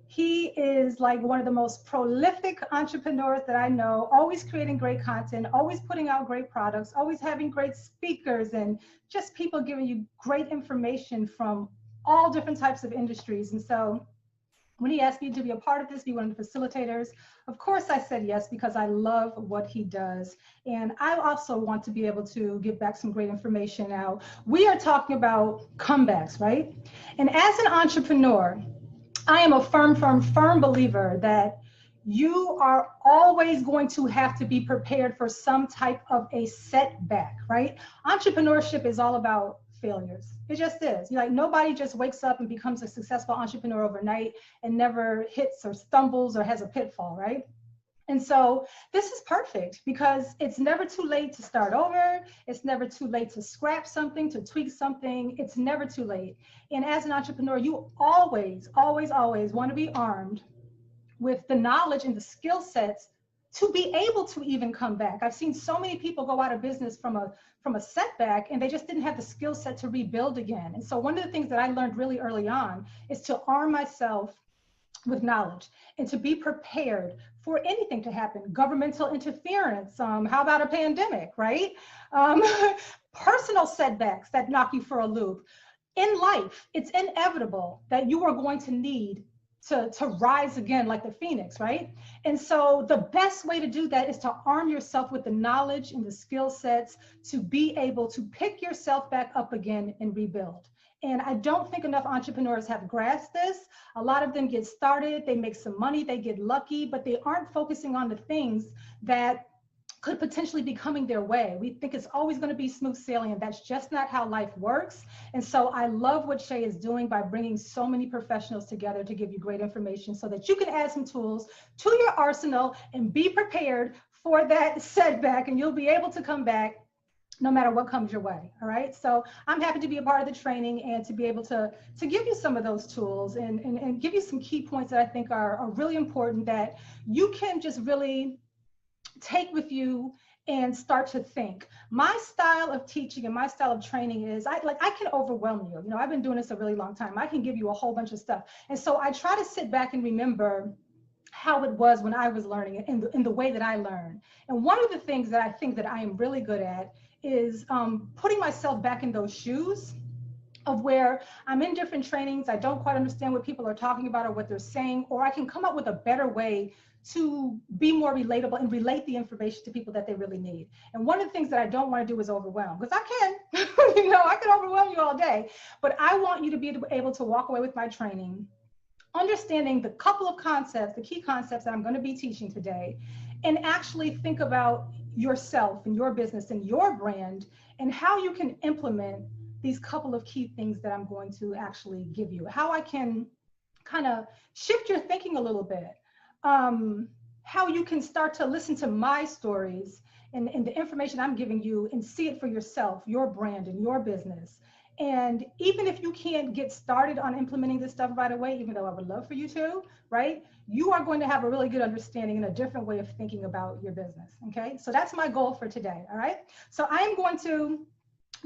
Speaker 17: He is like one of the most prolific entrepreneurs that I know, always creating great content, always putting out great products, always having great speakers, and just people giving you great information from all different types of industries. And so when he asked me to be a part of this, be one of the facilitators, of course I said yes, because I love what he does. And I also want to be able to give back some great information out. We are talking about comebacks, right? And as an entrepreneur, I am a firm believer that you are always going to have to be prepared for some type of a setback, right? Entrepreneurship is all about failures. It just is. Like, nobody just wakes up and becomes a successful entrepreneur overnight and never hits or stumbles or has a pitfall, right? And so this is perfect because it's never too late to start over. It's never too late to scrap something, to tweak something. It's never too late. And as an entrepreneur, you always, always, always want to be armed with the knowledge and the skill sets to be able to even come back. I've seen so many people go out of business from a setback, and they just didn't have the skill set to rebuild again. And so one of the things that I learned really early on is to arm myself with knowledge and to be prepared for anything to happen. Governmental interference, how about a pandemic, right? Personal setbacks that knock you for a loop. In life, it's inevitable that you are going to need to rise again like the phoenix, right? And so the best way to do that is to arm yourself with the knowledge and the skill sets to be able to pick yourself back up again and rebuild. And I don't think enough entrepreneurs have grasped this. A lot of them get started, they make some money, they get lucky, but they aren't focusing on the things that could potentially be coming their way. We think it's always going to be smooth sailing, and that's just not how life works. And so I love what Shay is doing by bringing so many professionals together to give you great information so that you can add some tools to your arsenal and be prepared for that setback, and you'll be able to come back no matter what comes your way. All right. So I'm happy to be a part of the training and to be able to give you some of those tools and give you some key points that I think are really important that you can just really take with you and start to think. My style of teaching and my style of training is I can overwhelm you. You know, I've been doing this a really long time. I can give you a whole bunch of stuff. And so I try to sit back and remember how it was when I was learning in the way that I learn. And one of the things that I think that I am really good at is putting myself back in those shoes of where I'm in different trainings. I don't quite understand what people are talking about or what they're saying, or I can come up with a better way to be more relatable and relate the information to people that they really need. And one of the things that I don't want to do is overwhelm, because I can, you know, I can overwhelm you all day, but I want you to be able to walk away with my training, understanding the couple of concepts, the key concepts that I'm going to be teaching today, and actually think about yourself and your business and your brand and how you can implement these couple of key things that I'm going to actually give you, how I can kind of shift your thinking a little bit. How you can start to listen to my stories and the information I'm giving you and see it for yourself, your brand and your business. And even if you can't get started on implementing this stuff right away, even though I would love for you to, right? You are going to have a really good understanding and a different way of thinking about your business, okay? So that's my goal for today, all right? So I am going to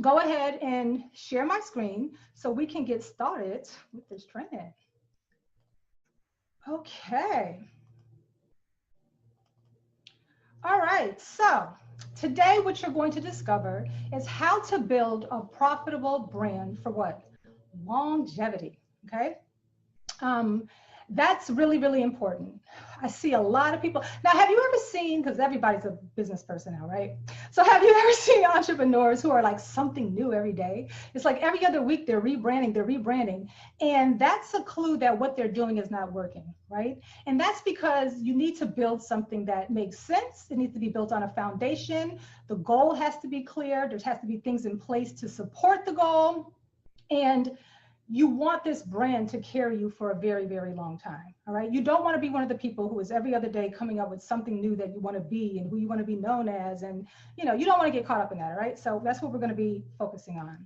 Speaker 17: go ahead and share my screen so we can get started with this training. Okay. All right, so today what you're going to discover is how to build a profitable brand for what? Longevity, okay? That's really, really important. I see a lot of people. Now, have you ever seen, because everybody's a business person now, right? So have you ever seen entrepreneurs who are like something new every day? It's like every other week they're rebranding. And that's a clue that what they're doing is not working, right? And that's because you need to build something that makes sense. It needs to be built on a foundation. The goal has to be clear. There has to be things in place to support the goal. And you want this brand to carry you for a very, very long time, all right? You don't want to be one of the people who is every other day coming up with something new that you want to be and who you want to be known as, and you don't want to get caught up in that, all right? So that's what we're going to be focusing on.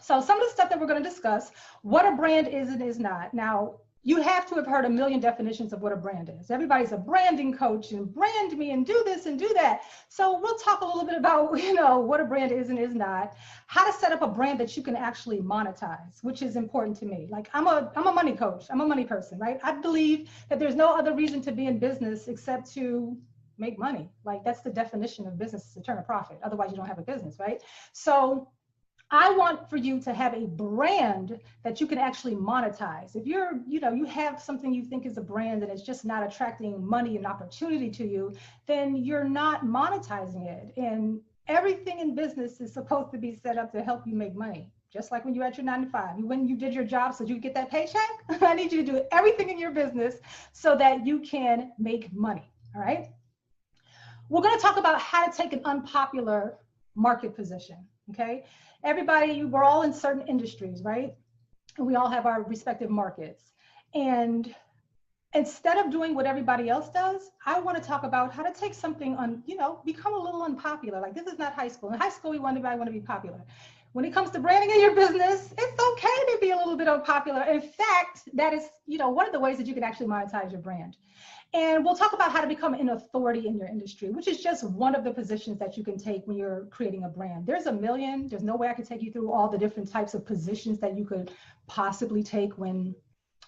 Speaker 17: So some of the stuff that we're going to discuss, what a brand is and is not. Now, you have to have heard a million definitions of what a brand is. Everybody's a branding coach and brand me and do this and do that. So we'll talk a little bit about, what a brand is and is not, how to set up a brand that you can actually monetize, which is important to me. Like I'm a money coach. I'm a money person, right? I believe that there's no other reason to be in business except to make money. Like that's the definition of business, is to turn a profit. Otherwise you don't have a business, right? So I want for you to have a brand that you can actually monetize. If you're, you have something you think is a brand and it's just not attracting money and opportunity to you, then you're not monetizing it. And everything in business is supposed to be set up to help you make money. Just like when you're at your 9 to 5, when you did your job so you get that paycheck, I need you to do everything in your business so that you can make money, all right? We're gonna talk about how to take an unpopular market position, okay? Everybody, we're all in certain industries, right? And we all have our respective markets. And instead of doing what everybody else does, I want to talk about how to take something on, become a little unpopular. Like this is not high school. In high school, everybody want to be popular. When it comes to branding in your business, it's okay to be a little bit unpopular. In fact, that is, one of the ways that you can actually monetize your brand. And we'll talk about how to become an authority in your industry, which is just one of the positions that you can take when you're creating a brand. There's a million. There's no way I could take you through all the different types of positions that you could possibly take when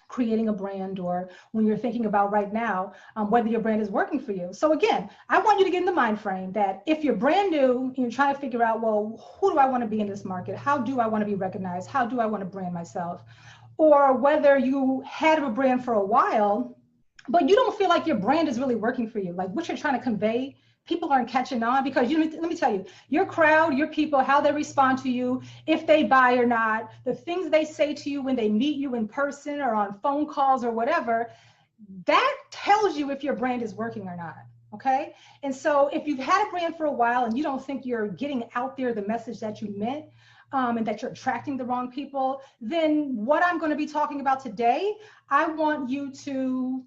Speaker 17: creating a brand or when you're thinking about right now, whether your brand is working for you. So again, I want you to get in the mind frame that if you're brand new and you're trying to figure out, well, who do I want to be in this market? How do I want to be recognized? How do I want to brand myself? Or whether you had a brand for a while, but you don't feel like your brand is really working for you. Like what you're trying to convey, people aren't catching on because let me tell you, your crowd, your people, how they respond to you, if they buy or not, the things they say to you when they meet you in person or on phone calls or whatever, that tells you if your brand is working or not, okay? And so if you've had a brand for a while and you don't think you're getting out there the message that you meant, and that you're attracting the wrong people, then what I'm going to be talking about today, I want you to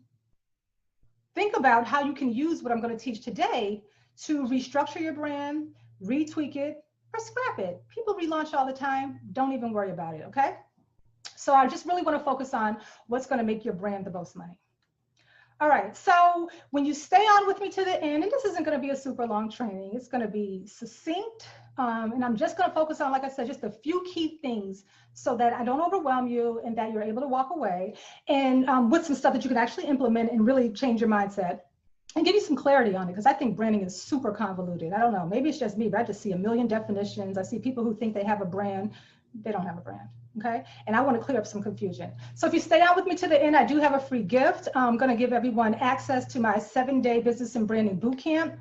Speaker 17: think about how you can use what I'm going to teach today to restructure your brand, retweak it, or scrap it. People relaunch all the time. Don't even worry about it, okay? So I just really want to focus on what's going to make your brand the most money. All right, so when you stay on with me to the end, and this isn't going to be a super long training, it's going to be succinct, and I'm just going to focus on, like I said, just a few key things so that I don't overwhelm you and that you're able to walk away and with some stuff that you can actually implement and really change your mindset and give you some clarity on it, because I think branding is super convoluted. I don't know, maybe it's just me, but I just see a million definitions. I see people who think they have a brand, they don't have a brand. Okay, and I want to clear up some confusion. So if you stay on with me to the end, I do have a free gift. I'm going to give everyone access to my 7-day business and branding bootcamp,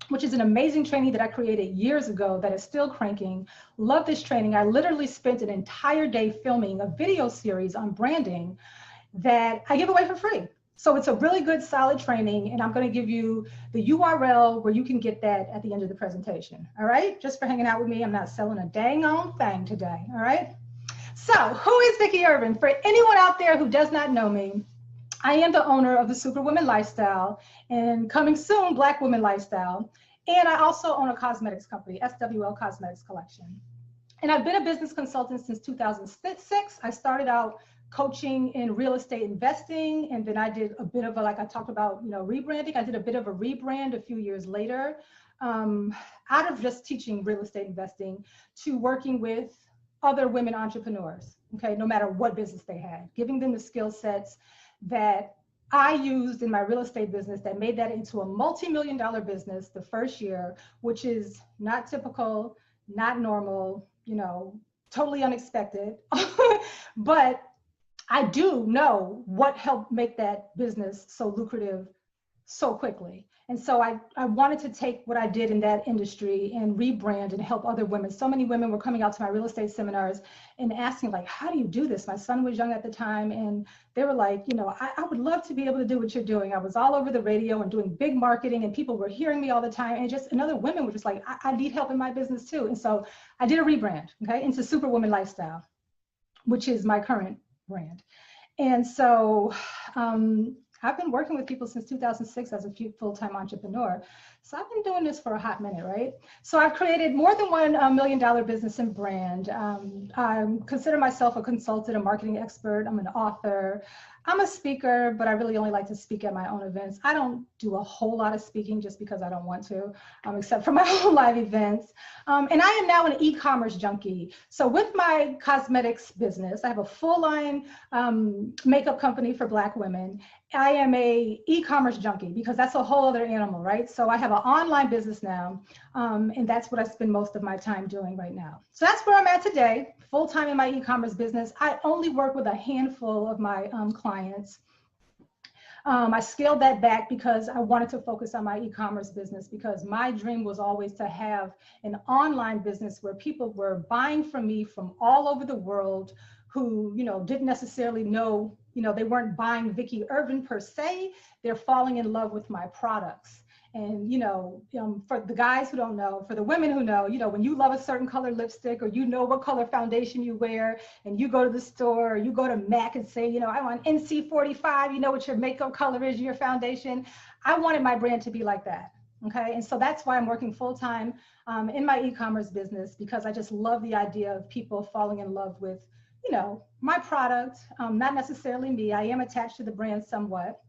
Speaker 17: which is an amazing training that I created years ago that is still cranking. Love this training. I literally spent an entire day filming a video series on branding that I give away for free. So it's a really good, solid training, and I'm going to give you the URL where you can get that at the end of the presentation. All right, just for hanging out with me. I'm not selling a dang on thing today. All right. So who is Vicki Irvin? For anyone out there who does not know me, I am the owner of the Superwoman Lifestyle and coming soon, Black Women Lifestyle. And I also own a cosmetics company, SWL Cosmetics Collection. And I've been a business consultant since 2006. I started out coaching in real estate investing. And then I did a bit of a, like I talked about, rebranding. I did a bit of a rebrand a few years later, out of just teaching real estate investing to working with other women entrepreneurs, okay, no matter what business they had, giving them the skill sets that I used in my real estate business that made that into a multi-million-dollar business the first year, which is not typical, not normal, you know, totally unexpected. But I do know what helped make that business so lucrative so quickly. And so I wanted to take what I did in that industry and rebrand and help other women. So many women were coming out to my real estate seminars and asking, like, how do you do this? My son was young at the time, and they were like, you know, I would love to be able to do what you're doing. I was all over the radio and doing big marketing, and people were hearing me all the time. And other women were just like, I need help in my business too. And so I did a rebrand, okay, into Superwoman Lifestyle, which is my current brand. And so I've been working with people since 2006 as a full-time entrepreneur. So I've been doing this for a hot minute, right? So I've created more than $1 million business and brand. I consider myself a consultant, a marketing expert. I'm an author. I'm a speaker, but I really only like to speak at my own events. I don't do a whole lot of speaking just because I don't want to, except for my own live events. And I am now an e-commerce junkie. So with my cosmetics business, I have a full line makeup company for Black women. I am a e-commerce junkie because that's a whole other animal, right? So I have an online business now, and that's what I spend most of my time doing right now. So that's where I'm at today, full-time in my e-commerce business. I only work with a handful of my clients. I scaled that back because I wanted to focus on my e-commerce business, because my dream was always to have an online business where people were buying from me from all over the world who, you know, didn't necessarily know, you know, they weren't buying Vicki Irvin per se, they're falling in love with my products. And, you know, for the guys who don't know, for the women who know, you know, when you love a certain color lipstick, or you know what color foundation you wear, and you go to the store, or you go to MAC and say, you know, I want NC45, you know what your makeup color is, your foundation. I wanted my brand to be like that. Okay. And so that's why I'm working full time in my e-commerce business, because I just love the idea of people falling in love with, you know, my product, not necessarily me. I am attached to the brand somewhat,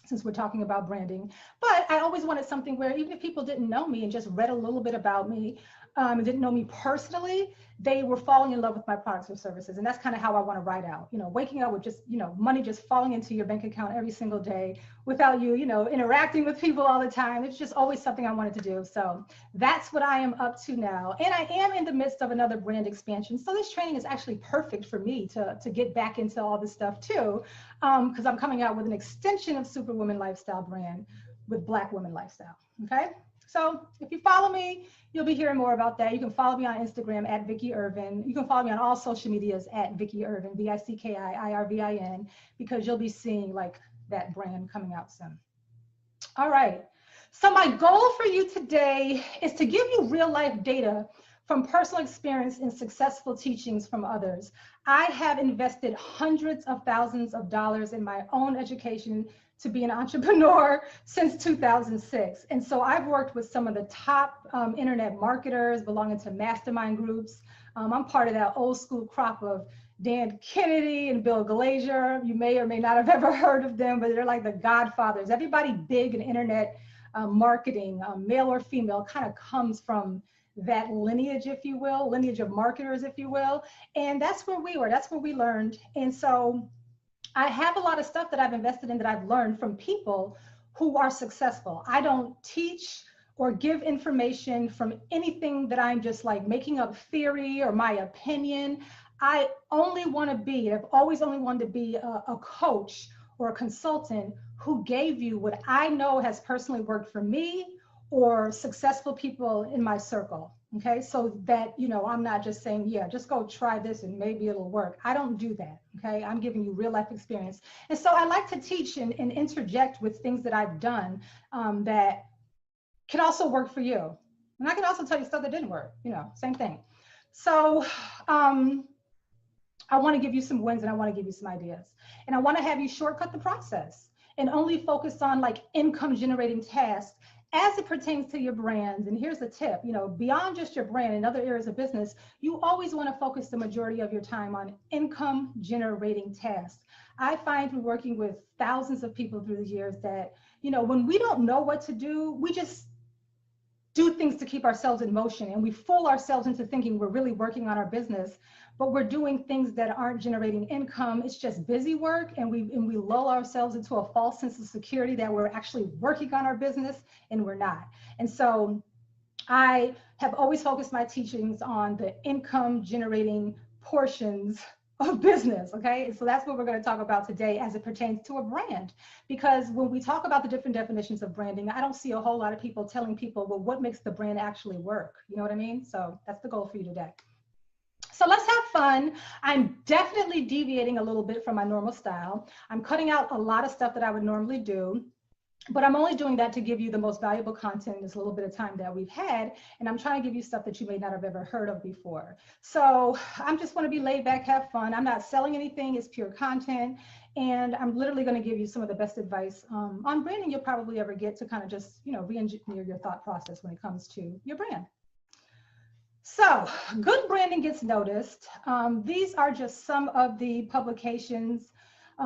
Speaker 17: since we're talking about branding, but I always wanted something where even if people didn't know me and just read a little bit about me and didn't know me personally, they were falling in love with my products or services. And that's kind of how I want to write out, you know, waking up with just, you know, money just falling into your bank account every single day without you, you know, interacting with people all the time. It's just always something I wanted to do. So that's what I am up to now. And I am in the midst of another brand expansion. So this training is actually perfect for me to get back into all this stuff too, because I'm coming out with an extension of Superwoman Lifestyle brand with Black Women Lifestyle, okay? So if you follow me, you'll be hearing more about that. You can follow me on Instagram at Vicki Irvin. You can follow me on all social medias at Vicki Irvin, VICKIIRVIN, because you'll be seeing like that brand coming out soon. All right. So my goal for you today is to give you real life data from personal experience and successful teachings from others. I have invested hundreds of thousands of dollars in my own education to be an entrepreneur since 2006. And so I've worked with some of the top internet marketers belonging to mastermind groups. I'm part of that old school crop of Dan Kennedy and Bill Glazier. You may or may not have ever heard of them, but they're like the godfathers. Everybody big in internet marketing, male or female, kind of comes from that lineage, if you will, lineage of marketers, if you will. And that's where we were, that's where we learned. And so I have a lot of stuff that I've invested in that I've learned from people who are successful. I don't teach or give information from anything that I'm just like making up theory or my opinion. I only want to be, I've always only wanted to be a coach or a consultant who gave you what I know has personally worked for me or successful people in my circle. Okay, so that, you know, I'm not just saying, yeah, just go try this and maybe it'll work. I don't do that. Okay, I'm giving you real life experience. And so I like to teach and interject with things that I've done that can also work for you. And I can also tell you stuff that didn't work, you know, same thing. So I want to give you some wins and I want to give you some ideas. And I want to have you shortcut the process and only focus on like income generating tasks as it pertains to your brand. And here's the tip, you know, beyond just your brand and other areas of business, you always want to focus the majority of your time on income generating tasks. I find through working with thousands of people through the years that, you know, when we don't know what to do, we just do things to keep ourselves in motion and we fool ourselves into thinking we're really working on our business. but we're doing things that aren't generating income. It's just busy work, and we lull ourselves into a false sense of security that we're actually working on our business, and we're not. And so I have always focused my teachings on the income generating portions of business, okay? So that's what we're going to talk about today as it pertains to a brand. Because when we talk about the different definitions of branding, I don't see a whole lot of people telling people, well, what makes the brand actually work? You know what I mean? So that's the goal for you today. So let's have fun. I'm definitely deviating a little bit from my normal style. I'm cutting out a lot of stuff that I would normally do, but I'm only doing that to give you the most valuable content in this little bit of time that we've had. And I'm trying to give you stuff that you may not have ever heard of before. So I'm just want to be laid back, have fun. I'm not selling anything, it's pure content. And I'm literally going to give you some of the best advice on branding you'll probably ever get to kind of just, you know, re-engineer your thought process when it comes to your brand. So good branding gets noticed. These are just some of the publications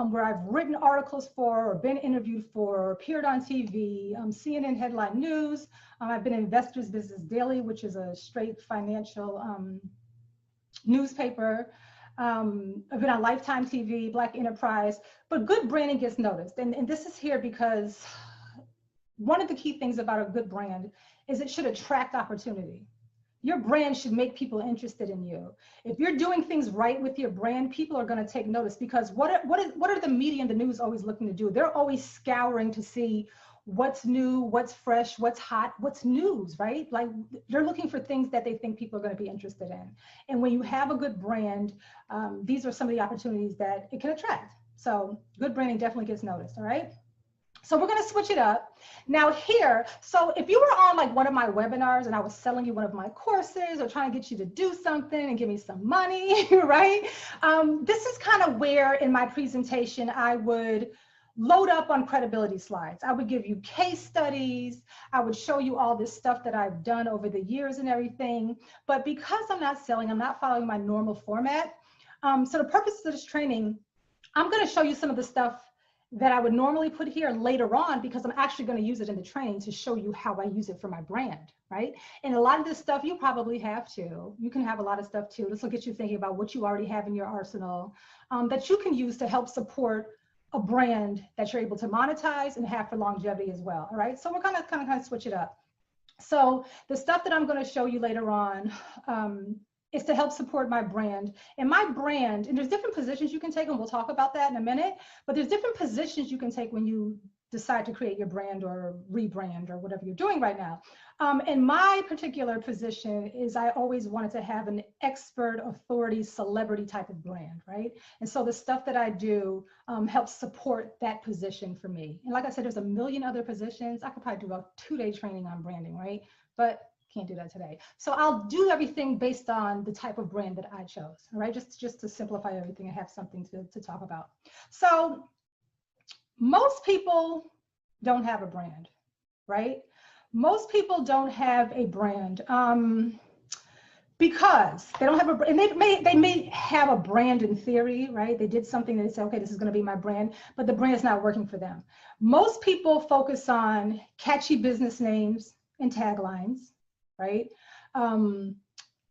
Speaker 17: where I've written articles for, or been interviewed for, or appeared on TV, CNN Headline News. I've been in Investors Business Daily, which is a straight financial newspaper. I've been on Lifetime TV, Black Enterprise, but good branding gets noticed. And this is here because one of the key things about a good brand is it should attract opportunity. Your brand should make people interested in you. If you're doing things right with your brand, people are going to take notice, because what are the media and the news always looking to do? They're always scouring to see what's new, what's fresh, what's hot, what's news, right? Like they're looking for things that they think people are going to be interested in. And when you have a good brand, these are some of the opportunities that it can attract. So good branding definitely gets noticed, all right? So we're going to switch it up now here. So if you were on like one of my webinars and I was selling you one of my courses or trying to get you to do something and give me some money, right? This is kind of where in my presentation I would load up on credibility slides. I would give you case studies. I would show you all this stuff that I've done over the years and everything. But because I'm not selling, I'm not following my normal format. So the purpose of this training, I'm going to show you some of the stuff that I would normally put here later on, because I'm actually going to use it in the training to show you how I use it for my brand, right? And a lot of this stuff you probably have too. You can have a lot of stuff too. This will get you thinking about what you already have in your arsenal that you can use to help support a brand that you're able to monetize and have for longevity as well, all right? So we're gonna kind of switch it up. So the stuff that I'm going to show you later on is to help support my brand. And my brand, and there's different positions you can take, and we'll talk about that in a minute, but there's different positions you can take when you decide to create your brand or rebrand or whatever you're doing right now. And my particular position is I always wanted to have an expert, authority, celebrity type of brand, right? And so the stuff that I do helps support that position for me. And like I said, there's a million other positions. I could probably do a 2-day training on branding, right? But can't do that today. So I'll do everything based on the type of brand that I chose, all right? Just to simplify everything and have something to talk about. So most people don't have a brand, right? Most people don't have a brand because they don't have a brand. And they may have a brand in theory, right? They did something and they say, okay, this is going to be my brand, but the brand is not working for them. Most people focus on catchy business names and taglines, right?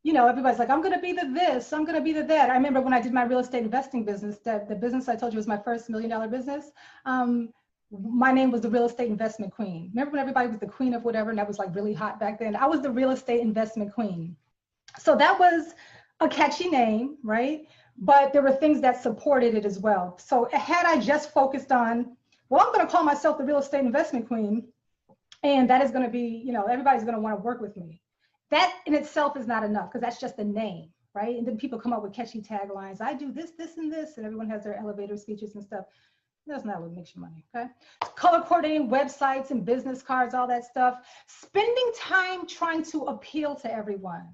Speaker 17: You know, everybody's like, I'm going to be the this, I'm going to be the that. I remember when I did my real estate investing business, that the business I told you was my first $1 million business. My name was the real estate investment queen. Remember when everybody was the queen of whatever, and that was like really hot back then? I was the real estate investment queen. So that was a catchy name, right? But there were things that supported it as well. So had I just focused on, well, I'm going to call myself the real estate investment queen, and that is going to be, you know, everybody's going to want to work with me. That in itself is not enough, because that's just a name, right? And then people come up with catchy taglines. I do this, this, and this, and everyone has their elevator speeches and stuff. That's not what makes you money, okay? Color coordinating websites and business cards, all that stuff. Spending time trying to appeal to everyone.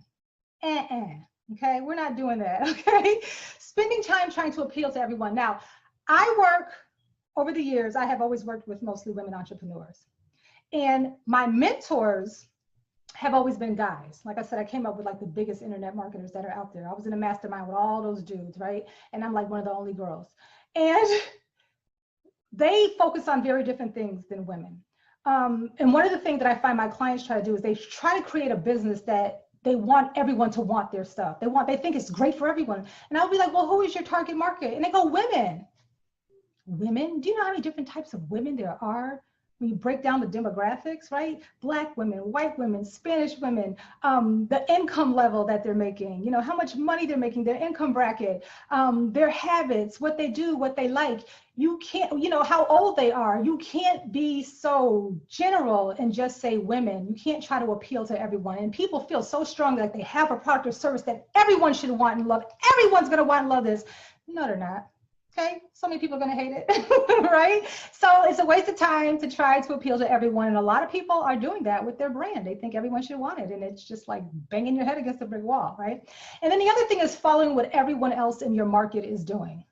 Speaker 17: Okay? We're not doing that, okay? Spending time trying to appeal to everyone. Now, over the years, I have always worked with mostly women entrepreneurs. And my mentors have always been guys. Like I said, I came up with like the biggest internet marketers that are out there. I was in a mastermind with all those dudes, right? And I'm like one of the only girls. And they focus on very different things than women. And one of the things that I find my clients try to do is they try to create a business that they want everyone to want their stuff. They think it's great for everyone. And I'll be like, well, who is your target market? And they go, women. Women? Do you know how many different types of women there are? When you break down the demographics, right? Black women, white women, Spanish women, the income level that they're making, how much money they're making, their income bracket, their habits, what they do, what they like. You can't, how old they are. You can't be so general and just say women. You can't try to appeal to everyone. And people feel so strong that they have a product or service that everyone should want and love. Everyone's going to want and love this. No, they're not. Okay, so many people are going to hate it, right? So it's a waste of time to try to appeal to everyone. And a lot of people are doing that with their brand. They think everyone should want it. And it's just like banging your head against a brick wall, right? And then the other thing is following what everyone else in your market is doing.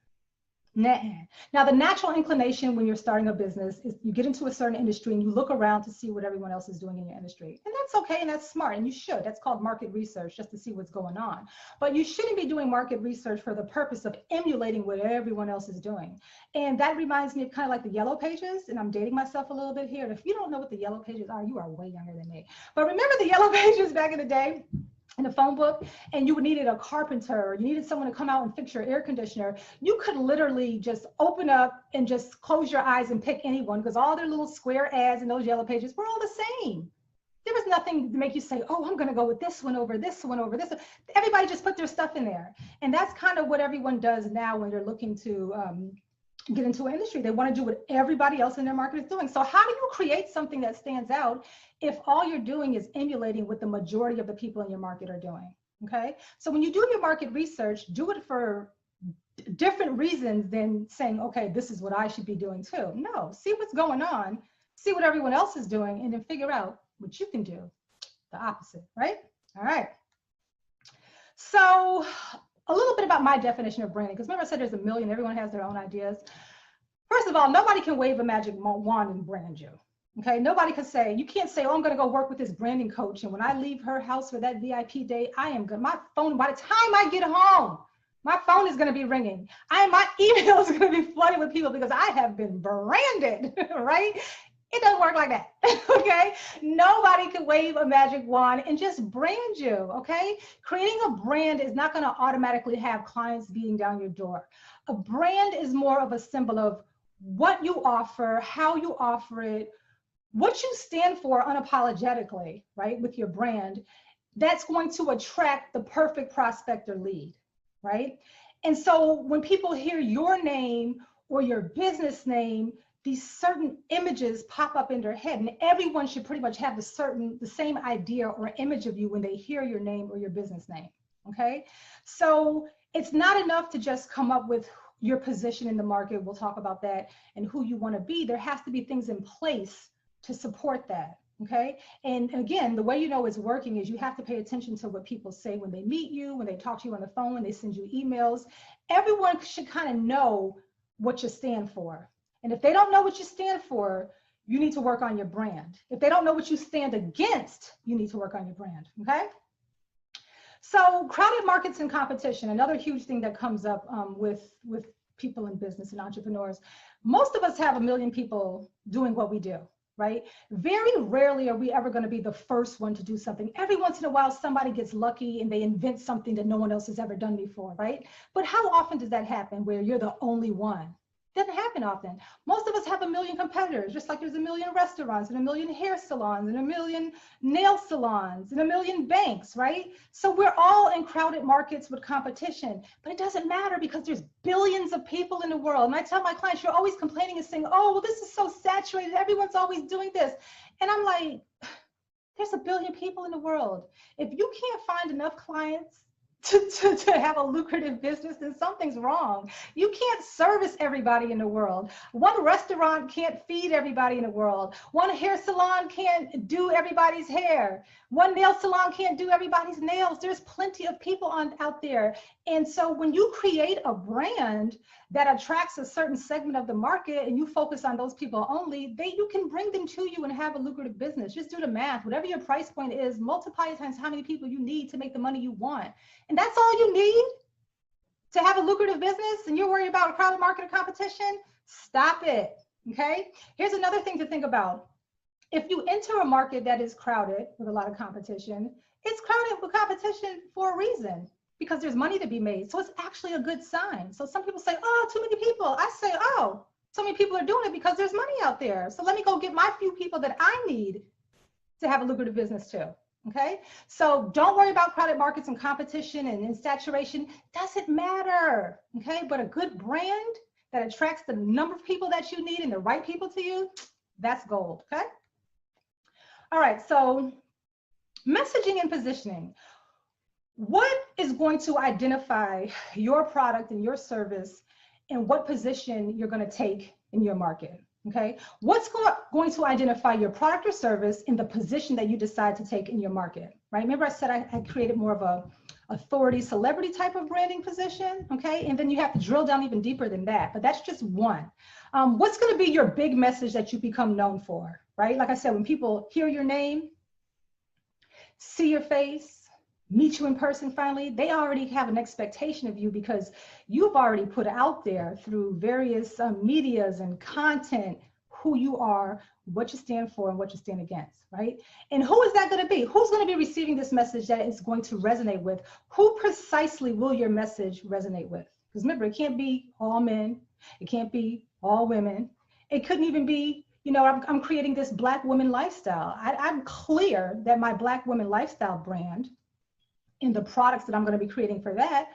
Speaker 17: Now, the natural inclination when you're starting a business is you get into a certain industry and you look around to see what everyone else is doing in your industry. And that's okay and that's smart and you should. That's called market research, just to see what's going on. But you shouldn't be doing market research for the purpose of emulating what everyone else is doing. And that reminds me of kind of like the Yellow Pages, and I'm dating myself a little bit here. And if you don't know what the Yellow Pages are, you are way younger than me. But remember the Yellow Pages back in the day? In the phone book, and you needed a carpenter, or you needed someone to come out and fix your air conditioner, you could literally just open up and just close your eyes and pick anyone, because all their little square ads in those Yellow Pages were all the same. There was nothing to make you say, oh, I'm going to go with this one over this one over this one. Everybody just put their stuff in there. And that's kind of what everyone does now when they're looking to get into an industry. They want to do what everybody else in their market is doing. So how do you create something that stands out if all you're doing is emulating what the majority of the people in your market are doing? Okay, so when you do your market research, do it for different reasons than saying, okay, this is what I should be doing too. No, see what's going on, see what everyone else is doing, and then figure out what you can do the opposite, right? All right. So a little bit about my definition of branding, because remember I said there's a million, everyone has their own ideas. First of all, nobody can wave a magic wand and brand you. Okay, nobody can say, you can't say, oh, I'm going to go work with this branding coach, and when I leave her house for that VIP day, I am good. My phone, by the time I get home, my phone is going to be ringing. My email is going to be flooded with people because I have been branded, right? It doesn't work like that, okay? Nobody can wave a magic wand and just brand you, okay? Creating a brand is not going to automatically have clients beating down your door. A brand is more of a symbol of what you offer, how you offer it, what you stand for unapologetically, right, with your brand. That's going to attract the perfect prospect or lead, right? And so when people hear your name or your business name, these certain images pop up in their head, and everyone should pretty much have the same idea or image of you when they hear your name or your business name, okay? So it's not enough to just come up with your position in the market, we'll talk about that, and who you want to be. There has to be things in place to support that, okay? And again, the way you know it's working is you have to pay attention to what people say when they meet you, when they talk to you on the phone, when they send you emails. Everyone should kind of know what you stand for. And if they don't know what you stand for, you need to work on your brand. If they don't know what you stand against, you need to work on your brand, okay? So crowded markets and competition, another huge thing that comes up with people in business and entrepreneurs. Most of us have a million people doing what we do, right? Very rarely are we ever going to be the first one to do something. Every once in a while, somebody gets lucky and they invent something that no one else has ever done before, right? But how often does that happen where you're the only one? Doesn't happen often. Most of us have a million competitors, just like there's a million restaurants and a million hair salons and a million nail salons and a million banks, right? So we're all in crowded markets with competition, but it doesn't matter because there's billions of people in the world. And I tell my clients, you're always complaining and saying, oh, well, this is so saturated. Everyone's always doing this. And I'm like, there's a billion people in the world. If you can't find enough clients to have a lucrative business, then something's wrong. You can't service everybody in the world. One restaurant can't feed everybody in the world. One hair salon can't do everybody's hair. One nail salon can't do everybody's nails. There's plenty of people out there. And so when you create a brand that attracts a certain segment of the market and you focus on those people only, you can bring them to you and have a lucrative business. Just do the math. Whatever your price point is, multiply it times how many people you need to make the money you want. And that's all you need to have a lucrative business, and you're worried about a crowded market or competition? Stop it, okay? Here's another thing to think about. If you enter a market that is crowded with a lot of competition, It's crowded with competition for a reason, because there's money to be made. So it's actually a good sign. So some people say, oh, too many people. I say, oh, so many people are doing it because there's money out there. So let me go get my few people that I need to have a lucrative business too. Okay, so don't worry about crowded markets and competition and saturation. Doesn't matter. Okay, but a good brand that attracts the number of people that you need and the right people to you, that's gold. Okay. All right, so messaging and positioning. What is going to identify your product and your service and what position you're going to take in your market? Okay, what's going to identify your product or service in the position that you decide to take in your market, right? Remember I said I created more of a authority, celebrity type of branding position, okay? And then you have to drill down even deeper than that, but that's just one. What's going to be your big message that you become known for, right? Like I said, when people hear your name, see your face, meet you in person finally, they already have an expectation of you because you've already put out there through various medias and content who you are, what you stand for, and what you stand against, right? And who is that going to be? Who's going to be receiving this message that is going to resonate with? Who precisely will your message resonate with? Because remember, it can't be all men. It can't be all women. It couldn't even be, you know, I'm creating this Black woman lifestyle. I'm clear that my Black woman lifestyle brand and the products that I'm going to be creating for that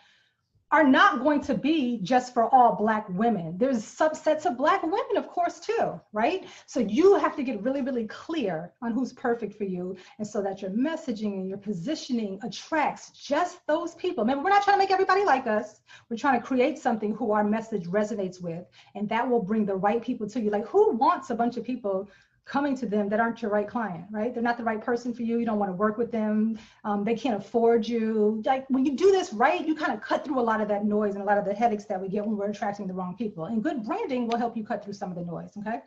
Speaker 17: are not going to be just for all Black women. There's subsets of Black women, of course, too, right? So you have to get really, really clear on who's perfect for you, and so that your messaging and your positioning attracts just those people. Remember, we're not trying to make everybody like us. We're trying to create something who our message resonates with, and that will bring the right people to you. Like, who wants a bunch of people coming to them that aren't your right client, right? They're not the right person for you. You don't want to work with them. They can't afford you. Like, when you do this right, you kind of cut through a lot of that noise and a lot of the headaches that we get when we're attracting the wrong people. And good branding will help you cut through some of the noise, okay?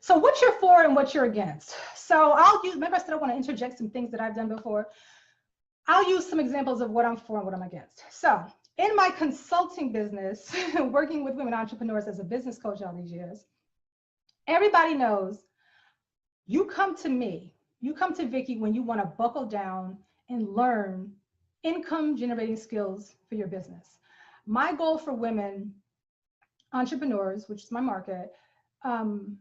Speaker 17: So what you're for and what you're against. So I'll use, remember I said I want to interject some things that I've done before. I'll use some examples of what I'm for and what I'm against. So in my consulting business, working with women entrepreneurs as a business coach all these years, everybody knows you come to me, you come to Vicki when you want to buckle down and learn income generating skills for your business. My goal for women entrepreneurs, which is my market, and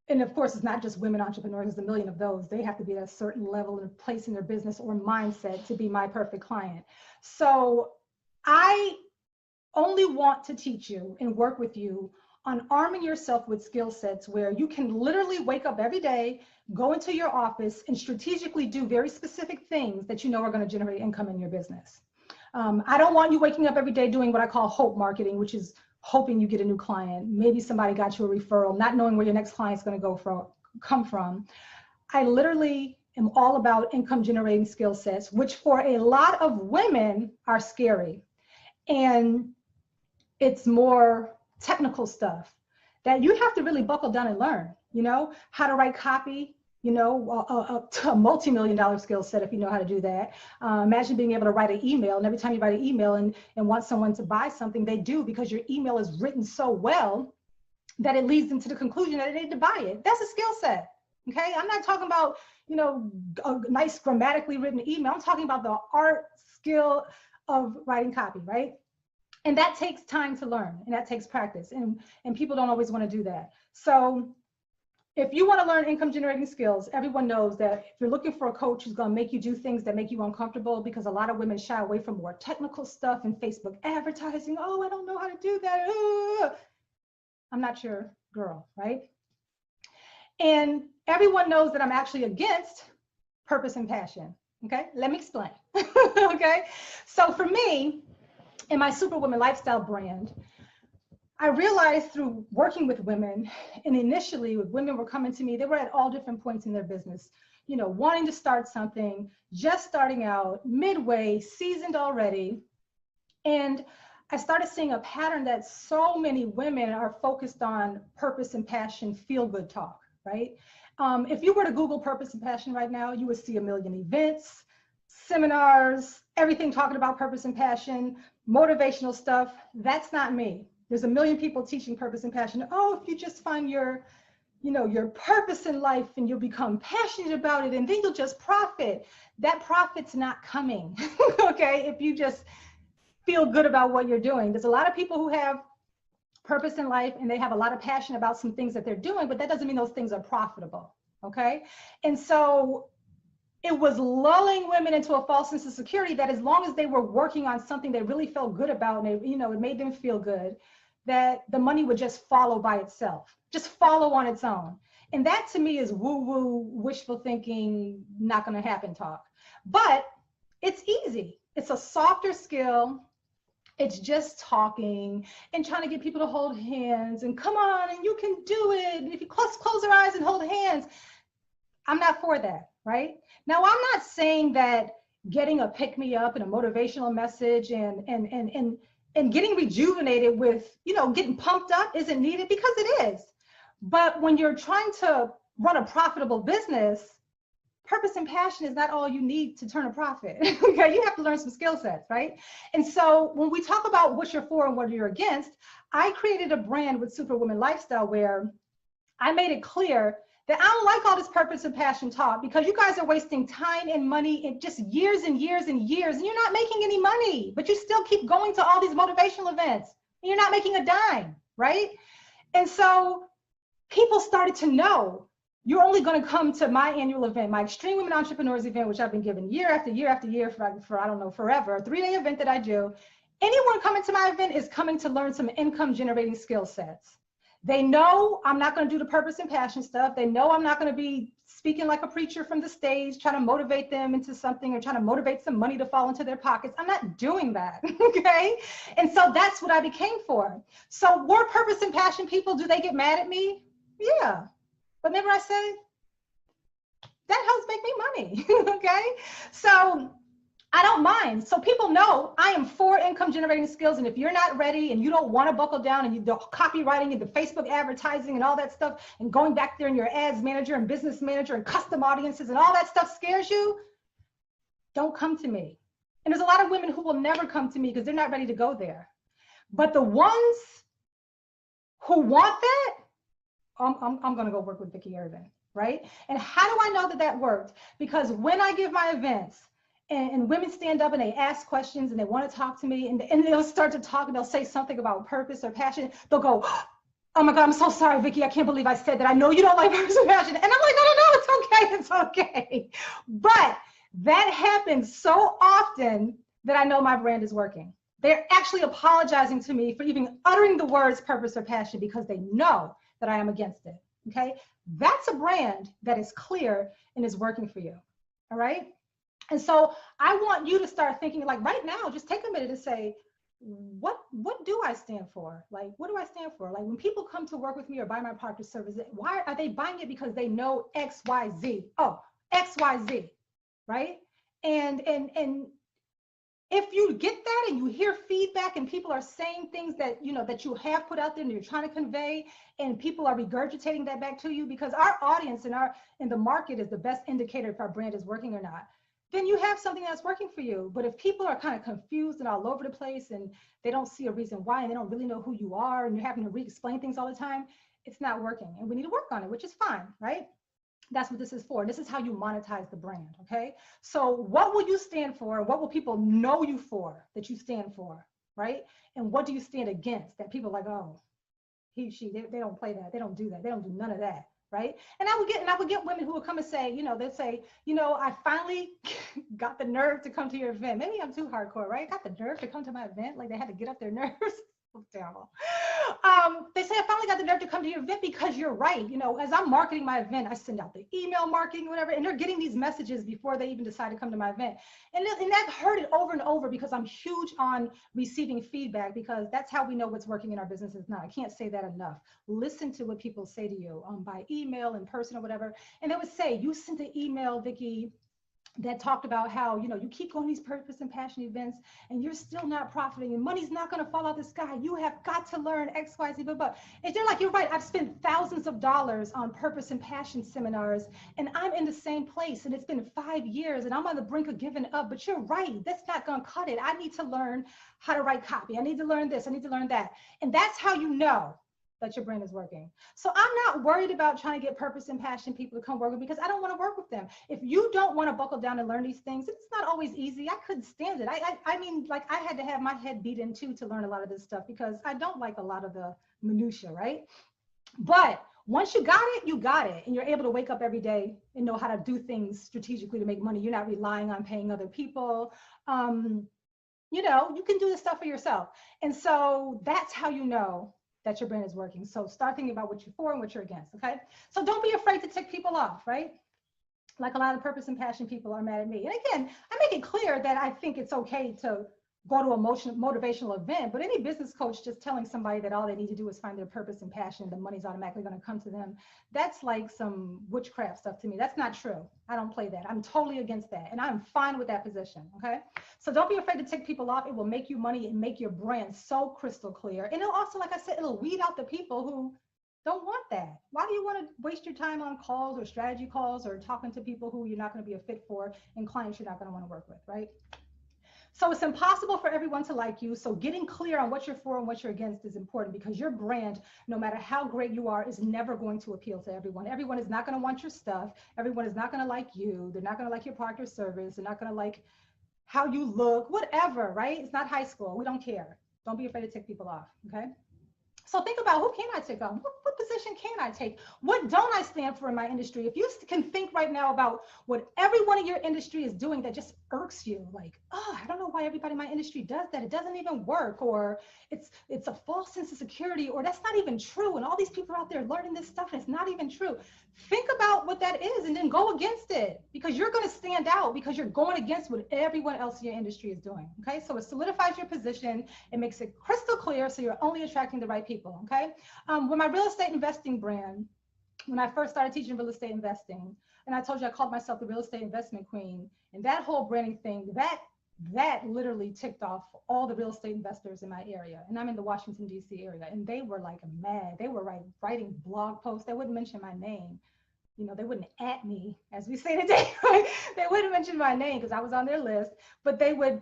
Speaker 17: of course, it's not just women entrepreneurs, there's a million of those. They have to be at a certain level and place in their business or mindset to be my perfect client. So I only want to teach you and work with you on arming yourself with skill sets where you can literally wake up every day, go into your office, and strategically do very specific things that you know are going to generate income in your business. I don't want you waking up every day doing what I call hope marketing, which is hoping you get a new client. Maybe somebody got you a referral, not knowing where your next client's going to come from. I literally am all about income generating skill sets, which for a lot of women are scary. And it's more technical stuff that you have to really buckle down and learn, you know, how to write copy, you know, a multi-million-dollar skill set if you know how to do that. Imagine being able to write an email, and every time you write an email and want someone to buy something, they do, because your email is written so well that it leads them to the conclusion that they need to buy it. That's a skill set, okay? I'm not talking about, you know, a nice grammatically written email. I'm talking about the art skill of writing copy, right? And that takes time to learn, and that takes practice, and people don't always want to do that. So if you want to learn income generating skills, everyone knows that if you're looking for a coach who's going to make you do things that make you uncomfortable, because a lot of women shy away from more technical stuff and Facebook advertising. Oh, I don't know how to do that. I'm not your girl, right? And everyone knows that I'm actually against purpose and passion. Okay, let me explain. Okay, so for me, in my Superwoman lifestyle brand, I realized through working with women, and initially when women were coming to me, they were at all different points in their business, you know, wanting to start something, just starting out, midway, seasoned already. And I started seeing a pattern that so many women are focused on purpose and passion, feel good talk, right? If you were to Google purpose and passion right now, you would see a million events, seminars, everything talking about purpose and passion, motivational stuff. That's not me. There's a million people teaching purpose and passion. Oh, if you just find your your purpose in life, and you'll become passionate about it, and then you'll just profit. That profit's not coming, okay, if you just feel good about what you're doing. There's a lot of people who have purpose in life and they have a lot of passion about some things that they're doing, but that doesn't mean those things are profitable, okay? And so it was lulling women into a false sense of security that as long as they were working on something they really felt good about, and they, it made them feel good, that the money would just follow by itself, just follow on its own. And that to me is woo-woo, wishful thinking, not gonna happen talk. But it's easy. It's a softer skill. It's just talking and trying to get people to hold hands and come on, and you can do it. And if you close your eyes and hold hands, I'm not for that, right? Now, I'm not saying that getting a pick-me-up and a motivational message and getting rejuvenated with, getting pumped up isn't needed, because it is. But when you're trying to run a profitable business, purpose and passion is not all you need to turn a profit. Okay, you have to learn some skill sets, right? And so when we talk about what you're for and what you're against, I created a brand with Superwoman Lifestyle where I made it clear that I don't like all this purpose and passion talk, because you guys are wasting time and money in just years and years and years, and you're not making any money, but you still keep going to all these motivational events and you're not making a dime, right? And so people started to know, you're only going to come to my annual event, my Extreme Women Entrepreneurs event, which I've been given year after year after year for I don't know, forever, a 3-day event that I do. Anyone coming to my event is coming to learn some income generating skill sets. They know I'm not going to do the purpose and passion stuff. They know I'm not going to be speaking like a preacher from the stage, trying to motivate them into something or trying to motivate some money to fall into their pockets. I'm not doing that, okay? And so that's what I became for. So more purpose and passion people, do they get mad at me? Yeah. But remember I said, that helps make me money, okay? So I don't mind. So people know I am for income generating skills. And if you're not ready and you don't want to buckle down, and the copywriting and the Facebook advertising and all that stuff, and going back there and your ads manager and business manager and custom audiences and all that stuff scares you, don't come to me. And there's a lot of women who will never come to me because they're not ready to go there. But the ones who want that, I'm going to go work with Vicki Irvin, right? And how do I know that that worked? Because when I give my events and women stand up and they ask questions and they want to talk to me, and they'll start to talk and they'll say something about purpose or passion, they'll go, oh my God, I'm so sorry, Vicki, I can't believe I said that. I know you don't like purpose and passion. And I'm like, no, it's okay. But that happens so often that I know my brand is working. They're actually apologizing to me for even uttering the words purpose or passion because they know that I am against it, okay? That's a brand that is clear and is working for you, all right? And so I want you to start thinking, like right now, just take a minute and say, what do I stand for? Like, what do I stand for? Like when people come to work with me or buy my product or service, why are they buying it? Because they know X, Y, Z. Oh, X, Y, Z, right? And if you get that and you hear feedback and people are saying things that that you have put out there and you're trying to convey, and people are regurgitating that back to you, because our audience in the market is the best indicator if our brand is working or not, then you have something that's working for you. But if people are kind of confused and all over the place and they don't see a reason why and they don't really know who you are and you're having to re-explain things all the time, it's not working. And we need to work on it, which is fine, right? That's what this is for. This is how you monetize the brand, okay? So what will you stand for? What will people know you for that you stand for, right? And what do you stand against that people are like, oh, he, she, they don't play that. They don't do that. They don't do none of that, right? And I would get women who would come and say, they'd say, I finally got the nerve to come to your event. Maybe I'm too hardcore, right? Got the nerve to come to my event. Like they had to get up their nerves. Terrible. They say, I finally got the nerve to come to your event because you're right. As I'm marketing my event, I send out the email marketing, whatever, and they're getting these messages before they even decide to come to my event. And I've heard it over and over because I'm huge on receiving feedback, because that's how we know what's working in our businesses now. I can't say that enough. Listen to what people say to you by email, in person, or whatever. And they would say, you sent an email, Vicki, that talked about how, you keep going to these purpose and passion events and you're still not profiting and money's not going to fall out the sky. You have got to learn X, Y, Z, blah, blah. And they're like, you're right. I've spent thousands of dollars on purpose and passion seminars and I'm in the same place and it's been 5 years and I'm on the brink of giving up, but you're right. That's not going to cut it. I need to learn how to write copy. I need to learn this. I need to learn that. And that's how you know that your brand is working. So I'm not worried about trying to get purpose and passion people to come work with me because I don't want to work with them. If you don't want to buckle down and learn these things, it's not always easy. I couldn't stand it. I mean, like I had to have my head beat in too to learn a lot of this stuff because I don't like a lot of the minutia, right? But once you got it, you got it. And you're able to wake up every day and know how to do things strategically to make money. You're not relying on paying other people. You know, you can do this stuff for yourself. And so that's how you know that your brand is working. So start thinking about what you're for and what you're against, okay? So don't be afraid to tick people off, right? Like a lot of purpose and passion people are mad at me. And again, I make it clear that I think it's okay to go to a motivational event, but any business coach just telling somebody that all they need to do is find their purpose and passion, the money's automatically going to come to them. That's like some witchcraft stuff to me. That's not true. I don't play that. I'm totally against that. And I'm fine with that position. Okay. So don't be afraid to tick people off. It will make you money and make your brand so crystal clear. And it'll also, like I said, it'll weed out the people who don't want that. Why do you want to waste your time on calls or strategy calls or talking to people who you're not going to be a fit for and clients you're not going to want to work with, right? So it's impossible for everyone to like you. So getting clear on what you're for and what you're against is important because your brand, no matter how great you are, is never going to appeal to everyone. Everyone is not going to want your stuff. Everyone is not going to like you. They're not going to like your product or service. They're not going to like how you look, whatever, right? It's not high school. We don't care. Don't be afraid to tick people off, okay? So think about who can I tick off? What position can I take? What don't I stand for in my industry? If you can think right now about what everyone in your industry is doing that just irks you, like, oh, I don't know why everybody in my industry does that. It doesn't even work, or it's a false sense of security, or that's not even true. And all these people are out there learning this stuff and it's not even true. Think about what that is and then go against it because you're going to stand out because you're going against what everyone else in your industry is doing. Okay, so it solidifies your position. It makes it crystal clear so you're only attracting the right people. Okay, with my real estate investing brand, when I first started teaching real estate investing, and I told you I called myself the real estate investment queen, and that whole branding thing, that literally ticked off all the real estate investors in my area. And I'm in the Washington, D.C. area. And they were like mad. They were writing blog posts. They wouldn't mention my name. You know, they wouldn't at me, as we say today, right? They wouldn't mention my name because I was on their list, but they would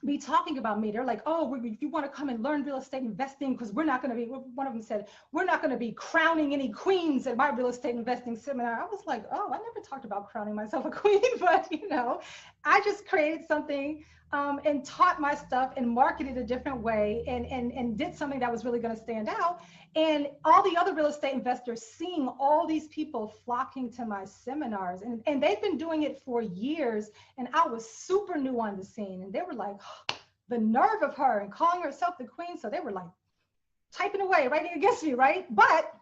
Speaker 17: be talking about me. They're like, oh, if you want to come and learn real estate investing, because we're not going to be, one of them said, we're not going to be crowning any queens at my real estate investing seminar. I was like, oh, I never talked about crowning myself a queen, but you know, I just created something and taught my stuff and marketed a different way and did something that was really going to stand out. And all the other real estate investors seeing all these people flocking to my seminars, and they've been doing it for years, and I was super new on the scene, and they were like, oh, the nerve of her and calling herself the queen. So they were like typing away, writing against me, right? But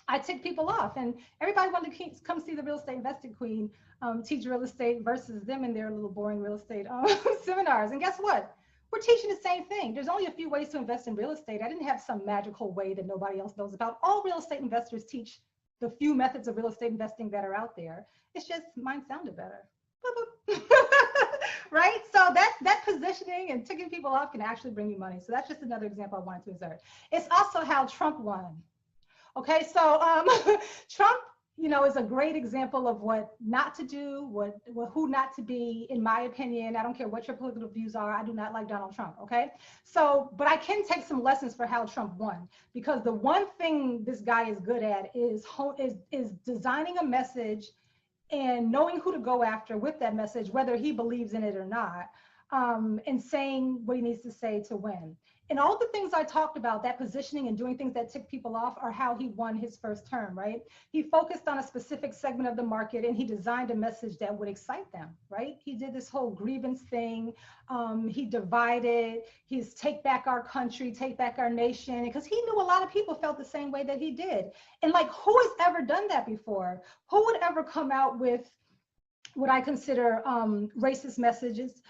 Speaker 17: I ticked people off, and everybody wanted to come see the real estate investing queen teach real estate versus them in their little boring real estate seminars. And guess what? We're teaching the same thing. There's only a few ways to invest in real estate. I didn't have some magical way that nobody else knows about. All real estate investors teach the few methods of real estate investing that are out there. It's just mine sounded better. Right? So that positioning and ticking people off can actually bring you money. So that's just another example I wanted to insert. It's also how Trump won. Okay, so Trump, you know, is a great example of what not to do, who not to be, in my opinion. I don't care what your political views are. I do not like Donald Trump, okay? So, but I can take some lessons for how Trump won, because the one thing this guy is good at is designing a message and knowing who to go after with that message, whether he believes in it or not, and saying what he needs to say to win. And all the things I talked about, that positioning and doing things that tick people off, are how he won his first term, right? He focused on a specific segment of the market and he designed a message that would excite them, right? He did this whole grievance thing. He divided, he's take back our country, take back our nation, because he knew a lot of people felt the same way that he did. And like, who has ever done that before? Who would ever come out with what I consider racist messages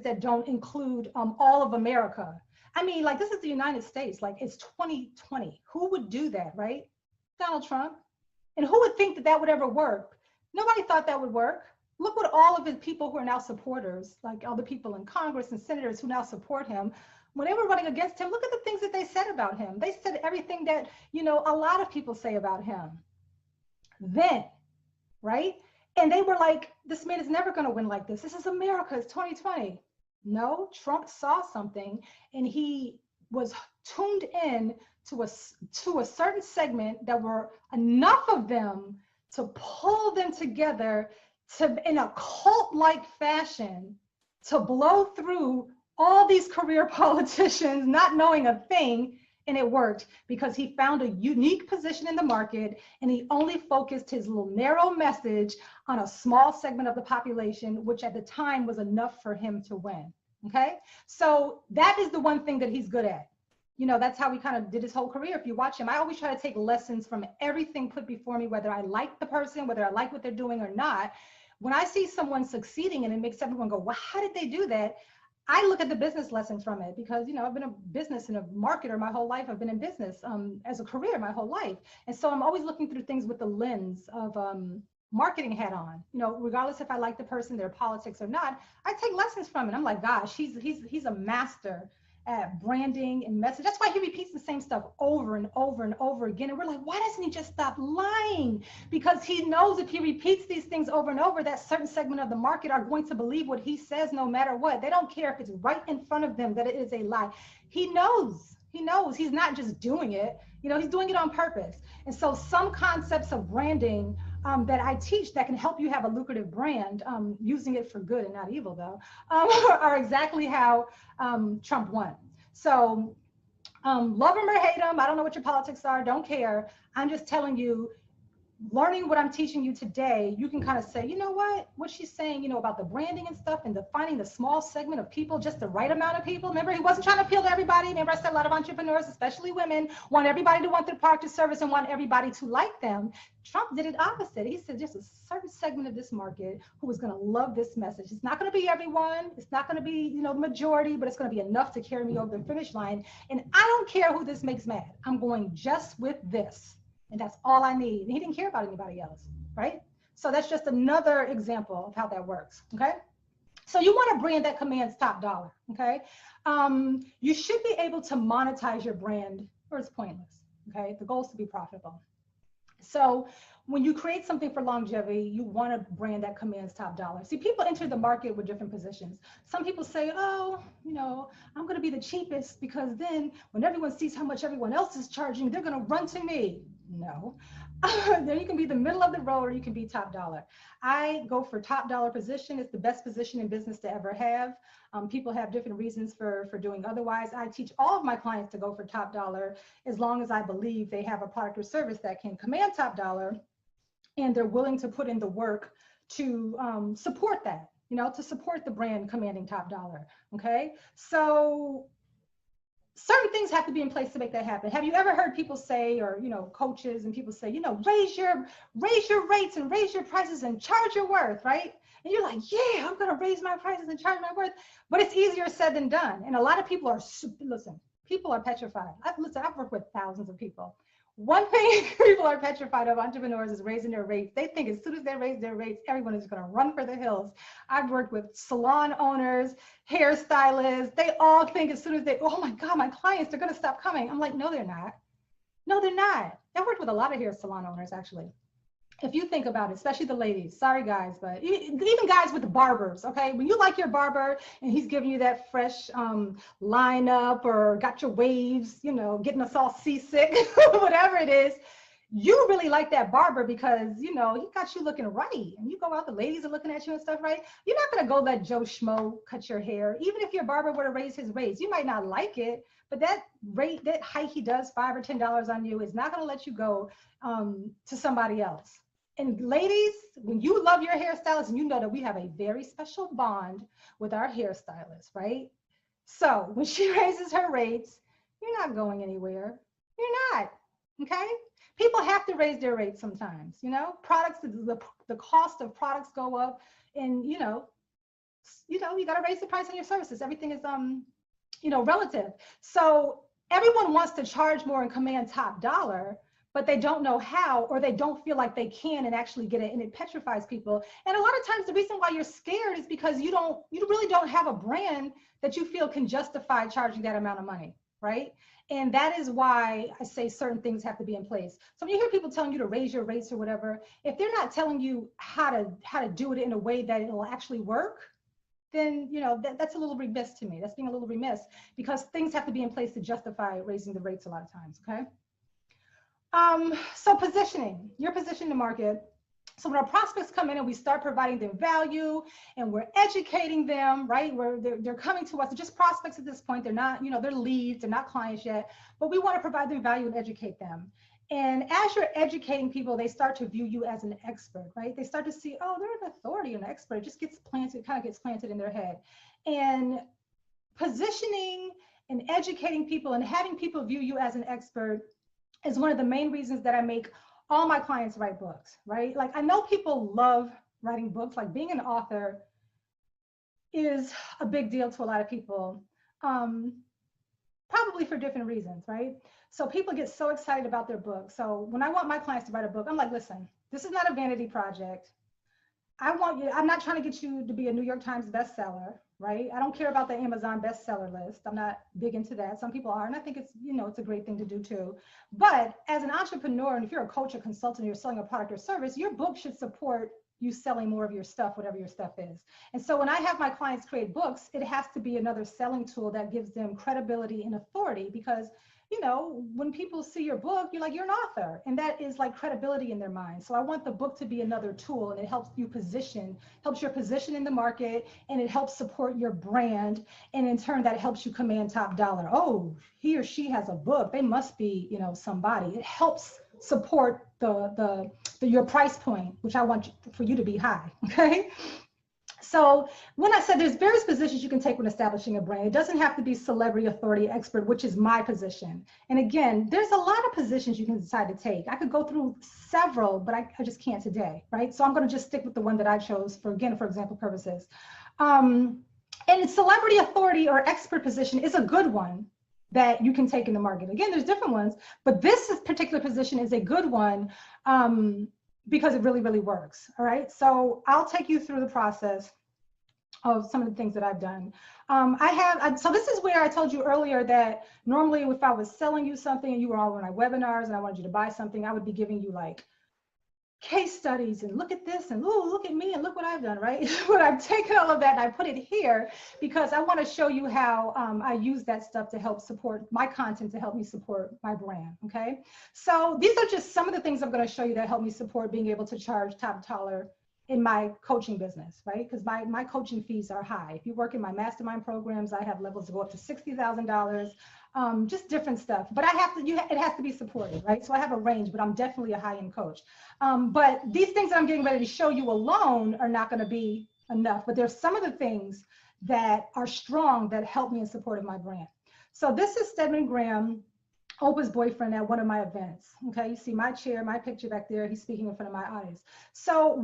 Speaker 17: that don't include all of America? I mean, like, this is the United States, like, it's 2020. Who would do that, right? Donald Trump. And who would think that that would ever work? Nobody thought that would work. Look what all of his people who are now supporters, like all the people in Congress and senators who now support him, when they were running against him, look at the things that they said about him. They said everything that, you know, a lot of people say about him then, right? And they were like, this man is never going to win like this. This is America. It's 2020. No, Trump saw something and he was tuned in to a certain segment that were enough of them to pull them together to, in a cult-like fashion, to blow through all these career politicians not knowing a thing. And it worked because he found a unique position in the market, and he only focused his little narrow message on a small segment of the population, which at the time was enough for him to win. Okay, so that is the one thing that he's good at. You know, that's how he kind of did his whole career. If you watch him, I always try to take lessons from everything put before me, whether I like the person, whether I like what they're doing or not. When I see someone succeeding and it makes everyone go, well, how did they do that? I look at the business lessons from it because, you know, I've been a business and a marketer my whole life. I've been in business as a career my whole life. And so I'm always looking through things with the lens of marketing hat on, you know, regardless if I like the person, their politics or not, I take lessons from it. I'm like, gosh, he's a master at branding and message. That's why he repeats the same stuff over and over and over again. And we're like, why doesn't he just stop lying? Because he knows if he repeats these things over and over, that certain segment of the market are going to believe what he says no matter what. They don't care if it's right in front of them that it is a lie. He knows he's not just doing it, you know, he's doing it on purpose. And so some concepts of branding that I teach that can help you have a lucrative brand, using it for good and not evil though, are exactly how Trump won. So love him or hate him, I don't know what your politics are, don't care. I'm just telling you, learning what I'm teaching you today, you can kind of say, you know what she's saying, you know, about the branding and stuff and the finding the small segment of people, just the right amount of people. Remember, he wasn't trying to appeal to everybody. Remember, I said a lot of entrepreneurs, especially women, want everybody to want their product or service and want everybody to like them. Trump did it opposite. He said just a certain segment of this market who is going to love this message. It's not going to be everyone. It's not going to be, you know, the majority, but it's going to be enough to carry me over the finish line. And I don't care who this makes mad. I'm going just with this. And that's all I need. And he didn't care about anybody else, right? So that's just another example of how that works, okay? So you want a brand that commands top dollar, okay? You should be able to monetize your brand, or it's pointless, okay? The goal is to be profitable. So when you create something for longevity, you want a brand that commands top dollar. See, people enter the market with different positions. Some people say, oh, you know, I'm going to be the cheapest because then when everyone sees how much everyone else is charging, they're going to run to me. No. Then you can be the middle of the road or you can be top dollar. I go for top dollar position. It's the best position in business to ever have. People have different reasons for doing otherwise. I teach all of my clients to go for top dollar as long as I believe they have a product or service that can command top dollar and they're willing to put in the work to support that, you know, to support the brand commanding top dollar. Okay. So certain things have to be in place to make that happen. Have you ever heard people say, or, you know, coaches and people say, you know, raise your rates and raise your prices and charge your worth, right? And you're like, yeah, I'm going to raise my prices and charge my worth. But it's easier said than done. And a lot of people are, listen, people are petrified. I've worked with thousands of people. One thing people are petrified of, entrepreneurs, is raising their rates. They think as soon as they raise their rates, everyone is going to run for the hills. I've worked with salon owners, hairstylists. They all think as soon as they, oh my God, my clients, they're going to stop coming. I'm like, no, they're not. No, they're not. I've worked with a lot of hair salon owners, actually. If you think about it, especially the ladies, sorry guys, but even guys with the barbers, okay? When you like your barber and he's giving you that fresh lineup or got your waves, you know, getting us all seasick, whatever it is, you really like that barber because, you know, he got you looking right. And you go out, the ladies are looking at you and stuff, right? You're not gonna go let Joe Schmo cut your hair. Even if your barber were to raise his rates, you might not like it, but that rate, that hike he does, $5 or $10 on you, is not gonna let you go to somebody else. And ladies, when you love your hairstylist, and you know that we have a very special bond with our hairstylist, right? So when she raises her rates, you're not going anywhere. You're not, okay? People have to raise their rates sometimes, you know? Products, the cost of products go up, and you gotta raise the price on your services. Everything is, you know, relative. So everyone wants to charge more and command top dollar, but they don't know how, or they don't feel like they can and actually get it, and it petrifies people. And a lot of times the reason why you're scared is because you really don't have a brand that you feel can justify charging that amount of money, right? And that is why I say certain things have to be in place. So when you hear people telling you to raise your rates or whatever, if they're not telling you how to do it in a way that it will actually work, then, you know, that's a little remiss to me. That's being a little remiss, because things have to be in place to justify raising the rates a lot of times, okay? So positioning, your position in the market. So when our prospects come in and we start providing them value and we're educating them, right? They're coming to us, they're just prospects at this point. They're not, you know, they're leads, they're not clients yet, but we want to provide them value and educate them. And as you're educating people, they start to view you as an expert, right? They start to see, oh, they're an authority, an expert. It just gets planted, kind of gets planted in their head. And positioning and educating people and having people view you as an expert is one of the main reasons that I make all my clients write books, right? Like, I know people love writing books. Like, being an author is a big deal to a lot of people, probably for different reasons, right? So people get so excited about their book. So when I want my clients to write a book, I'm like, listen, this is not a vanity project. I'm not trying to get you to be a New York Times bestseller, right? I don't care about the Amazon bestseller list. I'm not big into that. Some people are, and I think it's, you know, it's a great thing to do too. But as an entrepreneur, and if you're a coach or consultant, you're selling a product or service, your book should support you selling more of your stuff, whatever your stuff is. And so when I have my clients create books, it has to be another selling tool that gives them credibility and authority, because, you know, when people see your book, you're like, you're an author, and that is like credibility in their mind. So I want the book to be another tool, and it helps you position, helps your position in the market, and it helps support your brand. And in turn, that helps you command top dollar. Oh, he or she has a book. They must be, you know, somebody. It helps support your price point, which I want for you to be high, okay? So when I said there's various positions you can take when establishing a brand, it doesn't have to be celebrity, authority, expert, which is my position. And again, there's a lot of positions you can decide to take. I could go through several, but I just can't today, right? So I'm going to just stick with the one that I chose for example purposes. And celebrity, authority, or expert position is a good one that you can take in the market. Again, there's different ones, but this particular position is a good one because it really, really works. All right, so I'll take you through the process of some of the things that I've done. So this is where I told you earlier that normally if I was selling you something and you were all on my webinars and I wanted you to buy something, I would be giving you like case studies and look at this and oh, look at me and look what I've done, right? But I've taken all of that and I put it here because I want to show you how I use that stuff to help support my content, to help me support my brand, okay? So these are just some of the things I'm going to show you that help me support being able to charge top dollar in my coaching business, right? Because my coaching fees are high. If you work in my mastermind programs, I have levels that go up to $60,000. Just different stuff, but it has to be supported, right? So I have a range, but I'm definitely a high-end coach. But these things that I'm getting ready to show you alone are not going to be enough, but there's some of the things that are strong that help me in support of my brand. So this is Stedman Graham, Oprah's boyfriend, at one of my events. Okay, you see my chair, my picture back there. He's speaking in front of my audience. So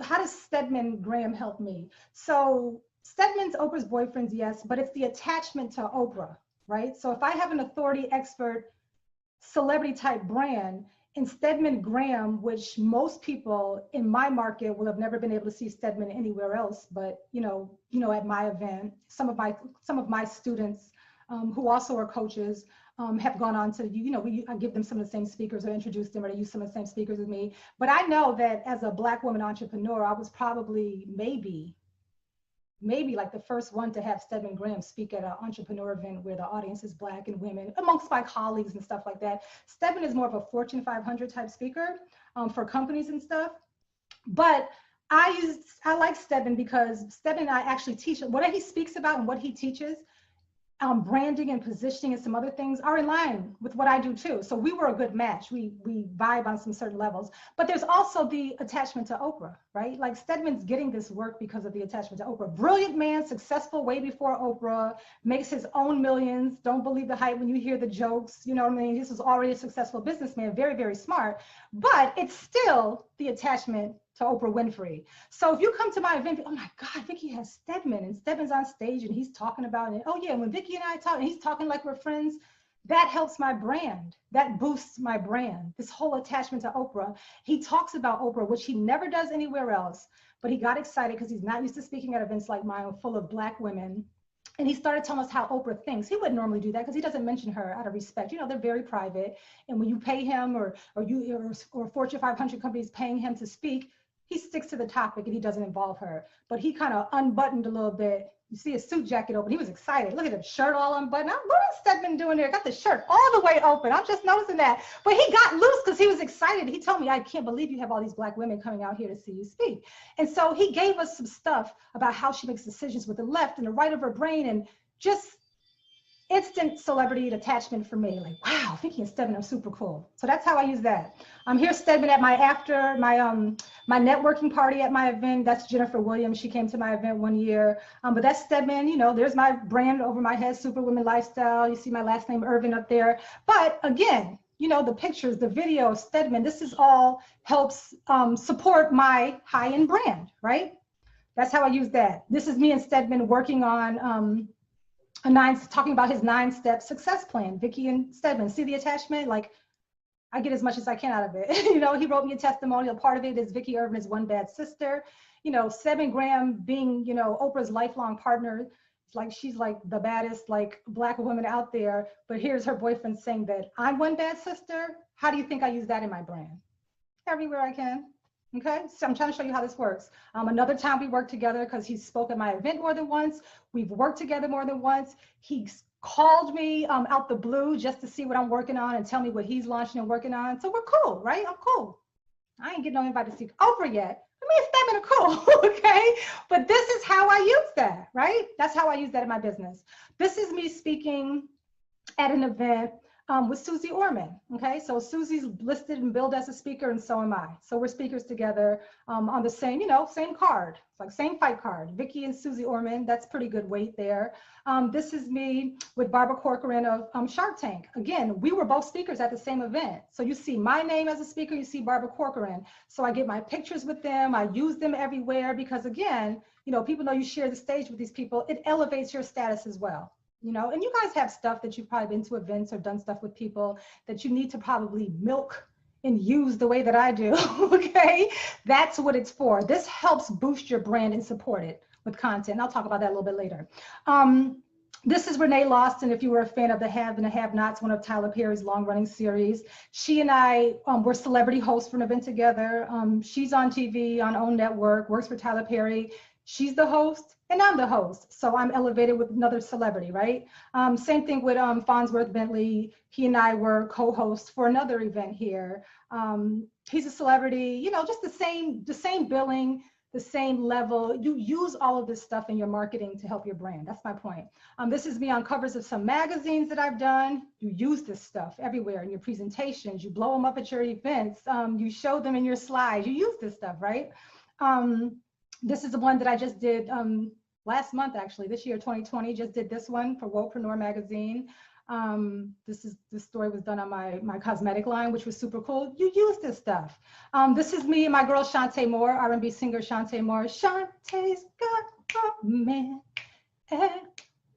Speaker 17: how does Stedman Graham help me? So Stedman's Oprah's boyfriend, yes, but it's the attachment to Oprah. Right? So if I have an authority, expert, celebrity type brand, in Stedman Graham, which most people in my market will have never been able to see Stedman anywhere else, but you know, at my event, some of my students who also are coaches have gone on to, I give them some of the same speakers or introduce them or they use some of the same speakers with me. But I know that as a Black woman entrepreneur, I was probably maybe like the first one to have Stedman Graham speak at an entrepreneur event where the audience is Black and women, amongst my colleagues and stuff like that. Stedman is more of a Fortune 500 type speaker for companies and stuff. But I like Stedman because Stedman and I actually teach, what he speaks about and what he teaches, branding and positioning and some other things are in line with what I do too. So we were a good match. We vibe on some certain levels, but there's also the attachment to Oprah, right? Like Stedman's getting this work because of the attachment to Oprah. Brilliant man, successful way before Oprah, makes his own millions. Don't believe the hype when you hear the jokes, you know what I mean? This was already a successful businessman, very, very smart, but it's still the attachment to Oprah Winfrey. So if you come to my event, oh my God, Vicki has Stedman, and Stedman's on stage and he's talking about it. Oh yeah, when Vicki and I talk and he's talking like we're friends, that helps my brand. That boosts my brand. This whole attachment to Oprah. He talks about Oprah, which he never does anywhere else, but he got excited because he's not used to speaking at events like mine full of Black women. And he started telling us how Oprah thinks. He wouldn't normally do that because he doesn't mention her out of respect. You know, they're very private. And when you pay him or Fortune 500 companies paying him to speak, he sticks to the topic and he doesn't involve her. But he kind of unbuttoned a little bit. You see his suit jacket open. He was excited. Look at him, shirt all unbuttoned. What is Stedman doing there? Got the shirt all the way open. I'm just noticing that. But he got loose because he was excited. He told me, I can't believe you have all these Black women coming out here to see you speak. And so he gave us some stuff about how she makes decisions with the left and the right of her brain, and just instant celebrity attachment for me. Like, wow, Vicki and Stedman are super cool. So that's how I use that. Here's Stedman at my my networking party at my event. That's Jennifer Williams. She came to my event one year. But that's Stedman. You know, there's my brand over my head, Superwoman Lifestyle. You see my last name, Irvin, up there. But again, you know, the pictures, the video of Stedman, this is all helps support my high-end brand, right? That's how I use that. This is me and Stedman working on talking about his 9-step success plan. Vicki and Stedman, see the attachment? Like, I get as much as I can out of it. You know, he wrote me a testimonial. Part of it is Vicki Irvin is one bad sister. You know, Stedman Graham being, you know, Oprah's lifelong partner. It's like, she's like the baddest, like, Black woman out there. But here's her boyfriend saying that I'm one bad sister. How do you think I use that in my brand? Everywhere I can. Okay, so I'm trying to show you how this works. Another time we worked together because he spoke at my event more than once. We've worked together more than once. He called me out the blue just to see what I'm working on and tell me what he's launching and working on. So we're cool, right? I'm cool. I ain't getting no invite to see Oprah yet. Me and Stedman are cool, okay? But this is how I use that, right? That's how I use that in my business. This is me speaking at an event with Susie Orman, okay? So Susie's listed and billed as a speaker, and so am I. So we're speakers together on the same, you know, same card, like same fight card. Vicki and Susie Orman, that's pretty good weight there. This is me with Barbara Corcoran of Shark Tank. Again, we were both speakers at the same event. So you see my name as a speaker, you see Barbara Corcoran. So I get my pictures with them, I use them everywhere because, again, you know, people know you share the stage with these people, it elevates your status as well. You know, and you guys have stuff that you've probably been to events or done stuff with people that you need to probably milk and use the way that I do, okay? That's what it's for. This helps boost your brand and support it with content. I'll talk about that a little bit later. This is Renee Lawson, if you were a fan of The Have and the Have-Nots, one of Tyler Perry's long-running series. She and I were celebrity hosts for an event together. She's on TV, on OWN Network, works for Tyler Perry. She's the host and I'm the host. So I'm elevated with another celebrity, right? Same thing with Farnsworth Bentley. He and I were co-hosts for another event here. He's a celebrity, you know, just the same billing, the same level. You use all of this stuff in your marketing to help your brand. That's my point. This is me on covers of some magazines that I've done. You use this stuff everywhere in your presentations. You blow them up at your events. You show them in your slides. You use this stuff, right? This is the one that I just did last month, actually, this year, 2020, just did this one for Wopreneur magazine. This story was done on my cosmetic line, which was super cool. You use this stuff. This is me and my girl, Shantae Moore, R&B singer Shantae Moore. Shantae's got a man at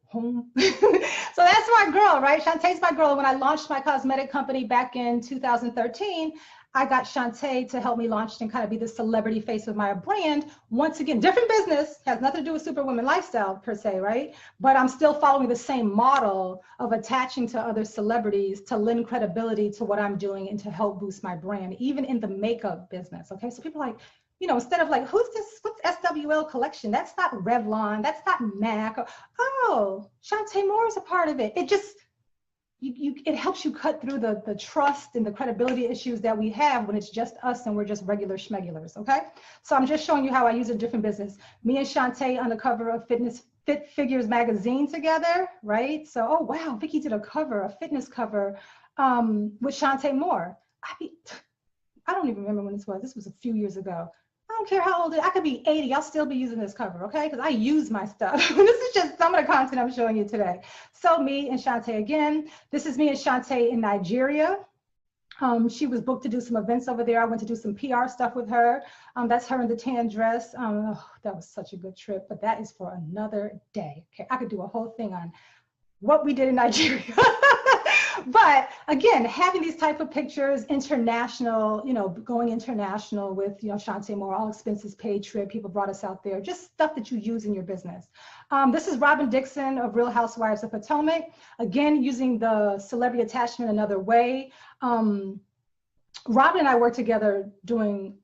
Speaker 17: home. So that's my girl, right? Shantae's my girl. When I launched my cosmetic company back in 2013, I got Shantae to help me launch and kind of be the celebrity face of my brand. Once again, different business, has nothing to do with Superwoman Lifestyle per se, right? But I'm still following the same model of attaching to other celebrities to lend credibility to what I'm doing and to help boost my brand, even in the makeup business, okay? So people are like, you know, instead of like, who's this, what's SWL collection? That's not Revlon, that's not MAC. Oh, Shantae Moore is a part of it. It just, it helps you cut through the trust and the credibility issues that we have when it's just us and we're just regular schmegulars, okay? So I'm just showing you how I use a different business. Me and Shantae on the cover of Fit Figures magazine together, right? So, oh wow, Vicki did a cover, a fitness cover with Shantae Moore. I don't even remember when this was. This was a few years ago. I don't care how old I could be 80, I'll still be using this cover, okay? Because I use my stuff. This is just some of the content I'm showing you today. So me and Shantae again. This is me and Shantae in Nigeria. She was booked to do some events over there. I went to do some PR stuff with her. That's her in the tan dress. Oh, that was such a good trip, but that is for another day. Okay, I could do a whole thing on what we did in Nigeria. But again, having these type of pictures, international, you know, going international with, you know, Shantae Moore, all expenses paid trip, people brought us out there, just stuff that you use in your business. This is Robin Dixon of Real Housewives of Potomac. Again, using the celebrity attachment another way. Robin and I worked together doing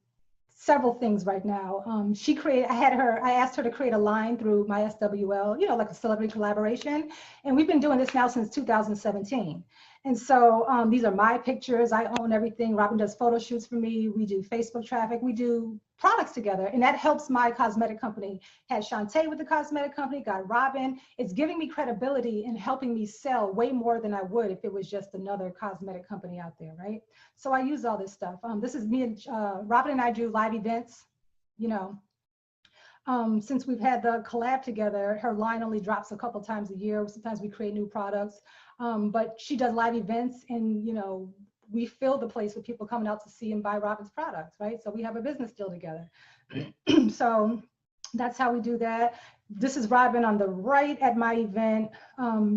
Speaker 17: several things right now. I asked her to create a line through my SWL, you know, like a celebrity collaboration. And we've been doing this now since 2017. And so these are my pictures. I own everything. Robin does photo shoots for me. We do Facebook traffic. We do products together. And that helps my cosmetic company. Had Shantae with the cosmetic company, got Robin. It's giving me credibility and helping me sell way more than I would if it was just another cosmetic company out there, right? So I use all this stuff. This is me and Robin and I do live events, you know. Since we've had the collab together, her line only drops a couple times a year. Sometimes we create new products, but she does live events, and you know, we fill the place with people coming out to see and buy Robin's products, right? So we have a business deal together. So that's how we do that. This is Robin on the right at my event.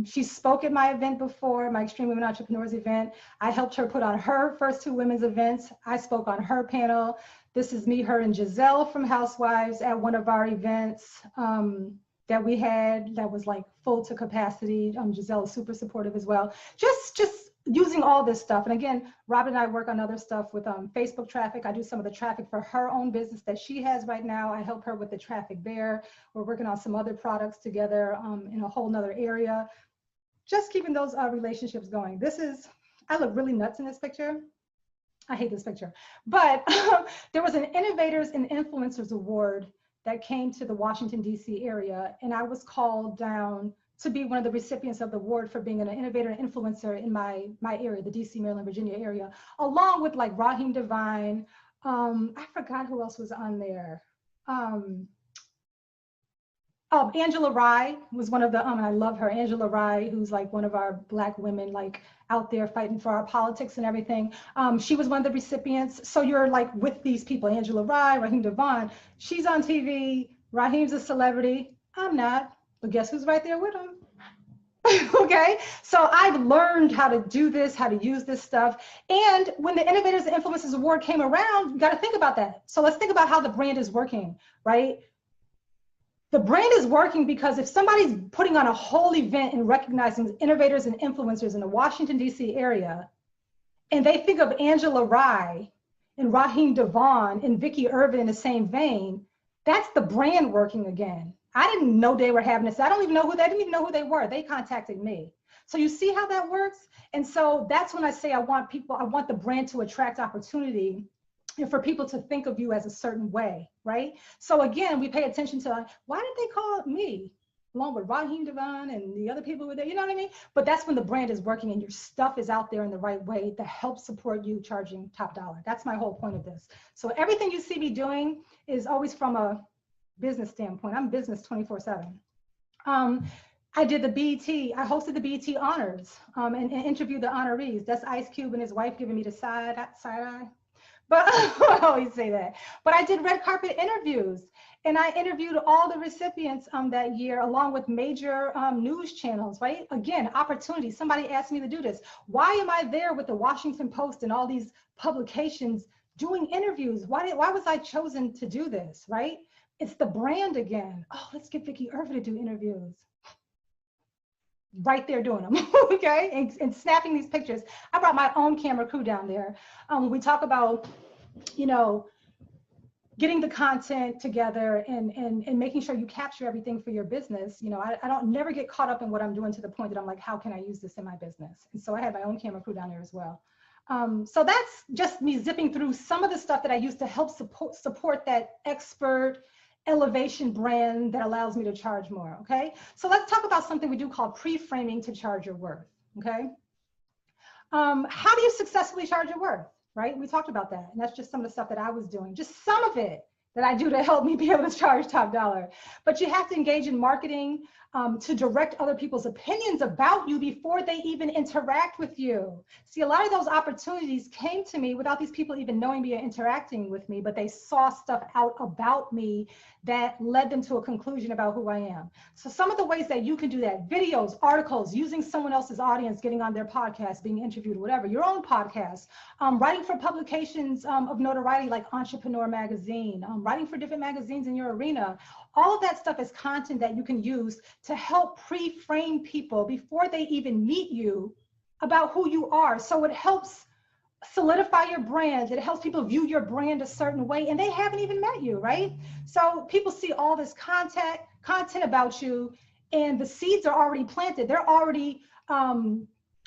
Speaker 17: She spoke at my event before, my Extreme Women Entrepreneurs event. I helped her put on her first 2 women's events. I spoke on her panel. This is me, her, and Giselle from Housewives at one of our events that we had that was like full to capacity. Giselle is super supportive as well. Just using all this stuff. And again, Robin and I work on other stuff with Facebook traffic. I do some of the traffic for her own business that she has right now. I help her with the traffic there. We're working on some other products together in a whole nother area. Just keeping those relationships going. I look really nuts in this picture. I hate this picture, but there was an Innovators and Influencers Award that came to the Washington, D.C. area, and I was called down to be one of the recipients of the award for being an innovator and influencer in my area, the D.C., Maryland, Virginia area, along with like Raheem Devine. I forgot who else was on there. Angela Rye was one of the, and I love her, Angela Rye, who's like one of our Black women, like out there fighting for our politics and everything. She was one of the recipients. So you're like with these people, Angela Rye, Raheem Devine, she's on TV, Raheem's a celebrity, I'm not, but guess who's right there with him? Okay, so I've learned how to do this, how to use this stuff. And when the Innovators and Influencers Award came around, you got to think about that. So let's think about how the brand is working, right? The brand is working because if somebody's putting on a whole event and recognizing innovators and influencers in the Washington, D.C. area, and they think of Angela Rye and Raheem Devine and Vicki Irvin in the same vein, that's the brand working again. I didn't know they were having this. I didn't even know who they were. They contacted me. So you see how that works? And so that's when I say I want the brand to attract opportunity and for people to think of you as a certain way, right? So again, we pay attention to why did they call me along with Raheem Devine and the other people were there, you know what I mean? But that's when the brand is working and your stuff is out there in the right way to help support you charging top dollar. That's my whole point of this. So everything you see me doing is always from a business standpoint. I'm business 24/7. I did the BET, I hosted the BET honors and interviewed the honorees. That's Ice Cube and his wife giving me the side eye. But I always say that. But I did red carpet interviews and I interviewed all the recipients that year along with major news channels, right? Again, opportunity. Somebody asked me to do this. Why am I there with the Washington Post and all these publications doing interviews? Why was I chosen to do this, right? It's the brand again. Oh, let's get Vicki Irvin to do interviews. Right there doing them, okay? And snapping these pictures. I brought my own camera crew down there. When we talk about, you know, getting the content together and making sure you capture everything for your business, you know, I don't never get caught up in what I'm doing to the point that I'm like, how can I use this in my business? And so I had my own camera crew down there as well. So that's just me zipping through some of the stuff that I use to help support that expert elevation brand that allows me to charge more, okay? So let's talk about something we do called pre-framing to charge your worth, okay? How do you successfully charge your worth, right? We talked about that, and that's just some of the stuff that I was doing, just some of it that I do to help me be able to charge top dollar. But you have to engage in marketing to direct other people's opinions about you before they even interact with you. See, a lot of those opportunities came to me without these people even knowing me or interacting with me, but they saw stuff out about me that led them to a conclusion about who I am. So some of the ways that you can do that, videos, articles, using someone else's audience, getting on their podcast, being interviewed, whatever, your own podcast, writing for publications of notoriety like Entrepreneur Magazine, writing for different magazines in your arena. All of that stuff is content that you can use to help pre-frame people before they even meet you about who you are. So it helps solidify your brand. It helps people view your brand a certain way, and they haven't even met you, right? So people see all this content about you, and the seeds are already planted. They're already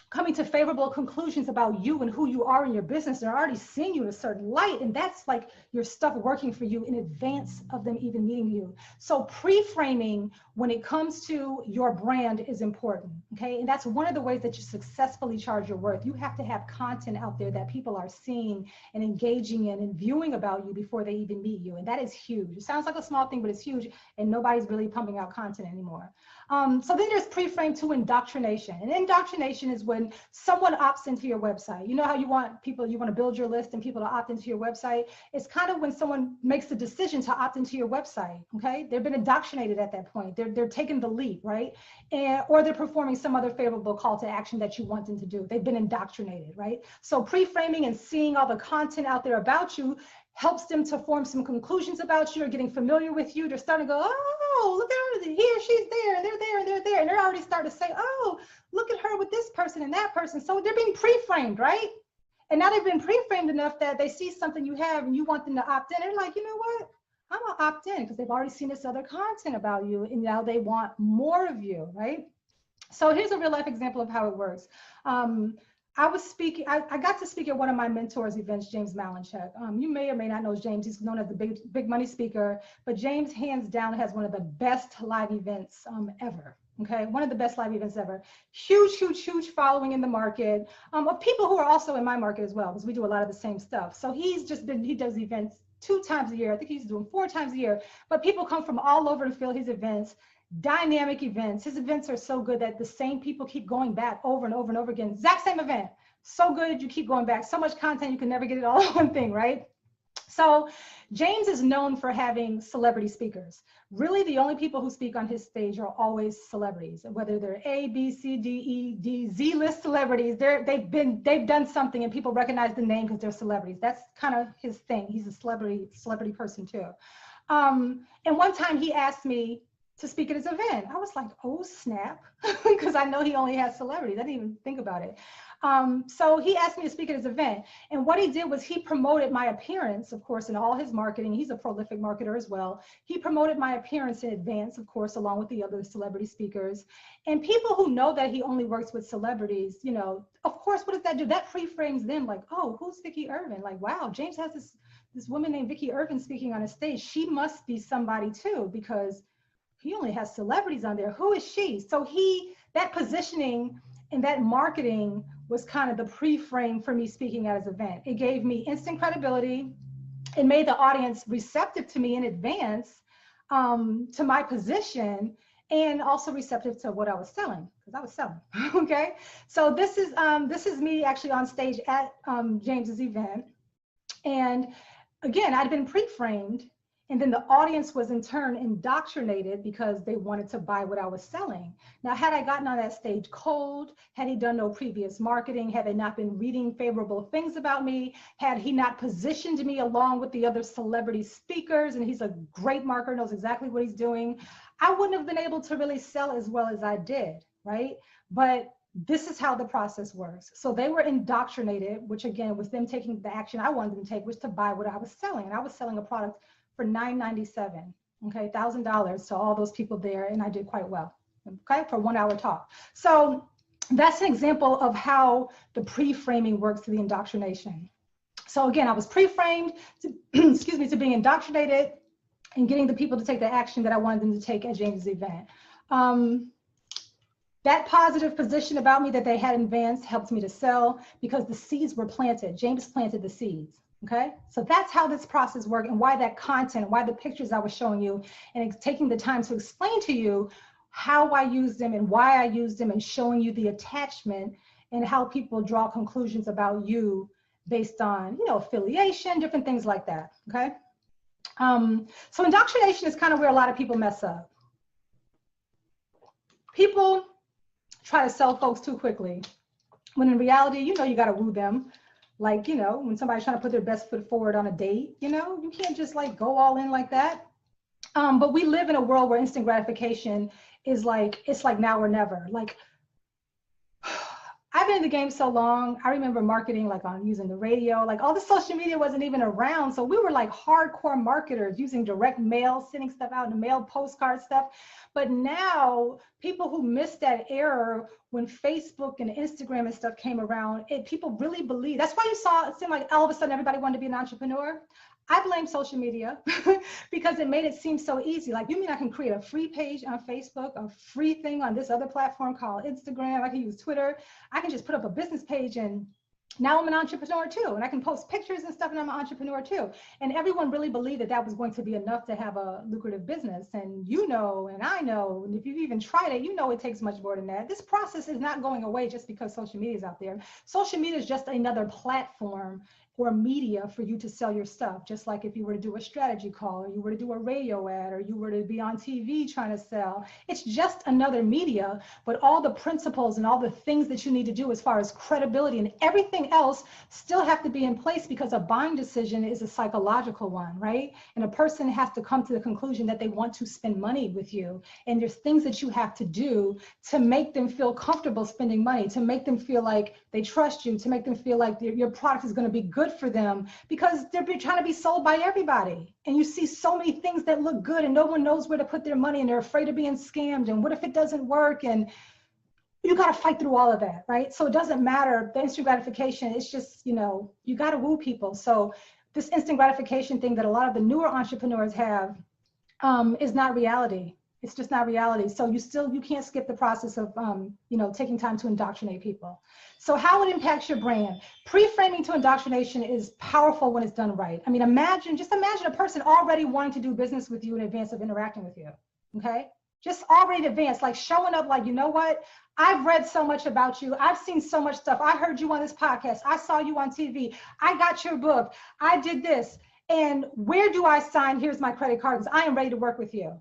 Speaker 17: coming to favorable conclusions about you and who you are in your business. They're already seeing you in a certain light, and that's like your stuff working for you in advance of them even meeting you. So pre-framing when it comes to your brand is important, okay? And that's one of the ways that you successfully charge your worth. You have to have content out there that people are seeing and engaging in and viewing about you before they even meet you, and that is huge. It sounds like a small thing, but it's huge, and nobody's really pumping out content anymore. So then there's pre-frame to indoctrination. And indoctrination is when someone opts into your website. You know how you want to build your list and people to opt into your website? It's kind of when someone makes the decision to opt into your website, okay? They've been indoctrinated at that point. They're taking the leap, right? Or they're performing some other favorable call to action that you want them to do. They've been indoctrinated, right? So pre-framing and seeing all the content out there about you helps them to form some conclusions about you or getting familiar with you. They're starting to go, oh, look at her here, she's there, and they're there, and they're there. And they're already starting to say, oh, look at her with this person and that person. So they're being pre-framed, right? And now they've been pre-framed enough that they see something you have and you want them to opt in. They're like, you know what? I'm gonna opt in because they've already seen this other content about you and now they want more of you, right? So here's a real life example of how it works. I got to speak at one of my mentors' events, James Malinchak. You may or may not know James. He's known as the big money speaker, but James hands down has one of the best live events ever. Okay, one of the best live events ever. Huge, huge, huge following in the market of people who are also in my market as well, because we do a lot of the same stuff. So he does events 2 times a year. I think he's doing 4 times a year, but people come from all over to fill his events. Dynamic events. His events are so good that the same people keep going back over and over and over again. Exact same event. So good, you keep going back. So much content, you can never get it all in one thing, right? So James is known for having celebrity speakers. Really, the only people who speak on his stage are always celebrities, whether they're A, B, C, D, E, D, Z list celebrities. They've done something and people recognize the name because they're celebrities. That's kind of his thing. He's a celebrity person too. And one time he asked me to speak at his event. I was like, oh snap, because I know he only has celebrities. I didn't even think about it. So he asked me to speak at his event. And what he did was he promoted my appearance, of course, in all his marketing. He's a prolific marketer as well. He promoted my appearance in advance, of course, along with the other celebrity speakers. And people who know that he only works with celebrities, you know, of course, what does that do? That pre-frames them like, oh, who's Vicki Irvin? Like, wow, James has this woman named Vicki Irvin speaking on a stage. She must be somebody too, because he only has celebrities on there. Who is she? So that positioning and that marketing was kind of the pre-frame for me speaking at his event. It gave me instant credibility. It made the audience receptive to me in advance, to my position, and also receptive to what I was selling, because I was selling, okay? So this is me actually on stage at James's event. And again, I'd been pre-framed, and then the audience was in turn indoctrinated because they wanted to buy what I was selling. Now, had I gotten on that stage cold, had he done no previous marketing, had they not been reading favorable things about me, had he not positioned me along with the other celebrity speakers, and he's a great marketer, knows exactly what he's doing, I wouldn't have been able to really sell as well as I did, right? But this is how the process works. So they were indoctrinated, which again was them taking the action I wanted them to take, was to buy what I was selling. And I was selling a product for $997, okay, $1,000 to all those people there, and I did quite well, okay, for a 1-hour talk. So that's an example of how the pre-framing works to the indoctrination. So again, I was pre-framed to, excuse me, to being indoctrinated and getting the people to take the action that I wanted them to take at James's event. That positive position about me that they had in advance helped me to sell because the seeds were planted. James planted the seeds. Okay, so that's how this process works, and why that content, why the pictures I was showing you, and taking the time to explain to you how I use them and why I use them, and showing you the attachment and how people draw conclusions about you based on, you know, affiliation, different things like that. Okay, so indoctrination is kind of where a lot of people mess up. People try to sell folks too quickly, when in reality, you know, you got to woo them. Like, you know, when somebody's trying to put their best foot forward on a date, you know, you can't just like go all in like that. But we live in a world where instant gratification is like, it's like now or never. Like, I've been in the game so long. I remember marketing like on using the radio, like all the social media wasn't even around. So we were like hardcore marketers using direct mail, sending stuff out in the mail, postcard stuff. But now people who missed that era when Facebook and Instagram and stuff came around, people really believe. That's why you saw it seemed like all of a sudden everybody wanted to be an entrepreneur. I blame social media because it made it seem so easy. Like, you mean I can create a free page on Facebook, a free thing on this other platform called Instagram? I can use Twitter. I can just put up a business page and now I'm an entrepreneur too. And I can post pictures and stuff and I'm an entrepreneur too. And everyone really believed that that was going to be enough to have a lucrative business. And you know, and I know, and if you've even tried it, you know it takes much more than that. This process is not going away just because social media is out there. Social media is just another platform or media for you to sell your stuff. Just like if you were to do a strategy call, or you were to do a radio ad, or you were to be on TV trying to sell, it's just another media, but all the principles and all the things that you need to do as far as credibility and everything else still have to be in place, because a buying decision is a psychological one, right? And a person has to come to the conclusion that they want to spend money with you. And there's things that you have to do to make them feel comfortable spending money, to make them feel like they trust you, to make them feel like your product is going to be good for them, because they're trying to be sold by everybody. And you see so many things that look good and no one knows where to put their money, and they're afraid of being scammed. And what if it doesn't work? And you got to fight through all of that, right? So it doesn't matter. The instant gratification, it's just, you know, you got to woo people. So this instant gratification thing that a lot of the newer entrepreneurs have is not reality. It's just not reality. So you can't skip the process of, you know, taking time to indoctrinate people. So how it impacts your brand. Pre-framing to indoctrination is powerful when it's done right. I mean, just imagine a person already wanting to do business with you in advance of interacting with you, okay? Just already advanced, like showing up like, you know what? I've read so much about you. I've seen so much stuff. I heard you on this podcast. I saw you on TV. I got your book. I did this. And where do I sign? Here's my credit card, because I am ready to work with you.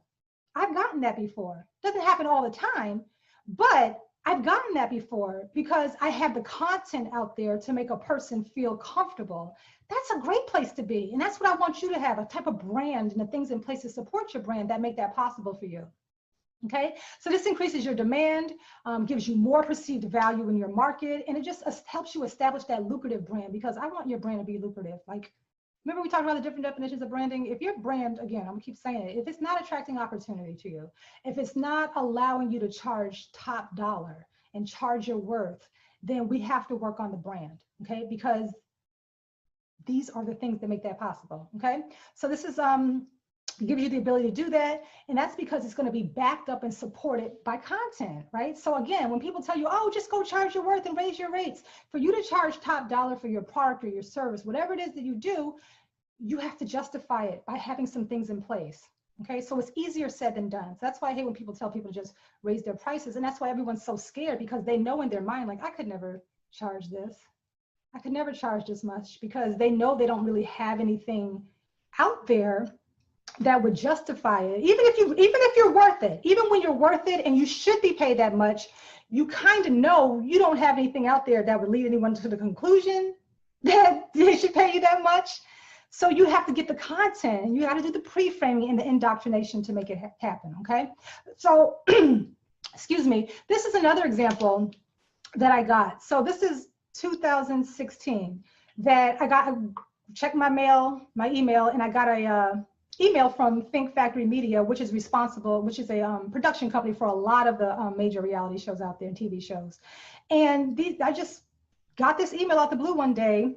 Speaker 17: I've gotten that before. Doesn't happen all the time, but I've gotten that before because I have the content out there to make a person feel comfortable. That's a great place to be. And that's what I want you to have, a type of brand and the things in place to support your brand that make that possible for you. Okay, so this increases your demand, gives you more perceived value in your market, and it just helps you establish that lucrative brand, because I want your brand to be lucrative. Like, remember we talked about the different definitions of branding? If your brand, again, I'm gonna keep saying it, if it's not attracting opportunity to you, if it's not allowing you to charge top dollar and charge your worth, then we have to work on the brand, okay? Because these are the things that make that possible, okay? So this is, gives you the ability to do that, and that's because it's going to be backed up and supported by content, right? So again, when people tell you, oh, just go charge your worth and raise your rates, for you to charge top dollar for your product or your service, whatever it is that you do, you have to justify it by having some things in place, okay? So it's easier said than done. So that's why I hate when people tell people to just raise their prices, and that's why everyone's so scared, because they know in their mind, like, I could never charge this. I could never charge this much, because they know they don't really have anything out there that would justify it. Even if you're worth it, even when you're worth it and you should be paid that much, you kind of know you don't have anything out there that would lead anyone to the conclusion that they should pay you that much. So you have to get the content, and you got to do the pre-framing and the indoctrination to make it happen, okay? So, excuse me, this is another example that I got. So this is 2016 that I checked my email, and I got a email from Think Factory Media, which is a production company for a lot of the major reality shows out there and TV shows. And I just got this email out the blue one day.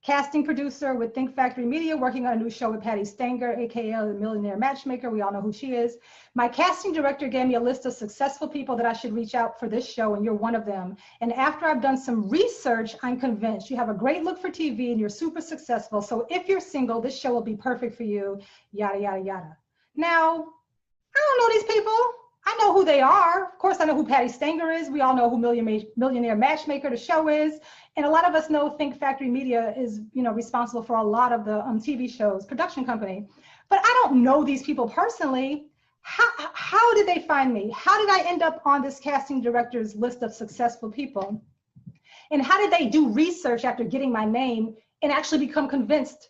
Speaker 17: Casting producer with Think Factory Media, working on a new show with Patty Stanger, aka the Millionaire Matchmaker. We all know who she is. My casting director gave me a list of successful people that I should reach out for this show, and you're one of them. And after I've done some research, I'm convinced you have a great look for TV and you're super successful. So if you're single, this show will be perfect for you, yada, yada, yada. Now, I don't know these people. I know who they are. Of course, I know who Patty Stanger is. We all know who Millionaire Matchmaker, the show, is. And a lot of us know Think Factory Media is, responsible for a lot of the TV shows, production company. But I don't know these people personally. How did they find me? How did I end up on this casting director's list of successful people? And how did they do research after getting my name and actually become convinced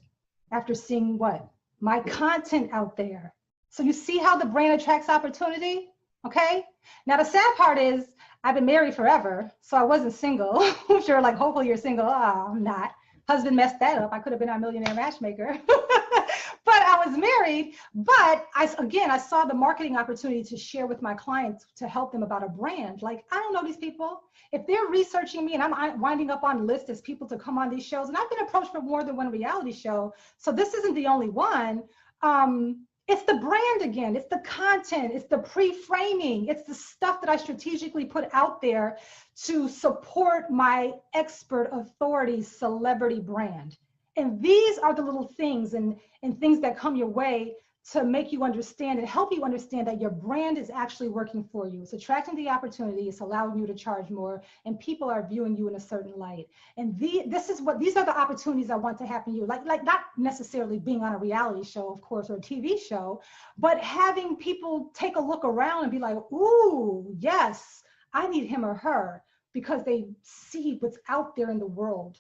Speaker 17: after seeing what? My content out there. So you see how the brand attracts opportunity? Okay. Now the sad part is I've been married forever, so I wasn't single. I'm sure, like, hopefully you're single. Oh, I'm not. Husband messed that up. I could have been a millionaire matchmaker. But I was married. But I saw the marketing opportunity to share with my clients to help them about a brand. Like, I don't know these people. If they're researching me and I'm winding up on lists as people to come on these shows, and I've been approached for more than one reality show, so this isn't the only one. It's the brand again, it's the content, it's the pre-framing, it's the stuff that I strategically put out there to support my expert authority celebrity brand. And these are the little things and things that come your way to make you understand and help you understand that your brand is actually working for you. It's attracting the opportunity, it's allowing you to charge more, and people are viewing you in a certain light. And these are the opportunities I want to happen to you. Like not necessarily being on a reality show, of course, or a TV show, but having people take a look around and be like, ooh, yes, I need him or her, because they see what's out there in the world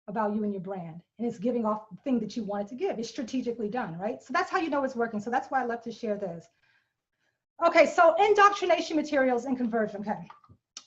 Speaker 17: about you and your brand, and it's giving off the thing that you wanted to give. It's strategically done, right? So that's how you know it's working. So that's why I love to share this. Okay, so indoctrination materials and conversion. Okay,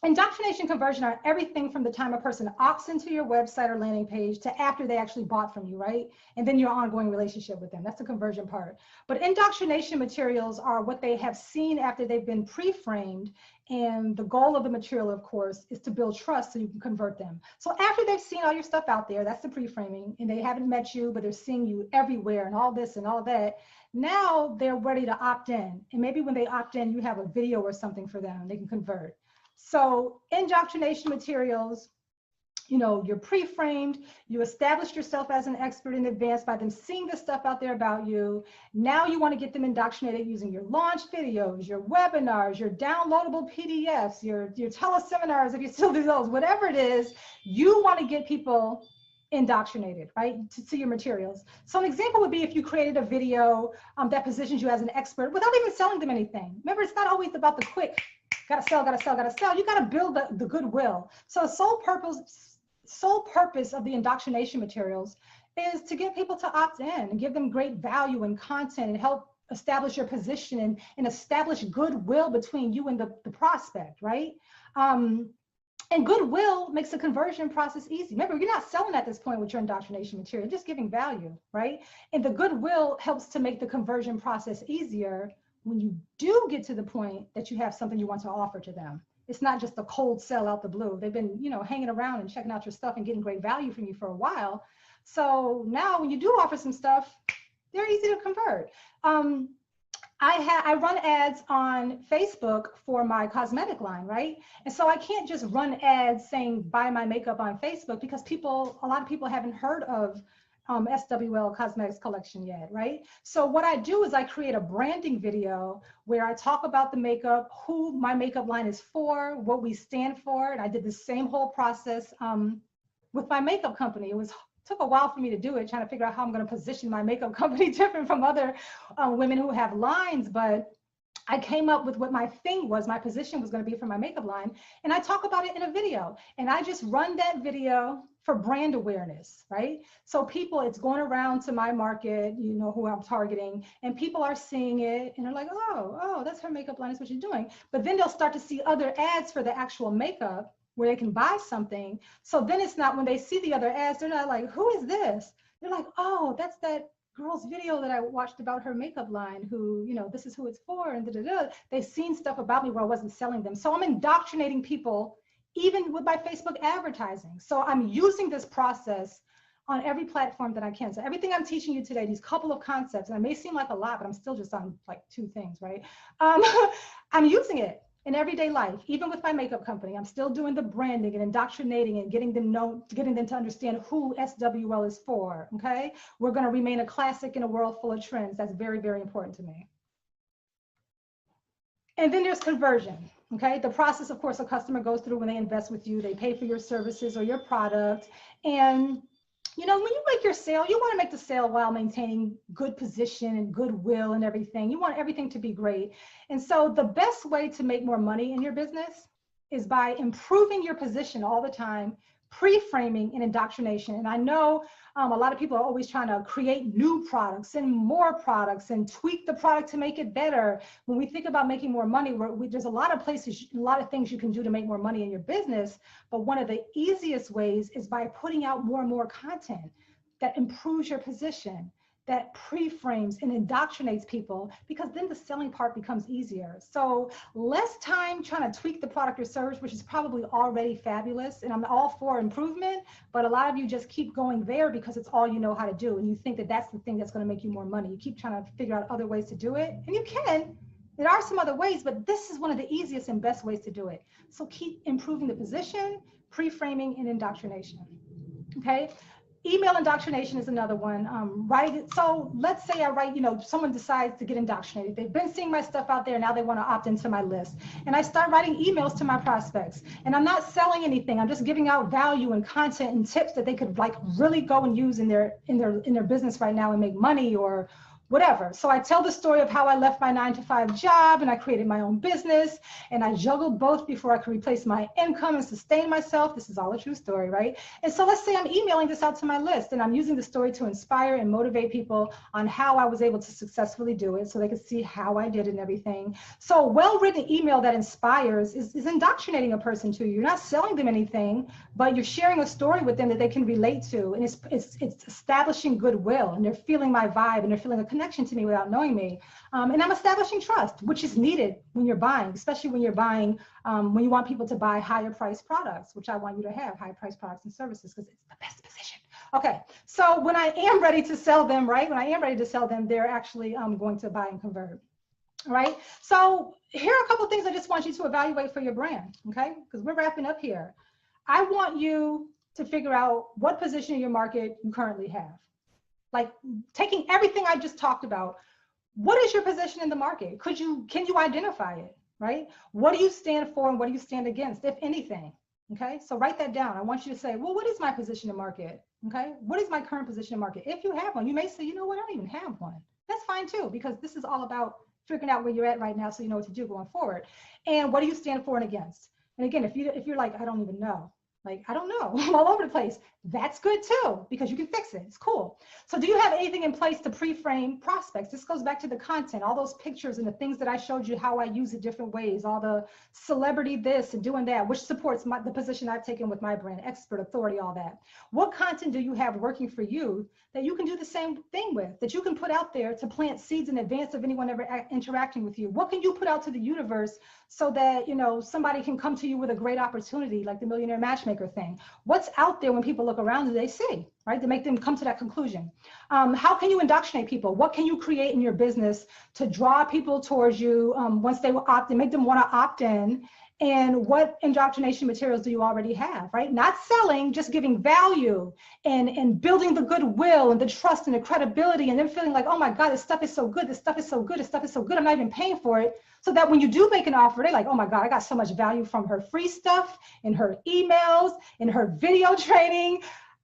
Speaker 17: indoctrination conversion are everything from the time a person opts into your website or landing page to after they actually bought from you, right? And then your ongoing relationship with them. That's the conversion part. But indoctrination materials are what they have seen after they've been pre-framed. And the goal of the material, of course, is to build trust so you can convert them. So after they've seen all your stuff out there, that's the pre-framing, and they haven't met you, but they're seeing you everywhere and all this and all that. Now they're ready to opt in. And maybe when they opt in, you have a video or something for them and they can convert. So indoctrination materials, you know, you're pre-framed, you established yourself as an expert in advance by them seeing the stuff out there about you. Now you want to get them indoctrinated using your launch videos, your webinars, your downloadable PDFs, your teleseminars, if you still do those, whatever it is, you want to get people indoctrinated, right, to your materials. So an example would be if you created a video that positions you as an expert without even selling them anything. Remember, it's not always about the quick, gotta sell, gotta sell, gotta sell. You gotta build the goodwill. So the sole purpose of the indoctrination materials is to get people to opt in and give them great value and content and help establish your position and establish goodwill between you and the prospect, right? And goodwill makes the conversion process easy. Remember, you're not selling at this point with your indoctrination material, just giving value, right? And the goodwill helps to make the conversion process easier when you do get to the point that you have something you want to offer to them. It's not just a cold sell out the blue. They've been, you know, hanging around and checking out your stuff and getting great value from you for a while. So now when you do offer some stuff, they're easy to convert. I run ads on Facebook for my cosmetic line, right? And so I can't just run ads saying buy my makeup on Facebook because a lot of people haven't heard of SWL Cosmetics Collection yet, right? So what I do is I create a branding video where I talk about the makeup, who my makeup line is for, what we stand for, and I did the same whole process with my makeup company. It took a while for me to do it, trying to figure out how I'm going to position my makeup company different from other women who have lines, but I came up with what my thing was, my position was going to be for my makeup line, and I talk about it in a video, and I just run that video for brand awareness, right? So people, it's going around to my market, you know, who I'm targeting, and people are seeing it, and they're like, oh, that's her makeup line, that's what she's doing. But then they'll start to see other ads for the actual makeup where they can buy something. So then it's not, when they see the other ads, they're not like, who is this? They're like, oh, that's that girl's video that I watched about her makeup line, who, you know, this is who it's for, and da-da-da. They've seen stuff about me where I wasn't selling them. So I'm indoctrinating people even with my Facebook advertising. So I'm using this process on every platform that I can. So everything I'm teaching you today, these couple of concepts, and it may seem like a lot, but I'm still just on like 2 things, right? I'm using it in everyday life, even with my makeup company. I'm still doing the branding and indoctrinating and getting them to understand who SWL is for, okay? We're gonna remain a classic in a world full of trends. That's very, very important to me. And then there's conversion, okay? The process, of course, a customer goes through when they invest with you, they pay for your services or your product. And, you know, when you make your sale, you want to make the sale while maintaining good position and goodwill and everything. You want everything to be great. And so the best way to make more money in your business is by improving your position all the time, pre-framing and indoctrination. And I know a lot of people are always trying to create new products and more products and tweak the product to make it better. When we think about making more money, there's a lot of places, a lot of things you can do to make more money in your business. But one of the easiest ways is by putting out more and more content that improves your position, that pre-frames and indoctrinates people, because then the selling part becomes easier. So less time trying to tweak the product or service, which is probably already fabulous, and I'm all for improvement, but a lot of you just keep going there because it's all you know how to do, and you think that that's the thing that's going to make you more money. You keep trying to figure out other ways to do it, and you can. There are some other ways, but this is one of the easiest and best ways to do it. So keep improving the position, pre-framing, and indoctrination. Okay. Email indoctrination is another one. So let's say I write, someone decides to get indoctrinated. They've been seeing my stuff out there. Now they want to opt into my list. And I start writing emails to my prospects. And I'm not selling anything. I'm just giving out value and content and tips that they could really go and use in their business right now and make money or whatever. So I tell the story of how I left my 9-to-5 job and I created my own business, and I juggled both before I could replace my income and sustain myself. This is all a true story, right? And so let's say I'm emailing this out to my list, and I'm using the story to inspire and motivate people on how I was able to successfully do it, so they could see how I did it and everything. So a well-written email that inspires is indoctrinating a person to you. You're not selling them anything, but you're sharing a story with them that they can relate to, and it's establishing goodwill, and they're feeling my vibe, and they're feeling a connection to me without knowing me. And I'm establishing trust, which is needed when you're buying, especially when you're buying, when you want people to buy higher priced products, which I want you to have, higher priced products and services, because it's the best position. Okay, so when I am ready to sell them, right? When I am ready to sell them, they're actually going to buy and convert. Right? So here are a couple of things I just want you to evaluate for your brand, okay? Because we're wrapping up here. I want you to figure out what position in your market you currently have. Like taking everything I just talked about, what is your position in the market? Can you identify it, right? What do you stand for and what do you stand against, if anything? Okay, so write that down. I want you to say, well, what is my position in market? Okay, what is my current position in market? If you have one, you may say, you know what, I don't even have one. That's fine too, because this is all about figuring out where you're at right now so you know what to do going forward. And what do you stand for and against? And again, if you're like, I don't even know, like, I don't know, I'm all over the place. That's good too, because you can fix it. It's cool. So do you have anything in place to pre-frame prospects? This goes back to the content, all those pictures and the things that I showed you how I use it different ways, all the celebrity this and doing that, which supports the position I've taken with my brand, expert, authority, all that. What content do you have working for you that you can do the same thing with, that you can put out there to plant seeds in advance of anyone ever interacting with you? What can you put out to the universe so that, somebody can come to you with a great opportunity, like the Millionaire Matchmaker thing? What's out there when people look around and they see, right, to make them come to that conclusion? How can you indoctrinate people? What can you create in your business to draw people towards you once they opt in, make them want to opt in? And what indoctrination materials do you already have, right? Not selling, just giving value and building the goodwill and the trust and the credibility, and then feeling like, oh my God, this stuff is so good, this stuff is so good, this stuff is so good, I'm not even paying for it. So that when you do make an offer, they're like, oh my God, I got so much value from her free stuff, in her emails, in her video training.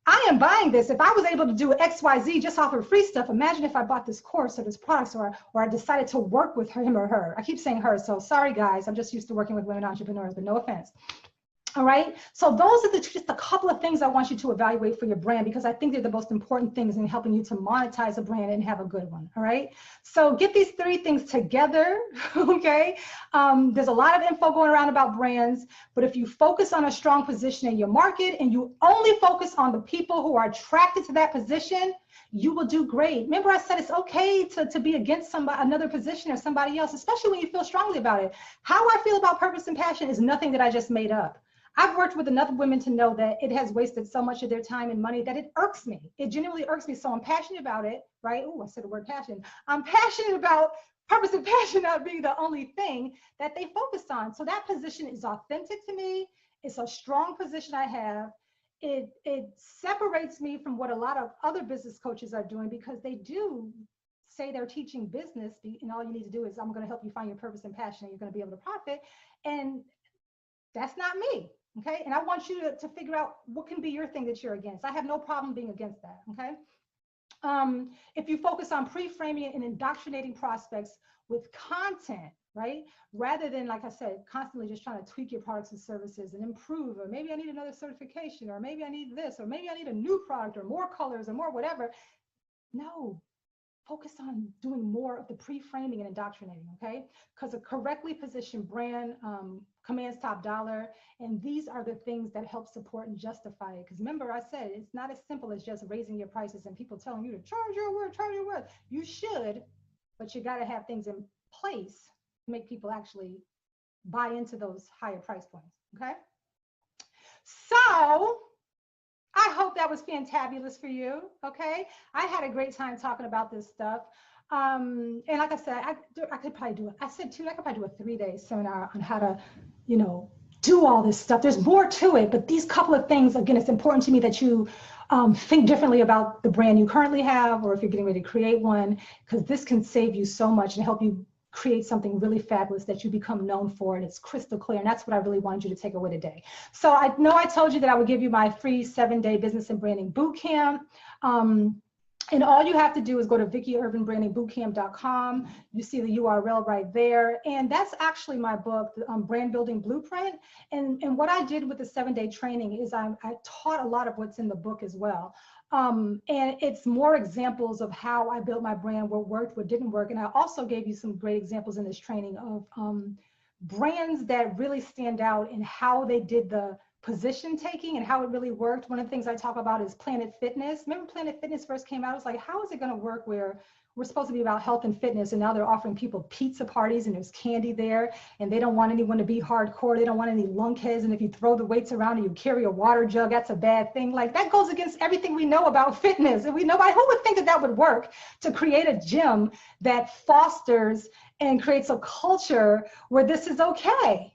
Speaker 17: I am buying this. If I was able to do XYZ just off of free stuff, imagine if I bought this course or this product, or I decided to work with him or her. I keep saying her, so sorry guys, I'm just used to working with women entrepreneurs, but no offense. All right, so those are just a couple of things I want you to evaluate for your brand, because I think they're the most important things in helping you to monetize a brand and have a good one. All right, so get these three things together. Okay, there's a lot of info going around about brands, but if you focus on a strong position in your market and you only focus on the people who are attracted to that position, you will do great. Remember, I said it's okay to be against another position or somebody else, especially when you feel strongly about it. How I feel about purpose and passion is nothing that I just made up. I've worked with enough women to know that it has wasted so much of their time and money that it irks me. It genuinely irks me. So I'm passionate about it, right? Oh, I said the word passion. I'm passionate about purpose and passion not being the only thing that they focus on. So that position is authentic to me. It's a strong position I have. It separates me from what a lot of other business coaches are doing, because they do say they're teaching business, and all you need to do is, I'm going to help you find your purpose and passion, and you're going to be able to profit. And that's not me. Okay, and I want you to figure out what can be your thing that you're against. I have no problem being against that. Okay, if you focus on pre-framing and indoctrinating prospects with content, right? Rather than, like I said, constantly just trying to tweak your products and services and improve, or maybe I need another certification, or maybe I need this, or maybe I need a new product, or more colors, or more whatever. No, focus on doing more of the pre-framing and indoctrinating, okay? Because a correctly positioned brand commands top dollar, and these are the things that help support and justify it. Because remember, I said it's not as simple as just raising your prices and people telling you to charge your worth, charge your worth. You should, but you got to have things in place to make people actually buy into those higher price points, okay? So I hope that was fantabulous for you, okay? I had a great time talking about this stuff. And like I said, I could probably do it. I said too, I could probably do a 3-day seminar on how to, you know, do all this stuff. There's more to it, but these couple of things, again, it's important to me that you think differently about the brand you currently have, or if you're getting ready to create one, because this can save you so much and help you create something really fabulous that you become known for, and it's crystal clear. And that's what I really wanted you to take away today. So I know I told you that I would give you my free 7-day business and branding boot camp. And all you have to do is go to VickiUrbanBrandingBootcamp.com. You see the URL right there. And that's actually my book, Brand Building Blueprint. And what I did with the 7-day training is I taught a lot of what's in the book as well. And it's more examples of how I built my brand, what worked, what didn't work. And I also gave you some great examples in this training of brands that really stand out in how they did the position taking and how it really worked. One of the things I talk about is Planet Fitness. Remember Planet Fitness first came out? I was like, how is it going to work where we're supposed to be about health and fitness, and now they're offering people pizza parties and there's candy there, and they don't want anyone to be hardcore. They don't want any lunkheads. And if you throw the weights around and you carry a water jug, that's a bad thing. Like, that goes against everything we know about fitness. And we know, who would think that that would work to create a gym that fosters and creates a culture where this is okay?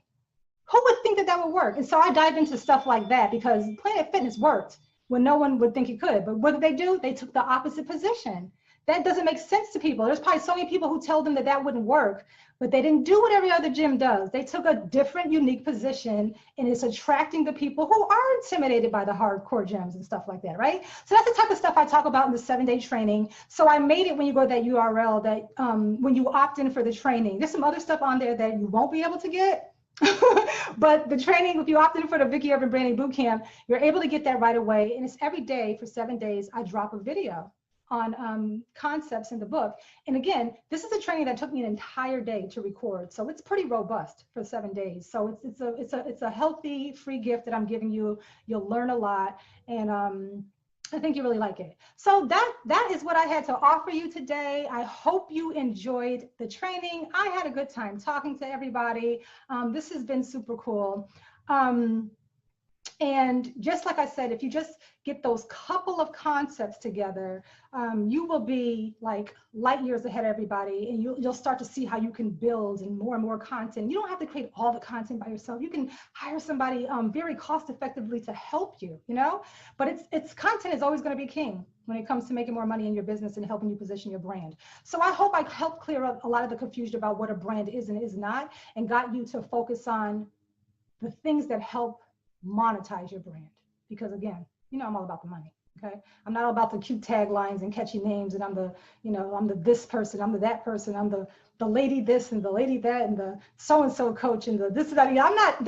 Speaker 17: Who would think that that would work? And so I dive into stuff like that because Planet Fitness worked when no one would think it could. But what did they do? They took the opposite position. That doesn't make sense to people. There's probably so many people who tell them that that wouldn't work, but they didn't do what every other gym does. They took a different, unique position, and it's attracting the people who are intimidated by the hardcore gyms and stuff like that, right? So that's the type of stuff I talk about in the 7-day training. So I made it when you go to that URL that when you opt in for the training, there's some other stuff on there that you won't be able to get. But the training, if you opt in for the Vicki Urban Branding Bootcamp, you're able to get that right away. And it's every day for 7 days, I drop a video on concepts in the book. And again, this is a training that took me an entire day to record. So it's pretty robust for 7 days. So it's a healthy, free gift that I'm giving you. You'll learn a lot. And I think you really like it. So that is what I had to offer you today. I hope you enjoyed the training. I had a good time talking to everybody. This has been super cool. And just like I said, if you just get those couple of concepts together, you will be like light years ahead of everybody, and you'll start to see how you can build and more content. You don't have to create all the content by yourself. You can hire somebody very cost effectively to help you, you know, but it's content is always going to be king when it comes to making more money in your business and helping you position your brand. So I hope I helped clear up a lot of the confusion about what a brand is and is not, and got you to focus on the things that help monetize your brand. Because again, you know, I'm all about the money. Okay, I'm not all about the cute taglines and catchy names, and I'm the this person, I'm the that person, I'm the lady this and the lady that and the so-and-so coach and the this and that. I'm not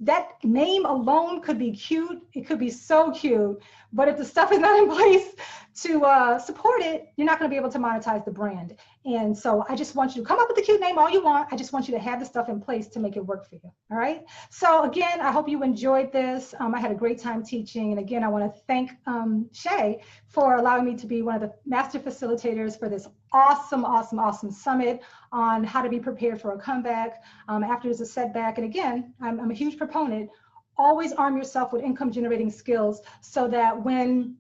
Speaker 17: that name alone could be cute. It could be so cute, but if the stuff is not in place to support it, you're not going to be able to monetize the brand. And so I just want you to come up with a cute name all you want. I just want you to have the stuff in place to make it work for you. All right. So again, I hope you enjoyed this. I had a great time teaching. And again, I want to thank Shay for allowing me to be one of the master facilitators for this awesome summit on how to be prepared for a comeback after there's a setback. And again, I'm a huge proponent. Always arm yourself with income generating skills so that when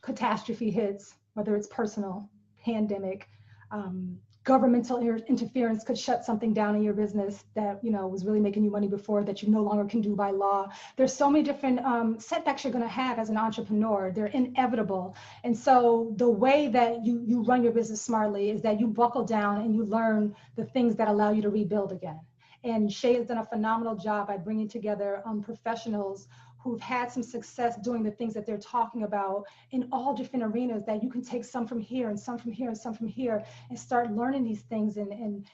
Speaker 17: catastrophe hits, whether it's personal, pandemic, governmental interference could shut something down in your business that, you know, was really making you money before that you no longer can do by law. There's so many different setbacks you're going to have as an entrepreneur. They're inevitable. And so the way that you run your business smartly is that you buckle down and you learn the things that allow you to rebuild again. And Shay has done a phenomenal job by bringing together professionals who've had some success doing the things that they're talking about in all different arenas, that you can take some from here and some from here and some from here and start learning these things and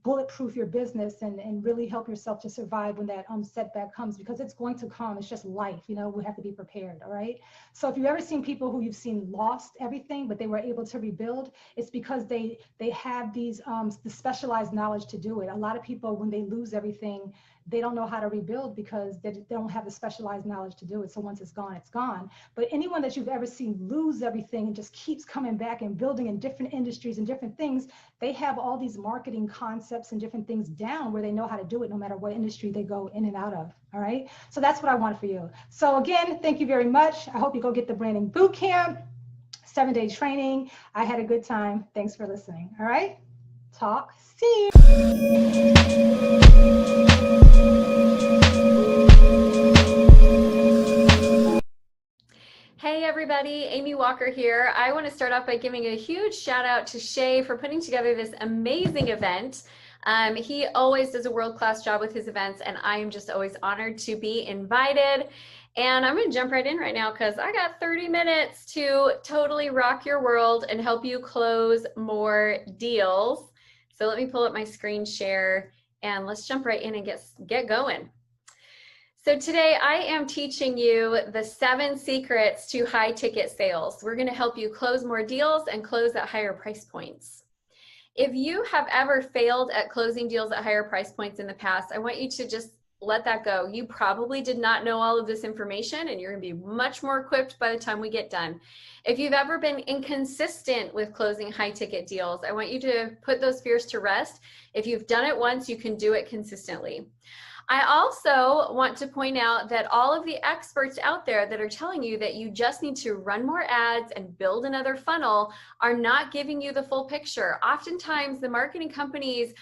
Speaker 17: bulletproof your business and really help yourself to survive when that setback comes, because it's going to come. It's just life, you know, we have to be prepared, all right? So if you've ever seen people who you've seen lost everything, but they were able to rebuild, it's because they have these the specialized knowledge to do it. A lot of people, when they lose everything, they don't know how to rebuild because they don't have the specialized knowledge to do it. So once it's gone, it's gone. But anyone that you've ever seen lose everything and just keeps coming back and building in different industries and different things, they have all these marketing concepts and different things down where they know how to do it no matter what industry they go in and out of. All right. So that's what I want for you. So again, thank you very much. I hope you go get the branding boot camp, 7-day training. I had a good time. Thanks for listening. All right. Talk. See you.
Speaker 18: Hey everybody, Amy Walker here. I want to start off by giving a huge shout out to Shay for putting together this amazing event. He always does a world-class job with his events, and I am just always honored to be invited. And I'm going to jump right in right now because I got 30 minutes to totally rock your world and help you close more deals. So let me pull up my screen share and let's jump right in and get going. So today I am teaching you the 7 secrets to high ticket sales. We're going to help you close more deals and close at higher price points. If you have ever failed at closing deals at higher price points in the past, I want you to just let that go. You probably did not know all of this information, and you're going to be much more equipped by the time we get done. If you've ever been inconsistent with closing high ticket deals, I want you to put those fears to rest. If you've done it once, you can do it consistently. I also want to point out that all of the experts out there that are telling you that you just need to run more ads and build another funnel are not giving you the full picture. Oftentimes, the marketing companies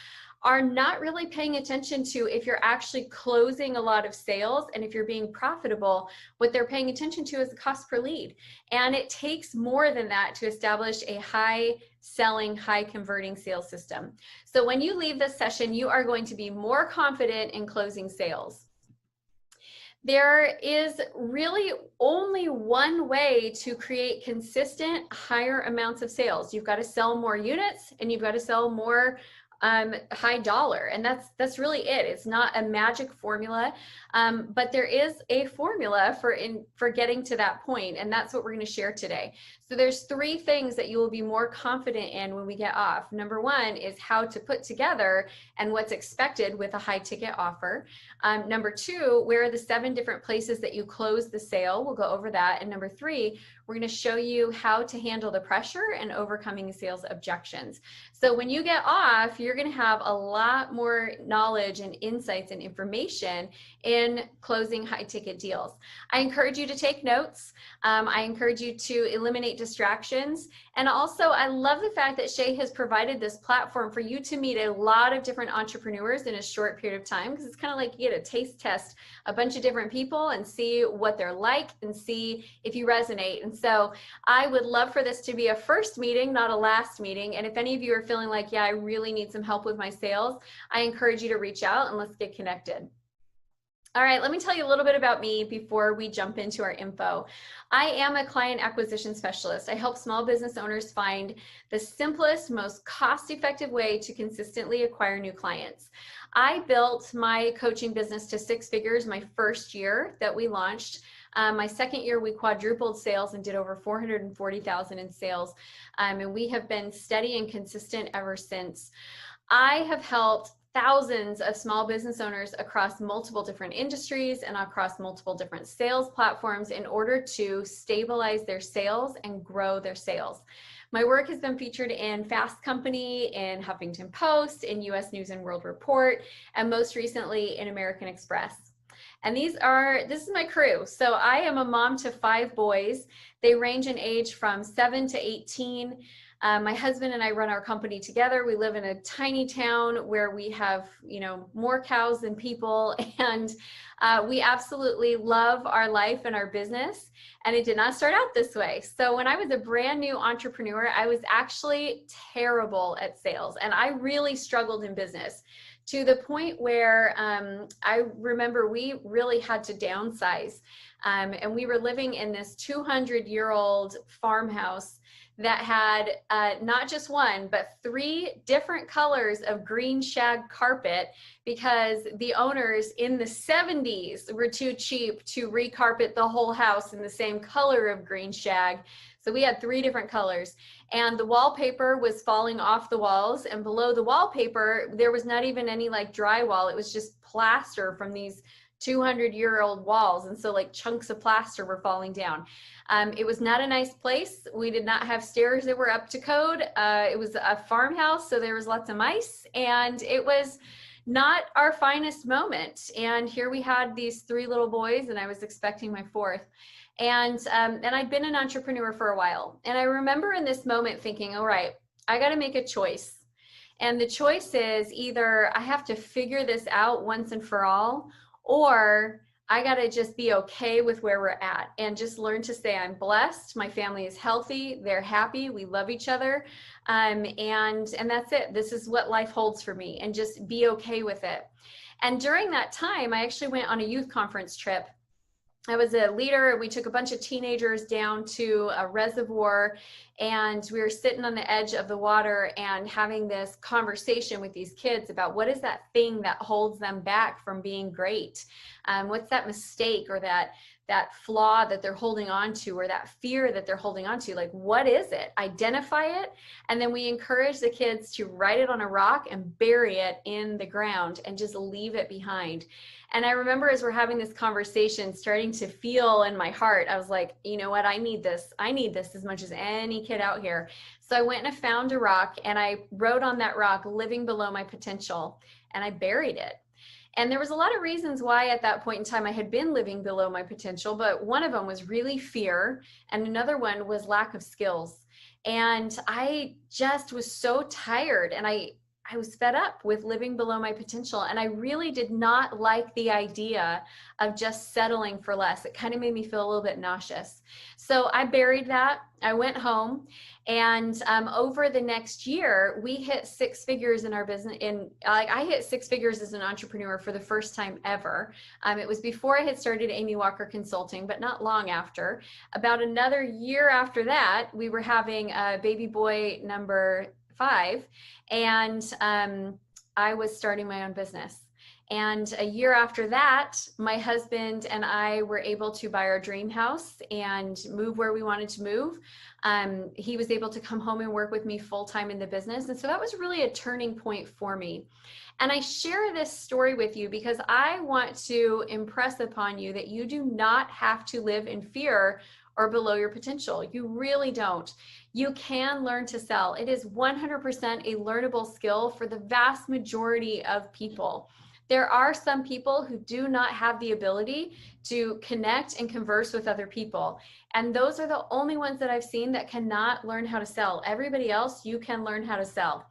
Speaker 18: are not really paying attention to if you're actually closing a lot of sales and if you're being profitable. What they're paying attention to is the cost per lead. And it takes more than that to establish a high selling, high converting sales system. So when you leave this session, you are going to be more confident in closing sales. There is really only one way to create consistent higher amounts of sales. You've got to sell more units and you've got to sell more high dollar, and that's really it. It's not a magic formula, but there is a formula for getting to that point, and that's what we're going to share today. So there's 3 things that you will be more confident in when we get off. Number 1 is how to put together and what's expected with a high ticket offer. Number 2, where are the 7 different places that you close the sale? We'll go over that. And number 3, we're going to show you how to handle the pressure and overcoming sales objections. So when you get off, you're going to have a lot more knowledge and insights and information in closing high ticket deals. I encourage you to take notes. I encourage you to eliminate distractions. And also, I love the fact that Shay has provided this platform for you to meet a lot of different entrepreneurs in a short period of time, because it's kind of like you get a taste test a bunch of different people and see what they're like and see if you resonate. And so I would love for this to be a first meeting, not a last meeting. And if any of you are feeling like, yeah, I really need some help with my sales, I encourage you to reach out and let's get connected. All right, let me tell you a little bit about me before we jump into our info. I am a client acquisition specialist. I help small business owners find the simplest, most cost-effective way to consistently acquire new clients. I built my coaching business to 6 figures my first year that we launched. My second year, we quadrupled sales and did over $440,000 in sales. And we have been steady and consistent ever since. I have helped thousands of small business owners across multiple different industries and across multiple different sales platforms in order to stabilize their sales and grow their sales. My work has been featured in Fast Company, in Huffington Post, in US News and World Report, and most recently in American Express. And this is my crew. So I am a mom to 5 boys. They range in age from 7 to 18. My husband and I run our company together. We live in a tiny town where we have, more cows than people, and we absolutely love our life and our business. And it did not start out this way. So when I was a brand new entrepreneur, I was actually terrible at sales, and I really struggled in business. to the point where I remember we really had to downsize. And we were living in this 200-year-old farmhouse that had not just one, but 3 different colors of green shag carpet, because the owners in the 70s were too cheap to recarpet the whole house in the same color of green shag. So we had 3 different colors, and the wallpaper was falling off the walls, and below the wallpaper, there was not even any like drywall. It was just plaster from these 200-year-old walls. And so like chunks of plaster were falling down. It was not a nice place. We did not have stairs that were up to code. It was a farmhouse, so there was lots of mice, and it was not our finest moment. And here we had these 3 little boys, and I was expecting my 4th. And I'd been an entrepreneur for a while. And I remember in this moment thinking, all right, I got to make a choice. And the choice is either I have to figure this out once and for all, or I got to just be okay with where we're at and just learn to say I'm blessed. My family is healthy. They're happy. We love each other. And that's it. This is what life holds for me, and just be okay with it. And during that time, I actually went on a youth conference trip. I was a leader. We took a bunch of teenagers down to a reservoir, and we were sitting on the edge of the water and having this conversation with these kids about what is that thing that holds them back from being great? What's that mistake or that flaw that they're holding on to, or that fear that they're holding on to? Like, what is it? Identify it. And then we encourage the kids to write it on a rock and bury it in the ground and just leave it behind. And I remember as we're having this conversation, starting to feel in my heart, I was like, you know what? I need this. I need this as much as any kid out here. So I went and I found a rock, and I wrote on that rock, living below my potential, and I buried it. And there was a lot of reasons why at that point in time I had been living below my potential, but one of them was really fear, and another one was lack of skills. And I just was so tired, and I was fed up with living below my potential. And I really did not like the idea of just settling for less. It kind of made me feel a little bit nauseous. So I buried that. I went home, and over the next year, we hit 6 figures in our business. I hit 6 figures as an entrepreneur for the first time ever. It was before I had started Amy Walker Consulting, but not long after. About another year after that, we were having baby boy number 5, and I was starting my own business. And a year after that, my husband and I were able to buy our dream house and move where we wanted to move. He was able to come home and work with me full-time in the business. And so that was really a turning point for me. And I share this story with you because I want to impress upon you that you do not have to live in fear or below your potential. You really don't. You can learn to sell. It is 100% a learnable skill for the vast majority of people. There are some people who do not have the ability to connect and converse with other people. And those are the only ones that I've seen that cannot learn how to sell. Everybody else, you can learn how to sell.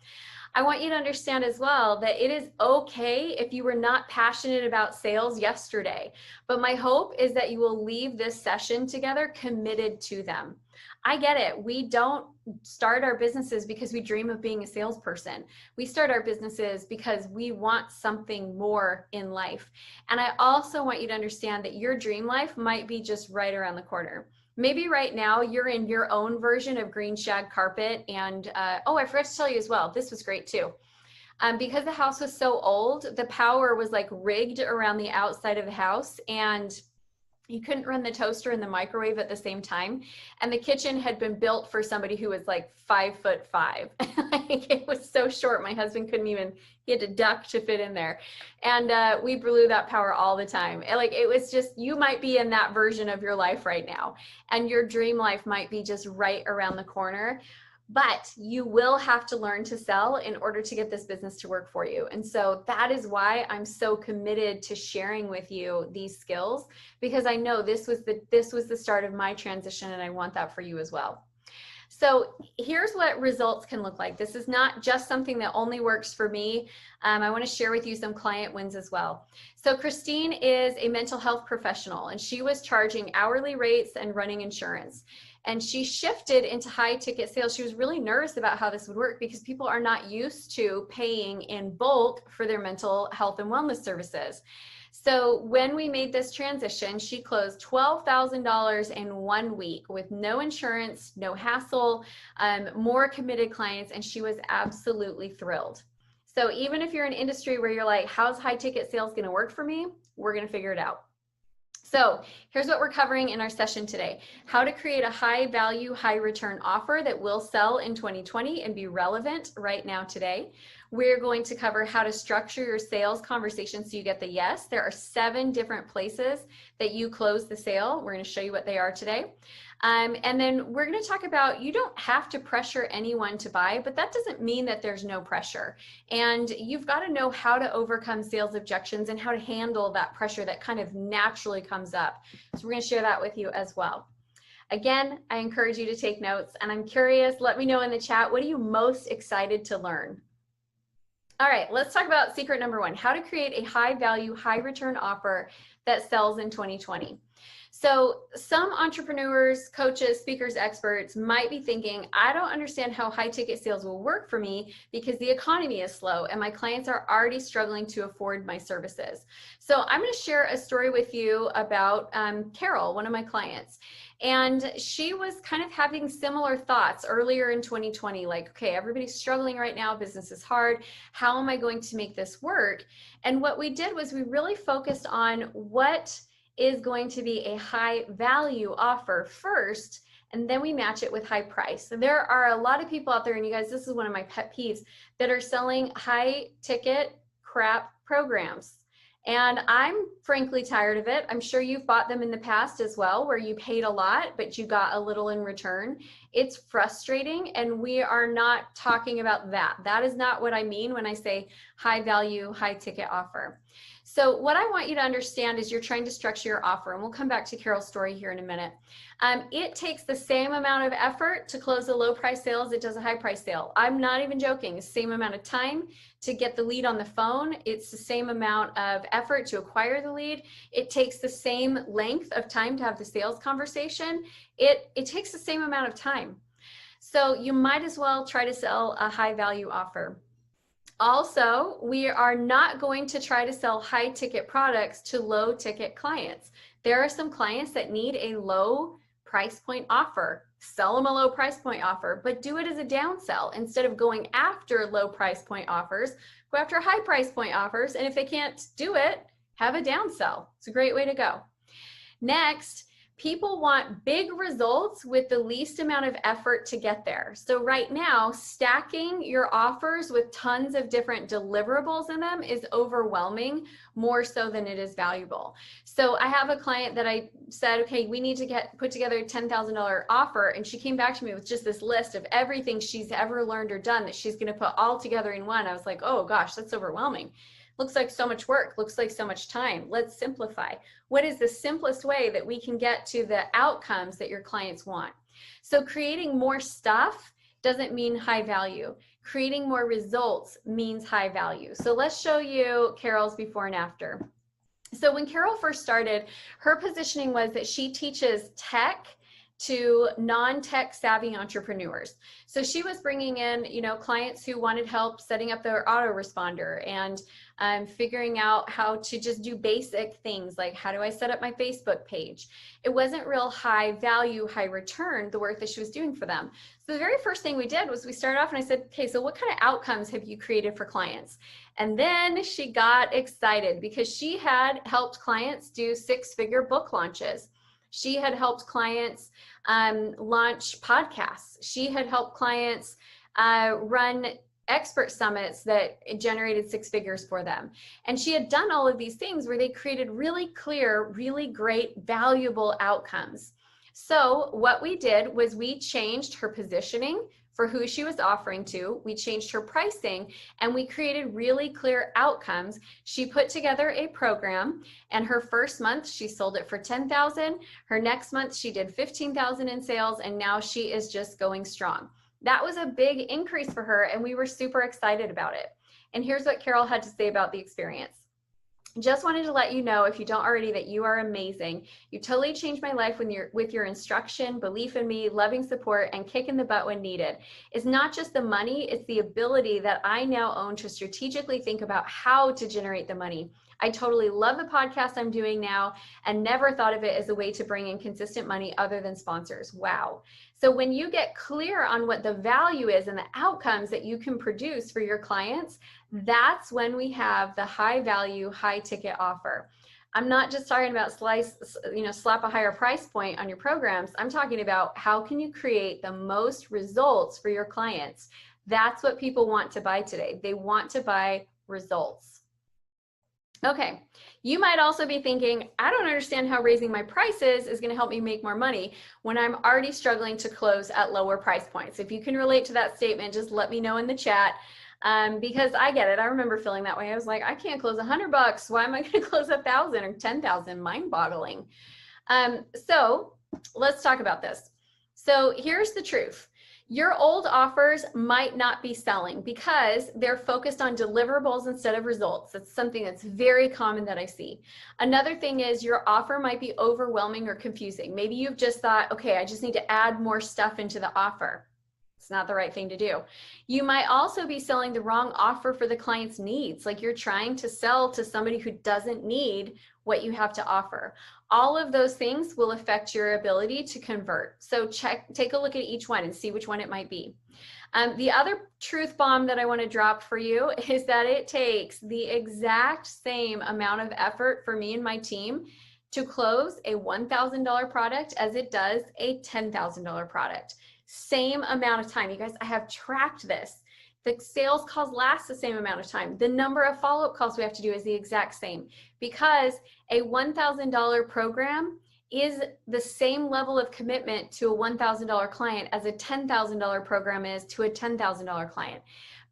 Speaker 18: I want you to understand as well that it is okay if you were not passionate about sales yesterday, but my hope is that you will leave this session together committed to them. I get it. We don't start our businesses because we dream of being a salesperson. We start our businesses because we want something more in life. And I also want you to understand that your dream life might be just right around the corner. Maybe right now you're in your own version of green shag carpet. And oh, I forgot to tell you as well, this was great too. Because the house was so old, the power was like rigged around the outside of the house, and you couldn't run the toaster and the microwave at the same time. And the kitchen had been built for somebody who was like 5'5". Like, it was so short. My husband couldn't even, he had to duck to fit in there. And we blew that power all the time. And like, it was just, you might be in that version of your life right now. And your dream life might be just right around the corner. But you will have to learn to sell in order to get this business to work for you. And so that is why I'm so committed to sharing with you these skills, because I know this was the start of my transition, and I want that for you as well. So here's what results can look like. This is not just something that only works for me. I want to share with you some client wins as well. So Christine is a mental health professional, and she was charging hourly rates and running insurance. and she shifted into high ticket sales. She was really nervous about how this would work because people are not used to paying in bulk for their mental health and wellness services. So when we made this transition, she closed $12,000 in 1 week with no insurance, no hassle, more committed clients, and she was absolutely thrilled. So even if you're in an industry where you're like, how's high ticket sales going to work for me? We're going to figure it out. So here's what we're covering in our session today: how to create a high value, high return offer that will sell in 2020 and be relevant right now today. We're going to cover how to structure your sales conversation so you get the yes. There are 7 different places that you close the sale. We're going to show you what they are today. And then we're going to talk about, you don't have to pressure anyone to buy, but that doesn't mean that there's no pressure. And you've got to know how to overcome sales objections and how to handle that pressure that kind of naturally comes up. So we're going to share that with you as well. Again, I encourage you to take notes, and I'm curious, let me know in the chat, what are you most excited to learn? All right, let's talk about secret number 1, how to create a high value, high return offer that sells in 2020. So some entrepreneurs, coaches, speakers, experts might be thinking, I don't understand how high ticket sales will work for me because the economy is slow and my clients are already struggling to afford my services. So I'm going to share a story with you about Carol, one of my clients. And she was kind of having similar thoughts earlier in 2020, like, okay, everybody's struggling right now, business is hard, how am I going to make this work? And what we did was we really focused on what is going to be a high value offer first, and then we match it with high price. So there are a lot of people out there, and you guys, this is one of my pet peeves, that are selling high ticket crap programs. And I'm frankly tired of it. I'm sure you've bought them in the past as well, where you paid a lot, but you got a little in return. It's frustrating, and we are not talking about that. That is not what I mean when I say high value, high ticket offer. So what I want you to understand is you're trying to structure your offer, and we'll come back to Carol's story here in a minute. It takes the same amount of effort to close a low price sale as it does a high price sale. I'm not even joking. The same amount of time to get the lead on the phone. It's the same amount of effort to acquire the lead. It takes the same length of time to have the sales conversation. It takes the same amount of time. So you might as well try to sell a high value offer. Also, we are not going to try to sell high ticket products to low ticket clients. There are some clients that need a low price point offer. Sell them a low price point offer, but do it as a downsell. Instead of going after low price point offers, go after high price point offers. And if they can't do it, have a downsell. It's a great way to go. Next, people want big results with the least amount of effort to get there. So right now, stacking your offers with tons of different deliverables in them is overwhelming, more so than it is valuable. So I have a client that I said, okay, we need to put together a $10,000 offer. And she came back to me with just this list of everything she's ever learned or done that she's going to put all together in one. I was like, oh gosh, that's overwhelming. Looks like so much work, looks like so much time. Let's simplify. What is the simplest way that we can get to the outcomes that your clients want? So creating more stuff doesn't mean high value. Creating more results means high value. So let's show you Carol's before and after. So when Carol first started, her positioning was that she teaches tech to non-tech savvy entrepreneurs. So she was bringing in, clients who wanted help setting up their autoresponder and figuring out how to just do basic things like, how do I set up my Facebook page? It wasn't real high value, high return, the work that she was doing for them. So the very first thing we did was we started off and I said, okay, so what kind of outcomes have you created for clients? And then she got excited because she had helped clients do 6-figure book launches. She had helped clients launch podcasts. She had helped clients run expert summits that generated 6 figures for them. And she had done all of these things where they created really clear, really great, valuable outcomes. So what we did was we changed her positioning for who she was offering to. We changed her pricing and we created really clear outcomes. She put together a program, and her first month she sold it for $10,000. Her next month she did $15,000 in sales, and now she is just going strong. That was a big increase for her, and we were super excited about it. And here's what Carol had to say about the experience. Just wanted to let you know, if you don't already, that you are amazing. You totally changed my life with your instruction, belief in me, loving support, and kicking the butt when needed. It's not just the money, it's the ability that I now own to strategically think about how to generate the money. I totally love the podcast I'm doing now and never thought of it as a way to bring in consistent money other than sponsors. Wow. So when you get clear on what the value is and the outcomes that you can produce for your clients, that's when we have the high value, high ticket offer. I'm not just talking about slap a higher price point on your programs. I'm talking about how can you create the most results for your clients. That's what people want to buy today. They want to buy results. Okay, you might also be thinking, I don't understand how raising my prices is going to help me make more money when I'm already struggling to close at lower price points. If you can relate to that statement, just let me know in the chat, because I get it. I remember feeling that way. I was like, I can't close $100. Why am I going to close 1,000 or 10,000? Mind-boggling. So let's talk about this. So here's the truth. Your old offers might not be selling because they're focused on deliverables instead of results. That's something that's very common that I see. Another thing is your offer might be overwhelming or confusing. Maybe you've just thought, okay, I just need to add more stuff into the offer. It's not the right thing to do. You might also be selling the wrong offer for the client's needs. Like you're trying to sell to somebody who doesn't need what you have to offer. All of those things will affect your ability to convert. So take a look at each one and see which one it might be. The other truth bomb that I want to drop for you is that it takes the exact same amount of effort for me and my team to close a $1,000 product as it does a $10,000 product. Same amount of time. You guys, I have tracked this. The sales calls last the same amount of time. The number of follow-up calls we have to do is the exact same, because a $1,000 program is the same level of commitment to a $1,000 client as a $10,000 program is to a $10,000 client.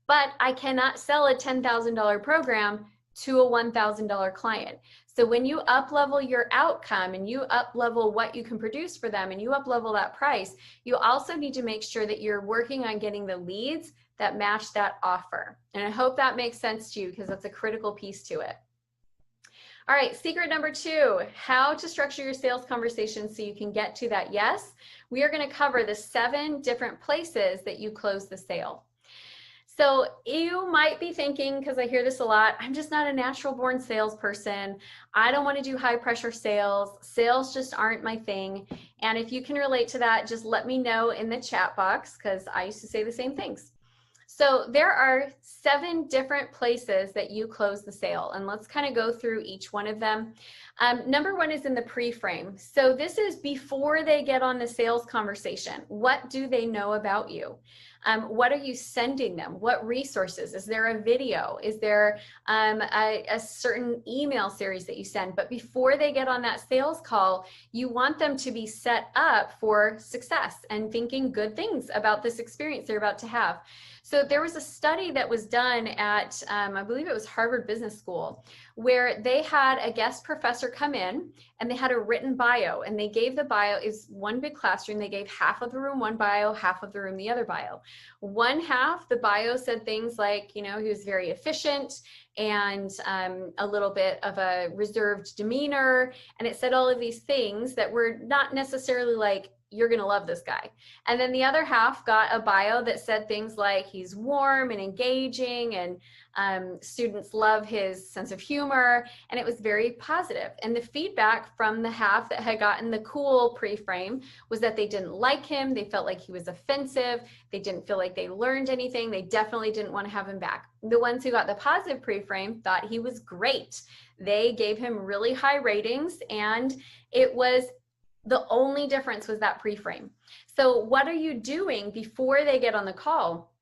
Speaker 18: But I cannot sell a $10,000 program to a $1,000 client. So when you up-level your outcome and you up-level what you can produce for them and you up-level that price, you also need to make sure that you're working on getting the leads that match that offer. And I hope that makes sense to you, because that's a critical piece to it. All right, secret number 2, how to structure your sales conversation so you can get to that yes. We are going to cover the 7 different places that you close the sale. So you might be thinking, because I hear this a lot, I'm just not a natural born salesperson. I don't want to do high pressure sales. Sales just aren't my thing. And if you can relate to that, just let me know in the chat box, because I used to say the same things. So there are 7 different places that you close the sale, and let's kind of go through each one of them. Number 1 is in the pre-frame. So this is before they get on the sales conversation. What do they know about you? What are you sending them? What resources? Is there a video? Is there a certain email series that you send? But before they get on that sales call, you want them to be set up for success and thinking good things about this experience they're about to have. So there was a study that was done at, I believe it was Harvard Business School, where they had a guest professor come in and they had a written bio, and they gave the bio, is one big classroom. They gave half of the room one bio, half of the room the other bio. One half, the bio said things like, you know, he was very efficient and a little bit of a reserved demeanor. And it said all of these things that were not necessarily like, you're going to love this guy. And then the other half got a bio that said things like he's warm and engaging, and students love his sense of humor, and it was very positive. And the feedback from the half that had gotten the cool pre-frame was that they didn't like him. They felt like he was offensive. They didn't feel like they learned anything. They definitely didn't want to have him back. The ones who got the positive pre-frame thought he was great. They gave him really high ratings, and it was the only difference was that pre-frame. So what are you doing before they get on the call?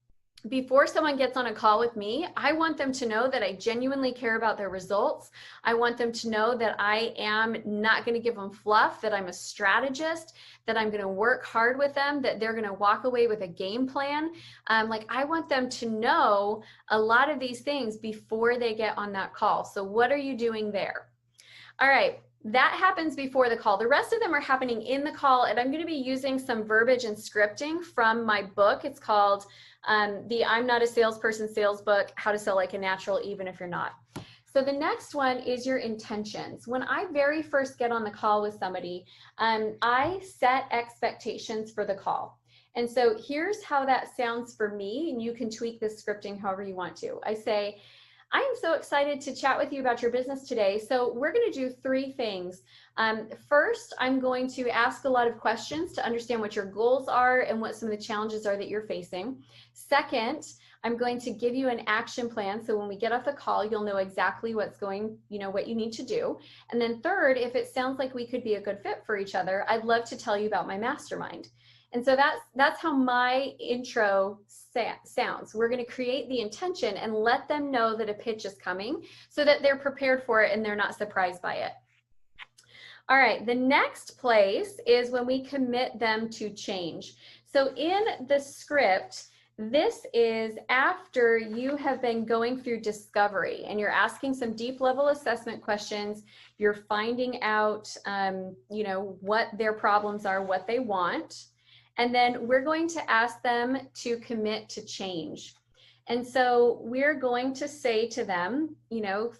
Speaker 18: Before someone gets on a call with me, I want them to know that I genuinely care about their results. I want them to know that I am not going to give them fluff, that I'm a strategist, that I'm going to work hard with them, that they're going to walk away with a game plan. Like I want them to know a lot of these things before they get on that call. So what are you doing there? All right. That happens before the call. The rest of them are happening in the call, and I'm going to be using some verbiage and scripting from my book. It's called the I'm Not a Salesperson sales book, How to Sell Like a Natural Even If You're Not. So the next one is your intentions. When I very first get on the call with somebody, I set expectations for the call. And so here's how that sounds for me, and you can tweak this scripting however you want to. I say, I am so excited to chat with you about your business today. So we're going to do 3 things. First, I'm going to ask a lot of questions to understand what your goals are and what some of the challenges are that you're facing. Second, I'm going to give you an action plan. So when we get off the call, you'll know exactly what's going, what you need to do. And then third, if it sounds like we could be a good fit for each other, I'd love to tell you about my mastermind. And so that's how my intro sounds. We're going to create the intention and let them know that a pitch is coming so that they're prepared for it and they're not surprised by it. All right, the next place is when we commit them to change. So in the script, this is after you have been going through discovery and you're asking some deep level assessment questions. You're finding out, what their problems are, what they want. And then we're going to ask them to commit to change. And so we're going to say to them,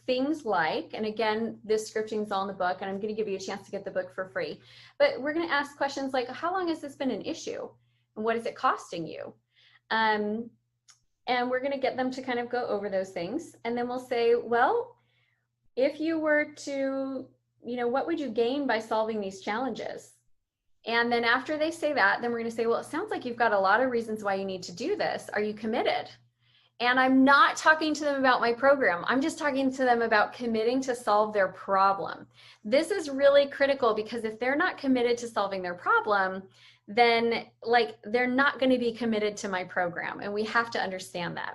Speaker 18: things like, and again, this scripting is all in the book, and I'm going to give you a chance to get the book for free. But we're going to ask questions like, how long has this been an issue? And what is it costing you? And we're going to get them to kind of go over those things. And then we'll say, well, if you were to, what would you gain by solving these challenges? And then after they say that, then we're going to say, well, it sounds like you've got a lot of reasons why you need to do this. Are you committed? And I'm not talking to them about my program. I'm just talking to them about committing to solve their problem. This is really critical because if they're not committed to solving their problem, then they're not going to be committed to my program. And we have to understand that.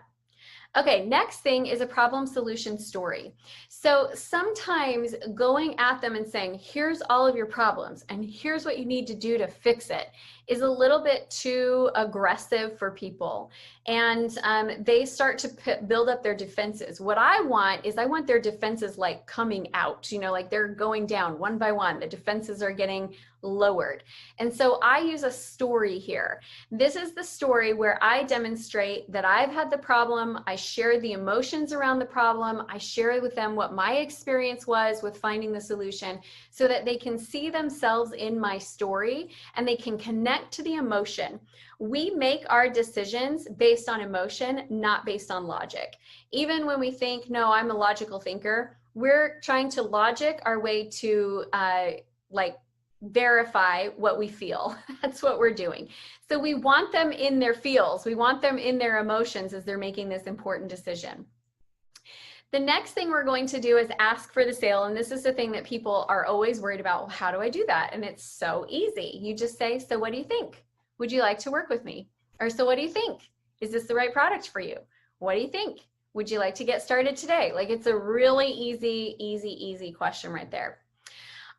Speaker 18: Okay, next thing is a problem solution story. So sometimes going at them and saying, here's all of your problems and here's what you need to do to fix it is a little bit too aggressive for people. And they start to build up their defenses. What I want is their defenses coming out, they're going down one by one. The defenses are getting lowered. And so I use a story here. This is the story where I demonstrate that I've had the problem. I share the emotions around the problem. I share with them what my experience was with finding the solution so that they can see themselves in my story and they can connect to the emotion. We make our decisions based on emotion, not based on logic. Even when we think, no, I'm a logical thinker, we're trying to logic our way to verify what we feel. That's what we're doing. So we want them in their feels. We want them in their emotions as they're making this important decision. The next thing we're going to do is ask for the sale. And this is the thing that people are always worried about. Well, how do I do that? And it's so easy. You just say, so what do you think? Would you like to work with me? Or so what do you think? Is this the right product for you? What do you think? Would you like to get started today? It's a really easy question right there.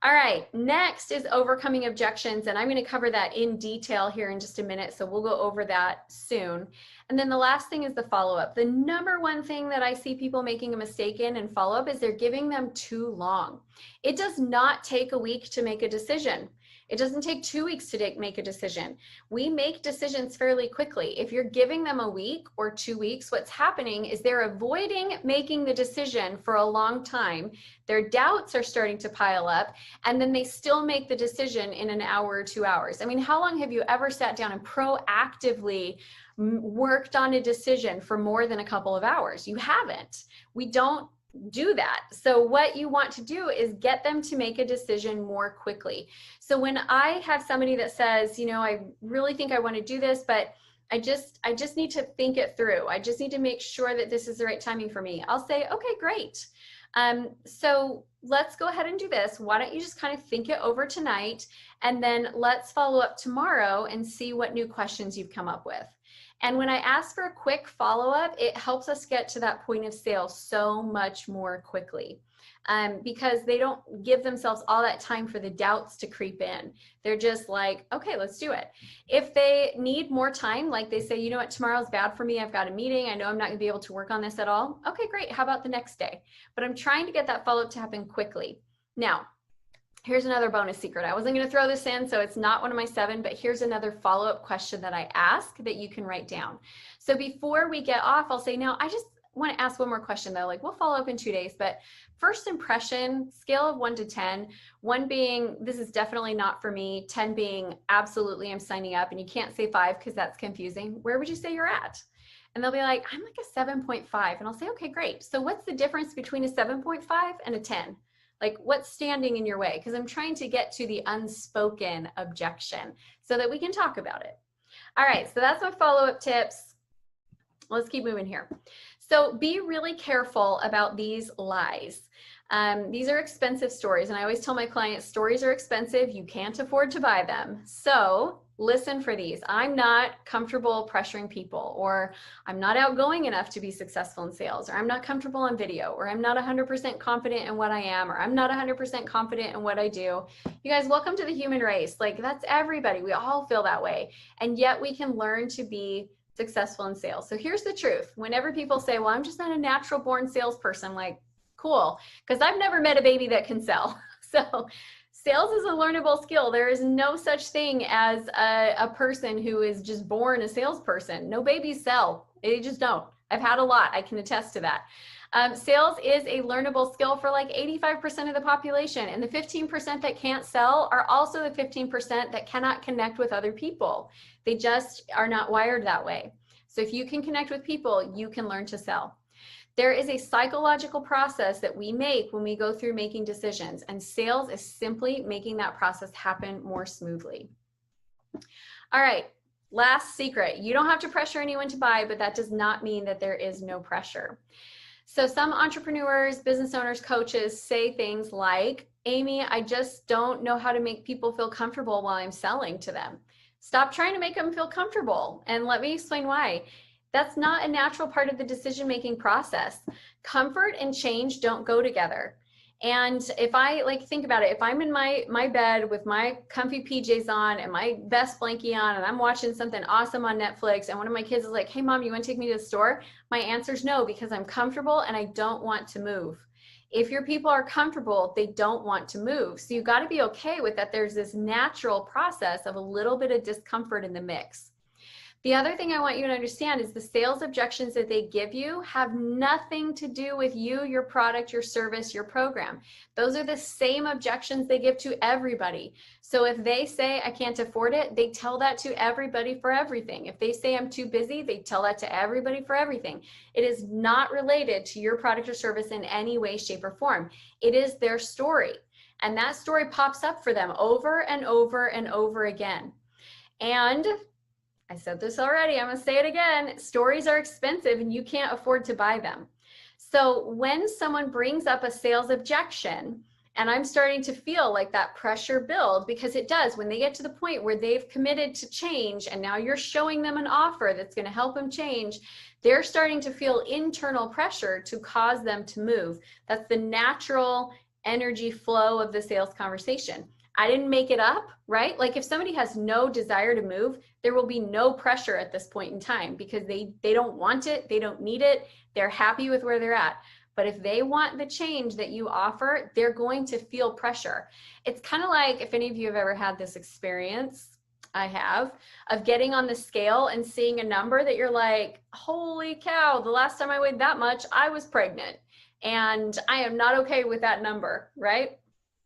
Speaker 18: All right, next is overcoming objections, and I'm going to cover that in detail here in just a minute, so we'll go over that soon. And then the last thing is the follow-up. The number one thing that I see people making a mistake in follow-up is they're giving them too long. It does not take a week to make a decision. It doesn't take 2 weeks to make a decision. We make decisions fairly quickly. If you're giving them a week or 2 weeks, what's happening is they're avoiding making the decision for a long time. Their doubts are starting to pile up, and then they still make the decision in an hour or 2 hours. I mean, how long have you ever sat down and proactively worked on a decision for more than a couple of hours? You haven't. We don't do that. So what you want to do is get them to make a decision more quickly. So when I have somebody that says, I really think I want to do this, but I just need to think it through. I just need to make sure that this is the right timing for me. I'll say, okay, great. So let's go ahead and do this. Why don't you just kind of think it over tonight, and then let's follow up tomorrow and see what new questions you've come up with. And when I ask for a quick follow-up, it helps us get to that point of sale so much more quickly, because they don't give themselves all that time for the doubts to creep in. They're just like, okay, let's do it. If they need more time, like they say, you know what, tomorrow's bad for me. I've got a meeting. I know I'm not gonna be able to work on this at all. Okay, great. How about the next day? But I'm trying to get that follow-up to happen quickly. Now, here's another bonus secret. I wasn't going to throw this in, so it's not one of my 7, but here's another follow-up question that I ask that you can write down. So before we get off, I'll say, now want to ask one more question though. Like, we'll follow up in 2 days, but first impression, scale of 1 to 10, 1 being, this is definitely not for me, 10 being absolutely I'm signing up, and you can't say 5 because that's confusing. Where would you say you're at? And they'll be like, I'm like a 7.5. And I'll say, okay, great. So what's the difference between a 7.5 and a 10? Like, what's standing in your way? Because I'm trying to get to the unspoken objection so that we can talk about it. All right, so that's my follow-up tips. Let's keep moving here. So be really careful about these lies. These are expensive stories, and I always tell my clients, stories are expensive. You can't afford to buy them. So listen for these. I'm not comfortable pressuring people, or I'm not outgoing enough to be successful in sales, or I'm not comfortable on video, or I'm not 100% confident in what I am, or I'm not 100% confident in what I do. You guys, welcome to the human race. Like, that's everybody. We all feel that way. And yet we can learn to be successful in sales. So here's the truth. Whenever people say, well, I'm just not a natural born salesperson, I'm like, cool, because I've never met a baby that can sell. So sales is a learnable skill. There is no such thing as a person who is just born a salesperson. No babies sell. They just don't. I've had a lot. I can attest to that. Sales is a learnable skill for like 85% of the population. And the 15% that can't sell are also the 15% that cannot connect with other people. They just are not wired that way. So if you can connect with people, you can learn to sell. There is a psychological process that we make when we go through making decisions, and sales is simply making that process happen more smoothly. All right, last secret. You don't have to pressure anyone to buy, but that does not mean that there is no pressure. So some entrepreneurs, business owners, coaches say things like, Amy, I just don't know how to make people feel comfortable while I'm selling to them. Stop trying to make them feel comfortable, and let me explain why. That's not a natural part of the decision-making process. Comfort and change don't go together. And if I think about it, if I'm in my bed with my comfy PJs on and my best blankie on, and I'm watching something awesome on Netflix, and one of my kids is like, hey mom, you want to take me to the store? My answer is no, because I'm comfortable and I don't want to move. If your people are comfortable, they don't want to move. So you got to be okay with that. There's this natural process of a little bit of discomfort in the mix. The other thing I want you to understand is the sales objections that they give you have nothing to do with you, your product, your service, your program. Those are the same objections they give to everybody. So if they say, I can't afford it, they tell that to everybody for everything. If they say I'm too busy, they tell that to everybody for everything. It is not related to your product or service in any way, shape, or form. It is their story. And that story pops up for them over and over and over again. And I said this already, I'm gonna say it again, stories are expensive and you can't afford to buy them. So when someone brings up a sales objection, and I'm starting to feel like that pressure build, because it does, when they get to the point where they've committed to change and now you're showing them an offer that's gonna help them change, they're starting to feel internal pressure to cause them to move. That's the natural energy flow of the sales conversation. I didn't make it up, right? Like if somebody has no desire to move, there will be no pressure at this point in time because they don't want it, they don't need it, they're happy with where they're at. But if they want the change that you offer, they're going to feel pressure. It's kind of like if any of you have ever had this experience, I have, of getting on the scale and seeing a number that you're like, holy cow, the last time I weighed that much, I was pregnant. And I am not okay with that number, right?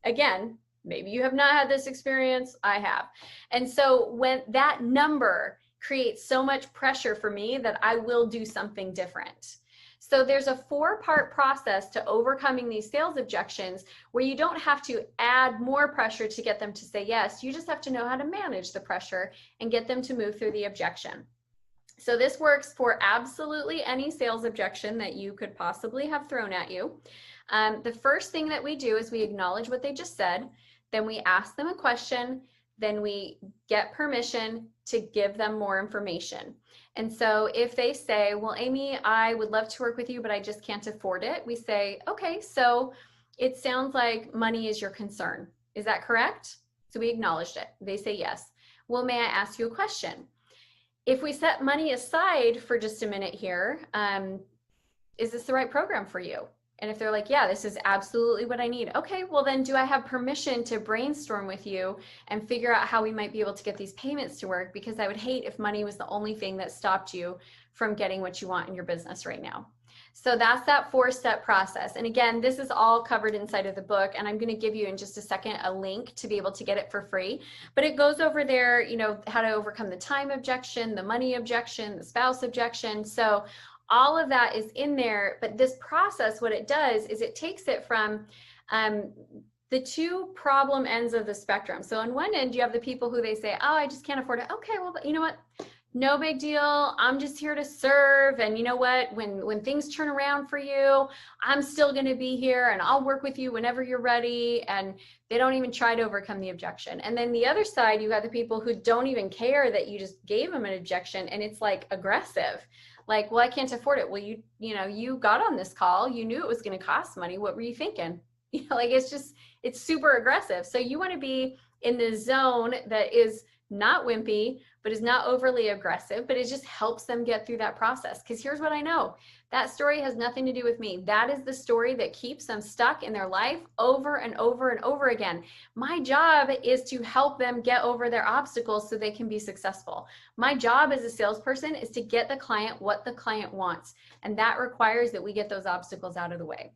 Speaker 18: Again, maybe you have not had this experience, I have. And so when that number creates so much pressure for me that I will do something different. So there's a 4-part process to overcoming these sales objections where you don't have to add more pressure to get them to say yes. You just have to know how to manage the pressure and get them to move through the objection. So this works for absolutely any sales objection that you could possibly have thrown at you. The first thing that we do is we acknowledge what they just said. Then we ask them a question, then we get permission to give them more information. And so if they say, well, Amy, I would love to work with you, but I just can't afford it. We say, okay, so it sounds like money is your concern. Is that correct? So we acknowledged it. They say yes. Well, may I ask you a question? If we set money aside for just a minute here, is this the right program for you? And if they're like, yeah, this is absolutely what I need. Okay, well then do I have permission to brainstorm with you and figure out how we might be able to get these payments to work? Because I would hate if money was the only thing that stopped you from getting what you want in your business right now. So that's that 4-step process. And again, this is all covered inside of the book. And I'm going to give you in just a second a link to be able to get it for free. But it goes over there, you know, how to overcome the time objection, the money objection, the spouse objection. So all of that is in there. But this process, what it does is it takes it from the two problem ends of the spectrum. So on one end, you have the people who they say, oh, I just can't afford it. Okay, well, you know what? No big deal. I'm just here to serve. And you know what? When things turn around for you, I'm still going to be here and I'll work with you whenever you're ready. And they don't even try to overcome the objection. And then the other side, you got the people who don't even care that you just gave them an objection, and it's like aggressive. Like, well, I can't afford it. Well, you got on this call. You knew it was going to cost money. What were you thinking? You know, like it's super aggressive. So you want to be in the zone that is not wimpy, but is not overly aggressive, but it just helps them get through that process. Because here's what I know. That story has nothing to do with me. That is the story that keeps them stuck in their life over and over and over again. My job is to help them get over their obstacles so they can be successful. My job as a salesperson is to get the client what the client wants. And that requires that we get those obstacles out of the way.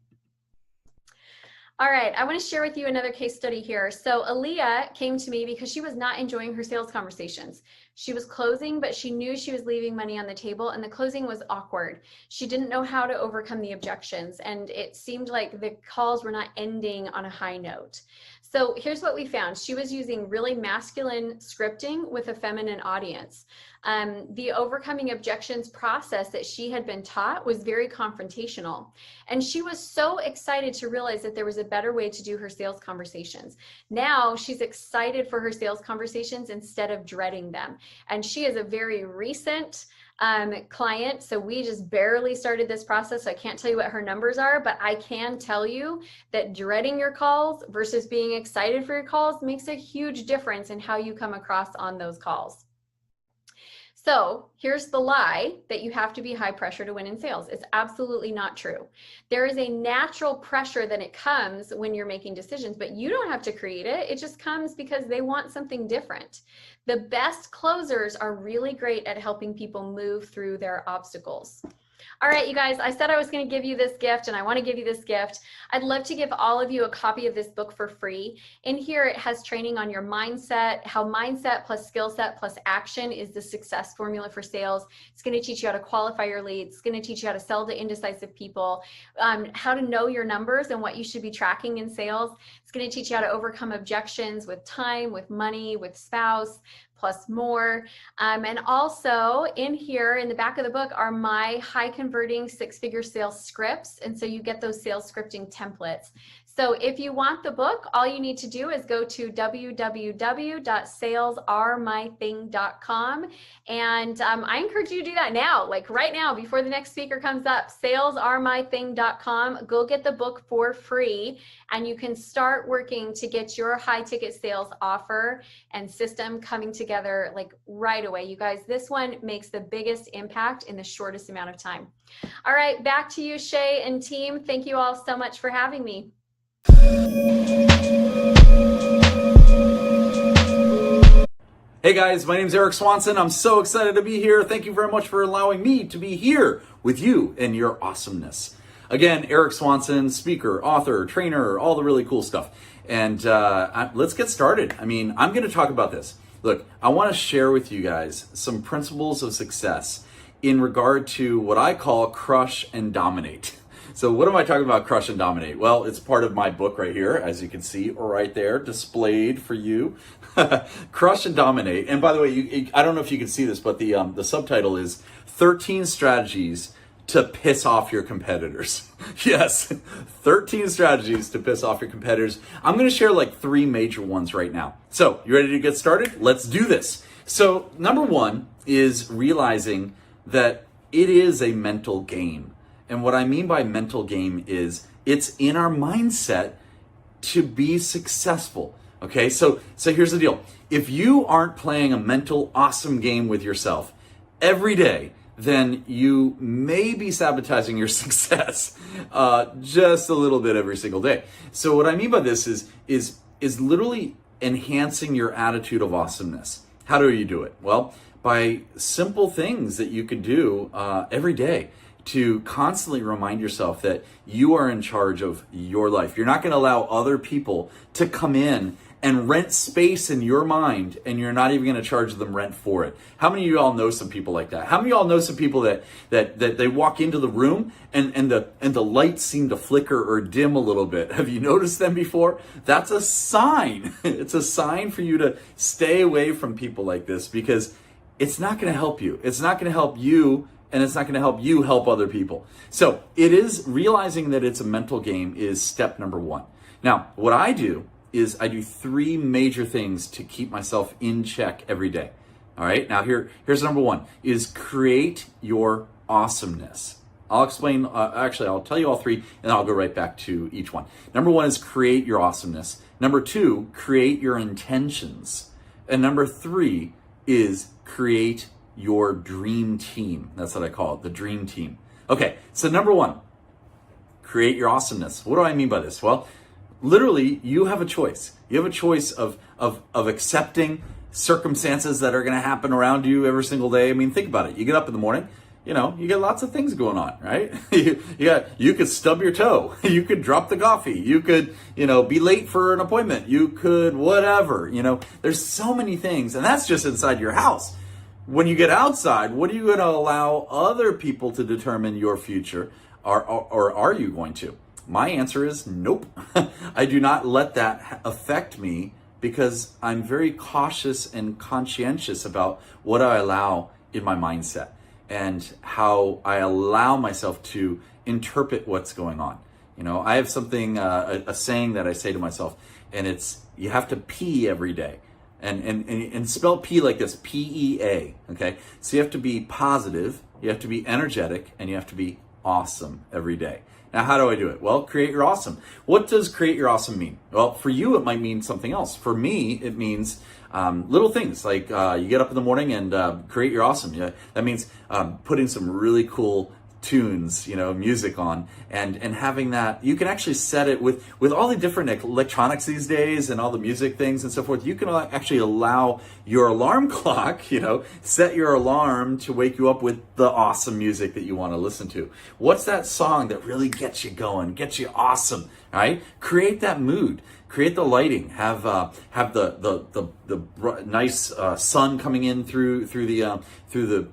Speaker 18: All right, I want to share with you another case study here. So Aaliyah came to me because she was not enjoying her sales conversations. She was closing, but she knew she was leaving money on the table, and the closing was awkward. She didn't know how to overcome the objections, and it seemed like the calls were not ending on a high note. So here's what we found. She was using really masculine scripting with a feminine audience. The overcoming objections process that she had been taught was very confrontational. And she was so excited to realize that there was a better way to do her sales conversations. Now she's excited for her sales conversations instead of dreading them. And she is a very recent client. So we just barely started this process. So I can't tell you what her numbers are, but I can tell you that dreading your calls versus being excited for your calls makes a huge difference in how you come across on those calls. So here's the lie that you have to be high pressure to win in sales. It's absolutely not true. There is a natural pressure that it comes when you're making decisions, but you don't have to create it. It just comes because they want something different. The best closers are really great at helping people move through their obstacles. All right, you guys, I said I was going to give you this gift, and I want to give you this gift. I'd love to give all of you a copy of this book for free. In here, it has training on your mindset, how mindset plus skill set plus action is the success formula for sales. It's going to teach you how to qualify your leads. It's going to teach you how to sell to indecisive people, how to know your numbers and what you should be tracking in sales. It's going to teach you how to overcome objections with time, with money, with spouse, plus more. And also in here in the back of the book are my high converting 6-figure sales scripts. And so you get those sales scripting templates. So if you want the book, all you need to do is go to www.salesaremything.com. And I encourage you to do that now, like right now, before the next speaker comes up, salesaremything.com. Go get the book for free, and you can start working to get your high ticket sales offer and system coming together like right away. You guys, this one makes the biggest impact in the shortest amount of time. All right, back to you, Shay and team. Thank you all so much for having me.
Speaker 19: Hey guys, my name is Eric Swanson. I'm so excited to be here. Thank you very much for allowing me to be here with you and your awesomeness. Again, Eric Swanson, speaker, author, trainer, all the really cool stuff. And let's get started. I mean, I'm going to talk about this. Look, I want to share with you guys some principles of success in regard to what I call crush and dominate. So what am I talking about, crush and dominate? Well, it's part of my book right here, as you can see right there, displayed for you. Crush and dominate. And by the way, I don't know if you can see this, but the subtitle is 13 Strategies to Piss Off Your Competitors. Yes, 13 strategies to piss off your competitors. I'm going to share like 3 major ones right now. So you ready to get started? Let's do this. So number 1 is realizing that it is a mental game. And what I mean by mental game is it's in our mindset to be successful. Okay, so here's the deal. If you aren't playing a mental awesome game with yourself every day, then you may be sabotaging your success just a little bit every single day. So what I mean by this is literally enhancing your attitude of awesomeness. How do you do it? Well, by simple things that you could do every day to constantly remind yourself that you are in charge of your life. You're not going to allow other people to come in and rent space in your mind, and you're not even going to charge them rent for it. How many of you all know some people like that? How many of you all know some people that they walk into the room and the lights seem to flicker or dim a little bit? Have you noticed them before? That's a sign. It's a sign for you to stay away from people like this, because it's not going to help you. It's not going to help you, and it's not going to help you help other people. So it is realizing that it's a mental game is step number one. Now, what I do is I do 3 major things to keep myself in check every day. All right. Now here's number one is create your awesomeness. I'll explain, actually, I'll tell you all 3 and I'll go right back to each one. Number 1 is create your awesomeness. Number 2, create your intentions. And number 3 is create your dream team. That's what I call it, the dream team. Okay. So number 1, create your awesomeness. What do I mean by this? Well, literally, you have a choice. You have a choice of accepting circumstances that are going to happen around you every single day. I mean, think about it. You get up in the morning, you get lots of things going on, right? You could stub your toe. You could drop the coffee. You could, be late for an appointment. You could whatever, there's so many things. And that's just inside your house. When you get outside, what are you going to allow other people to determine your future? Or are you going to? My answer is nope. I do not let that affect me, because I'm very cautious and conscientious about what I allow in my mindset and how I allow myself to interpret what's going on. I have something, a saying that I say to myself, and it's, you have to pee every day. And spell pee like this, P-E-A, okay? So you have to be positive, you have to be energetic, and you have to be awesome every day. Now, how do I do it? Well, create your awesome. What does create your awesome mean? Well, for you, it might mean something else. For me, it means little things like you get up in the morning and create your awesome. Yeah, that means putting some really cool tunes, music on, and having that. You can actually set it with all the different electronics these days and all the music things and so forth. You can actually allow your alarm clock, set your alarm to wake you up with the awesome music that you want to listen to. What's that song that really gets you going, gets you awesome, right? Create that mood. Create the lighting. Have the nice sun coming in through the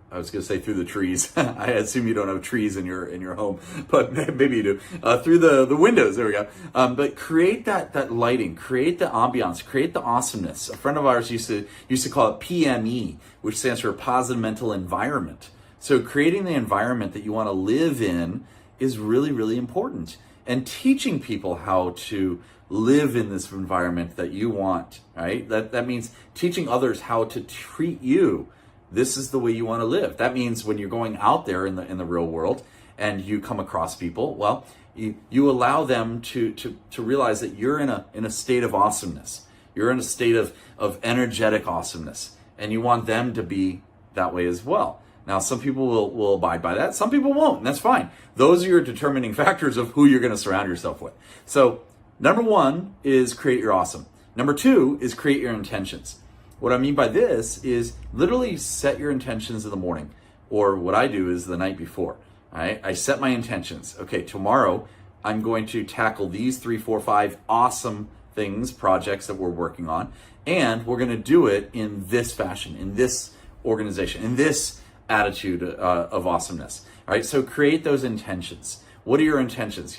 Speaker 19: I was going to say through the trees. I assume you don't have trees in your home, but maybe you do. Through the windows, there we go. But create that lighting, create the ambiance, create the awesomeness. A friend of ours used to call it PME, which stands for positive mental environment. So creating the environment that you want to live in is really, really important. And teaching people how to live in this environment that you want, right? That means teaching others how to treat you. This is the way you want to live. That means when you're going out there in the real world and you come across people, well, you allow them to realize that you're in a state of awesomeness. You're in a state of energetic awesomeness, and you want them to be that way as well. Now, some people will abide by that. Some people won't, and that's fine. Those are your determining factors of who you're going to surround yourself with. So number 1 is create your awesome. Number 2 is create your intentions. What I mean by this is literally set your intentions in the morning, or what I do is the night before. Right? I set my intentions. Okay, tomorrow I'm going to tackle these 3, 4, 5 awesome things, projects that we're working on, and we're going to do it in this fashion, in this organization, in this attitude of awesomeness. All right, so create those intentions. What are your intentions?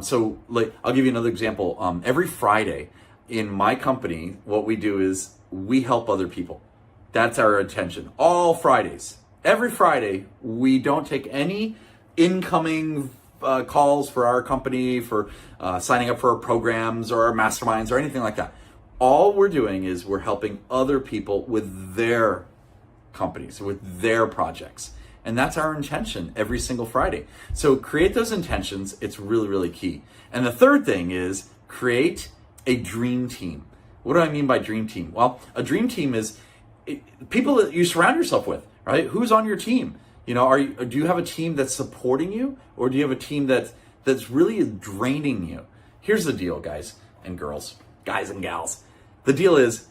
Speaker 19: So like, I'll give you another example. Every Friday in my company, what we do is we help other people. That's our intention. All Fridays. Every Friday, we don't take any incoming calls for our company, for signing up for our programs or our masterminds or anything like that. All we're doing is we're helping other people with their companies, with their projects. And that's our intention every single Friday. So create those intentions. It's really, really key. And the third thing is create a dream team. What do I mean by dream team? Well, a dream team is people that you surround yourself with, right? Who's on your team? Do you have a team that's supporting you, or do you have a team that's really draining you? Here's the deal, guys and girls, guys and gals. The deal is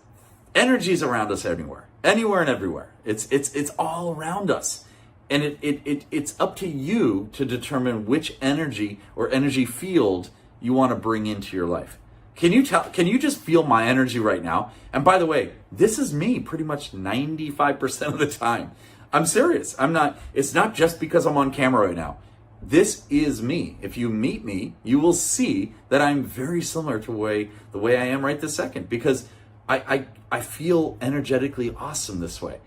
Speaker 19: energy is around us anywhere and everywhere. It's all around us. And it's up to you to determine which energy or energy field you want to bring into your life. Can you just feel my energy right now? And by the way, this is me pretty much 95% of the time. I'm serious. It's not just because I'm on camera right now. This is me. If you meet me, you will see that I'm very similar to the way I am right this second, because I feel energetically awesome this way.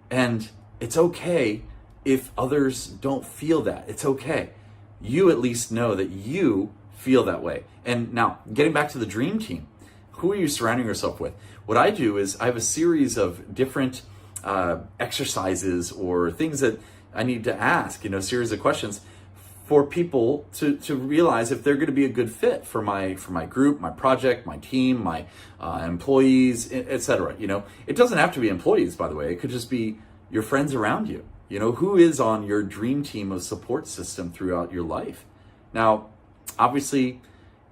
Speaker 19: And it's okay if others don't feel that. It's okay. You at least know that you feel that way. And now, getting back to the dream team, who are you surrounding yourself with? What I do is I have a series of different exercises or things that I need to ask, a series of questions for people to realize if they're going to be a good fit for my group, my project, my team, my employees, etc. It doesn't have to be employees, by the way. It could just be your friends around you. Who is on your dream team of support system throughout your life? Now, obviously,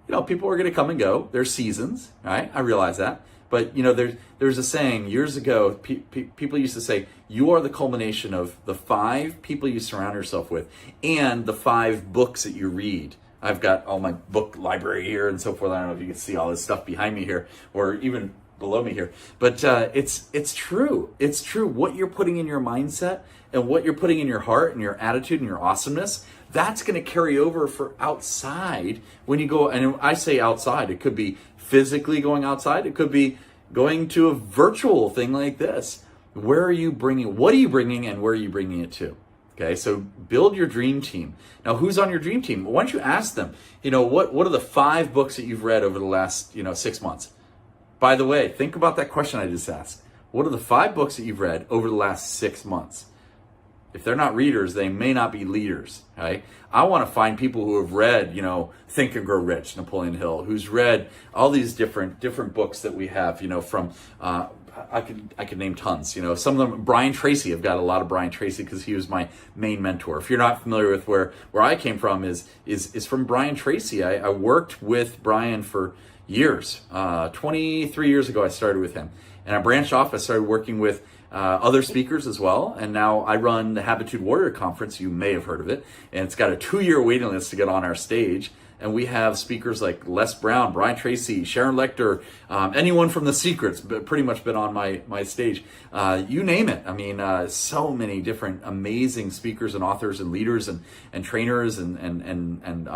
Speaker 19: people are going to come and go. There's seasons, right? I realize that. But, there's a saying years ago, people used to say, you are the culmination of the 5 people you surround yourself with and the 5 books that you read. I've got all my book library here and so forth. I don't know if you can see all this stuff behind me here or even below me here. But it's true. It's true. What you're putting in your mindset and what you're putting in your heart and your attitude and your awesomeness, that's going to carry over for outside when you go. And I say outside, it could be physically going outside. It could be going to a virtual thing like this. Where are you bringing, what are you bringing and where are you bringing it to? Okay, so build your dream team. Now, who's on your dream team? Why don't you ask them, what are the 5 books that you've read over the last, 6 months? By the way, think about that question I just asked. What are the 5 books that you've read over the last 6 months? If they're not readers, they may not be leaders, right? I want to find people who have read, Think and Grow Rich, Napoleon Hill, who's read all these different books that we have, from, I could name tons, some of them, Brian Tracy. I've got a lot of Brian Tracy because he was my main mentor. If you're not familiar with where I came from is from Brian Tracy. I worked with Brian for years. 23 years ago, I started with him. And I branched off. I started working with other speakers as well. And now I run the Habitude Warrior Conference. You may have heard of it. And it's got a 2-year waiting list to get on our stage. And we have speakers like Les Brown, Brian Tracy, Sharon Lecter, anyone from The Secrets, but pretty much been on my stage. You name it. I mean, so many different amazing speakers and authors and leaders and trainers and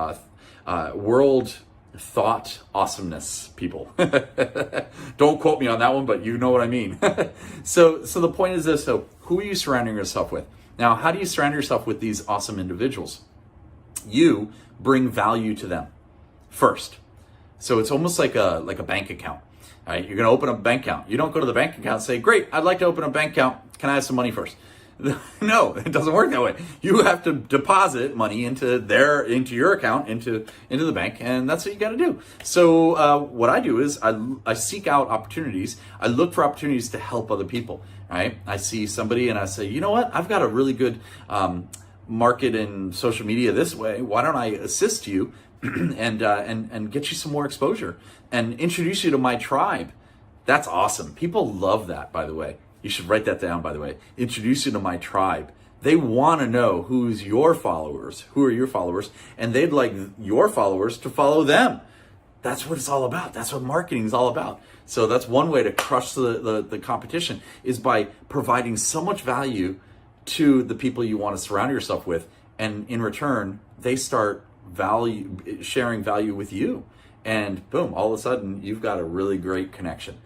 Speaker 19: world thought awesomeness people. Don't quote me on that one, but you know what I mean. So the point is this. So who are you surrounding yourself with? Now, how do you surround yourself with these awesome individuals? You bring value to them first. So it's almost like a bank account. All right, you're going to open a bank account. You don't go to the bank account and say, "Great, I'd like to open a bank account. Can I have some money first?" No, it doesn't work that way. You have to deposit money into your account, into the bank, and that's what you got to do. So what I do is I seek out opportunities. I look for opportunities to help other people. Right? I see somebody and I say, you know what? I've got a really good market in social media this way. Why don't I assist you and get you some more exposure and introduce you to my tribe? That's awesome. People love that, by the way. You should write that down, by the way. Introduce you to my tribe. They want to know who are your followers, and they'd like your followers to follow them. That's what it's all about. That's what marketing is all about. So that's one way to crush the competition, is by providing so much value to the people you want to surround yourself with. And in return, they start sharing value with you. And boom, all of a sudden, you've got a really great connection.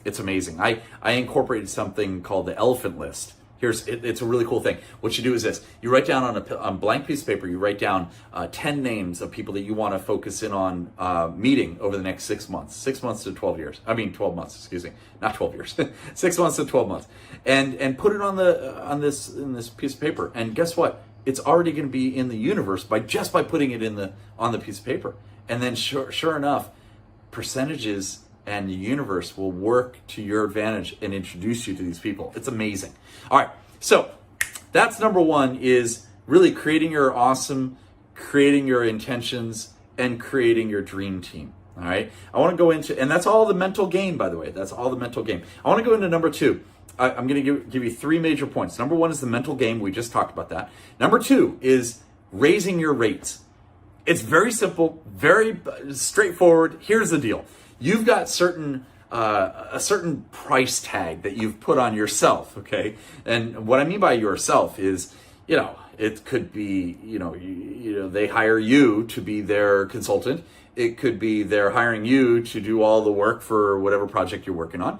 Speaker 19: It's amazing. I incorporated something called the elephant list. It's a really cool thing. What you do is this. You write down on a blank piece of paper, you write down 10 names of people that you want to focus in on meeting over the next 6 months. 6 months to 12 years. I mean, 12 months, excuse me. Not 12 years. 6 months to 12 months. And put it in this piece of paper. And guess what? It's already going to be in the universe by putting it on the piece of paper. And then sure enough, percentages and the universe will work to your advantage and introduce you to these people. It's amazing. All right, so that's number one, is really creating your awesome, creating your intentions, and creating your dream team. All right, I want to go into, and that's all the mental game, by the way. That's all the mental game. I want to go into number two. I'm going to give you 3 major points. Number 1 is the mental game. We just talked about that. Number 2 is raising your rates. It's very simple, very straightforward. Here's the deal. You've got a certain price tag that you've put on yourself, okay? And what I mean by yourself is, it could be, they hire you to be their consultant. It could be they're hiring you to do all the work for whatever project you're working on.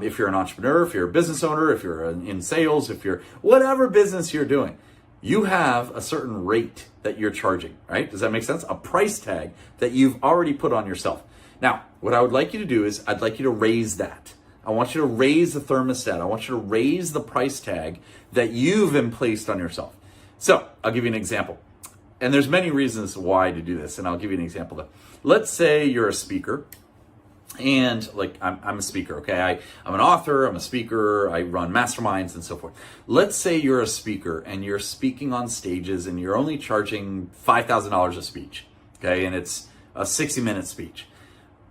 Speaker 19: If you're an entrepreneur, if you're a business owner, if you're in sales, if you're whatever business you're doing, you have a certain rate that you're charging, right? Does that make sense? A price tag that you've already put on yourself. Now, what I would like you to do is I'd like you to raise that. I want you to raise the thermostat. I want you to raise the price tag that you've been placed on yourself. So I'll give you an example. And there's many reasons why to do this, and I'll give you an example though. Let's say you're a speaker, and like I'm a speaker, okay? I'm an author, I'm a speaker, I run masterminds and so forth. Let's say you're a speaker and you're speaking on stages and you're only charging $5,000 a speech, okay? And it's a 60-minute speech.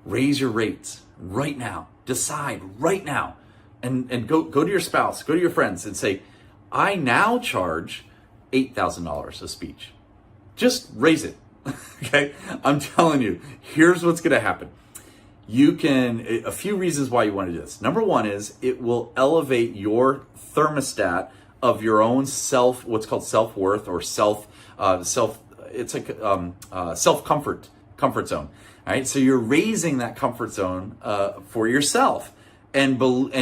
Speaker 19: Raise your rates right now. Decide right now, and go to your spouse, go to your friends and say, I now charge $8,000 a speech. Just raise it, okay? I'm telling you, here's what's gonna happen. A few reasons why you want to do this. Number 1 is it will elevate your thermostat of your own what's called self-worth or it's like comfort zone. All right, so you're raising that comfort zone for yourself, and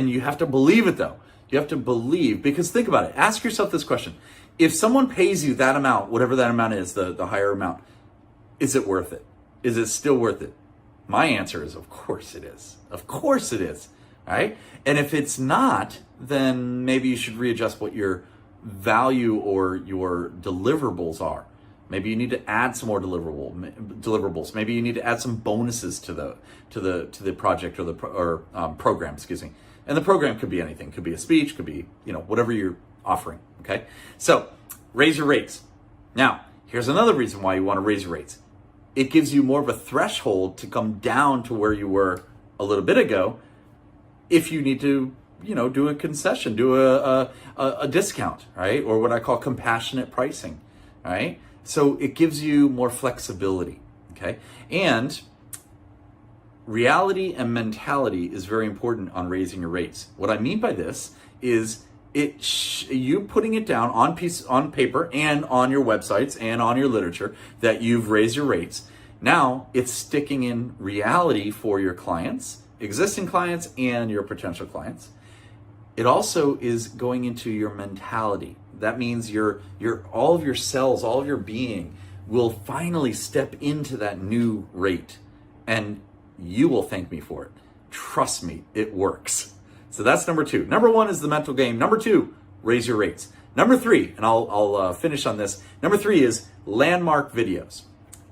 Speaker 19: you have to believe it though. You have to believe, because think about it. Ask yourself this question: if someone pays you that amount, whatever that amount is, the higher amount, is it worth it? Is it still worth it? My answer is, of course it is. Of course it is. All right, and if it's not, then maybe you should readjust what your value or your deliverables are. Maybe you need to add some more deliverables. Maybe you need to add some bonuses to the project or program, excuse me. And the program could be anything. Could be a speech, could be, whatever you're offering, okay? So, raise your rates. Now, here's another reason why you want to raise your rates. It gives you more of a threshold to come down to where you were a little bit ago if you need to, do a concession, do a discount, right? Or what I call compassionate pricing, right? So it gives you more flexibility, okay? And reality and mentality is very important on raising your rates. What I mean by this is you putting it down on paper and on your websites and on your literature that you've raised your rates. Now it's sticking in reality for your clients, existing clients and your potential clients. It also is going into your mentality. That means all of your cells, all of your being will finally step into that new rate, and you will thank me for it. Trust me, it works. So that's number 2. Number 1 is the mental game. Number 2, raise your rates. Number 3, and I'll finish on this. Number 3 is landmark videos.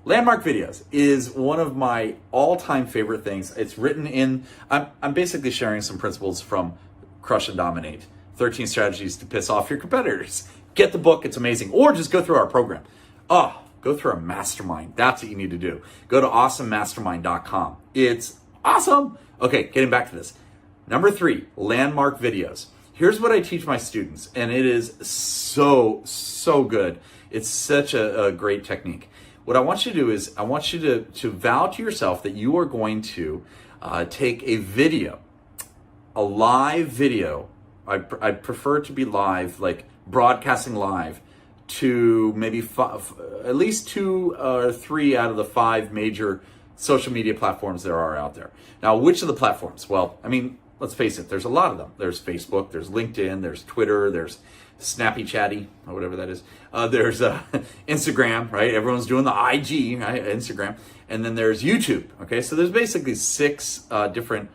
Speaker 19: Landmark videos is one of my all-time favorite things. It's written in, I'm basically sharing some principles from Crush and Dominate. 13 Strategies to Piss Off Your Competitors. Get the book, it's amazing. Or just go through our program. Go through our mastermind. That's what you need to do. Go to awesomemastermind.com. It's awesome. Okay, getting back to this. Number 3, landmark videos. Here's what I teach my students, and it is so good. It's such a great technique. What I want you to do is I want you to vow to yourself that you are going to take a video, a live video. I prefer it to be live, like broadcasting live, to maybe at least 2 or 3 out of the 5 major social media platforms there are out there. Now, which of the platforms? Well, I mean, let's face it, there's a lot of them. There's Facebook, there's LinkedIn, there's Twitter, there's Snappy Chatty, or whatever that is. There's Instagram, right? Everyone's doing the IG, right? Instagram. And then there's YouTube, okay? So there's basically 6 different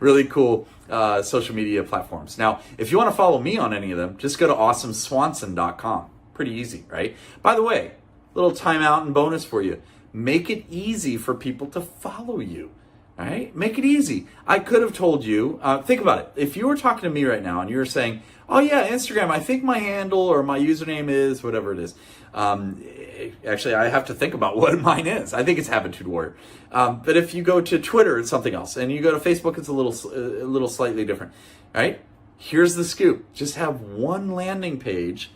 Speaker 19: really cool social media platforms. Now, if you want to follow me on any of them, just go to awesomeswanson.com. Pretty easy, right? By the way, little timeout and bonus for you. Make it easy for people to follow you. All right, make it easy. I could have told you, think about it. If you were talking to me right now and you were saying, oh yeah, Instagram, I think my handle or my username is whatever it is. Actually, I have to think about what mine is. I think it's Habitude Warrior. But if you go to Twitter, it's something else. And you go to Facebook, it's a little slightly different. All right, here's the scoop. Just have one landing page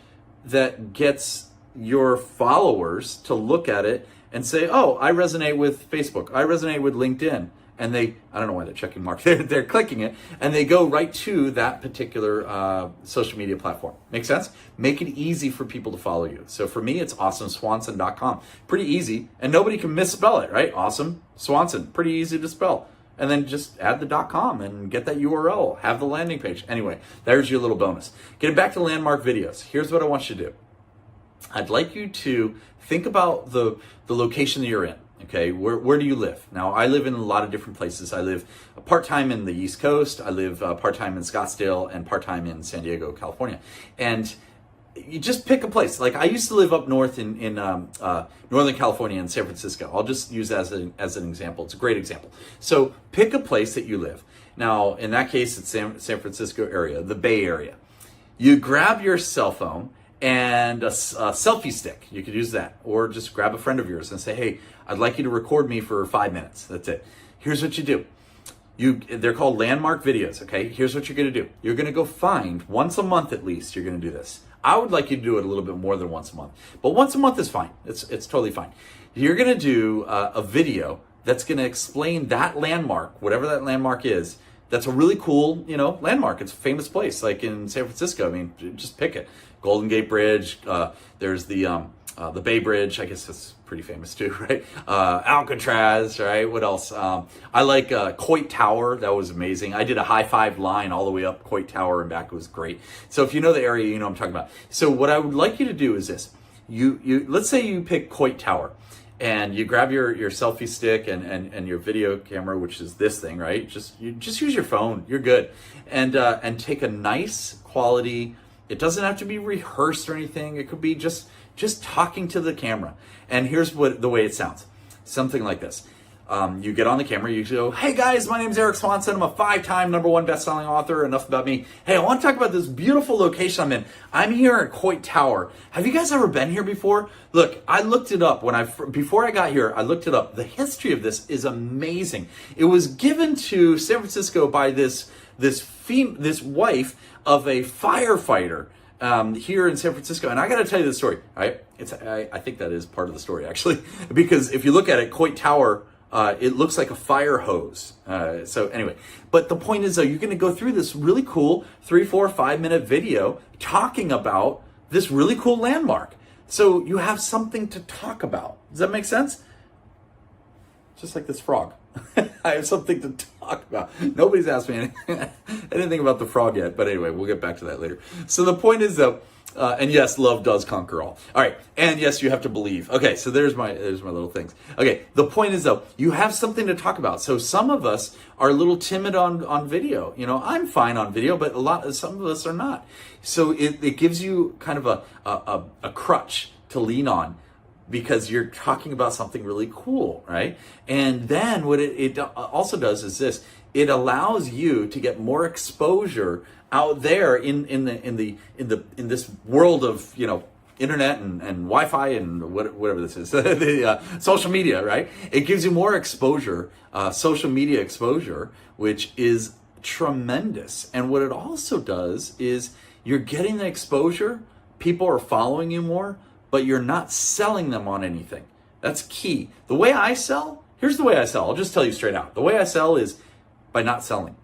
Speaker 19: that gets your followers to look at it and say, oh, I resonate with Facebook. I resonate with LinkedIn. And I don't know why they're checking mark, they're clicking it, and they go right to that particular social media platform. Make sense? Make it easy for people to follow you. So for me, it's awesomeswanson.com. Pretty easy, and nobody can misspell it, right? Awesome Swanson, pretty easy to spell. And then just add the .com and get that URL, have the landing page. Anyway, there's your little bonus. Getting back to landmark videos, here's what I want you to do. I'd like you to think about the location that you're in. Okay, where do you live? Now, I live in a lot of different places. I live part-time in the East Coast. I live part-time in Scottsdale and part-time in San Diego, California. And you just pick a place. Like I used to live up north in Northern California in San Francisco. I'll just use that as an example. It's a great example. So pick a place that you live. Now, in that case, it's San Francisco area, the Bay Area. You grab your cell phone and a selfie stick. You could use that. Or just grab a friend of yours and say, hey, I'd like you to record me for 5 minutes. That's it. Here's what you do. They're called landmark videos, okay? Here's what you're gonna do. You're gonna go find, once a month at least, you're gonna do this. I would like you to do it a little bit more than once a month. But once a month is fine. It's totally fine. You're gonna do a video that's gonna explain that landmark, whatever that landmark is. That's a really cool, landmark. It's a famous place, like in San Francisco. I mean, just pick it. Golden Gate Bridge. There's the Bay Bridge. I guess that's pretty famous too, right? Alcatraz, right? What else? I like Coit Tower. That was amazing. I did a high five line all the way up Coit Tower and back. It was great. So if you know the area, you know what I'm talking about. So what I would like you to do is this. You let's say you pick Coit Tower. And you grab your selfie stick and your video camera, which is this thing, right? Just use your phone. You're good. And take a nice quality. It doesn't have to be rehearsed or anything. It could be just talking to the camera. And here's the way it sounds. Something like this. You get on the camera, you go, hey guys, my name's Eric Swanson. I'm a 5-time #1 best-selling author. Enough about me. Hey, I want to talk about this beautiful location I'm in. I'm here at Coit Tower. Have you guys ever been here before? Look, I looked it up before I got here. I looked it up. The history of this is amazing. It was given to San Francisco by this wife of a firefighter here in San Francisco. And I got to tell you the story. Right? I think that is part of the story actually, because if you look at it, Coit Tower. It looks like a fire hose. So anyway, but the point is though, you're going to go through this really cool 3, 4, 5 minute video talking about this really cool landmark. So you have something to talk about. Does that make sense? Just like this frog. I have something to talk about. Nobody's asked me anything about the frog yet, but anyway, we'll get back to that later. So the point is though, and yes, love does conquer all. All right, and yes, you have to believe. Okay, so there's my little things. Okay, the point is though, you have something to talk about. So some of us are a little timid on video. I'm fine on video, but some of us are not. So it gives you kind of a crutch to lean on, because you're talking about something really cool, right? And then what it also does is this: it allows you to get more exposure out there in this world of internet and Wi-Fi and whatever this is, the social media, right? It gives you more exposure, social media exposure, which is tremendous. And what it also does is you're getting the exposure. People are following you more, but you're not selling them on anything. That's key. The way I sell, here's the way I sell. I'll just tell you straight out. The way I sell is by not selling.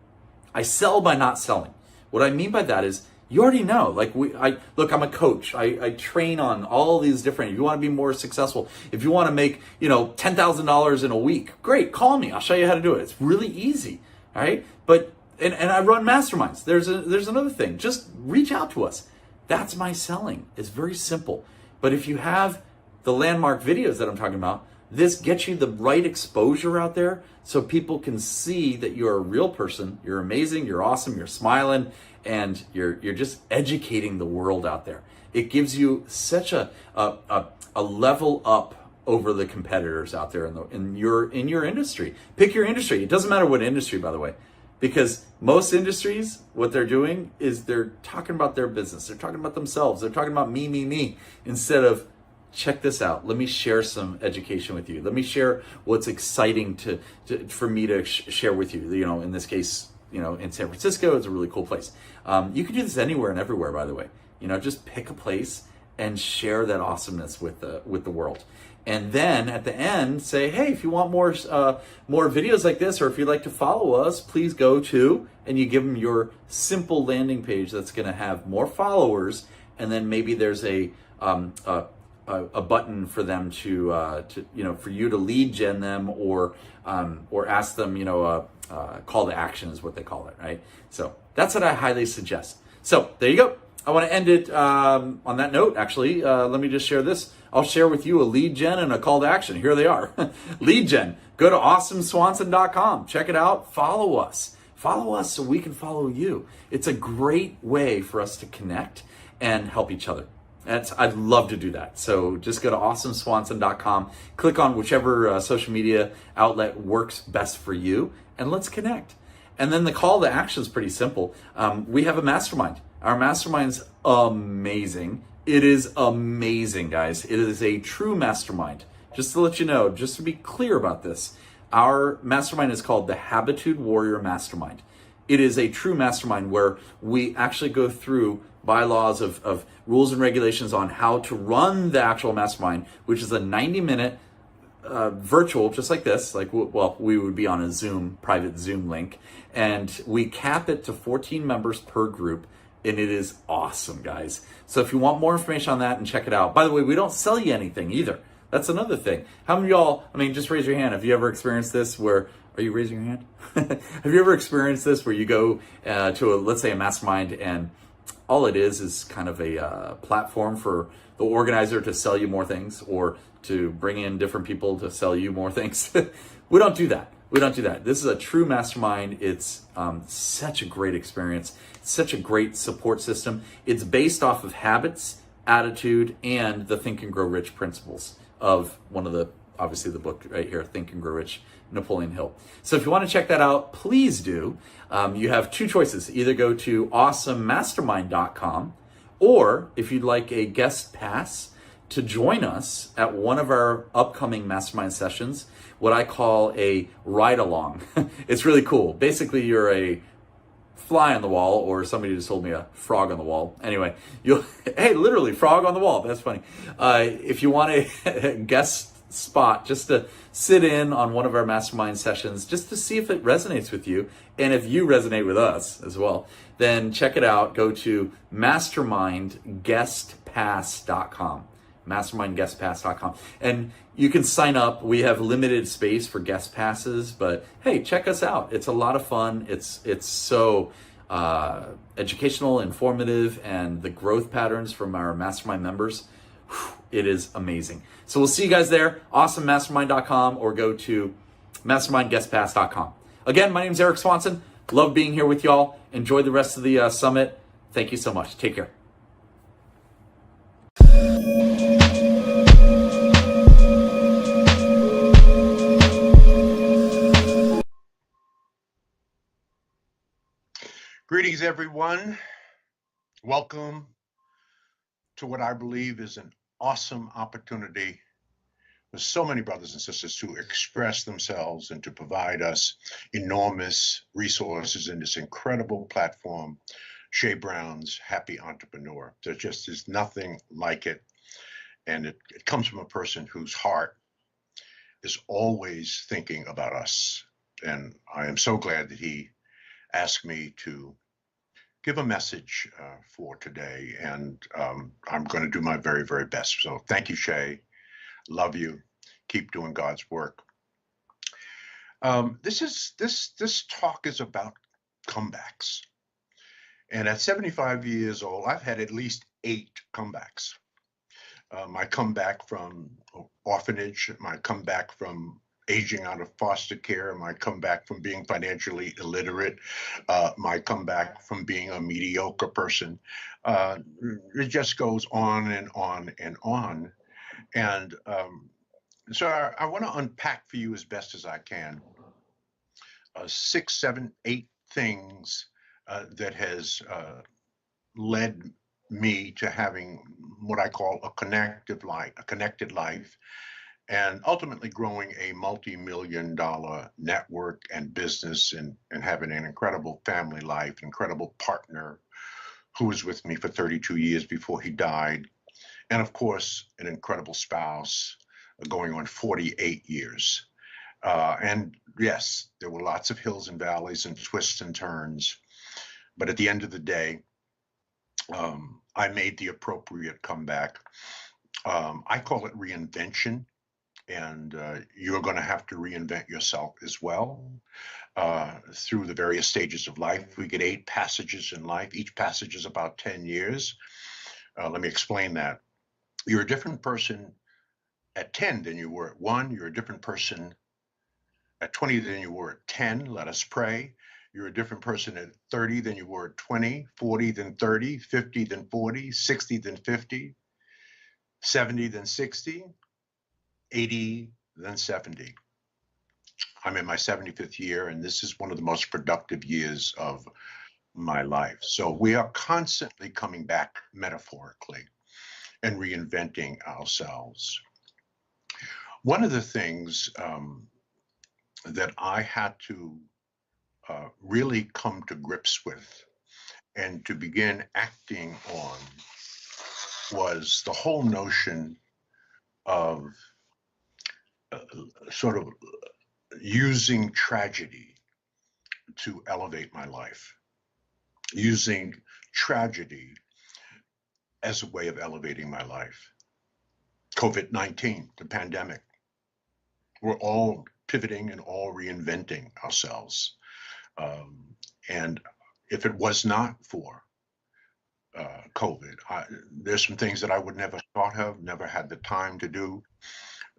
Speaker 19: I sell by not selling. What I mean by that is, you already know, look, I'm a coach. I train on all these different, if you want to be more successful, if you want to make, $10,000 in a week, great, call me. I'll show you how to do it. It's really easy, all right? But, and I run masterminds. There's another thing. Just reach out to us. That's my selling. It's very simple. But if you have the landmark videos that I'm talking about, this gets you the right exposure out there so people can see that you're a real person, you're amazing, you're awesome, you're smiling, and you're just educating the world out there. It gives you such a level up over the competitors out there in your industry. Pick your industry. It doesn't matter what industry, by the way, because most industries, what they're doing is they're talking about their business. They're talking about themselves. They're talking about me, instead of, check this out. Let me share some education with you. Let me share what's exciting for me to share with you. You know, in this case, you know, in San Francisco, it's a really cool place. You can do this anywhere and everywhere, by the way. You know, just pick a place and share that awesomeness with the world. And then at the end, say, hey, if you want more videos like this, or if you'd like to follow us, please go to, and you give them your simple landing page that's going to have more followers, and then maybe there's a button for them to you know, for you to lead gen them, or ask them, you know, call to action is what they call it, right? So that's what I highly suggest. So there you go. I want to end it on that note, actually. Let me just share this. I'll share with you a lead gen and a call to action. Here they are. Lead gen. Go to awesomeswanson.com. Check it out. Follow us. Follow us so we can follow you. It's a great way for us to connect and help each other. I'd love to do that. So just go to awesomeswanson.com. Click on whichever social media outlet works best for you, and let's connect. And then the call to action is pretty simple. We have a mastermind. Our mastermind's amazing. It is amazing, guys. It is a true mastermind. Just to let you know, just to be clear about this, our mastermind is called the Habitude Warrior Mastermind. It is a true mastermind where we actually go through bylaws of rules and regulations on how to run the actual mastermind, which is a 90-minute virtual, just like this. Like, well, we would be on a Zoom, private Zoom link, and we cap it to 14 members per group. And it is awesome, guys. So if you want more information on that, and check it out. By the way, we don't sell you anything either. That's another thing. How many of y'all, I mean, just raise your hand. Have you ever experienced this where, are you raising your hand? Have you ever experienced this where you go to let's say a mastermind, and all it is kind of a platform for the organizer to sell you more things, or to bring in different people to sell you more things? We don't do that. We don't do that. This is a true mastermind. It's such a great experience, such a great support system. It's based off of habits, attitude, and the Think and Grow Rich principles of one of the, obviously the book right here, Think and Grow Rich, Napoleon Hill. So if you want to check that out, please do. You have two choices. Either go to awesomemastermind.com, or if you'd like a guest pass to join us at one of our upcoming mastermind sessions, what I call a ride along. It's really cool. Basically, you're a fly on the wall, or somebody just told me a frog on the wall. Anyway, hey, literally frog on the wall. That's funny. If you want a guest spot just to sit in on one of our mastermind sessions, just to see if it resonates with you, and if you resonate with us as well, then check it out. Go to mastermindguestpass.com. mastermindguestpass.com, and you can sign up. We have limited space for guest passes, but hey, check us out. It's a lot of fun. It's so educational, informative, and the growth patterns from our mastermind members, it is amazing. So we'll see you guys there. awesomemastermind.com, or go to mastermindguestpass.com. Again, my name is Eric Swanson. Love being here with y'all. Enjoy the rest of the summit. Thank you so much. Take care.
Speaker 4: Greetings, everyone. Welcome to what I believe is an awesome opportunity for so many brothers and sisters to express themselves and to provide us enormous resources in this incredible platform, Shay Brown's Happy Entrepreneur. There just is nothing like it. And it comes from a person whose heart is always thinking about us. And I am so glad that he asked me to give a message for today, and I'm going to do my very, very best. So thank you, Shay. Love you. Keep doing God's work. This talk is about comebacks, and at 75 years old, I've had at least 8 comebacks. My comeback from orphanage, my comeback from aging out of foster care, my comeback from being financially illiterate, my comeback from being a mediocre person. It just goes on and on and on. And So I want to unpack for you as best as I can 6, 7, 8 things that has led me to having what I call a connected life, and ultimately growing a multi-million-dollar network and business, and having an incredible family life, incredible partner who was with me for 32 years before he died, and of course, an incredible spouse going on 48 years. And yes, there were lots of hills and valleys and twists and turns, but at the end of the day, I made the appropriate comeback. I call it reinvention, and you're going to have to reinvent yourself as well through the various stages of life. We get 8 passages in life. Each passage is about 10 years. Let me explain that. You're a different person at 10 than you were at 1. You're a different person at 20 than you were at 10. Let us pray. You're a different person at 30 than you were at 20, 40 than 30, 50 than 40, 60 than 50, 70 than 60, 80 than 70. I'm in my 75th year, and this is one of the most productive years of my life. So we are constantly coming back metaphorically and reinventing ourselves. One of the things that I had to really come to grips with and to begin acting on was the whole notion of sort of using tragedy to elevate my life, using tragedy as a way of elevating my life. COVID-19, the pandemic, we're all pivoting and all reinventing ourselves. And if it was not for COVID, there's some things that I would never thought of, never had the time to do,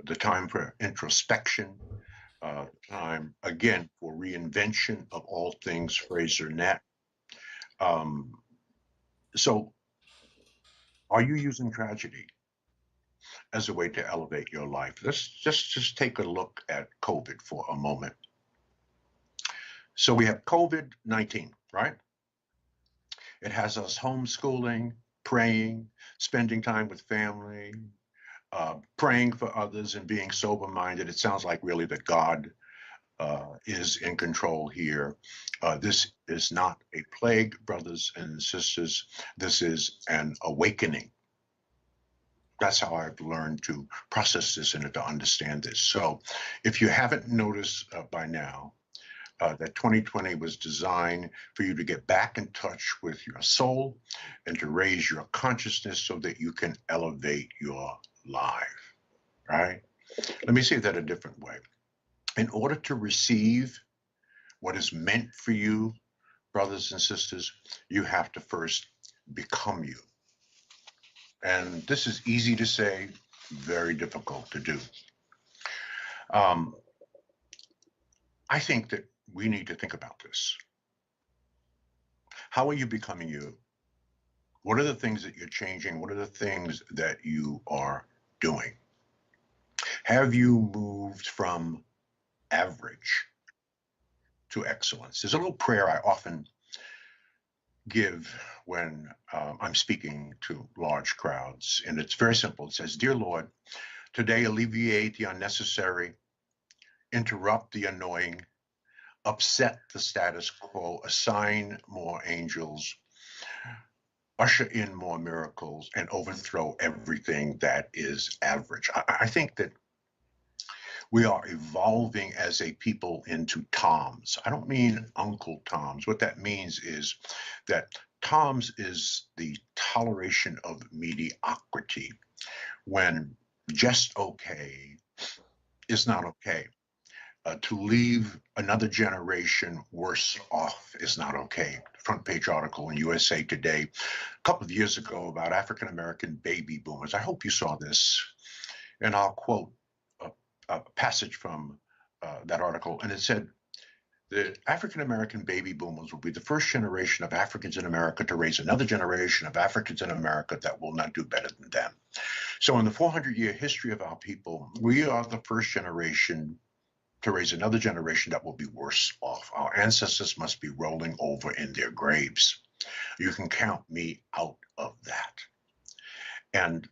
Speaker 4: the time for introspection, time, again, for reinvention of all things Fraser Net. So are you using tragedy as a way to elevate your life? Let's just take a look at COVID for a moment. So we have COVID-19, right? It has us homeschooling, praying, spending time with family, praying for others, and being sober-minded. It sounds like really that God is in control here. This is not a plague, brothers and sisters. This is an awakening. That's how I've learned to process this and to understand this. So if you haven't noticed by now, that 2020 was designed for you to get back in touch with your soul and to raise your consciousness so that you can elevate your life, right? Let me say that a different way. In order to receive what is meant for you, brothers and sisters, you have to first become you. And this is easy to say, very difficult to do. I think that we need to think about this. How are you becoming you? What are the things that you're changing? What are the things that you are doing? Have you moved from average to excellence? There's a little prayer I often give when I'm speaking to large crowds, and it's very simple. It says, "Dear Lord, today alleviate the unnecessary, interrupt the annoying, upset the status quo, assign more angels, usher in more miracles, and overthrow everything that is average." I think that we are evolving as a people into Toms. I don't mean Uncle Toms. What that means is that Toms is the toleration of mediocrity, when just okay is not okay. To leave another generation worse off is not okay. Front page article in USA Today a couple of years ago about African-American baby boomers. I hope you saw this, and I'll quote a passage from that article, and it said, "The African-American baby boomers will be the first generation of Africans in America to raise another generation of Africans in America that will not do better than them." So in the 400-year history of our people, we are the first generation to raise another generation that will be worse off. Our ancestors must be rolling over in their graves. You can count me out of that. And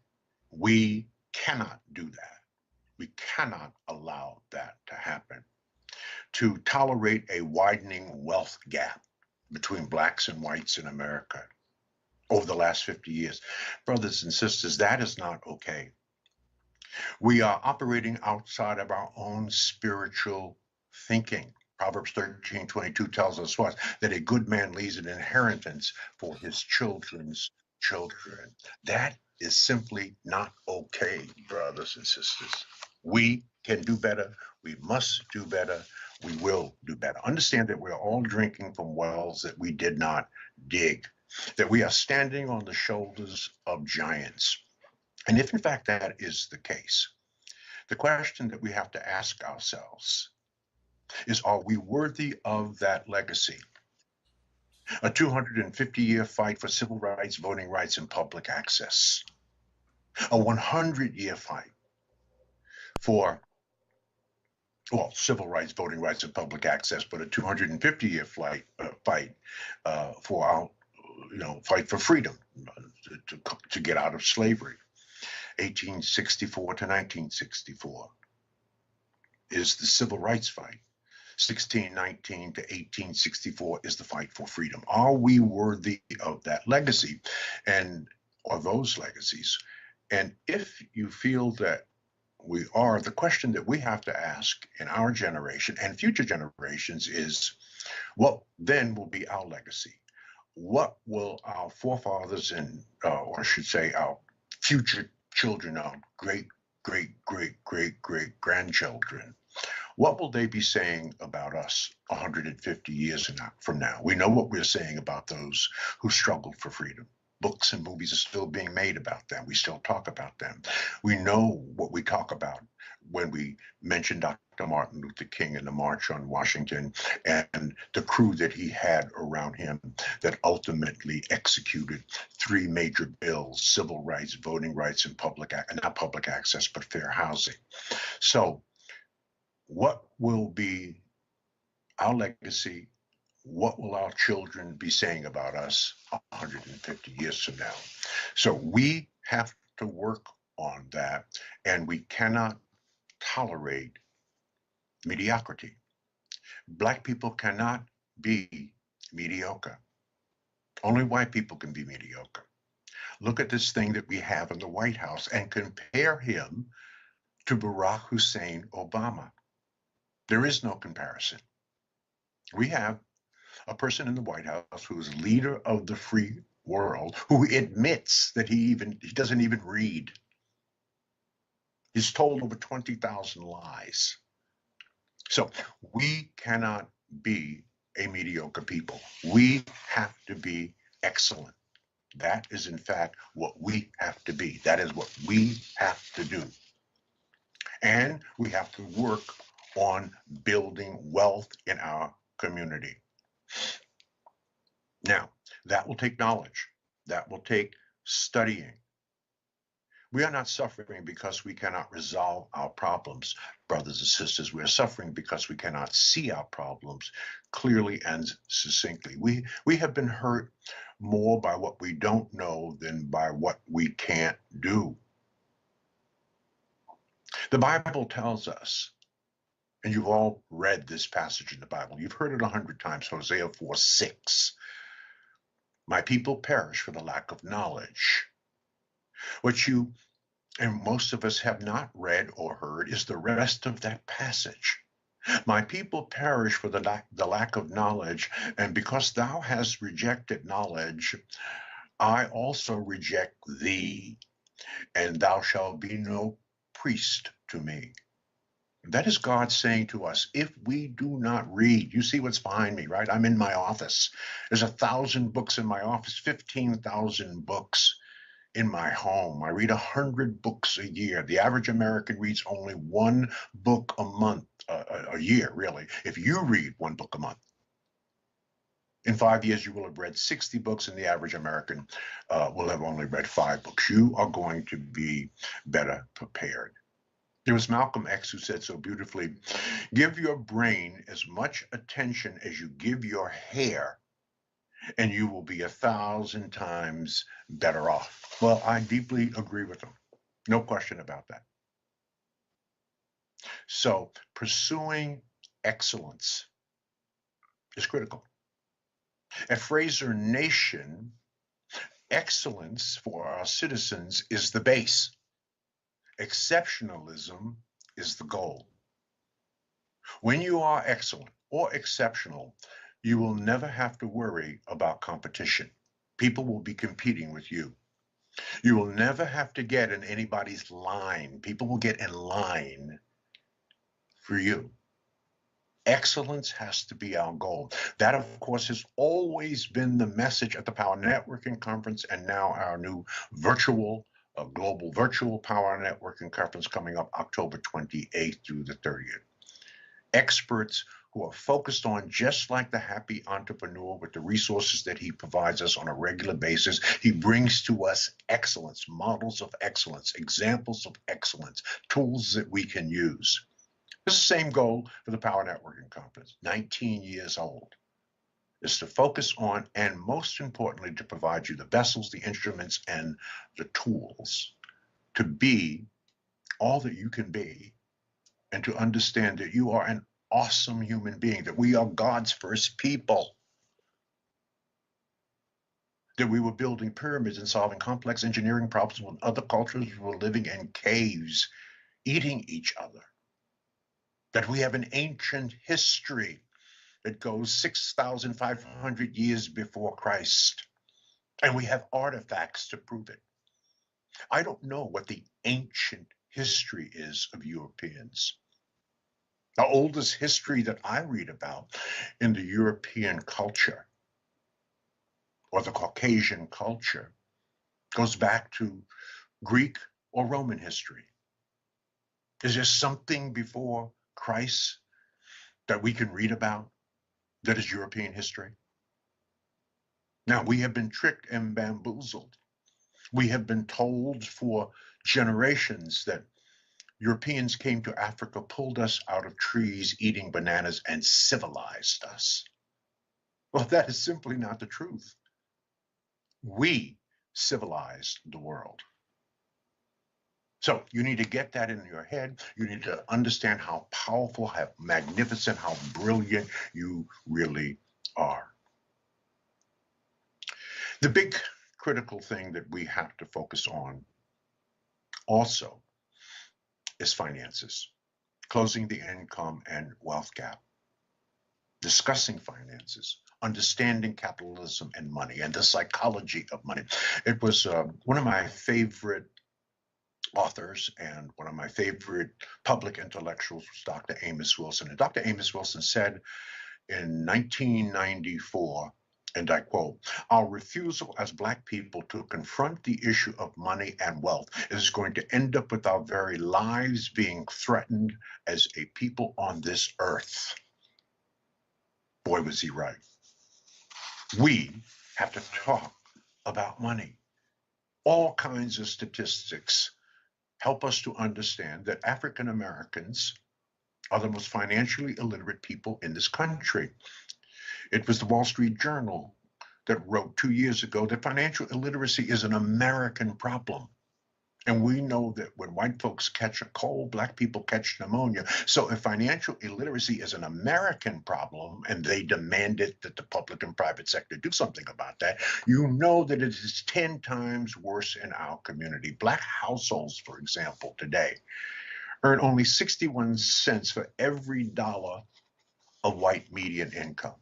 Speaker 4: we cannot do that. We cannot allow that to happen. To tolerate a widening wealth gap between blacks and whites in America over the last 50 years, brothers and sisters, that is not okay. We are operating outside of our own spiritual thinking. Proverbs 13:22 tells us what? That a good man leaves an inheritance for his children's children. That is simply not okay, brothers and sisters. We can do better. We must do better. We will do better. Understand that we're all drinking from wells that we did not dig, that we are standing on the shoulders of giants. And if in fact that is the case, the question that we have to ask ourselves is, are we worthy of that legacy? A 250-year fight for civil rights, voting rights, and public access. A 100-year fight for, well, civil rights, voting rights, and public access, but a 250-year fight for our, fight for freedom, to get out of slavery. 1864 to 1964 is the civil rights fight. 1619 to 1864 is the fight for freedom. Are we worthy of that legacy, and or those legacies? And if you feel that we are, the question that we have to ask in our generation and future generations is, what then will be our legacy? What will our forefathers and, or I should say, our future children, our great, great, great, great, great grandchildren, what will they be saying about us 150 years from now? We know what we're saying about those who struggled for freedom. Books and movies are still being made about them. We still talk about them. We know what we talk about when we mention Dr. Martin Luther King and the March on Washington and the crew that he had around him that ultimately executed three major bills: civil rights, voting rights, and not public access, but fair housing. So what will be our legacy? What will our children be saying about us 150 years from now? So we have to work on that, and we cannot tolerate mediocrity. Black people cannot be mediocre. Only white people can be mediocre. Look at this thing that we have in the White House and compare him to Barack Hussein Obama. There is no comparison. We have a person in the White House who is leader of the free world, who admits that he doesn't even read. He's told over 20,000 lies. So we cannot be a mediocre people. We have to be excellent. That is, in fact, what we have to be. That is what we have to do. And we have to work on building wealth in our community. Now, that will take knowledge. That will take studying. We are not suffering because we cannot resolve our problems, brothers and sisters. We are suffering because we cannot see our problems clearly and succinctly. We have been hurt more by what we don't know than by what we can't do. The Bible tells us, and you've all read this passage in the Bible, you've heard it 100 times, Hosea 4:6. My people perish for the lack of knowledge. What you and most of us have not read or heard is the rest of that passage. My people perish for the lack of knowledge, and because thou hast rejected knowledge, I also reject thee, and thou shalt be no priest to me. That is God saying to us, if we do not read, you see what's behind me, right? I'm in my office. There's 1,000 books in my office, 15,000 books in my home. I read 100 books a year. The average American reads only one book a month, a year, really, if you read one book a month. In 5 years, you will have read 60 books, and the average American will have only read 5 books. You are going to be better prepared. It was Malcolm X who said so beautifully, give your brain as much attention as you give your hair, and you will be 1,000 times better off. Well, I deeply agree with him. No question about that. So pursuing excellence is critical. At Fraser Nation, excellence for our citizens is the base. Exceptionalism is the goal. When you are excellent or exceptional, you will never have to worry about competition. People will be competing with you. You will never have to get in anybody's line. People will get in line for you. Excellence has to be our goal. That, of course, has always been the message at the Power Networking Conference, and now our new global virtual Power Networking Conference coming up October 28th through the 30th. Experts who are focused on, just like the happy entrepreneur with the resources that he provides us on a regular basis, he brings to us excellence, models of excellence, examples of excellence, tools that we can use. It's the same goal for the Power Networking Conference, 19 years old, is to focus on, and most importantly, to provide you the vessels, the instruments, and the tools to be all that you can be, and to understand that you are an awesome human being, that we are God's first people, that we were building pyramids and solving complex engineering problems when other cultures were living in caves, eating each other, that we have an ancient history that goes 6,500 years before Christ, and we have artifacts to prove it. I don't know what the ancient history is of Europeans. The oldest history that I read about in the European culture or the Caucasian culture goes back to Greek or Roman history. Is there something before Christ that we can read about that is European history? Now, we have been tricked and bamboozled. We have been told for generations that Europeans came to Africa, pulled us out of trees, eating bananas, and civilized us. Well, that is simply not the truth. We civilized the world. So you need to get that in your head. You need to understand how powerful, how magnificent, how brilliant you really are. The big critical thing that we have to focus on also is finances, closing the income and wealth gap, discussing finances, understanding capitalism and money and the psychology of money. It was one of my favorite authors and one of my favorite public intellectuals was Dr. Amos Wilson. And Dr. Amos Wilson said in 1994, and I quote, "Our refusal as Black people to confront the issue of money and wealth is going to end up with our very lives being threatened as a people on this earth." Boy, was he right. We have to talk about money. All kinds of statistics help us to understand that African Americans are the most financially illiterate people in this country. It was the Wall Street Journal that wrote 2 years ago that financial illiteracy is an American problem. And we know that when white folks catch a cold, Black people catch pneumonia. So if financial illiteracy is an American problem and they demanded that the public and private sector do something about that, you know that it is 10 times worse in our community. Black households, for example, today earn only 61 cents for every dollar of white median income.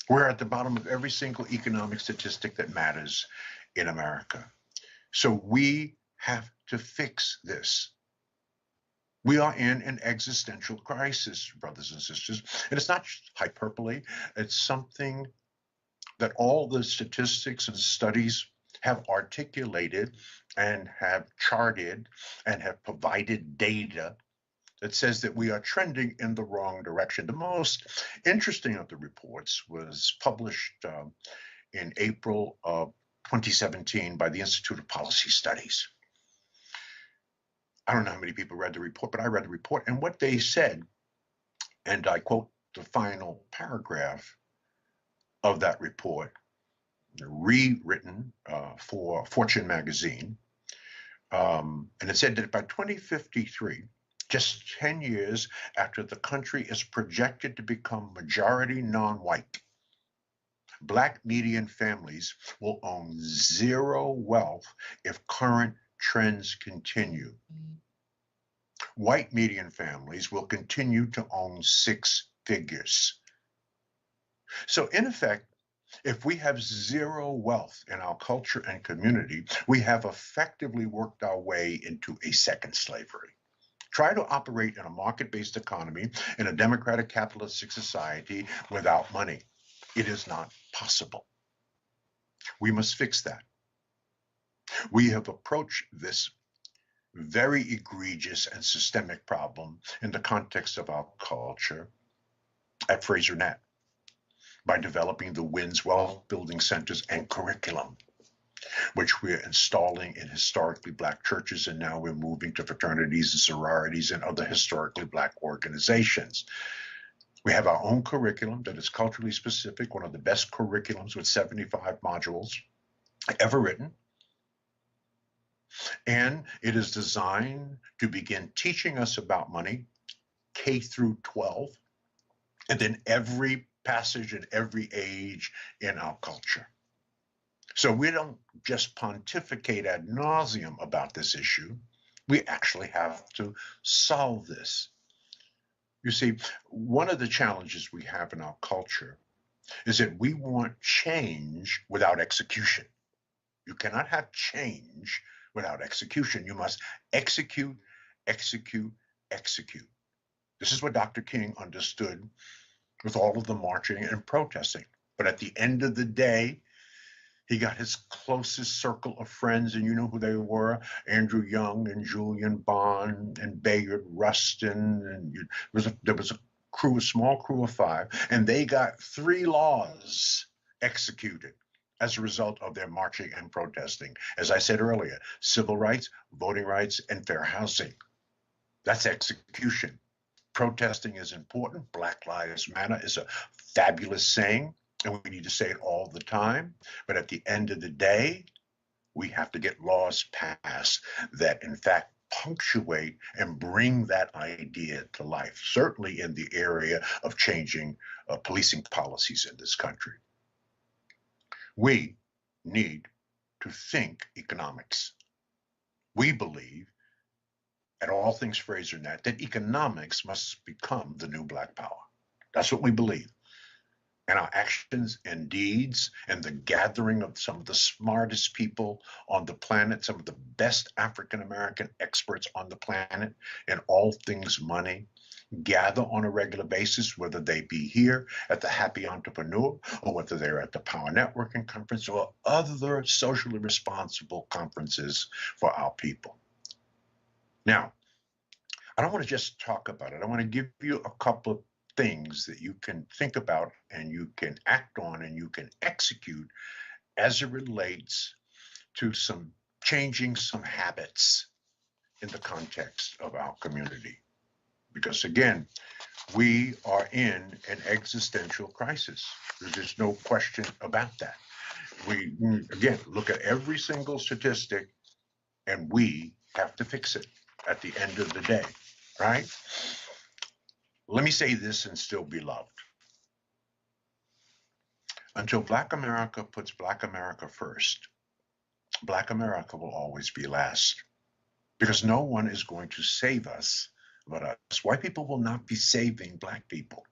Speaker 4: We're at the bottom of every single economic statistic that matters in America. So we have to fix this. We are in an existential crisis, brothers and sisters. And it's not hyperbole. It's something that all the statistics and studies have articulated and have charted and have provided data that says that we are trending in the wrong direction. The most interesting of the reports was published in April of 2017 by the Institute of Policy Studies. I don't know how many people read the report, but I read the report, and what they said, and I quote the final paragraph of that report, rewritten for Fortune magazine, and it said that by 2053, just 10 years after the country is projected to become majority non-white, Black median families will own zero wealth if current trends continue. White median families will continue to own six figures. So in effect, if we have zero wealth in our culture and community, we have effectively worked our way into a second slavery. Try to operate in a market-based economy in a democratic capitalistic society without money. It is not possible. We must fix that. We have approached this very egregious and systemic problem in the context of our culture at Fraser Net by developing the WINS Wealth Building Centers and curriculum, which we're installing in historically Black churches, and now we're moving to fraternities and sororities and other historically Black organizations. We have our own curriculum that is culturally specific, one of the best curriculums with 75 modules ever written. And it is designed to begin teaching us about money, K through 12, and then every passage in every age in our culture. So we don't just pontificate ad nauseum about this issue. We actually have to solve this. You see, one of the challenges we have in our culture is that we want change without execution. You cannot have change without execution. You must execute, execute, execute. This is what Dr. King understood with all of the marching and protesting. But at the end of the day, he got his closest circle of friends, and you know who they were: Andrew Young and Julian Bond and Bayard Rustin, and there was a crew, a small crew of 5, and they got 3 laws executed as a result of their marching and protesting. As I said earlier, civil rights, voting rights, and fair housing. That's execution. Protesting is important. Black Lives Matter is a fabulous saying, and we need to say it all the time. But at the end of the day, we have to get laws passed that, in fact, punctuate and bring that idea to life, certainly in the area of changing policing policies in this country. We need to think economics. We believe at All Things Fraser Net that economics must become the new Black power. That's what we believe. And our actions and deeds and the gathering of some of the smartest people on the planet, some of the best African-American experts on the planet in all things money, gather on a regular basis, whether they be here at the Happy Entrepreneur or whether they're at the Power Networking Conference or other socially responsible conferences for our people. Now, I don't want to just talk about it. I want to give you a couple of things that you can think about and you can act on and you can execute as it relates to some changing some habits in the context of our community. Because again, we are in an existential crisis. There's no question about that. We, again, look at every single statistic and we have to fix it at the end of the day, right? Let me say this and still be loved. Until Black America puts Black America first, Black America will always be last. Because no one is going to save us but us. White people will not be saving Black people.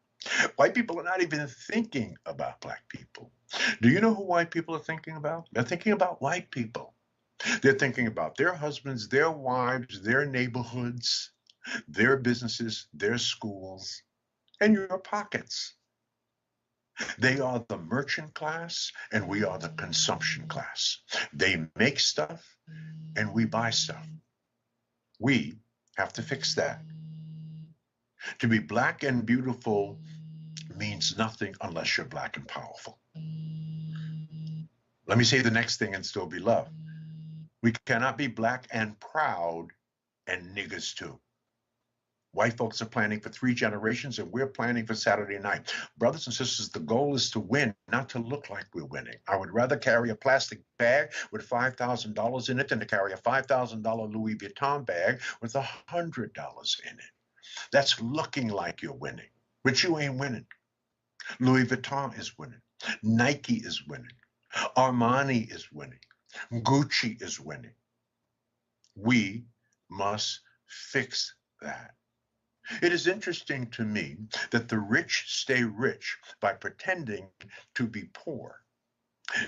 Speaker 4: White people are not even thinking about Black people. Do you know who white people are thinking about? They're thinking about white people. They're thinking about their husbands, their wives, their neighborhoods, their businesses, their schools, and your pockets. They are the merchant class and we are the consumption class. They make stuff and we buy stuff. We have to fix that. To be black and beautiful means nothing unless you're black and powerful. Let me say the next thing and still be loved. We cannot be black and proud and niggas too. White folks are planning for 3 generations and we're planning for Saturday night. Brothers and sisters, the goal is to win, not to look like we're winning. I would rather carry a plastic bag with $5,000 in it than to carry a $5,000 Louis Vuitton bag with $100 in it. That's looking like you're winning, but you ain't winning. Louis Vuitton is winning. Nike is winning. Armani is winning. Gucci is winning. We must fix that. It is interesting to me that the rich stay rich by pretending to be poor,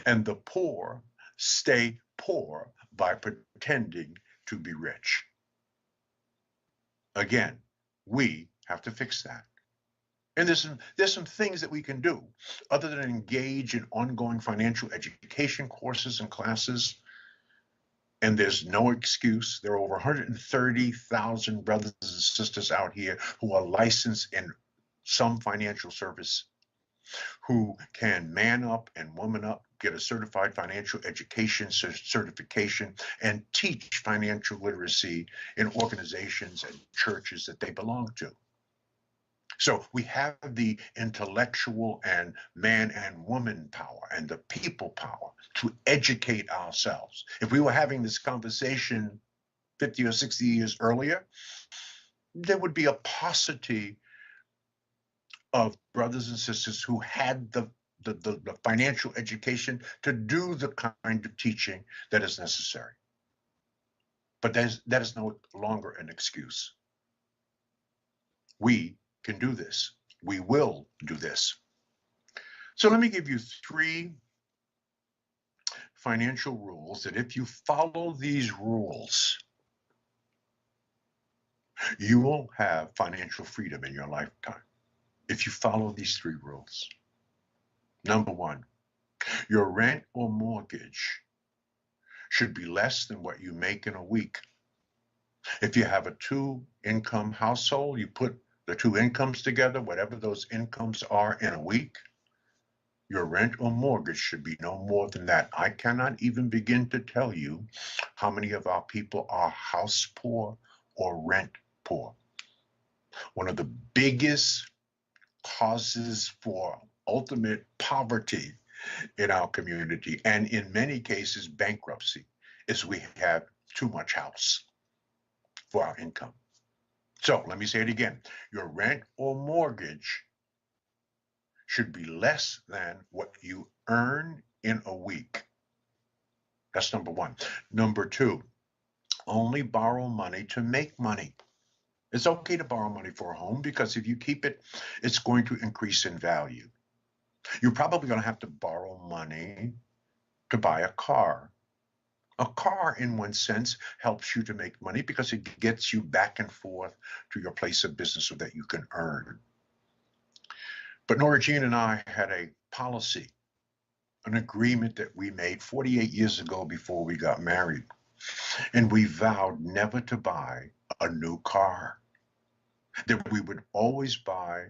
Speaker 4: and the poor stay poor by pretending to be rich. Again, we have to fix that. And there's some things that we can do other than engage in ongoing financial education courses and classes. And there's no excuse. There are over 130,000 brothers and sisters out here who are licensed in some financial service, who can man up and woman up, get a certified financial education certification, and teach financial literacy in organizations and churches that they belong to. So we have the intellectual and man and woman power and the people power to educate ourselves. If we were having this conversation 50 or 60 years earlier, there would be a paucity of brothers and sisters who had the financial education to do the kind of teaching that is necessary. But that is no longer an excuse. We can do this. We will do this. So let me give you 3 financial rules that if you follow these rules, you will have financial freedom in your lifetime. If you follow these 3 rules. Number 1, your rent or mortgage should be less than what you make in a week. If you have a 2-income household, you put the 2 incomes together, whatever those incomes are in a week, your rent or mortgage should be no more than that. I cannot even begin to tell you how many of our people are house poor or rent poor. One of the biggest causes for ultimate poverty in our community, and in many cases bankruptcy, is we have too much house for our income. So let me say it again. Your rent or mortgage should be less than what you earn in a week. That's number 1. Number 2, only borrow money to make money. It's okay to borrow money for a home because if you keep it, it's going to increase in value. You're probably going to have to borrow money to buy a car. A car, in one sense, helps you to make money because it gets you back and forth to your place of business so that you can earn. But Nora Jean and I had a policy, an agreement that we made 48 years ago before we got married. And we vowed never to buy a new car, that we would always buy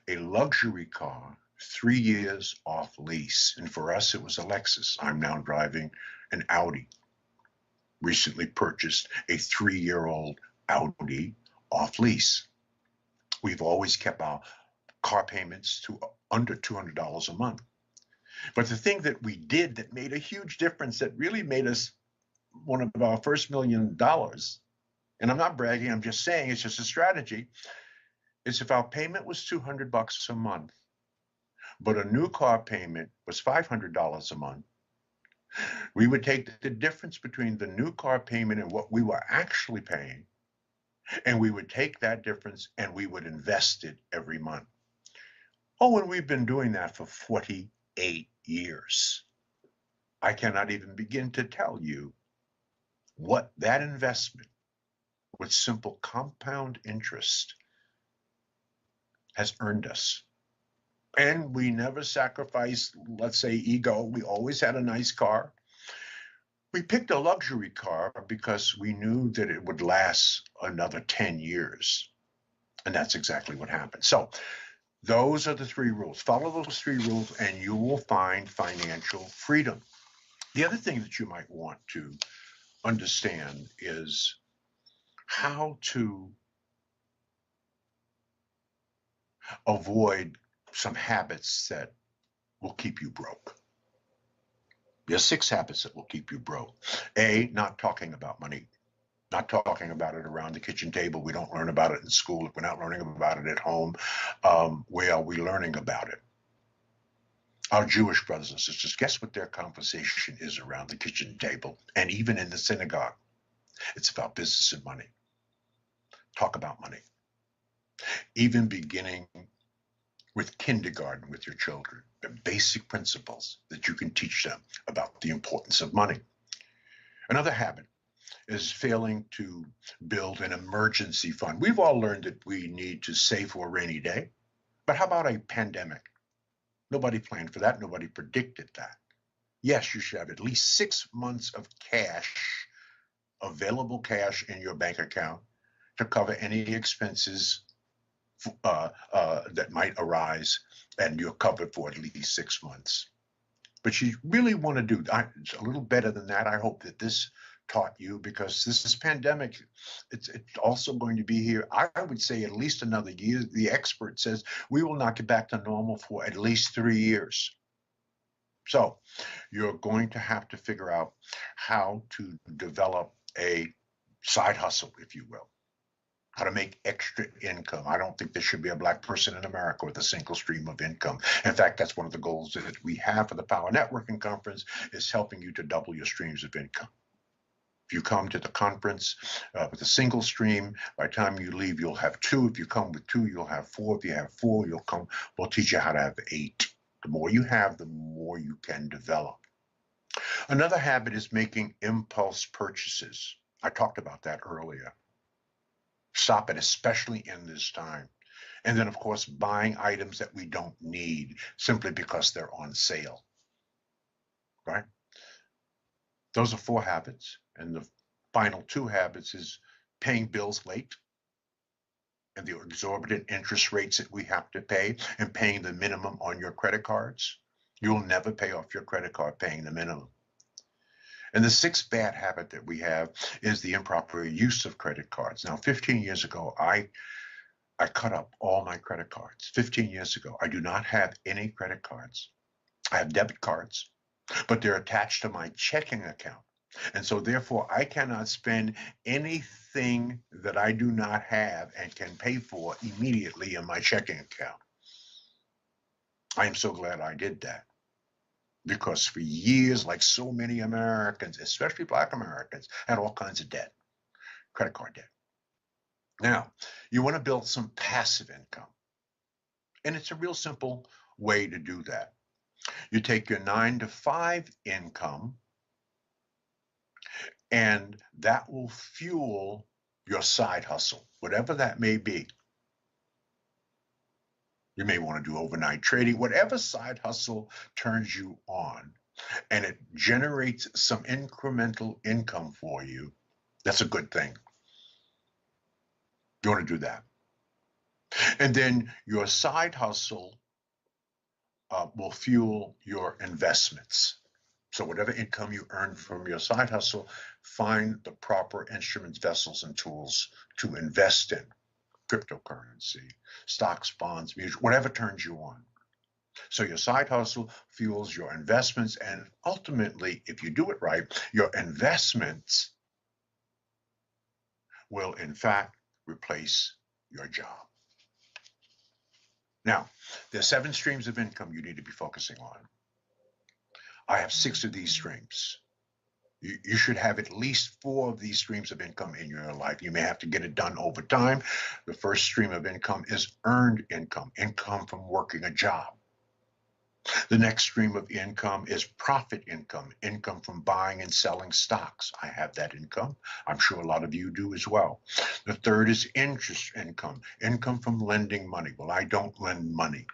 Speaker 4: a luxury car 3 years off lease. And for us, it was a Lexus. I'm now driving an Audi. Recently purchased a 3-year-old Audi off lease. We've always kept our car payments to under $200 a month. But the thing that we did that made a huge difference, that really made us one of our first $1 million, and I'm not bragging, I'm just saying it's just a strategy, is if our payment was $200 a month, but a new car payment was $500 a month, we would take the difference between the new car payment and what we were actually paying, and we would take that difference and we would invest it every month. Oh, and we've been doing that for 48 years. I cannot even begin to tell you what that investment with simple compound interest has earned us. And we never sacrificed, let's say, ego. We always had a nice car. We picked a luxury car because we knew that it would last another 10 years. And that's exactly what happened. So those are the 3 rules. Follow those 3 rules and you will find financial freedom. The other thing that you might want to understand is how to avoid some habits that will keep you broke. There's 6 habits that will keep you broke. A, not talking about money. Not talking about it around the kitchen table. We don't learn about it in school. If we're not learning about it at home, where are we learning about it? Our Jewish brothers and sisters, guess what their conversation is around the kitchen table and even in the synagogue? It's about business and money. Talk about money. Even beginning with kindergarten with your children, the basic principles that you can teach them about the importance of money. Another habit is failing to build an emergency fund. We've all learned that we need to save for a rainy day, but how about a pandemic? Nobody planned for that. Nobody predicted that. Yes, you should have at least 6 months of cash, available cash in your bank account to cover any expenses that might arise, and you're covered for at least 6 months. But you really want to do a little better than that. I hope that this taught you, because this pandemic, it's also going to be here, I would say, at least another year. The expert says we will not get back to normal for at least 3 years. So you're going to have to figure out how to develop a side hustle, if you will, how to make extra income. I don't think there should be a Black person in America with a single stream of income. In fact, that's one of the goals that we have for the Power Networking Conference, is helping you to double your streams of income. If you come to the conference with a single stream, by the time you leave, you'll have 2. If you come with 2, you'll have 4. If you have 4, we'll teach you how to have 8. The more you have, the more you can develop. Another habit is making impulse purchases. I talked about that earlier. Stop it, especially in this time. And then, of course, buying items that we don't need simply because they're on sale, right? Those are 4 habits. And the final 2 habits is paying bills late and the exorbitant interest rates that we have to pay, and paying the minimum on your credit cards. You'll never pay off your credit card paying the minimum. And the 6th bad habit that we have is the improper use of credit cards. Now, 15 years ago, I cut up all my credit cards. 15 years ago, I do not have any credit cards. I have debit cards, but they're attached to my checking account. And so therefore, I cannot spend anything that I do not have and can pay for immediately in my checking account. I am so glad I did that, because for years, like so many Americans, especially Black Americans, had all kinds of debt, credit card debt. Now, you want to build some passive income. And it's a real simple way to do that. You take your 9-to-5 income, and that will fuel your side hustle, whatever that may be. You may want to do overnight trading, whatever side hustle turns you on, and it generates some incremental income for you. That's a good thing. You want to do that. And then your side hustle will fuel your investments. So whatever income you earn from your side hustle, find the proper instruments, vessels, and tools to invest in. Cryptocurrency, stocks, bonds, music, whatever turns you on. So your side hustle fuels your investments, and ultimately, if you do it right, your investments will in fact replace your job. Now, there's 7 streams of income you need to be focusing on. I have 6 of these streams. You should have at least 4 of these streams of income in your life. You may have to get it done over time. The first stream of income is earned income, income from working a job. The next stream of income is profit income, income from buying and selling stocks. I have that income. I'm sure a lot of you do as well. The third is interest income, income from lending money. Well, I don't lend money,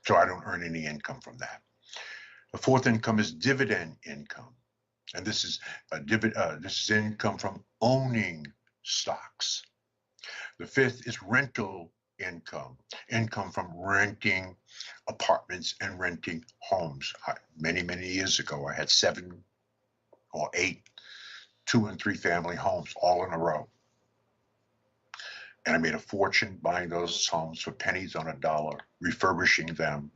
Speaker 4: so I don't earn any income from that. The fourth income is dividend income. And this is income from owning stocks. The fifth is rental income, income from renting apartments and renting homes. Many, many years ago, I had 7 or 8 2- and 3-family homes all in a row. And I made a fortune buying those homes for pennies on a dollar, refurbishing them,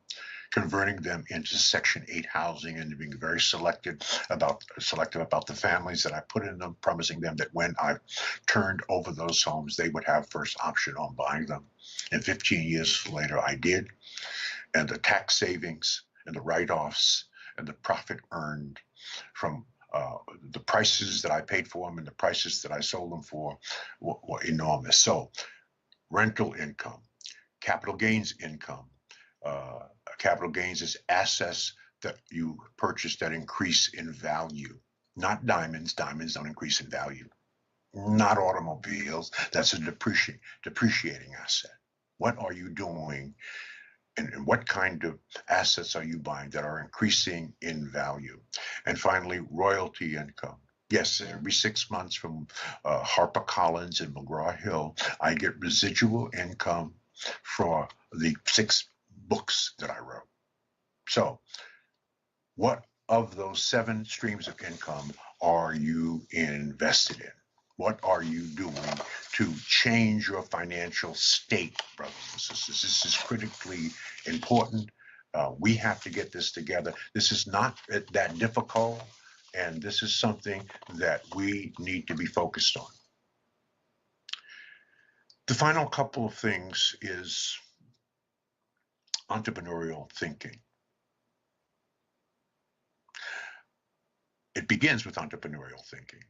Speaker 4: converting them into Section 8 housing, and being very selective about the families that I put in them, promising them that when I turned over those homes, they would have first option on buying them. And 15 years later, I did. And the tax savings and the write-offs and the profit earned from the prices that I paid for them and the prices that I sold them for were enormous. So rental income, capital gains income. Capital gains is assets that you purchase that increase in value, not diamonds. Diamonds don't increase in value. Not automobiles. That's a depreciating asset. What are you doing? And what kind of assets are you buying that are increasing in value? And finally, royalty income. Yes, every 6 months from HarperCollins and McGraw-Hill, I get residual income for the 6 books that I wrote. So what of those 7 streams of income are you invested in? What are you doing to change your financial state, brothers and sisters? This is critically important. We have to get this together. This is not that difficult, and this is something that we need to be focused on. The final couple of things is entrepreneurial thinking. It begins with entrepreneurial thinking.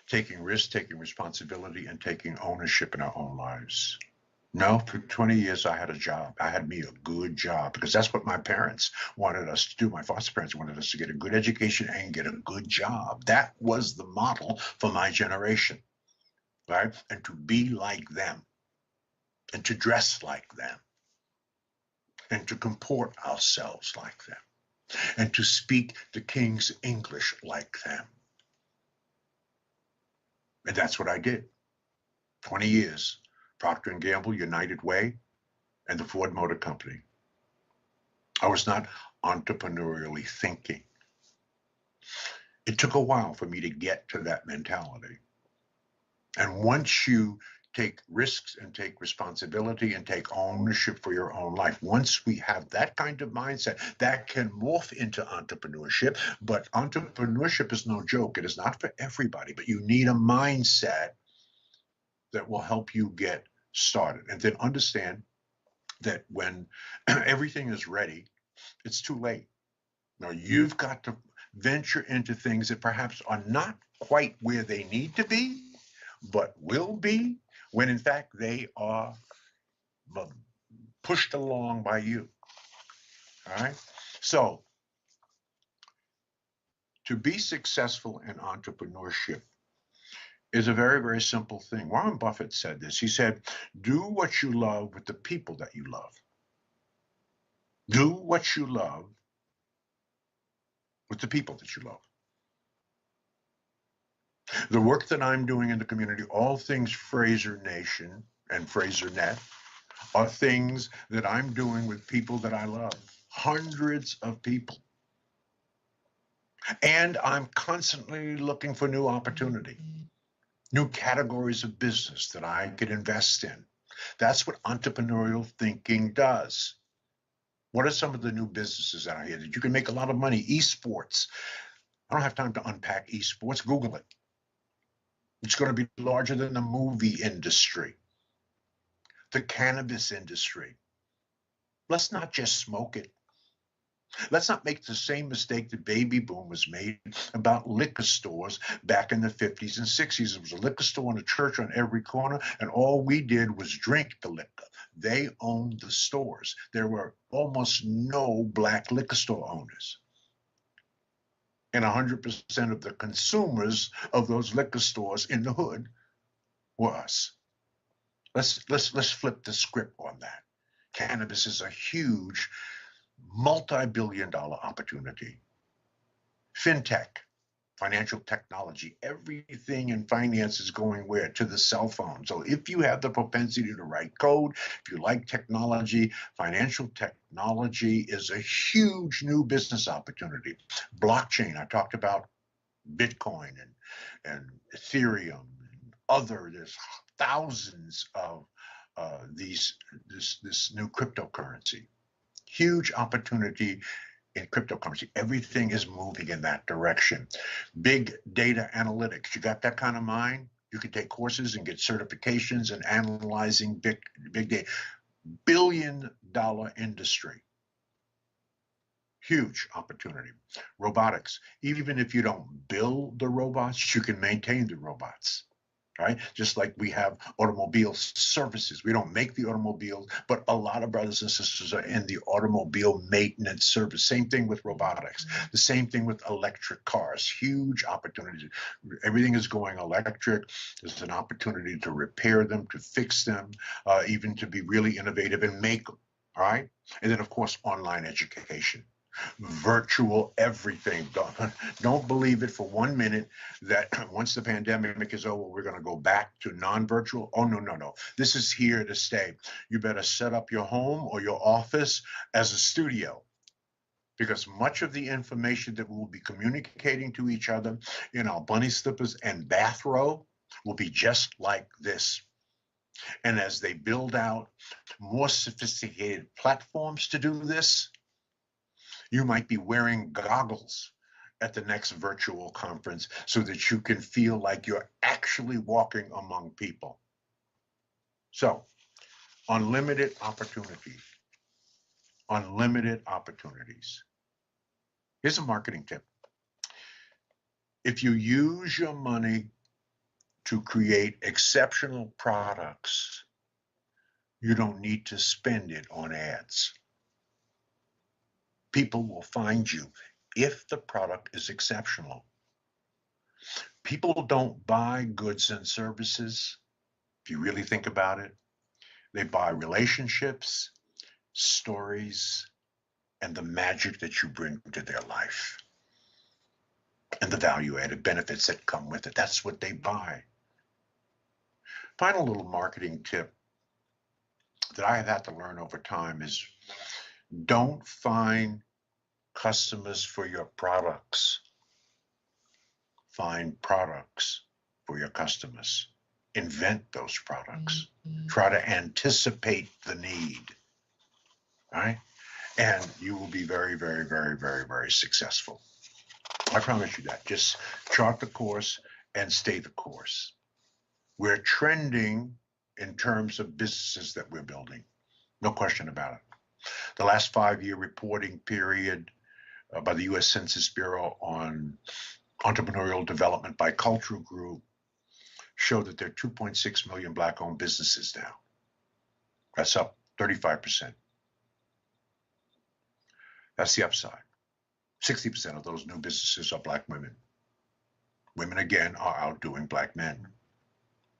Speaker 4: Taking risks, taking responsibility, and taking ownership in our own lives. No, for 20 years I had a job. I had me a good job because that's what my parents wanted us to do. My foster parents wanted us to get a good education and get a good job. That was the model for my generation, right? And to be like them, and to dress like them, and to comport ourselves like them, and to speak the King's English like them. And that's what I did. 20 years, Procter & Gamble, United Way, and the Ford Motor Company. I was not entrepreneurially thinking. It took a while for me to get to that mentality. And once you take risks and take responsibility and take ownership for your own life, once we have that kind of mindset, that can morph into entrepreneurship. But entrepreneurship is no joke. It is not for everybody, but you need a mindset that will help you get started. And then understand that when everything is ready, it's too late. Now, you've got to venture into things that perhaps are not quite where they need to be, but will be when in fact they are pushed along by you. All right? So, to be successful in entrepreneurship is a very, very simple thing. Warren Buffett said this. He said, do what you love with the people that you love. Do what you love with the people that you love. The work that I'm doing in the community, all things Fraser Nation and Fraser Net, are things that I'm doing with people that I love. Hundreds of people. And I'm constantly looking for new opportunity, new categories of business that I could invest in. That's what entrepreneurial thinking does. What are some of the new businesses out here that you can make a lot of money? Esports. I don't have time to unpack esports. Google it. It's going to be larger than the movie industry, the cannabis industry. Let's not just smoke it. Let's not make the same mistake that baby boomers made about liquor stores back in the 50s and 60s. There was a liquor store and a church on every corner, and all we did was drink the liquor. They owned the stores. There were almost no black liquor store owners. And 100% of the consumers of those liquor stores in the hood were us. Let's flip the script on that. Cannabis is a huge, multi-billion-dollar opportunity. Fintech, financial technology. Everything in finance is going where? To the cell phone. So if you have the propensity to write code, if you like technology, financial technology is a huge new business opportunity. Blockchain, I talked about Bitcoin and Ethereum and other, there's thousands of this new cryptocurrency. Huge opportunity in cryptocurrency. Everything is moving in that direction. Big data analytics. You got that kind of mind? You can take courses and get certifications in analyzing big data. Billion-dollar industry. Huge opportunity. Robotics. Even if you don't build the robots, you can maintain the robots. Right? Just like we have automobile services. We don't make the automobiles, but a lot of brothers and sisters are in the automobile maintenance service. Same thing with robotics. The same thing with electric cars. Huge opportunities. Everything is going electric. There's an opportunity to repair them, to fix them, even to be really innovative and make them. All right? And then, of course, online education. Virtual everything. Don't believe it for 1 minute that once the pandemic is over, we're going to go back to non-virtual. Oh, no. This is here to stay. You better set up your home or your office as a studio, because much of the information that we will be communicating to each other in our bunny slippers and bathrobe will be just like this. And as they build out more sophisticated platforms to do this, you might be wearing goggles at the next virtual conference so that you can feel like you're actually walking among people. So, unlimited opportunities. Unlimited opportunities. Here's a marketing tip. If you use your money to create exceptional products, you don't need to spend it on ads. People will find you if the product is exceptional. People don't buy goods and services, if you really think about it. They buy relationships, stories, and the magic that you bring to their life, and the value-added benefits that come with it. That's what they buy. Final little marketing tip that I have had to learn over time is don't find customers for your products. Find products for your customers. Invent those products. Try to anticipate the need. Right? And you will be very, very, very, very, very successful. I promise you that. Just chart the course and stay the course. We're trending in terms of businesses that we're building. No question about it. The last 5-year reporting period by the U.S. Census Bureau on entrepreneurial development by cultural group showed that there are 2.6 million Black-owned businesses now. That's up 35%. That's the upside. 60% of those new businesses are Black women. Women, again, are outdoing Black men.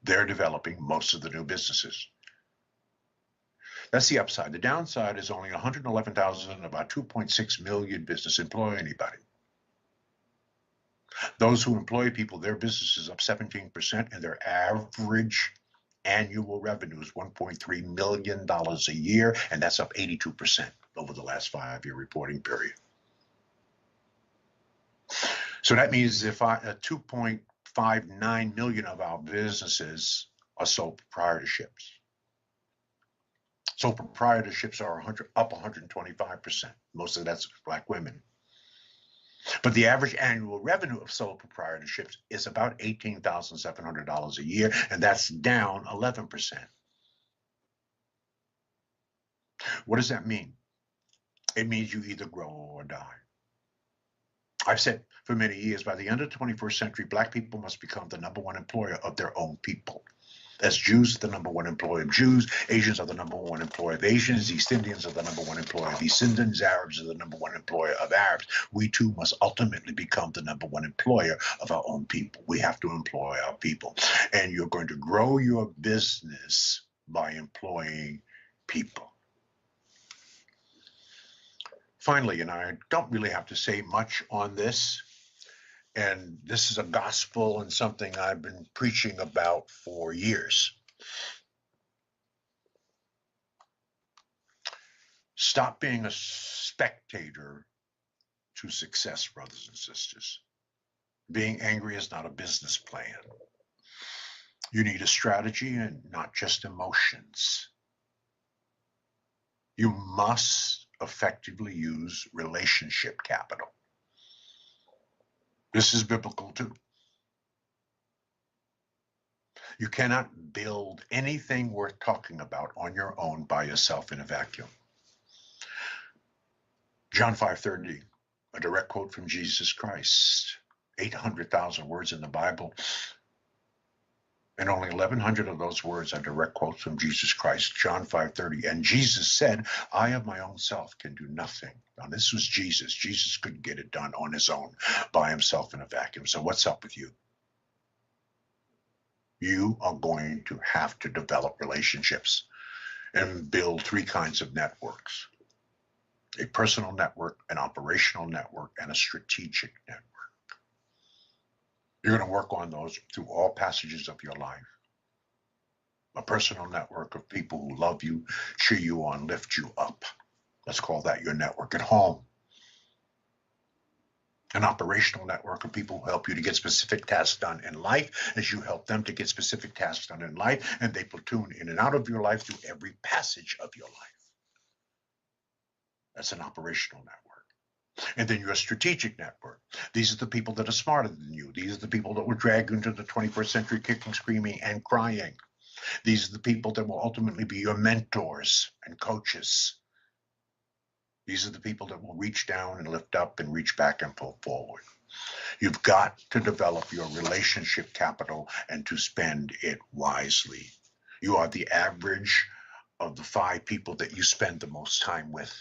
Speaker 4: They're developing most of the new businesses. That's the upside. The downside is only 111,000 of our 2.6 million business employ anybody. Those who employ people, their business is up 17%, and their average annual revenue is $1.3 million a year, and that's up 82% over the last 5-year reporting period. So that means if 2.59 million of our businesses are sole proprietorships. Sole proprietorships are up 125%. Most of that's Black women. But the average annual revenue of sole proprietorships is about $18,700 a year, and that's down 11%. What does that mean? It means you either grow or die. I've said for many years, by the end of the 21st century, Black people must become the #1 employer of their own people. As Jews are the #1 employer of Jews, Asians are the #1 employer of Asians, East Indians are the #1 employer of East Indians, Arabs are the #1 employer of Arabs. We too must ultimately become the #1 employer of our own people. We have to employ our people. And you're going to grow your business by employing people. Finally, and I don't really have to say much on this, And this is a gospel and something I've been preaching about for years. Stop being a spectator to success, brothers and sisters. Being angry is not a business plan. You need a strategy and not just emotions. You must effectively use relationship capital. This is biblical too. You cannot build anything worth talking about on your own by yourself in a vacuum. John 5:30, a direct quote from Jesus Christ. 800,000 words in the Bible, and only 1,100 of those words are direct quotes from Jesus Christ. John 5:30, and Jesus said, I of my own self can do nothing. Now this was Jesus. Jesus couldn't get it done on his own by himself in a vacuum. So what's up with you? You are going to have to develop relationships and build three kinds of networks: a personal network, an operational network, and a strategic network. You're going to work on those through all passages of your life. A personal network of people who love you, cheer you on, lift you up. Let's call that your network at home. An operational network of people who help you to get specific tasks done in life as you help them to get specific tasks done in life, and they platoon in and out of your life through every passage of your life. That's an operational network. And then your strategic network. These are the people that are smarter than you. These are the people that will drag you into the 21st century kicking, screaming, and crying. These are the people that will ultimately be your mentors and coaches. These are the people that will reach down and lift up and reach back and pull forward. You've got to develop your relationship capital and to spend it wisely. You are the average of the 5 people that you spend the most time with.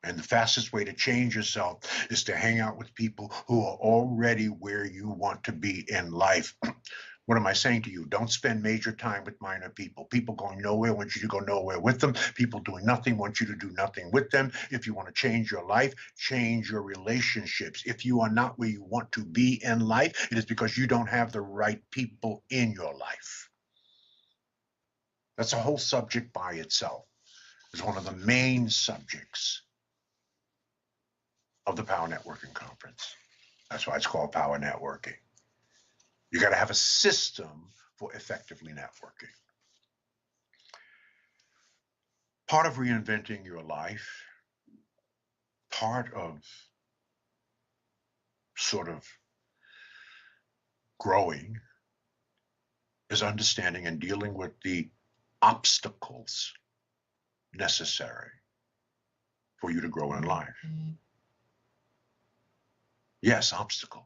Speaker 4: And the fastest way to change yourself is to hang out with people who are already where you want to be in life. What am I saying to you? Don't spend major time with minor people. People going nowhere want you to go nowhere with them. People doing nothing want you to do nothing with them. If you want to change your life, change your relationships. If you are not where you want to be in life, it is because you don't have the right people in your life. That's a whole subject by itself. It's one of the main subjects of the Power Networking Conference. That's why it's called Power Networking. You got to have a system for effectively networking. Part of reinventing your life, part of sort of growing, is understanding and dealing with the obstacles necessary for you to grow in life. Yes, obstacles.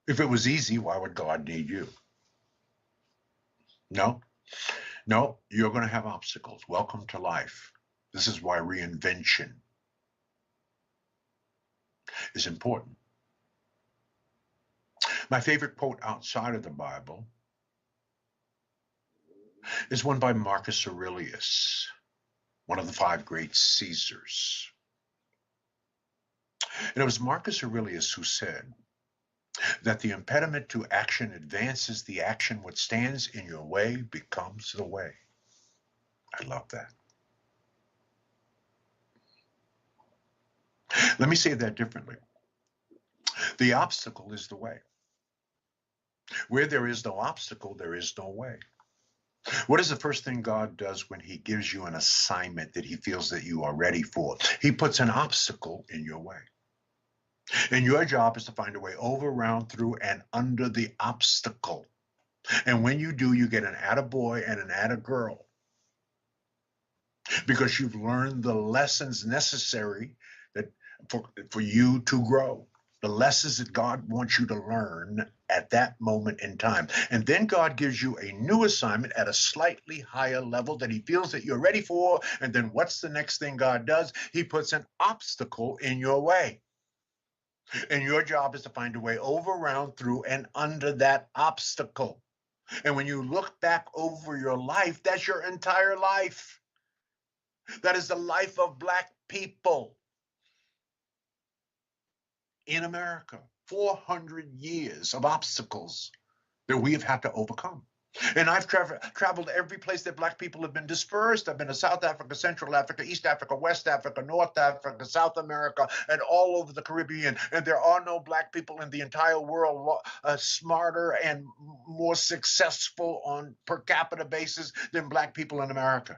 Speaker 4: If it was easy, why would God need you? No, you're going to have obstacles. Welcome to life. This is why reinvention is important. My favorite quote outside of the Bible is one by Marcus Aurelius, one of the 5 great Caesars. And it was Marcus Aurelius who said that the impediment to action advances the action. What stands in your way becomes the way. I love that. Let me say that differently. The obstacle is the way. Where there is no obstacle, there is no way. What is the first thing God does when he gives you an assignment that he feels that you are ready for? He puts an obstacle in your way. And your job is to find a way over, around, through, and under the obstacle. And when you do, you get an attaboy and an attagirl. Because you've learned the lessons necessary that for you to grow. The lessons that God wants you to learn at that moment in time. And then God gives you a new assignment at a slightly higher level that he feels that you're ready for. And then what's the next thing God does? He puts an obstacle in your way. And your job is to find a way over, around, through, and under that obstacle. And when you look back over your life, that's your entire life. That is the life of Black people. in America. 400 years of obstacles that we have had to overcome. And I've traveled every place that Black people have been dispersed. I've been to South Africa, Central Africa, East Africa, West Africa, North Africa, South America, and all over the Caribbean. And there are no Black people in the entire world smarter and more successful on per capita basis than Black people in America.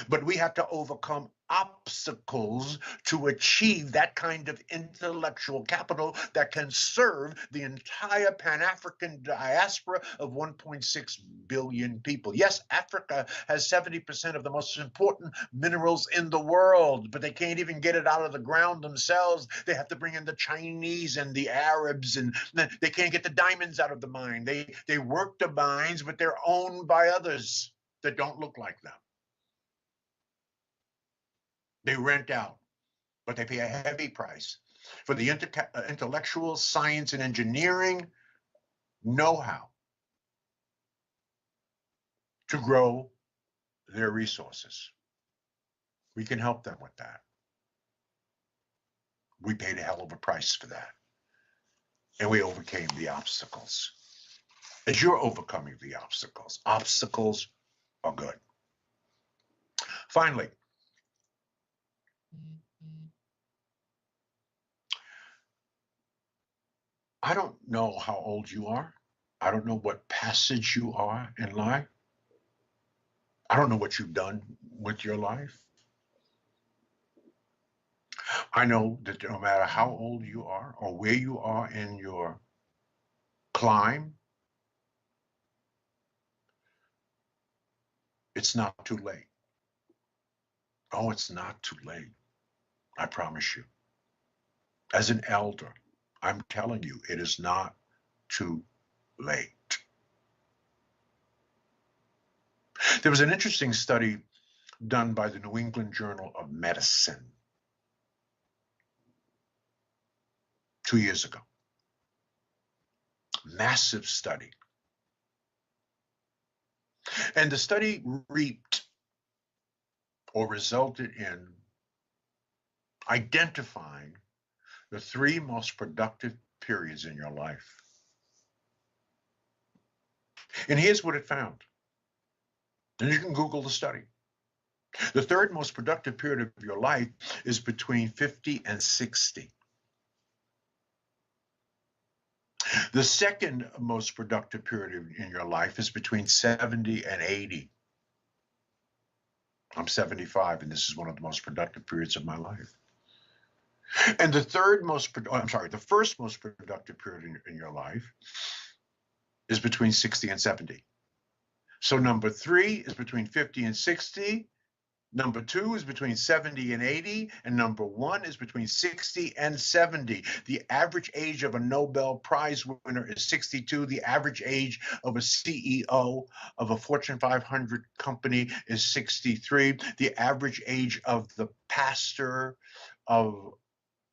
Speaker 4: But we have to overcome obstacles to achieve that kind of intellectual capital that can serve the entire Pan-African diaspora of 1.6 billion people. Yes, Africa has 70% of the most important minerals in the world, but they can't even get it out of the ground themselves. They have to bring in the Chinese and the Arabs, and they can't get the diamonds out of the mine. They work the mines, but they're owned by others that don't look like them. They rent out, but they pay a heavy price for the intellectual science and engineering know-how to grow their resources. We can help them with that. We paid a hell of a price for that. And we overcame the obstacles. As you're overcoming the obstacles, obstacles are good. Finally, I don't know how old you are. I don't know what passage you are in life. I don't know what you've done with your life. I know that no matter how old you are or where you are in your climb, it's not too late. Oh, it's not too late. I promise you. As an elder, I'm telling you, it is not too late. There was an interesting study done by the New England Journal of Medicine 2 years ago. Massive study. And the study reaped or resulted in identifying the 3 most productive periods in your life. And here's what it found. And you can Google the study. The 3rd most productive period of your life is between 50 and 60. The 2nd most productive period in your life is between 70 and 80. I'm 75, and this is one of the most productive periods of my life. And the 1st most productive period in your life is between 60 and 70. So number 3 is between 50 and 60. Number 2 is between 70 and 80, and number 1 is between 60 and 70. The average age of a Nobel Prize winner is 62. The average age of a CEO of a Fortune 500 company is 63. The average age of the pastor of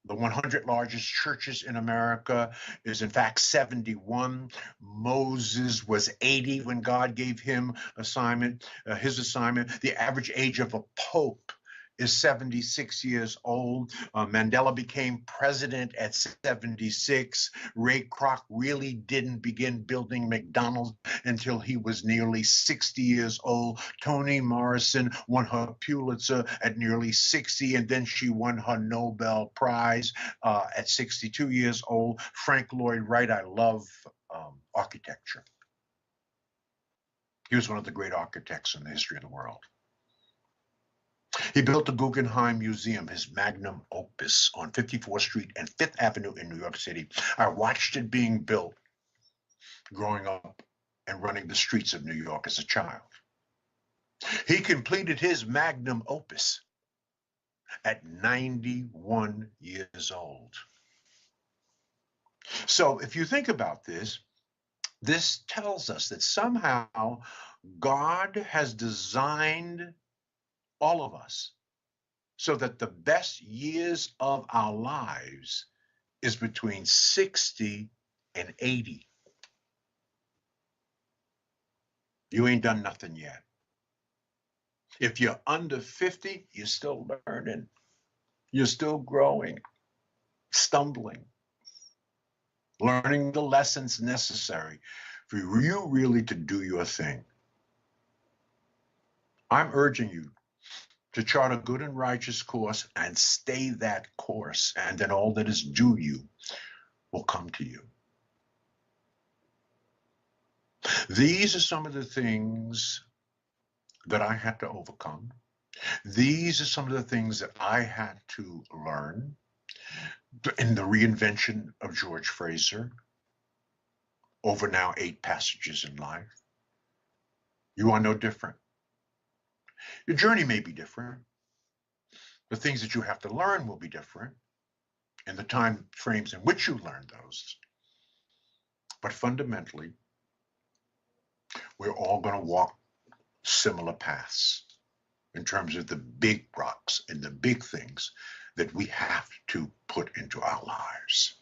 Speaker 4: the 100 largest churches in America is in fact 71. Moses was 80 when God gave him his assignment. The average age of a pope is 76 years old. Mandela became president at 76. Ray Kroc really didn't begin building McDonald's until he was nearly 60 years old. Toni Morrison won her Pulitzer at nearly 60, and then she won her Nobel Prize at 62 years old. Frank Lloyd Wright, I love architecture. He was one of the great architects in the history of the world. He built the Guggenheim Museum, his magnum opus, on 54th Street and 5th Avenue in New York City. I watched it being built growing up and running the streets of New York as a child. He completed his magnum opus at 91 years old. So if you think about this, this tells us that somehow God has designed all of us so that the best years of our lives is between 60 and 80. You ain't done nothing yet. If you're under 50, you're still learning. You're still growing, stumbling, learning the lessons necessary for you really to do your thing. I'm urging you to chart a good and righteous course and stay that course, and then all that is due you will come to you. These are some of the things that I had to overcome. These are some of the things that I had to learn in the reinvention of George Fraser over now 8 passages in life. You are no different. Your journey may be different. The things that you have to learn will be different in the time frames in which you learn those. But fundamentally, we're all going to walk similar paths in terms of the big rocks and the big things that we have to put into our lives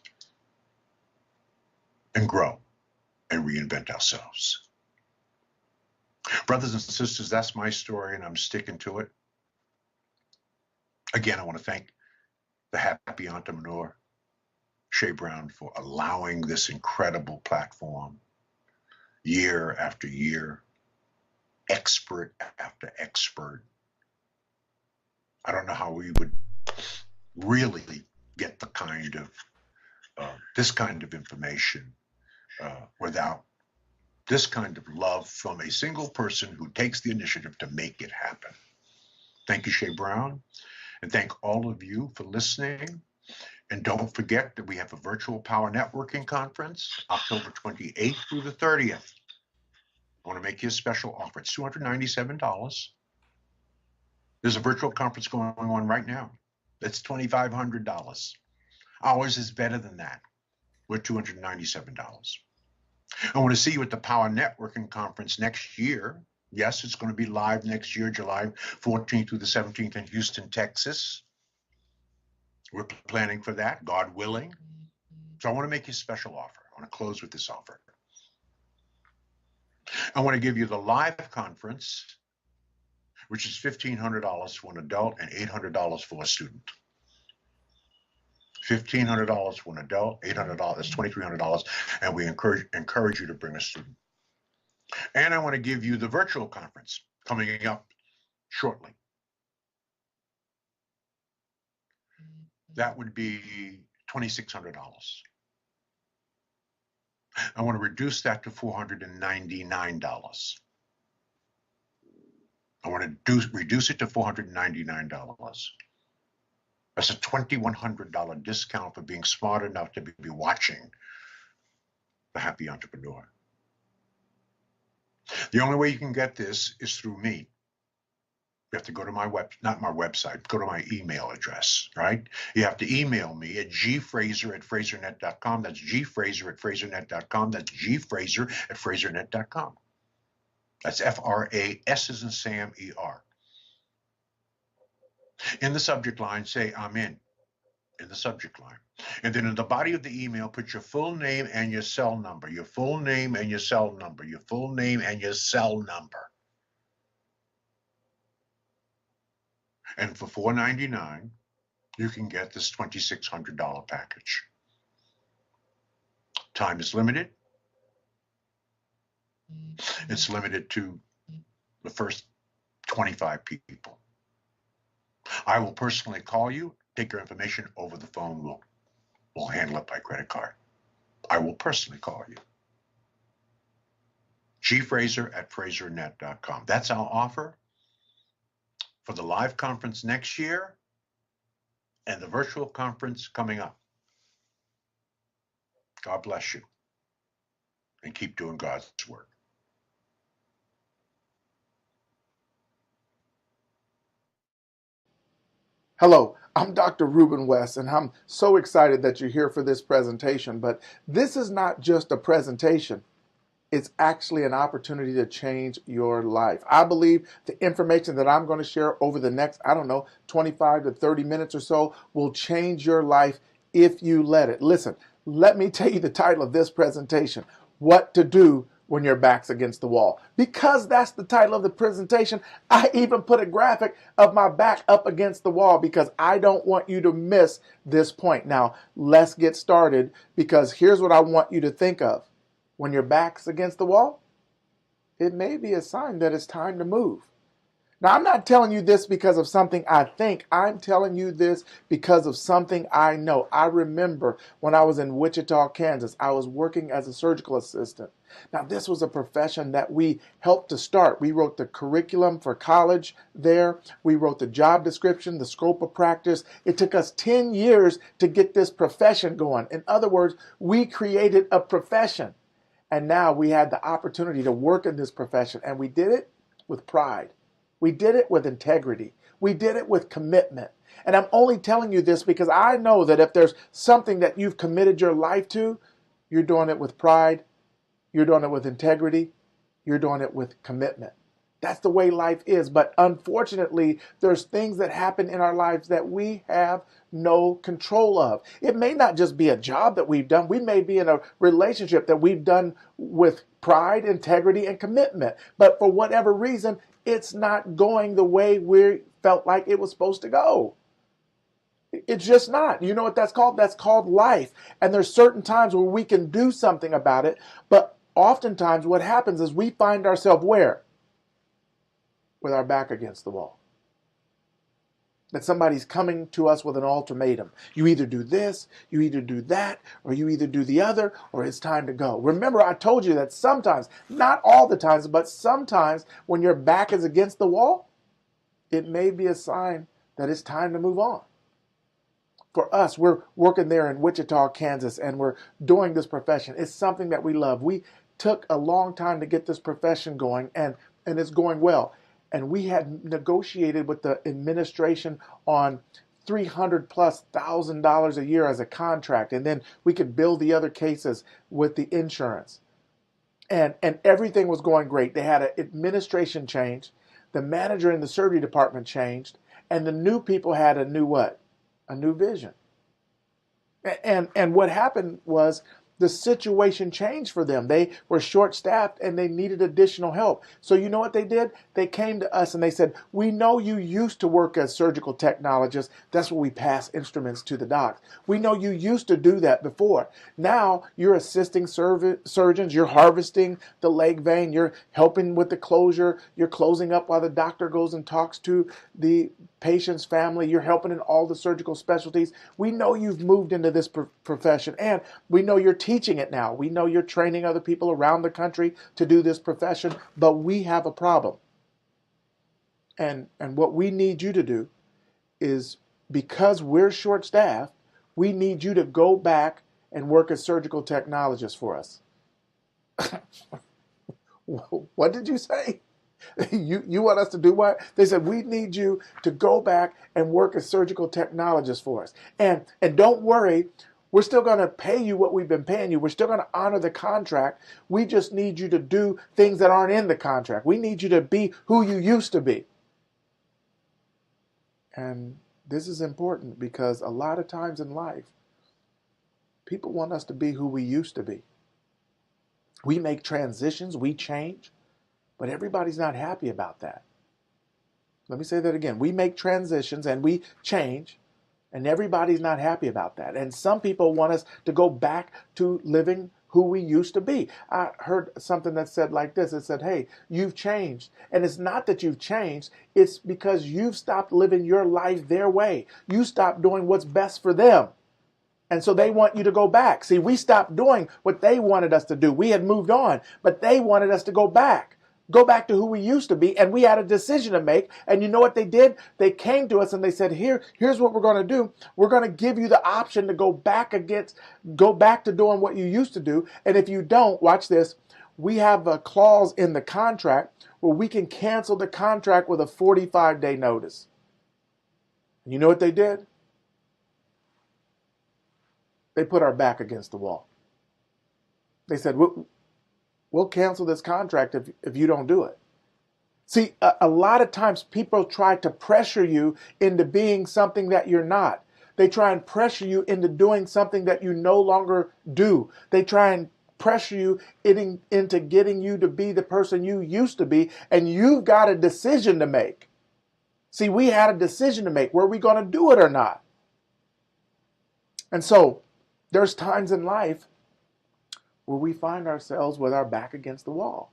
Speaker 4: and grow and reinvent ourselves. Brothers and sisters, that's my story, and I'm sticking to it. Again, I want to thank the happy entrepreneur, Shay Brown, for allowing this incredible platform year after year, expert after expert. I don't know how we would really get the kind of this kind of information without this kind of love from a single person who takes the initiative to make it happen. Thank you, Shay Brown, and thank all of you for listening. And don't forget that we have a virtual power networking conference, October 28th through the 30th. I want to make you a special offer. It's $297. There's a virtual conference going on right now. That's $2,500. Ours is better than that. We're $297. I want to see you at the Power Networking Conference next year. Yes, it's going to be live next year, July 14th through the 17th in Houston, Texas. We're planning for that, God willing. So I want to make you a special offer. I want to close with this offer. I want to give you the live conference, which is $1,500 for an adult and $800 for a student. $1,500 for an adult, $800, that's $2,300, and we encourage you to bring a student. And I want to give you the virtual conference coming up shortly. That would be $2,600. I want to reduce that to $499. I want to reduce it to $499. That's a $2,100 discount for being smart enough to be watching The Happy Entrepreneur. The only way you can get this is through me. You have to go to my not my website, go to my email address, right? You have to email me at gfraser@frasernet.com. That's gfraser@frasernet.com. That's gfraser@frasernet.com. That's F-R-A-S as in Sam, E-R. In the subject line, say, I'm in the subject line. And then in the body of the email, put your full name and your cell number, your full name and your cell number, your full name and your cell number. And for $499, you can get this $2,600 package. Time is limited. It's limited to the first 25 people. I will personally call you, take your information over the phone. We'll handle it by credit card. I will personally call you. gfraser@frasernet.com. That's our offer for the live conference next year and the virtual conference coming up. God bless you and keep doing God's work.
Speaker 20: Hello, I'm Dr. Ruben West, and I'm so excited that you're here for this presentation. But this is not just a presentation. It's actually an opportunity to change your life. I believe the information that I'm going to share over the next, 25 to 30 minutes or so will change your life if you let it. Listen, let me tell you the title of this presentation, What to Do when your back's against the wall. Because that's the title of the presentation, I even put a graphic of my back up against the wall because I don't want you to miss this point. Now, let's get started because here's what I want you to think of. When your back's against the wall, it may be a sign that it's time to move. Now, I'm not telling you this because of something I think. I'm telling you this because of something I know. I remember when I was in Wichita, Kansas, I was working as a surgical assistant. Now, this was a profession that we helped to start. We wrote the curriculum for college there. We wrote the job description, the scope of practice. It took us 10 years to get this profession going. In other words, we created a profession. And now we had the opportunity to work in this profession. And we did it with pride. We did it with integrity. We did it with commitment. And I'm only telling you this because I know that if there's something that you've committed your life to, you're doing it with pride, you're doing it with integrity, you're doing it with commitment. That's the way life is. But unfortunately, there's things that happen in our lives that we have no control of. It may not just be a job that we've done. We may be in a relationship that we've done with pride, integrity, and commitment. But for whatever reason, it's not going the way we felt like it was supposed to go. It's just not. You know what that's called? That's called life. And there's certain times where we can do something about it. But oftentimes what happens is we find ourselves where? With our back against the wall. That somebody's coming to us with an ultimatum. You either do this, you either do that, or you either do the other, or it's time to go. Remember, I told you that sometimes, not all the times, but sometimes when your back is against the wall, it may be a sign that it's time to move on. For us, we're working there in Wichita, Kansas, and we're doing this profession. It's something that we love. We took a long time to get this profession going, and it's going well. And we had negotiated with the administration on $300,000+ a year as a contract. And then we could bill the other cases with the insurance. And everything was going great. They had an administration change. The manager in the surgery department changed. And the new people had a new what? A new vision. And what happened was the situation changed for them. They were short-staffed and they needed additional help. So you know what they did? They came to us and they said, we know you used to work as surgical technologists. That's where we pass instruments to the docs. We know you used to do that before. Now you're assisting surgeons. You're harvesting the leg vein. You're helping with the closure. You're closing up while the doctor goes and talks to the patient's family. You're helping in all the surgical specialties. We know you've moved into this profession, and we know you're teaching it now. We know you're training other people around the country to do this profession, but we have a problem. And what we need you to do is, because we're short-staffed, we need you to go back and work as surgical technologists for us. What did you say? You want us to do what? They said, we need you to go back and work as surgical technologists for us. And don't worry, we're still going to pay you what we've been paying you. We're still going to honor the contract. We just need you to do things that aren't in the contract. We need you to be who you used to be. And this is important because a lot of times in life, people want us to be who we used to be. We make transitions, we change. But everybody's not happy about that. Let me say that again. We make transitions and we change, and everybody's not happy about that. And some people want us to go back to living who we used to be. I heard something that said like this. It said, hey, you've changed. And it's not that you've changed. It's because you've stopped living your life their way. You stopped doing what's best for them. And so they want you to go back. See, we stopped doing what they wanted us to do. We had moved on, but they wanted us to go back. Go back to who we used to be, and we had a decision to make. And you know what they did? They came to us and they said, here's what we're going to do. We're going to give you the option to go back to doing what you used to do. And if you don't, watch this, we have a clause in the contract where we can cancel the contract with a 45-day notice. And you know what they did? They put our back against the wall. They said, we'll cancel this contract if you don't do it. See, a lot of times people try to pressure you into being something that you're not. They try and pressure you into doing something that you no longer do. They try and pressure you into getting you to be the person you used to be, and you've got a decision to make. See, we had a decision to make. Were we going to do it or not? And so there's times in life where we find ourselves with our back against the wall.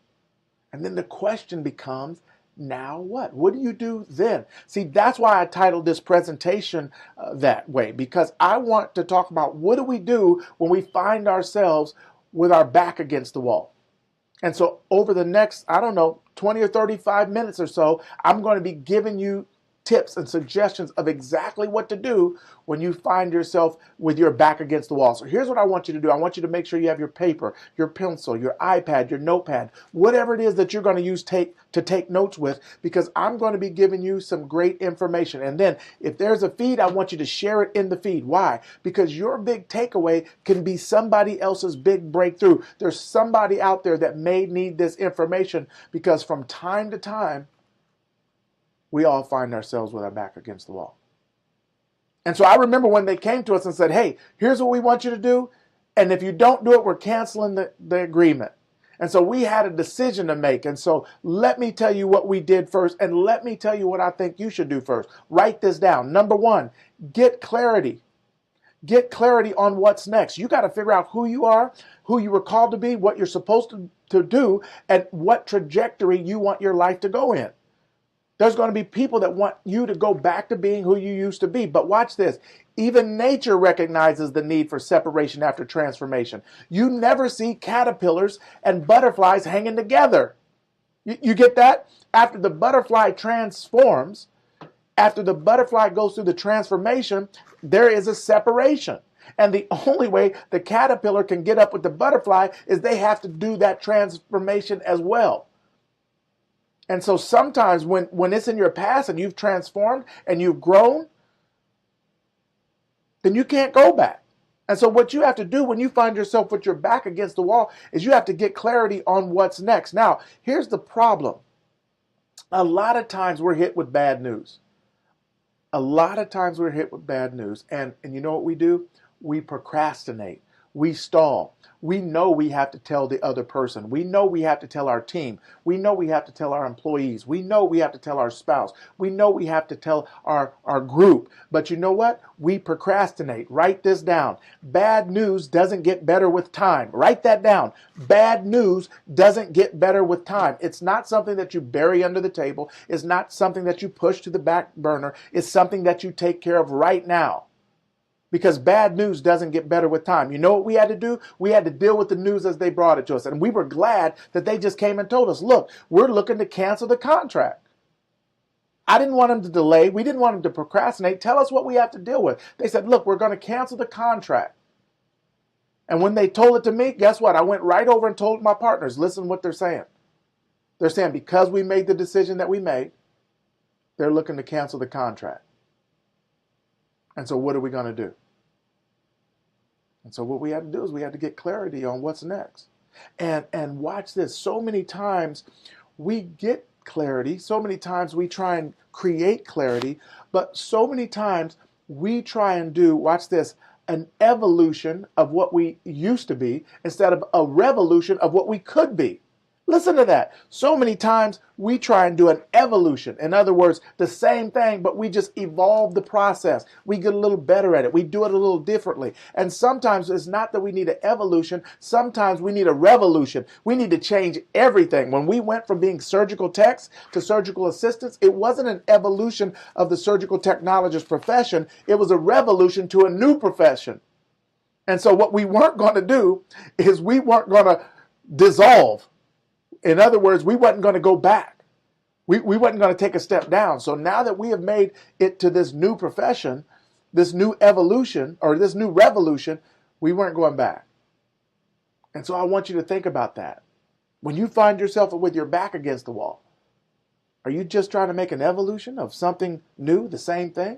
Speaker 20: And then the question becomes, now what? What do you do then? See, that's why I titled this presentation that way, because I want to talk about what do we do when we find ourselves with our back against the wall. And so over the next, 20 or 35 minutes or so, I'm going to be giving you tips and suggestions of exactly what to do when you find yourself with your back against the wall. So here's what I want you to do. I want you to make sure you have your paper, your pencil, your iPad, your notepad, whatever it is that you're going to use to take notes with, because I'm going to be giving you some great information. And then if there's a feed, I want you to share it in the feed. Why? Because your big takeaway can be somebody else's big breakthrough. There's somebody out there that may need this information, because from time to time, we all find ourselves with our back against the wall. And so I remember when they came to us and said, hey, here's what we want you to do. And if you don't do it, we're canceling the agreement. And so we had a decision to make. And so let me tell you what we did first. And let me tell you what I think you should do first. Write this down. Number one, get clarity. Get clarity on what's next. You got to figure out who you are, who you were called to be, what you're supposed to do, and what trajectory you want your life to go in. There's going to be people that want you to go back to being who you used to be. But watch this. Even nature recognizes the need for separation after transformation. You never see caterpillars and butterflies hanging together. You get that? After the butterfly transforms, after the butterfly goes through the transformation, there is a separation. And the only way the caterpillar can get up with the butterfly is they have to do that transformation as well. And so sometimes when it's in your past and you've transformed and you've grown, then you can't go back. And so what you have to do when you find yourself with your back against the wall is you have to get clarity on what's next. Now, here's the problem. A lot of times we're hit with bad news. A lot of times we're hit with bad news. And you know what we do? We procrastinate. We stall. We know we have to tell the other person. We know we have to tell our team. We know we have to tell our employees. We know we have to tell our spouse. We know we have to tell our group. But you know what? We procrastinate. Write this down. Bad news doesn't get better with time. Write that down. Bad news doesn't get better with time. It's not something that you bury under the table. It's not something that you push to the back burner. It's something that you take care of right now. Because bad news doesn't get better with time. You know what we had to do? We had to deal with the news as they brought it to us. And we were glad that they just came and told us, look, we're looking to cancel the contract. I didn't want them to delay. We didn't want them to procrastinate. Tell us what we have to deal with. They said, look, we're going to cancel the contract. And when they told it to me, guess what? I went right over and told my partners, listen what they're saying. They're saying because we made the decision that we made, they're looking to cancel the contract. And so what are we going to do? And so what we had to do is we had to get clarity on what's next. And watch this. So many times we get clarity. So many times we try and create clarity. But so many times we try and do, watch this, an evolution of what we used to be instead of a revolution of what we could be. Listen to that. So many times we try and do an evolution. In other words, the same thing, but we just evolve the process. We get a little better at it. We do it a little differently. And sometimes it's not that we need an evolution. Sometimes we need a revolution. We need to change everything. When we went from being surgical techs to surgical assistants, it wasn't an evolution of the surgical technologist profession. It was a revolution to a new profession. And so what we weren't going to do is we weren't going to dissolve. In other words, we wasn't going to go back. We wasn't going to take a step down. So now that we have made it to this new profession, this new evolution, or this new revolution, we weren't going back. And so I want you to think about that. When you find yourself with your back against the wall, are you just trying to make an evolution of something new, the same thing?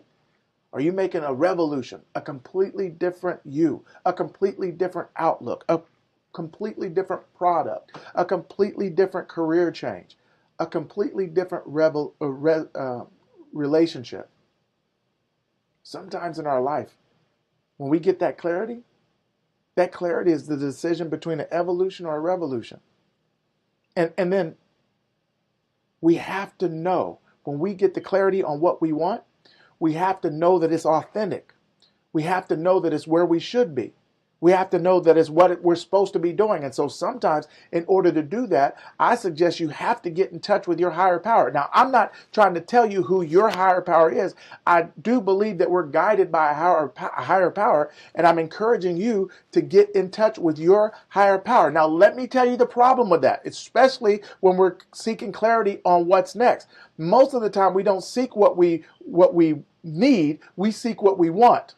Speaker 20: Are you making a revolution, a completely different you, a completely different outlook, a completely different product, a completely different career change, a completely different relationship? Sometimes in our life, when we get that clarity, That clarity is the decision between an evolution or a revolution. And then we have to know, when we get the clarity on what we want, we have to know that it's authentic. We have to know that it's where we should be. We have to know that it's what we're supposed to be doing. And so sometimes, in order to do that, I suggest you have to get in touch with your higher power. Now, I'm not trying to tell you who your higher power is. I do believe that we're guided by a higher power, and I'm encouraging you to get in touch with your higher power. Now, let me tell you the problem with that, especially when we're seeking clarity on what's next. Most of the time, we don't seek what we need, we seek what we want.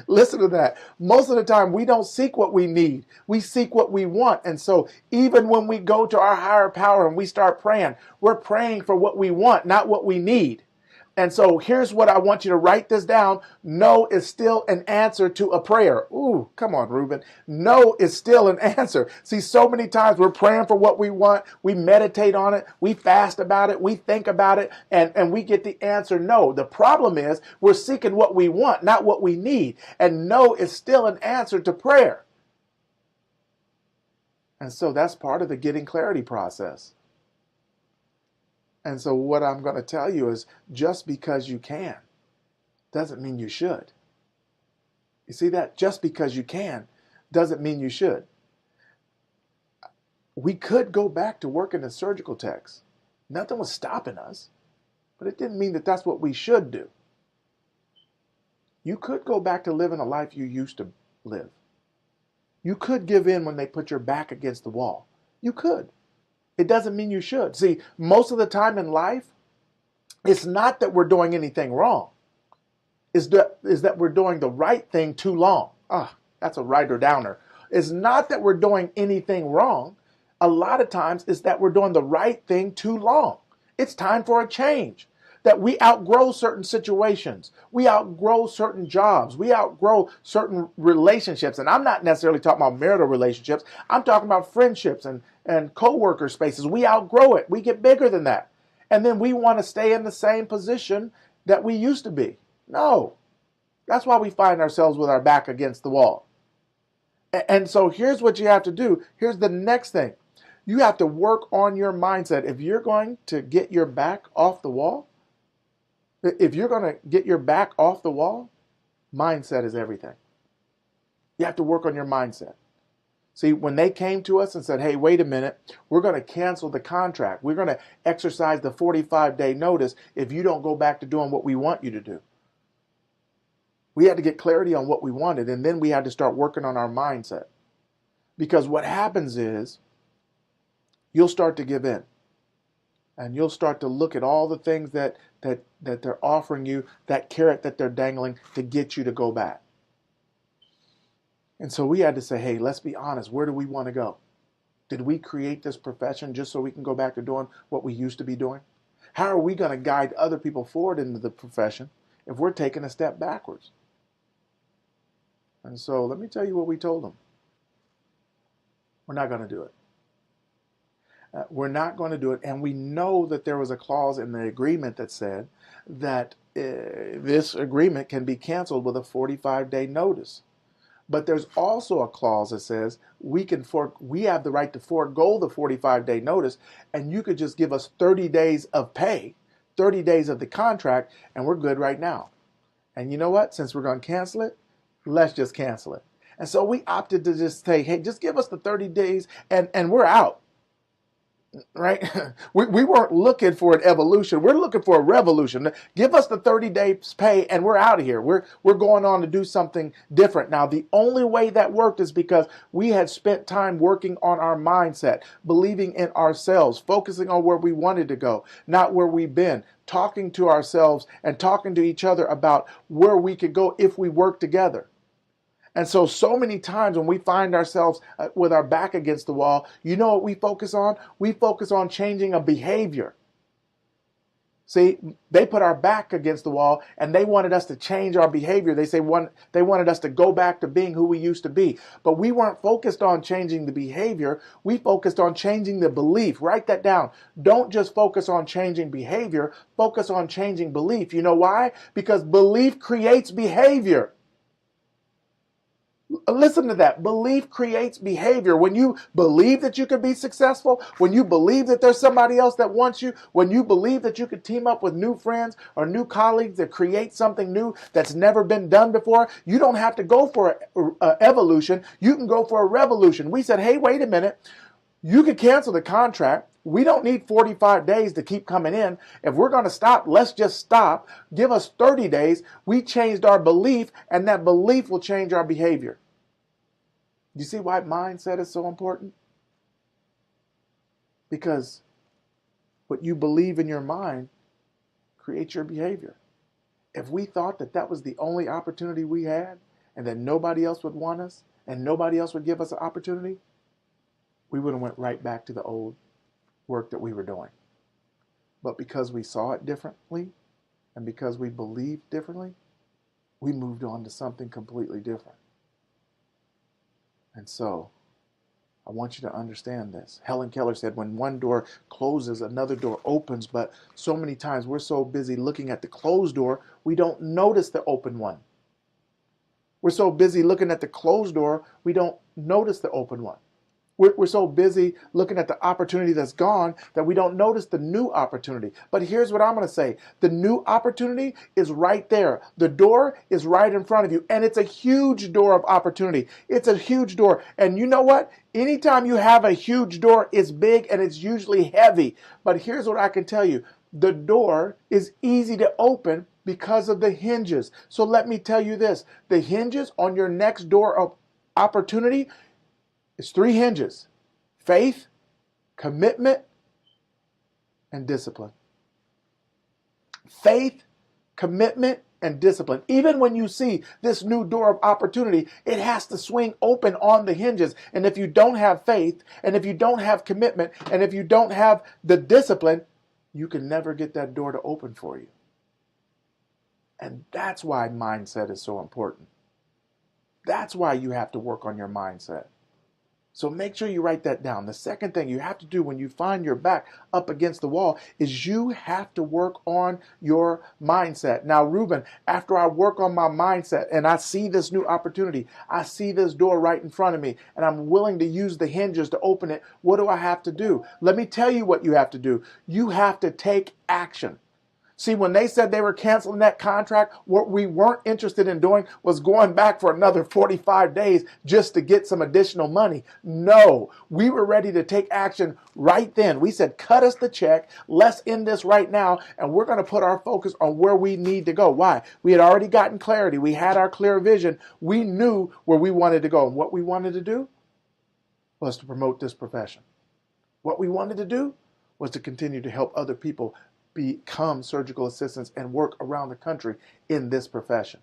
Speaker 20: Listen to that. Most of the time, we don't seek what we need. We seek what we want. And so even when we go to our higher power and we start praying, we're praying for what we want, not what we need. And so here's what I want you to write this down. No is still an answer to a prayer. Ooh, come on, Ruben. No is still an answer. See, so many times we're praying for what we want. We meditate on it. We fast about it. We think about it. And we get the answer no. The problem is we're seeking what we want, not what we need. And no is still an answer to prayer. And so that's part of the getting clarity process. And so what I'm going to tell you is, just because you can doesn't mean you should. You see that? Just because you can doesn't mean you should. We could go back to working as surgical techs. Nothing was stopping us, but it didn't mean that that's what we should do. You could go back to living a life you used to live. You could give in when they put your back against the wall. You could. It doesn't mean you should. See, most of the time in life, it's not that we're doing anything wrong. It's that we're doing the right thing too long. That's a writer downer. It's not that we're doing anything wrong. A lot of times it's that we're doing the right thing too long. It's time for a change. That we outgrow certain situations. We outgrow certain jobs. We outgrow certain relationships. And I'm not necessarily talking about marital relationships. I'm talking about friendships and co-worker spaces. We outgrow it. We get bigger than that. And then we want to stay in the same position that we used to be. No. That's why we find ourselves with our back against the wall. And so here's what you have to do. Here's the next thing. You have to work on your mindset. If you're going to get your back off the wall, mindset is everything. You have to work on your mindset. See, when they came to us and said, hey, wait a minute, we're going to cancel the contract. We're going to exercise the 45-day notice if you don't go back to doing what we want you to do. We had to get clarity on what we wanted, and then we had to start working on our mindset. Because what happens is you'll start to give in. And you'll start to look at all the things that they're offering you, that carrot that they're dangling to get you to go back. And so we had to say, hey, let's be honest. Where do we want to go? Did we create this profession just so we can go back to doing what we used to be doing? How are we going to guide other people forward into the profession if we're taking a step backwards? And so let me tell you what we told them. We're not going to do it. We're not going to do it. And we know that there was a clause in the agreement that said that this agreement can be canceled with a 45-day notice. But there's also a clause that says we have the right to forego the 45-day notice, and you could just give us 30 days of pay, 30 days of the contract, and we're good right now. And you know what? Since we're going to cancel it, let's just cancel it. And so we opted to just say, hey, just give us the 30 days and we're out. Right? We weren't looking for an evolution. We're looking for a revolution. Give us the 30 days pay and we're out of here. We're going on to do something different. Now, the only way that worked is because we had spent time working on our mindset, believing in ourselves, focusing on where we wanted to go, not where we've been, talking to ourselves and talking to each other about where we could go if we work together. And so many times when we find ourselves with our back against the wall, you know what we focus on? We focus on changing a behavior. See, they put our back against the wall and they wanted us to change our behavior. They wanted us to go back to being who we used to be. But we weren't focused on changing the behavior. We focused on changing the belief. Write that down. Don't just focus on changing behavior. Focus on changing belief. You know why? Because belief creates behavior. Listen to that. Belief creates behavior. When you believe that you can be successful, when you believe that there's somebody else that wants you, when you believe that you could team up with new friends or new colleagues that create something new that's never been done before, you don't have to go for an evolution. You can go for a revolution. We said, hey, wait a minute. You could cancel the contract. We don't need 45 days to keep coming in. If we're going to stop, let's just stop. Give us 30 days. We changed our belief, and that belief will change our behavior. You see why mindset is so important? Because what you believe in your mind creates your behavior. If we thought that that was the only opportunity we had and that nobody else would want us and nobody else would give us an opportunity, we would have went right back to the old work that we were doing. But because we saw it differently and because we believed differently, we moved on to something completely different. And so I want you to understand this. Helen Keller said, when one door closes, another door opens. But so many times we're so busy looking at the closed door, we don't notice the open one. We're so busy looking at the closed door, we don't notice the open one. We're so busy looking at the opportunity that's gone that we don't notice the new opportunity. But here's what I'm going to say. The new opportunity is right there. The door is right in front of you. And it's a huge door of opportunity. It's a huge door. And you know what? Anytime you have a huge door, it's big and it's usually heavy. But here's what I can tell you. The door is easy to open because of the hinges. So let me tell you this. The hinges on your next door of opportunity, it's 3 hinges: faith, commitment, and discipline. Faith, commitment, and discipline. Even when you see this new door of opportunity, it has to swing open on the hinges. And if you don't have faith, and if you don't have commitment, and if you don't have the discipline, you can never get that door to open for you. And that's why mindset is so important. That's why you have to work on your mindset. So make sure you write that down. The second thing you have to do when you find your back up against the wall is you have to work on your mindset. Now, Ruben, after I work on my mindset and I see this new opportunity, I see this door right in front of me, and I'm willing to use the hinges to open it, what do I have to do? Let me tell you what you have to do. You have to take action. See, when they said they were canceling that contract, what we weren't interested in doing was going back for another 45 days just to get some additional money. No, we were ready to take action right then. We said, cut us the check. Let's end this right now. And we're going to put our focus on where we need to go. Why? We had already gotten clarity. We had our clear vision. We knew where we wanted to go. And what we wanted to do was to promote this profession. What we wanted to do was to continue to help other people become surgical assistants and work around the country in this profession.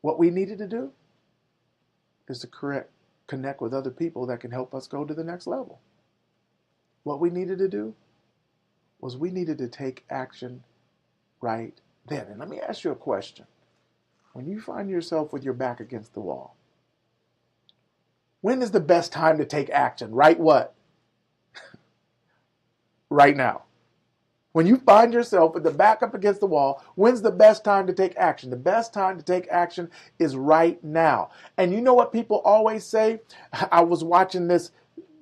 Speaker 20: What we needed to do is to connect with other people that can help us go to the next level. What we needed to do was we needed to take action right then. And let me ask you a question. When you find yourself with your back against the wall, when is the best time to take action? Right what? Right now. When you find yourself with the back up against the wall, when's the best time to take action? The best time to take action is right now. And you know what people always say? I was watching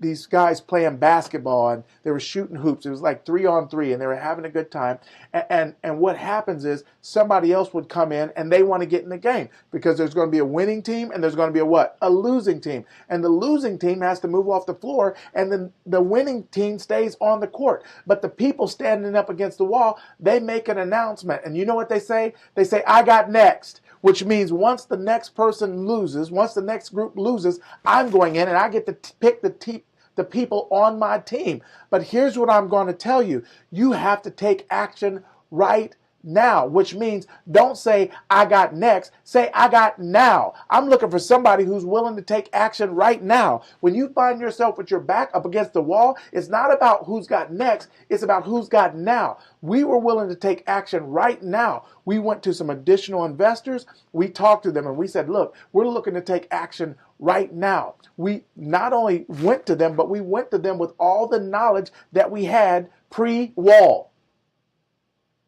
Speaker 20: these guys playing basketball, and they were shooting hoops. It was like 3-on-3, and they were having a good time. And what happens is somebody else would come in, and they want to get in the game because there's going to be a winning team, and there's going to be a what? A losing team. And the losing team has to move off the floor, and then the winning team stays on the court. But the people standing up against the wall, they make an announcement. And you know what they say? They say, I got next. Which means once the next person loses, once the next group loses, I'm going in and I get to pick the people on my team. But here's what I'm going to tell you. You have to take action right now, which means don't say, I got next. Say, I got now. I'm looking for somebody who's willing to take action right now. When you find yourself with your back up against the wall, it's not about who's got next. It's about who's got now. We were willing to take action right now. We went to some additional investors. We talked to them and we said, look, we're looking to take action right now. We not only went to them, but we went to them with all the knowledge that we had pre-wall.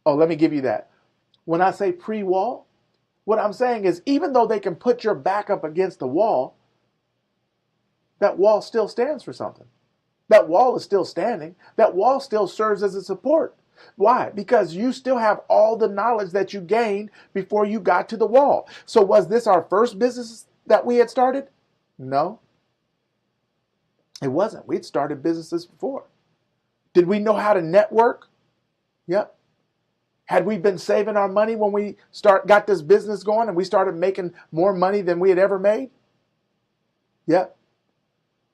Speaker 20: Oh, let me give you that. When I say pre-wall, What I'm saying is, even though they can put your back up against the wall, that wall still stands for something. That wall is still standing. That wall still serves as a support. Why? Because you still have all the knowledge that you gained before you got to the wall. So was this our first business that we had started? No, it wasn't. We'd started businesses before. Did we know how to network? Yep. Had we been saving our money when we got this business going and we started making more money than we had ever made? Yep.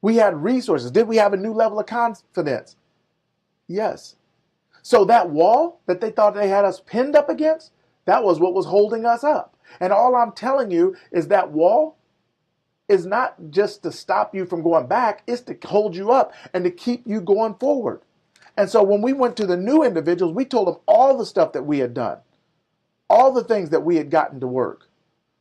Speaker 20: We had resources. Did we have a new level of confidence? Yes. So that wall that they thought they had us pinned up against, that was what was holding us up. And all I'm telling you is that wall is not just to stop you from going back, it's to hold you up and to keep you going forward. And so when we went to the new individuals, we told them all the stuff that we had done, all the things that we had gotten to work.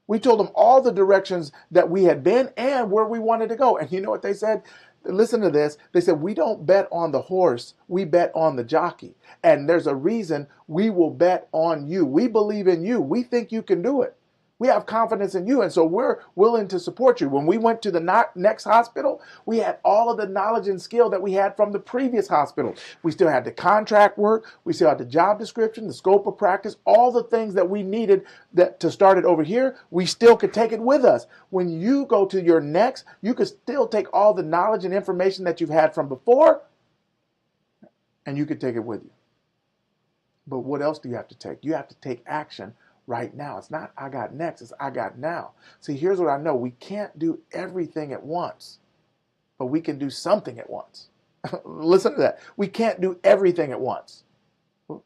Speaker 20: We told them all the directions that we had been and where we wanted to go. And you know what they said? Listen to this. They said, we don't bet on the horse, we bet on the jockey. And there's a reason we will bet on you. We believe in you. We think you can do it. We have confidence in you, and so we're willing to support you. When we went to the next hospital, we had all of the knowledge and skill that we had from the previous hospital. We still had the contract work. We still had the job description, the scope of practice, all the things that we needed to start it over here. We still could take it with us. When you go to your next, you could still take all the knowledge and information that you've had from before, and you could take it with you. But what else do you have to take? You have to take action right now. It's not I got next, it's I got now. See, here's what I know. We can't do everything at once, but we can do something at once. Listen to that. We can't do everything at once.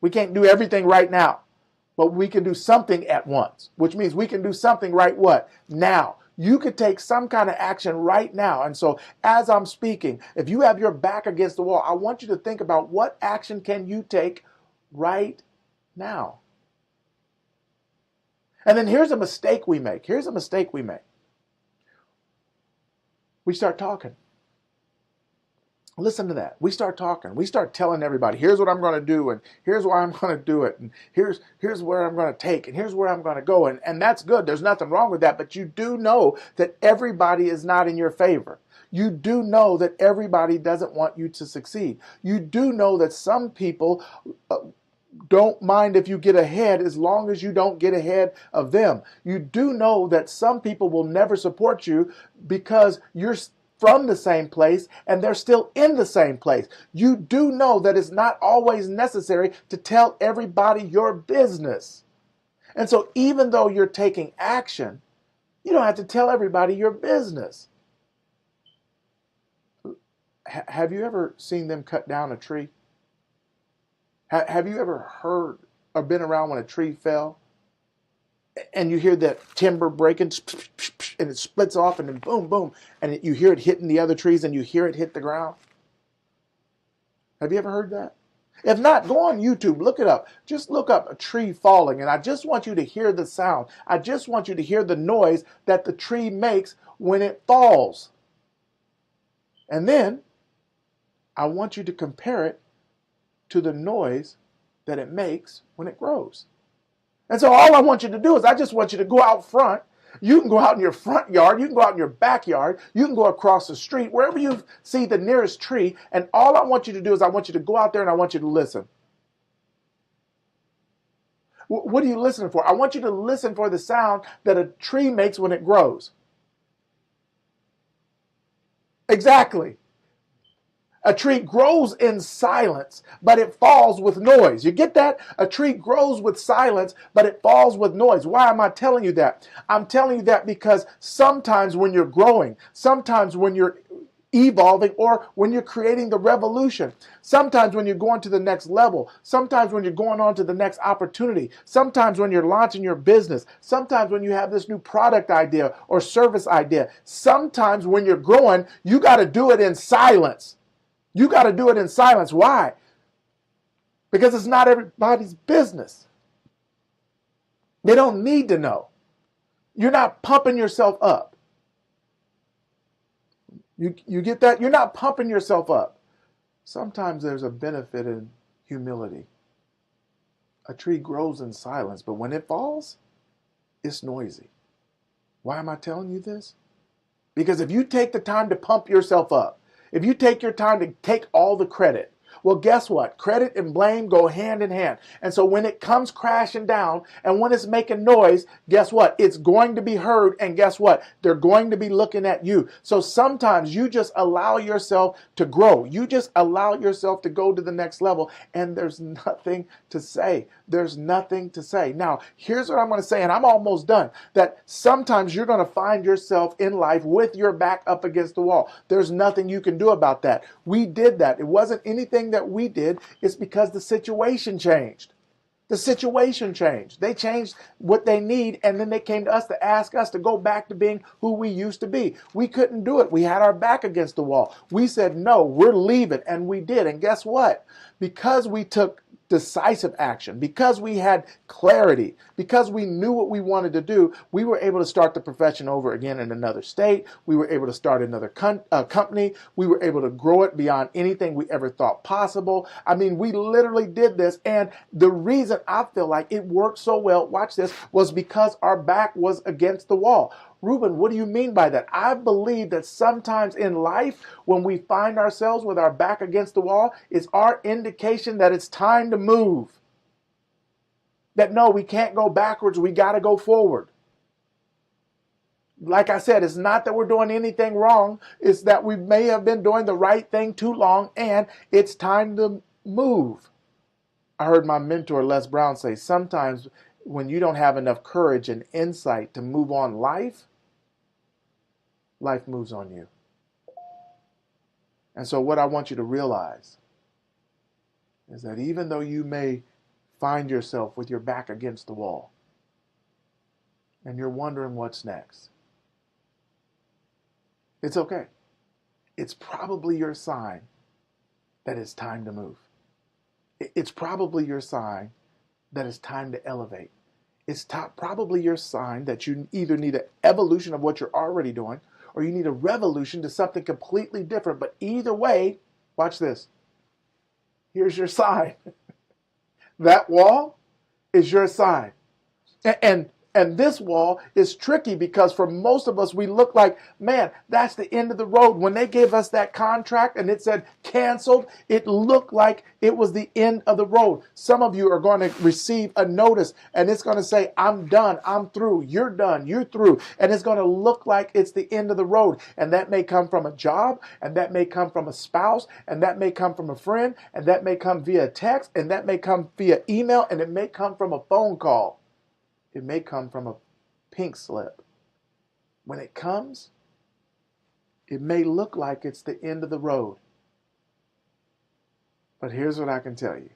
Speaker 20: We can't do everything right now, but we can do something at once, which means we can do something right what? Now. You could take some kind of action right now. And so as I'm speaking, if you have your back against the wall, I want you to think about what action can you take right now. And then here's a mistake we make. Here's a mistake we make. We start talking. Listen to that. We start talking. We start telling everybody, here's what I'm going to do, and here's why I'm going to do it, and here's where I'm going to take, and here's where I'm going to go. And that's good. There's nothing wrong with that. But you do know that everybody is not in your favor. You do know that everybody doesn't want you to succeed. You do know that some people don't mind if you get ahead as long as you don't get ahead of them. You do know that some people will never support you because you're from the same place and they're still in the same place. You do know that it's not always necessary to tell everybody your business. And so even though you're taking action, you don't have to tell everybody your business. Have you ever seen them cut down a tree? Have you ever heard or been around when a tree fell and you hear that timber breaking and it splits off and then boom, boom, and you hear it hitting the other trees and you hear it hit the ground? Have you ever heard that? If not, go on YouTube, look it up. Just look up a tree falling, and I just want you to hear the sound. I just want you to hear the noise that the tree makes when it falls. And then I want you to compare it to the noise that it makes when it grows. And so all I want you to do is I just want you to go out front. You can go out in your front yard. You can go out in your backyard. You can go across the street, wherever you see the nearest tree. And all I want you to do is I want you to go out there and I want you to listen. What are you listening for? I want you to listen for the sound that a tree makes when it grows. Exactly. A tree grows in silence, but it falls with noise. You get that? A tree grows with silence, but it falls with noise. Why am I telling you that? I'm telling you that because sometimes when you're growing, sometimes when you're evolving, or when you're creating the revolution, sometimes when you're going to the next level, sometimes when you're going on to the next opportunity, sometimes when you're launching your business, sometimes when you have this new product idea or service idea, sometimes when you're growing, you got to do it in silence. You got to do it in silence. Why? Because it's not everybody's business. They don't need to know. You're not pumping yourself up. You get that? You're not pumping yourself up. Sometimes there's a benefit in humility. A tree grows in silence, but when it falls, It's noisy. Why am I telling you this? Because if you take the time to pump yourself up, if you take your time to take all the credit, well, guess what? Credit and blame go hand in hand. And so when it comes crashing down and when it's making noise, guess what? It's going to be heard. And guess what? They're going to be looking at you. So sometimes you just allow yourself to grow. You just allow yourself to go to the next level. And there's nothing to say. There's nothing to say. Now, here's what I'm going to say, and I'm almost done. That sometimes you're going to find yourself in life with your back up against the wall. There's nothing you can do about that. We did that. It wasn't anything that we did. It's because the situation changed. The situation changed. They changed what they need, and then they came to us to ask us to go back to being who we used to be. We couldn't do it. We had our back against the wall. We said, no, we're leaving, and we did. And guess what? Because we took decisive action, because we had clarity, because we knew what we wanted to do, we were able to start the profession over again in another state. We were able to start another company. We were able to grow it beyond anything we ever thought possible. I mean, we literally did this. And the reason I feel like it worked so well, watch this, was because our back was against the wall. Ruben, what do you mean by that? I believe that sometimes in life, when we find ourselves with our back against the wall, it's our indication that it's time to move. That no, we can't go backwards, we got to go forward. Like I said, it's not that we're doing anything wrong, it's that we may have been doing the right thing too long and it's time to move. I heard my mentor Les Brown say, sometimes when you don't have enough courage and insight to move on life moves on you. And so what I want you to realize is that even though you may find yourself with your back against the wall and you're wondering what's next, it's okay. It's probably your sign that it's time to move. It's probably your sign that it's time to elevate. It's probably your sign that you either need an evolution of what you're already doing or you need a revolution to something completely different. But either way, watch this. Here's your sign. That wall is your sign. And this wall is tricky because for most of us, we look like, man, that's the end of the road. When they gave us that contract and it said canceled, it looked like it was the end of the road. Some of you are going to receive a notice and it's going to say, I'm done, I'm through, you're done, you're through. And it's going to look like it's the end of the road. And that may come from a job, and that may come from a spouse, and that may come from a friend, and that may come via text, and that may come via email, and it may come from a phone call. It may come from a pink slip. When it comes, it may look like it's the end of the road. But here's what I can tell you.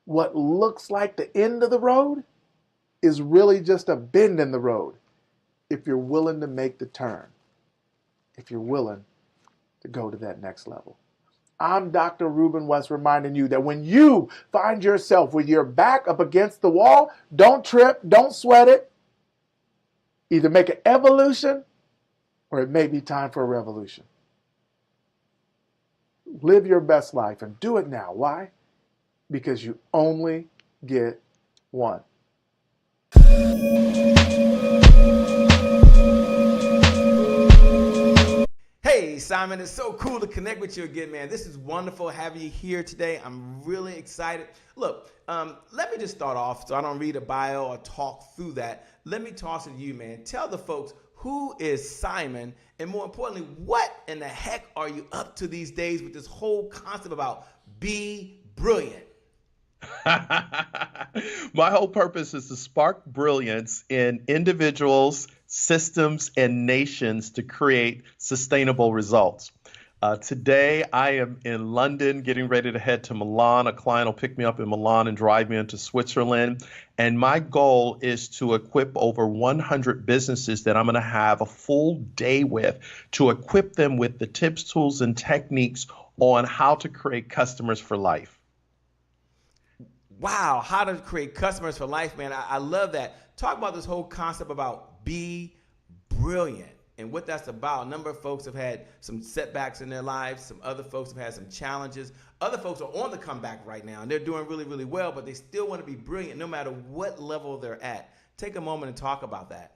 Speaker 20: What looks like the end of the road is really just a bend in the road if you're willing to make the turn, if you're willing to go to that next level. I'm Dr. Ruben West reminding you that when you find yourself with your back up against the wall, don't trip, don't sweat it. Either make an evolution or it may be time for a revolution. Live your best life and do it now. Why? Because you only get one.
Speaker 2: Hey, Simon, it's so cool to connect with you again, man. This is wonderful having you here today. I'm really excited. Look, let me just start off so I don't read a bio or talk through that. Let me toss it to you, man. Tell the folks, who is Simon? And more importantly, what in the heck are you up to these days with this whole concept about be brilliant?
Speaker 21: My whole purpose is to spark brilliance in individuals, systems, and nations to create sustainable results. Today, I am in London getting ready to head to Milan. A client will pick me up in Milan and drive me into Switzerland. And my goal is to equip over 100 businesses that I'm going to have a full day with to equip them with the tips, tools, and techniques on how to create customers for life.
Speaker 2: Wow, how to create customers for life, man. I love that. Talk about this whole concept about be brilliant and what that's about. A number of folks have had some setbacks in their lives. Some other folks have had some challenges. Other folks are on the comeback right now, and they're doing really, really well, but they still want to be brilliant no matter what level they're at. Take a moment and talk about that.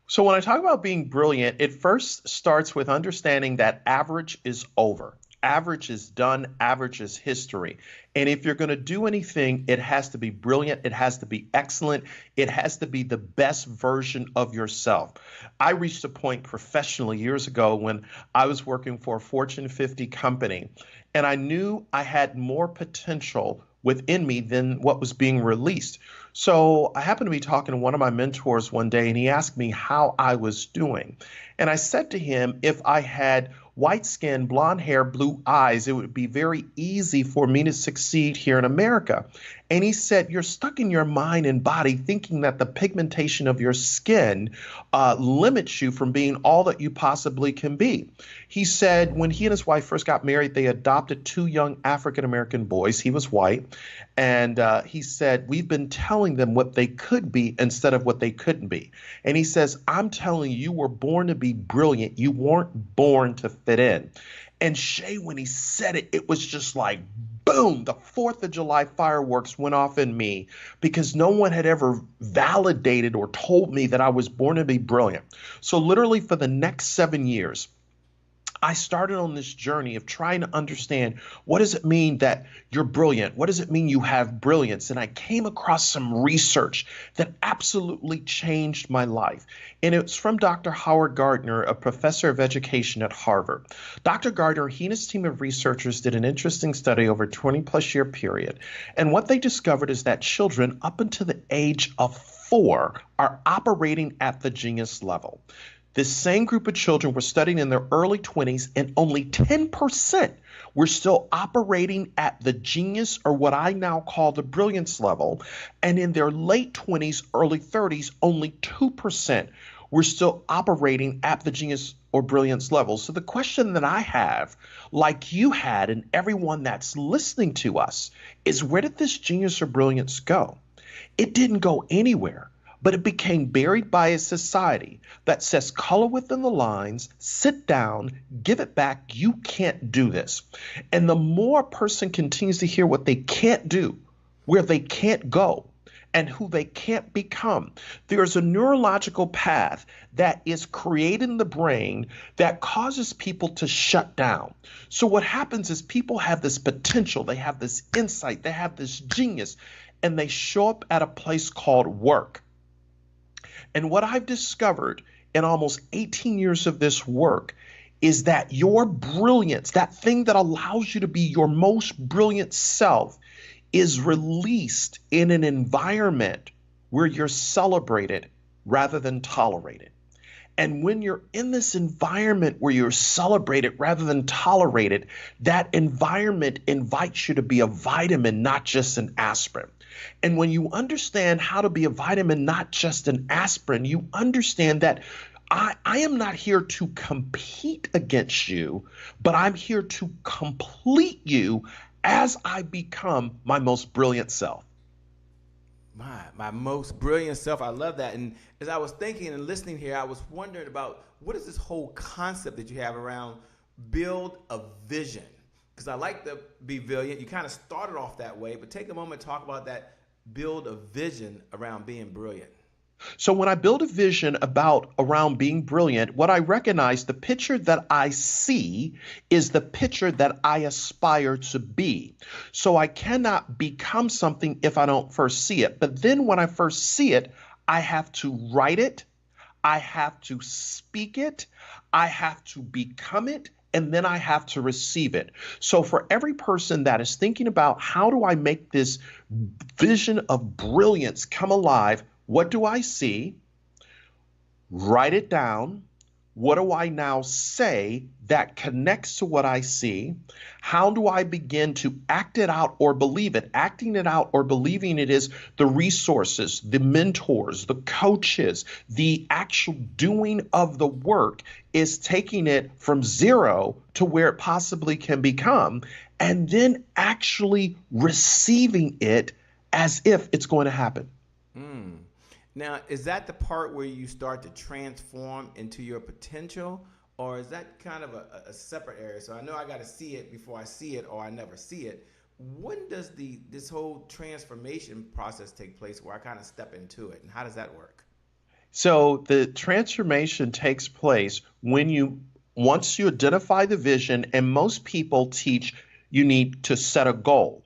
Speaker 21: So when I talk about being brilliant, it first starts with understanding that average is over. Average is done. Average is history. And if you're going to do anything, it has to be brilliant. It has to be excellent. It has to be the best version of yourself. I reached a point professionally years ago when I was working for a Fortune 50 company, and I knew I had more potential within me than what was being released. So I happened to be talking to one of my mentors one day, and he asked me how I was doing. And I said to him, if I had white skin, blonde hair, blue eyes, it would be very easy for me to succeed here in America. And he said, you're stuck in your mind and body thinking that the pigmentation of your skin limits you from being all that you possibly can be. He said when he and his wife first got married, they adopted 2 young African-American boys. He was white. And he said, we've been telling them what they could be instead of what they couldn't be. And he says, I'm telling you, you were born to be brilliant. You weren't born to fit in. And Shay, when he said it, it was just like, boom, the 4th of July fireworks went off in me because no one had ever validated or told me that I was born to be brilliant. So literally for the next 7 years, I started on this journey of trying to understand, what does it mean that you're brilliant? What does it mean you have brilliance? And I came across some research that absolutely changed my life. And it's from Dr. Howard Gardner, a professor of education at Harvard. Dr. Gardner, he and his team of researchers did an interesting study over a 20+ year period. And what they discovered is that children up until the age of 4 are operating at the genius level. This same group of children were studying in their early 20s, and only 10% were still operating at the genius, or what I now call the brilliance level. And in their late 20s, early 30s, only 2% were still operating at the genius or brilliance level. So the question that I have, like you had, and everyone that's listening to us, is where did this genius or brilliance go? It didn't go anywhere. But it became buried by a society that says color within the lines, sit down, give it back, you can't do this. And the more a person continues to hear what they can't do, where they can't go, and who they can't become, there's a neurological path that is created in the brain that causes people to shut down. So what happens is people have this potential, they have this insight, they have this genius, and they show up at a place called work. And what I've discovered in almost 18 years of this work is that your brilliance, that thing that allows you to be your most brilliant self, is released in an environment where you're celebrated rather than tolerated. And when you're in this environment where you're celebrated rather than tolerated, that environment invites you to be a vitamin, not just an aspirin. And when you understand how to be a vitamin, not just an aspirin, you understand that I am not here to compete against you, but I'm here to complete you as I become my most brilliant self.
Speaker 2: My most brilliant self. I love that. And as I was thinking and listening here, I was wondering about what is this whole concept that you have around build a vision? Because I like to be brilliant. You kind of started off that way, but take a moment to talk about that, build a vision around being brilliant.
Speaker 21: So when I build a vision around being brilliant, what I recognize, the picture that I see is the picture that I aspire to be. So I cannot become something if I don't first see it. But then when I first see it, I have to write it, I have to speak it, I have to become it, and then I have to receive it. So for every person that is thinking about how do I make this vision of brilliance come alive, what do I see? Write it down. What do I now say that connects to what I see? How do I begin to act it out or believe it? Acting it out or believing it is the resources, the mentors, the coaches, the actual doing of the work is taking it from 0 to where it possibly can become, and then actually receiving it as if it's going to happen.
Speaker 2: Now, is that the part where you start to transform into your potential, or is that kind of a separate area? So I know I got to see it before I see it, or I never see it. when does this whole transformation process take place where I kind of step into it, and how does that work?
Speaker 21: So the transformation takes place once you identify the vision, and most people teach you need to set a goal.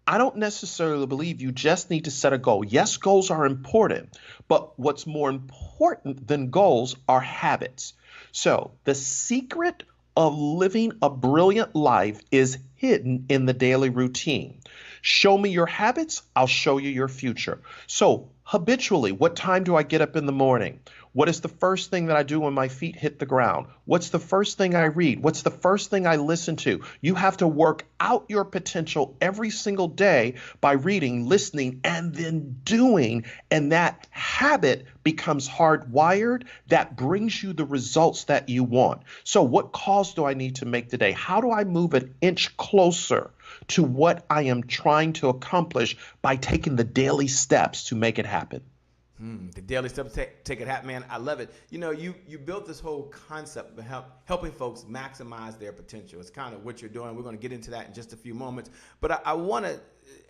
Speaker 21: I don't necessarily believe you just need to set a goal. Yes, goals are important, but what's more important than goals are habits. So the secret of living a brilliant life is hidden in the daily routine. Show me your habits, I'll show you your future. So habitually, what time do I get up in the morning? What is the first thing that I do when my feet hit the ground? What's the first thing I read? What's the first thing I listen to? You have to work out your potential every single day by reading, listening, and then doing. And that habit becomes hardwired. That brings you the results that you want. So what calls do I need to make today? How do I move an inch closer to what I am trying to accomplish by taking the daily steps to make it happen?
Speaker 2: The daily steps take it happen, man. I love it. You know, you built this whole concept of helping folks maximize their potential. It's kind of what you're doing. We're going to get into that in just a few moments. But I want to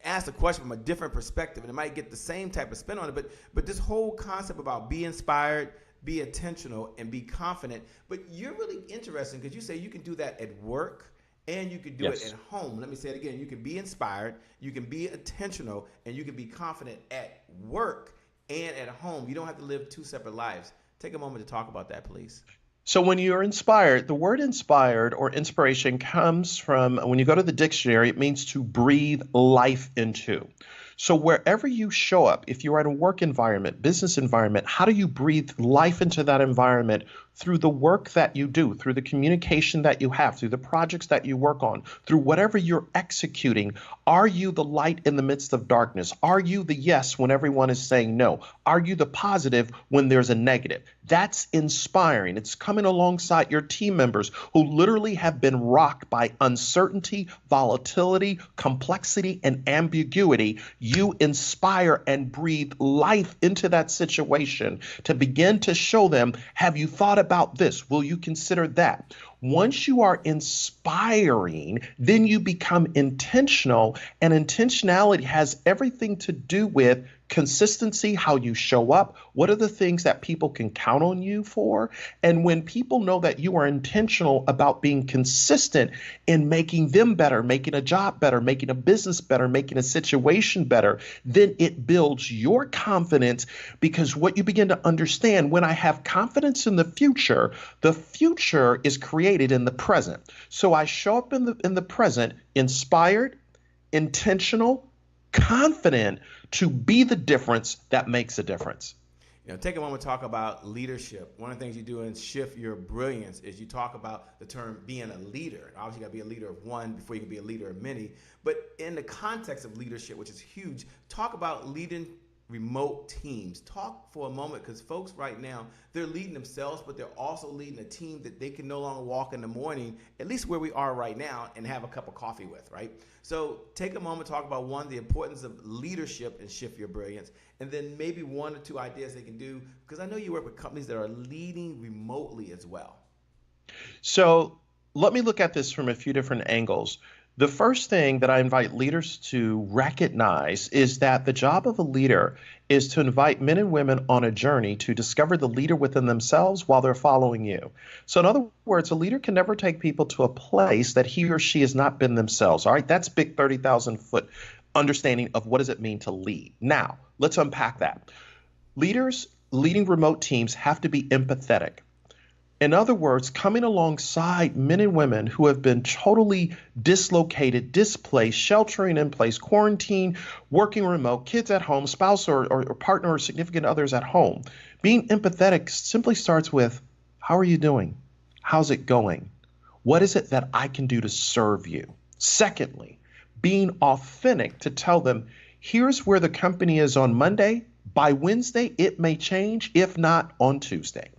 Speaker 2: ask a question from a different perspective, and it might get the same type of spin on it. But this whole concept about be inspired, be intentional, and be confident. But you're really interesting because you say you can do that at work and you can do it at home. Let me say it again. You can be inspired, you can be intentional, and you can be confident at work and at home. You don't have to live two separate lives. Take a moment to talk about that, please.
Speaker 21: So when you're inspired, the word inspired or inspiration comes from, when you go to the dictionary, it means to breathe life into. So wherever you show up, if you're in a work environment, business environment, how do you breathe life into that environment? Through the work that you do, through the communication that you have, through the projects that you work on, through whatever you're executing. Are you the light in the midst of darkness? Are you the yes when everyone is saying no? Are you the positive when there's a negative? That's inspiring. It's coming alongside your team members who literally have been rocked by uncertainty, volatility, complexity, and ambiguity. You inspire and breathe life into that situation to begin to show them, have you thought about this? Will you consider that? Once you are inspiring, then you become intentional, and intentionality has everything to do with consistency, how you show up, what are the things that people can count on you for. And when people know that you are intentional about being consistent in making them better, making a job better, making a business better, making a situation better, then it builds your confidence, because what you begin to understand, when I have confidence in the future is created in the present. So I show up in the present inspired, intentional, confident to be the difference that makes a difference.
Speaker 2: You know, take a moment to talk about leadership. One of the things you do in Shift Your Brilliance is you talk about the term being a leader. Obviously, you got to be a leader of one before you can be a leader of many. But in the context of leadership, which is huge, talk about leading remote teams. Talk for a moment, because folks right now, they're leading themselves, but they're also leading a team that they can no longer walk in the morning, at least where we are right now, and have a cup of coffee with, right? So take a moment to talk about, one, the importance of leadership and Shift Your Brilliance, and then maybe one or two ideas they can do, because I know you work with companies that are leading remotely as well.
Speaker 21: So let me look at this from a few different angles. The first thing that I invite leaders to recognize is that the job of a leader is to invite men and women on a journey to discover the leader within themselves while they're following you. So in other words, a leader can never take people to a place that he or she has not been themselves. All right, that's big 30,000 foot understanding of what does it mean to lead. Now, let's unpack that. Leaders leading remote teams have to be empathetic. In other words, coming alongside men and women who have been totally dislocated, displaced, sheltering in place, quarantined, working remote, kids at home, spouse or partner or significant others at home. Being empathetic simply starts with, how are you doing? How's it going? What is it that I can do to serve you? Secondly, being authentic to tell them, here's where the company is on Monday. By Wednesday, it may change, if not on Tuesday.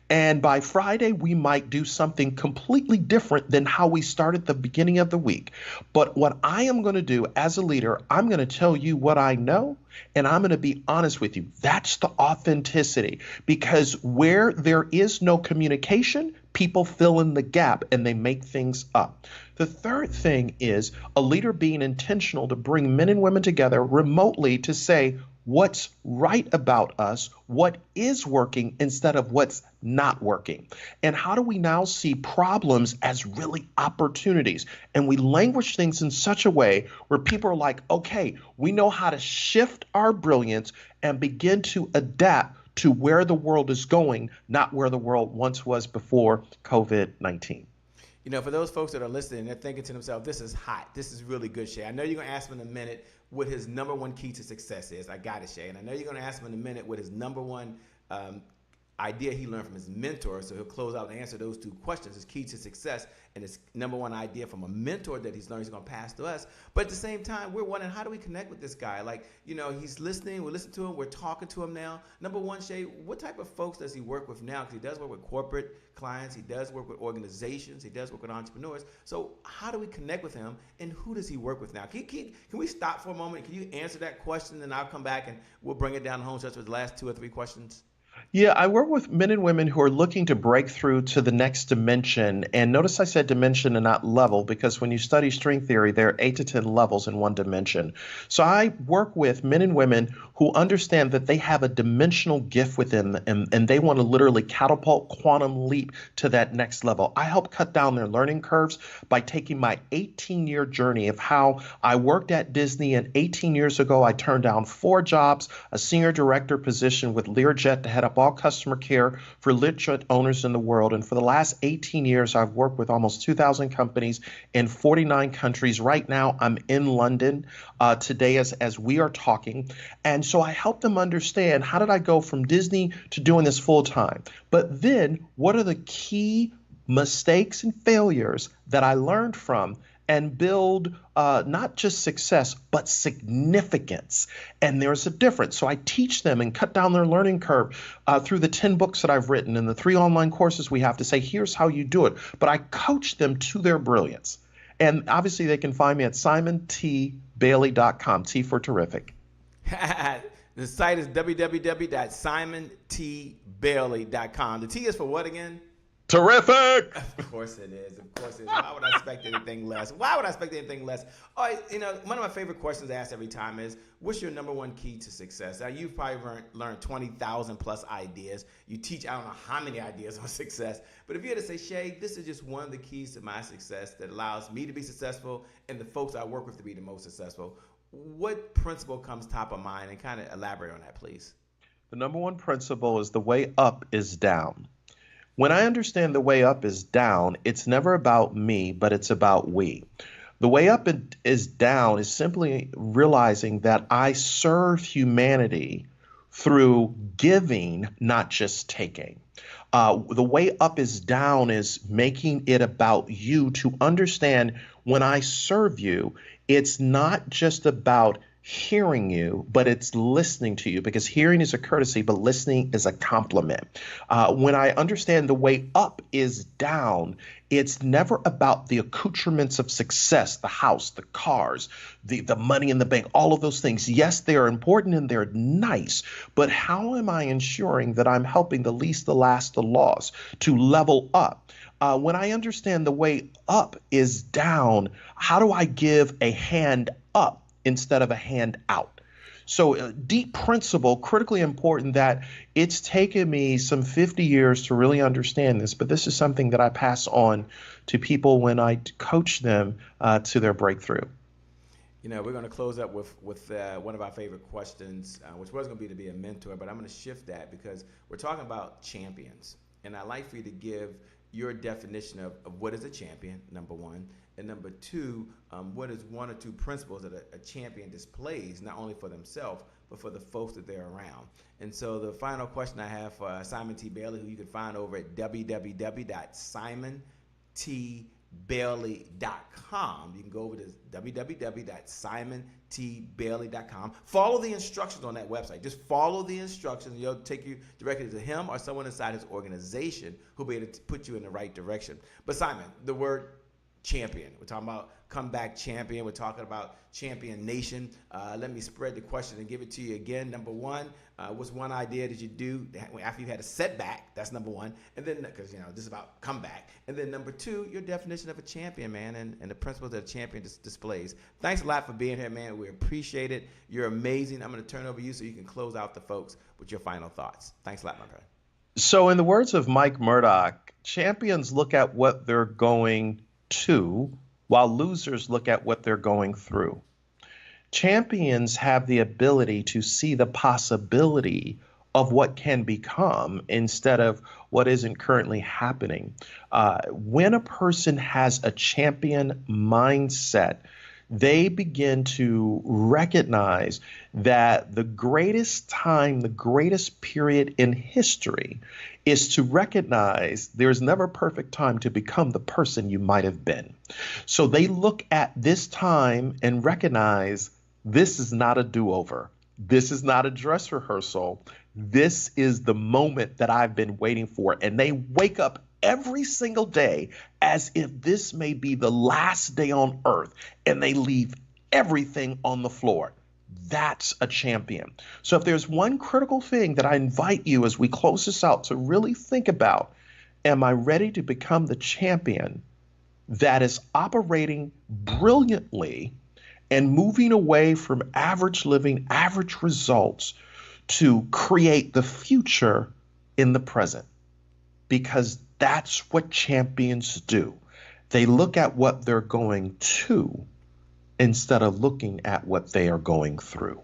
Speaker 21: And by Friday, we might do something completely different than how we started the beginning of the week. But what I am going to do as a leader, I'm going to tell you what I know, and I'm going to be honest with you. That's the authenticity, because where there is no communication, People fill in the gap and they make things up. The third thing is a leader being intentional to bring men and women together remotely to say what's right about us, what is working instead of what's not working. And how do we now see problems as really opportunities? And we language things in such a way where people are like, okay, we know how to shift our brilliance and begin to adapt to where the world is going, not where the world once was before COVID-19.
Speaker 2: You know, for those folks that are listening, they're thinking to themselves, this is hot. This is really good, Shay. I know you're going to ask him in a minute what his number one key to success is. I got it, Shay. And I know you're going to ask him in a minute what his number one idea he learned from his mentor. So he'll close out and answer those two questions, his key to success and his number one idea from a mentor that he's learned he's going to pass to us. But at the same time, we're wondering, how do we connect with this guy? Like, you know, he's listening, we listen to him, we're talking to him now. Number one, Shay, what type of folks does he work with now? Because he does work with corporate clients, he does work with organizations, he does work with entrepreneurs. So how do we connect with him, and who does he work with now? Can we stop for a moment? Can you answer that question, and I'll come back and we'll bring it down home stretch with the last 2 or 3 questions?
Speaker 21: Yeah, I work with men and women who are looking to break through to the next dimension. And notice I said dimension and not level, because when you study string theory, there are 8 to 10 levels in one dimension. So I work with men and women who understand that they have a dimensional gift within them, and they want to literally catapult, quantum leap to that next level. I help cut down their learning curves by taking my 18-year journey of how I worked at Disney, and 18 years ago, I turned down 4 jobs, a senior director position with Learjet to head up all customer care for Learjet owners in the world. And for the last 18 years, I've worked with almost 2,000 companies in 49 countries. Right now, I'm in London today as we are talking. And so I help them understand, how did I go from Disney to doing this full time? But then what are the key mistakes and failures that I learned from, and build not just success, but significance. And there's a difference. So I teach them and cut down their learning curve through the 10 books that I've written and the 3 online courses we have to say, here's how you do it. But I coach them to their brilliance. And obviously they can find me at simontbailey.com, T for terrific.
Speaker 2: The site is www.simontbailey.com. The T is for what again?
Speaker 21: Terrific.
Speaker 2: Of course it is. Of course it is. Why would I expect anything less? Why would I expect anything less? All right, you know, one of my favorite questions asked every time is, what's your number one key to success? Now, you've probably learned 20,000 plus ideas. You teach, I don't know how many ideas on success. But if you had to say, Shay, this is just one of the keys to my success that allows me to be successful and the folks I work with to be the most successful, what principle comes top of mind? And kind of elaborate on that, please.
Speaker 21: The number one principle is the way up is down. When I understand the way up is down, it's never about me, but it's about we. The way up is down is simply realizing that I serve humanity through giving, not just taking. The way up is down is making it about you to understand when I serve you, it's not just about hearing you, but it's listening to you, because hearing is a courtesy, but listening is a compliment. When I understand the way up is down, it's never about the accoutrements of success, the house, the cars, the money in the bank, all of those things. Yes, they are important and they're nice, but how am I ensuring that I'm helping the least, the last, the lost to level up? When I understand the way up is down, how do I give a hand up instead of a hand out? So deep principle, critically important, that it's taken me some 50 years to really understand this, but this is something that I pass on to people when I coach them to their breakthrough.
Speaker 2: You know, we're going to close up with one of our favorite questions, which was going to be a mentor, but I'm going to shift that because we're talking about champions. And I'd like for you to give your definition of what is a champion, number one. And number two, what is 1 or 2 principles that a champion displays, not only for themselves, but for the folks that they're around. And so the final question I have for Simon T. Bailey, who you can find over at www.simontbailey.com. You can go over to www.simontbailey.com. Follow the instructions on that website. Just follow the instructions. It'll take you directly to him or someone inside his organization who'll be able to put you in the right direction. But Simon, the word champion. We're talking about comeback champion. We're talking about champion nation. Let me spread the question and give it to you again. Number one, what's one idea that you do after you had a setback? That's number one. And then, because, this is about comeback. And then number two, your definition of a champion, man, and the principles that a champion displays. Thanks a lot for being here, man. We appreciate it. You're amazing. I'm going to turn over to you so you can close out the folks with your final thoughts. Thanks a lot, my friend.
Speaker 21: So in the words of Mike Murdoch, champions look at what they're going to, while losers look at what they're going through. Champions have the ability to see the possibility of what can become instead of what isn't currently happening. When a person has a champion mindset, they begin to recognize that the greatest time, the greatest period in history is to recognize there's never a perfect time to become the person you might have been. So they look at this time and recognize this is not a do-over. This is not a dress rehearsal. This is the moment that I've been waiting for. And they wake up every single day as if this may be the last day on earth, and they leave everything on the floor. That's a champion. So if there's one critical thing that I invite you as we close this out to really think about, am I ready to become the champion that is operating brilliantly and moving away from average living, average results to create the future in the present? Because that's what champions do. They look at what they're going to instead of looking at what they are going through.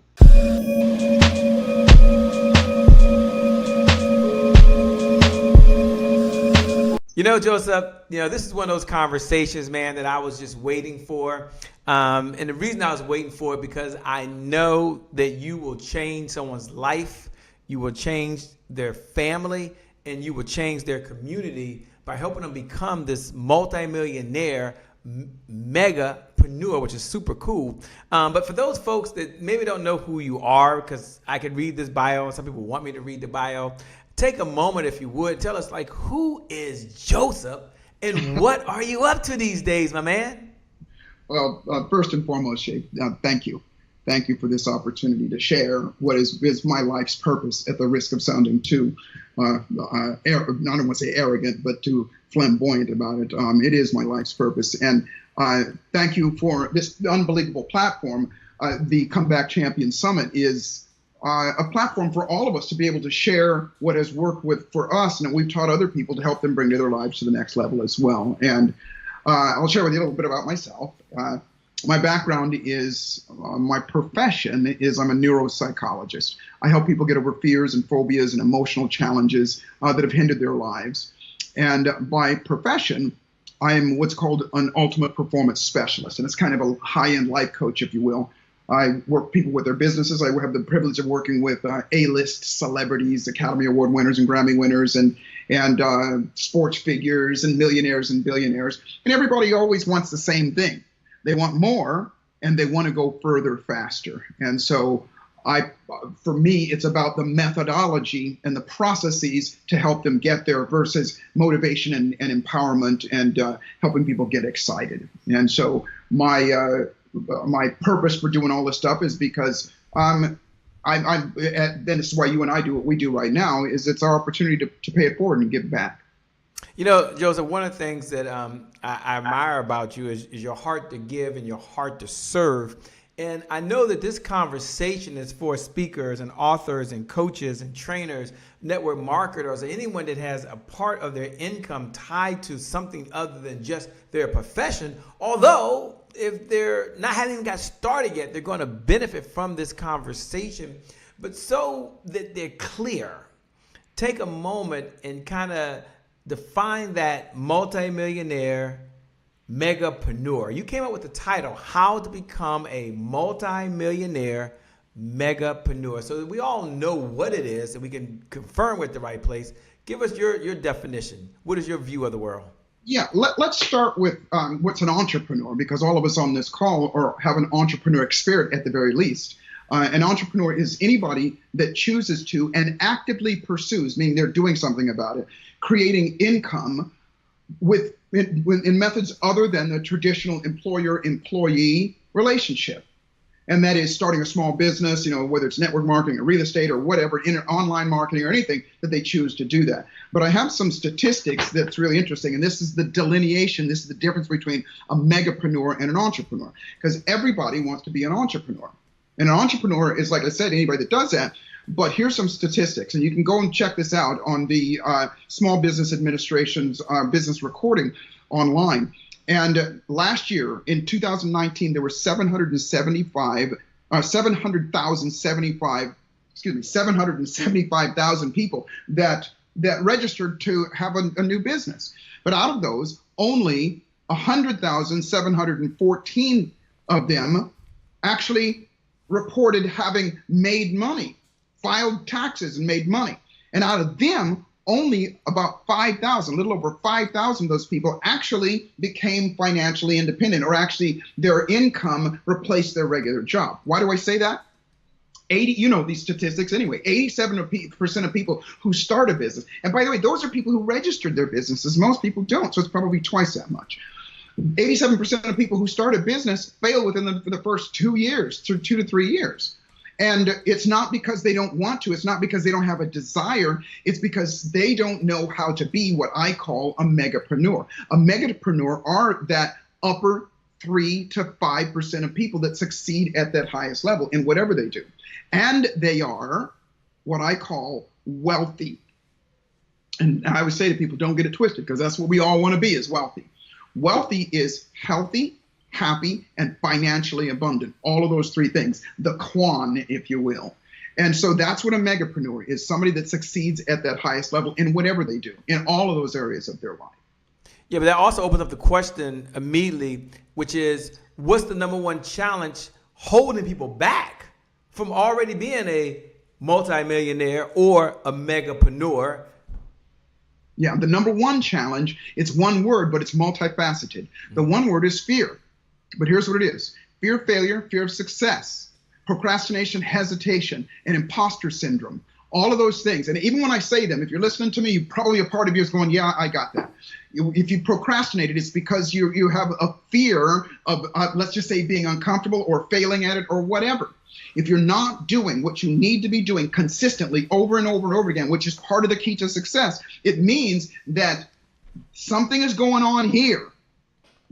Speaker 2: Joseph, this is one of those conversations, man, that I was just waiting for. And the reason I was waiting for it because I know that you will change someone's life, you will change their family, and you will change their community by helping them become this multimillionaire megapreneur, which is super cool. But for those folks that maybe don't know who you are, because I could read this bio, and some people want me to read the bio, take a moment, if you would. Tell us, who is Joseph, and what are you up to these days, my man?
Speaker 8: Well, first and foremost, Shay, thank you. Thank you for this opportunity to share what is my life's purpose, at the risk of sounding too, I don't want to say arrogant, but too flamboyant about it. It is my life's purpose. And thank you for this unbelievable platform. The Comeback Champion Summit is a platform for all of us to be able to share what has worked for us, and we've taught other people to help them bring their lives to the next level as well. And I'll share with you a little bit about myself. My background is, my profession is I'm a neuropsychologist. I help people get over fears and phobias and emotional challenges that have hindered their lives. And by profession, I'm what's called an ultimate performance specialist. And it's kind of a high-end life coach, if you will. I work people with their businesses. I have the privilege of working with A-list celebrities, Academy Award winners and Grammy winners, and sports figures and millionaires and billionaires. And everybody always wants the same thing. They want more, and they want to go further faster. And so for me, it's about the methodology and the processes to help them get there versus motivation and empowerment and helping people get excited. And so my purpose for doing all this stuff is because then this is why you and I do what we do right now, is it's our opportunity to pay it forward and give back.
Speaker 2: Joseph, one of the things that I admire about you is your heart to give and your heart to serve. And I know that this conversation is for speakers and authors and coaches and trainers, network marketers, or anyone that has a part of their income tied to something other than just their profession. Although, if they're haven't even got started yet, they're going to benefit from this conversation. But so that they're clear, take a moment and kind of define that multimillionaire megapreneur. You came up with the title, How to Become a Multimillionaire Megapreneur. So that we all know what it is and we can confirm we're at the right place. Give us your definition. What is your view of the world?
Speaker 8: Yeah, let's start with what's an entrepreneur, because all of us on this call have an entrepreneur spirit at the very least. An entrepreneur is anybody that chooses to and actively pursues, meaning they're doing something about it, creating income in methods other than the traditional employer-employee relationship. And that is starting a small business, whether it's network marketing or real estate or whatever, online marketing or anything that they choose to do that. But I have some statistics that's really interesting. And this is the delineation. This is the difference between a megapreneur and an entrepreneur. Because everybody wants to be an entrepreneur. And an entrepreneur is, like I said, anybody that does that. But here's some statistics. And you can go and check this out on the Small Business Administration's business recording online. And last year, in 2019, there were 775,000 people that registered to have a new business. But out of those, only 100,714 of them actually reported having made money, filed taxes and made money. And out of them, only about 5,000, a little over 5,000 of those people actually became financially independent, or actually their income replaced their regular job. Why do I say that? These statistics anyway, 87% of people who start a business, and by the way, those are people who registered their businesses. Most people don't, so it's probably twice that much. 87% of people who start a business fail within the first 2 years, through 2 to 3 years. And it's not because they don't want to. It's not because they don't have a desire. It's because they don't know how to be what I call a megapreneur. A megapreneur are that upper 3 to 5% of people that succeed at that highest level in whatever they do. And they are what I call wealthy. And I always say to people, don't get it twisted, because that's what we all want to be, is wealthy. Wealthy is healthy, happy, and financially abundant. All of those three things, the Quan, if you will. And so that's what a megapreneur is, somebody that succeeds at that highest level in whatever they do, in all of those areas of their life.
Speaker 2: Yeah, but that also opens up the question immediately, which is, what's the number one challenge holding people back from already being a multimillionaire or a megapreneur?
Speaker 8: Yeah, the number one challenge, it's one word, but it's multifaceted. The one word is fear. But here's what it is. Fear of failure, fear of success, procrastination, hesitation, and imposter syndrome. All of those things. And even when I say them, if you're listening to me, probably a part of you is going, yeah, I got that. If you procrastinated, it's because you have a fear of, let's just say, being uncomfortable or failing at it or whatever. If you're not doing what you need to be doing consistently over and over and over again, which is part of the key to success, it means that something is going on here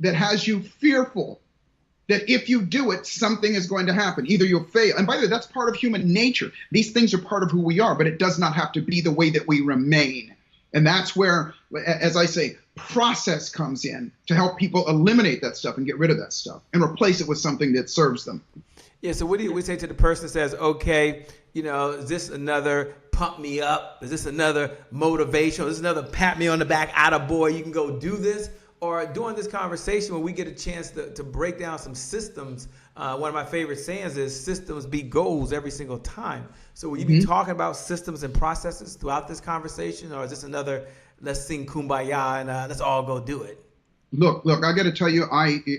Speaker 8: that has you fearful that if you do it, something is going to happen. Either you'll fail. And by the way, that's part of human nature. These things are part of who we are, but it does not have to be the way that we remain. And that's where, as I say, process comes in to help people eliminate that stuff and get rid of that stuff and replace it with something that serves them.
Speaker 2: Yeah, so what do we say to the person that says, okay, is this another pump me up? Is this another motivation? Is this another pat me on the back, attaboy, you can go do this? Or during this conversation, when we get a chance to break down some systems, one of my favorite sayings is systems beat goals every single time. So will you be talking about systems and processes throughout this conversation? Or is this another, let's sing Kumbaya and let's all go do it?
Speaker 8: Look, I got to tell you,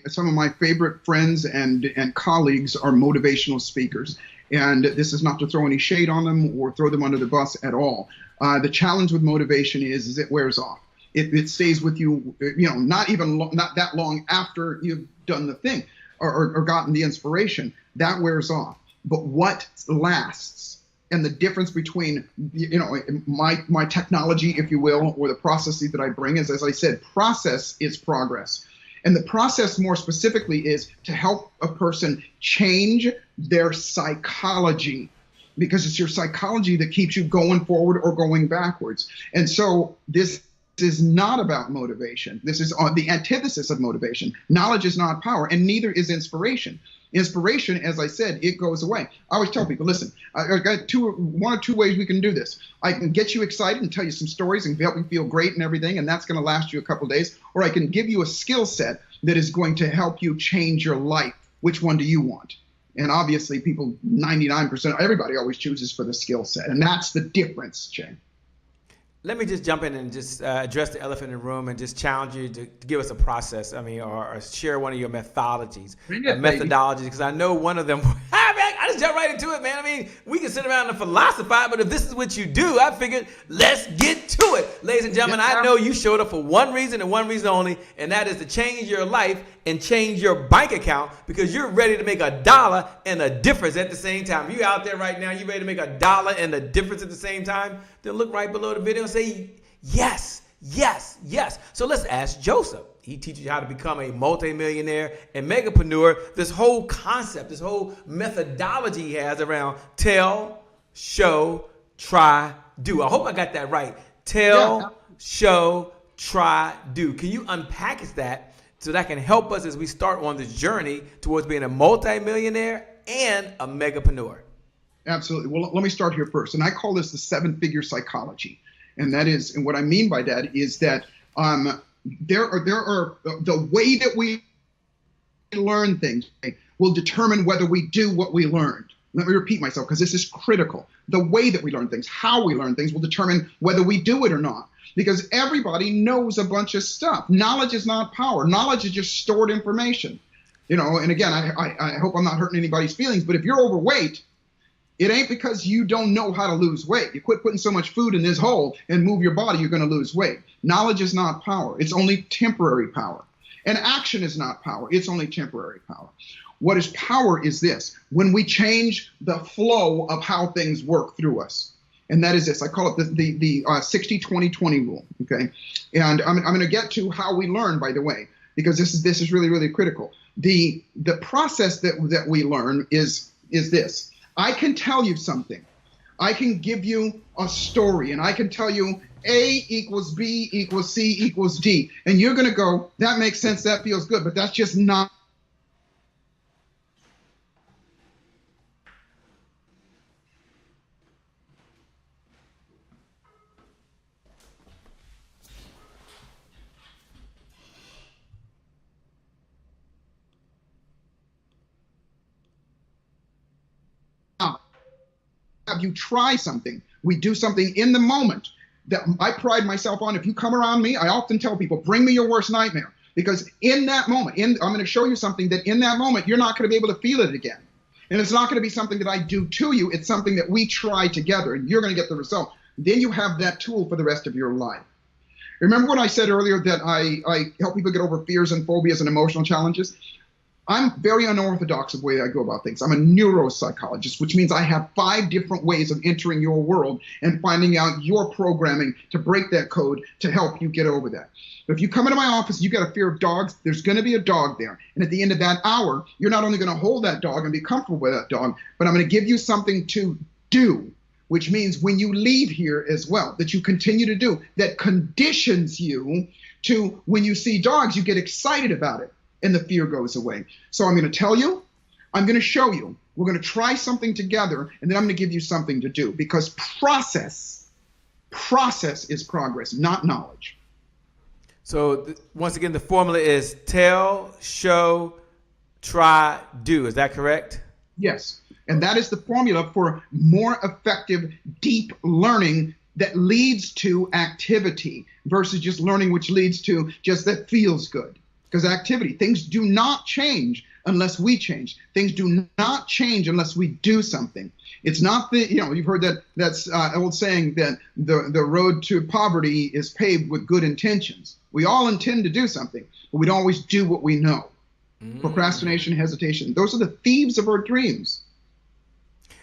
Speaker 8: some of my favorite friends and colleagues are motivational speakers. And this is not to throw any shade on them or throw them under the bus at all. The challenge with motivation is it wears off. It stays with you, not that long after you've done the thing or gotten the inspiration. That wears off. But what lasts, and the difference between my technology, if you will, or the processes that I bring is, as I said, process is progress. And the process more specifically is to help a person change their psychology, because it's your psychology that keeps you going forward or going backwards. And so this is not about motivation. This is on the antithesis of motivation. Knowledge is not power, and neither is inspiration. Inspiration, as I said, it goes away. I always tell people, listen, I got one or two ways we can do this. I can get you excited and tell you some stories and help you feel great and everything, and that's going to last you a couple of days. Or I can give you a skill set that is going to help you change your life. Which one do you want? And obviously, people, 99%, everybody always chooses for the skill set. And that's the difference, Jay.
Speaker 2: Let me just jump in and just address the elephant in the room and just challenge you to give us a process. or share one of your methodologies, because I know one of them. I just let's jump right into it, man. I mean, we can sit around and philosophize, but if this is what you do, I figured let's get to it. Ladies and gentlemen, I know you showed up for one reason and one reason only, and that is to change your life and change your bank account because you're ready to make $1 and a difference at the same time. If you're out there right now, you ready to make $1 and a difference at the same time, then look right below the video and say, yes, yes, yes. So let's ask Joseph. He teaches you how to become a multimillionaire and megapreneur. This whole concept, this whole methodology he has around tell, show, try, do. I hope I got that right. Tell, show, try, do. Can you unpackage that so that can help us as we start on this journey towards being a multimillionaire and a megapreneur?
Speaker 8: Absolutely. Well, let me start here first. And I call this the 7-figure psychology. And that is, and what I mean by that is that there are the way that we learn things will determine whether we do what we learned. Let me repeat myself because this is critical. The way that we learn things, how we learn things will determine whether we do it or not. Because everybody knows a bunch of stuff. Knowledge is not power. Knowledge is just stored information. You know, and again, I hope I'm not hurting anybody's feelings, but if you're overweight, it ain't because you don't know how to lose weight. You quit putting so much food in this hole and move your body, you're going to lose weight. Knowledge is not power. It's only temporary power. And action is not power. It's only temporary power. What is power is this. When we change the flow of how things work through us. And that is this. I call it the 60-20-20 rule. Okay. And I'm going to get to how we learn, by the way, because this is really, really critical. The process that we learn is this. I can tell you something. I can give you a story, and I can tell you A equals B equals C equals D. And you're going to go, that makes sense, that feels good, but that's just not. Have you try something. We do something in the moment that I pride myself on. If you come around me, I often tell people, bring me your worst nightmare. Because in that moment, I'm going to show you something that in that moment, you're not going to be able to feel it again. And it's not going to be something that I do to you. It's something that we try together, and you're going to get the result. Then you have that tool for the rest of your life. Remember when I said earlier that I help people get over fears and phobias and emotional challenges? I'm very unorthodox of the way I go about things. I'm a neuropsychologist, which means I have 5 different ways of entering your world and finding out your programming to break that code to help you get over that. But if you come into my office, you got a fear of dogs, there's going to be a dog there. And at the end of that hour, you're not only going to hold that dog and be comfortable with that dog, but I'm going to give you something to do, which means when you leave here as well, that you continue to do, that conditions you to, when you see dogs, you get excited about it. And the fear goes away. So I'm going to tell you, I'm going to show you, we're going to try something together, and then I'm going to give you something to do, because process is progress, not knowledge.
Speaker 2: So once again, the formula is tell, show, try, do. Is that correct?
Speaker 8: Yes. And that is the formula for more effective, deep learning that leads to activity versus just learning which leads to just that feels good. Because activity, things do not change unless we change. Things do not change unless we do something. It's not the, you've heard that's old saying that the road to poverty is paved with good intentions. We all intend to do something, but we don't always do what we know. Procrastination, hesitation, those are the thieves of our dreams.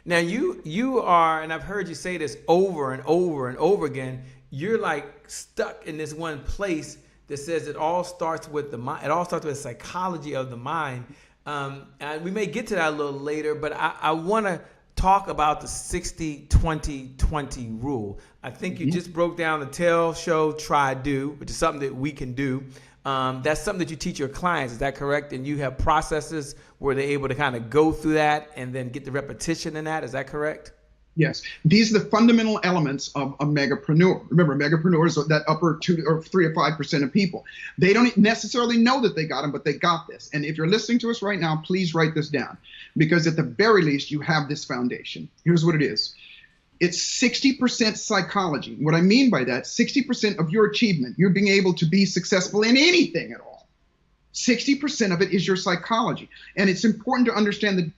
Speaker 2: Now you are, and I've heard you say this over and over and over again, you're like stuck in this one place that says it all starts with the mind. It all starts with the psychology of the mind. And we may get to that a little later, but I want to talk about the 60-20-20 rule. I think you just broke down the tell, show, try, do, which is something that we can do. That's something that you teach your clients. Is that correct? And you have processes where they're able to kind of go through that and then get the repetition in that. Is that correct?
Speaker 8: Yes, these are the fundamental elements of a megapreneur. Remember, megapreneurs are that upper 2 or 3 or 5% of people. They don't necessarily know that they got them, but they got this. And if you're listening to us right now, please write this down, because at the very least, you have this foundation. Here's what it is. It's 60% psychology. What I mean by that, 60% of your achievement, you're being able to be successful in anything at all. 60% of it is your psychology. And it's important to understand the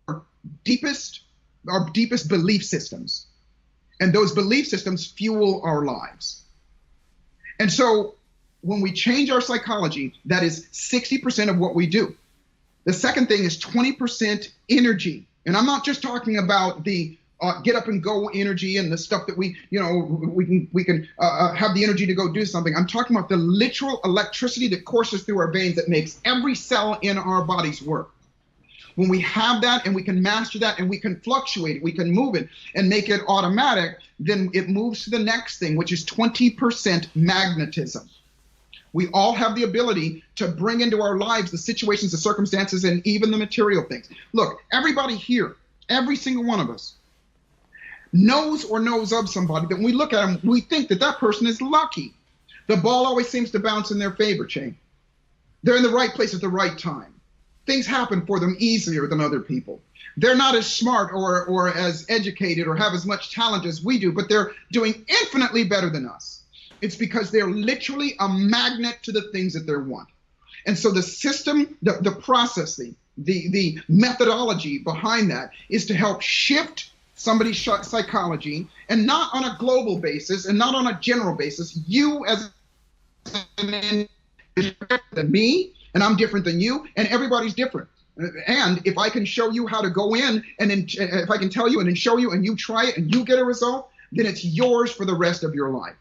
Speaker 8: our deepest belief systems. And those belief systems fuel our lives. And so when we change our psychology, that is 60% of what we do. The second thing is 20% energy. And I'm not just talking about the get up and go energy and the stuff that we can have the energy to go do something. I'm talking about the literal electricity that courses through our veins that makes every cell in our bodies work. When we have that and we can master that and we can fluctuate it, we can move it and make it automatic, then it moves to the next thing, which is 20% magnetism. We all have the ability to bring into our lives the situations, the circumstances, and even the material things. Look, everybody here, every single one of us, knows or knows of somebody that when we look at them, we think that that person is lucky. The ball always seems to bounce in their favor, Shane. They're in the right place at the right time. Things happen for them easier than other people. They're not as smart or as educated or have as much talent as we do, but they're doing infinitely better than us. It's because they're literally a magnet to the things that they want. And so the system, the processing, the methodology behind that is to help shift somebody's psychology, and not on a global basis and not on a general basis. You as an different than me, and I'm different than you, and everybody's different. And if I can show you how to go in, and if I can tell you and then show you, and you try it and you get a result, then it's yours for the rest of your life.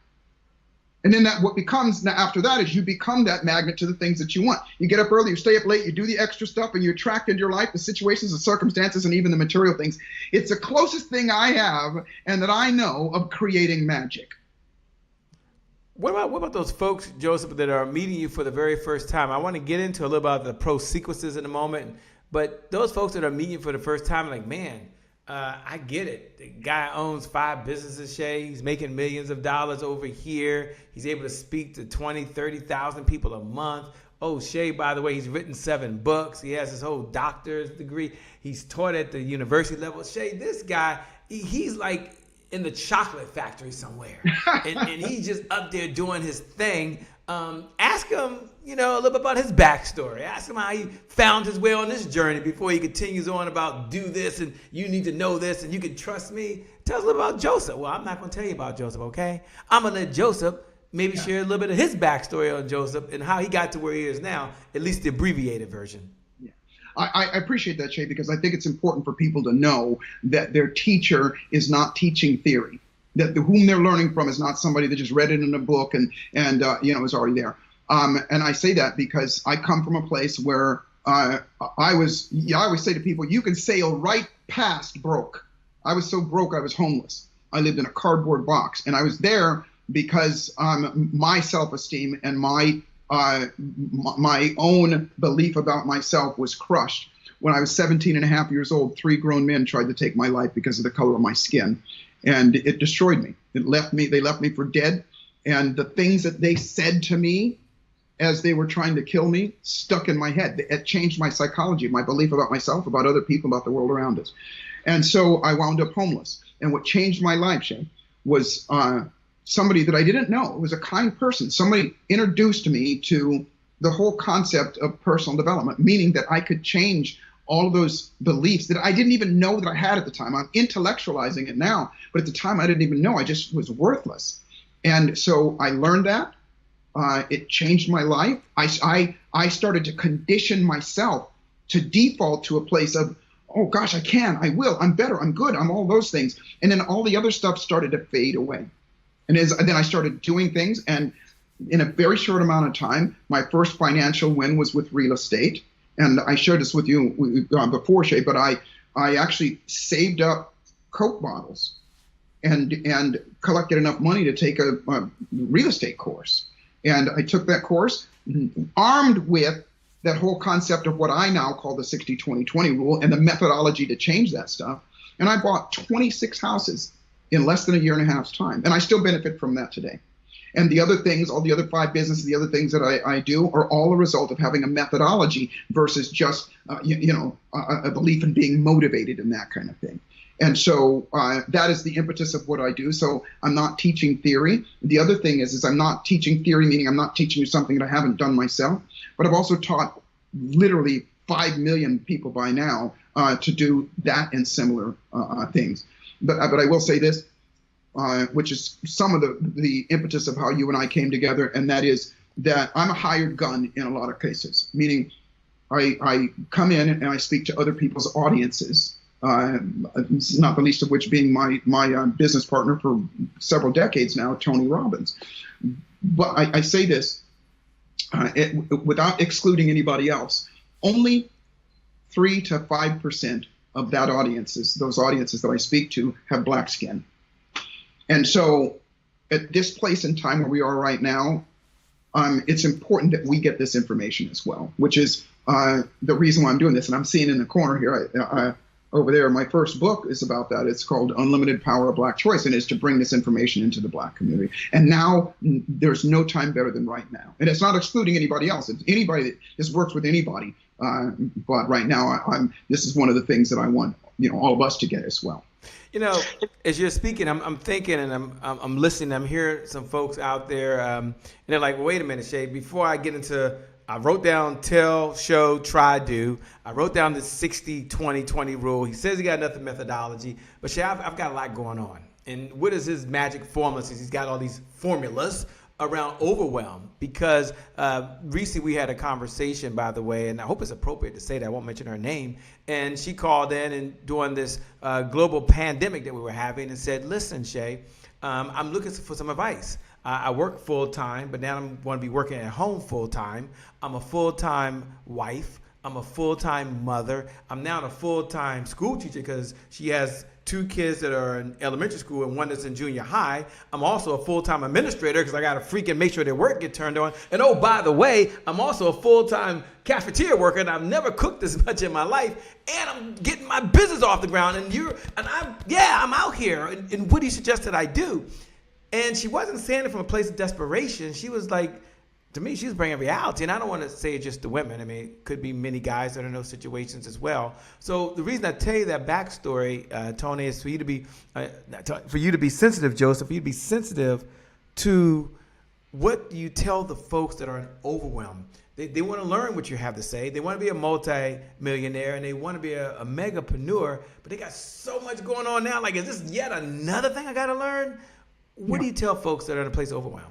Speaker 8: And then what becomes after that is you become that magnet to the things that you want. You get up early, you stay up late, you do the extra stuff, and you attract into your life the situations, the circumstances, and even the material things. It's the closest thing I have and that I know of creating magic.
Speaker 2: What about those folks, Joseph, that are meeting you for the very first time? I want to get into a little about the pro sequences in a moment, but those folks that are meeting you for the first time, like, man, I get it. The guy owns 5 businesses, Shay. He's making millions of dollars over here. He's able to speak to 20, 30,000 people a month. Oh, Shay, by the way, he's written 7 books. He has his whole doctor's degree. He's taught at the university level. Shay, this guy, he's like in the chocolate factory somewhere. and he's just up there doing his thing. Ask him, a little bit about his backstory. Ask him how he found his way on this journey before he continues on about do this and you need to know this and you can trust me. Tell us a little about Joseph. Well, I'm not going to tell you about Joseph, okay? I'm going to let Joseph maybe share a little bit of his backstory on Joseph and how he got to where he is now, at least the abbreviated version.
Speaker 8: Yeah, I appreciate that, Shay, because I think it's important for people to know that their teacher is not teaching theory. That whom they're learning from is not somebody that just read it in a book and is already there. And I say that because I come from a place where I always say to people, you can sail right past broke. I was so broke, I was homeless. I lived in a cardboard box, and I was there because my self-esteem and my own belief about myself was crushed. When I was 17 and a half years old, 3 grown men tried to take my life because of the color of my skin. And it destroyed me. They left me for dead. And the things that they said to me as they were trying to kill me stuck in my head. It changed my psychology, my belief about myself, about other people, about the world around us. And so I wound up homeless. And what changed my life, Shane, was somebody that I didn't know. It was a kind person. Somebody introduced me to the whole concept of personal development, meaning that I could change all of those beliefs that I didn't even know that I had at the time. I'm intellectualizing it now, but at the time I didn't even know. I just was worthless. And so I learned that. It changed my life. I started to condition myself to default to a place of, oh gosh, I can, I will, I'm better, I'm good, I'm all those things. And then all the other stuff started to fade away. And then I started doing things, and in a very short amount of time, my first financial win was with real estate. And I shared this with you before, Shay, but I actually saved up Coke bottles and collected enough money to take a real estate course. And I took that course armed with that whole concept of what I now call the 60-20-20 rule and the methodology to change that stuff. And I bought 26 houses in less than a year and a half's time. And I still benefit from that today. And the other things, all the other 5 businesses, the other things that I do are all a result of having a methodology versus just, a belief in being motivated and that kind of thing. And so that is the impetus of what I do. So I'm not teaching theory. The other thing is I'm not teaching theory, meaning I'm not teaching you something that I haven't done myself, but I've also taught literally 5 million people by now to do that and similar things. But I will say this, which is some of the impetus of how you and I came together, and that is that I'm a hired gun in a lot of cases, meaning I come in and I speak to other people's audiences, not the least of which being my business partner for several decades now, Tony Robbins. But I say this without excluding anybody else, only 3 to 5% of that those audiences that I speak to have black skin. And so at this place in time where we are right now, it's important that we get this information as well, which is the reason why I'm doing this. And I'm seeing in the corner here, over there, my first book is about that. It's called Unlimited Power of Black Choice, and it's to bring this information into the black community. And now there's no time better than right now. And it's not excluding anybody else. It's anybody that just works with anybody. But right now, this is one of the things that I want, all of us to get as well.
Speaker 2: As you're speaking, I'm thinking and I'm listening. I'm hearing some folks out there, and they're like, wait a minute, Shay, before I get into, I wrote down tell, show, try, do. I wrote down the 60-20-20 rule. He says he got another methodology, but Shay, I've got a lot going on. And what is his magic formula, since he's got all these formulas around overwhelm? Because recently we had a conversation, by the way, and I hope it's appropriate to say that. I won't mention her name. And she called in and during this global pandemic that we were having and said, listen, Shay, I'm looking for some advice. I work full-time, but now I'm going to be working at home full-time. I'm a full-time wife. I'm a full-time mother. I'm now a full-time school teacher because she has 2 kids that are in elementary school and 1 that's in junior high. I'm also a full-time administrator because I got to freaking make sure their work get turned on. And oh, by the way, I'm also a full-time cafeteria worker, and I've never cooked this much in my life. And I'm getting my business off the ground. I'm out here. And what do you suggest that I do? And she wasn't saying it from a place of desperation. She was like, to me, she was bringing reality. And I don't want to say it's just the women. I mean, it could be many guys that are in those situations as well. So the reason I tell you that backstory, Tony, is for you to be sensitive, Joseph, for you to be sensitive to what you tell the folks that are overwhelmed. They want to learn what you have to say. They want to be a multi-millionaire, and they want to be a megapreneur, but they got so much going on now. Like, is this yet another thing I got to learn? What do you tell folks that are in a place of overwhelm?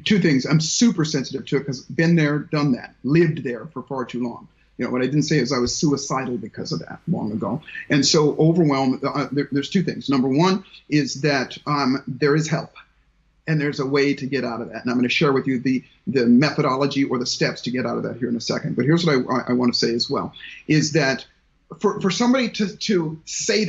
Speaker 8: 2 things. I'm super sensitive to it because been there, done that, lived there for far too long. What I didn't say is I was suicidal because of that long ago. And so overwhelmed, there's 2 things. Number 1 is that there is help and there's a way to get out of that. And I'm going to share with you the methodology or the steps to get out of that here in a second. But here's what I want to say as well, is that for somebody to say